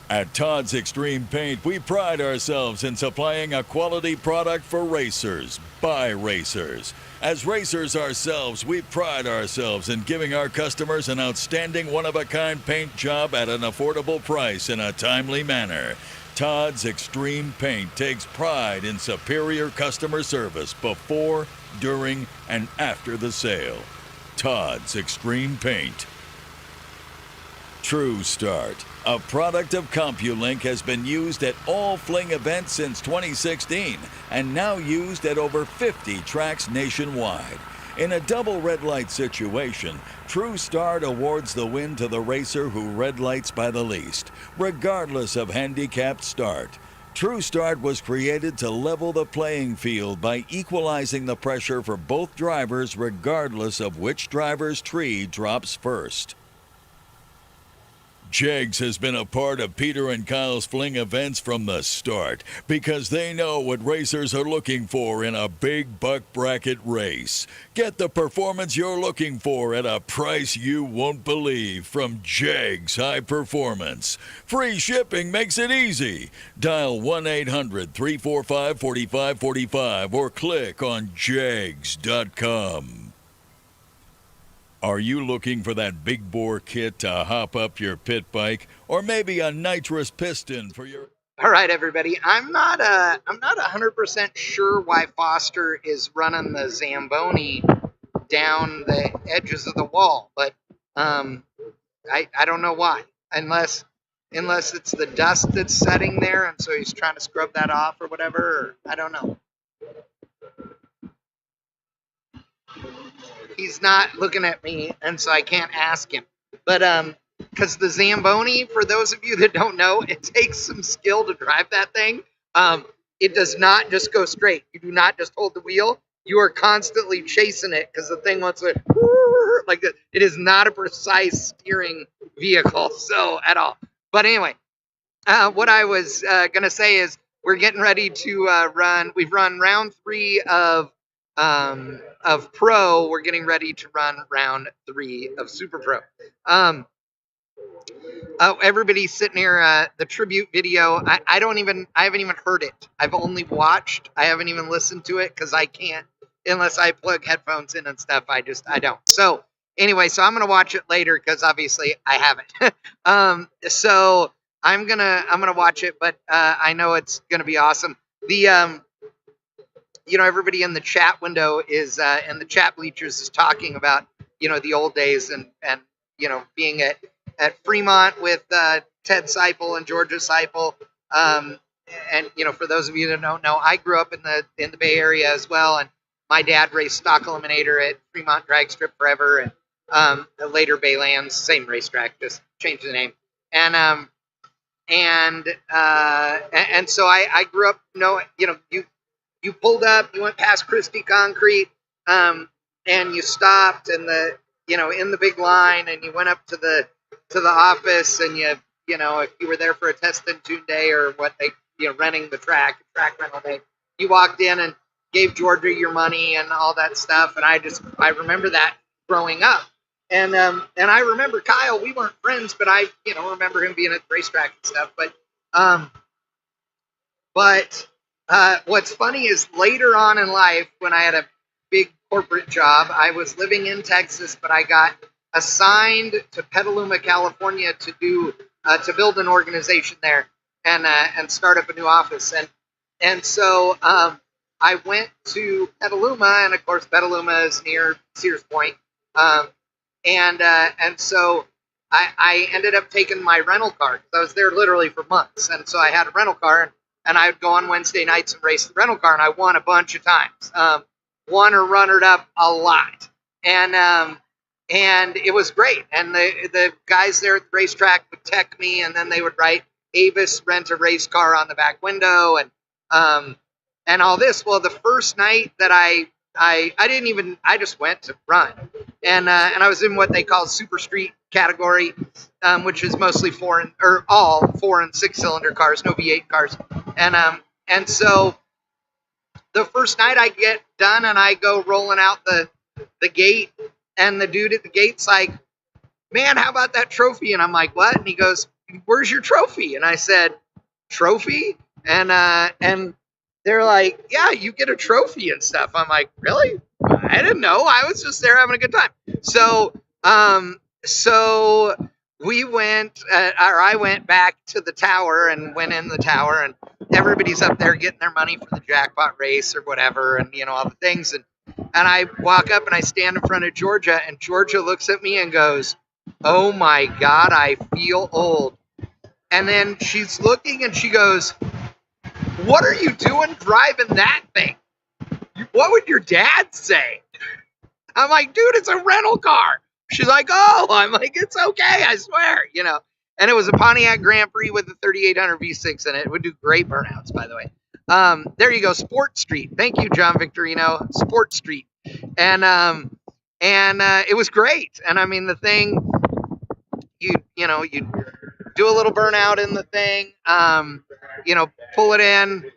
At Todd's Extreme Paint, we pride ourselves in supplying a quality product for racers, by racers. As racers ourselves, we pride ourselves in giving our customers an outstanding one-of-a-kind paint job at an affordable price in a timely manner. Todd's Extreme Paint takes pride in superior customer service before, during, and after the sale. Todd's Extreme Paint. True Start, a product of CompuLink, has been used at all Fling events since 2016 and now used at over 50 tracks nationwide. In a double red light situation, True Start awards the win to the racer who red lights by the least, regardless of handicapped start. True Start was created to level the playing field by equalizing the pressure for both drivers regardless of which driver's tree drops first. Jegs has been a part of Peter and Kyle's Fling events from the start because they know what racers are looking for in a big buck bracket race. Get the performance you're looking for at a price you won't believe from Jegs High Performance. Free shipping makes it easy. Dial 1-800-345-4545 or click on jegs.com. Are you looking for that big bore kit to hop up your pit bike, or maybe a nitrous piston for your... All right, everybody. I'm not 100% sure why Foster is running the Zamboni down the edges of the wall, but I don't know why. Unless it's the dust that's setting there, and so he's trying to scrub that off or whatever. Or, I don't know. He's not looking at me, and so I can't ask him. But because the Zamboni, for those of you that don't know, it takes some skill to drive that thing. it does not just go straight. You do not just hold the wheel. You are constantly chasing it because the thing wants to like that. It is not a precise steering vehicle, so at all. But anyway, what I was gonna say is we're getting ready to run. We've run round 3 of Pro. We're getting ready to run round 3 of Super Pro. Everybody's sitting here. The tribute video. I haven't even heard it. I've only watched. I haven't even listened to it because I can't unless I plug headphones in and stuff. I don't. So anyway, so I'm gonna watch it later because obviously I haven't. So I'm gonna watch it, but I know it's gonna be awesome. The everybody in the chat window is in the chat bleachers is talking about the old days and being at Fremont with Ted Seipel and Georgia Seipel. And for those of you that don't know, I grew up in the Bay Area as well, and my dad raced stock eliminator at Fremont Dragster forever, and later Baylands, same racetrack, just changed the name. And so I grew up. You pulled up, you went past Christie Concrete, and you stopped in the big line, and you went up to the office, and if you were there for a test and tune day or what they renting the track rental day, you walked in and gave Georgia your money and all that stuff, and I remember that growing up, and I remember Kyle. We weren't friends, but I remember him being at the racetrack and stuff. But what's funny is later on in life, when I had a big corporate job, I was living in Texas, but I got assigned to Petaluma, California to build an organization there and start up a new office. And so I went to Petaluma, and of course Petaluma is near Sears Point. And so I ended up taking my rental car because I was there literally for months. And so I had a rental car, and I would go on Wednesday nights and race the rental car, and I won a bunch of times. Won or runnered up a lot. And it was great. And the guys there at the racetrack would tech me, and then they would write Avis rent a race car on the back window and all this. Well, the first night that I just went to run. And I was in what they call super street category, which is mostly all 4 and 6 cylinder cars, no V8 cars. And so the first night I get done and I go rolling out the gate, and the dude at the gate's like, "Man, how about that trophy?" And I'm like, "What?" And he goes, "Where's your trophy?" And I said, "Trophy?" And they're like, "Yeah, you get a trophy and stuff." I'm like, "Really? I didn't know. I was just there having a good time." So we went, or I went back to the tower and went in the tower, and everybody's up there getting their money for the jackpot race or whatever, and all the things. And I walk up and I stand in front of Georgia, and Georgia looks at me and goes, "Oh my God, I feel old." And then she's looking and she goes, "What are you doing driving that thing? What would your dad say?" I'm like, "Dude, it's a rental car." She's like, "Oh." I'm like, "It's okay, I swear." And it was a Pontiac Grand Prix with a 3800 V6 in it. It would do great burnouts, by the way. There you go, Sport Street. Thank you, John Victorino. Sport Street. And it was great. And I mean, the thing, you do a little burnout in the thing, pull it in.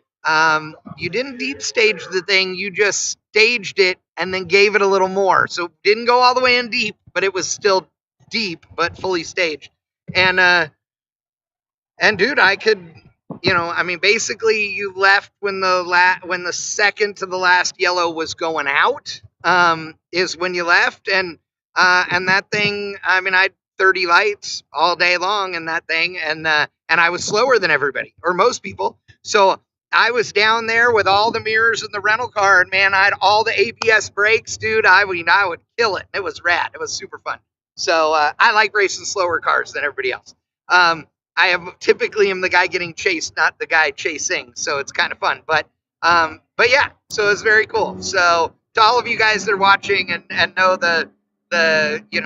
You didn't deep stage the thing, you just staged it and then gave it a little more. So it didn't go all the way in deep, but it was still deep, but fully staged. And dude, I could, basically you left when the second to the last yellow was going out, is when you left. And that thing, I had 30 lights all day long in that thing. And I was slower than everybody or most people. So I was down there with all the mirrors in the rental car, and man, I had all the ABS brakes, dude. I would kill it. It was rad. It was super fun. So I like racing slower cars than everybody else. I typically am the guy getting chased, not the guy chasing. So it's kind of fun. But yeah, so it's very cool. So to all of you guys that are watching and know the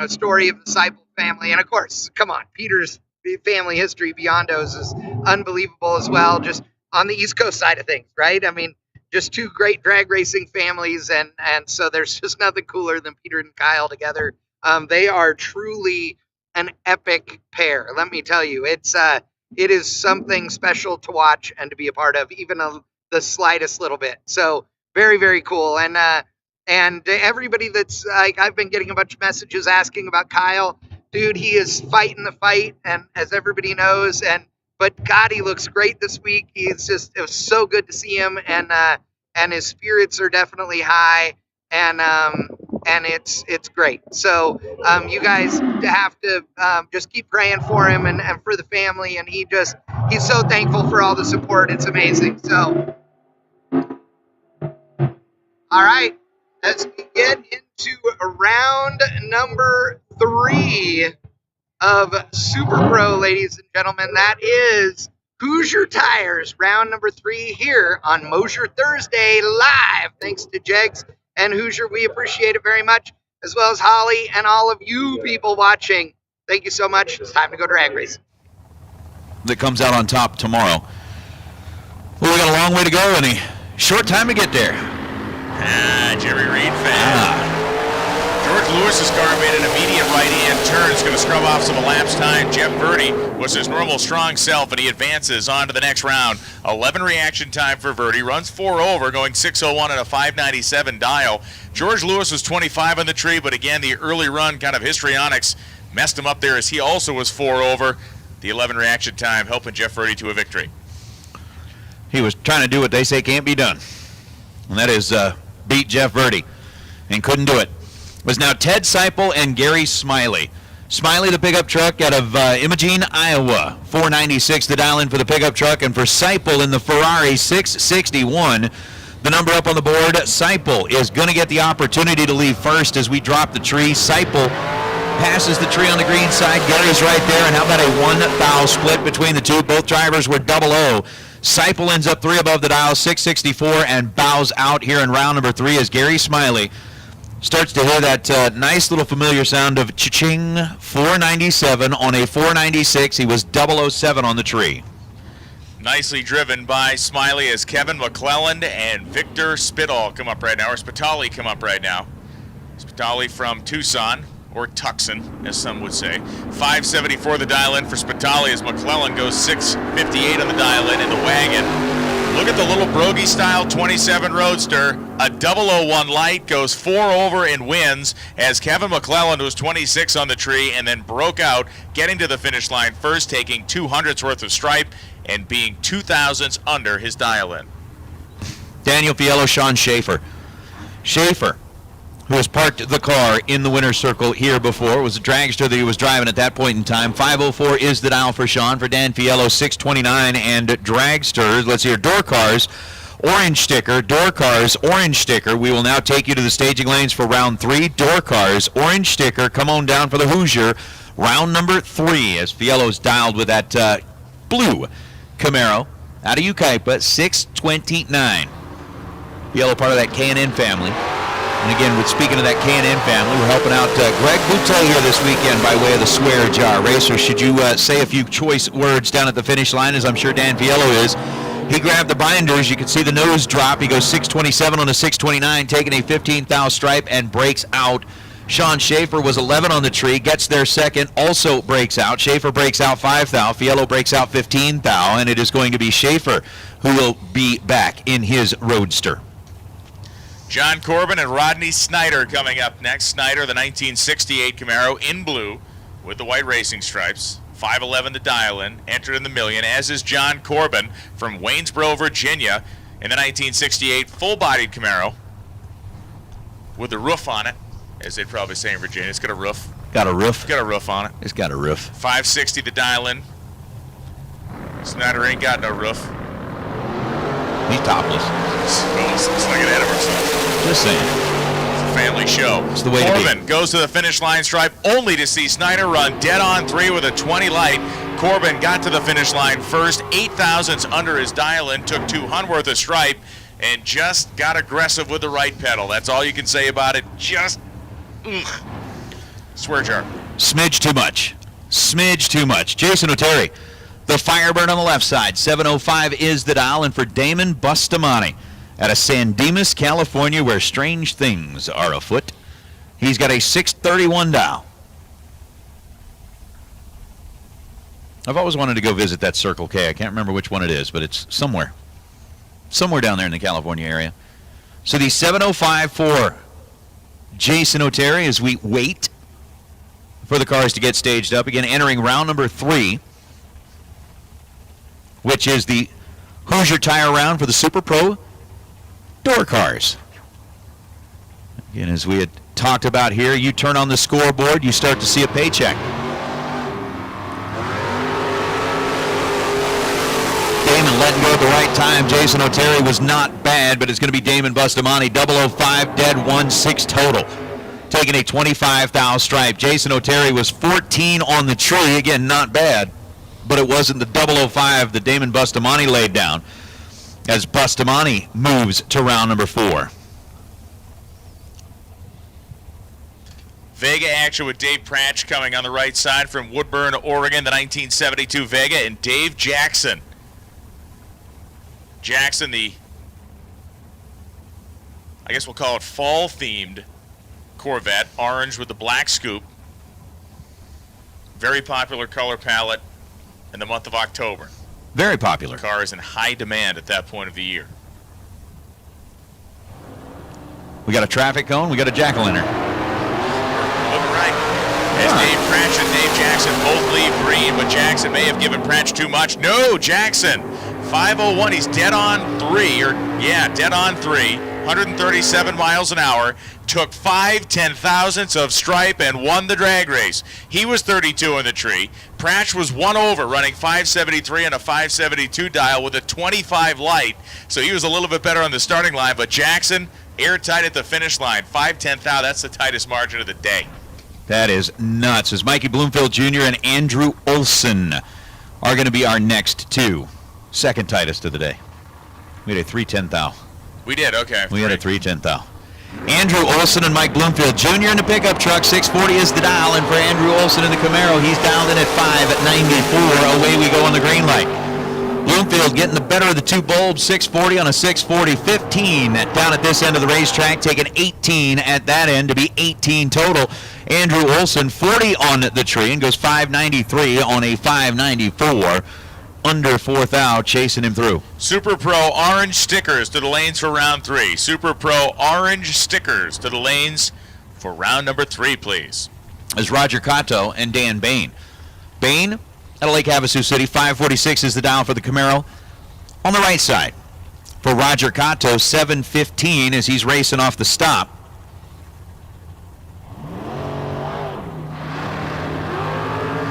story of the Seipel family, and of course, come on, Peter's family history beyond those is unbelievable as well. Just on the East Coast side of things, right? I mean, just two great drag racing families, and so there's just nothing cooler than Peter and Kyle together. They are truly an epic pair. Let me tell you, it is something special to watch and to be a part of, even the slightest little bit. So very, very cool. And everybody that's like, I've been getting a bunch of messages asking about Kyle. Dude, he is fighting the fight, and as everybody knows, but God, he looks great this week. It was so good to see him, and his spirits are definitely high, and it's great. So you guys have to just keep praying for him and for the family, and he's so thankful for all the support. It's amazing. So, all right, let's get into round number 3 of Super Pro, ladies and gentlemen. That is Hoosier Tires, round number 3 here on Mosier Thursday live. Thanks to Jegs and Hoosier, we appreciate it very much, as well as Holly and all of you people watching. Thank you so much. It's time to go drag racing. That comes out on top tomorrow. Well, we got a long way to go and a short time to get there. Jerry Reed fan. George Lewis's car made an immediate right-hand turn. It's going to scrub off some elapsed time. Jeff Verdi was his normal strong self, and he advances on to the next round. 11 reaction time for Verdi. Runs 4 over, going 6:01 at a 5:97 dial. George Lewis was 25 on the tree, but again, the early run kind of histrionics messed him up there as he also was 4 over. The 11 reaction time helping Jeff Verdi to a victory. He was trying to do what they say can't be done, and that is beat Jeff Verdi, and couldn't do it. It was now Ted Seipel and Gary Smiley. Smiley, the pickup truck out of Imogene, Iowa. 496 the dial in for the pickup truck, and for Seipel in the Ferrari 661. The number up on the board, Seipel is going to get the opportunity to leave first as we drop the tree. Seipel passes the tree on the green side. Gary's right there, and how about a 1-foul split between the two? Both drivers were 0-0. Seipel ends up 3 above the dial, 664, and bows out here in round number 3 as Gary Smiley starts to hear that nice little familiar sound of cha-ching. 497 on a 496. He was 007 on the tree. Nicely driven by Smiley as Kevin McClelland and Victor Spitall come up right now, or Spitali come up right now. Spitali from Tucson, or Tucson, as some would say. 574 the dial in for Spitali as McClelland goes 658 on the dial in the wagon. Look at the little Brogy-style 27 Roadster. A 001 light goes 4 over and wins as Kevin McClelland was 26 on the tree and then broke out, getting to the finish line first, taking 200ths worth of stripe and being 2,000ths under his dial-in. Daniel Fiello, Sean Schaefer. Schaefer, who has parked the car in the winner's circle here before. It was a dragster that he was driving at that point in time. 504 is the dial for Sean. For Dan Fiello, 629. And dragsters, let's hear door cars, orange sticker, door cars, orange sticker. We will now take you to the staging lanes for round 3. Door cars, orange sticker, come on down for the Hoosier. Round number 3 as Fiello's dialed with that blue Camaro out of Ukaipa, 629. Fiello part of that K&N family. And again, speaking of that K&N family, we're helping out Greg Boutte here this weekend by way of the Swear Jar. Racer, should you say a few choice words down at the finish line, as I'm sure Dan Fiello is? He grabbed the binders. You can see the nose drop. He goes 627 on a 629, taking a 15-thou stripe and breaks out. Sean Schaefer was 11 on the tree, gets there second, also breaks out. Schaefer breaks out 5-thou. Fiello breaks out 15-thou, and it is going to be Schaefer who will be back in his Roadster. John Corbin and Rodney Snyder coming up next. Snyder, the 1968 Camaro in blue with the white racing stripes. 511 to dial in, entered in the million, as is John Corbin from Waynesboro, Virginia, in the 1968 full-bodied Camaro with the roof on it, as they'd probably say in Virginia. It's got a roof. Got a roof? Got a roof on it. It's got a roof. 560 to dial in. Snyder ain't got no roof. He's topless. Looks like an head of herself. Just saying. It's a family show. It's the way to be. Corbin goes to the finish line stripe only to see Snyder run dead on 3 with a 20 light. Corbin got to the finish line first, 8,000ths under his dial-in, took 200 worth of stripe, and just got aggressive with the right pedal. That's all you can say about it. Just, Swear jar. Smidge too much. Smidge too much. Jason O'Terry. The Firebird on the left side. 705 is the dial. And for Damon Bustamante out of San Dimas, California, where strange things are afoot, he's got a 631 dial. I've always wanted to go visit that Circle K. I can't remember which one it is, but it's somewhere down there in the California area. So the 705 for Jason O'Terry as we wait for the cars to get staged up. Again, entering round number 3, which is the Hoosier Tire round for the Super Pro door cars. Again, as we had talked about here, you turn on the scoreboard, you start to see a paycheck. Damon letting go at the right time. Jason O'Terry was not bad, but it's going to be Damon Bustamante. 005 dead, 1-6 total. Taking a 25,000 stripe. Jason O'Terry was 14 on the tree. Again, not bad, but it wasn't the 005 that Damon Bustamante laid down as Bustamante moves to round number 4. Vega action with Dave Pratch coming on the right side from Woodburn, Oregon, the 1972 Vega, and Dave Jackson. Jackson, I guess we'll call it fall-themed Corvette, orange with the black scoop. Very popular color palette in the month of October. Very popular. The car is in high demand at that point of the year. We got a traffic cone, we got a jack-o'-lantern. Looking right. As Dave Pratch and Dave Jackson both leave green, but Jackson may have given Pratch too much. No, Jackson, 501, he's dead on 3, dead on 3. 137 miles an hour, took 5 10,000ths of stripe and won the drag race. He was 32 in the tree. Pratch was 1 over, running 573 and a 572 dial with a 25 light, so he was a little bit better on the starting line, but Jackson, airtight at the finish line, 5 10,000, that's the tightest margin of the day. That is nuts, as Mikey Bloomfield Jr. and Andrew Olson are going to be our next 2. Second tightest of the day. We had a 3/10 thou. We did, okay. We had a 3/10 thou. Andrew Olson and Mike Bloomfield Jr. in the pickup truck. 640 is the dial, and for Andrew Olson in the Camaro, he's dialed in at 594. Away we go on the green light. Bloomfield getting the better of the 2 bulbs. 640 on a 640. 15 down at this end of the racetrack, taking 18 at that end to be 18 total. Andrew Olson 40 on the tree and goes 593 on a 594. Under 4 thou, chasing him through. Super Pro orange stickers to the lanes for round 3. Super Pro orange stickers to the lanes for round number 3, please. As Roger Cotto and Dan Bain. Bain out of Lake Havasu City, 546 is the dial for the Camaro. On the right side, for Roger Cotto, 715 as he's racing off the stop.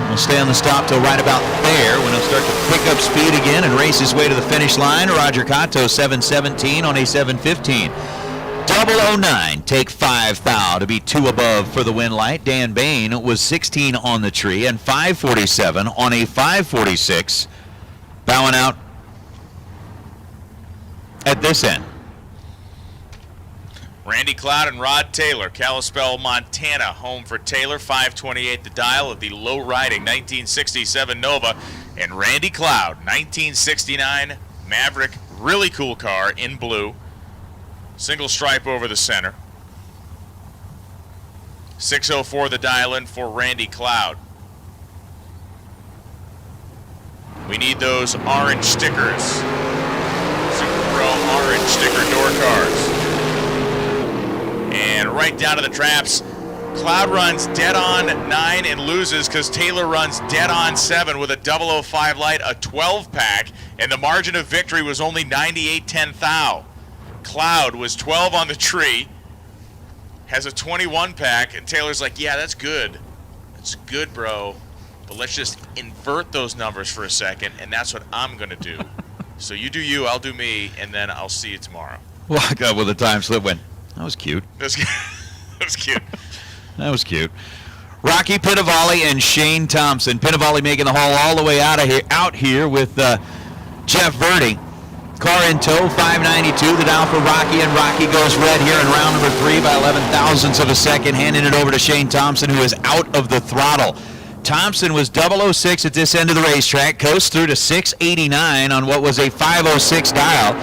He'll stay on the stop till right about there when he'll start to pick up speed again and race his way to the finish line. Roger Cotto, 717 on a 715. 009, take 5 thou to be 2 above for the win light. Dan Bain was 16 on the tree and 547 on a 546. Bowing out at this end. Randy Cloud and Rod Taylor, Kalispell, Montana, home for Taylor, 528 the dial of the low-riding 1967 Nova, and Randy Cloud, 1969 Maverick, really cool car in blue, single stripe over the center. 604 the dial in for Randy Cloud. We need those orange stickers. Super Pro orange sticker door cars. And right down to the traps, Cloud runs dead on 9 and loses because Taylor runs dead on 7 with a 005 light, a 12-pack, and the margin of victory was only 98 10 thou. Cloud was 12 on the tree, has a 21-pack, and Taylor's like, yeah, that's good. That's good, bro. But let's just invert those numbers for a second, and that's what I'm going to do. So you do you, I'll do me, and then I'll see you tomorrow. Walk up with a time slip win. That was cute. That was cute. That was cute. Rocky Pinavali and Shane Thompson. Pinavali making the haul all the way out here with Jeff Verdi. Car in tow, 592. The dial for Rocky, and Rocky goes red here in round number 3 by 11 thousandths of a second, handing it over to Shane Thompson, who is out of the throttle. Thompson was 006 at this end of the racetrack, coast through to 689 on what was a 506 dial.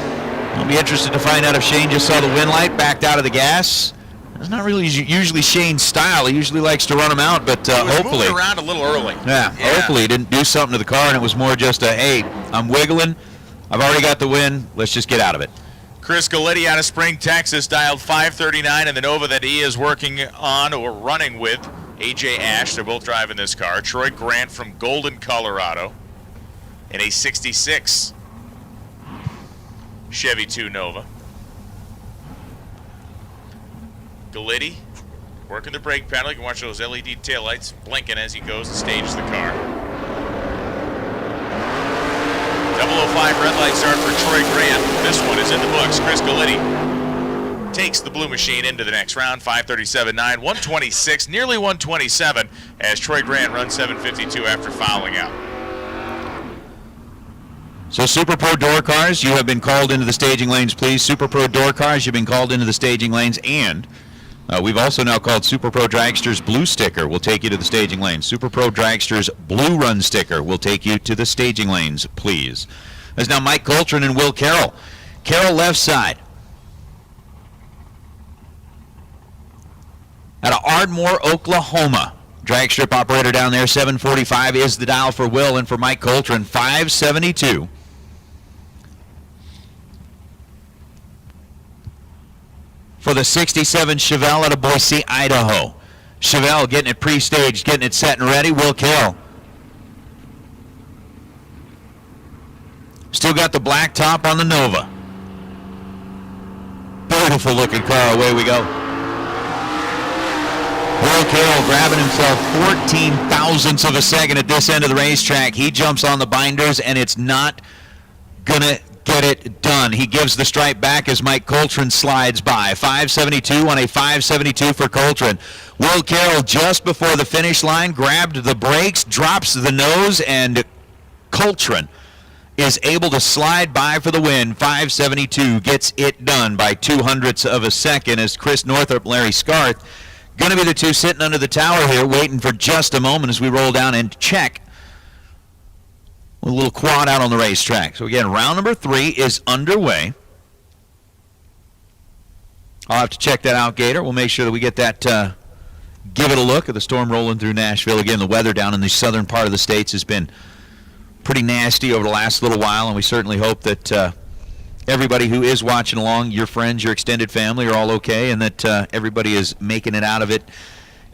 I'll be interested to find out if Shane just saw the win light, backed out of the gas. It's not really usually Shane's style. He usually likes to run them out, but hopefully. Moving around a little early. Yeah, hopefully he didn't do something to the car, and it was more just a, hey, I'm wiggling. I've already got the win. Let's just get out of it. Chris Galletti out of Spring, Texas, dialed 539 in the Nova that he is working on or running with A.J. Ash. They're both driving this car. Troy Grant from Golden, Colorado in a 66 Chevy 2 Nova. Galletti working the brake pedal. You can watch those LED taillights blinking as he goes and stages the car. 005 red light start for Troy Grant. This one is in the books. Chris Galletti takes the Blue Machine into the next round. 537.9, 126, nearly 127 as Troy Grant runs 752 after fouling out. So Super Pro door cars, you have been called into the staging lanes, please. Super Pro door cars, you've been called into the staging lanes, and we've also now called Super Pro Dragsters Blue Sticker will take you to the staging lanes. Super Pro Dragsters Blue Run Sticker will take you to the staging lanes, please. There's now Mike Coltrane and Will Carroll. Carroll left side. Out of Ardmore, Oklahoma. Drag strip operator down there, 745 is the dial for Will, and for Mike Coltrane, 572. For the 67 Chevelle out of Boise, Idaho. Chevelle getting it pre-staged, getting it set and ready. Will Carroll. Still got the black top on the Nova. Beautiful looking car. Away we go. Will Carroll grabbing himself 14 thousandths of a second at this end of the racetrack. He jumps on the binders, and it's not going to get it done. He gives the stripe back as Mike Coltrane slides by. 572 on a 572 for Coltrane. Will Carroll just before the finish line grabbed the brakes, drops the nose, and Coltrane is able to slide by for the win. 572 gets it done by 200ths of a second as Chris Northrup, Larry Scarth, going to be the two sitting under the tower here waiting for just a moment as we roll down and check a little quad out on the racetrack. So again, round number 3 is underway. I'll have to check that out, Gator. We'll make sure that we get that, give it a look at the storm rolling through Nashville. Again, the weather down in the southern part of the states has been pretty nasty over the last little while, and we certainly hope that everybody who is watching along, your friends, your extended family, are all okay, and that everybody is making it out of it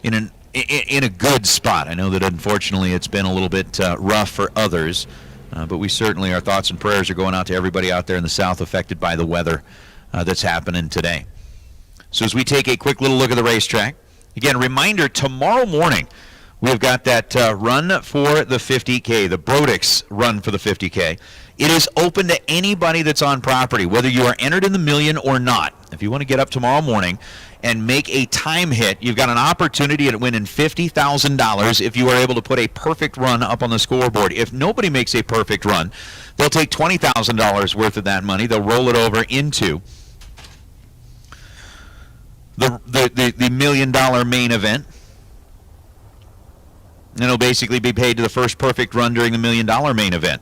in a good spot. I know that unfortunately it's been a little bit rough for others, but we certainly, our thoughts and prayers are going out to everybody out there in the South affected by the weather that's happening today. So as we take a quick little look at the racetrack, again, reminder, tomorrow morning we've got that run for the 50K, the Brodix run for the 50K. It is open to anybody that's on property, whether you are entered in the million or not. If you want to get up tomorrow morning and make a time hit, you've got an opportunity at winning $50,000 if you are able to put a perfect run up on the scoreboard. If nobody makes a perfect run, they'll take $20,000 worth of that money. They'll roll it over into the $1 million main event. And it'll basically be paid to the first perfect run during the $1 million main event.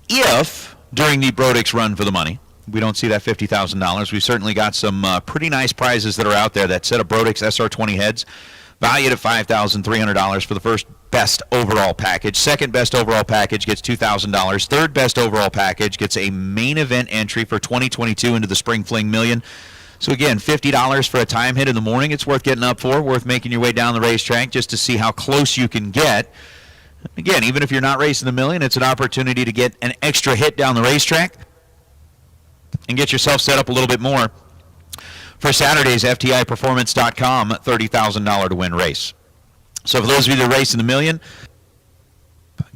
If, during the Brodix run for the money, we don't see that $50,000, we've certainly got some pretty nice prizes that are out there. That set of Brodix SR20 heads, valued at $5,300 for the first best overall package. Second best overall package gets $2,000. Third best overall package gets a main event entry for 2022 into the Spring Fling Million. So again, $50 for a time hit in the morning. It's worth getting up for, worth making your way down the racetrack just to see how close you can get. Again, even if you're not racing the million, it's an opportunity to get an extra hit down the racetrack and get yourself set up a little bit more for Saturday's FTIperformance.com $30,000 to win race. So for those of you that are racing the million,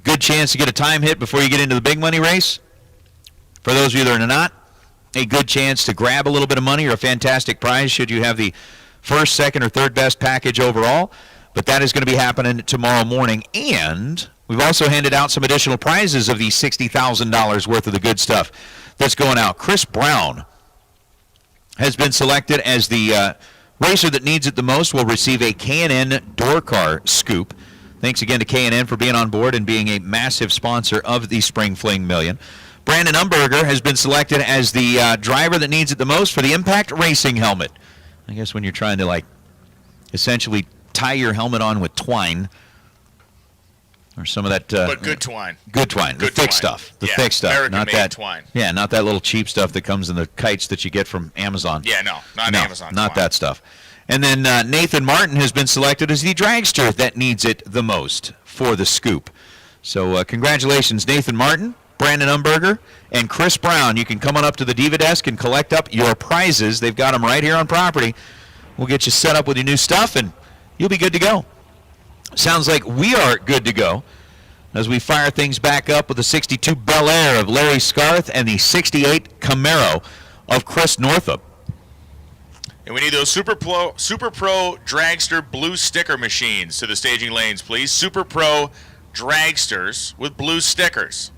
good chance to get a time hit before you get into the big money race. For those of you that are not, a good chance to grab a little bit of money or a fantastic prize should you have the first, second, or third best package overall. But that is going to be happening tomorrow morning. And we've also handed out some additional prizes of the $60,000 worth of the good stuff that's going out. Chris Brown has been selected as the racer that needs it the most. Will receive a K&N door car scoop. Thanks again to K&N for being on board and being a massive sponsor of the Spring Fling Million. Brandon Umberger has been selected as the driver that needs it the most for the Impact Racing helmet. I guess when you're trying to, like, essentially tie your helmet on with twine or some of that. But good twine. Good twine. The thick stuff. The thick stuff. American-made twine. Yeah, not that little cheap stuff that comes in the kites that you get from Amazon. Yeah, no, not Amazon. Not that stuff. And then Nathan Martin has been selected as the dragster that needs it the most for the scoop. So congratulations, Nathan Martin, Brandon Umberger, and Chris Brown. You can come on up to the Diva desk and collect up your prizes. They've got them right here on property. We'll get you set up with your new stuff, and you'll be good to go. Sounds like we are good to go as we fire things back up with the 62 Bel Air of Larry Scarth and the 68 Camaro of Chris Northup. And we need those Super Pro Dragster blue sticker machines to the staging lanes, please. Super Pro Dragsters with blue stickers.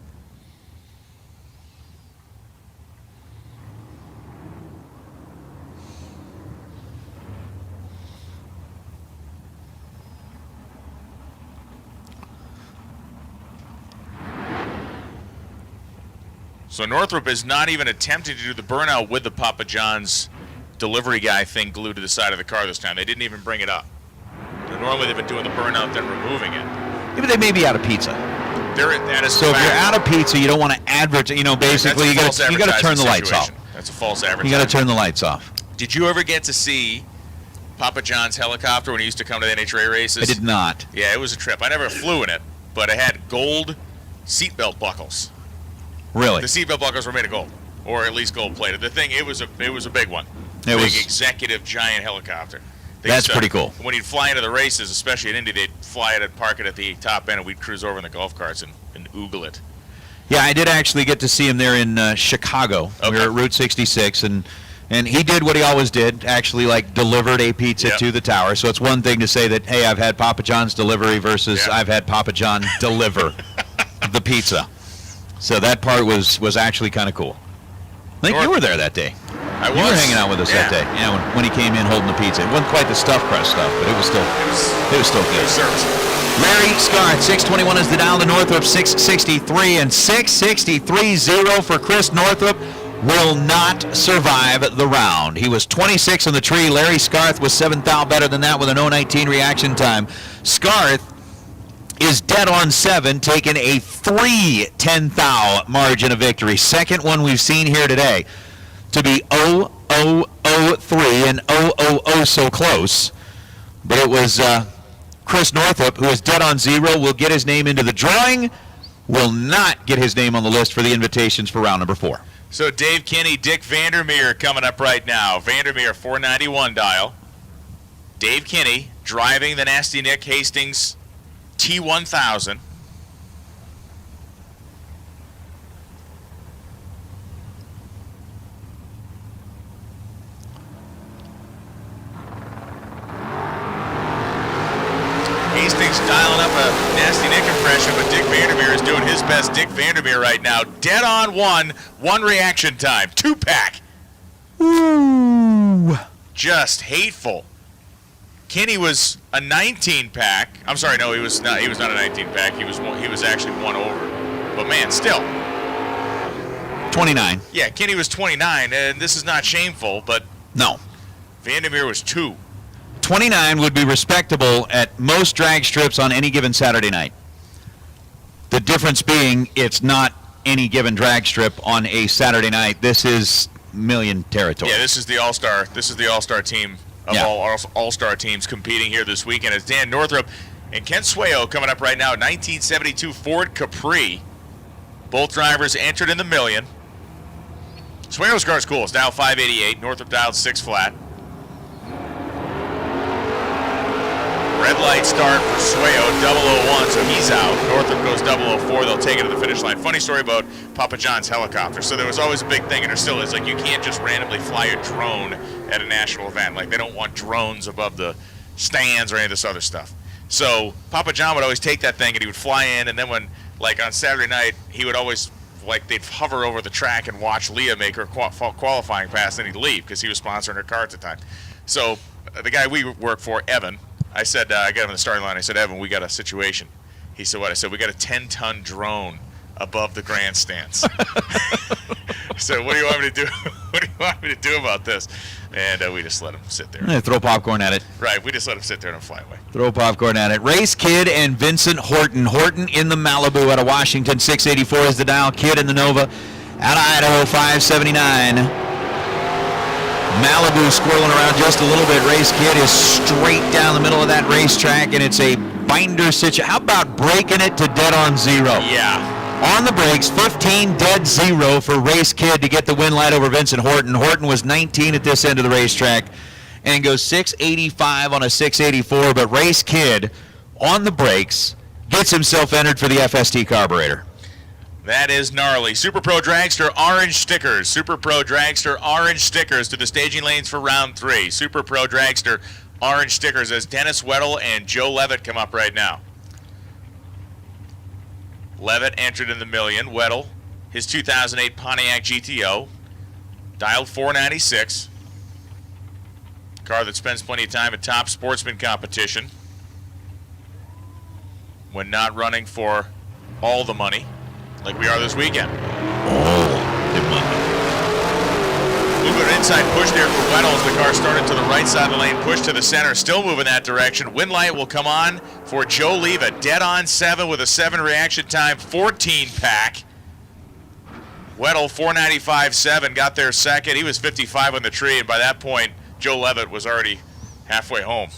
So Northrop is not even attempting to do the burnout with the Papa John's delivery guy thing glued to the side of the car this time. They didn't even bring it up. Normally they've been doing the burnout, then removing it. Yeah, but they may be out of pizza. That is so if you're out of pizza, you don't want to advertise. You know, basically you got to turn the lights off. That's a false advertising. You got to turn the lights off. Did you ever get to see Papa John's helicopter when he used to come to the NHRA races? I did not. Yeah, it was a trip. I never flew in it, but it had gold seatbelt buckles. Really? The seatbelt buckles were made of gold, or at least gold plated. The thing, it was a big one. It was executive giant helicopter. That's pretty cool. When he'd fly into the races, especially at Indy, they'd fly it and park it at the top end, and we'd cruise over in the golf carts and oogle it. Yeah, I did actually get to see him there in Chicago. Okay. We were at Route 66, and he did what he always did, actually, like, delivered a pizza to the tower. So it's one thing to say that, hey, I've had Papa John's delivery versus I've had Papa John deliver the pizza. So that part was actually kind of cool. I think you were there that day. I was. You were hanging out with us that day. Yeah, when he came in holding the pizza. It wasn't quite the stuffed crust stuff, but it was still good. Larry Scarth, 621 is the dial to Northrop, 663, and 663-0 for Chris Northrop will not survive the round. He was 26 on the tree. Larry Scarth was 7 thou better than that with an 0:19 reaction time. Scarth is dead on 7, taking a 3-10 thou margin of victory. Second one we've seen here today to be 0-0-0-3 and 0-0-0 so close. But it was Chris Northup, who is dead on 0, will get his name into the drawing, will not get his name on the list for the invitations for round number 4. So Dave Kinney, Dick Vandermeer coming up right now. Vandermeer, 491 dial. Dave Kinney driving the Nasty Nick Hastings T1000. Hastings dialing up a Nasty Nick impression, but Dick Vandermeer is doing his best Dick Vandermeer right now. Dead on one reaction time. 2-pack. Ooh. Just hateful. Kenny was a 19-pack. I'm sorry, no, he was not a 19-pack. He was actually one over. But man, still. 29. Yeah, Kenny was 29, and this is not shameful, but no. Vandermeer was 2. 29 would be respectable at most drag strips on any given Saturday night. The difference being it's not any given drag strip on a Saturday night. This is million territory. Yeah, this is the all-star. This is the all-star team of all-star teams competing here this weekend. It's Dan Northrop and Ken Sueyo coming up right now. 1972 Ford Capri. Both drivers entered in the million. Sueyo's car is cool. It's dialed 588. Northrop dialed 6 flat. Red light start for Sueyo, 001, so he's out. Northrop goes 004. They'll take it to the finish line. Funny story about Papa John's helicopter. So there was always a big thing, and there still is. Like, you can't just randomly fly a drone at a national event. Like, they don't want drones above the stands or any of this other stuff. So Papa John would always take that thing, and he would fly in, and then when, like, on Saturday night, he would always, like, they'd hover over the track and watch Leah make her qualifying pass, and he'd leave because he was sponsoring her car at the time. So the guy we work for, Evan, I said, I got him in the starting line. I said, Evan, we got a situation. He said, what? I said, we got a 10-ton drone above the grandstands. So what do you want me to do? What do you want me to do about this? And we just let him sit there. Throw popcorn at it. Right, we just let him sit there and fly away. Throw popcorn at it. Race Kid and Vincent Horton. Horton in the Malibu out of Washington, 684 is the dial. Kid in the Nova out of Idaho, 579. Malibu squirreling around just a little bit. Race Kid is straight down the middle of that racetrack, and it's a binder situation. How about breaking it to dead on zero? Yeah. On the brakes, 15 dead zero for Race Kid to get the win light over Vincent Horton. Horton was 19 at this end of the racetrack and goes 685 on a 684, but Race Kid on the brakes gets himself entered for the FST carburetor. That is gnarly. Super Pro Dragster orange stickers. Super Pro Dragster orange stickers to the staging lanes for round 3. Super Pro Dragster orange stickers as Dennis Weddle and Joe Levitt come up right now. Levitt entered in the million. Weddle, his 2008 Pontiac GTO, dialed 496. Car that spends plenty of time at top sportsman competition when not running for all the money like we are this weekend. All the money. A little bit of inside push there for Weddle as the car started to the right side of the lane, push to the center, still moving that direction. Wind light will come on for Joe Levitt, dead on 7 with a 7 reaction time, 14 pack. Weddle 495.7 got there second. He was 55 on the tree, and by that point, Joe Levitt was already halfway home.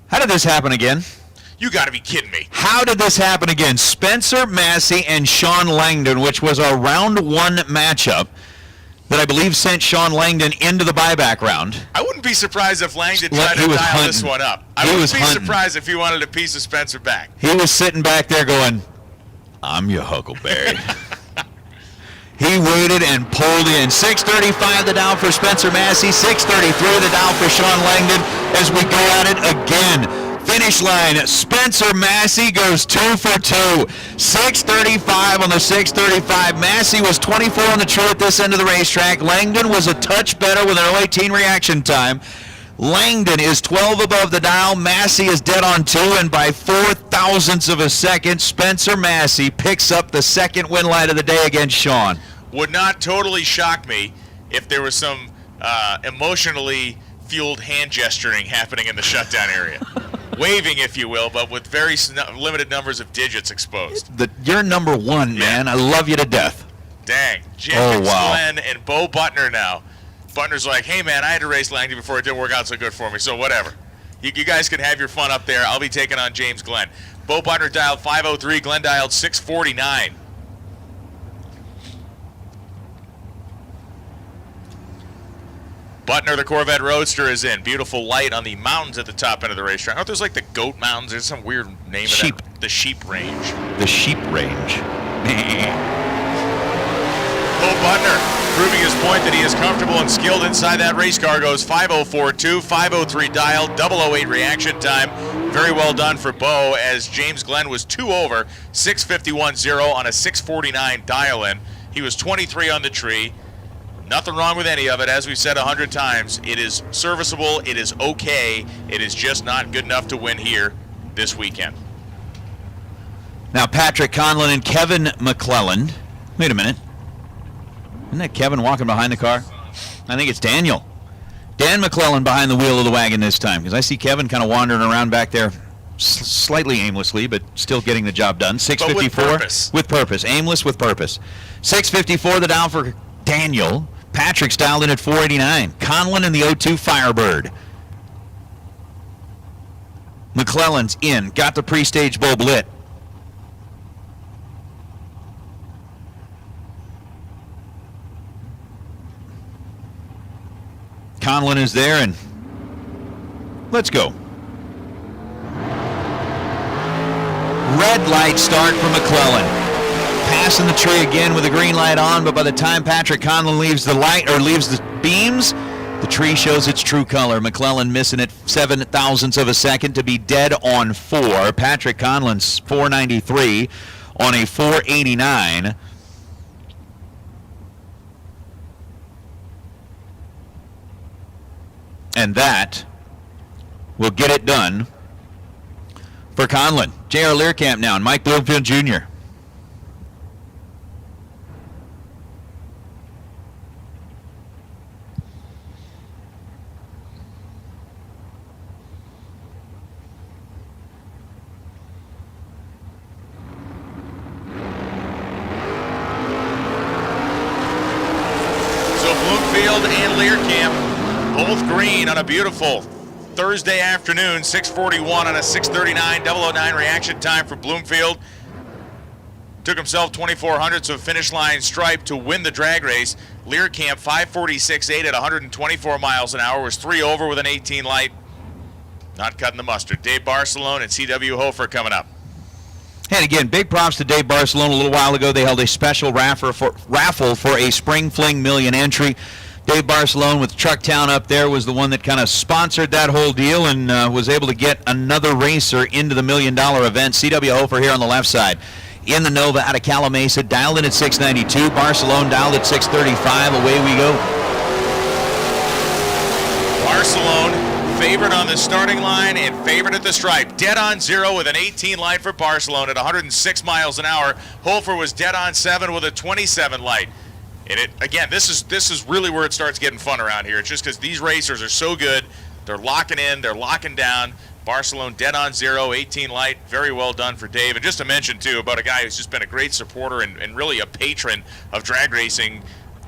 How did this happen again? You got to be kidding me. How did this happen again? Spencer Massey and Sean Langdon, which was our round 1 matchup that I believe sent Sean Langdon into the buyback round. I wouldn't be surprised if Langdon tried to dial this one up. I wouldn't be surprised if he wanted a piece of Spencer back. He was sitting back there going, I'm your Huckleberry. He waited and pulled in. 635 the down for Spencer Massey, 633 the down for Sean Langdon as we go at it again. Finish line, Spencer Massey goes 2 for 2. 635 on the 635. Massey was 24 on the tree at this end of the racetrack. Langdon was a touch better with an 018 reaction time. Langdon is 12 above the dial. Massey is dead on 2, and by 4 thousandths of a second, Spencer Massey picks up the second win light of the day against Sean. Would not totally shock me if there was some emotionally fueled hand gesturing happening in the shutdown area. Waving, if you will, but with very limited numbers of digits exposed. You're number 1, man. I love you to death. Dang. James Glenn and Bo Butner now. Butner's like, hey, man, I had to race Langdon before it didn't work out so good for me, so whatever. You guys can have your fun up there. I'll be taking on James Glenn. Bo Butner dialed 503. Glenn dialed 649. Butner, the Corvette Roadster, is in. Beautiful light on the mountains at the top end of the racetrack. Aren't those like the Goat Mountains? There's some weird name of that. The Sheep Range. The Sheep Range. Bo Butner proving his point that he is comfortable and skilled inside that race car. Goes 504.2, 503 dial, 008 reaction time. Very well done for Bo as James Glenn was 2 over, 651.0 on a 649 dial in. He was 23 on the tree. Nothing wrong with any of it. As we've said 100 times, it is serviceable, it is okay, it is just not good enough to win here this weekend. Now Patrick Conlon and Kevin McClellan. Wait a minute. Isn't that Kevin walking behind the car? I think it's Daniel. Dan McClellan behind the wheel of the wagon this time, because I see Kevin kind of wandering around back there slightly aimlessly, but still getting the job done. 654. But with purpose. With purpose. Aimless with purpose. 654 the down for Daniel. Patrick's dialed in at 489. Conlon in the 02 Firebird. McClellan's in. Got the pre-stage bulb lit. Conlon is there, and let's go. Red light start for McClellan. Passing the tree again with the green light on, but by the time Patrick Conlon leaves the light or leaves the beams, the tree shows its true color. McClellan missing it 7 thousandths of a second to be dead on 4. Patrick Conlon's 493 on a 489. And that will get it done for Conlon. J.R. Learcamp now and Mike Bloomfield Jr. And Learcamp both green on a beautiful Thursday afternoon. 6:41 on a 6:39 009 reaction time for Bloomfield. Took himself 2400ths of finish line stripe to win the drag race. Learcamp 5:46.8 at 124 miles an hour, was 3 over with an 18 light. Not cutting the mustard. Dave Barcelone and C.W. Hofer coming up. And again, big props to Dave Barcelone. A little while ago, they held a special raffle for a Spring Fling million entry. Dave Barcelone with Trucktown up there was the one that kind of sponsored that whole deal and was able to get another racer into the $1 million event. C.W. Hofer here on the left side. In the Nova out of Calamasa, dialed in at 692. Barcelone dialed at 635. Away we go. Barcelone favored on the starting line and favored at the stripe. Dead on 0 with an 18 light for Barcelone at 106 miles an hour. Hofer was dead on 7 with a 27 light. And again, this is really where it starts getting fun around here. It's just because these racers are so good. They're locking in. They're locking down. Barcelone dead on 0, 18 light. Very well done for Dave. And just to mention, too, about a guy who's just been a great supporter and really a patron of drag racing,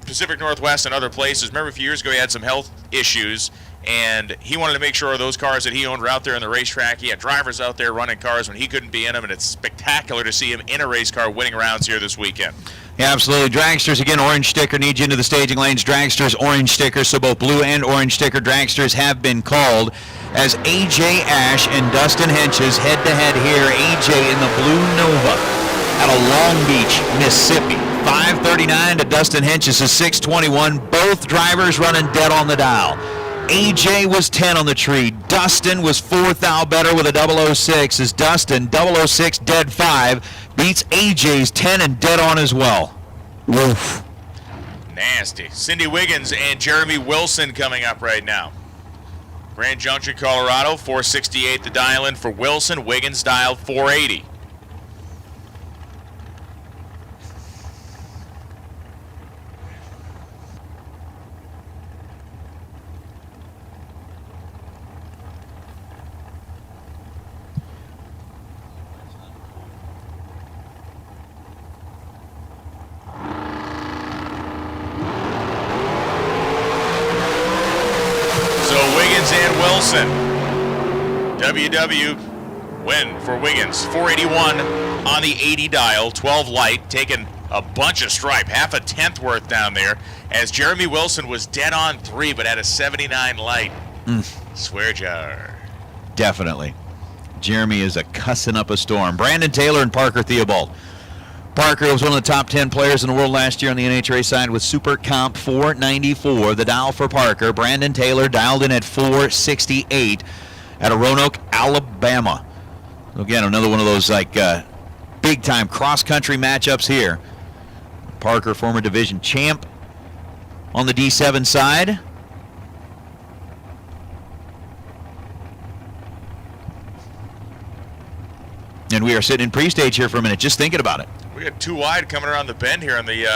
Pacific Northwest and other places. Remember a few years ago he had some health issues, and he wanted to make sure those cars that he owned were out there in the racetrack. He had drivers out there running cars when he couldn't be in them, and it's spectacular to see him in a race car winning rounds here this weekend. Yeah, absolutely. Dragsters, again, orange sticker needs you into the staging lanes. Dragsters, orange sticker, so both blue and orange sticker Dragsters have been called as A.J. Ash and Dustin Henches head-to-head here. A.J. in the blue Nova out of Long Beach, Mississippi. 539 to Dustin Henches is 621. Both drivers running dead on the dial. AJ was 10 on the tree. Dustin was 4th thou better with a 006 as Dustin, 006 dead 5, beats AJ's 10 and dead on as well. Woof. Nasty. Cindy Wiggins and Jeremy Wilson coming up right now. Grand Junction, Colorado, 468 the dial-in for Wilson. Wiggins dialed 480. And Wilson. WW win for Wiggins. 481 on the 80 dial, 12 light, taking a bunch of stripe, half a tenth worth down there, as Jeremy Wilson was dead on 3 but had a 79 light. Swear jar. Definitely. Jeremy is a cussing up a storm. Brandon Taylor and Parker Theobald. Parker was one of the top 10 players in the world last year on the NHRA side with Super Comp 494. The dial for Parker. Brandon Taylor dialed in at 468 out of Roanoke, Alabama. Again, another one of those big-time cross-country matchups here. Parker, former division champ on the D7 side. And we are sitting in pre-stage here for a minute, just thinking about it. We got 2 wide coming around the bend here on the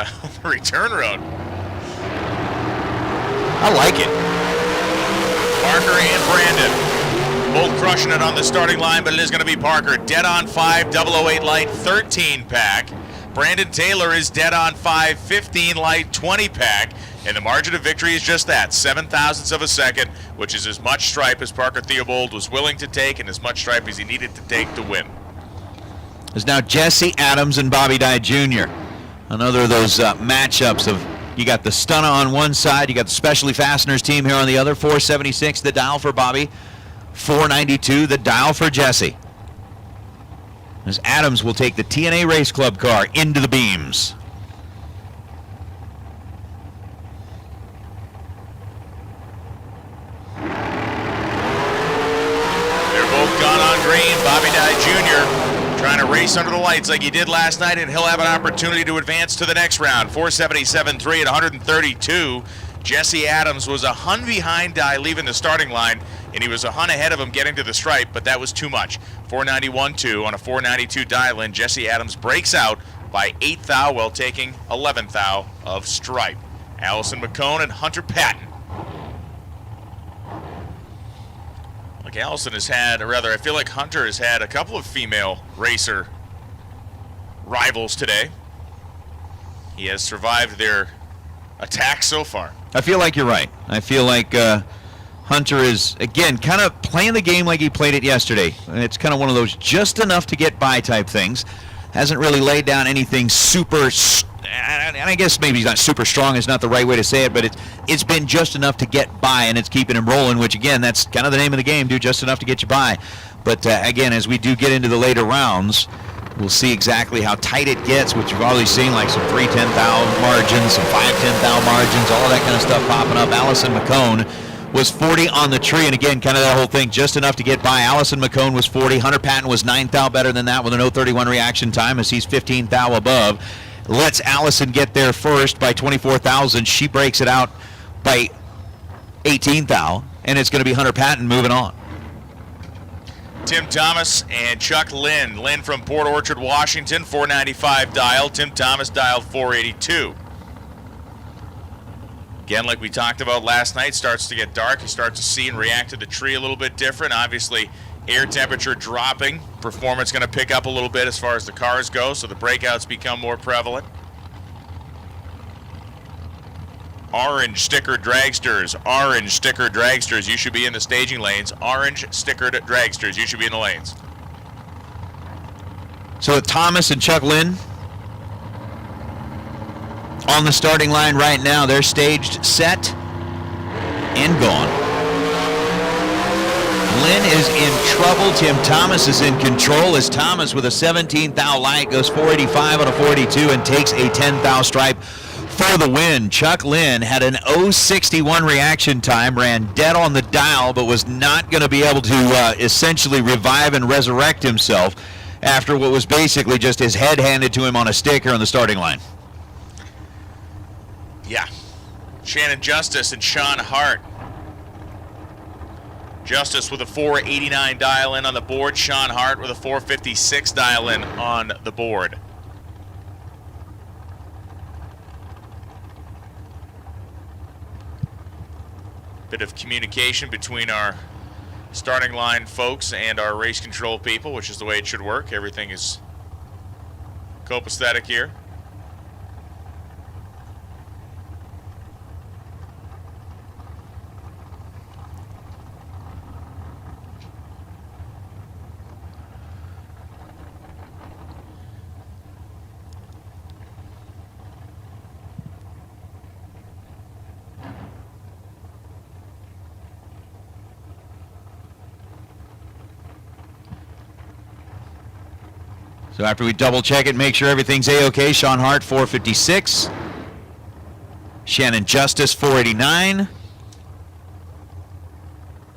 return road. I like it. Parker and Brandon both crushing it on the starting line, but it is going to be Parker. Dead on 5, 008 light, 13 pack. Brandon Taylor is dead on 5, 15 light, 20 pack. And the margin of victory is just that, 0.07 of a second, which is as much stripe as Parker Theobald was willing to take and as much stripe as he needed to take to win. Is now Jesse Adams and Bobby Dye Jr. Another of those matchups of you got the Stunner on one side, you got the Specialty Fasteners team here on the other. 476 the dial for Bobby, 492 the dial for Jesse. As Adams will take the TNA Race Club car into the beams. They're both gone on green. Bobby Dye Jr. trying to race under the lights like he did last night, and he'll have an opportunity to advance to the next round. 477.3 at 132. Jesse Adams was a hun behind Dye leaving the starting line, and he was a hun ahead of him getting to the stripe, but that was too much. 491.2 on a 492 Dylan. Jesse Adams breaks out by 8th thou while taking 11th thou of stripe. Allison McCone and Hunter Patton. Like Allison has had, or rather I feel like Hunter has had a couple of female racer rivals today. He has survived their attack so far. I feel like you're right. I feel like Hunter is, again, kind of playing the game like he played it yesterday. It's kind of one of those just enough to get by type things. Hasn't really laid down anything super, and I guess maybe he's not super strong is not the right way to say it, but it's been just enough to get by, and it's keeping him rolling, which, again, that's kind of the name of the game, do just enough to get you by. But, again, as we do get into the later rounds, we'll see exactly how tight it gets, which you've already seen, like some 3 10-thou margins, some 5 10-thou margins, all of that kind of stuff popping up. Allison McCone was 40 on the tree, and again, kind of that whole thing, just enough to get by. Allison McCone was 40. Hunter Patton was 9th thou, better than that with an 0.31 reaction time as he's 15th thou above. Lets Allison get there first by 24,000. She breaks it out by 18th thou, and it's going to be Hunter Patton moving on. Tim Thomas and Chuck Lynn. Lynn from Port Orchard, Washington, 495 dial. Tim Thomas dialed 482. Again, like we talked about last night, starts to get dark. You start to see and react to the tree a little bit different. Obviously, air temperature dropping. Performance going to pick up a little bit as far as the cars go, so the breakouts become more prevalent. Orange stickered Dragsters. Orange stickered Dragsters. You should be in the staging lanes. Orange stickered Dragsters. You should be in the lanes. So with Thomas and Chuck Lynn on the starting line right now, they're staged, set, and gone. Lynn is in trouble. Tim Thomas is in control as Thomas with a 17th thou light goes 485 on a 42 and takes a 10th thou stripe for the win. Chuck Lynn had an 0.61 reaction time, ran dead on the dial, but was not going to be able to essentially revive and resurrect himself after what was basically just his head handed to him on a sticker on the starting line. Yeah. Shannon Justice and Sean Hart. Justice with a 489 dial in on the board. Sean Hart with a 456 dial in on the board. Bit of communication between our starting line folks and our race control people, which is the way it should work. Everything is copacetic here. So after we double check it, make sure everything's A-OK, Sean Hart, 456. Shannon Justice, 489.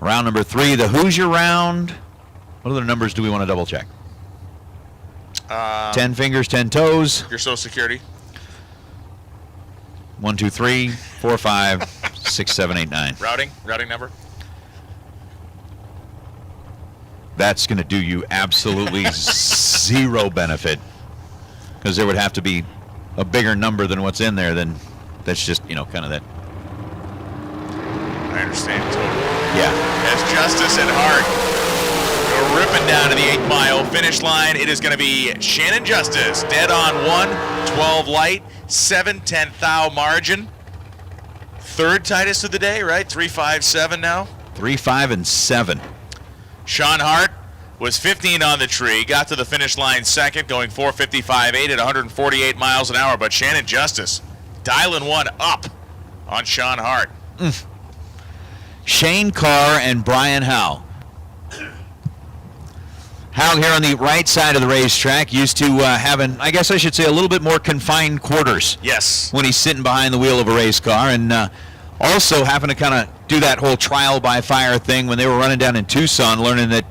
Round number 3, the Hoosier round. What other numbers do we want to double check? 10 fingers, 10 toes. Your Social Security. 1, 2, 3, 4, 5, 6, 7, 8, 9. Routing number. That's going to do you absolutely zero benefit, because there would have to be a bigger number than what's in there. Then that's just, kind of that. I understand totally. Yeah. As Justice and Hart go ripping down to the 8-mile finish line, it is going to be Shannon Justice dead on 1, 12 light, 7 10th thou margin. Third tightest of the day, right? 3.57 now. 3, 5, and 7. Sean Hart was 15 on the tree, got to the finish line second, going 4:55.8 at 148 miles an hour. But Shannon Justice dialing one up on Sean Hart. Shane Carr and Brian Howe. Howe here on the right side of the racetrack, used to having, I guess I should say, a little bit more confined quarters. Yes. When he's sitting behind the wheel of a race car, and also having to kind of do that whole trial by fire thing when they were running down in Tucson, learning that,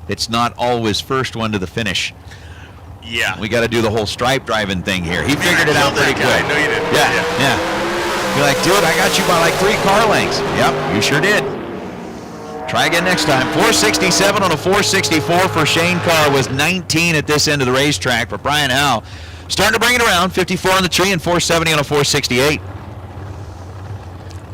it's not always first one to the finish. Yeah. We got to do the whole stripe driving thing here. He figured it out pretty quick. I know you did. Yeah. You're like, dude, I got you by like 3 car lengths. Yep, you sure did. Try again next time. 467 on a 464 for Shane Carr was 19 at this end of the racetrack. For Brian Howe, starting to bring it around. 54 on the tree and 470 on a 468.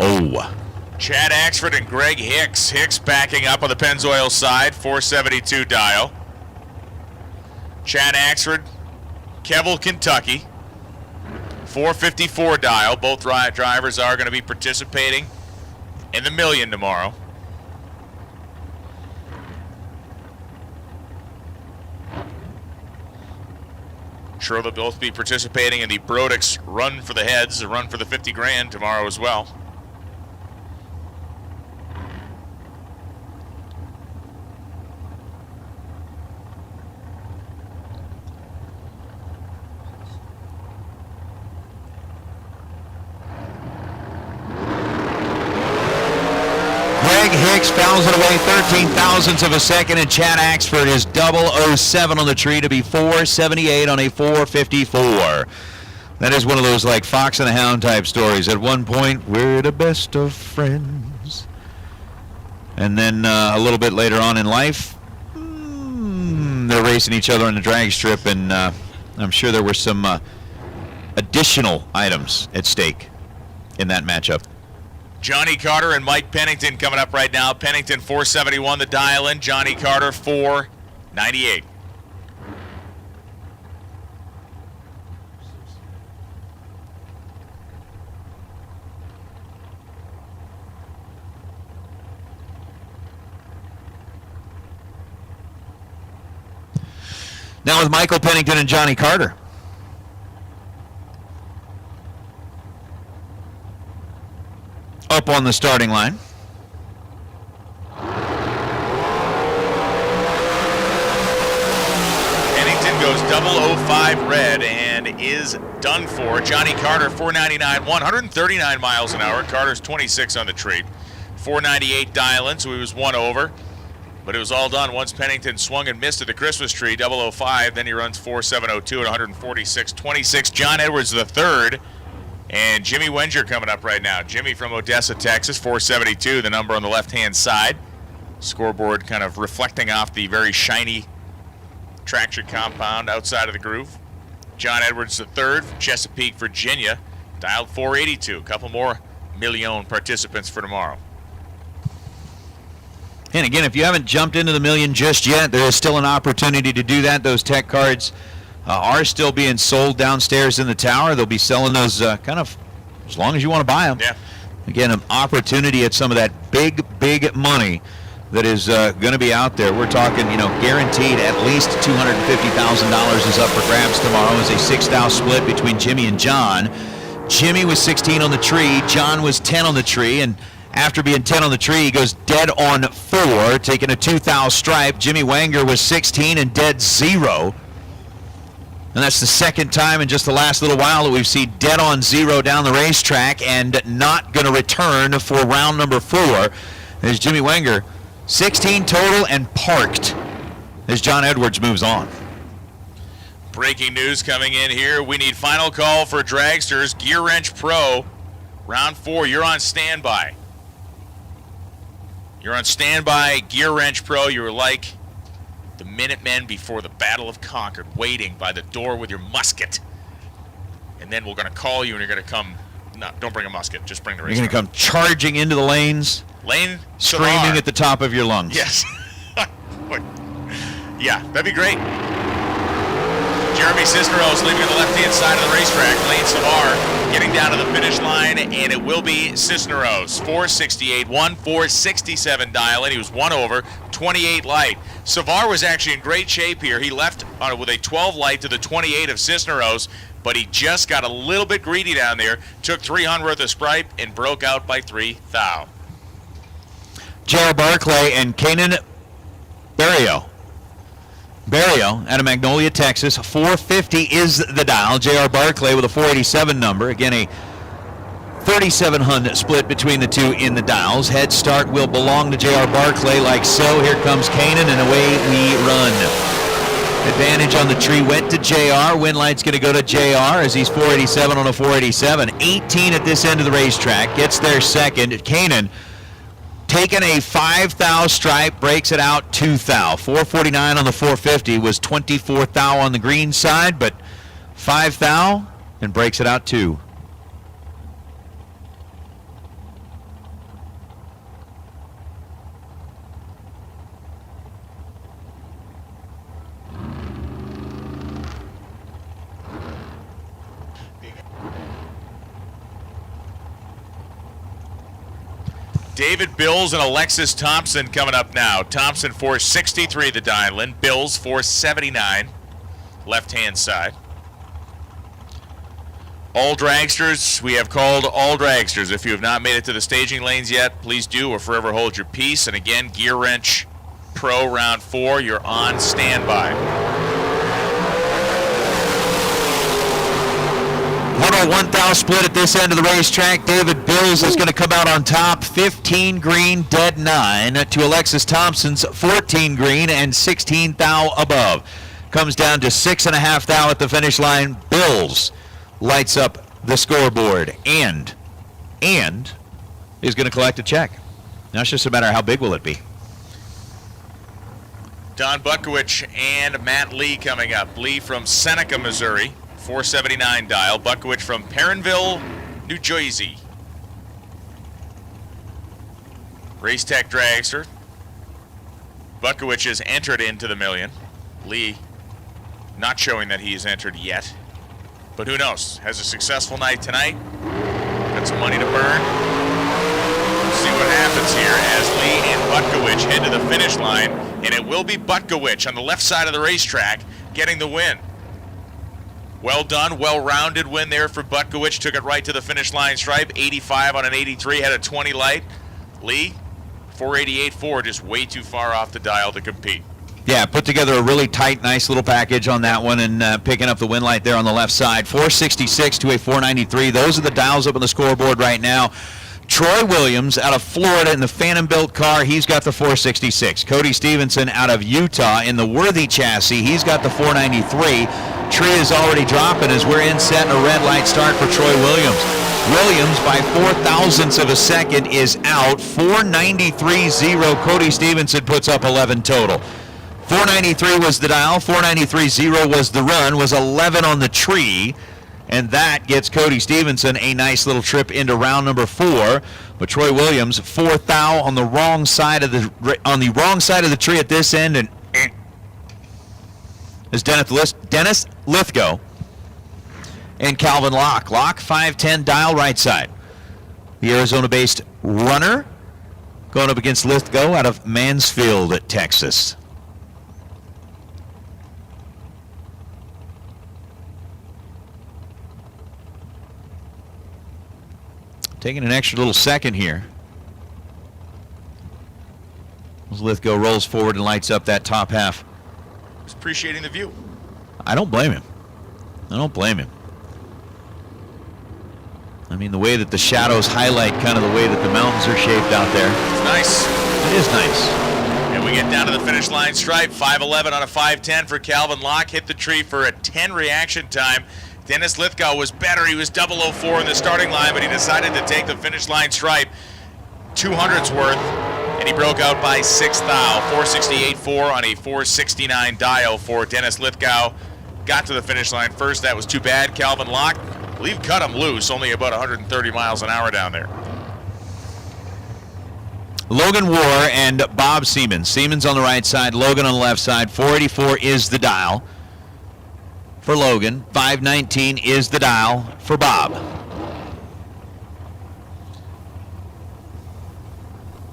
Oh. Chad Axford and Greg Hicks. Hicks backing up on the Pennzoil side, 472 dial. Chad Axford, Keville, Kentucky, 454 dial. Both drivers are going to be participating in the million tomorrow. Sure, they'll both be participating in the Brodix Run for the Heads, a run for the 50 grand tomorrow as well. Hicks fouls it away 13 thousandths of a second, and Chad Axford is 007 on the tree to be 478 on a 454. That is one of those like Fox and the Hound type stories. At one point, we're the best of friends. And then a little bit later on in life, they're racing each other on the drag strip, and I'm sure there were some additional items at stake in that matchup. Johnny Carter and Mike Pennington coming up right now. Pennington 471 the dial in. Johnny Carter 498. Now with Michael Pennington and Johnny Carter. Up on the starting line. Pennington goes 005 red and is done for. Johnny Carter 499, 139 miles an hour. Carter's 26 on the tree. 498 dial-in, so he was 1 over. But it was all done once Pennington swung and missed at the Christmas tree, 005. Then he runs 4702 at 146.26. John Edwards the third. And Jimmy Wenger coming up right now. Jimmy from Odessa, Texas, 472, the number on the left-hand side. Scoreboard kind of reflecting off the very shiny traction compound outside of the groove. John Edwards the third from Chesapeake, Virginia, dialed 482. A couple more million participants for tomorrow. And again, if you haven't jumped into the million just yet, there is still an opportunity to do that. Those tech cards are still being sold downstairs in the tower. They'll be selling those kind of as long as you want to buy them. Yeah. Again, an opportunity at some of that big money that is going to be out there. We're talking, guaranteed at least $250,000 is up for grabs tomorrow as a 6-thou split between Jimmy and John. Jimmy was 16 on the tree. John was 10 on the tree. And after being 10 on the tree, he goes dead on 4, taking a 2-thou stripe. Jimmy Wenger was 16 and dead 0. And that's the second time in just the last little while that we've seen dead on 0 down the racetrack and not going to return for round number 4. There's Jimmy Wenger, 16 total and parked as John Edwards moves on. Breaking news coming in here. We need final call for Dragsters. Gear Wrench Pro, round 4. You're on standby. You're on standby, Gear Wrench Pro. You're like the Minutemen before the Battle of Concord, waiting by the door with your musket. And then we're going to call you and you're going to come. No, don't bring a musket. Just bring the race. You're going to come charging into the lanes. Lane screaming Savar at the top of your lungs. Yes. Yeah, that'd be great. Jeremy Cisneros leaving on the left-hand side of the racetrack. Lane Savar getting down to the finish line, and it will be Cisneros. 468, 467 dial, and he was 1 over, 28 light. Savar was actually in great shape here. He left with a 12 light to the 28 of Cisneros, but he just got a little bit greedy down there, took 300 worth of stripe, and broke out by 3 thou. J.R. Barclay and Kanan Barrio out of Magnolia, Texas. 450 is the dial. J.R. Barclay with a 487 number. Again, a 3700 split between the two in the dials. Head start will belong to J.R. Barclay like so. Here comes Kanan, and away we run. Advantage on the tree went to JR. Win light's going to go to JR as he's 487 on a 487. 18 at this end of the racetrack. Gets there second. Kanan taking a 5 thou stripe, breaks it out 2 thou. 449 on the 450 was 24 thou on the green side, but 5 thou and breaks it out 2. David Bills and Alexis Thompson coming up now. Thompson 463 the dial-in. Bills 479, left-hand side. All dragsters, we have called all dragsters. If you have not made it to the staging lanes yet, please do or forever hold your peace. And again, Gear Wrench Pro Round 4, you're on standby. 101 thou split at this end of the racetrack. David Bills is going to come out on top. 15 green, dead 9 to Alexis Thompson's 14 green and 16 thou above. Comes down to 6.5 thou at the finish line. Bills lights up the scoreboard and is going to collect a check. Now it's just a matter of how big will it be. Don Buckowicz and Matt Lee coming up. Lee from Seneca, Missouri. 479 dial. Buckowicz from Perrineville, New Jersey. Race Tech Dragster. Buckowicz has entered into the million. Lee not showing that he's entered yet. But who knows? Has a successful night tonight. Got some money to burn. We'll see what happens here as Lee and Buckowicz head to the finish line. And it will be Buckowicz on the left side of the racetrack getting the win. Well done, well-rounded win there for Buckowicz. Took it right to the finish line stripe. 85 on an 83, had a 20 light. Lee, 488.4, just way too far off the dial to compete. Yeah, put together a really tight, nice little package on that one and picking up the win light there on the left side. 466 to a 493. Those are the dials up on the scoreboard right now. Troy Williams out of Florida in the Phantom-built car, he's got the 466. Cody Stevenson out of Utah in the Worthy chassis, he's got the 493. Tree is already dropping as we're in set and a red light start for Troy Williams. Williams, by 4 thousandths of a second, is out. 493.0. Cody Stevenson puts up 11 total. 493 was the dial, 493.0 was the run, was 11 on the tree. And that gets Cody Stevenson a nice little trip into round number 4. But Troy Williams, 4 thou on the wrong side of the tree at this end, and is Dennis Lithgow and Calvin Locke. Locke 510 dial right side. The Arizona-based runner going up against Lithgow out of Mansfield, Texas. Taking an extra little second here. As Lithgow rolls forward and lights up that top half. Just appreciating the view. I don't blame him. I don't blame him. I mean, the way that the shadows highlight kind of the way that the mountains are shaped out there. It's nice. It is nice. And we get down to the finish line stripe. 511 on a 510 for Calvin Locke. Hit the tree for a 10 reaction time. Dennis Lithgow was better. He was 004 in the starting line, but he decided to take the finish line stripe 200's worth, and he broke out by 6 thou. 468.4 on a 469 dial for Dennis Lithgow. Got to the finish line first. That was too bad. Calvin Locke, I believe, cut him loose, only about 130 miles an hour down there. Logan War and Bob Siemens. Siemens on the right side, Logan on the left side. 484 is the dial for Logan. 519 is the dial for Bob.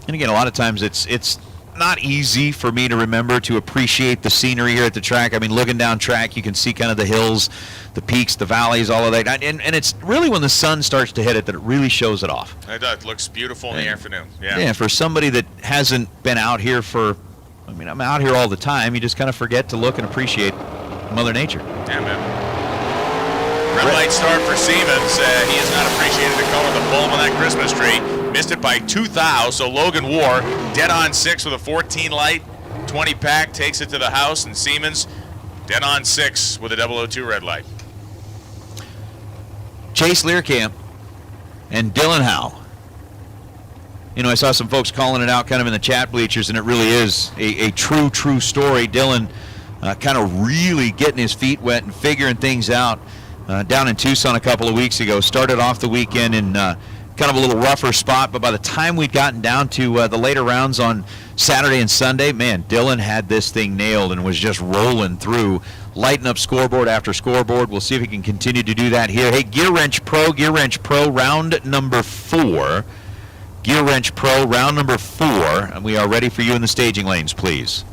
And again, a lot of times it's not easy for me to remember to appreciate the scenery here at the track. I mean, looking down track, you can see kind of the hills, the peaks, the valleys, all of that. And it's really when the sun starts to hit it that it really shows it off. It does. It looks beautiful in the afternoon. Yeah. Yeah, for somebody that hasn't been out here I'm out here all the time. You just kind of forget to look and appreciate Mother Nature. Yeah, man. Red light start for Siemens. He has not appreciated the color of the bulb on that Christmas tree. Missed it by 2 thou, so Logan War dead on 6 with a 14 light. 20 pack takes it to the house, and Siemens Dead on 6 with a 002 red light. Chase Learcamp and Dylan Howe. You know, I saw some folks calling it out kind of in the chat bleachers, and it really is a true story. Dylan kind of really getting his feet wet and figuring things out down in Tucson a couple of weeks ago. Started off the weekend in kind of a little rougher spot, but by the time we'd gotten down to the later rounds on Saturday and Sunday, man, Dylan had this thing nailed and was just rolling through, lighting up scoreboard after scoreboard. We'll see if he can continue to do that here. Hey, Gear Wrench Pro, round number 4. Gear Wrench Pro, round number 4, and we are ready for you in the staging lanes, please.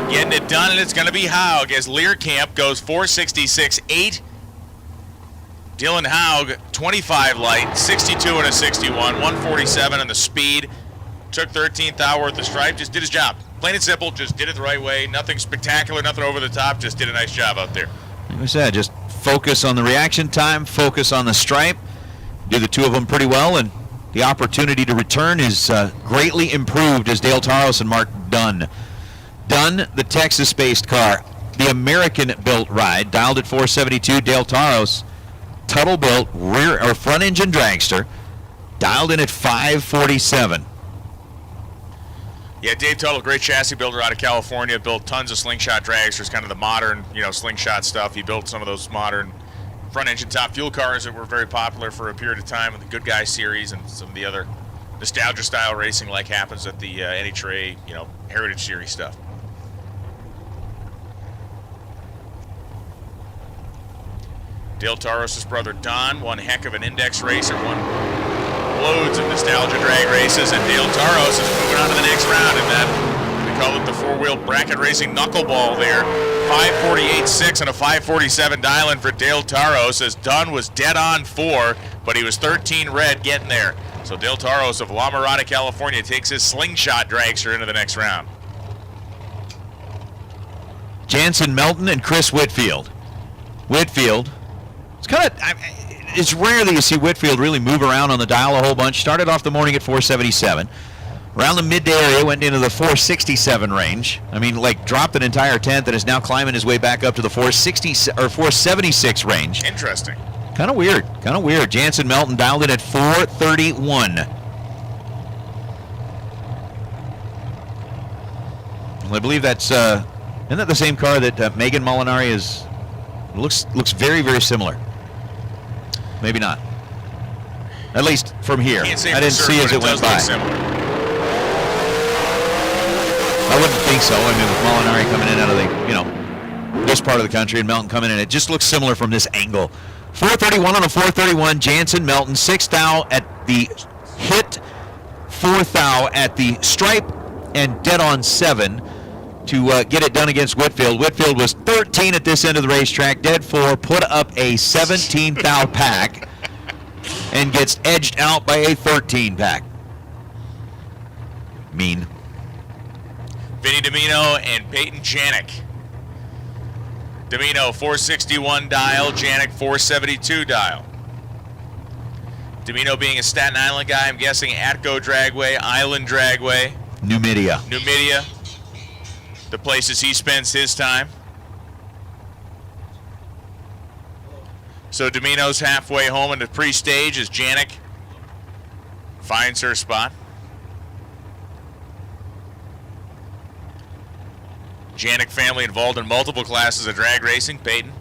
Getting it done, and it's going to be Haug as Learcamp goes 466.8. Dylan Haug, 25 light, 62 and a 61, 147 in the speed. Took 13th hour worth of stripe, just did his job. Plain and simple, just did it the right way. Nothing spectacular, nothing over the top, just did a nice job out there. Like I said, just focus on the reaction time, focus on the stripe. Do the two of them pretty well, and the opportunity to return is greatly improved as Dale Taros and Mark Dunn. Dunn, the Texas-based car, the American-built ride, dialed at 472. Dale Taros, Tuttle-built rear or front-engine dragster, dialed in at 547. Yeah, Dave Tuttle, great chassis builder out of California, built tons of slingshot dragsters, kind of the modern, slingshot stuff. He built some of those modern front-engine top fuel cars that were very popular for a period of time with the Good Guy series and some of the other nostalgia-style racing like happens at the NHRA, Heritage Series stuff. Dale Taros' brother Don, one heck of an index racer, won loads of nostalgia drag races, and Dale Taros is moving on to the next round, and that, we call it the four-wheel bracket racing knuckleball there. 548.6 and a 547 dial-in for Dale Taros, as Don was dead on 4, but he was 13 red getting there. So Dale Taros of La Mirada, California takes his slingshot dragster into the next round. Jansen Melton and Chris Whitfield. Whitfield, it's rare that you see Whitfield really move around on the dial a whole bunch. Started off the morning at 477. Around the midday area, went into the 467 range. Dropped an entire tenth and is now climbing his way back up to the 476 range. Interesting. Kind of weird. Jansen Melton dialed in at 431. I believe that's, isn't that the same car that Megan Molinari is? Looks very, very similar. Maybe not. At least from here. I didn't see as it went by. I wouldn't think so. With Molinari coming in out of the, this part of the country and Melton coming in, it just looks similar from this angle. 431 on a 431, Jansen Melton, 6th thou at the hit, 4th thou at the stripe, and dead on 7 to get it done against Whitfield. Whitfield was 13 at this end of the racetrack, dead 4, put up a 17 thou pack, and gets edged out by a 13 pack. Mean. Vinny Domino and Peyton Janik. Domino 461 dial, Janik 472 dial. Domino being a Staten Island guy, I'm guessing Atco Dragway, Island Dragway. Numidia. The places he spends his time. So Domino's halfway home in the pre-stage as Janik finds her spot. Janik family involved in multiple classes of drag racing. Peyton.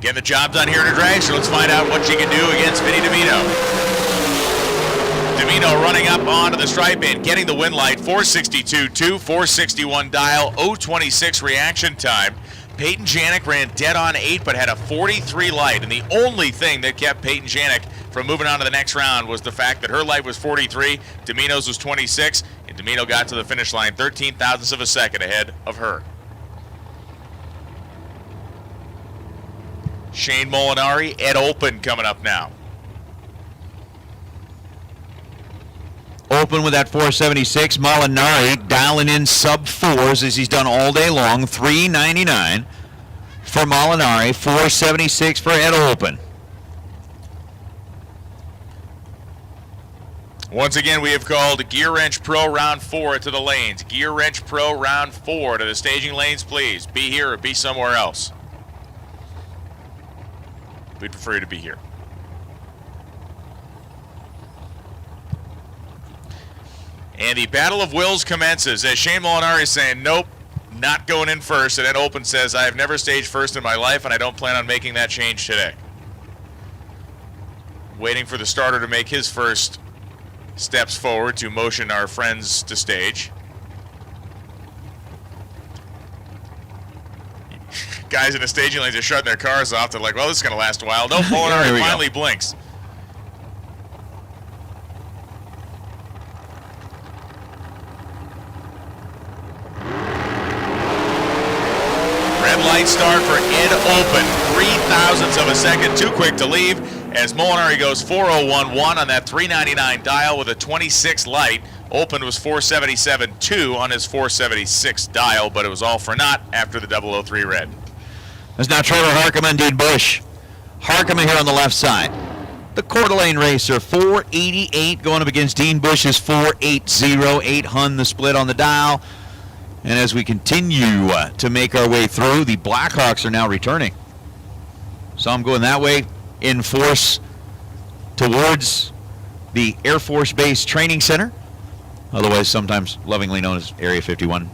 Getting the job done here in a dragster. Let's find out what she can do against Vinny Domino. Domino running up onto the stripe and getting the win light. 462.2, 461 dial, 026 reaction time. Peyton Janik ran dead on 8 but had a 43 light, and the only thing that kept Peyton Janik from moving on to the next round was the fact that her light was 43, Domino's was 26, and Domino got to the finish line 13 thousandths of a second ahead of her. Shane Molinari, Ed Olpen coming up now. open with that 476. Molinari dialing in sub-4s as he's done all day long. 399 for Molinari, 476 for Ed Open. Once again, we have called Gear Wrench Pro Round 4 to the lanes. Gear Wrench Pro Round 4 to the staging lanes, please. Be here or be somewhere else. We'd prefer you to be here. And the Battle of Wills commences as Shane Molinari is saying, nope, not going in first. And Ed Open says, I have never staged first in my life, and I don't plan on making that change today. Waiting for the starter to make his first steps forward to motion our friends to stage. Guys in the staging lanes are shutting their cars off. They're like, well, this is going to last a while. No, Molinari finally blinks. Red light start for Ed Open. 0.03 of a second, too quick to leave. As Molinari goes 4:01.1 on that 399 dial with a 26 light. Open was 477.2 on his 476 dial, but it was all for naught after the 003 red. There's now Trevor Harkema and Dean Bush. Harkema here on the left side. The Coeur d'Alene racer, 488 going up against Dean Bush's 480. 8 Hun the split on the dial. And as we continue to make our way through, the Blackhawks are now returning. So I'm going that way in force towards the Air Force Base Training Center, otherwise sometimes lovingly known as Area 51.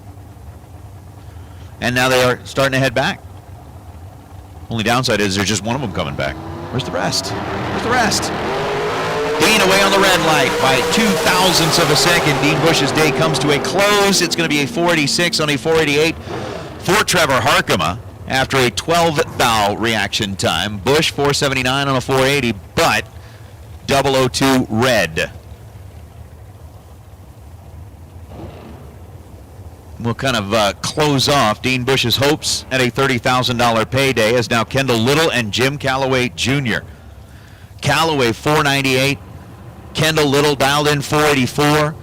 And now they are starting to head back. Only downside is there's just one of them coming back. Where's the rest? Where's the rest? Dean away on the red light by 0.02 of a second. Dean Bush's day comes to a close. It's going to be a 486 on a 488 for Trevor Harkema after a 12 reaction time. Bush 479 on a 480, but 002 red. We'll kind of close off Dean Bush's hopes at a $30,000 payday as now Kendall Little and Jim Calloway Jr. Calloway 498, Kendall Little dialed in 484.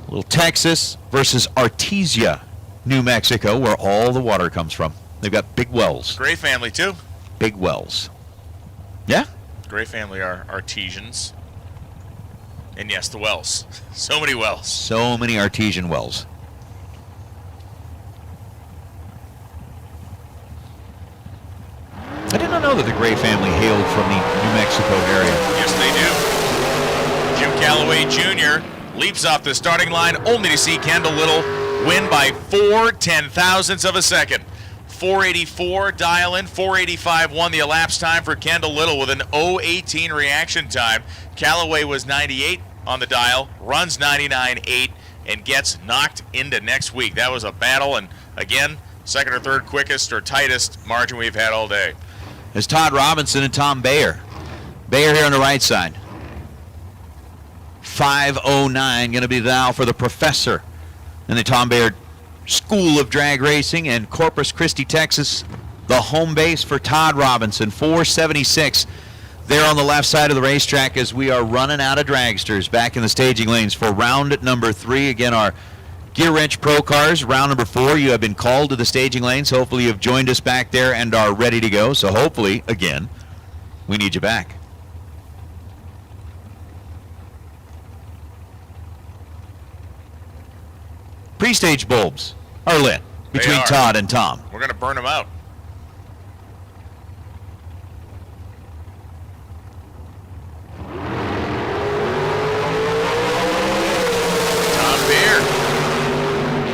Little Texas versus Artesia, New Mexico, where all the water comes from. They've got big wells. Gray family, too. Big wells. Yeah? Gray family are artesians. And yes, the wells. So many wells. So many artesian wells. I did not know that the Gray family hailed from the New Mexico area. Yes, they do. Jim Calloway Jr. leaps off the starting line only to see Kendall Little win by 4/10,000ths of a second. 484 dial in, 485 won the elapsed time for Kendall Little with an 018 reaction time. Calloway was 98 on the dial, runs 99.8, and gets knocked into next week. That was a battle, and again, second or third quickest or tightest margin we've had all day. There's Todd Robinson and Tom Bayer. Bayer here on the right side. 509 going to be the dial for the professor in the Tom Bayer School of Drag Racing, and Corpus Christi, Texas, the home base for Todd Robinson. 476 there on the left side of the racetrack as we are running out of dragsters back in the staging lanes for round number 3. Again, our Gear Wrench Pro cars, round number 4. You have been called to the staging lanes. Hopefully you have joined us back there and are ready to go. So hopefully, again, we need you back. Pre-stage bulbs are lit between Todd and Tom. We're going to burn them out. Tom Bayer,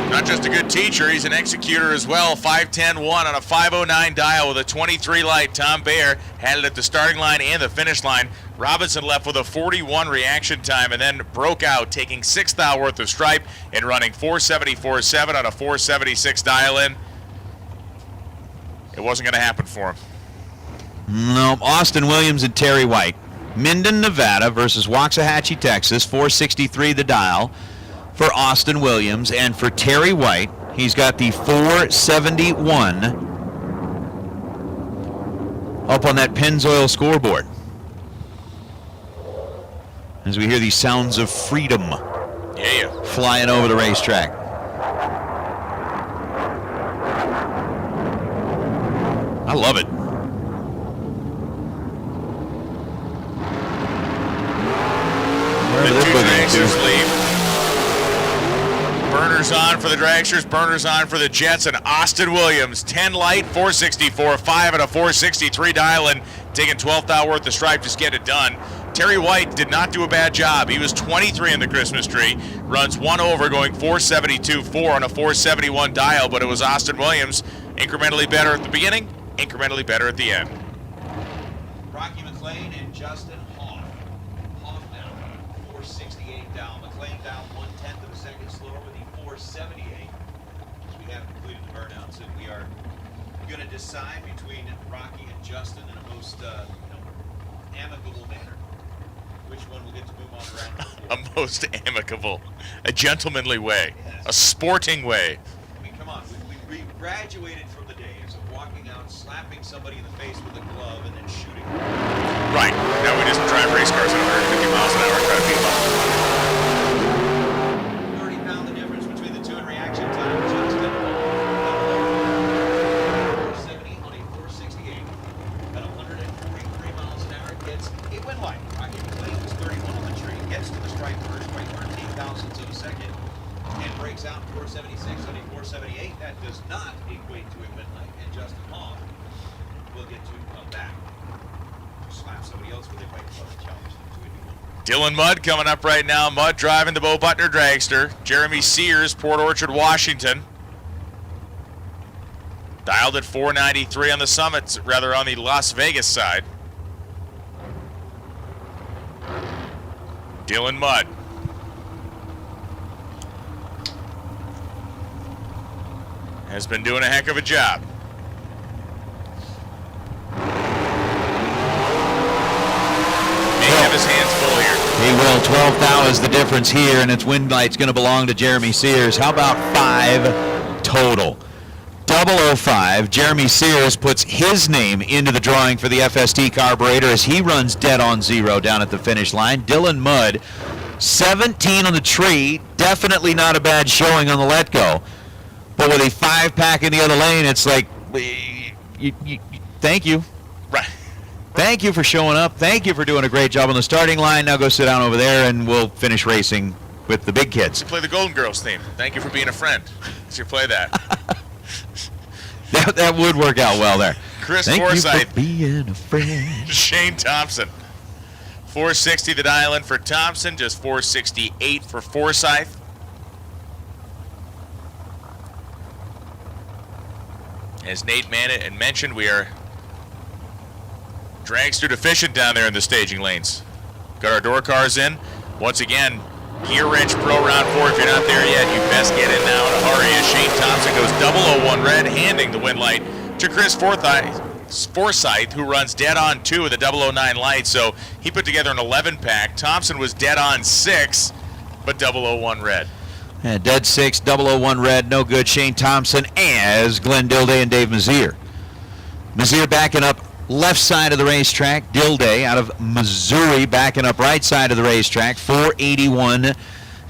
not just a good teacher, he's an executor as well. 5:10.1 on a 509 dial with a 23 light. Tom Bayer had it at the starting line and the finish line. Robinson left with a 41 reaction time and then broke out, taking 6 thou worth of stripe and running 474.7 on a 476 dial in. It wasn't going to happen for him. No, Austin Williams and Terry White. Minden, Nevada versus Waxahachie, Texas. 463 the dial for Austin Williams, and for Terry White, he's got the 471 up on that Pennzoil scoreboard. As we hear these sounds of freedom Yeah. Flying over the racetrack. I love it. The two Dragsters leave. Burners on for the Dragsters, burners on for the Jets, and Austin Williams, 10 light, 464, 5 and a 463 dial-in, taking 12th out worth the stripe, just get it done. Terry White did not do a bad job. He was 23 in the Christmas tree, runs one over, going 472, 4 on a 471 dial, but it was Austin Williams, incrementally better at the beginning, incrementally better at the end. Rocky McLean and Justin Hoff. Hoff down 468 down. McLean down 1/10 of a second slower with the 478. As we have completed the burnouts, and we are going to decide between Rocky and Justin in a most amicable manner. Which one will get to move on around? A most amicable, a gentlemanly way, a sporting way. I mean, come on, we graduated from the days of walking out, slapping somebody in the face with a glove, and then shooting. Right. Now we just drive race cars at 150 miles an hour and try to beat them. 30 pound the difference between the two in reaction time. Justin 470 on a 468 at 143 miles an hour. It went light. Rocky McLean was 31 on the tree. Gets to the stripe first by 13 thousandths of a second and breaks out 476 on a 478. That does not equate to a win light. And Justin Hoff will get to come back. Slap somebody else with a white glove challenge to a new one. Dylan Mudd coming up right now. Mudd driving the Bo Butner Dragster. Jeremy Sears, Port Orchard, Washington. Dialed at 493 on the Summit, rather on the Las Vegas side. Dylan Mudd. Has been doing a heck of a job. May have his hands full here. He will. 12th thou is the difference here, and its wind light's going to belong to Jeremy Sears. How about 5 total? 005. Jeremy Sears puts his name into the drawing for the FST carburetor as he runs dead on zero down at the finish line. Dylan Mudd, 17 on the tree. Definitely not a bad showing on the let go. But with a 5-pack in the other lane, it's like, thank you. Right. Thank you for showing up. Thank you for doing a great job on the starting line. Now go sit down over there, and we'll finish racing with the big kids. Play the Golden Girls theme. Thank you for being a friend. You play that. That would work out well there. Chris Thank Forsythe. you for being a friend. Shane Thompson. 460 the dial-in for Thompson, just 468 for Forsythe. As Nate mentioned, we are dragster deficient down there in the staging lanes. Got our door cars in. Once again, Gear Wrench Pro Round 4. If you're not there yet, you best get in now in a hurry as Shane Thompson goes 001 red, handing the win light to Chris Forsythe, who runs dead on 2 with a 009 light. So he put together an 11-pack. Thompson was dead on 6, but 001 red. Yeah, dead 6, 001 red, no good. Shane Thompson as Glenn Dilday and Dave Mazier. Mazier backing up left side of the racetrack. Dilday out of Missouri backing up right side of the racetrack. 481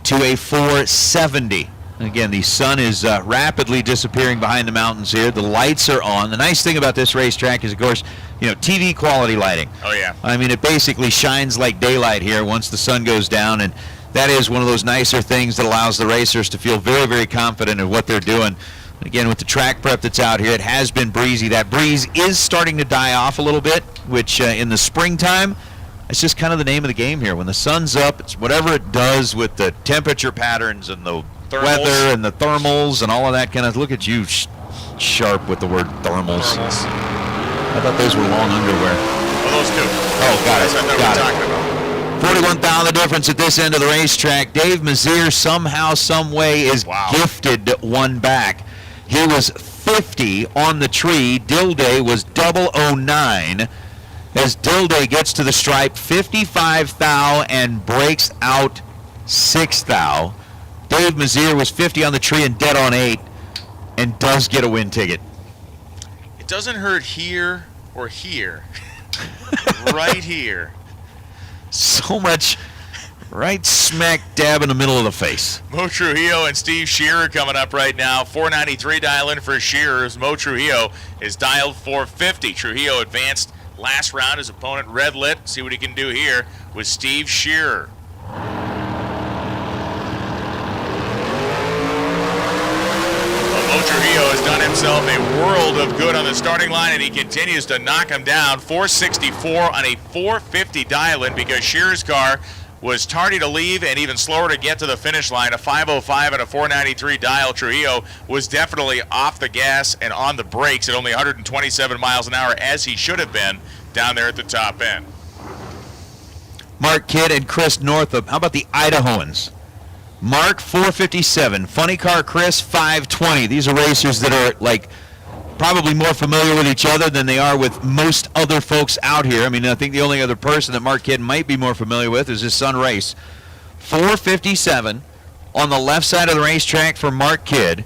to a 470. Again, the sun is rapidly disappearing behind the mountains here. The lights are on. The nice thing about this racetrack is, of course, TV quality lighting. Oh, yeah. I mean, it basically shines like daylight here once the sun goes down, and that is one of those nicer things that allows the racers to feel very, very confident in what they're doing. Again, with the track prep that's out here, it has been breezy. That breeze is starting to die off a little bit, which in the springtime, it's just kind of the name of the game here. When the sun's up, it's whatever it does with the temperature patterns and the weather and the thermals and all of that kind of. Look at you, sharp with the word thermals. I thought those were long underwear. Oh, those two. Oh, got it. That's what Got we're it. talking about. 41,000 the difference at this end of the racetrack. Dave Mazier somehow, some way is gifted one back. He was 50 on the tree. Dilday was 009. As Dilday gets to the stripe, 55 thou and breaks out 6 thou. Dave Mazier was 50 on the tree and dead on 8 and does get a win ticket. It doesn't hurt here or here. Right here. So much Right smack dab in the middle of the face. Mo Trujillo and Steve Shearer coming up right now. 493 dial in for Shearer. Mo Trujillo is dialed 450. Trujillo advanced last round. His opponent red lit. See what he can do here with Steve Shearer. Mo Trujillo has done himself a world of good on the starting line, and he continues to knock him down. 464 on a 450 dial-in because Shearer's car was tardy to leave and even slower to get to the finish line. A 505 and a 493 dial. Trujillo was definitely off the gas and on the brakes at only 127 miles an hour, as he should have been down there at the top end. Mark Kidd and Chris Northup. How about the Idahoans? Mark, 457. Funny Car Chris, 520. These are racers that are like probably more familiar with each other than they are with most other folks out here. I mean, I think the only other person that Mark Kidd might be more familiar with is his son Race. 457 on the left side of the racetrack for Mark Kidd.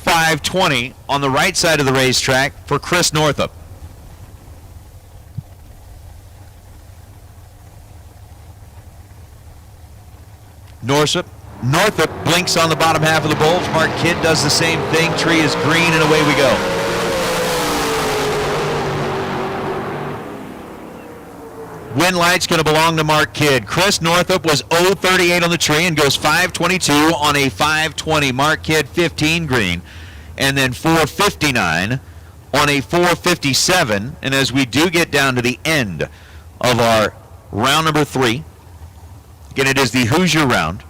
520 on the right side of the racetrack for Chris Northup. Northup blinks on the bottom half of the bulge. Mark Kidd does the same thing. Tree is green, and away we go. Win light's going to belong to Mark Kidd. Chris Northup was 038 on the tree and goes 522 on a 520. Mark Kidd 15 green, and then 459 on a 457. And as we do get down to the end of our round number 3, again, it is the Hoosier round.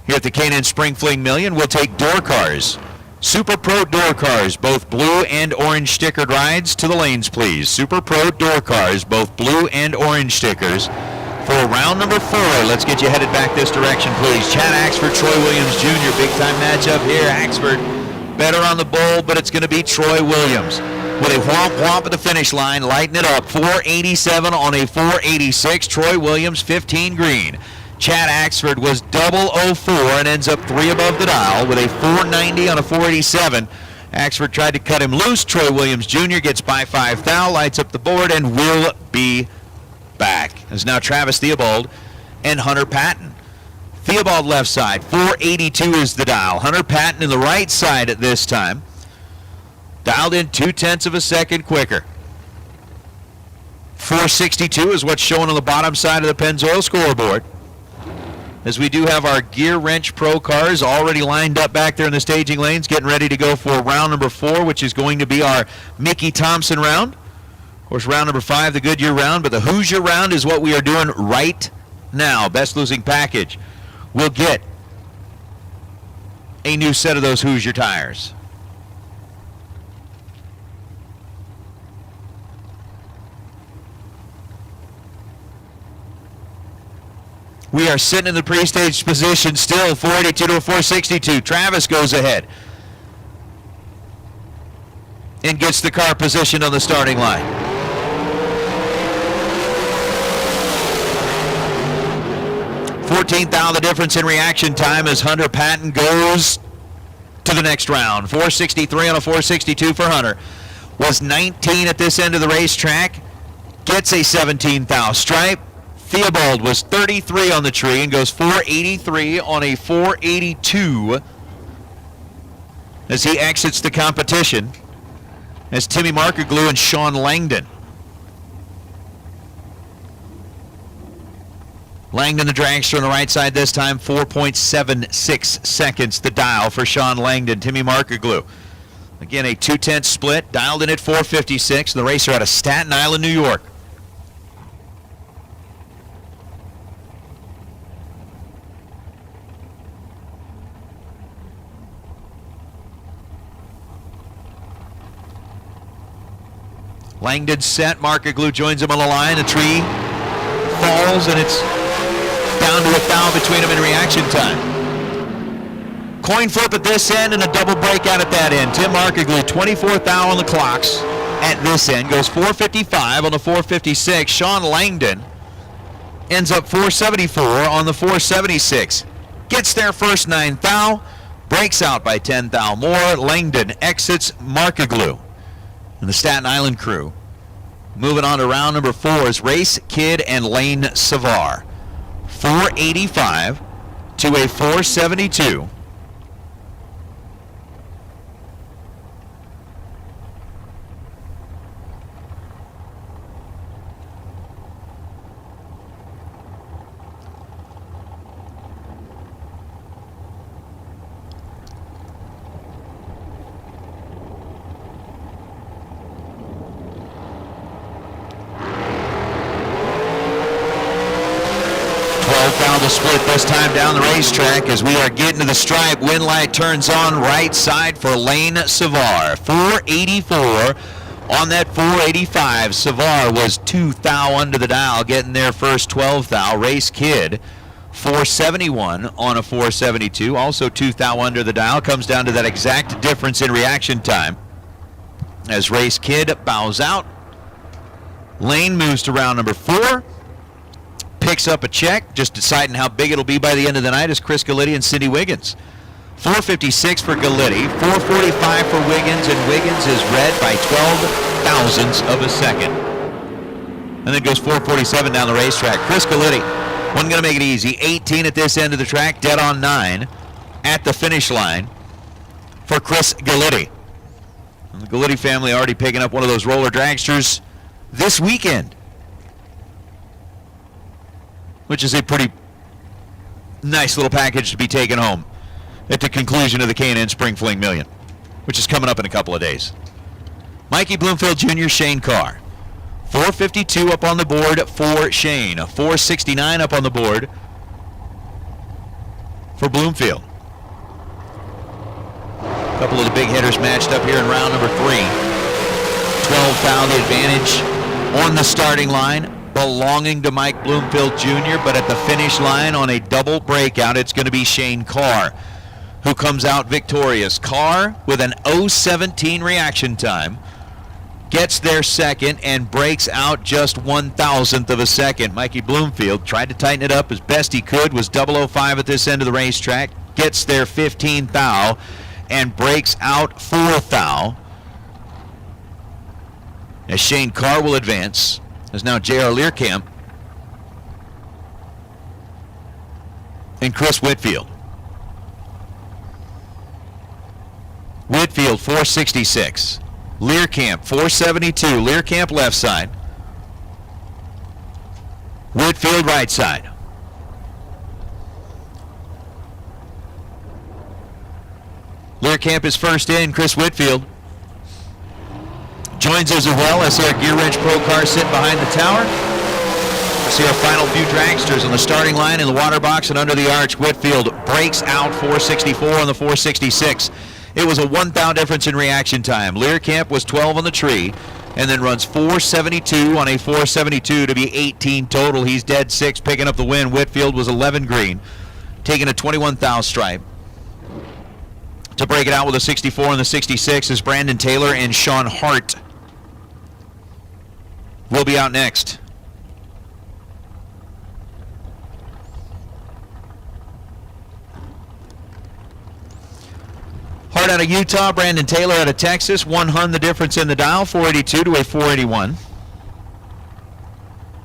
Here at the K&N Spring Fling Million, we'll take door cars. Super Pro door cars, both blue and orange stickered rides to the lanes, please. Super Pro door cars, both blue and orange stickers. For round number 4, let's get you headed back this direction, please. Chad Axford, Troy Williams Jr., big-time matchup here. Axford better on the bowl, but it's going to be Troy Williams with a whomp at the finish line, lighting it up. 487 on a 486. Troy Williams, 15 green. Chad Axford was 004 and ends up 3 above the dial with a 490 on a 487. Axford tried to cut him loose. Troy Williams Jr. gets by 5 thou, lights up the board, and will be back. As now Travis Theobald and Hunter Patton. Theobald left side, 482 is the dial. Hunter Patton in the right side at this time. Dialed in 0.2 of a second quicker. 462 is what's shown on the bottom side of the Pennzoil scoreboard. As we do have our Gear Wrench Pro cars already lined up back there in the staging lanes, getting ready to go for round number 4, which is going to be our Mickey Thompson round. Of course, round number 5, the Goodyear round, but the Hoosier round is what we are doing right now. Best losing package will get a new set of those Hoosier tires. We are sitting in the pre-stage position still, 482 to a 462. Travis goes ahead and gets the car positioned on the starting line. $14th the difference in reaction time as Hunter Patton goes to the next round. 463 on a 462 for Hunter. Was 19 at this end of the racetrack. Gets a 17th thou stripe. Theobald was 33 on the tree and goes 483 on a 482 as he exits the competition as Timmy Markeglu and Sean Langdon. Langdon, the dragster on the right side this time, 4.76 seconds the dial for Sean Langdon. Timmy Markeglu, again, a 2/10 split, dialed in at 456. The racer out of Staten Island, New York. Langdon set, Markeglu joins him on the line. The tree falls, and it's down to a thou between them in reaction time. Coin flip at this end and a double breakout at that end. Tim Markeglu, 24th thou on the clocks at this end, goes 455 on the 456. Sean Langdon ends up 474 on the 476. Gets their first 9 thou, breaks out by 10 thou more. Langdon exits Markeglu and the Staten Island crew. Moving on to round number 4 is Race, Kidd, and Lane Savar. 485 to a 472. Found a split this time down the racetrack as we are getting to the stripe. Wind light turns on right side for Lane Savar. 484 on that 485. Savar was 2 thou under the dial, getting their first 12 thou. Race Kid 471 on a 472, also 2 thou under the dial. Comes down to that exact difference in reaction time as Race Kid bows out. Lane moves to round number 4. Picks up a check, just deciding how big it'll be by the end of the night, is Chris Galitti and Cindy Wiggins. 456 for Galitti, 445 for Wiggins, and Wiggins is red by 12 thousandths of a second. And then goes 447 down the racetrack. Chris Galitti wasn't going to make it easy. 18 at this end of the track, dead on 9 at the finish line for Chris Galitti. And the Galitti family already picking up one of those roller dragsters this weekend, which is a pretty nice little package to be taken home at the conclusion of the K&N Spring Fling Million, which is coming up in a couple of days. Mikey Bloomfield Jr., Shane Carr. 452 up on the board for Shane. 469 up on the board for Bloomfield. A couple of the big hitters matched up here in round number 3. 12 foul the advantage on the starting line, belonging to Mike Bloomfield Jr., but at the finish line on a double breakout, it's going to be Shane Carr who comes out victorious. Carr with an 0:17 reaction time gets there second and breaks out just 1,000th of a second. Mikey Bloomfield tried to tighten it up as best he could, was 0:05 at this end of the racetrack, gets there 15 thou and breaks out 4 thou. As Shane Carr will advance, as now J.R. Learcamp and Chris Whitfield. Whitfield 466. Learcamp 472. Learcamp left side. Whitfield right side. Learcamp is first in. Chris Whitfield joins us as well. I see our Gear Wrench Pro car sitting behind the tower. I see our final few dragsters on the starting line in the water box and under the arch. Whitfield breaks out 464 on the 466. It was a 1 thou difference in reaction time. Learcamp was 12 on the tree and then runs 472 on a 472 to be 18 total. He's dead 6, picking up the win. Whitfield was 11 green, taking a 21 thou stripe. To break it out with a 64 and the 66 is Brandon Taylor and Sean Hart. Will be out next. Hart out of Utah, Brandon Taylor out of Texas. 1 hun the difference in the dial, 482 to a 481.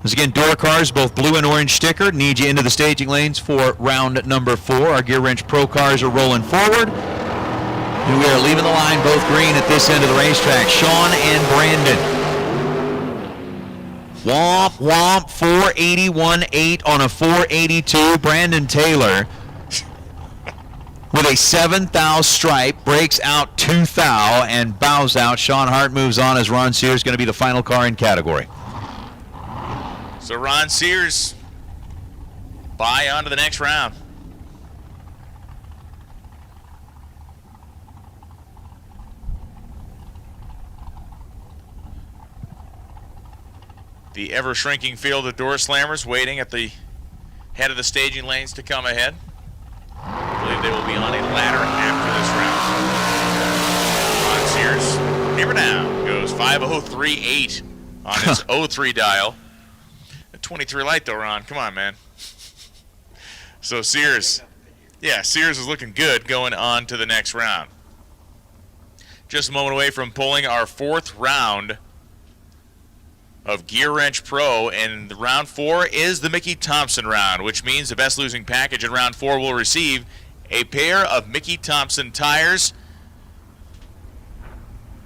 As again, door cars, both blue and orange sticker. Need you into the staging lanes for round number 4. Our Gear Wrench Pro cars are rolling forward. And we are leaving the line both green at this end of the racetrack. Sean and Brandon. Womp, womp, 481.8 on a 482. Brandon Taylor with a 7 thou stripe, breaks out 2 thou and bows out. Sean Hart moves on as Ron Sears going to be the final car in category. So Ron Sears, bye on to the next round. The ever-shrinking field of door slammers waiting at the head of the staging lanes to come ahead. I believe they will be on a ladder after this round. Ron Sears, hammer down, goes 5:03.8 on his 03 dial. A 23 light though, Ron. Come on, man. So Sears, yeah, Sears is looking good going on to the next round. Just a moment away from pulling our 4th round of Gear Wrench Pro, and round 4 is the Mickey Thompson round, which means the best losing package in round 4 will receive a pair of Mickey Thompson tires.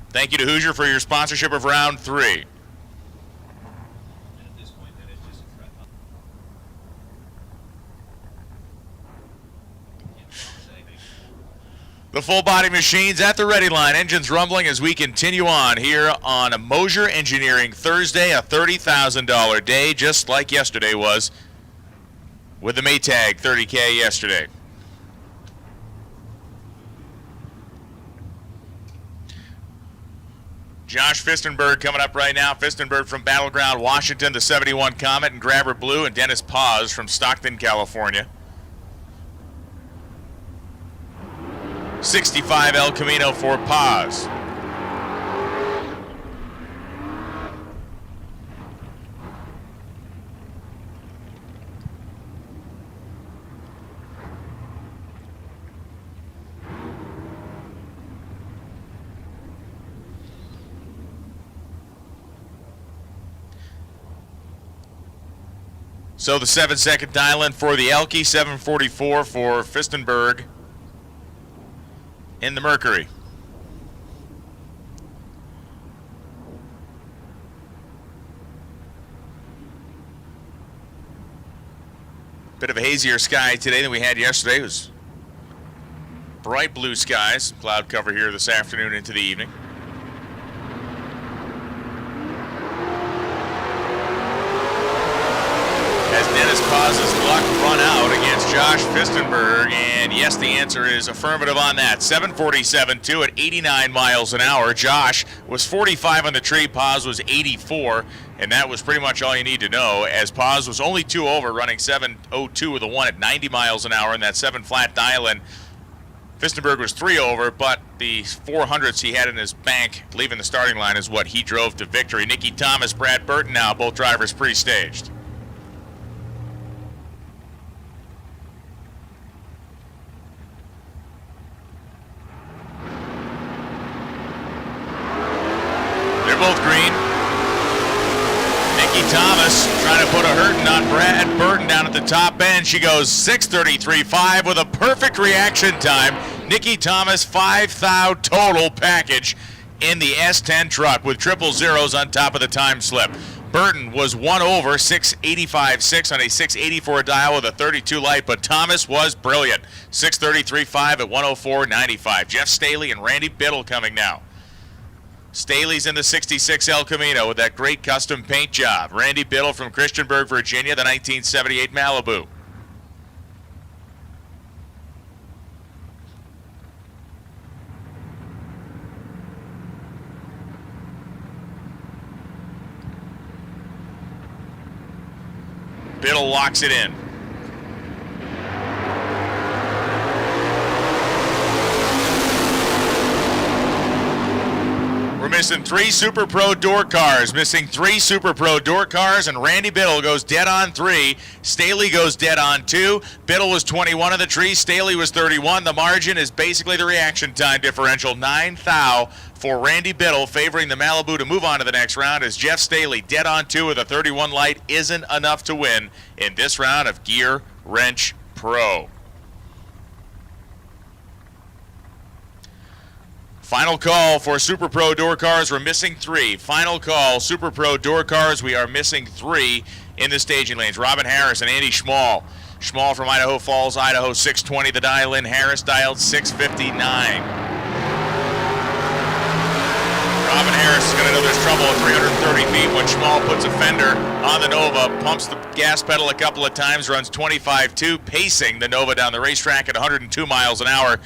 Thank you to Hoosier for your sponsorship of round 3. The full body machines at the ready line, engines rumbling as we continue on here on a Mosier Engineering Thursday, a $30,000 day, just like yesterday was with the Maytag 30K yesterday. Josh Fistenberg coming up right now. Fistenberg from Battleground, Washington, the 71 Comet and Grabber Blue, and Dennis Paz from Stockton, California. 65 El Camino for Paz. So the 7-second dial-in for the Elky, 7:44 for Fistenberg in the Mercury. Bit of a hazier sky today than we had yesterday. It was bright blue skies, cloud cover here this afternoon into the evening. As Dennis Paz's luck run out against Josh Fistenberg, and yes, the answer is affirmative on that. 7:47.2 at 89 miles an hour. Josh was 45 on the tree, Paz was 84, and that was pretty much all you need to know, as Paz was only 2 over, running 7:02 with a 1 at 90 miles an hour in that 7-flat dial-in. Fistenberg was 3 over, but the 400s he had in his bank leaving the starting line is what he drove to victory. Nicky Thomas, Brad Burton now, both drivers pre-staged. Both green. Nicky Thomas trying to put a hurting on Brad Burton down at the top end. She goes 6:33.5 with a perfect reaction time. Nicky Thomas 5,000 total package in the S10 truck with 000s on top of the time slip. Burton was 1 over, 6:85.6 on a 6:84 dial with a 32 light, but Thomas was brilliant. 6:33.5 at 104.95. Jeff Staley and Randy Biddle coming now. Staley's in the 66 El Camino with that great custom paint job. Randy Biddle from Christiansburg, Virginia, the 1978 Malibu. Biddle locks it in. We're missing 3 Super Pro door cars, and Randy Biddle goes dead on 3. Staley goes dead on 2. Biddle was 21 on the tree. Staley was 31. The margin is basically the reaction time differential, 9,000 for Randy Biddle, favoring the Malibu to move on to the next round, as Jeff Staley dead on 2 with a 31 light isn't enough to win in this round of Gear Wrench Pro. Final call for Super Pro door cars. We're missing 3. Final call, Super Pro door cars. We are missing 3 in the staging lanes. Robin Harris and Andy Schmall. Schmall from Idaho Falls, Idaho, 620 the dial-in. Harris dialed 659. Robin Harris is going to know there's trouble at 330 feet when Schmall puts a fender on the Nova, pumps the gas pedal a couple of times, runs 25.2, pacing the Nova down the racetrack at 102 miles an hour.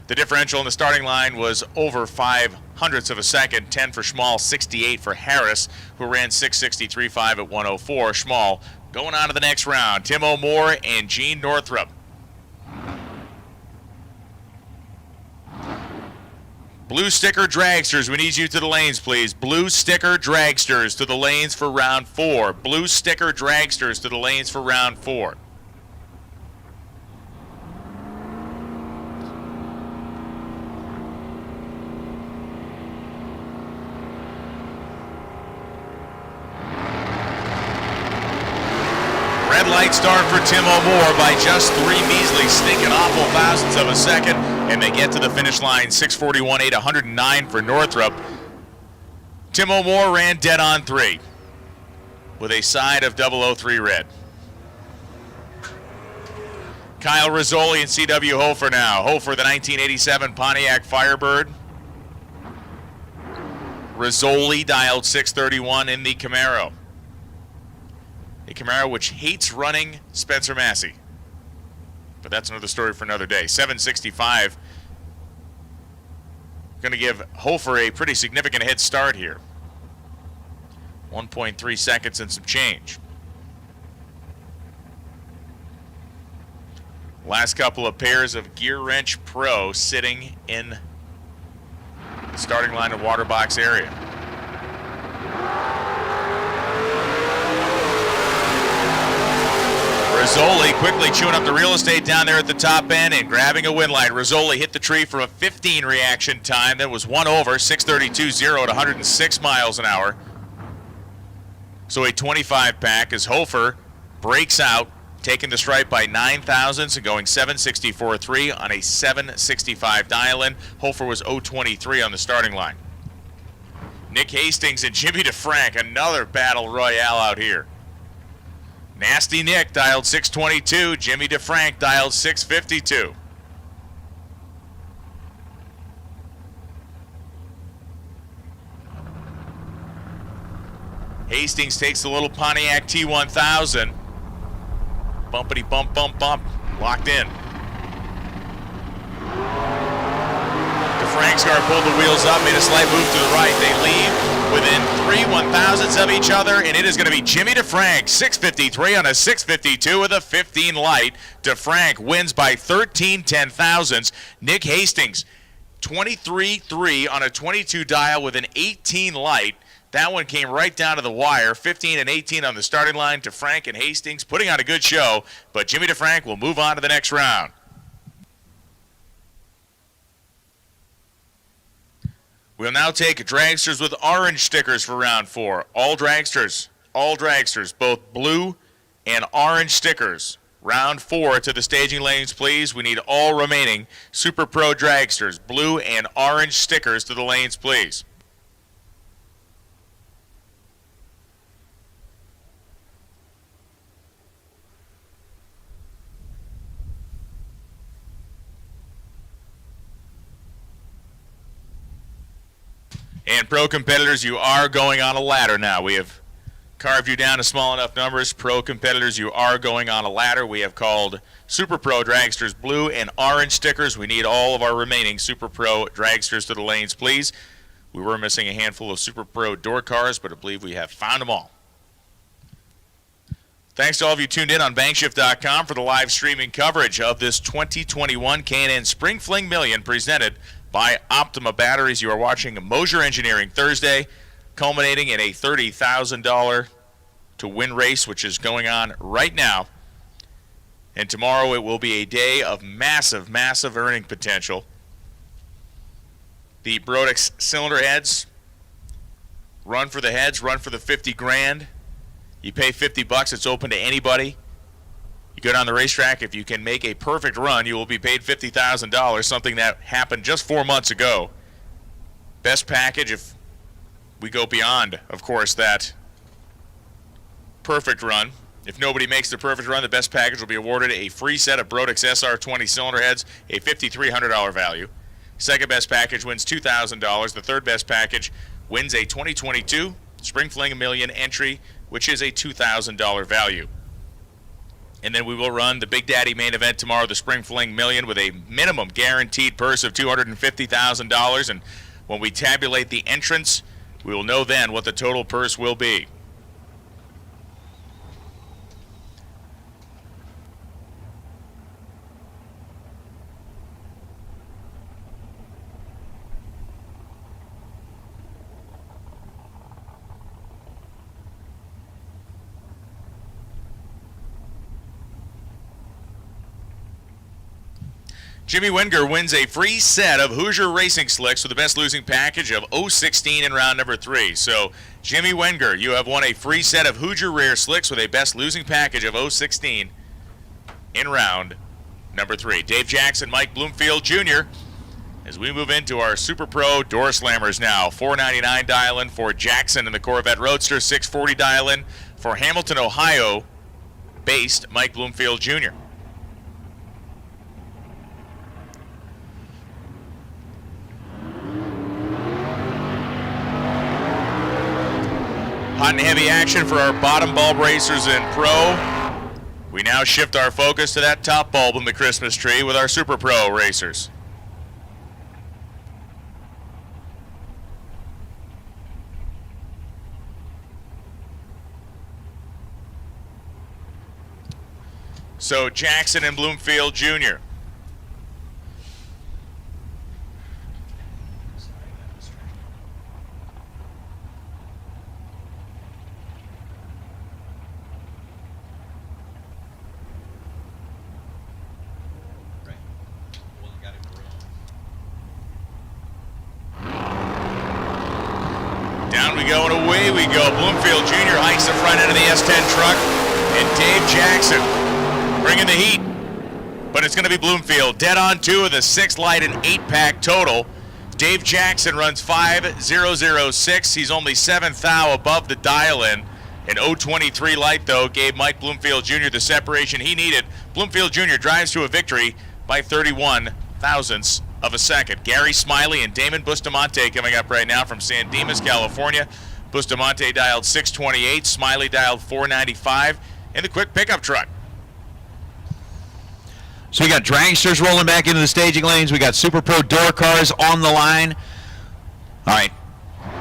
The differential in the starting line was over 0.05 of a second, 10 for Schmall, 68 for Harris, who ran 6:63.5 at 104. Schmall going on to the next round. Tim O'More and Gene Northrup. Blue sticker Dragsters, we need you to the lanes, please. Blue sticker Dragsters to the lanes for round 4. Blue sticker Dragsters to the lanes for round 4. great start for Tim O'More by just 3 measly, stinking awful thousandths of a second, and they get to the finish line 6:41.8, 109 for Northrop. Tim O'More ran dead on 3 with a side of 003 red. Kyle Rizzoli and C.W. Hofer now. Hofer, the 1987 Pontiac Firebird. Rizzoli dialed 631 in the Camaro. A Camaro which hates running Spencer Massey. But that's another story for another day. 765. Going to give Hofer a pretty significant head start here. 1.3 seconds and some change. Last couple of pairs of Gear Wrench Pro sitting in the starting line of water box area. Rizzoli quickly chewing up the real estate down there at the top end and grabbing a win light. Rizzoli hit the tree for a 15 reaction time. That was 1 over, 6:32.0 at 106 miles an hour. So a 25 pack as Hofer breaks out, taking the stripe by 9 thousandths and going 7.64.3 on a 7.65 dial-in. Hofer was 0.23 on the starting line. Nick Hastings and Jimmy DeFrank, another battle royale out here. Nasty Nick dialed 622. Jimmy DeFrank dialed 652. Hastings takes the little Pontiac T1000. Bumpity bump, bump, bump. Locked in. DeFrank's car pulled the wheels up, made a slight move to the right. They leave within 3 1,000ths of each other, and it is going to be Jimmy DeFrank, 6.53 on a 6.52 with a 15 light. DeFrank wins by 13 10,000ths. Nick Hastings, 23.3 on a 22 dial with an 18 light. That one came right down to the wire, 15 and 18 on the starting line. DeFrank and Hastings putting on a good show, but Jimmy DeFrank will move on to the next round. We'll now take dragsters with orange stickers for round 4. All dragsters, both blue and orange stickers. Round 4 to the staging lanes, please. We need all remaining Super Pro dragsters, blue and orange stickers to the lanes, please. And pro competitors, you are going on a ladder now. We have carved you down to small enough numbers. Pro competitors, you are going on a ladder. We have called Super Pro dragsters blue and orange stickers. We need all of our remaining Super Pro dragsters to the lanes, please. We were missing a handful of Super Pro door cars, but I believe we have found them all. Thanks to all of you tuned in on Bankshift.com for the live streaming coverage of this 2021 K&N Spring Fling Million presented by Optima Batteries. You are watching Mosier Engineering Thursday, culminating in a $30,000 to win race, which is going on right now. And tomorrow it will be a day of massive, massive earning potential. The Brodix cylinder heads, run for the heads, run for the 50 grand. You pay $50, it's open to anybody. You go down the racetrack, if you can make a perfect run, you will be paid $50,000, something that happened just 4 months ago. Best package, if we go beyond, of course, that perfect run. If nobody makes the perfect run, the best package will be awarded a free set of Brodix SR20 cylinder heads, a $5,300 value. Second best package wins $2,000. The third best package wins a 2022 Spring Fling Million entry, which is a $2,000 value. And then we will run the Big Daddy main event tomorrow, the Spring Fling Million, with a minimum guaranteed purse of $250,000. And when we tabulate the entrants, we will know then what the total purse will be. Jimmy Wenger wins a free set of Hoosier Racing Slicks with the best losing package of 016 in round number 3. So, Jimmy Wenger, you have won a free set of Hoosier Rare Slicks with a best losing package of 016 in round number 3. Dave Jackson, Mike Bloomfield Jr., as we move into our Super Pro door slammers now. $4.99 dial-in for Jackson in the Corvette Roadster, $6.40 dial-in for Hamilton, Ohio-based Mike Bloomfield Jr. Hot and heavy action for our bottom bulb racers in Pro. We now shift our focus to that top bulb in the Christmas tree with our Super Pro racers. So Jackson and Bloomfield Jr. Down we go and away we go. Bloomfield Jr. hikes the front end of the S10 truck, and Dave Jackson bringing the heat. But it's going to be Bloomfield. Dead on 2 of the 6 light and 8-pack total. Dave Jackson runs 5.006. He's only 7th thou above the dial-in. An 0.23 light, though, gave Mike Bloomfield Jr. the separation he needed. Bloomfield Jr. drives to a victory by 31 thousandths of a second. Gary Smiley and Damon Bustamante coming up right now from San Dimas, California. Bustamante dialed 628. Smiley dialed 495 in the quick pickup truck. So we got dragsters rolling back into the staging lanes. We got Super Pro door cars on the line. All right,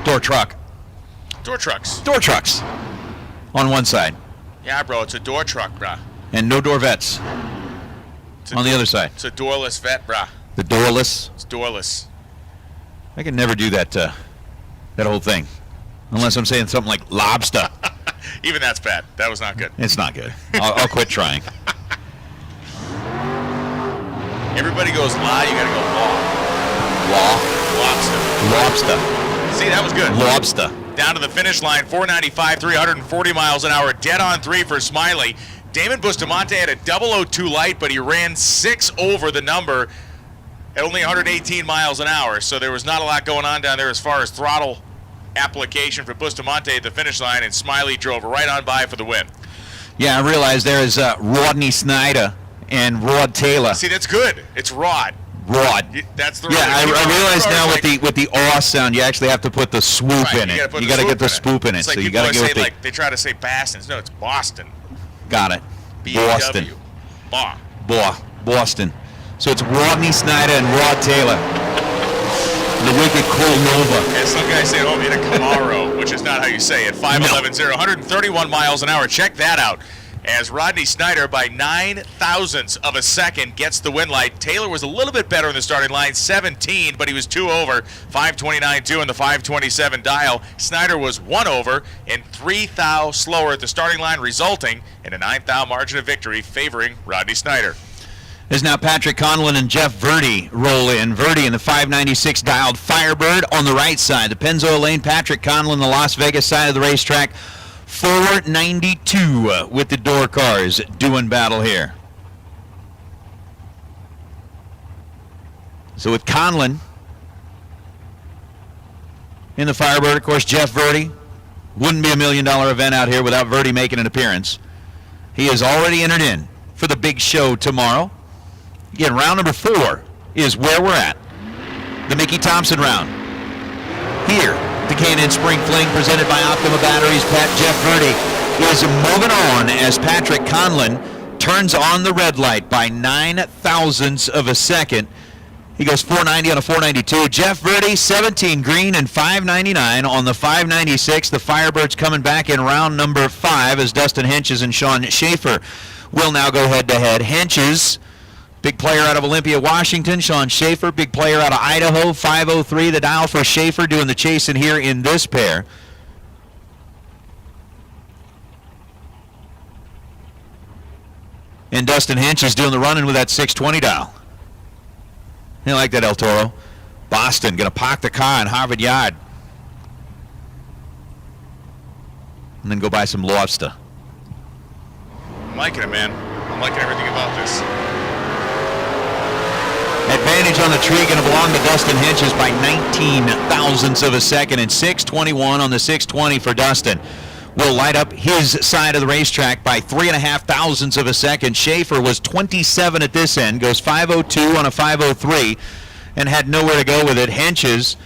door truck. Door trucks. Door trucks on one side. Yeah, bro, it's a door truck, brah. And no door vets on the other side. It's a doorless vet, brah. The doorless? It's doorless. I can never do that that whole thing. Unless I'm saying something like lobster. Even that's bad. That was not good. It's not good. I'll quit trying. Everybody goes law, you gotta go law. Lobster. See, that was good. Lobster. Down to the finish line, 495, 340 miles an hour, dead on 3 for Smiley. Damon Bustamante had a 002 light, but he ran 6 over the number at only 118 miles an hour, so there was not a lot going on down there as far as throttle application for Bustamante at the finish line, and Smiley drove right on by for the win. Yeah, I realize there is Rodney Snyder and Rod Taylor. See, that's good. It's Rod. Rod. That's the. Yeah, I realize now with the aw sound, you actually have to put the swoop in it. You got to get the swoop in it. It's like so you got to say, get like they try to say Boston's. No, it's Boston. Got it. Boston. Boston. So it's Rodney Snyder and Rod Taylor. The wicked Cole Nova. And some guy said, in a Camaro, which is not how you say it. 5.11.0, 131 miles an hour. Check that out. As Rodney Snyder, by 9 thousandths of a second, gets the win light. Taylor was a little bit better in the starting line, 17, but he was 2 over, 529.2 in the 527 dial. Snyder was 1 over and 3 thou slower at the starting line, resulting in a 9 thou margin of victory favoring Rodney Snyder. There's now Patrick Conlon and Jeff Verdi roll in. Verdi in the 596 dialed Firebird on the right side. The Pennzoil Lane, Patrick Conlon, the Las Vegas side of the racetrack. 492 with the door cars doing battle here. So with Conlon in the Firebird, of course, Jeff Verdi. Wouldn't be $1 million event out here without Verdi making an appearance. He has already entered in for the big show tomorrow. Again, round number 4 is where we're at. The Mickey Thompson round. Here, the K&N Spring Fling presented by Optima Batteries. Jeff Verdi is moving on as Patrick Conlon turns on the red light by 9 thousandths of a second. He goes 490 on a 492. Jeff Verdi, 17 green and 599 on the 596. The Firebirds coming back in round number 5 as Dustin Henches and Sean Schaefer will now go head-to-head. Henches, big player out of Olympia, Washington. Sean Schaefer, big player out of Idaho. 503 the dial for Schaefer, doing the chasing here in this pair. And Dustin Hench is doing the running with that 620 dial. You like that, El Toro? Boston going to park the car in Harvard Yard. And then go buy some lobster. I'm liking it, man. I'm liking everything about this. Advantage on the tree going to belong to Dustin Henches by 19 thousandths of a second, and 6:21 on the 6:20 for Dustin. Will light up his side of the racetrack by 3.5 thousandths of a second. Schaefer was 27 at this end, goes 5:02 on a 5:03, and had nowhere to go with it. Henches,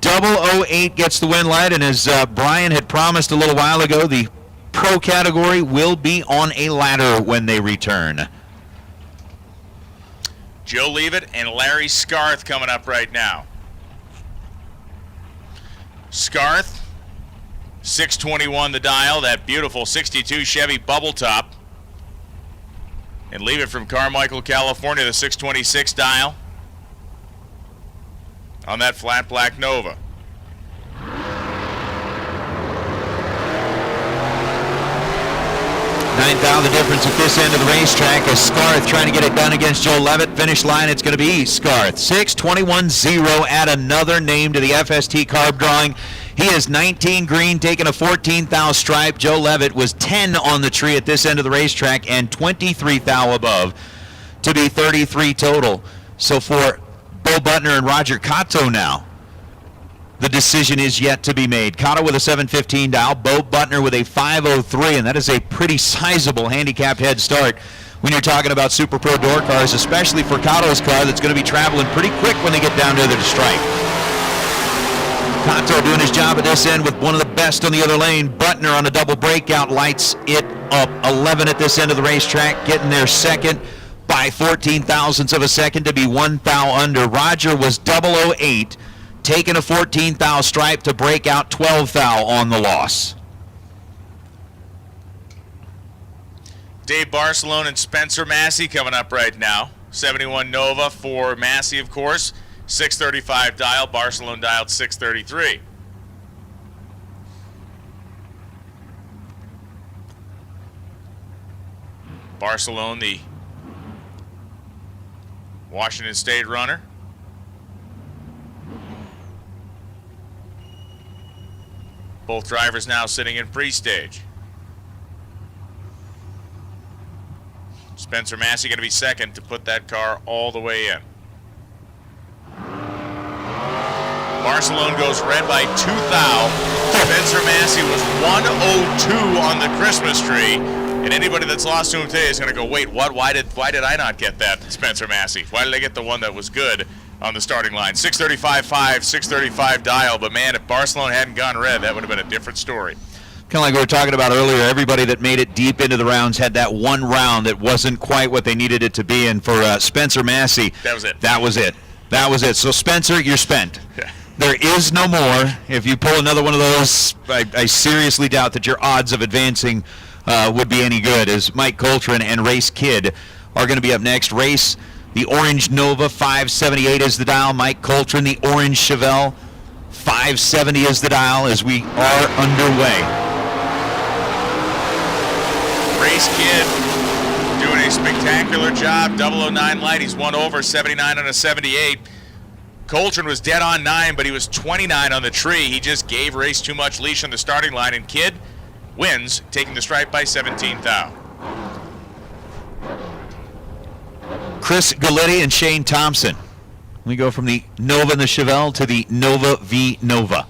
008 gets the win light, and as Brian had promised a little while ago, the pro category will be on a ladder when they return. Joe Leavitt and Larry Scarth coming up right now. Scarth, 621 the dial, that beautiful 62 Chevy bubble top. And Leavitt from Carmichael, California, the 626 dial on that flat black Nova. 9,000 the difference at this end of the racetrack as Scarth trying to get it done against Joe Leavitt. Finish line, it's going to be Scarth. 6:21.0, add another name to the FST carb drawing. He is 19 green, taking a 14 thou stripe. Joe Leavitt was 10 on the tree at this end of the racetrack and 23 thou above to be 33 total. So for Bo Butner and Roger Cotto now, the decision is yet to be made. Cotto with a 7:15 dial, Bo Butner with a 5:03, and that is a pretty sizable handicapped head start when you're talking about Super Pro door cars, especially for Cotto's car that's going to be traveling pretty quick when they get down to the stripe. Cotto doing his job at this end with one of the best on the other lane. Butner on a double breakout lights it up. 11 at this end of the racetrack, getting there second by 14 thousandths of a second to be 1 thou under. Roger was 008. Taking a 14 thou stripe to break out 12 thou on the loss. Dave Barcelone and Spencer Massey coming up right now. 71 Nova for Massey, of course. 635 dial. Barcelone dialed 633. Barcelone, the Washington State runner. Both drivers now sitting in pre-stage. Spencer Massey going to be second to put that car all the way in. Barcelone goes red by 2 thou. Spencer Massey was 102 on the Christmas tree. And anybody that's lost to him today is going to go, wait, what? Why did I not get that, Spencer Massey? Why did I get the one that was good on the starting line? 635.5, 635 dial, but man, if Barcelona hadn't gone red, that would have been a different story. Kind of like we were talking about earlier, everybody that made it deep into the rounds had that one round that wasn't quite what they needed it to be, and for Spencer Massey, that was it. That was it. That was it. So Spencer, you're spent. Yeah. There is no more. If you pull another one of those, I seriously doubt that your odds of advancing would be any good, as Mike Coltrane and Race Kid are going to be up next. Race, the orange Nova, 578 is the dial. Mike Coltrane, the orange Chevelle, 570 is the dial as we are underway. Race Kid doing a spectacular job. 009 light, he's one over, 79 on a 78. Coltrane was dead on 9, but he was 29 on the tree. He just gave Race too much leash on the starting line, and Kid wins, taking the stripe by 17 thou. Chris Galitti and Shane Thompson. We go from the Nova and the Chevelle to the Nova v Nova.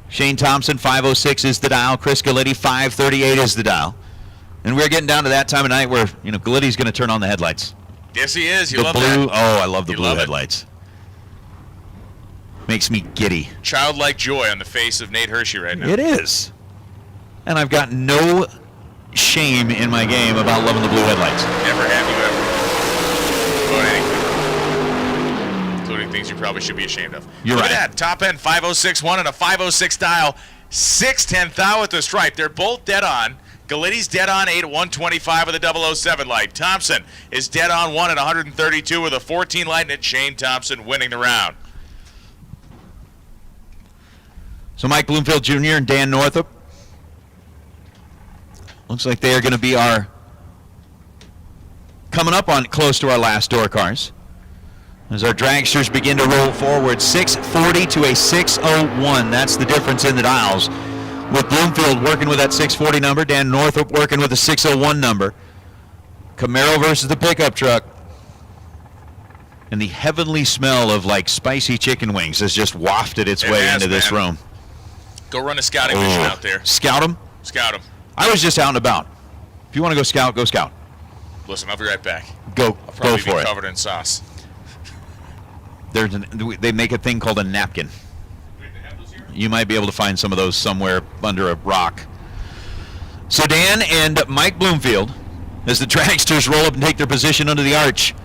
Shane Thompson, 506 is the dial. Chris Galitti, 538 is the dial. And we're getting down to that time of night where, Galitti's going to turn on the headlights. Yes, he is. You the love blue, that. Oh, I love the blue love headlights. Makes me giddy. Childlike joy on the face of Nate Hershey right now. It is. And I've got no shame in my game about loving the blue headlights. Never have you ever. About anything. Including things you probably should be ashamed of. You're Look right. at that. Top end 506.1 and a 506 dial. 610 thou at the stripe. They're both dead on. Galitti's dead on 8 at 125 with a 007 light. Thompson is dead on 1 at 132 with a 14 light, and it's Shane Thompson winning the round. So Mike Bloomfield Jr. and Dan Northup. Looks like they are going to be coming up on close to our last door cars. As our dragsters begin to roll forward, 640 to a 601. That's the difference in the dials. With Bloomfield working with that 640 number, Dan Northrop working with the 601 number. Camaro versus the pickup truck. And the heavenly smell of like spicy chicken wings has just wafted its way into this room. Go run a scouting mission out there. Scout them? Scout them. I was just out and about. If you want to go scout, go scout. Listen, I'll be right back. Go Probably for be it. covered in sauce. They make a thing called a napkin. You might be able to find some of those somewhere under a rock. So Dan and Mike Bloomfield, as the dragsters roll up and take their position under the arch.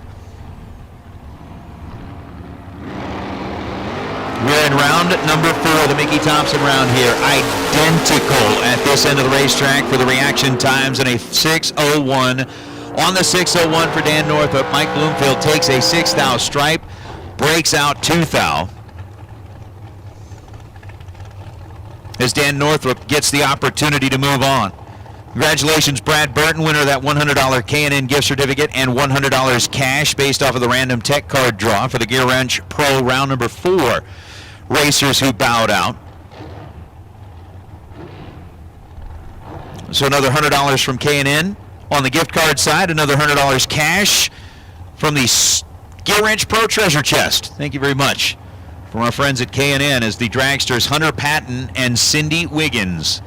We're in round number 4, the Mickey Thompson round here. Identical at this end of the racetrack for the reaction times, and a 6:01 on the 6:01 for Dan Northup. Mike Bloomfield takes a 6 thou stripe, breaks out 2 thou. As Dan Northup gets the opportunity to move on. Congratulations, Brad Burton, winner of that $100 K&N gift certificate and $100 cash based off of the random tech card draw for the Gear Wrench Pro round number 4. Racers who bowed out. So another $100 from K&N. On the gift card side, another $100 cash from the Gear Wrench Pro treasure chest. Thank you very much from our friends at K&N, as the dragsters Hunter Patton and Cindy Wiggins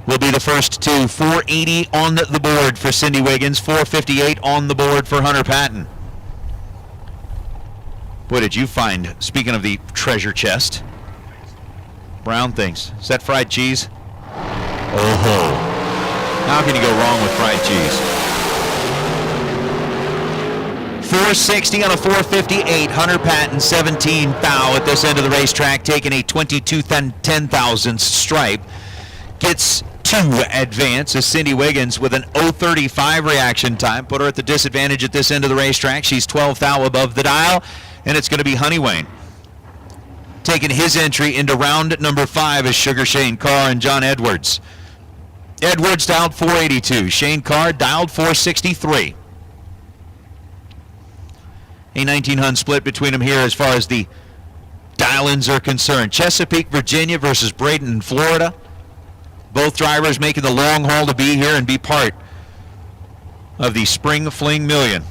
will be the first two. 480 on the board for Cindy Wiggins, 458 on the board for Hunter Patton. What did you find, speaking of the treasure chest? Brown things. Is that fried cheese? Oh, how can you go wrong with fried cheese? 460 on a 458. Hunter Patton, 17 thou at this end of the racetrack, taking a 22 10,000 stripe. Gets 2 advance as Cindy Wiggins with an 0:35 reaction time. Put her at the disadvantage at this end of the racetrack. She's 12 thou above the dial, and it's going to be Honey Wayne taking his entry into round number 5 as Sugar Shane Carr and John Edwards. Edwards dialed 482. Shane Carr dialed 463. A 1900 split between them here as far as the dial-ins are concerned. Chesapeake, Virginia versus Bradenton, Florida. Both drivers making the long haul to be here and be part of the Spring Fling Million.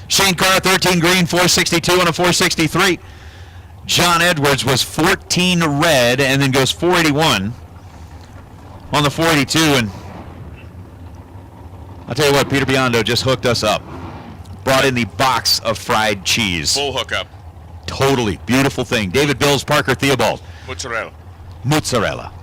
Shane Carr, 13 green, 462 and a 463. John Edwards was 14 red and then goes 481 on the 482. And I'll tell you what, Peter Biondo just hooked us up. Brought in the box of fried cheese. Full hookup. Totally. Beautiful thing. David Bills, Parker Theobald. Mozzarella. Mozzarella.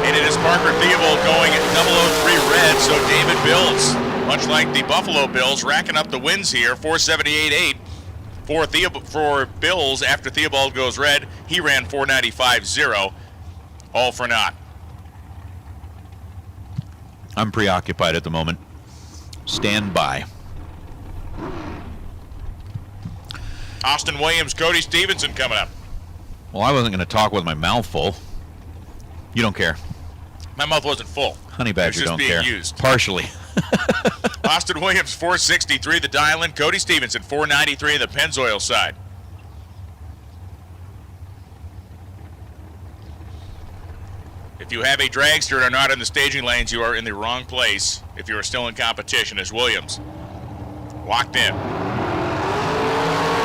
And it is Parker Theobald going at 003 red, so David Bills, much like the Buffalo Bills, racking up the wins here, 478.8 for Bills after Theobald goes red. He ran 495.0, all for naught. I'm preoccupied at the moment. Stand by. Austin Williams, Cody Stevenson coming up. Well, I wasn't going to talk with my mouth full. You don't care. My mouth wasn't full. Honey Badger don't care. Used. Partially. Austin Williams, 463, the dial-in. Cody Stevenson, 493 on the Pennzoil side. If you have a dragster and are not in the staging lanes, you are in the wrong place if you are still in competition, as Williams locked in.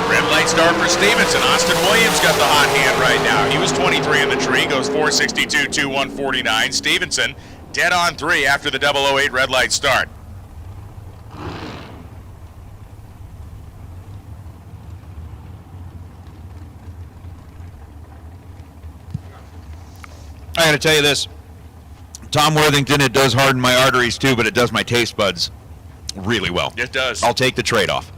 Red light start for Stevenson. Austin Williams got the hot hand right now. He was 23 in the tree, goes 462, 2-149. Stevenson dead on 3 after the 008 red light start. I got to tell you this. Tom Worthington, it does harden my arteries too, but it does my taste buds. really well. It does. I'll take the trade-off.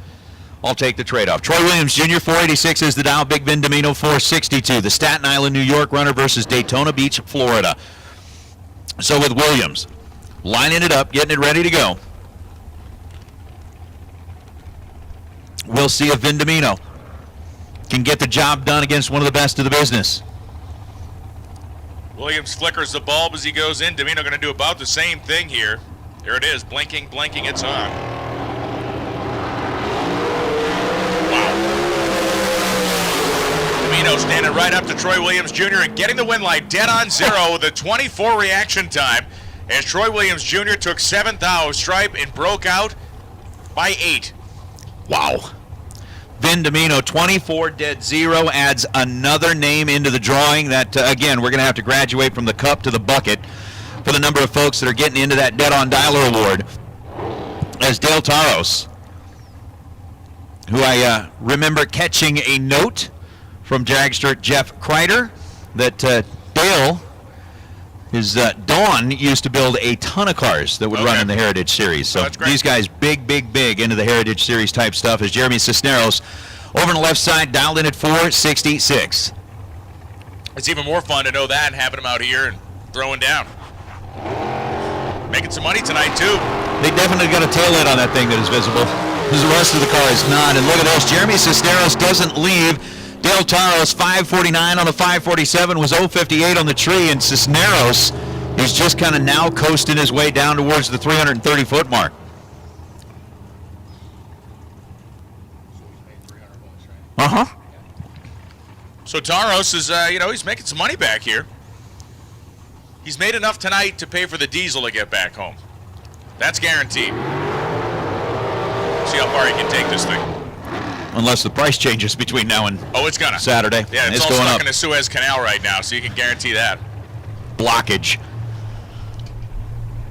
Troy Williams Jr., 486 is the Dow. Big Vin Domino, 462. The Staten Island, New York runner versus Daytona Beach, Florida. So with Williams, lining it up, getting it ready to go. We'll see if Vin Domino can get the job done against one of the best of the business. Williams flickers the bulb as he goes in. Domino going to do about the same thing here. There it is, blinking, it's on. Wow. Domino standing right up to Troy Williams Jr. and getting the win light dead on zero with a 24 reaction time as Troy Williams Jr. took 7th out of stripe and broke out by 8. Wow. Vin Domino, 24 dead zero, adds another name into the drawing that, again, we're going to have to graduate from the cup to the bucket for the number of folks that are getting into that Dead on Dialer award. As Dale Taros, who I remember catching a note from Dragster Jeff Kreider that Dale, his Dawn used to build a ton of cars that would run in the Heritage Series. So these guys big into the Heritage Series type stuff. As Jeremy Cisneros over on the left side dialed in at 466. It's even more fun to know that and having him out here and throwing down. Making some money tonight too. They definitely got a tail light on that thing that is visible. Because the rest of the car is not. And look at this, Jeremy Cisneros doesn't leave. Dale Taros, 549 on the 547, was 058 on the tree, and Cisneros is just kind of now coasting his way down towards the 330-foot mark. Uh-huh. So Taros is, he's making some money back here. He's made enough tonight to pay for the diesel to get back home. That's guaranteed. See how far he can take this thing. Unless the price changes between now and it's gonna. Saturday. Yeah, it's all going stuck up. in the Suez Canal right now, so you can guarantee that. Blockage.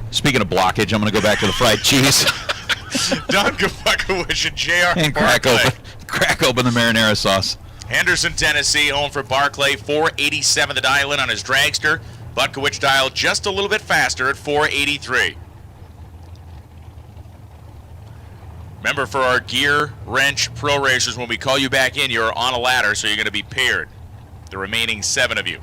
Speaking of blockage, I'm going to go back to the fried cheese. Don Gafakowicz and J.R. And crack open the marinara sauce. Henderson, Tennessee, home for Barclay, 487 the dial in on his Dragster. Butkowicz dialed just a little bit faster at 483. Remember, for our Gear Wrench Pro Racers, when we call you back in, you're on a ladder, so you're going to be paired. The remaining 7 of you.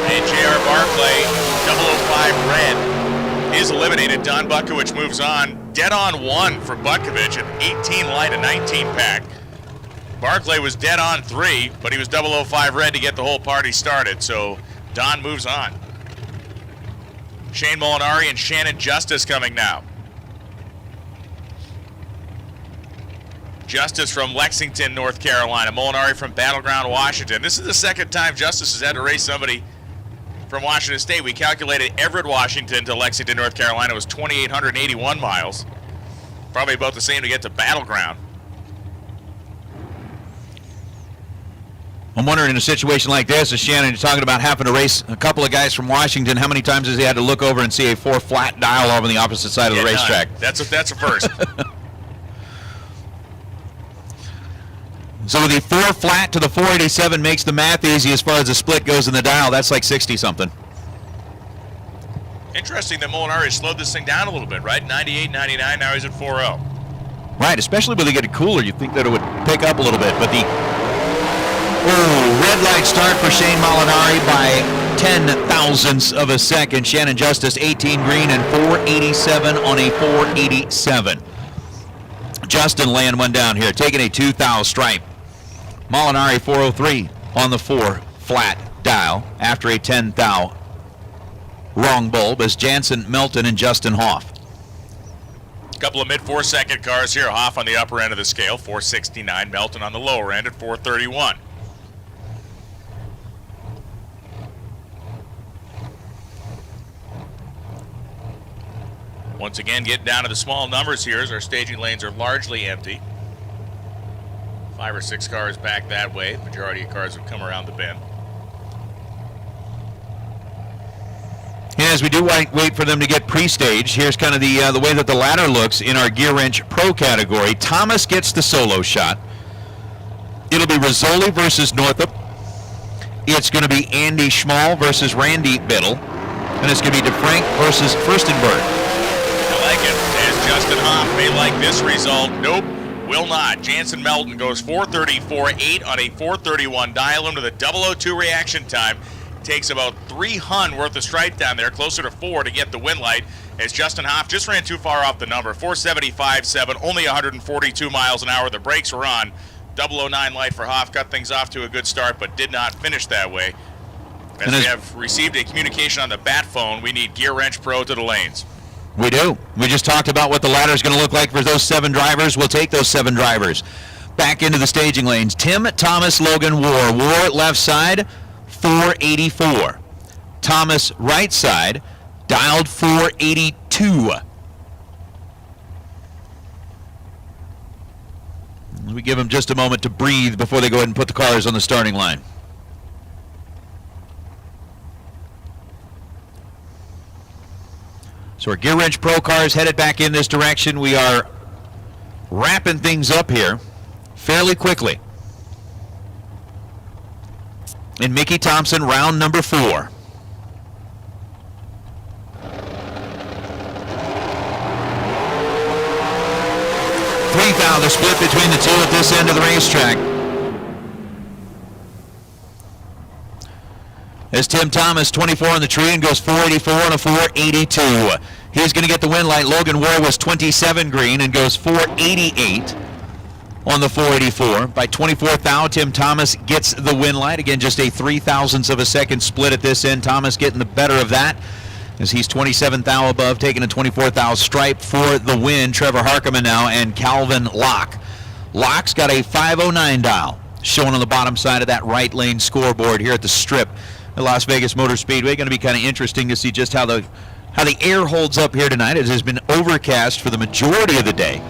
And J.R. Barclay, 005 red, is eliminated. Don Butkowicz moves on. Dead on 1 for Butkowicz, an 18 light, a 19 pack. Barclay was dead on 3, but he was 005 red to get the whole party started, so Don moves on. Shane Molinari and Shannon Justice coming now. Justice from Lexington, North Carolina. Molinari from Battleground, Washington. This is the second time Justice has had to race somebody from Washington State. We calculated Everett, Washington to Lexington, North Carolina was 2,881 miles. Probably about the same to get to Battleground. I'm wondering, in a situation like this, as Shannon, you're talking about having to race a couple of guys from Washington, how many times has he had to look over and see a 4 flat dial over on the opposite side of the racetrack? That's a first. So the 4 flat to the 487 makes the math easy as far as the split goes in the dial. That's like 60-something. Interesting that Molinari slowed this thing down a little bit, right? 98, 99, now he's at 4.0. Right, especially when they get it cooler, you'd think that it would pick up a little bit, but the red light start for Shane Molinari by 10 thousandths of a second. Shannon Justice, 18 green and 487 on a 487. Justin laying one down here, taking a 2,000 stripe. Molinari 403 on the 4 flat dial after a 10,000 wrong bulb as Jansen, Melton, and Justin Hoff. A couple of mid 4-second cars here. Hoff on the upper end of the scale, 469. Melton on the lower end at 431. Once again, getting down to the small numbers here as our staging lanes are largely empty. 5 or 6 cars back that way. The majority of cars have come around the bend. And as we do wait for them to get pre-staged, here's kind of the way that the ladder looks in our Gear Wrench Pro category. Thomas gets the solo shot. It'll be Rizzoli versus Northup. It's going to be Andy Schmall versus Randy Biddle. And it's going to be DeFrank versus Furstenberg. I like it. As Justin Hoff may like this result. Nope, will not. Jansen Melton goes 4:34.8 on a 4:31 dial into the 002 reaction time. Takes about 3 hun worth of stripe down there, closer to 4 to get the win light, as Justin Hoff just ran too far off the number. 4:75.7, only 142 miles an hour. The brakes were on. 009 light for Hoff, got things off to a good start, but did not finish that way. As we have received a communication on the bat phone, we need Gear Wrench Pro to the lanes. We do. We just talked about what the ladder is going to look like for those 7 drivers. We'll take those 7 drivers back into the staging lanes. Tim, Thomas, Logan, War. War left side, 484. Thomas right side, dialed 482. We give them just a moment to breathe before they go ahead and put the cars on the starting line. So our Gear Wrench Pro cars headed back in this direction. We are wrapping things up here fairly quickly. And Mickey Thompson, round number 4. The split between the two at this end of the racetrack. As Tim Thomas, 24 on the tree, and goes 484 on a 482. He's going to get the win light. Logan War was 27 green and goes 488 on the 484. By 24th thou, Tim Thomas gets the win light. Again, just a 0.03 of a second split at this end. Thomas getting the better of that, as he's 27th thou above, taking a 24th thou stripe for the win. Trevor Harkiman now and Calvin Locke. Locke's got a 509 dial shown on the bottom side of that right lane scoreboard here at the strip at Las Vegas Motor Speedway. Going to be kind of interesting to see just how the air holds up here tonight. It has been overcast for the majority of the day.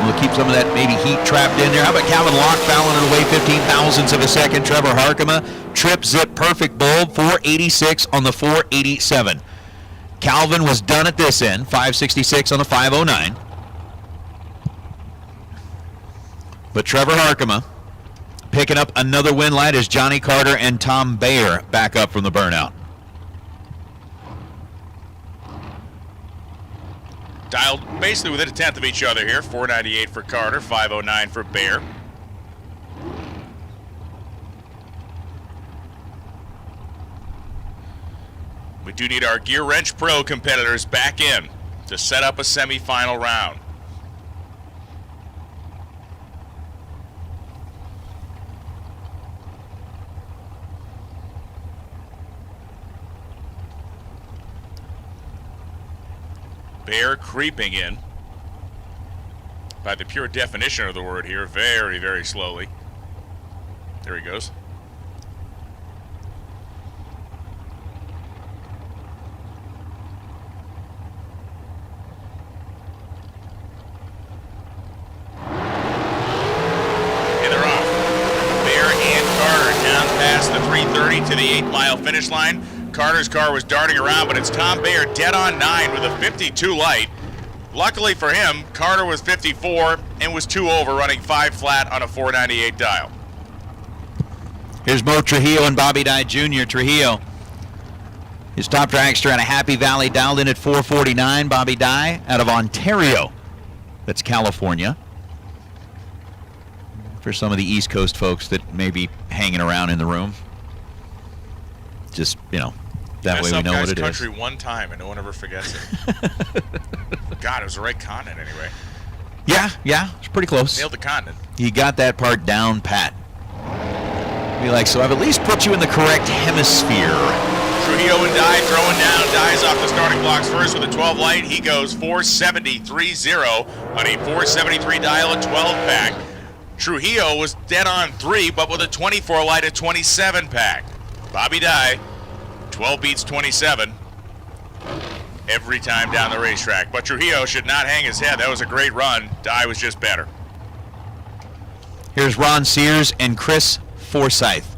We'll keep some of that maybe heat trapped in there. How about Calvin Locke fouling it away 0.15 of a second. Trevor Harkema, trip zip perfect bulb, 486 on the 487. Calvin was done at this end, 566 on the 509. But Trevor Harkema picking up another win light as Johnny Carter and Tom Bayer back up from the burnout. Dialed basically within a tenth of each other here. 498 for Carter, 509 for Bayer. We do need our Gear Wrench Pro competitors back in to set up a semifinal round. Bayer creeping in, by the pure definition of the word here, very, very slowly. There he goes. And they're off. Bayer and Carter down past the 330 to the 8-mile finish line. Carter's car was darting around, but it's Tom Bayer dead on 9 with a 52 light. Luckily for him, Carter was 54 and was 2 over, running 5 flat on a 498 dial. Here's Mo Trujillo and Bobby Dye Jr. Trujillo, his top dragster out of Happy Valley, dialed in at 449. Bobby Dye out of Ontario, that's California. For some of the East Coast folks that may be hanging around in the room, just, you know, that way we know what it is. Country one time and no one ever forgets it. God, it was the right continent anyway. Yeah, it's pretty close. Nailed the continent. You got that part down pat. Be like, so I've at least put you in the correct hemisphere. Trujillo and Dye throwing down. Dye's off the starting blocks first with a 12 light. He goes 473.0 on a 473 dial at 12 pack. Trujillo was dead on 3, but with a 24 light at 27 pack. Bobby Dye, 12 beats 27 every time down the racetrack. But Trujillo should not hang his head. That was a great run. Dye was just better. Here's Ron Sears and Chris Forsyth.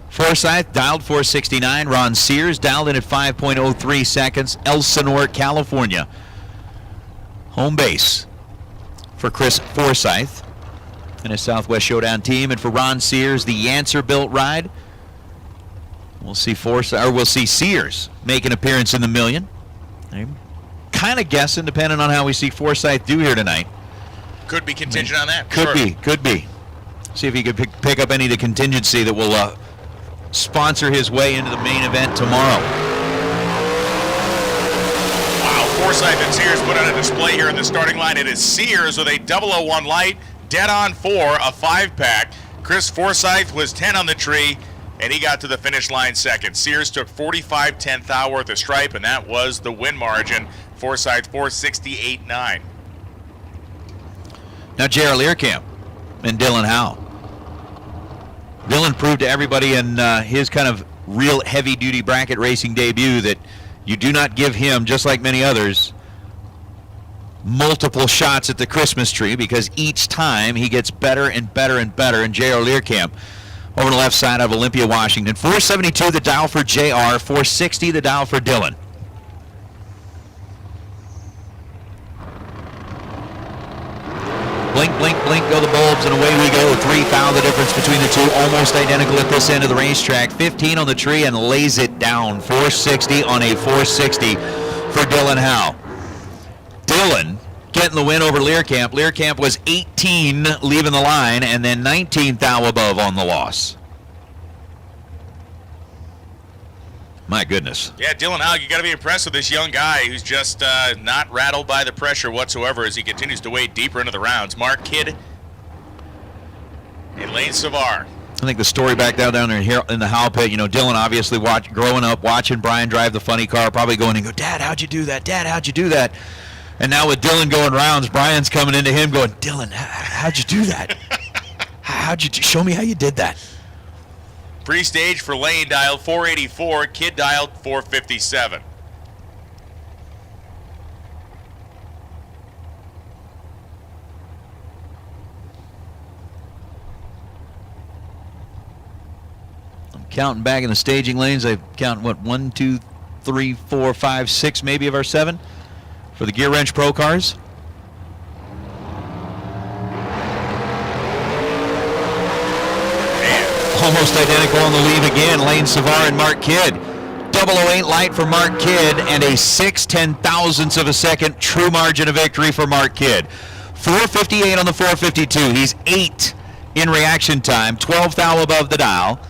Forsyth dialed 469. Ron Sears dialed in at 5.03 seconds. Elsinore, California. Home base for Chris Forsyth. and his Southwest Showdown team. And for Ron Sears, the Yancer-built ride, we'll see Sears make an appearance in the million. I'm kind of guessing, depending on how we see Forsyth do here tonight. Could be contingent on that. Could be. See if he could pick up any of the contingency that will sponsor his way into the main event tomorrow. Wow, Forsyth and Sears put on a display here in the starting line. It is Sears with a 001 light, dead on 4, a 5-pack. Chris Forsyth was 10 on the tree, and he got to the finish line second. Sears took 45 tenth-thou worth of stripe, and that was the win margin. Forsyth 468.9. Now J.R. Learcamp and Dylan Howe. Dylan proved to everybody in his kind of real heavy-duty bracket racing debut that you do not give him, just like many others, multiple shots at the Christmas tree, because each time he gets better and better and better. And J.R. Learcamp over on the left side of Olympia, Washington. 472 the dial for J.R., 460 the dial for Dylan. Blink, blink, blink, go the bulbs, and away we go. 3 foul the difference between the two. Almost identical at this end of the racetrack. 15 on the tree and lays it down. 460 on a 460 for Dylan Howe. Dylan getting the win over Learcamp. Learcamp was 18 leaving the line, and then 19 thou above on the loss. My goodness. Yeah, Dylan Howe, you got to be impressed with this young guy who's just not rattled by the pressure whatsoever as he continues to wade deeper into the rounds. Mark Kidd and Lane Savar. I think the story back down there here in the Howe pit, Dylan obviously growing up, watching Brian drive the funny car, probably going and go, Dad, how'd you do that? Dad, how'd you do that? And now with Dylan going rounds, Brian's coming into him going, Dylan, how'd you do that? Show me how you did that. Pre-stage for Lane dialed 484, Kidd dialed 457. I'm counting back in the staging lanes. I count, 1, 2, 3, 4, 5, 6 maybe of our 7 for the Gear Wrench Pro cars. Almost identical on the lead again, Lane Savar and Mark Kidd. 008 light for Mark Kidd and a 6/10,000ths of a second true margin of victory for Mark Kidd. 458 on the 452. He's 8 in reaction time, 12 thou above the dial.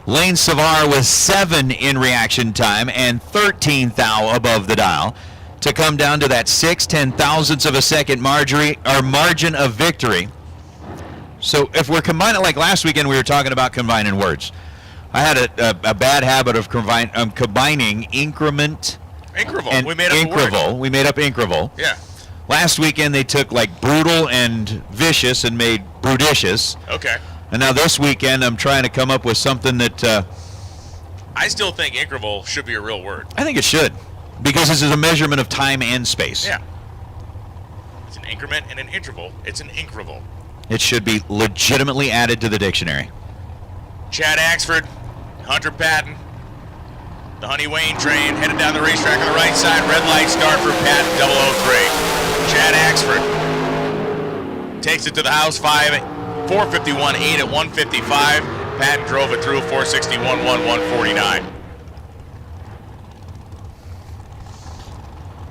Lane Savar was 7 in reaction time and 13 thou above the dial to come down to that 6/10,000ths of a second margin of victory. So if we're combining, like last weekend we were talking about combining words. I had a bad habit of combining increment Increval. and We made up increval. We made up increval. Yeah. Last weekend they took like brutal and vicious and made brudicious. Okay. And now this weekend I'm trying to come up with something that I still think increval should be a real word. I think it should, because this is a measurement of time and space. Yeah. It's an increment and an interval. It's an increval. It should be legitimately added to the dictionary. Chad Axford, Hunter Patton, the Honey Wayne train headed down the racetrack on the right side. Red light start for Patton, 003. Chad Axford takes it to the house 5, 451, 8 at 155. Patton drove it through 461, 149.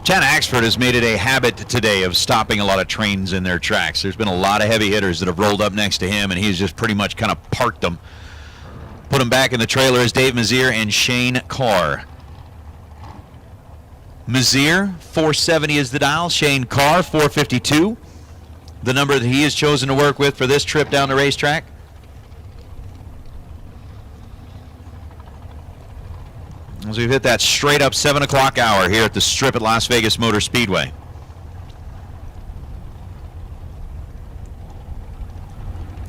Chad Axford has made it a habit today of stopping a lot of trains in their tracks. There's been a lot of heavy hitters that have rolled up next to him, and he's just pretty much kind of parked them. Put them back in the trailer is Dave Mazier and Shane Carr. Mazier, 470 is the dial. Shane Carr, 452. The number that he has chosen to work with for this trip down the racetrack. As we've hit that straight up 7 o'clock hour here at the strip at Las Vegas Motor Speedway.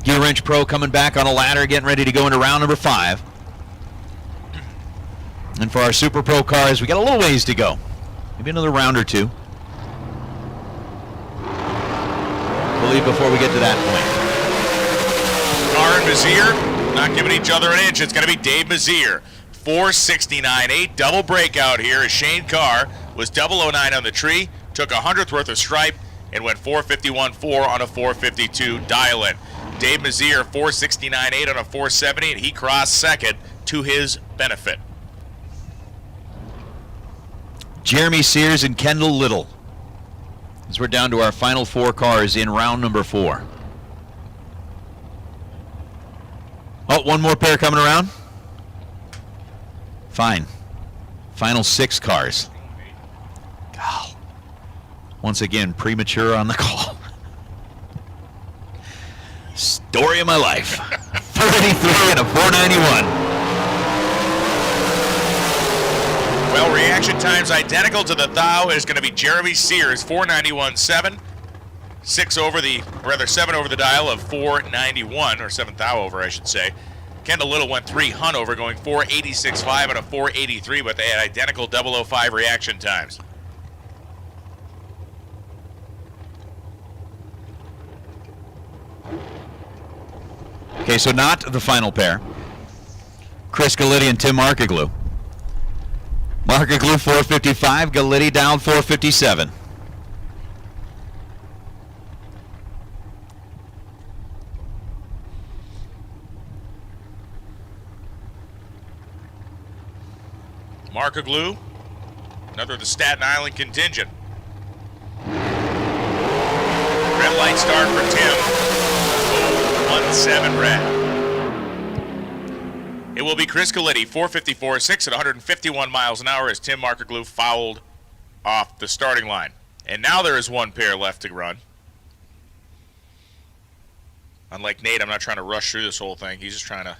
Gear Wrench Pro coming back on a ladder, getting ready to go into round number 5. And for our Super Pro cars, we got a little ways to go. Maybe another round or two. We'll leave before we get to that point. Carr and Mazier not giving each other an inch. It's going to be Dave Mazier. 469.8, double breakout here as Shane Carr was 009 on the tree, took 100th worth of stripe, and went 451.4 on a 452 dial-in. Dave Mazier, 469.8 on a 470, and he crossed second to his benefit. Jeremy Sears and Kendall Little, as we're down to our final 4 cars in round number 4. Oh, one more pair coming around. Fine. Final 6 cars. God. Once again, premature on the call. Story of my life. 483 and a 491. Well, reaction time's identical to the thou is going to be Jeremy Sears, 491.7. 7 over the dial of 491, or 7 thou over, I should say. Kendall Little went 3 hunt over, going 486.5 and a 483, but they had identical 005 reaction times. Okay, so not the final pair. Chris Galitti and Tim Markaglu. Markaglu 455, Galitti down 457. Markaglu, another of the Staten Island contingent. Red light start for Tim. 017 red. It will be Chris Galitti, 454.6 at 151 miles an hour as Tim Markaglu fouled off the starting line. And now there is 1 pair left to run. Unlike Nate, I'm not trying to rush through this whole thing. He's just trying to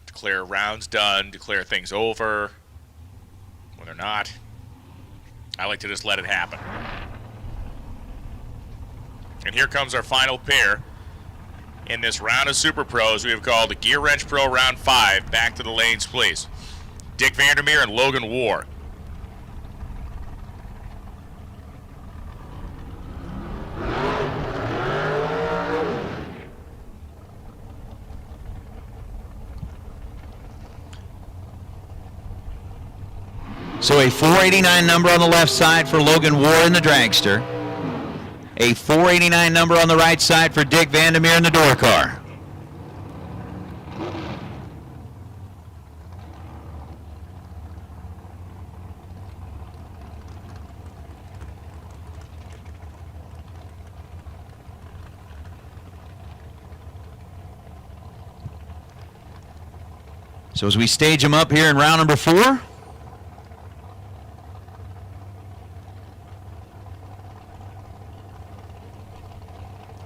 declare rounds done, declare things over. When they're not, I like to just let it happen. And here comes our final pair in this round of Super Pros we have called the Gear Wrench Pro Round 5. Back to the lanes, please. Dick Vandermeer and Logan War. So a 489 number on the left side for Logan War in the Dragster. A 489 number on the right side for Dick Vandermeer in the door car. So as we stage them up here in round number 4.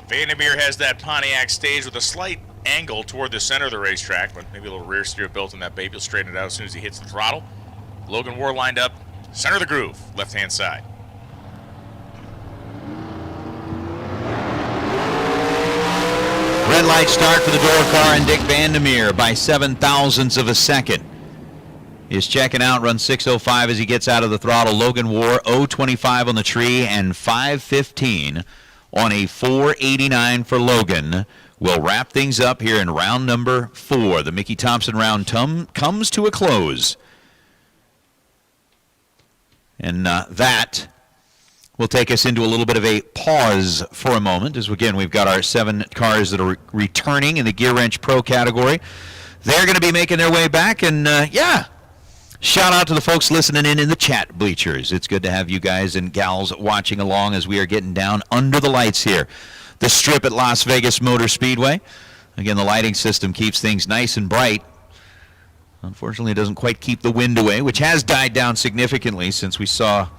Vandermeer has that Pontiac stage with a slight angle toward the center of the racetrack, but maybe a little rear steer built in that baby. He'll straighten it out as soon as he hits the throttle. Logan War lined up, center of the groove, left-hand side. Red light start for the door car and Dick Vandermeer by 0.07 of a second. Is checking out, run 6:05 as he gets out of the throttle. Logan War 0.25 on the tree and 5:15 on a 489 for Logan. We'll wrap things up here in round number 4. The Mickey Thompson round comes to a close. And that will take us into a little bit of a pause for a moment, as again, we've got our 7 cars that are returning in the Gear Wrench Pro category. They're going to be making their way back, and shout out to the folks listening in the chat bleachers. It's good to have you guys and gals watching along as we are getting down under the lights here. The strip at Las Vegas Motor Speedway. Again, the lighting system keeps things nice and bright. Unfortunately, it doesn't quite keep the wind away, which has died down significantly since we saw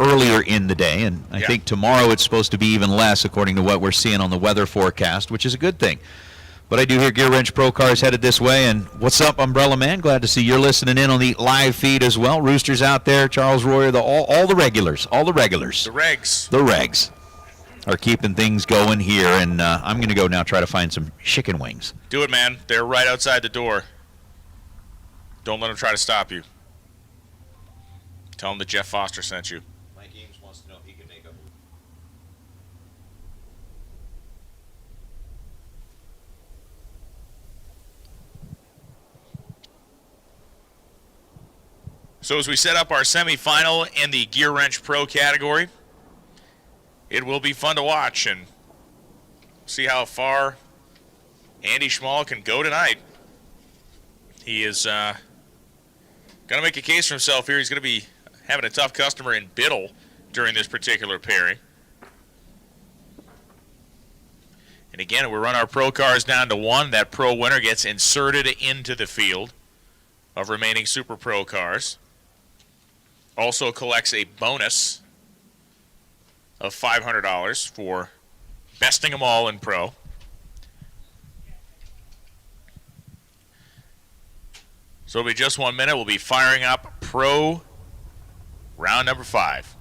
earlier in the day. And I think tomorrow it's supposed to be even less, according to what we're seeing on the weather forecast, which is a good thing. But I do hear Gear Wrench Pro Cars headed this way. And what's up, Umbrella Man? Glad to see you're listening in on the live feed as well. Rooster's out there, Charles Royer, all the regulars. The regs. The regs are keeping things going here. And I'm going to go now try to find some chicken wings. Do it, man. They're right outside the door. Don't let them try to stop you. Tell them that Jeff Foster sent you. Mike Eames wants to know if he can make up. So as we set up our semifinal in the Gear Wrench Pro category, it will be fun to watch. And see how far Andy Schmall can go tonight. He is going to make a case for himself here. He's going to be having a tough customer in Biddle during this particular pairing. And again, we run our pro cars down to 1. That pro winner gets inserted into the field of remaining Super Pro cars. Also collects a bonus of $500 for besting them all in pro. So it'll be just 1 minute. We'll be firing up pro round number 5.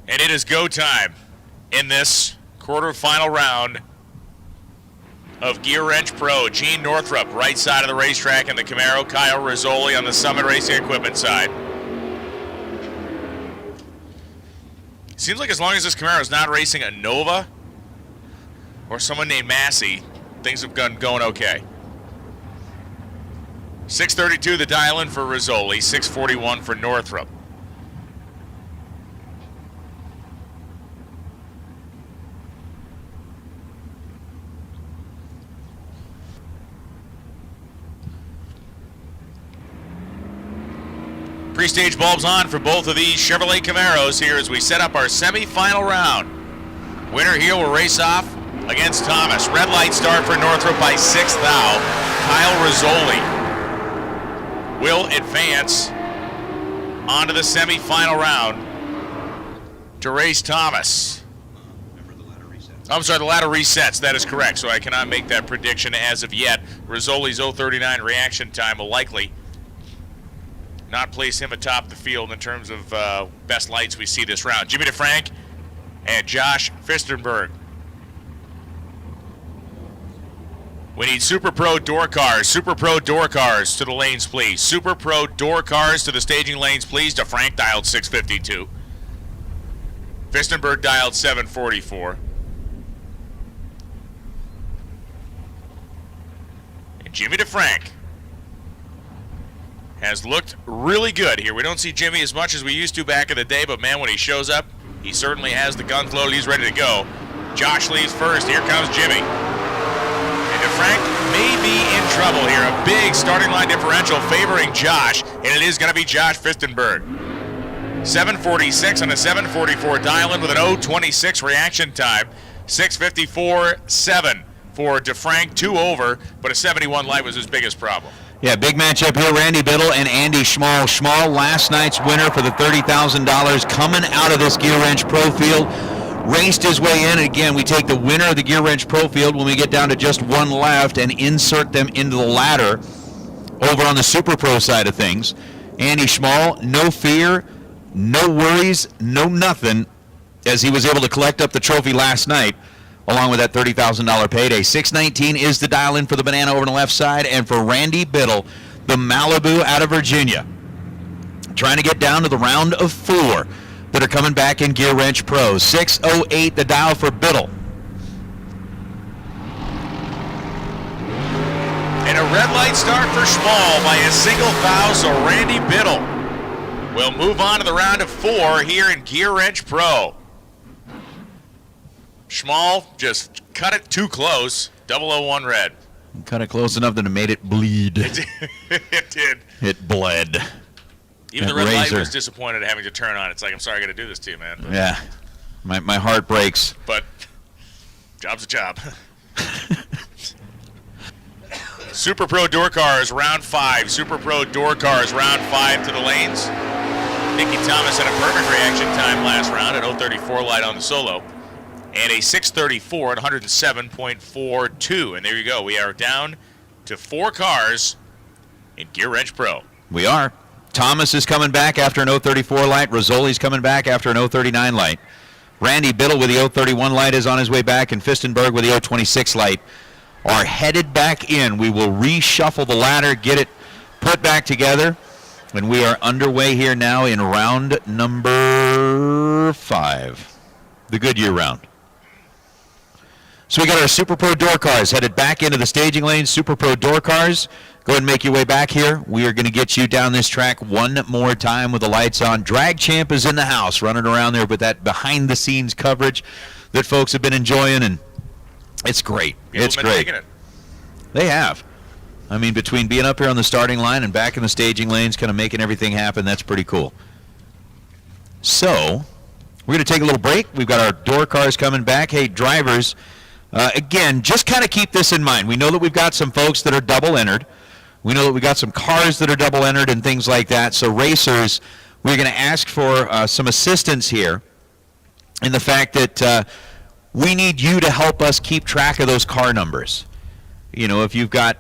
And it is go time in this quarterfinal round of Gear Wrench Pro. Gene Northrup, right side of the racetrack in the Camaro. Kyle Rizzoli on the Summit Racing Equipment side. Seems like as long as this Camaro is not racing a Nova or someone named Massey, things have been going okay. 632 the dial-in for Rizzoli, 641 for Northrup. Pre-stage bulbs on for both of these Chevrolet Camaros here as we set up our semi-final round. Winner here will race off against Thomas. Red light start for Northrop by 6th thou. Kyle Rizzoli will advance onto the semi-final round to race Thomas. I'm sorry, the ladder resets. That is correct, so I cannot make that prediction as of yet. Rizzoli's 0:39 reaction time will likely not place him atop the field in terms of best lights we see this round. Jimmy DeFrank and Josh Fistenberg. We need Super Pro door cars. Super Pro door cars to the lanes, please. Super Pro door cars to the staging lanes, please. DeFrank dialed 652. Fistenberg dialed 744. And Jimmy DeFrank has looked really good here. We don't see Jimmy as much as we used to back in the day, but man, when he shows up, he certainly has the guns loaded. He's ready to go. Josh leaves first. Here comes Jimmy. And DeFrank may be in trouble here. A big starting line differential favoring Josh, and it is going to be Josh Fistenberg. 746 on a 744 dial-in with an 026 reaction time. 654.7 for DeFrank, 2 over, but a 71 light was his biggest problem. Yeah, big matchup here. Randy Biddle and Andy Schmall. Schmall, last night's winner for the $30,000, coming out of this Gear Wrench Pro field. Raced his way in. Again, we take the winner of the Gear Wrench Pro field when we get down to just one left and insert them into the ladder over on the Super Pro side of things. Andy Schmall, no fear, no worries, no nothing, as he was able to collect up the trophy last night, along with that $30,000 payday. 619 is the dial-in for the Banana over on the left side, and for Randy Biddle, the Malibu out of Virginia, trying to get down to the round of 4 that are coming back in Gear Wrench Pro. 608 the dial for Biddle. And a red light start for Schmall by a single foul, so Randy Biddle will move on to the round of 4 here in Gear Wrench Pro. Schmall just cut it too close. 001 red. Cut it close enough that it made it bleed. It did. It bled. Even That the red light razor. was disappointed at having to turn on. It's like, I'm sorry I got to do this to you, man. But, Yeah. My heart breaks. But job's a job. Super Pro Door Cars, round 5. Super Pro Door Cars, round 5 to the lanes. Nicky Thomas had a perfect reaction time last round at 0:34 light on the solo. And a 6:34 at 107.42. And there you go. We are down to 4 cars in Gear Wrench Pro. We are. Thomas is coming back after an 0:34 light. Rizzoli's coming back after an 0:39 light. Randy Biddle with the 0:31 light is on his way back, and Fistenberg with the 0:26 light are headed back in. We will reshuffle the ladder, get it put back together, and we are underway here now in round number 5, the Goodyear round. So we got our Super Pro door cars headed back into the staging lane. Super Pro door cars, go ahead and make your way back here. We are going to get you down this track one more time with the lights on. Drag Champ is in the house, running around there with that behind-the-scenes coverage that folks have been enjoying, and it's great. It's great. They have. I mean, between being up here on the starting line and back in the staging lanes, kind of making everything happen, that's pretty cool. So, we're going to take a little break. We've got our door cars coming back. Hey, drivers, again, just kind of keep this in mind. We know that we've got some folks that are double entered. We know that we got some cars that are double entered and things like that. So racers, we're going to ask for some assistance here in the fact that we need you to help us keep track of those car numbers. You know, if you've got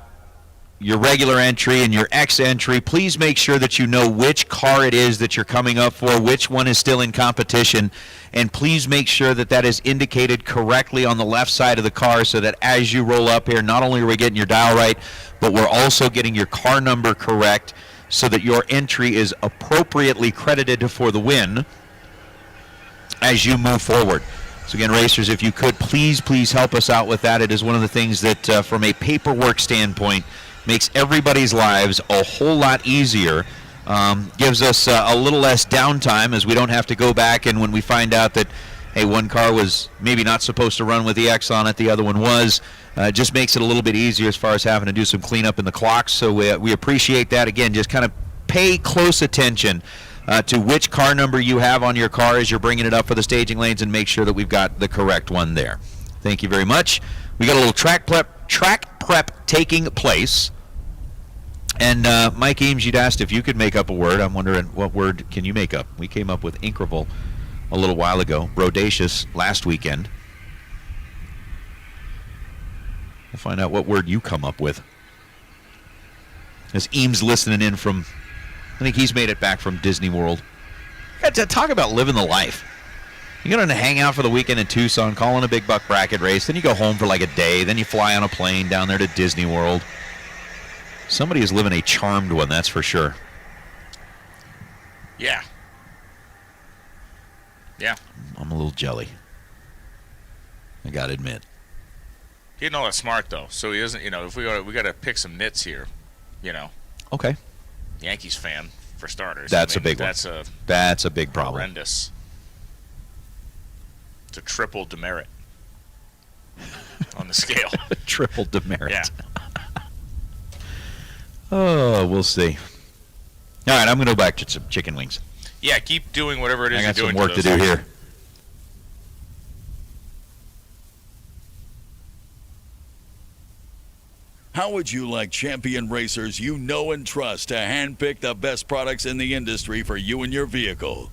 your regular entry and your X entry, please make sure that you know which car it is that you're coming up for, which one is still in competition, and please make sure that that is indicated correctly on the left side of the car so that as you roll up here, not only are we getting your dial right, but we're also getting your car number correct so that your entry is appropriately credited for the win as you move forward. So again, racers, if you could, please help us out with that. It is one of the things that from a paperwork standpoint makes everybody's lives a whole lot easier, gives us a little less downtime as we don't have to go back and when we find out that, hey, one car was maybe not supposed to run with the X on it, the other one was, just makes it a little bit easier as far as having to do some cleanup in the clocks. So we appreciate that. Again, just kind of pay close attention to which car number you have on your car as you're bringing it up for the staging lanes and make sure that we've got the correct one there. Thank you very much. We got a little track prep taking place. And Mike Eames, you'd asked if you could make up a word. I'm wondering, what word can you make up? We came up with incredible a little while ago. Brodacious last weekend. We'll find out what word you come up with. As Eames listening in from, I think he's made it back from Disney World. Talk about living the life. You're going to hang out for the weekend in Tucson, call in a big buck bracket race, then you go home for like a day, then you fly on a plane down there to Disney World. Somebody is living a charmed one, that's for sure. Yeah. Yeah. I'm a little jelly. I got to admit. He's not that smart, though. So he doesn't, if we got to pick some nits here, Okay. Yankees fan, for starters. That's a big one. That's a big problem. Horrendous. It's a triple demerit on the scale. Triple demerit. Yeah. Oh, we'll see. All right, I'm going to go back to some chicken wings. Yeah, keep doing whatever it is I got you're doing. some work to do here. How would you like champion racers you know and trust to handpick the best products in the industry for you and your vehicle?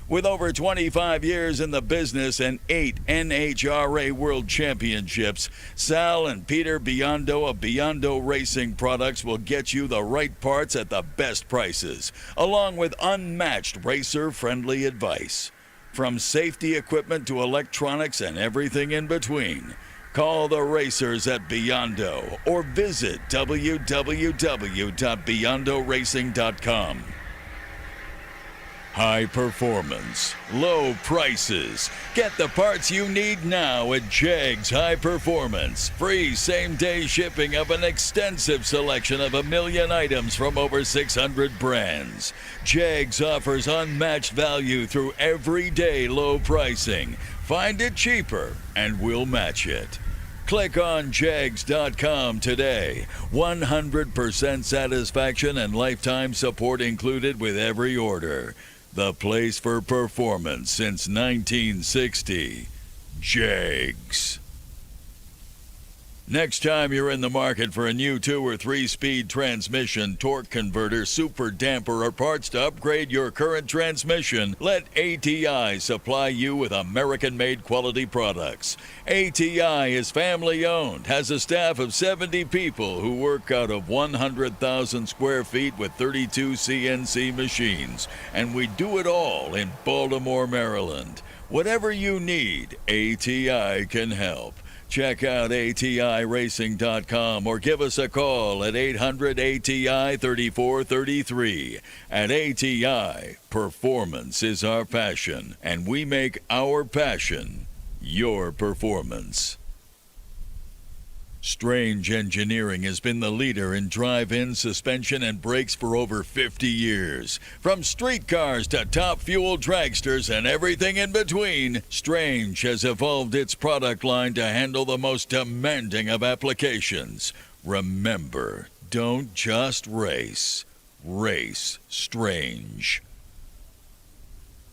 With over 25 years in the business and 8 NHRA World Championships, Sal and Peter Biondo of Biondo Racing Products will get you the right parts at the best prices, along with unmatched racer-friendly advice. From safety equipment to electronics and everything in between, call the racers at Biondo or visit www.beyondoracing.com. High performance, low prices. Get the parts you need now at Jegs High Performance. Free same-day shipping of an extensive selection of 1 million items from over 600 brands. Jegs offers unmatched value through everyday low pricing. Find it cheaper and we'll match it. Click on Jags.com today. 100% satisfaction and lifetime support included with every order. The place for performance since 1960. Jags. Next time you're in the market for a new 2 or 3-speed transmission, torque converter, super damper, or parts to upgrade your current transmission, let ATI supply you with American-made quality products. ATI is family-owned, has a staff of 70 people who work out of 100,000 square feet with 32 CNC machines, and we do it all in Baltimore, Maryland. Whatever you need, ATI can help. Check out ATIRacing.com or give us a call at 800-ATI-3433. At ATI, performance is our passion, and we make our passion your performance. Strange Engineering has been the leader in drive-in suspension and brakes for over 50 years. From street cars to top fuel dragsters and everything in between, Strange has evolved its product line to handle the most demanding of applications. Remember, don't just race. Race Strange.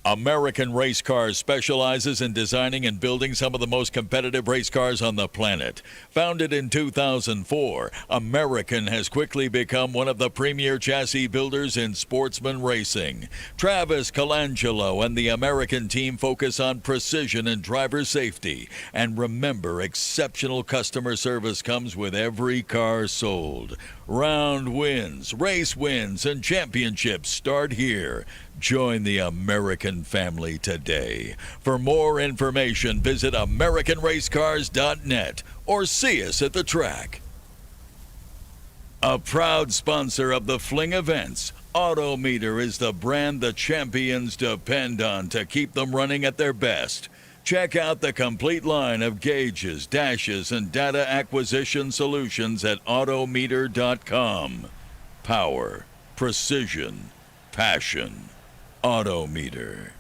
American Race Cars specializes in designing and building some of the most competitive race cars on the planet. Founded in 2004, American has quickly become one of the premier chassis builders in sportsman racing. Travis Colangelo and the American team focus on precision and driver safety. And remember, exceptional customer service comes with every car sold. Round wins, race wins, and championships start here. Join the American family today. For more information, visit AmericanRaceCars.net or see us at the track. A proud sponsor of the Fling events, Autometer is the brand the champions depend on to keep them running at their best. Check out the complete line of gauges, dashes, and data acquisition solutions at Autometer.com. Power, precision, passion. Autometer.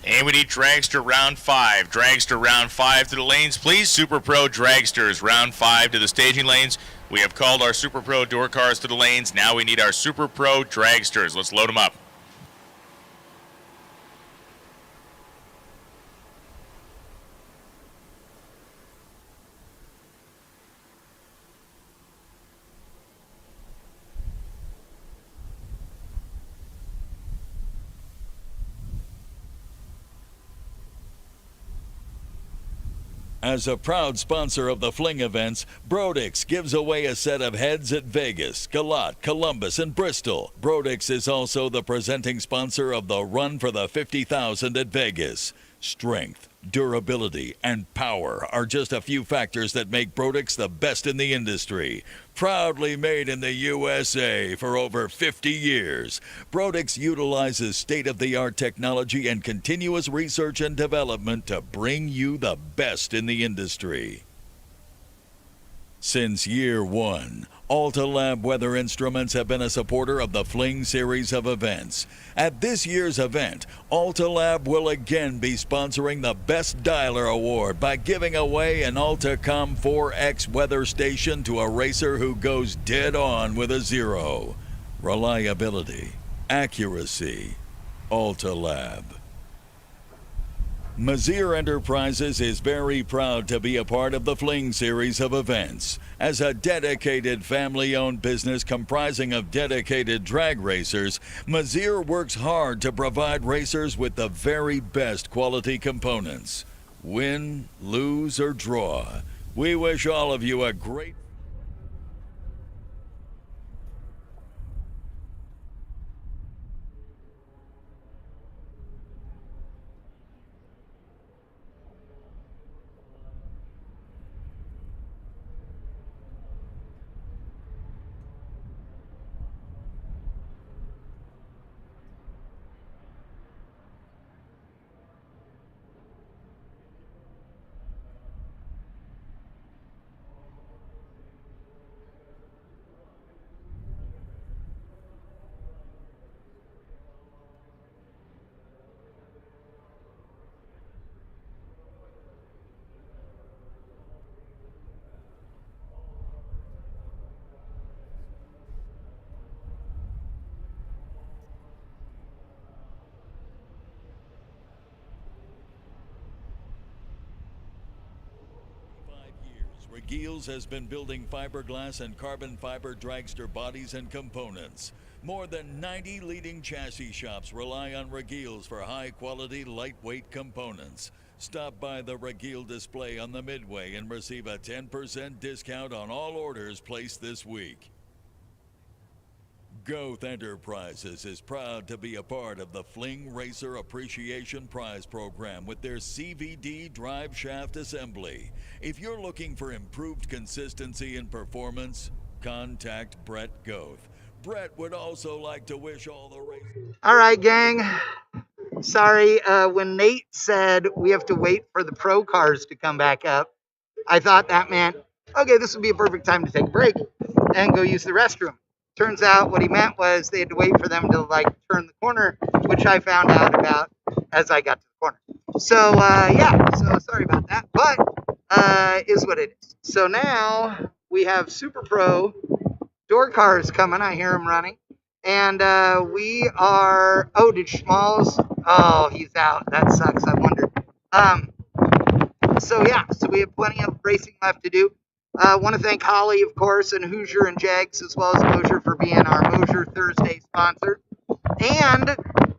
And we need Dragster Round 5. Dragster Round 5 to the lanes, please. Super Pro Dragsters Round 5 to the staging lanes. We have called our Super Pro door cars to the lanes. Now we need our Super Pro Dragsters. Let's load them up. As a proud sponsor of the Fling events, Brodix gives away a set of heads at Vegas, Galat, Columbus, and Bristol. Brodix is also the presenting sponsor of the Run for the 50,000 at Vegas. Strength, durability, and power are just a few factors that make Brodix the best in the industry. Proudly made in the USA for over 50 years, Brodix utilizes state-of-the-art technology and continuous research and development to bring you the best in the industry. Since year one, Altalab Weather Instruments have been a supporter of the Fling series of events. At this year's event, Altalab will again be sponsoring the Best Dialer Award by giving away an Altacom 4X weather station to a racer who goes dead on with a 0. Reliability, accuracy, Altalab. Mazir Enterprises is very proud to be a part of the Fling series of events. As a dedicated family-owned business comprising of dedicated drag racers, Mazir works hard to provide racers with the very best quality components. Win, lose, or draw, we wish all of you a great Regiles has been building fiberglass and carbon fiber dragster bodies and components. More than 90 leading chassis shops rely on Regiles for high-quality, lightweight components. Stop by the Regile display on the Midway and receive a 10% discount on all orders placed this week. Goth Enterprises is proud to be a part of the Fling Racer Appreciation Prize Program with their CVD drive shaft assembly. If you're looking for improved consistency in performance, contact Brett Goth. Brett would also like to wish all the racers. All right, gang. Sorry, when Nate said we have to wait for the pro cars to come back up, I thought that meant, okay, this would be a perfect time to take a break and go use the restroom. Turns out what he meant was they had to wait for them to turn the corner, which I found out about as I got to the corner. So so sorry about that, but is what it is. So now we have Super Pro door cars coming. I hear them running, and we are. Oh, did Schmalls? Oh, he's out. That sucks. I wondered. So we have plenty of racing left to do. Want to thank Holly, of course, and Hoosier and Jags, as well as Mosier, for being our Mosier Thursday sponsor. And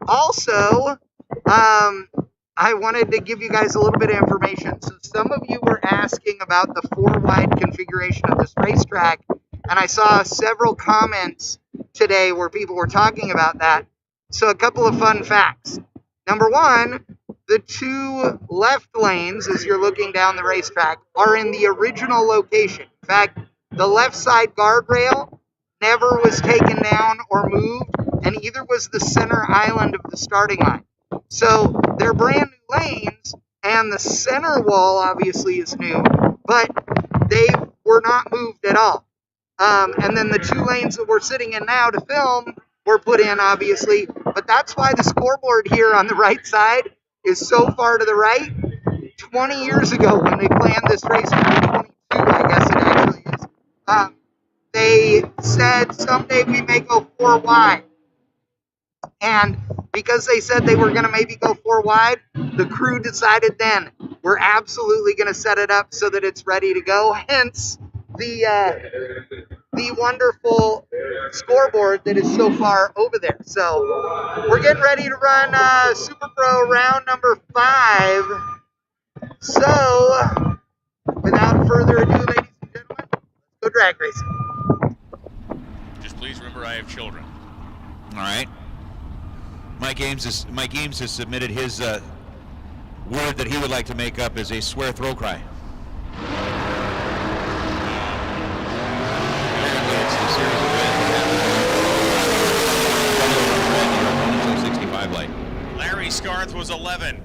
also, I wanted to give you guys a little bit of information. So some of you were asking about the 4-wide configuration of this racetrack, and I saw several comments today where people were talking about that. So a couple of fun facts. Number one, the 2 left lanes, as you're looking down the racetrack, are in the original location. In fact, the left side guardrail never was taken down or moved, and either was the center island of the starting line. So they're brand new lanes, and the center wall obviously is new, but they were not moved at all. And then the 2 lanes that we're sitting in now to film were put in, obviously, but that's why the scoreboard here on the right side is so far to the right. 20 years ago, when they planned this race, 22, I guess it actually is, they said someday we may go 4 wide. And because they said they were going to maybe go 4 wide, the crew decided then we're absolutely going to set it up so that it's ready to go. Hence the wonderful scoreboard that is so far over there. So we're getting ready to run Super Pro round number 5. So without further ado, ladies and gentlemen, let's go drag racing. Just please remember I have children. All right. Mike Ames has submitted his word that he would like to make up as a swear throw cry. Larry Scarth was 11.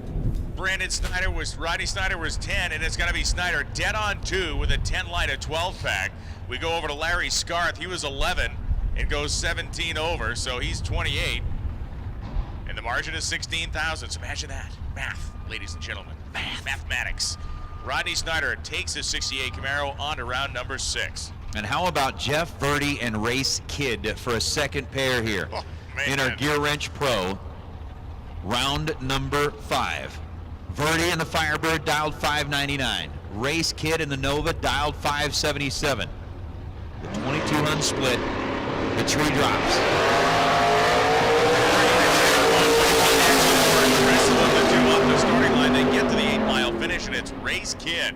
Rodney Snyder was 10, and it's going to be Snyder dead on 2 with a 10 light, a 12 pack. We go over to Larry Scarth. He was 11 and goes 17 over, so he's 28. And the margin is 16,000. So imagine that. Math, ladies and gentlemen. Mathematics. Rodney Snyder takes his 68 Camaro on to round number 6. And how about Jeff Verdi and Race Kid for a second pair here in our Gear Wrench Pro, round number 5. Verdi and the Firebird dialed 599. Race Kid and the Nova dialed 577. The 22 unsplit. The tree drops. The starting line, they get to the 8-mile finish, and it's Race Kid.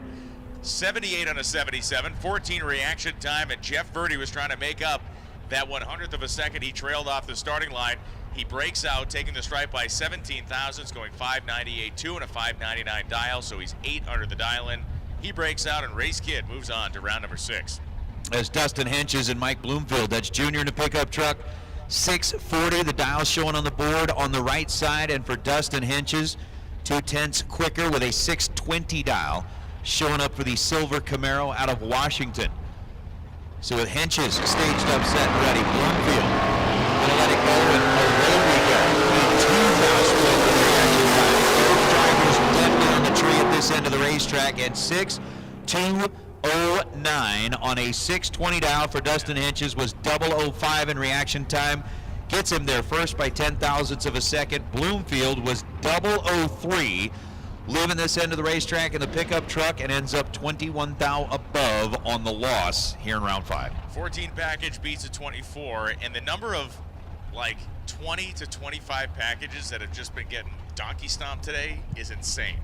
78 on a 77, 14 reaction time, and Jeff Verdi was trying to make up that 100th of a second he trailed off the starting line. He breaks out, taking the stripe by 17 thousandths, going 598.2 and a 599 dial, so he's 8 under the dial-in. He breaks out, and Race Kid moves on to round number 6. As Dustin Henches and Mike Bloomfield, that's Junior in the pickup truck, 640, the dial showing on the board on the right side, and for Dustin Henches, 0.2 quicker with a 620 dial, showing up for the silver Camaro out of Washington. So with Henches staged up, set, and ready, Bloomfield gonna let it go, and away we go. Drivers deadly on the tree at this end of the racetrack, and 6:2:09 on a 620 dial for Dustin Henches was 0:05 in reaction time. Gets him there first by 10 thousandths of a second. Bloomfield was 0:03 leaving this end of the racetrack in the pickup truck and ends up 21 thou above on the loss here in round 5. 14 package beats a 24, and the number of like 20 to 25 packages that have just been getting donkey stomped today is insane.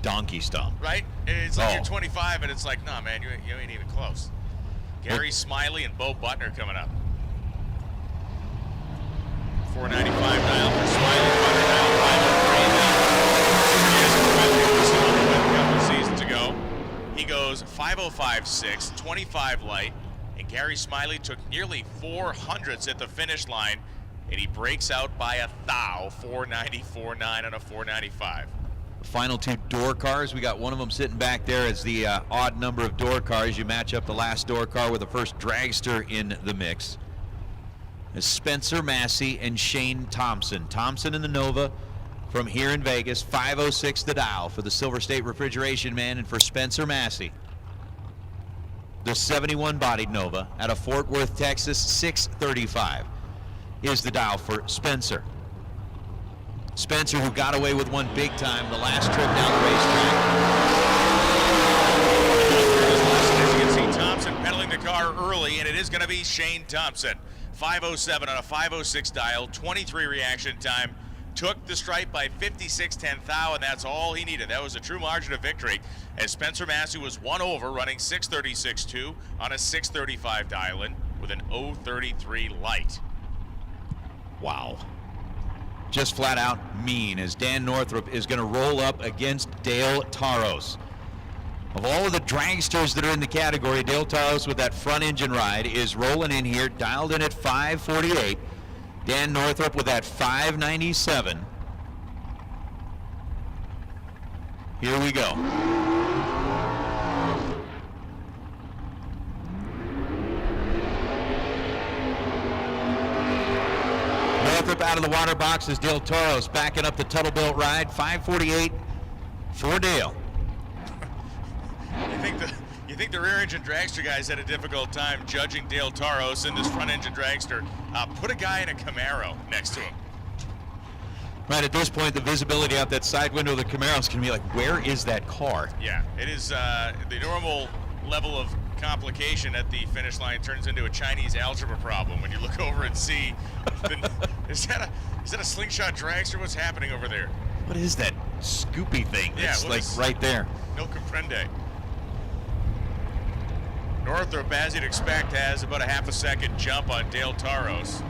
Donkey stomp. Right? It's like you're 25 and it's like, nah, man, you ain't even close. Gary Smiley and Bo Butner coming up. 495 dial for Smiley, Butner dial 503. He has a couple seasons ago. He goes 505.6, 25 light, and Gary Smiley took nearly 400s at the finish line, and he breaks out by a thou, 494.9 on a 495. The final 2 door cars, we got one of them sitting back there as the odd number of door cars. You match up the last door car with the first dragster in the mix. It's Spencer Massey and Shane Thompson. Thompson in the Nova from here in Vegas, 506 the dial for the Silver State Refrigeration Man, and for Spencer Massey, the 71 bodied Nova out of Fort Worth, Texas, 635 is the dial for Spencer. Spencer, who got away with one big time the last trip down the racetrack. As you can see, Thompson pedaling the car early, and it is going to be Shane Thompson. 507 on a 506 dial, 23 reaction time. Took the stripe by 56/10 thou, and that's all he needed. That was a true margin of victory, as Spencer Massey was one over, running 636.2 on a 635 dial-in with an 033 light. Wow. Just flat out mean, as Dan Northrup is going to roll up against Dale Taros. Of all of the dragsters that are in the category, Dale Taros with that front engine ride is rolling in here, dialed in at 548. Dan Northrup with that 597. Here we go. Northrup out of the water box as Dale Taros backing up the Tuttle Belt ride. 548 for Dale. You think the rear engine dragster guys had a difficult time judging Dale Taros in this front engine dragster? Put a guy in a Camaro next to him. Right, at this point, the visibility out that side window of the Camaro is going to be like, where is that car? Yeah, it is the normal level of complication at the finish line turns into a Chinese algebra problem when you look over and see, is that a slingshot dragster? What's happening over there? What is that scoopy thing? It's like right there. No comprende. Northrup, as you'd expect, has about a half a second jump on Dale Taros.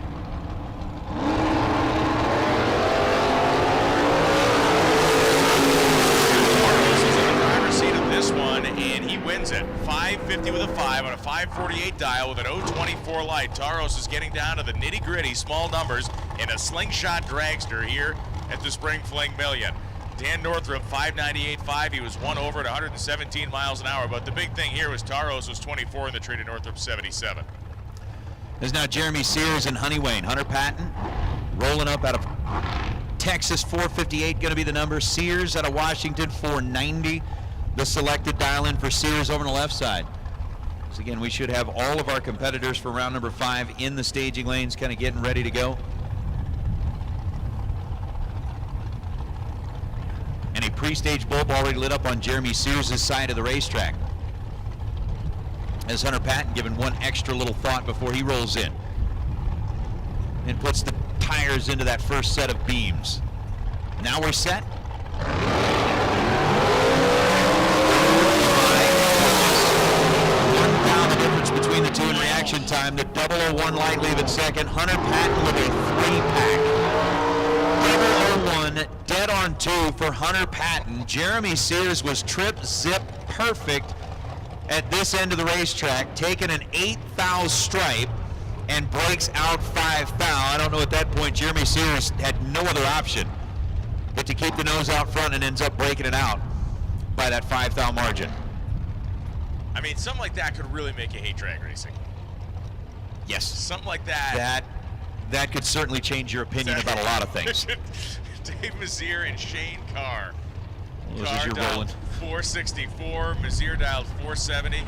Taros is in the driver's seat of this one, and he wins it. 550 with a 5 on a 548 dial with an 024 light. Taros is getting down to the nitty-gritty small numbers in a slingshot dragster here at the Spring Fling Million. Dan Northrup, 598.5. He was one over at 117 miles an hour. But the big thing here was Taros was 24 and the treated Northrup 77. There's now Jeremy Sears and Honey Wayne. Hunter Patton rolling up out of Texas, 458 going to be the number. Sears out of Washington, 490. The selected dial-in for Sears over on the left side. So again, we should have all of our competitors for round number 5 in the staging lanes, kind of getting ready to go. And a pre-stage bulb already lit up on Jeremy Sears' side of the racetrack, as Hunter Patton given one extra little thought before he rolls in and puts the tires into that first set of beams. Now we're set. The difference between the two in reaction time. The 001 light leaving second. Hunter Patton with a 3-pack. 001 dead on 2 for Hunter Patton. Jeremy Sears was trip zip perfect at this end of the racetrack, taking an 8 thou stripe and breaks out 5 thou. I don't know, at that point Jeremy Sears had no other option but to keep the nose out front and ends up breaking it out by that 5 thou margin. I mean, something like that could really make you hate drag racing. Yes. Something like that. That could certainly change your opinion about a lot of things. Dave Mazier and Shane Carr. Well, Carr dialed 464, Mazier dialed 470.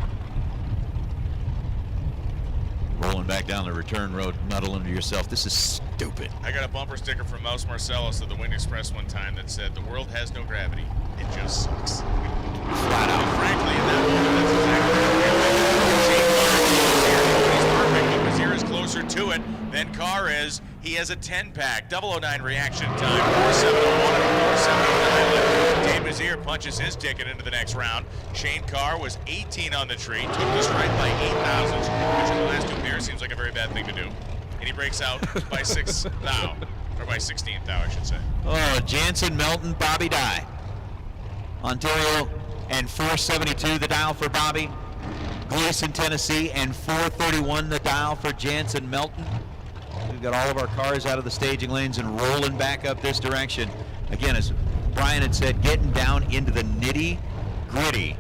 Rolling back down the return road, muddling to yourself, this is stupid. I got a bumper sticker from Mouse Marcellus of the Wind Express one time that said, "The world has no gravity." It just sucks. Flat out. Frankly, in that moment, that's exactly what it is. Shane Carr is here. Nobody's perfect, but Mazier is closer to it than Carr is. He has a 10-pack, 009 reaction time, 4.701 and 4.709. Dave Mazier punches his ticket into the next round. Shane Carr was 18 on the tree, took the strike by 8 thousandths, which in the last two pairs seems like a very bad thing to do. And he breaks out by 6 thou, or by 16th thou, I should say. Oh, Jansen, Melton, Bobby Dye. Ontario and 472 the dial for Bobby. Gleason, Tennessee, and 431 the dial for Jansen, Melton. We've got all of our cars out of the staging lanes and rolling back up this direction. Again, as Brian had said, getting down into the nitty-gritty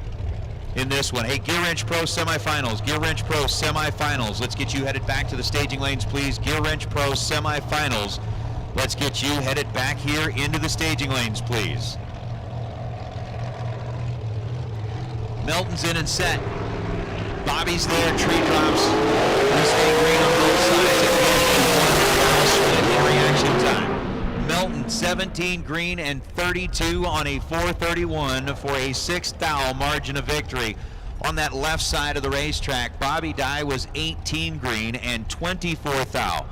in this one. Hey, Gear Wrench Pro semifinals. Gear Wrench Pro semifinals. Let's get you headed back to the staging lanes, please. Gear Wrench Pro semifinals. Let's get you headed back here into the staging lanes, please. Melton's in and set. Bobby's there, tree drops. We stay green on both sides. Again, in reaction time. Melton 17 green and 32 on a 431 for a 6 thou margin of victory. On that left side of the racetrack, Bobby Dye was 18 green and 24 thou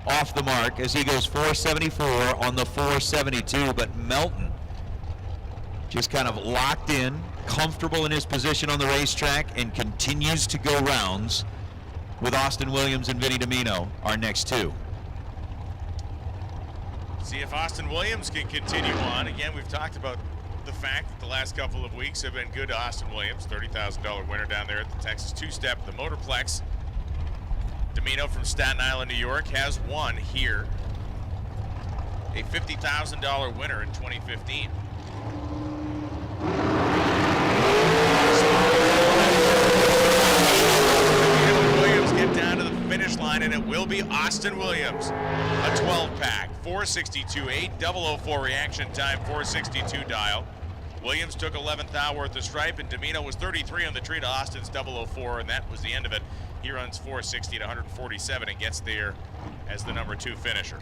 off the mark as he goes 474 on the 472, but Melton just kind of locked in, comfortable in his position on the racetrack, and continues to go rounds with Austin Williams and Vinny Domino, our next two. See if Austin Williams can continue on. Again, we've talked about the fact that the last couple of weeks have been good to Austin Williams. $30,000 winner down there at the Texas Two-Step, the Motorplex. Domino from Staten Island, New York, has won here. A $50,000 winner in 2015. Williams get down to the finish line, and it will be Austin Williams. A 12-pack, 462.8, 004 reaction time, 462 dial. Williams took 11th thou worth of stripe, and Domino was 33 on the tree to Austin's 004, and that was the end of it. He runs 460 to 147 and gets there as the number 2 finisher.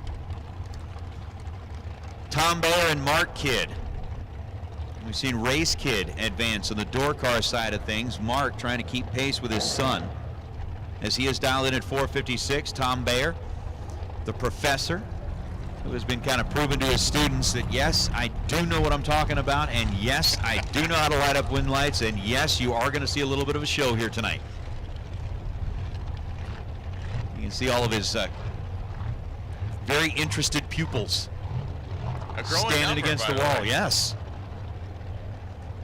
Tom Bayer and Mark Kidd. We've seen Race Kid advance on the door car side of things. Mark trying to keep pace with his son as he is dialed in at 456. Tom Bayer, the professor, who has been kind of proven to his students that yes, I do know what I'm talking about, and yes, I do know how to light up wind lights, and yes, you are going to see a little bit of a show here tonight. You can see all of his very interested pupils standing against the wall. Yes.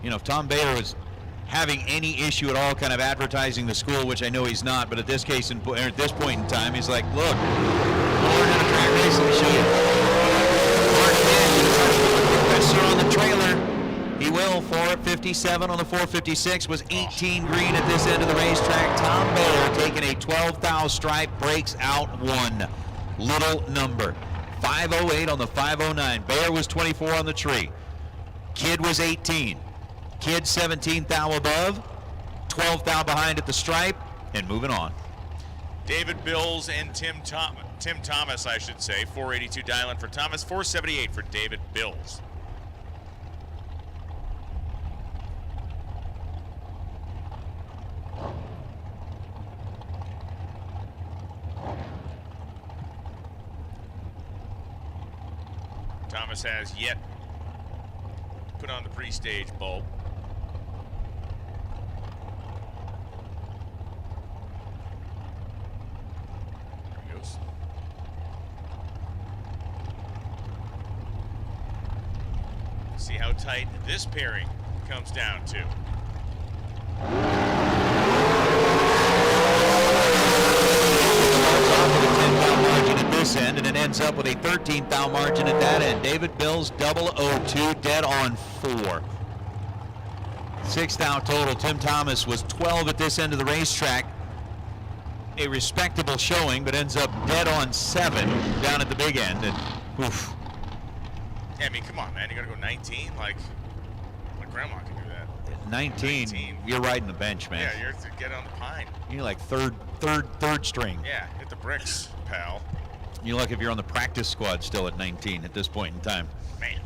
You know, if Tom Bayer was having any issue at all kind of advertising the school, which I know he's not, but at this case, at this point in time, he's like, look, we'll learn how to drag race, let me show you. Mark Kidd, professor on the trailer. He will, 457 on the 456, was 18 green at this end of the racetrack. Tom Bayer taking a 12 thou stripe, breaks out one little number. 508 on the 509. Bayer was 24 on the tree. Kidd was 18. Kidd 17 thou above, 12 thou behind at the stripe, and moving on. David Bills and Tim Thomas, I should say. 482 dialing for Thomas, 478 for David Bills. Thomas has yet to put on the pre-stage bulb. See how tight this pairing comes down to. Margin at this end, and it ends up with a 13 thou margin at that end. David Bills 002, dead on 4. 6 thou total. Tim Thomas was 12 at this end of the racetrack. A respectable showing, but ends up dead on 7 down at the big end. And oof. Yeah, I mean, come on, man. You got to go 19? Like, my grandma can do that. 19, you're riding the bench, man. Yeah, you're to get on the pine. You're like third string. Yeah, hit the bricks, pal. You're like if you're on the practice squad still at 19 at this point in time. Man.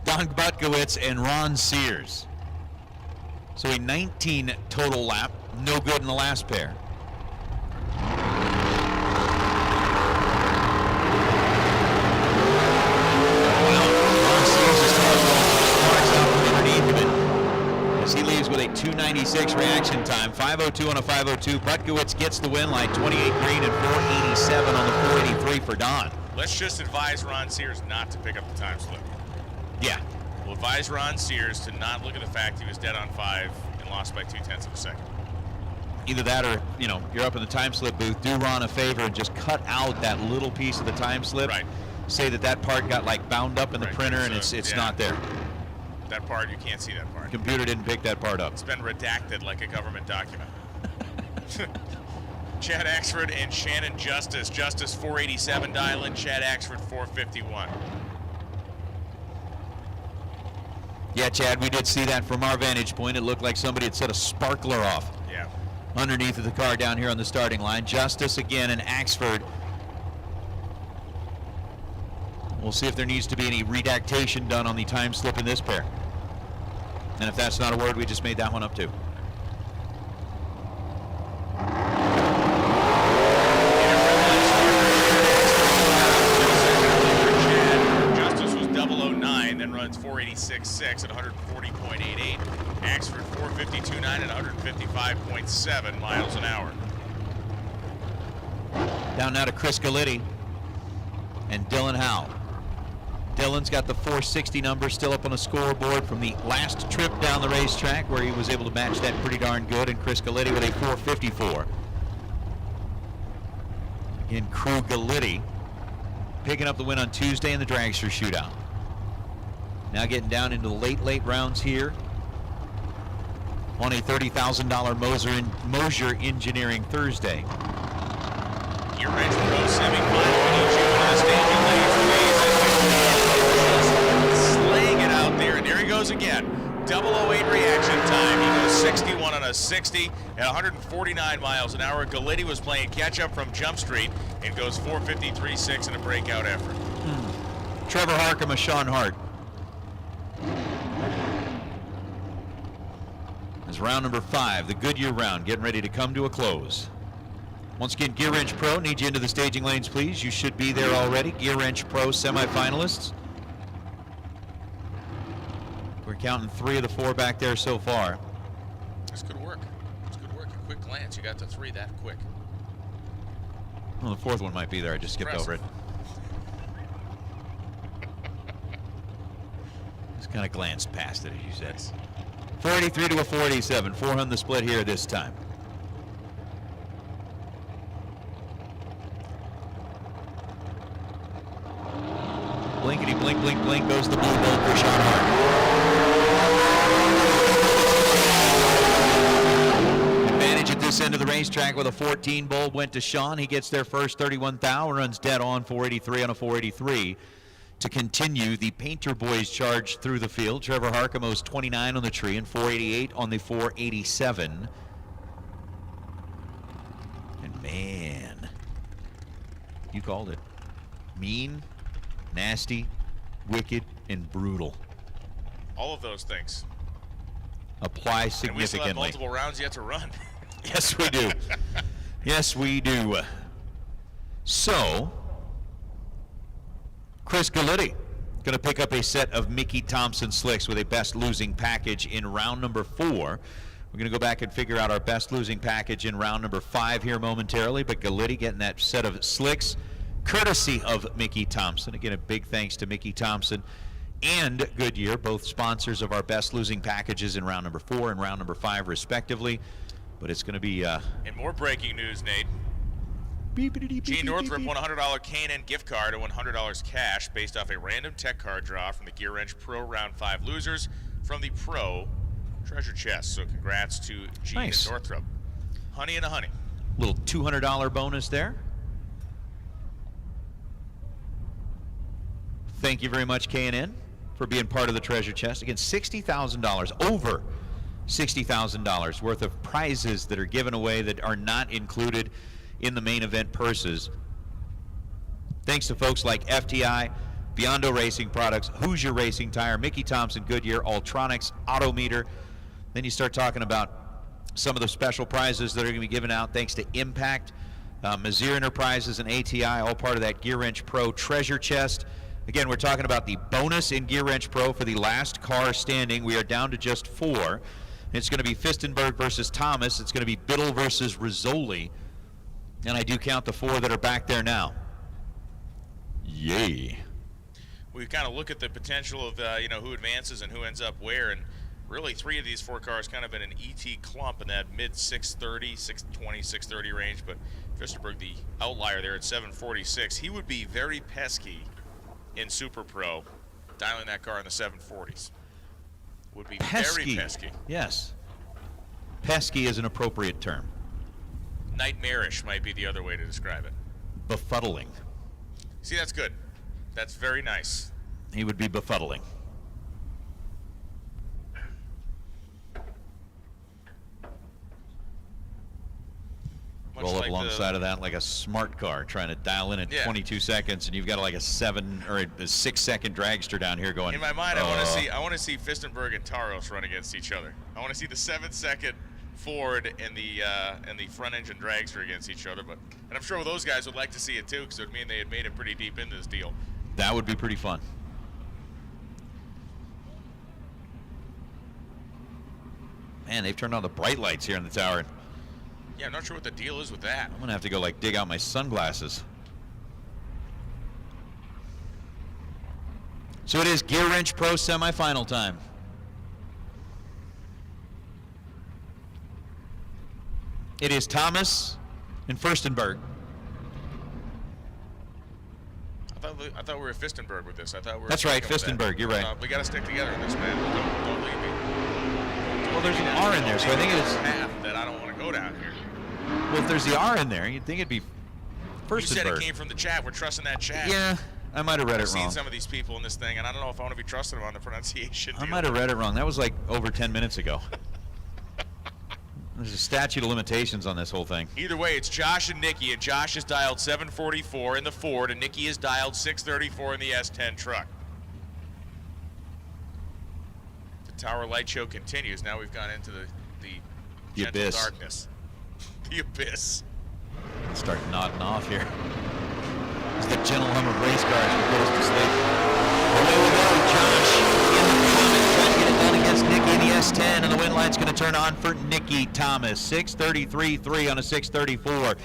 Don Butkowitz and Ron Sears. So a 19 total lap, no good in the last pair. Ron Sears is starts out from underneath of it as he leaves with a 296 reaction time. 5:02 on a 5:02. Butkowitz gets the win, like 28 green and 487 on the 483 for Don. Let's just advise Ron Sears not to pick up the time slip. Yeah. We'll advise Ron Sears to not look at the fact he was dead on 5 and lost by 0.2 of a second. Either that or, you're up in the time slip booth. Do Ron a favor and just cut out that little piece of the time slip. Right. Say that part got bound up in the printer and it's not there. That part, you can't see that part. The computer didn't pick that part up. It's been redacted like a government document. Chad Axford and Shannon Justice. Justice 487 dial in, Chad Axford 451. Yeah, Chad, we did see that from our vantage point. It looked like somebody had set a sparkler off. Yeah. Underneath of the car down here on the starting line. Justice again and Axford. We'll see if there needs to be any redactation done on the time slip in this pair. And if that's not a word, we just made that one up too. Justice was 009, then runs 486.6 at 140.88. Axford 452.9 at 155.7 miles an hour. Down now to Chris Galitti and Dylan Howe. Dylan's got the 460 number still up on the scoreboard from the last trip down the racetrack where he was able to match that pretty darn good, and Chris Galitti with a 454. Again, Crew Galitti picking up the win on Tuesday in the Dragster shootout. Now getting down into the late rounds here on a $30,000 Mosier Engineering Thursday. Gear Wrench Pro semifinal in each of the staging lanes. Slaying it out there, and there he goes again. 008 reaction time. He goes 61 on a 60 at 149 miles an hour. Galitti was playing catch-up from Jump Street and goes 453.6 in a breakout effort. Trevor Harcum, a Sean Hart. As round number 5, the Goodyear round, getting ready to come to a close. Once again, Gear Wrench Pro, need you into the staging lanes, please. You should be there already. Gear Wrench Pro semifinalists. We're counting 3 of the 4 back there so far. That's good work. It's good work. A quick glance. You got to 3 that quick. Well, the 4th one might be there. I just skipped over it. Just kind of glanced past it, as you said. 483 to a 487. 400 the split here this time. Blinkety blink, blink, blink goes the blue bolt for Sean Hart. Advantage at this end of the racetrack with a 14 bulb went to Sean. He gets there first, 31,000, runs dead on 483 on a 483 to continue the Painter Boys charge through the field. Trevor Harcum 29 on the tree and 488 on the 487. And man, you called it. Mean, nasty, wicked, and brutal. All of those things. Apply significantly. And we still have multiple rounds yet to run. Yes, we do. Yes, we do. So, Chris Galitti going to pick up a set of Mickey Thompson slicks with a best losing package in round number 4. We're going to go back and figure out our best losing package in round number 5 here momentarily, but Galitti getting that set of slicks courtesy of Mickey Thompson. Again, a big thanks to Mickey Thompson and Goodyear, both sponsors of our best losing packages in round number 4 and round number 5 respectively. But it's going to be and more breaking news, Nate. Gene Northrup won a $100 K&N gift card and $100 cash based off a random tech card draw from the Gear Wrench Pro Round 5 losers from the Pro Treasure Chest. So congrats to Gene and Northrup. Honey and a honey. Little $200 bonus there. Thank you very much, K&N, for being part of the treasure chest. Again, $60,000, over $60,000 worth of prizes that are given away that are not included in the main event purses. Thanks to folks like FTI, Biondo Racing Products, Hoosier Racing Tire, Mickey Thompson Goodyear, Ultronics, Autometer. Then you start talking about some of the special prizes that are going to be given out thanks to Impact, Mazir Enterprises, and ATI, all part of that Gear Wrench Pro treasure chest. Again, we're talking about the bonus in Gear Wrench Pro for the last car standing. We are down to just 4. It's going to be Fistenberg versus Thomas. It's going to be Biddle versus Rizzoli. And I do count the 4 that are back there now. Yay. We kind of look at the potential of who advances and who ends up where, and really 3 of these 4 cars kind of in an ET clump in that mid 630, 620, 630 range. But Fistenberg, the outlier there at 746, he would be very pesky in Super Pro, dialing that car in the 740s. Would be Pesky. very pesky. Yes. Pesky is an appropriate term. Nightmarish might be the other way to describe it. Befuddling. See, that's good. That's very nice. He would be befuddling. Roll up alongside of that like a smart car, trying to dial in at 22 seconds, and you've got like a 7 or a 6-second dragster down here going. In my mind, I want to see Fistenberg and Taros run against each other. I want to see the 7-second Ford and the front engine dragster against each other. And I'm sure those guys would like to see it too, because it would mean they had made it pretty deep into this deal. That would be pretty fun. Man, they've turned on the bright lights here in the tower. Yeah, I'm not sure what the deal is with that. I'm going to have to go dig out my sunglasses. So it is Gear Wrench Pro semifinal time. It is Thomas and Furstenberg. I thought we were Fistenberg with this. I thought we were. That's right, Fistenberg. You're right. We got to stick together in this, man. Don't leave me. Well, there's an R in there, so I think it's path that I don't want to go down here. Well, if there's the R in there, you'd think it'd be Furstenberg. You said it came from the chat. We're trusting that chat. Yeah, I might have read it wrong. I've seen some of these people in this thing, and I don't know if I want to be trusting them on the pronunciation. I might have read it wrong. That was like over 10 minutes ago. There's a statute of limitations on this whole thing. Either way, it's Josh and Nikki, and Josh is dialed 744 in the Ford, and Nikki is dialed 634 in the S10 truck. The Tower Light Show continues. Now we've gone into the gentle abyss. Darkness. The abyss. Let's start nodding off here. It's the gentle hum of race cars who goes to sleep. Away we go, Josh in the Comet trying to get it done against Nikki in the S10, and the win light's going to turn on for Nikki Thomas. 633.3 on a 634.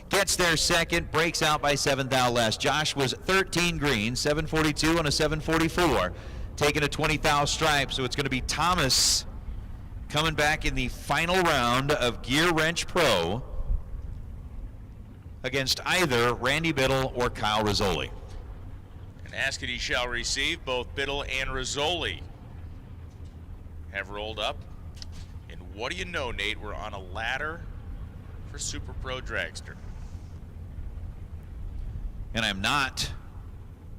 Gets there second, breaks out by 7 thou less. Josh was 13 green, 742 on a 744, taking a 20 thou stripe, so it's going to be Thomas coming back in the final round of Gear Wrench Pro against either Randy Biddle or Kyle Rizzoli. And Askety shall receive. Both Biddle and Rizzoli have rolled up. And what do you know, Nate? We're on a ladder for Super Pro Dragster. And I'm not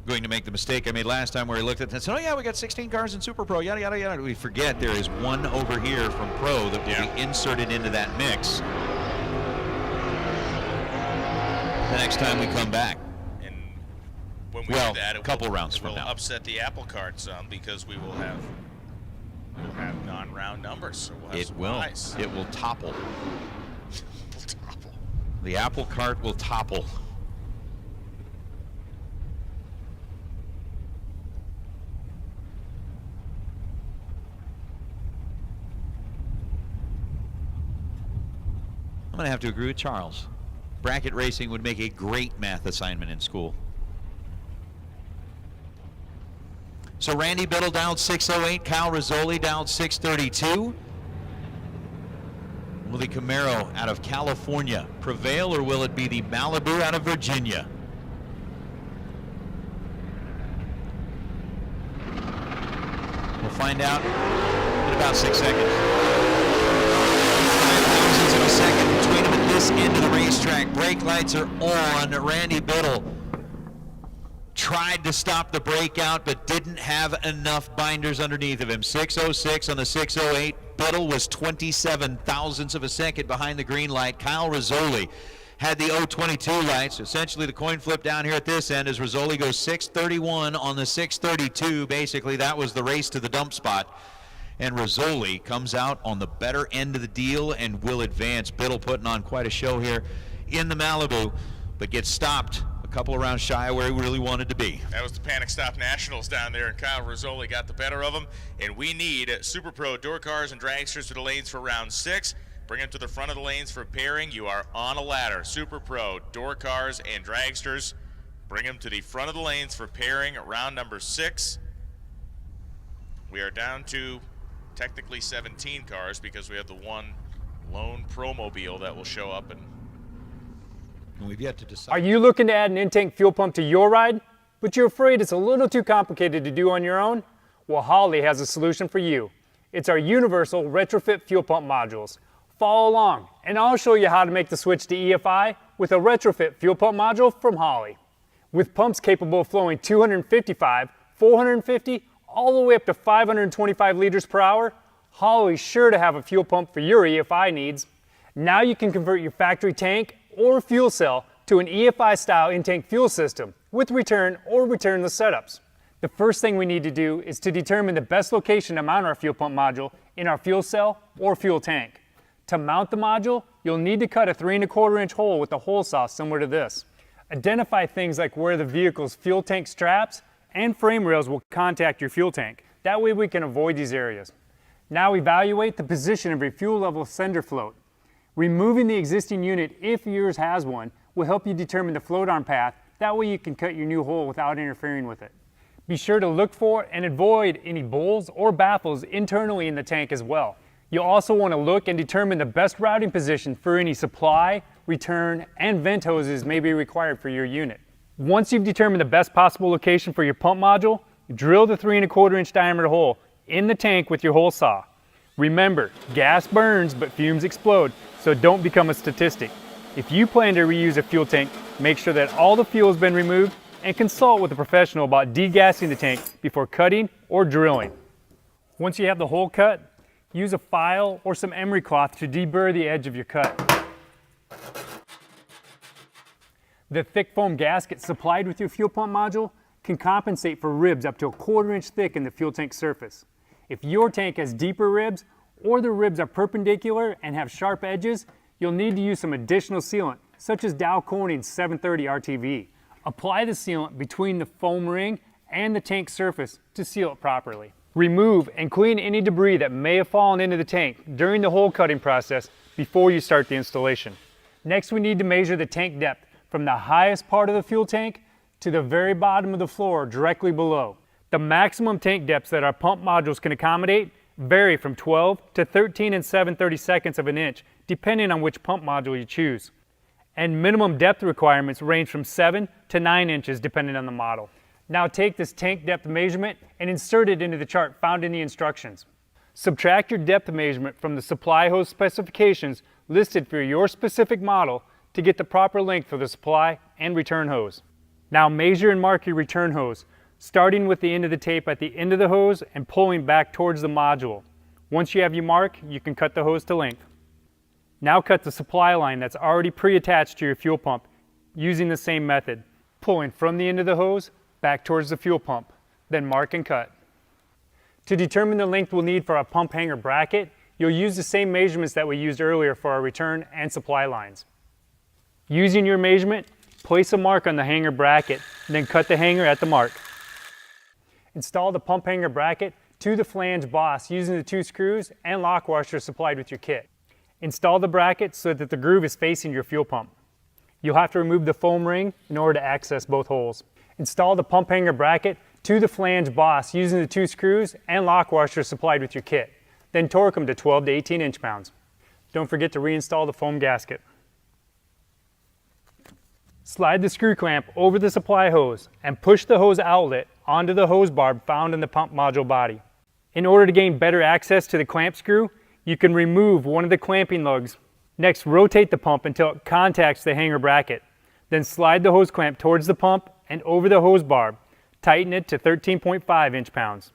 going to make the mistake I made last time where I looked at it and said, oh yeah, we got 16 cars in Super Pro, yada, yada, yada. We forget there is one over here from Pro that will be inserted into that mix the next time we come back. And when we well, do that, a couple rounds it from will now. upset the apple cart some because we will have non-round numbers. So we'll have It some will. buys. It will topple. Will topple. The apple cart will topple. I'm going to have to agree with Charles. Bracket racing would make a great math assignment in school. So Randy Biddle down 608, Kyle Rizzoli down 632. Will the Camaro out of California prevail, or will it be the Malibu out of Virginia? We'll find out in about 6 seconds. 5 thousandths of a second between them at this end of the racetrack. Brake lights are on. Randy Biddle tried to stop the breakout, but didn't have enough binders underneath of him. 606 on the 608. Biddle was 27 thousandths of a second behind the green light. Kyle Rizzoli had the 022 lights. Essentially, the coin flip down here at this end as Rizzoli goes 631 on the 632. Basically, that was the race to the dump spot. And Rizzoli comes out on the better end of the deal and will advance. Biddle putting on quite a show here in the Malibu, but gets stopped a couple of rounds shy of where he really wanted to be. That was the Panic Stop Nationals down there, and Kyle Rizzoli got the better of him. And we need Super Pro door cars and dragsters to the lanes for round 6. Bring them to the front of the lanes for pairing. You are on a ladder. Super Pro door cars and dragsters. Bring them to the front of the lanes for pairing at round number 6. We are down to technically 17 cars because we have the one lone Promobile that will show up, and we've yet to decide. Are you looking to add an in-tank fuel pump to your ride, but you're afraid it's a little too complicated to do on your own? Well, Holley has a solution for you. It's our universal retrofit fuel pump modules. Follow along, and I'll show you how to make the switch to EFI with a retrofit fuel pump module from Holley. With pumps capable of flowing 255, 450, all the way up to 525 liters per hour, Holley's sure to have a fuel pump for your EFI needs. Now you can convert your factory tank or fuel cell to an EFI-style in-tank fuel system with return or returnless setups. The first thing we need to do is to determine the best location to mount our fuel pump module in our fuel cell or fuel tank. To mount the module, you'll need to cut a 3 1/4 inch hole with a hole saw similar to this. Identify things like where the vehicle's fuel tank straps and frame rails will contact your fuel tank. That way we can avoid these areas. Now evaluate the position of your fuel level sender float. Removing the existing unit, if yours has one, will help you determine the float arm path. That way you can cut your new hole without interfering with it. Be sure to look for and avoid any bowls or baffles internally in the tank as well. You'll also want to look and determine the best routing position for any supply, return, and vent hoses may be required for your unit. Once you've determined the best possible location for your pump module, drill the 3 1/4 inch diameter hole in the tank with your hole saw. Remember, gas burns but fumes explode, so don't become a statistic. If you plan to reuse a fuel tank, make sure that all the fuel has been removed and consult with a professional about degassing the tank before cutting or drilling. Once you have the hole cut, use a file or some emery cloth to deburr the edge of your cut. The thick foam gasket supplied with your fuel pump module can compensate for ribs up to a 1/4 inch thick in the fuel tank surface. If your tank has deeper ribs or the ribs are perpendicular and have sharp edges, you'll need to use some additional sealant, such as Dow Corning's 730 RTV. Apply the sealant between the foam ring and the tank surface to seal it properly. Remove and clean any debris that may have fallen into the tank during the hole cutting process before you start the installation. Next, we need to measure the tank depth from the highest part of the fuel tank to the very bottom of the floor directly below. The maximum tank depths that our pump modules can accommodate vary from 12 to 13 7/32 of an inch, depending on which pump module you choose. And minimum depth requirements range from 7 to 9 inches depending on the model. Now take this tank depth measurement and insert it into the chart found in the instructions. Subtract your depth measurement from the supply hose specifications listed for your specific model to get the proper length for the supply and return hose. Now measure and mark your return hose, starting with the end of the tape at the end of the hose and pulling back towards the module. Once you have your mark, you can cut the hose to length. Now cut the supply line that's already pre-attached to your fuel pump using the same method, pulling from the end of the hose back towards the fuel pump, then mark and cut. To determine the length we'll need for our pump hanger bracket, you'll use the same measurements that we used earlier for our return and supply lines. Using your measurement, place a mark on the hanger bracket, then cut the hanger at the mark. Install the pump hanger bracket to the flange boss using the 2 screws and lock washer supplied with your kit. Install the bracket so that the groove is facing your fuel pump. You'll have to remove the foam ring in order to access both holes. Install the pump hanger bracket to the flange boss using the 2 screws and lock washer supplied with your kit. Then torque them to 12 to 18 inch-pounds. Don't forget to reinstall the foam gasket. Slide the screw clamp over the supply hose and push the hose outlet onto the hose barb found in the pump module body. In order to gain better access to the clamp screw, you can remove one of the clamping lugs. Next, rotate the pump until it contacts the hanger bracket. Then slide the hose clamp towards the pump and over the hose barb. Tighten it to 13.5 inch-pounds.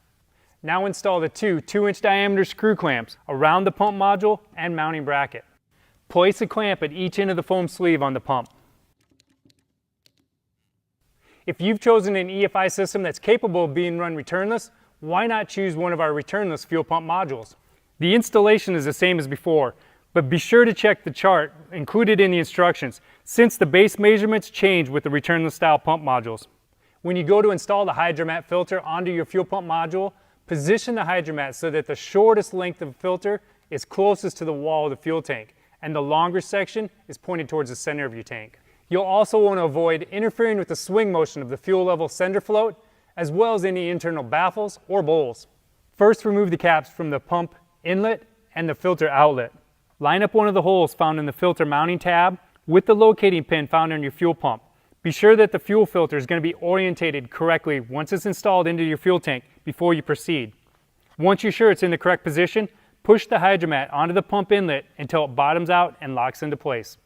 Now install the 2 2-inch diameter screw clamps around the pump module and mounting bracket. Place a clamp at each end of the foam sleeve on the pump. If you've chosen an EFI system that's capable of being run returnless, why not choose one of our returnless fuel pump modules? The installation is the same as before, but be sure to check the chart included in the instructions, since the base measurements change with the returnless style pump modules. When you go to install the hydromat filter onto your fuel pump module, position the hydromat so that the shortest length of filter is closest to the wall of the fuel tank, and the longer section is pointed towards the center of your tank. You'll also want to avoid interfering with the swing motion of the fuel level sender float, as well as any internal baffles or bowls. First, remove the caps from the pump inlet and the filter outlet. Line up one of the holes found in the filter mounting tab with the locating pin found on your fuel pump. Be sure that the fuel filter is going to be orientated correctly once it's installed into your fuel tank before you proceed. Once you're sure it's in the correct position, push the hydromat onto the pump inlet until it bottoms out and locks into place.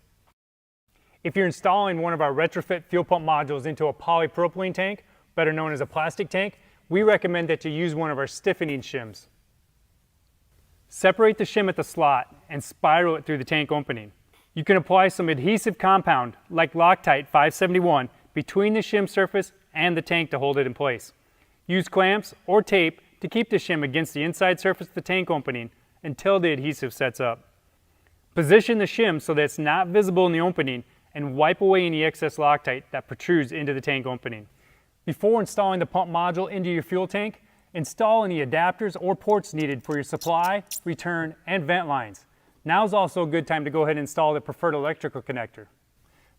If you're installing one of our retrofit fuel pump modules into a polypropylene tank, better known as a plastic tank, we recommend that you use one of our stiffening shims. Separate the shim at the slot and spiral it through the tank opening. You can apply some adhesive compound, like Loctite 571, between the shim surface and the tank to hold it in place. Use clamps or tape to keep the shim against the inside surface of the tank opening until the adhesive sets up. Position the shim so that it's not visible in the opening and wipe away any excess Loctite that protrudes into the tank opening. Before installing the pump module into your fuel tank, install any adapters or ports needed for your supply, return, and vent lines. Now is also a good time to go ahead and install the preferred electrical connector.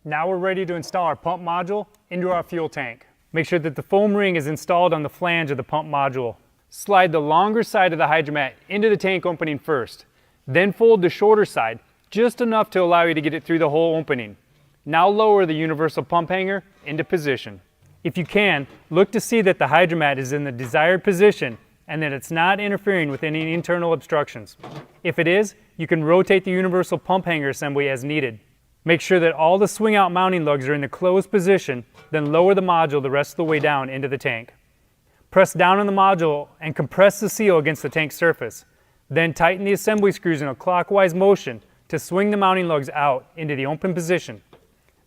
Now we're ready to install our pump module into our fuel tank. Make sure that the foam ring is installed on the flange of the pump module. Slide the longer side of the hydromat into the tank opening first. Then fold the shorter side, just enough to allow you to get it through the whole opening. Now lower the universal pump hanger into position. If you can, look to see that the hydromat is in the desired position and that it's not interfering with any internal obstructions. If it is, you can rotate the universal pump hanger assembly as needed. Make sure that all the swing out mounting lugs are in the closed position, then lower the module the rest of the way down into the tank. Press down on the module and compress the seal against the tank surface. Then tighten the assembly screws in a clockwise motion to swing the mounting lugs out into the open position.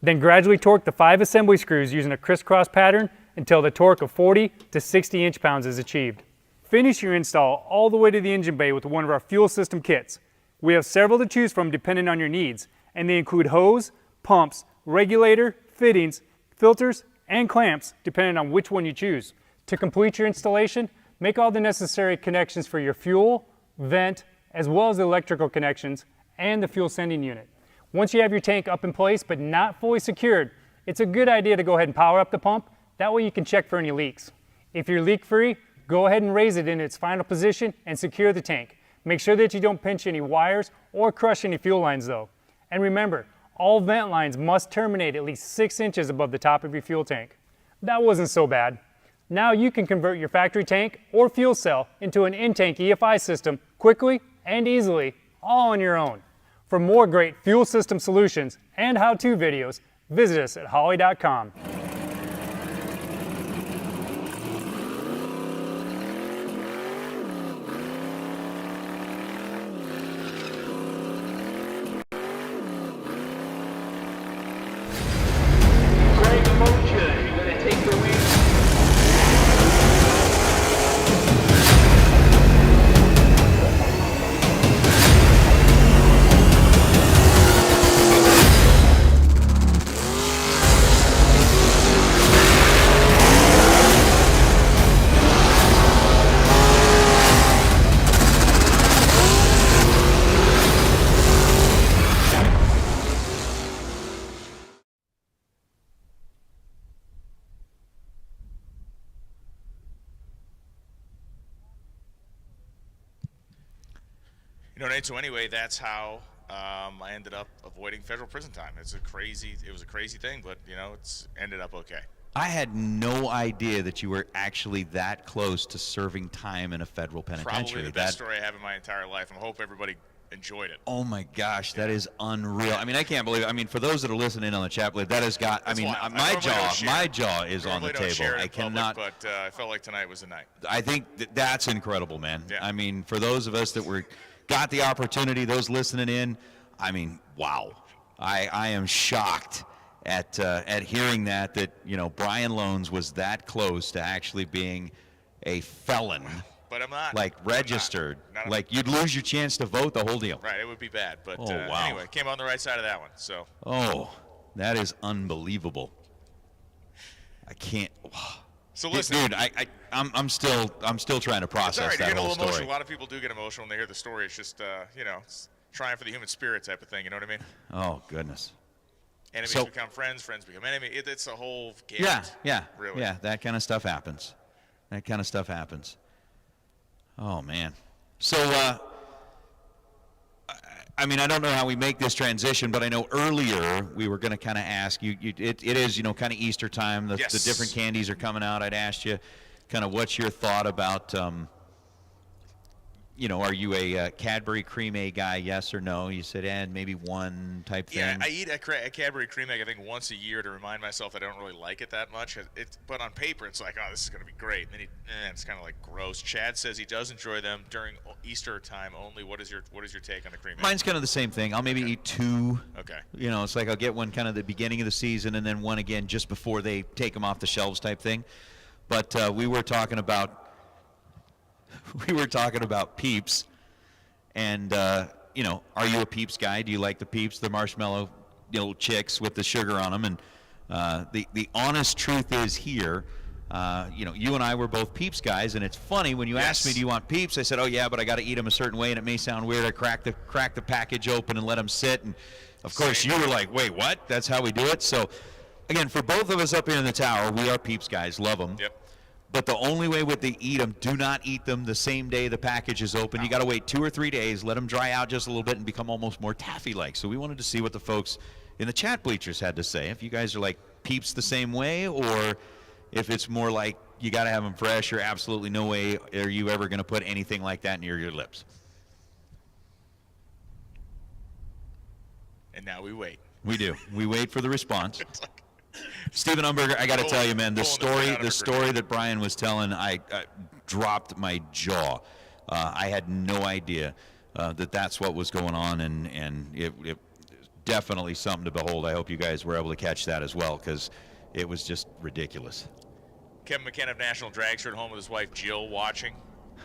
Then gradually torque the 5 assembly screws using a crisscross pattern until the torque of 40 to 60 inch-pounds is achieved. Finish your install all the way to the engine bay with one of our fuel system kits. We have several to choose from depending on your needs, and they include hose, pumps, regulator, fittings, filters, and clamps depending on which one you choose. To complete your installation, make all the necessary connections for your fuel, vent, as well as electrical connections and the fuel sending unit. Once you have your tank up in place but not fully secured, it's a good idea to go ahead and power up the pump. That way you can check for any leaks. If you're leak free, go ahead and raise it in its final position and secure the tank. Make sure that you don't pinch any wires or crush any fuel lines though. And remember, all vent lines must terminate at least 6 inches above the top of your fuel tank. That wasn't so bad. Now you can convert your factory tank or fuel cell into an in-tank EFI system quickly and easily, all on your own. For more great fuel system solutions and how-to videos, visit us at Holley.com. You know, Nate, so anyway, that's how I ended up avoiding federal prison time. It was a crazy thing, but, you know, it's ended up okay. I had no idea that you were actually that close to serving time in a federal penitentiary. Probably the best story I have in my entire life. I hope everybody enjoyed it. Oh my gosh, that is unreal. I mean, I can't believe it. I mean, for those that are listening on the chat, that has got, I mean, my jaw is on the table. I cannot. But I felt like tonight was the night. I think that's incredible, man. Yeah. I mean, for those of us that got the opportunity, those listening in, I mean, wow. I am shocked at hearing that you know, Brian Loans was that close to actually being a felon. But I'm not. Like registered. Not like you'd lose your chance to vote, the whole deal. Right, it would be bad. But Oh, wow. anyway, came on the right side of that one. So. Oh, that is unbelievable. I can't. So listen, dude, I'm still trying to process it's all right, that you get a whole little story. emotional. A lot of people do get emotional when they hear the story. It's just you know, it's trying for the human spirit type of thing. You know what I mean? Oh goodness. Enemies become friends, friends become enemies. It's a whole game. Yeah. Really. Yeah, that kind of stuff happens. Oh man. So I mean, I don't know how we make this transition, but I know earlier we were going to kind of ask you. It is, you know, kind of Easter time. The different candies are coming out. I'd asked you, kind of, what's your thought about, you know, are you a Cadbury Cream Egg guy? Yes or no? You said, and maybe one type thing. Yeah, I eat a Cadbury Cream Egg, I think, once a year to remind myself that I don't really like it that much. But on paper, it's like, oh, this is going to be great. And then it's kind of like gross. Chad says he does enjoy them during Easter time only. What is your take on the cream egg? Mine's kind of the same thing. I'll maybe eat two. Okay. You know, it's like I'll get one kind of the beginning of the season and then one again just before they take them off the shelves type thing. But we were talking about Peeps. And, you know, are you a Peeps guy? Do you like the Peeps, the marshmallow, you know, chicks with the sugar on them? And the honest truth is here, you know, you and I were both Peeps guys, and it's funny when you asked me, do you want Peeps? I said, oh yeah, but I got to eat them a certain way, and it may sound weird. I crack the package open and let them sit, and of course you were like, wait, what? That's how we do it. So again, for both of us up here in the tower, we are Peeps guys, love them. Yep. But the only way would they eat them, do not eat them the same day the package is open. You got to wait 2 or 3 days, let them dry out just a little bit and become almost more taffy-like. So we wanted to see what the folks in the chat bleachers had to say. If you guys are like Peeps the same way, or if it's more like you got to have them fresh, or absolutely no way are you ever going to put anything like that near your lips. And now we wait. We do. We wait for the response. Stephen Umberger, I got to tell you, man, the story that Brian was telling, I dropped my jaw. I had no idea that that's what was going on, and it definitely something to behold. I hope you guys were able to catch that as well, because it was just ridiculous. Kevin McKenna of National Dragster at home with his wife Jill watching.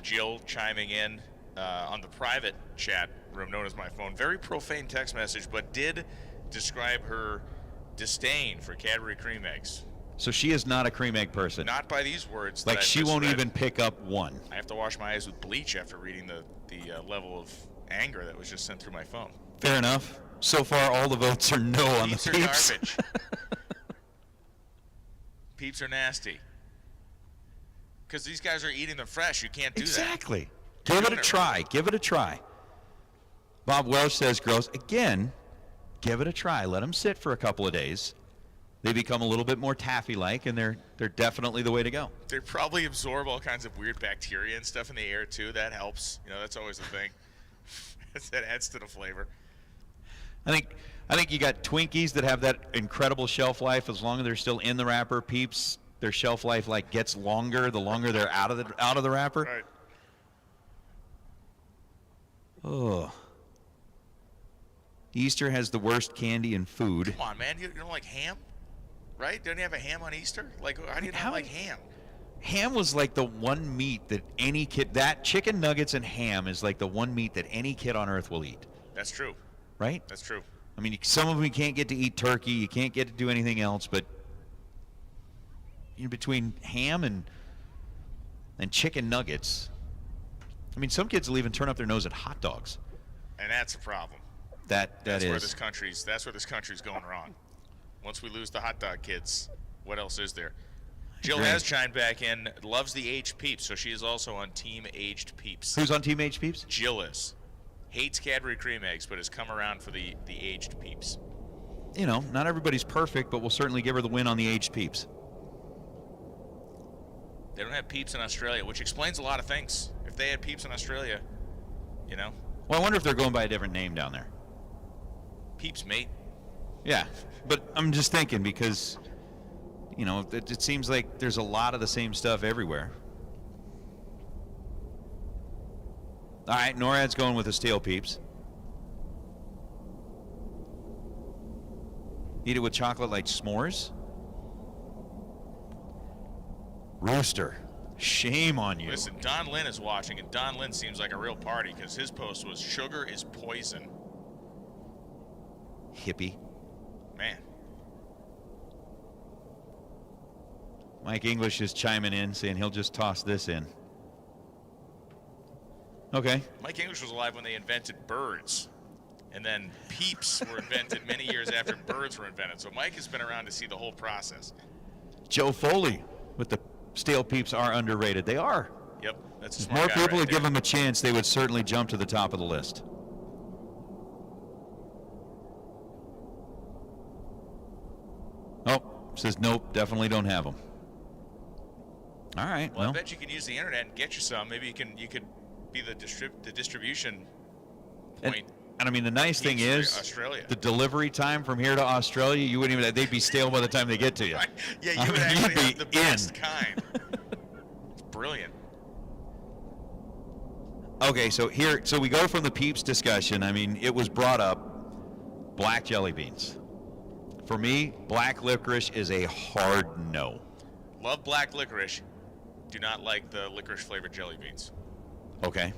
Jill chiming in on the private chat room known as my phone. Very profane text message, but did describe her disdain for Cadbury cream eggs. So she is not a cream egg person. Not by these words. Like she won't even pick up one. I have to wash my eyes with bleach after reading the level of anger that was just sent through my phone. Fair enough. So far, all the votes are no on the Peeps. Garbage. Peeps are nasty. Because these guys are eating them fresh. You can't do that. Exactly. Give it a try. Give it a try. Bob Welsh says gross. Again, give it a try. Let them sit for a couple of days. They become a little bit more taffy-like, and they're definitely the way to go. They probably absorb all kinds of weird bacteria and stuff in the air too. That helps. You know, that's always the thing. That adds to the flavor. I think you got Twinkies that have that incredible shelf life as long as they're still in the wrapper. Peeps, their shelf life like gets longer the longer they're out of the wrapper. Right. Oh. Easter has the worst candy and food. Come on, man. You don't like ham? Right? Don't you have a ham on Easter? Like, how do you not like ham? Ham was like the one meat that any kid, that chicken nuggets and ham is like the one meat that any kid on earth will eat. That's true. Right? That's true. I mean, some of them you can't get to eat turkey, you can't get to do anything else, but in between ham and chicken nuggets, I mean, some kids will even turn up their nose at hot dogs. And that's a problem. That's where this country's going wrong. Once we lose the hot dog kids, what else is there? Jill has chimed back in, loves the aged Peeps, so she is also on Team Aged Peeps. Who's on Team Aged Peeps? Jill is. Hates Cadbury cream eggs, but has come around for the aged Peeps. You know, not everybody's perfect, but we'll certainly give her the win on the aged Peeps. They don't have Peeps in Australia, which explains a lot of things. If they had Peeps in Australia, you know. Well, I wonder if they're going by a different name down there. Peeps, mate. Yeah, but I'm just thinking because, you know, it seems like there's a lot of the same stuff everywhere. All right, NORAD's going with the stale Peeps. Eat it with chocolate like s'mores? Rooster, shame on you. Listen, Don Lynn is watching, and Don Lynn seems like a real party because his post was sugar is poison. Hippie. Man. Mike English is chiming in, saying he'll just toss this in. Okay. Mike English was alive when they invented birds. And then peeps were invented many years after birds were invented. So Mike has been around to see the whole process. Joe Foley with the stale peeps are underrated. They are. Yep, that's a If smart more guy people right would give there. them a chance, they would certainly jump to the top of the list. Oh, says nope, definitely don't have them. All right, Well, I bet you can use the internet and get you some. Maybe you could be the distribution point. And I mean, the nice thing is, Australia. the delivery time from here to Australia, you wouldn't even, they'd be stale by the time they get to you. Yeah, you would actually have the best kind. It's brilliant. Okay, so we go from the peeps discussion. I mean, it was brought up, black jelly beans. For me, black licorice is a hard no. Love black licorice. Do not like the licorice flavored jelly beans. Okay.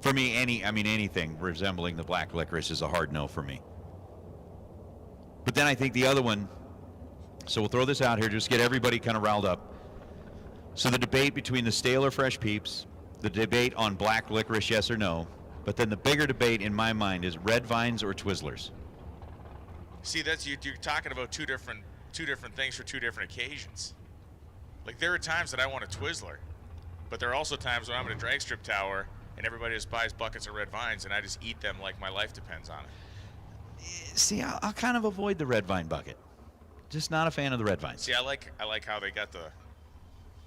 For me, anything resembling the black licorice is a hard no for me. But then I think the other one, so we'll throw this out here, just get everybody kind of riled up. So the debate between the stale or fresh peeps, the debate on black licorice, yes or no, but then the bigger debate in my mind is red vines or Twizzlers. See, that's you're talking about two different things for two different occasions. Like, there are times that I want a Twizzler, but there are also times when I'm at a drag strip tower and everybody just buys buckets of red vines and I just eat them like my life depends on it. See, I'll kind of avoid the red vine bucket. Just not a fan of the red vines. See, I like how they got the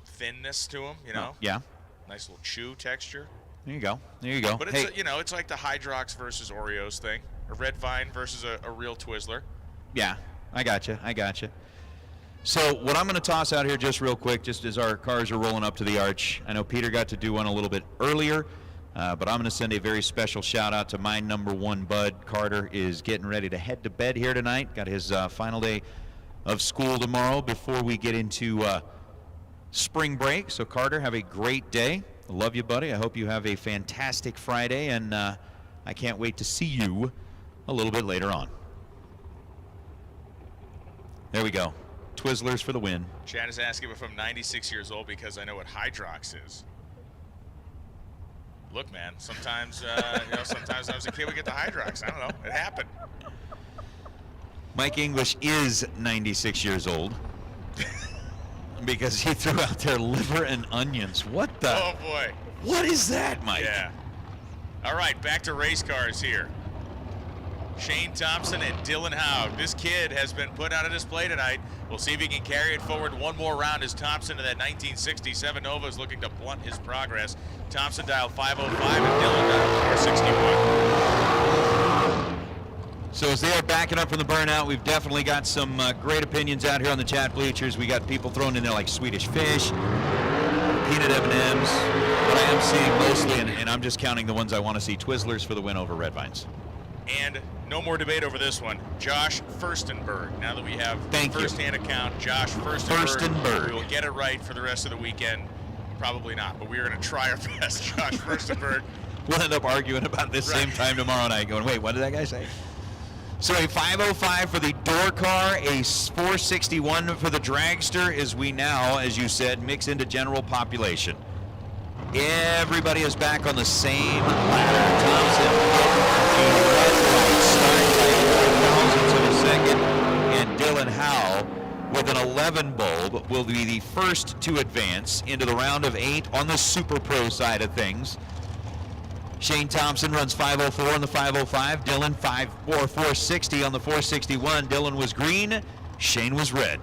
thinness to them, you know? Yeah. Nice little chew texture. There you go. There you go. But it's, it's like the Hydrox versus Oreos thing. A red vine versus a real Twizzler. Yeah, I gotcha. So what I'm going to toss out here just real quick, just as our cars are rolling up to the arch. I know Peter got to do one a little bit earlier, but I'm going to send a very special shout out to my number one bud. Carter is getting ready to head to bed here tonight. Got his final day of school tomorrow before we get into spring break. So Carter, have a great day. I love you, buddy. I hope you have a fantastic Friday, and I can't wait to see you a little bit later on. There we go. Twizzlers for the win. Chad is asking if I'm 96 years old because I know what Hydrox is. Look, man, sometimes sometimes when I was a kid we get the Hydrox. I don't know. It happened. Mike English is 96 years old because he threw out there liver and onions. What the? Oh, boy. What is that, Mike? Yeah. All right, back to race cars here. Shane Thompson and Dylan Howe. This kid has been put on a display tonight. We'll see if he can carry it forward one more round as Thompson to that 1967 Nova is looking to blunt his progress. Thompson dialed 505 and Dylan dialed 461. So as they are backing up from the burnout, we've definitely got some great opinions out here on the chat bleachers. We got people thrown in there like Swedish Fish, peanut M&Ms. What I am seeing mostly, and I'm just counting the ones I want to see, Twizzlers for the win over Red Vines. And no more debate over this one. Josh Furstenberg. Now that we have first-hand account, Josh Furstenberg. We will get it right for the rest of the weekend. Probably not, but we are going to try our best. Josh Furstenberg. We'll end up arguing about this same time tomorrow night going, wait, what did that guy say? So a 505 for the door car, a 461 for the dragster, as we now, as you said, mix into general population. Everybody is back on the same ladder. Thompson, a second, and Dylan Howe with an 11 bulb will be the first to advance into the round of 8 on the Super Pro side of things. Shane Thompson runs 504 on the 505. Dylan 460 on the 461. Dylan was green. Shane was red.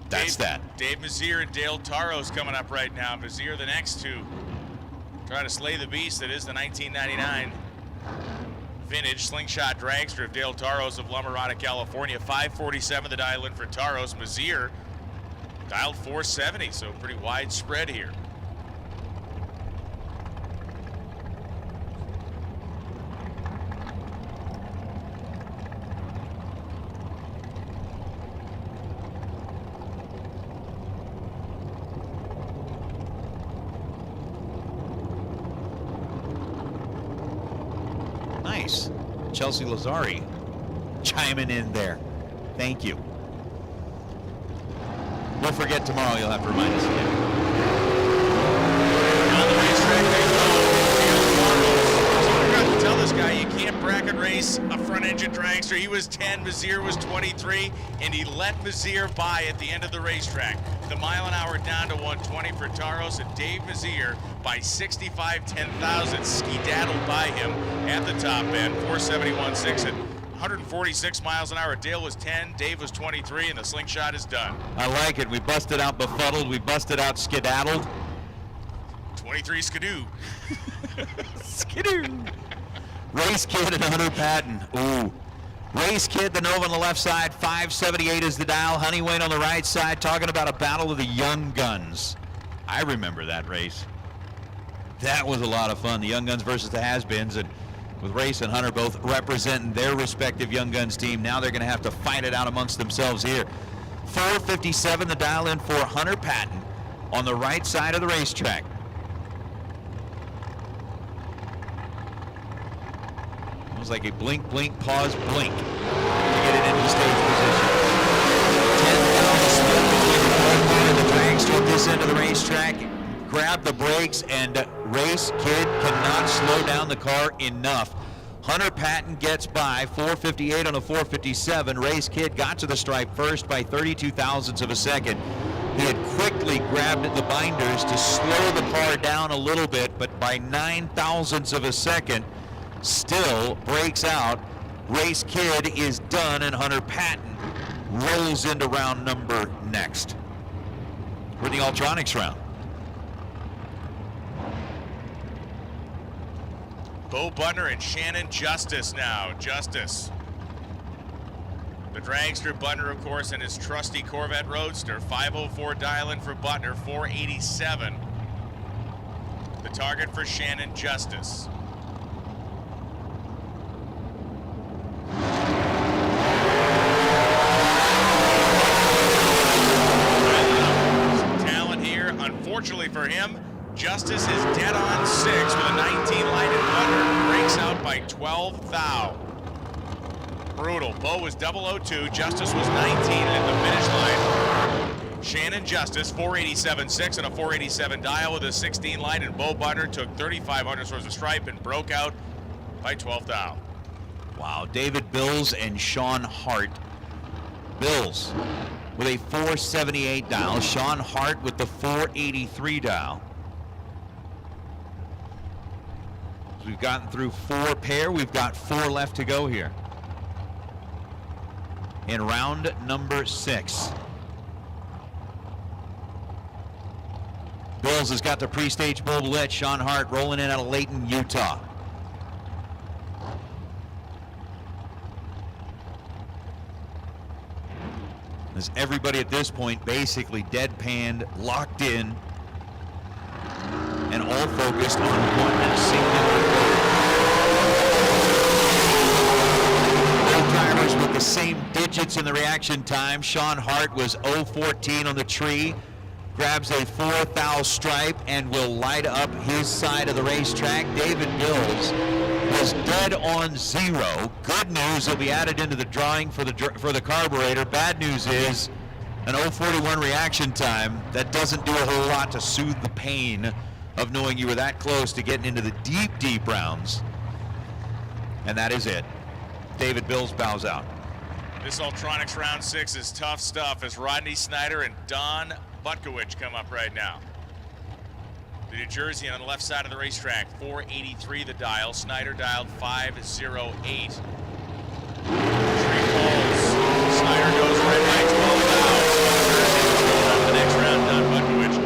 That's that. Dave Mazier and Dale Taros coming up right now. Mazier the next to try to slay the beast that is the 1999 vintage slingshot dragster of Dale Taros of La Mirada, California. 547 the dial in for Taros. Mazier dialed 470, so pretty wide spread here. Nice. Chelsea Lazari chiming in there. Thank you. We'll forget tomorrow. You'll have to remind us again. On the racetrack they go. So I forgot to tell this guy you can't bracket race a front-engine dragster. He was 10, Mazier was 23, and he let Mazier by at the end of the racetrack. The mile an hour down to 120 for Taros, and Dave Mazier by 65 10,000 ski-daddled by him at the top end. 471.6 at 146 miles an hour. Dale was 10, Dave was 23, and the slingshot is done. I like it. We busted out befuddled. We busted out skedaddled. 23 skidoo. Skidoo. Race Kid and Hunter Patton. Ooh. Race Kid, the Nova on the left side. 578 is the dial. Honey Wayne on the right side. Talking about a battle of the young guns. I remember that race. That was a lot of fun. The young guns versus the has-beens. And with Race and Hunter both representing their respective Young Guns team. Now they're going to have to fight it out amongst themselves here. 457, the dial in for Hunter Patton on the right side of the racetrack. It was like a blink, blink, pause, blink to get it into stage position. 10,000 split between the Quarterfinal and the Dragster at this end of the racetrack. Grab the brakes, and Race Kid cannot slow down the car enough. Hunter Patton gets by 458 on a 457. Race Kid got to the stripe first by 32 thousandths of a second. He had quickly grabbed the binders to slow the car down a little bit, but by 9 thousandths of a second, still breaks out. Race Kid is done, and Hunter Patton rolls into round number next. We're in the Ultronics round. Bo Butner and Shannon Justice now. Justice. The Dragster, Butner, of course, and his trusty Corvette Roadster. 504 dial-in for Butner, 487. The target for Shannon Justice. Some talent here. Unfortunately for him, Justice is dead on 6 with a 19 light, and Butner breaks out by 12 thou. Brutal. Bo was 002. Justice was 19 at the finish line. Shannon Justice, 487.6 and a 487 dial with a 16 light, and Bo Butner took 3,500 towards the stripe and broke out by 12 thou. Wow, David Bills and Sean Hart. Bills with a 478 dial. Sean Hart with the 483 dial. We've gotten through 4 pair. We've got 4 left to go here in round number 6. Bills has got the pre-stage bulb lit. Sean Hart rolling in out of Layton, Utah. As everybody at this point basically deadpanned, locked in, and all focused on one singular goal. Both drivers with the same digits in the reaction time. Sean Hart was 014 on the tree, grabs a 4 thou stripe, and will light up his side of the racetrack. David Bills was dead on 0. Good news, he'll be added into the drawing for the carburetor. Bad news is an 041 reaction time. That doesn't do a whole lot to soothe the pain of knowing you were that close to getting into the deep, deep rounds. And that is it. David Bills bows out. This Ultronics round 6 is tough stuff as Rodney Snyder and Don Butkowicz come up right now. The New Jersey on the left side of the racetrack, 483 the dial. Snyder dialed 508. Tree falls. Snyder goes right by 12 thou. The next round, Don Butkowicz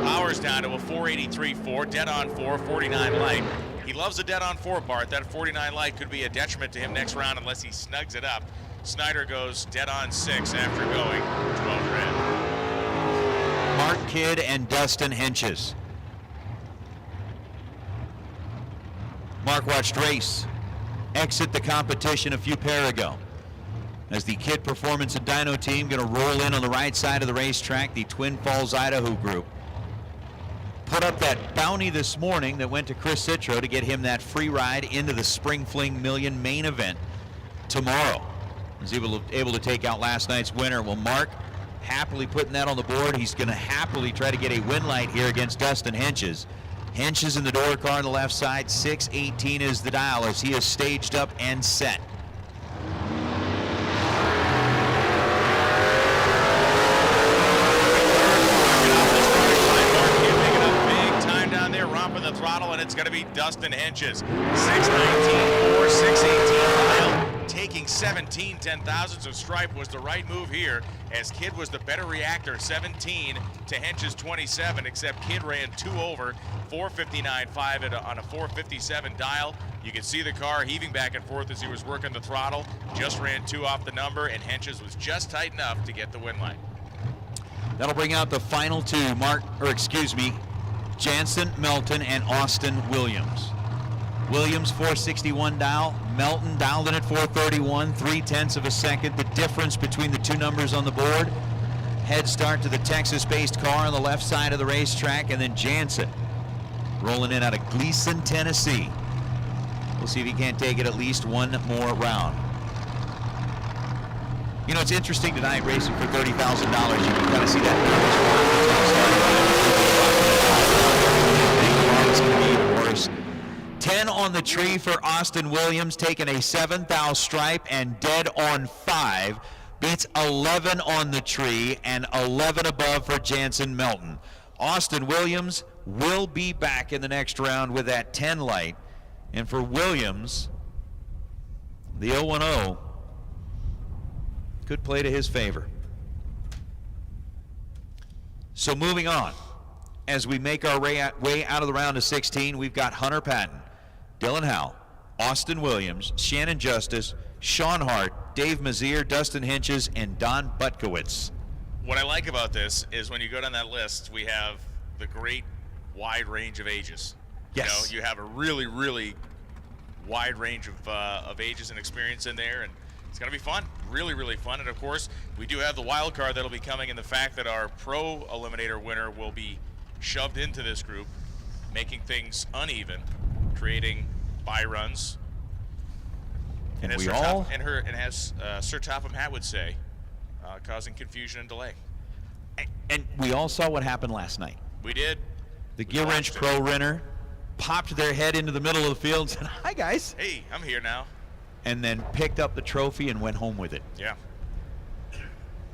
powers down to a 483.4, dead on 4, 49 light. He loves the dead on 4 part. That 49 light could be a detriment to him next round unless he snugs it up. Snyder goes dead on 6 after going 12 red. Mark Kidd and Dustin Henches. Mark watched Race exit the competition a few pair ago as the Kidd Performance and Dyno team going to roll in on the right side of the racetrack, the Twin Falls, Idaho group. put up that bounty this morning that went to Chris Citro to get him that free ride into the Spring Fling Million main event tomorrow. Was able to take out last night's winner. Well, Mark happily putting that on the board. He's going to happily try to get a win light here against Dustin Henches. Henches in the door car on the left side. 618 is the dial as he is staged up and set. The throttle, and it's going to be Dustin Henches. 619 or 618 mile, taking 17 10,000ths of stripe was the right move here, as Kidd was the better reactor. 17 to Henches 27, except Kidd ran 2 over, 459.5 on a 457 dial. You can see the car heaving back and forth as he was working the throttle. Just ran 2 off the number, and Henches was just tight enough to get the win line. That'll bring out the final 2. Jansen, Melton, and Austin Williams. Williams 461 dial, Melton dialed in at 431, 0.3 of a second. The difference between the 2 numbers on the board. Head start to the Texas-based car on the left side of the racetrack, and then Jansen rolling in out of Gleason, Tennessee. We'll see if he can't take it at least one more round. You know, it's interesting tonight racing for $30,000. You can kind of see that it's going to be even worse. 10 on the tree for Austin Williams, taking a 7th stripe and dead on 5. Beats 11 on the tree and 11 above for Jansen Melton. Austin Williams will be back in the next round with that 10 light. And for Williams, the 0-0 could play to his favor. So moving on, as we make our way out of the round of 16, we've got Hunter Patton, Dylan Howell, Austin Williams, Shannon Justice, Sean Hart, Dave Mazier, Dustin Henches, and Don Butkowitz. What I like about this is when you go down that list, we have the great wide range of ages. Yes. You know, you have a really, really wide range of ages and experience in there, and it's going to be fun, really, really fun. And of course, we do have the wild card that'll be coming in the fact that our pro Eliminator winner will be shoved into this group, making things uneven, creating bye runs. And as Sir Topham Hatt would say, causing confusion and delay. And we all saw what happened last night. We did. The Gear Wrench Pro winner popped their head into the middle of the field and said, "Hi guys." Hey, I'm here now. And then picked up the trophy and went home with it. Yeah.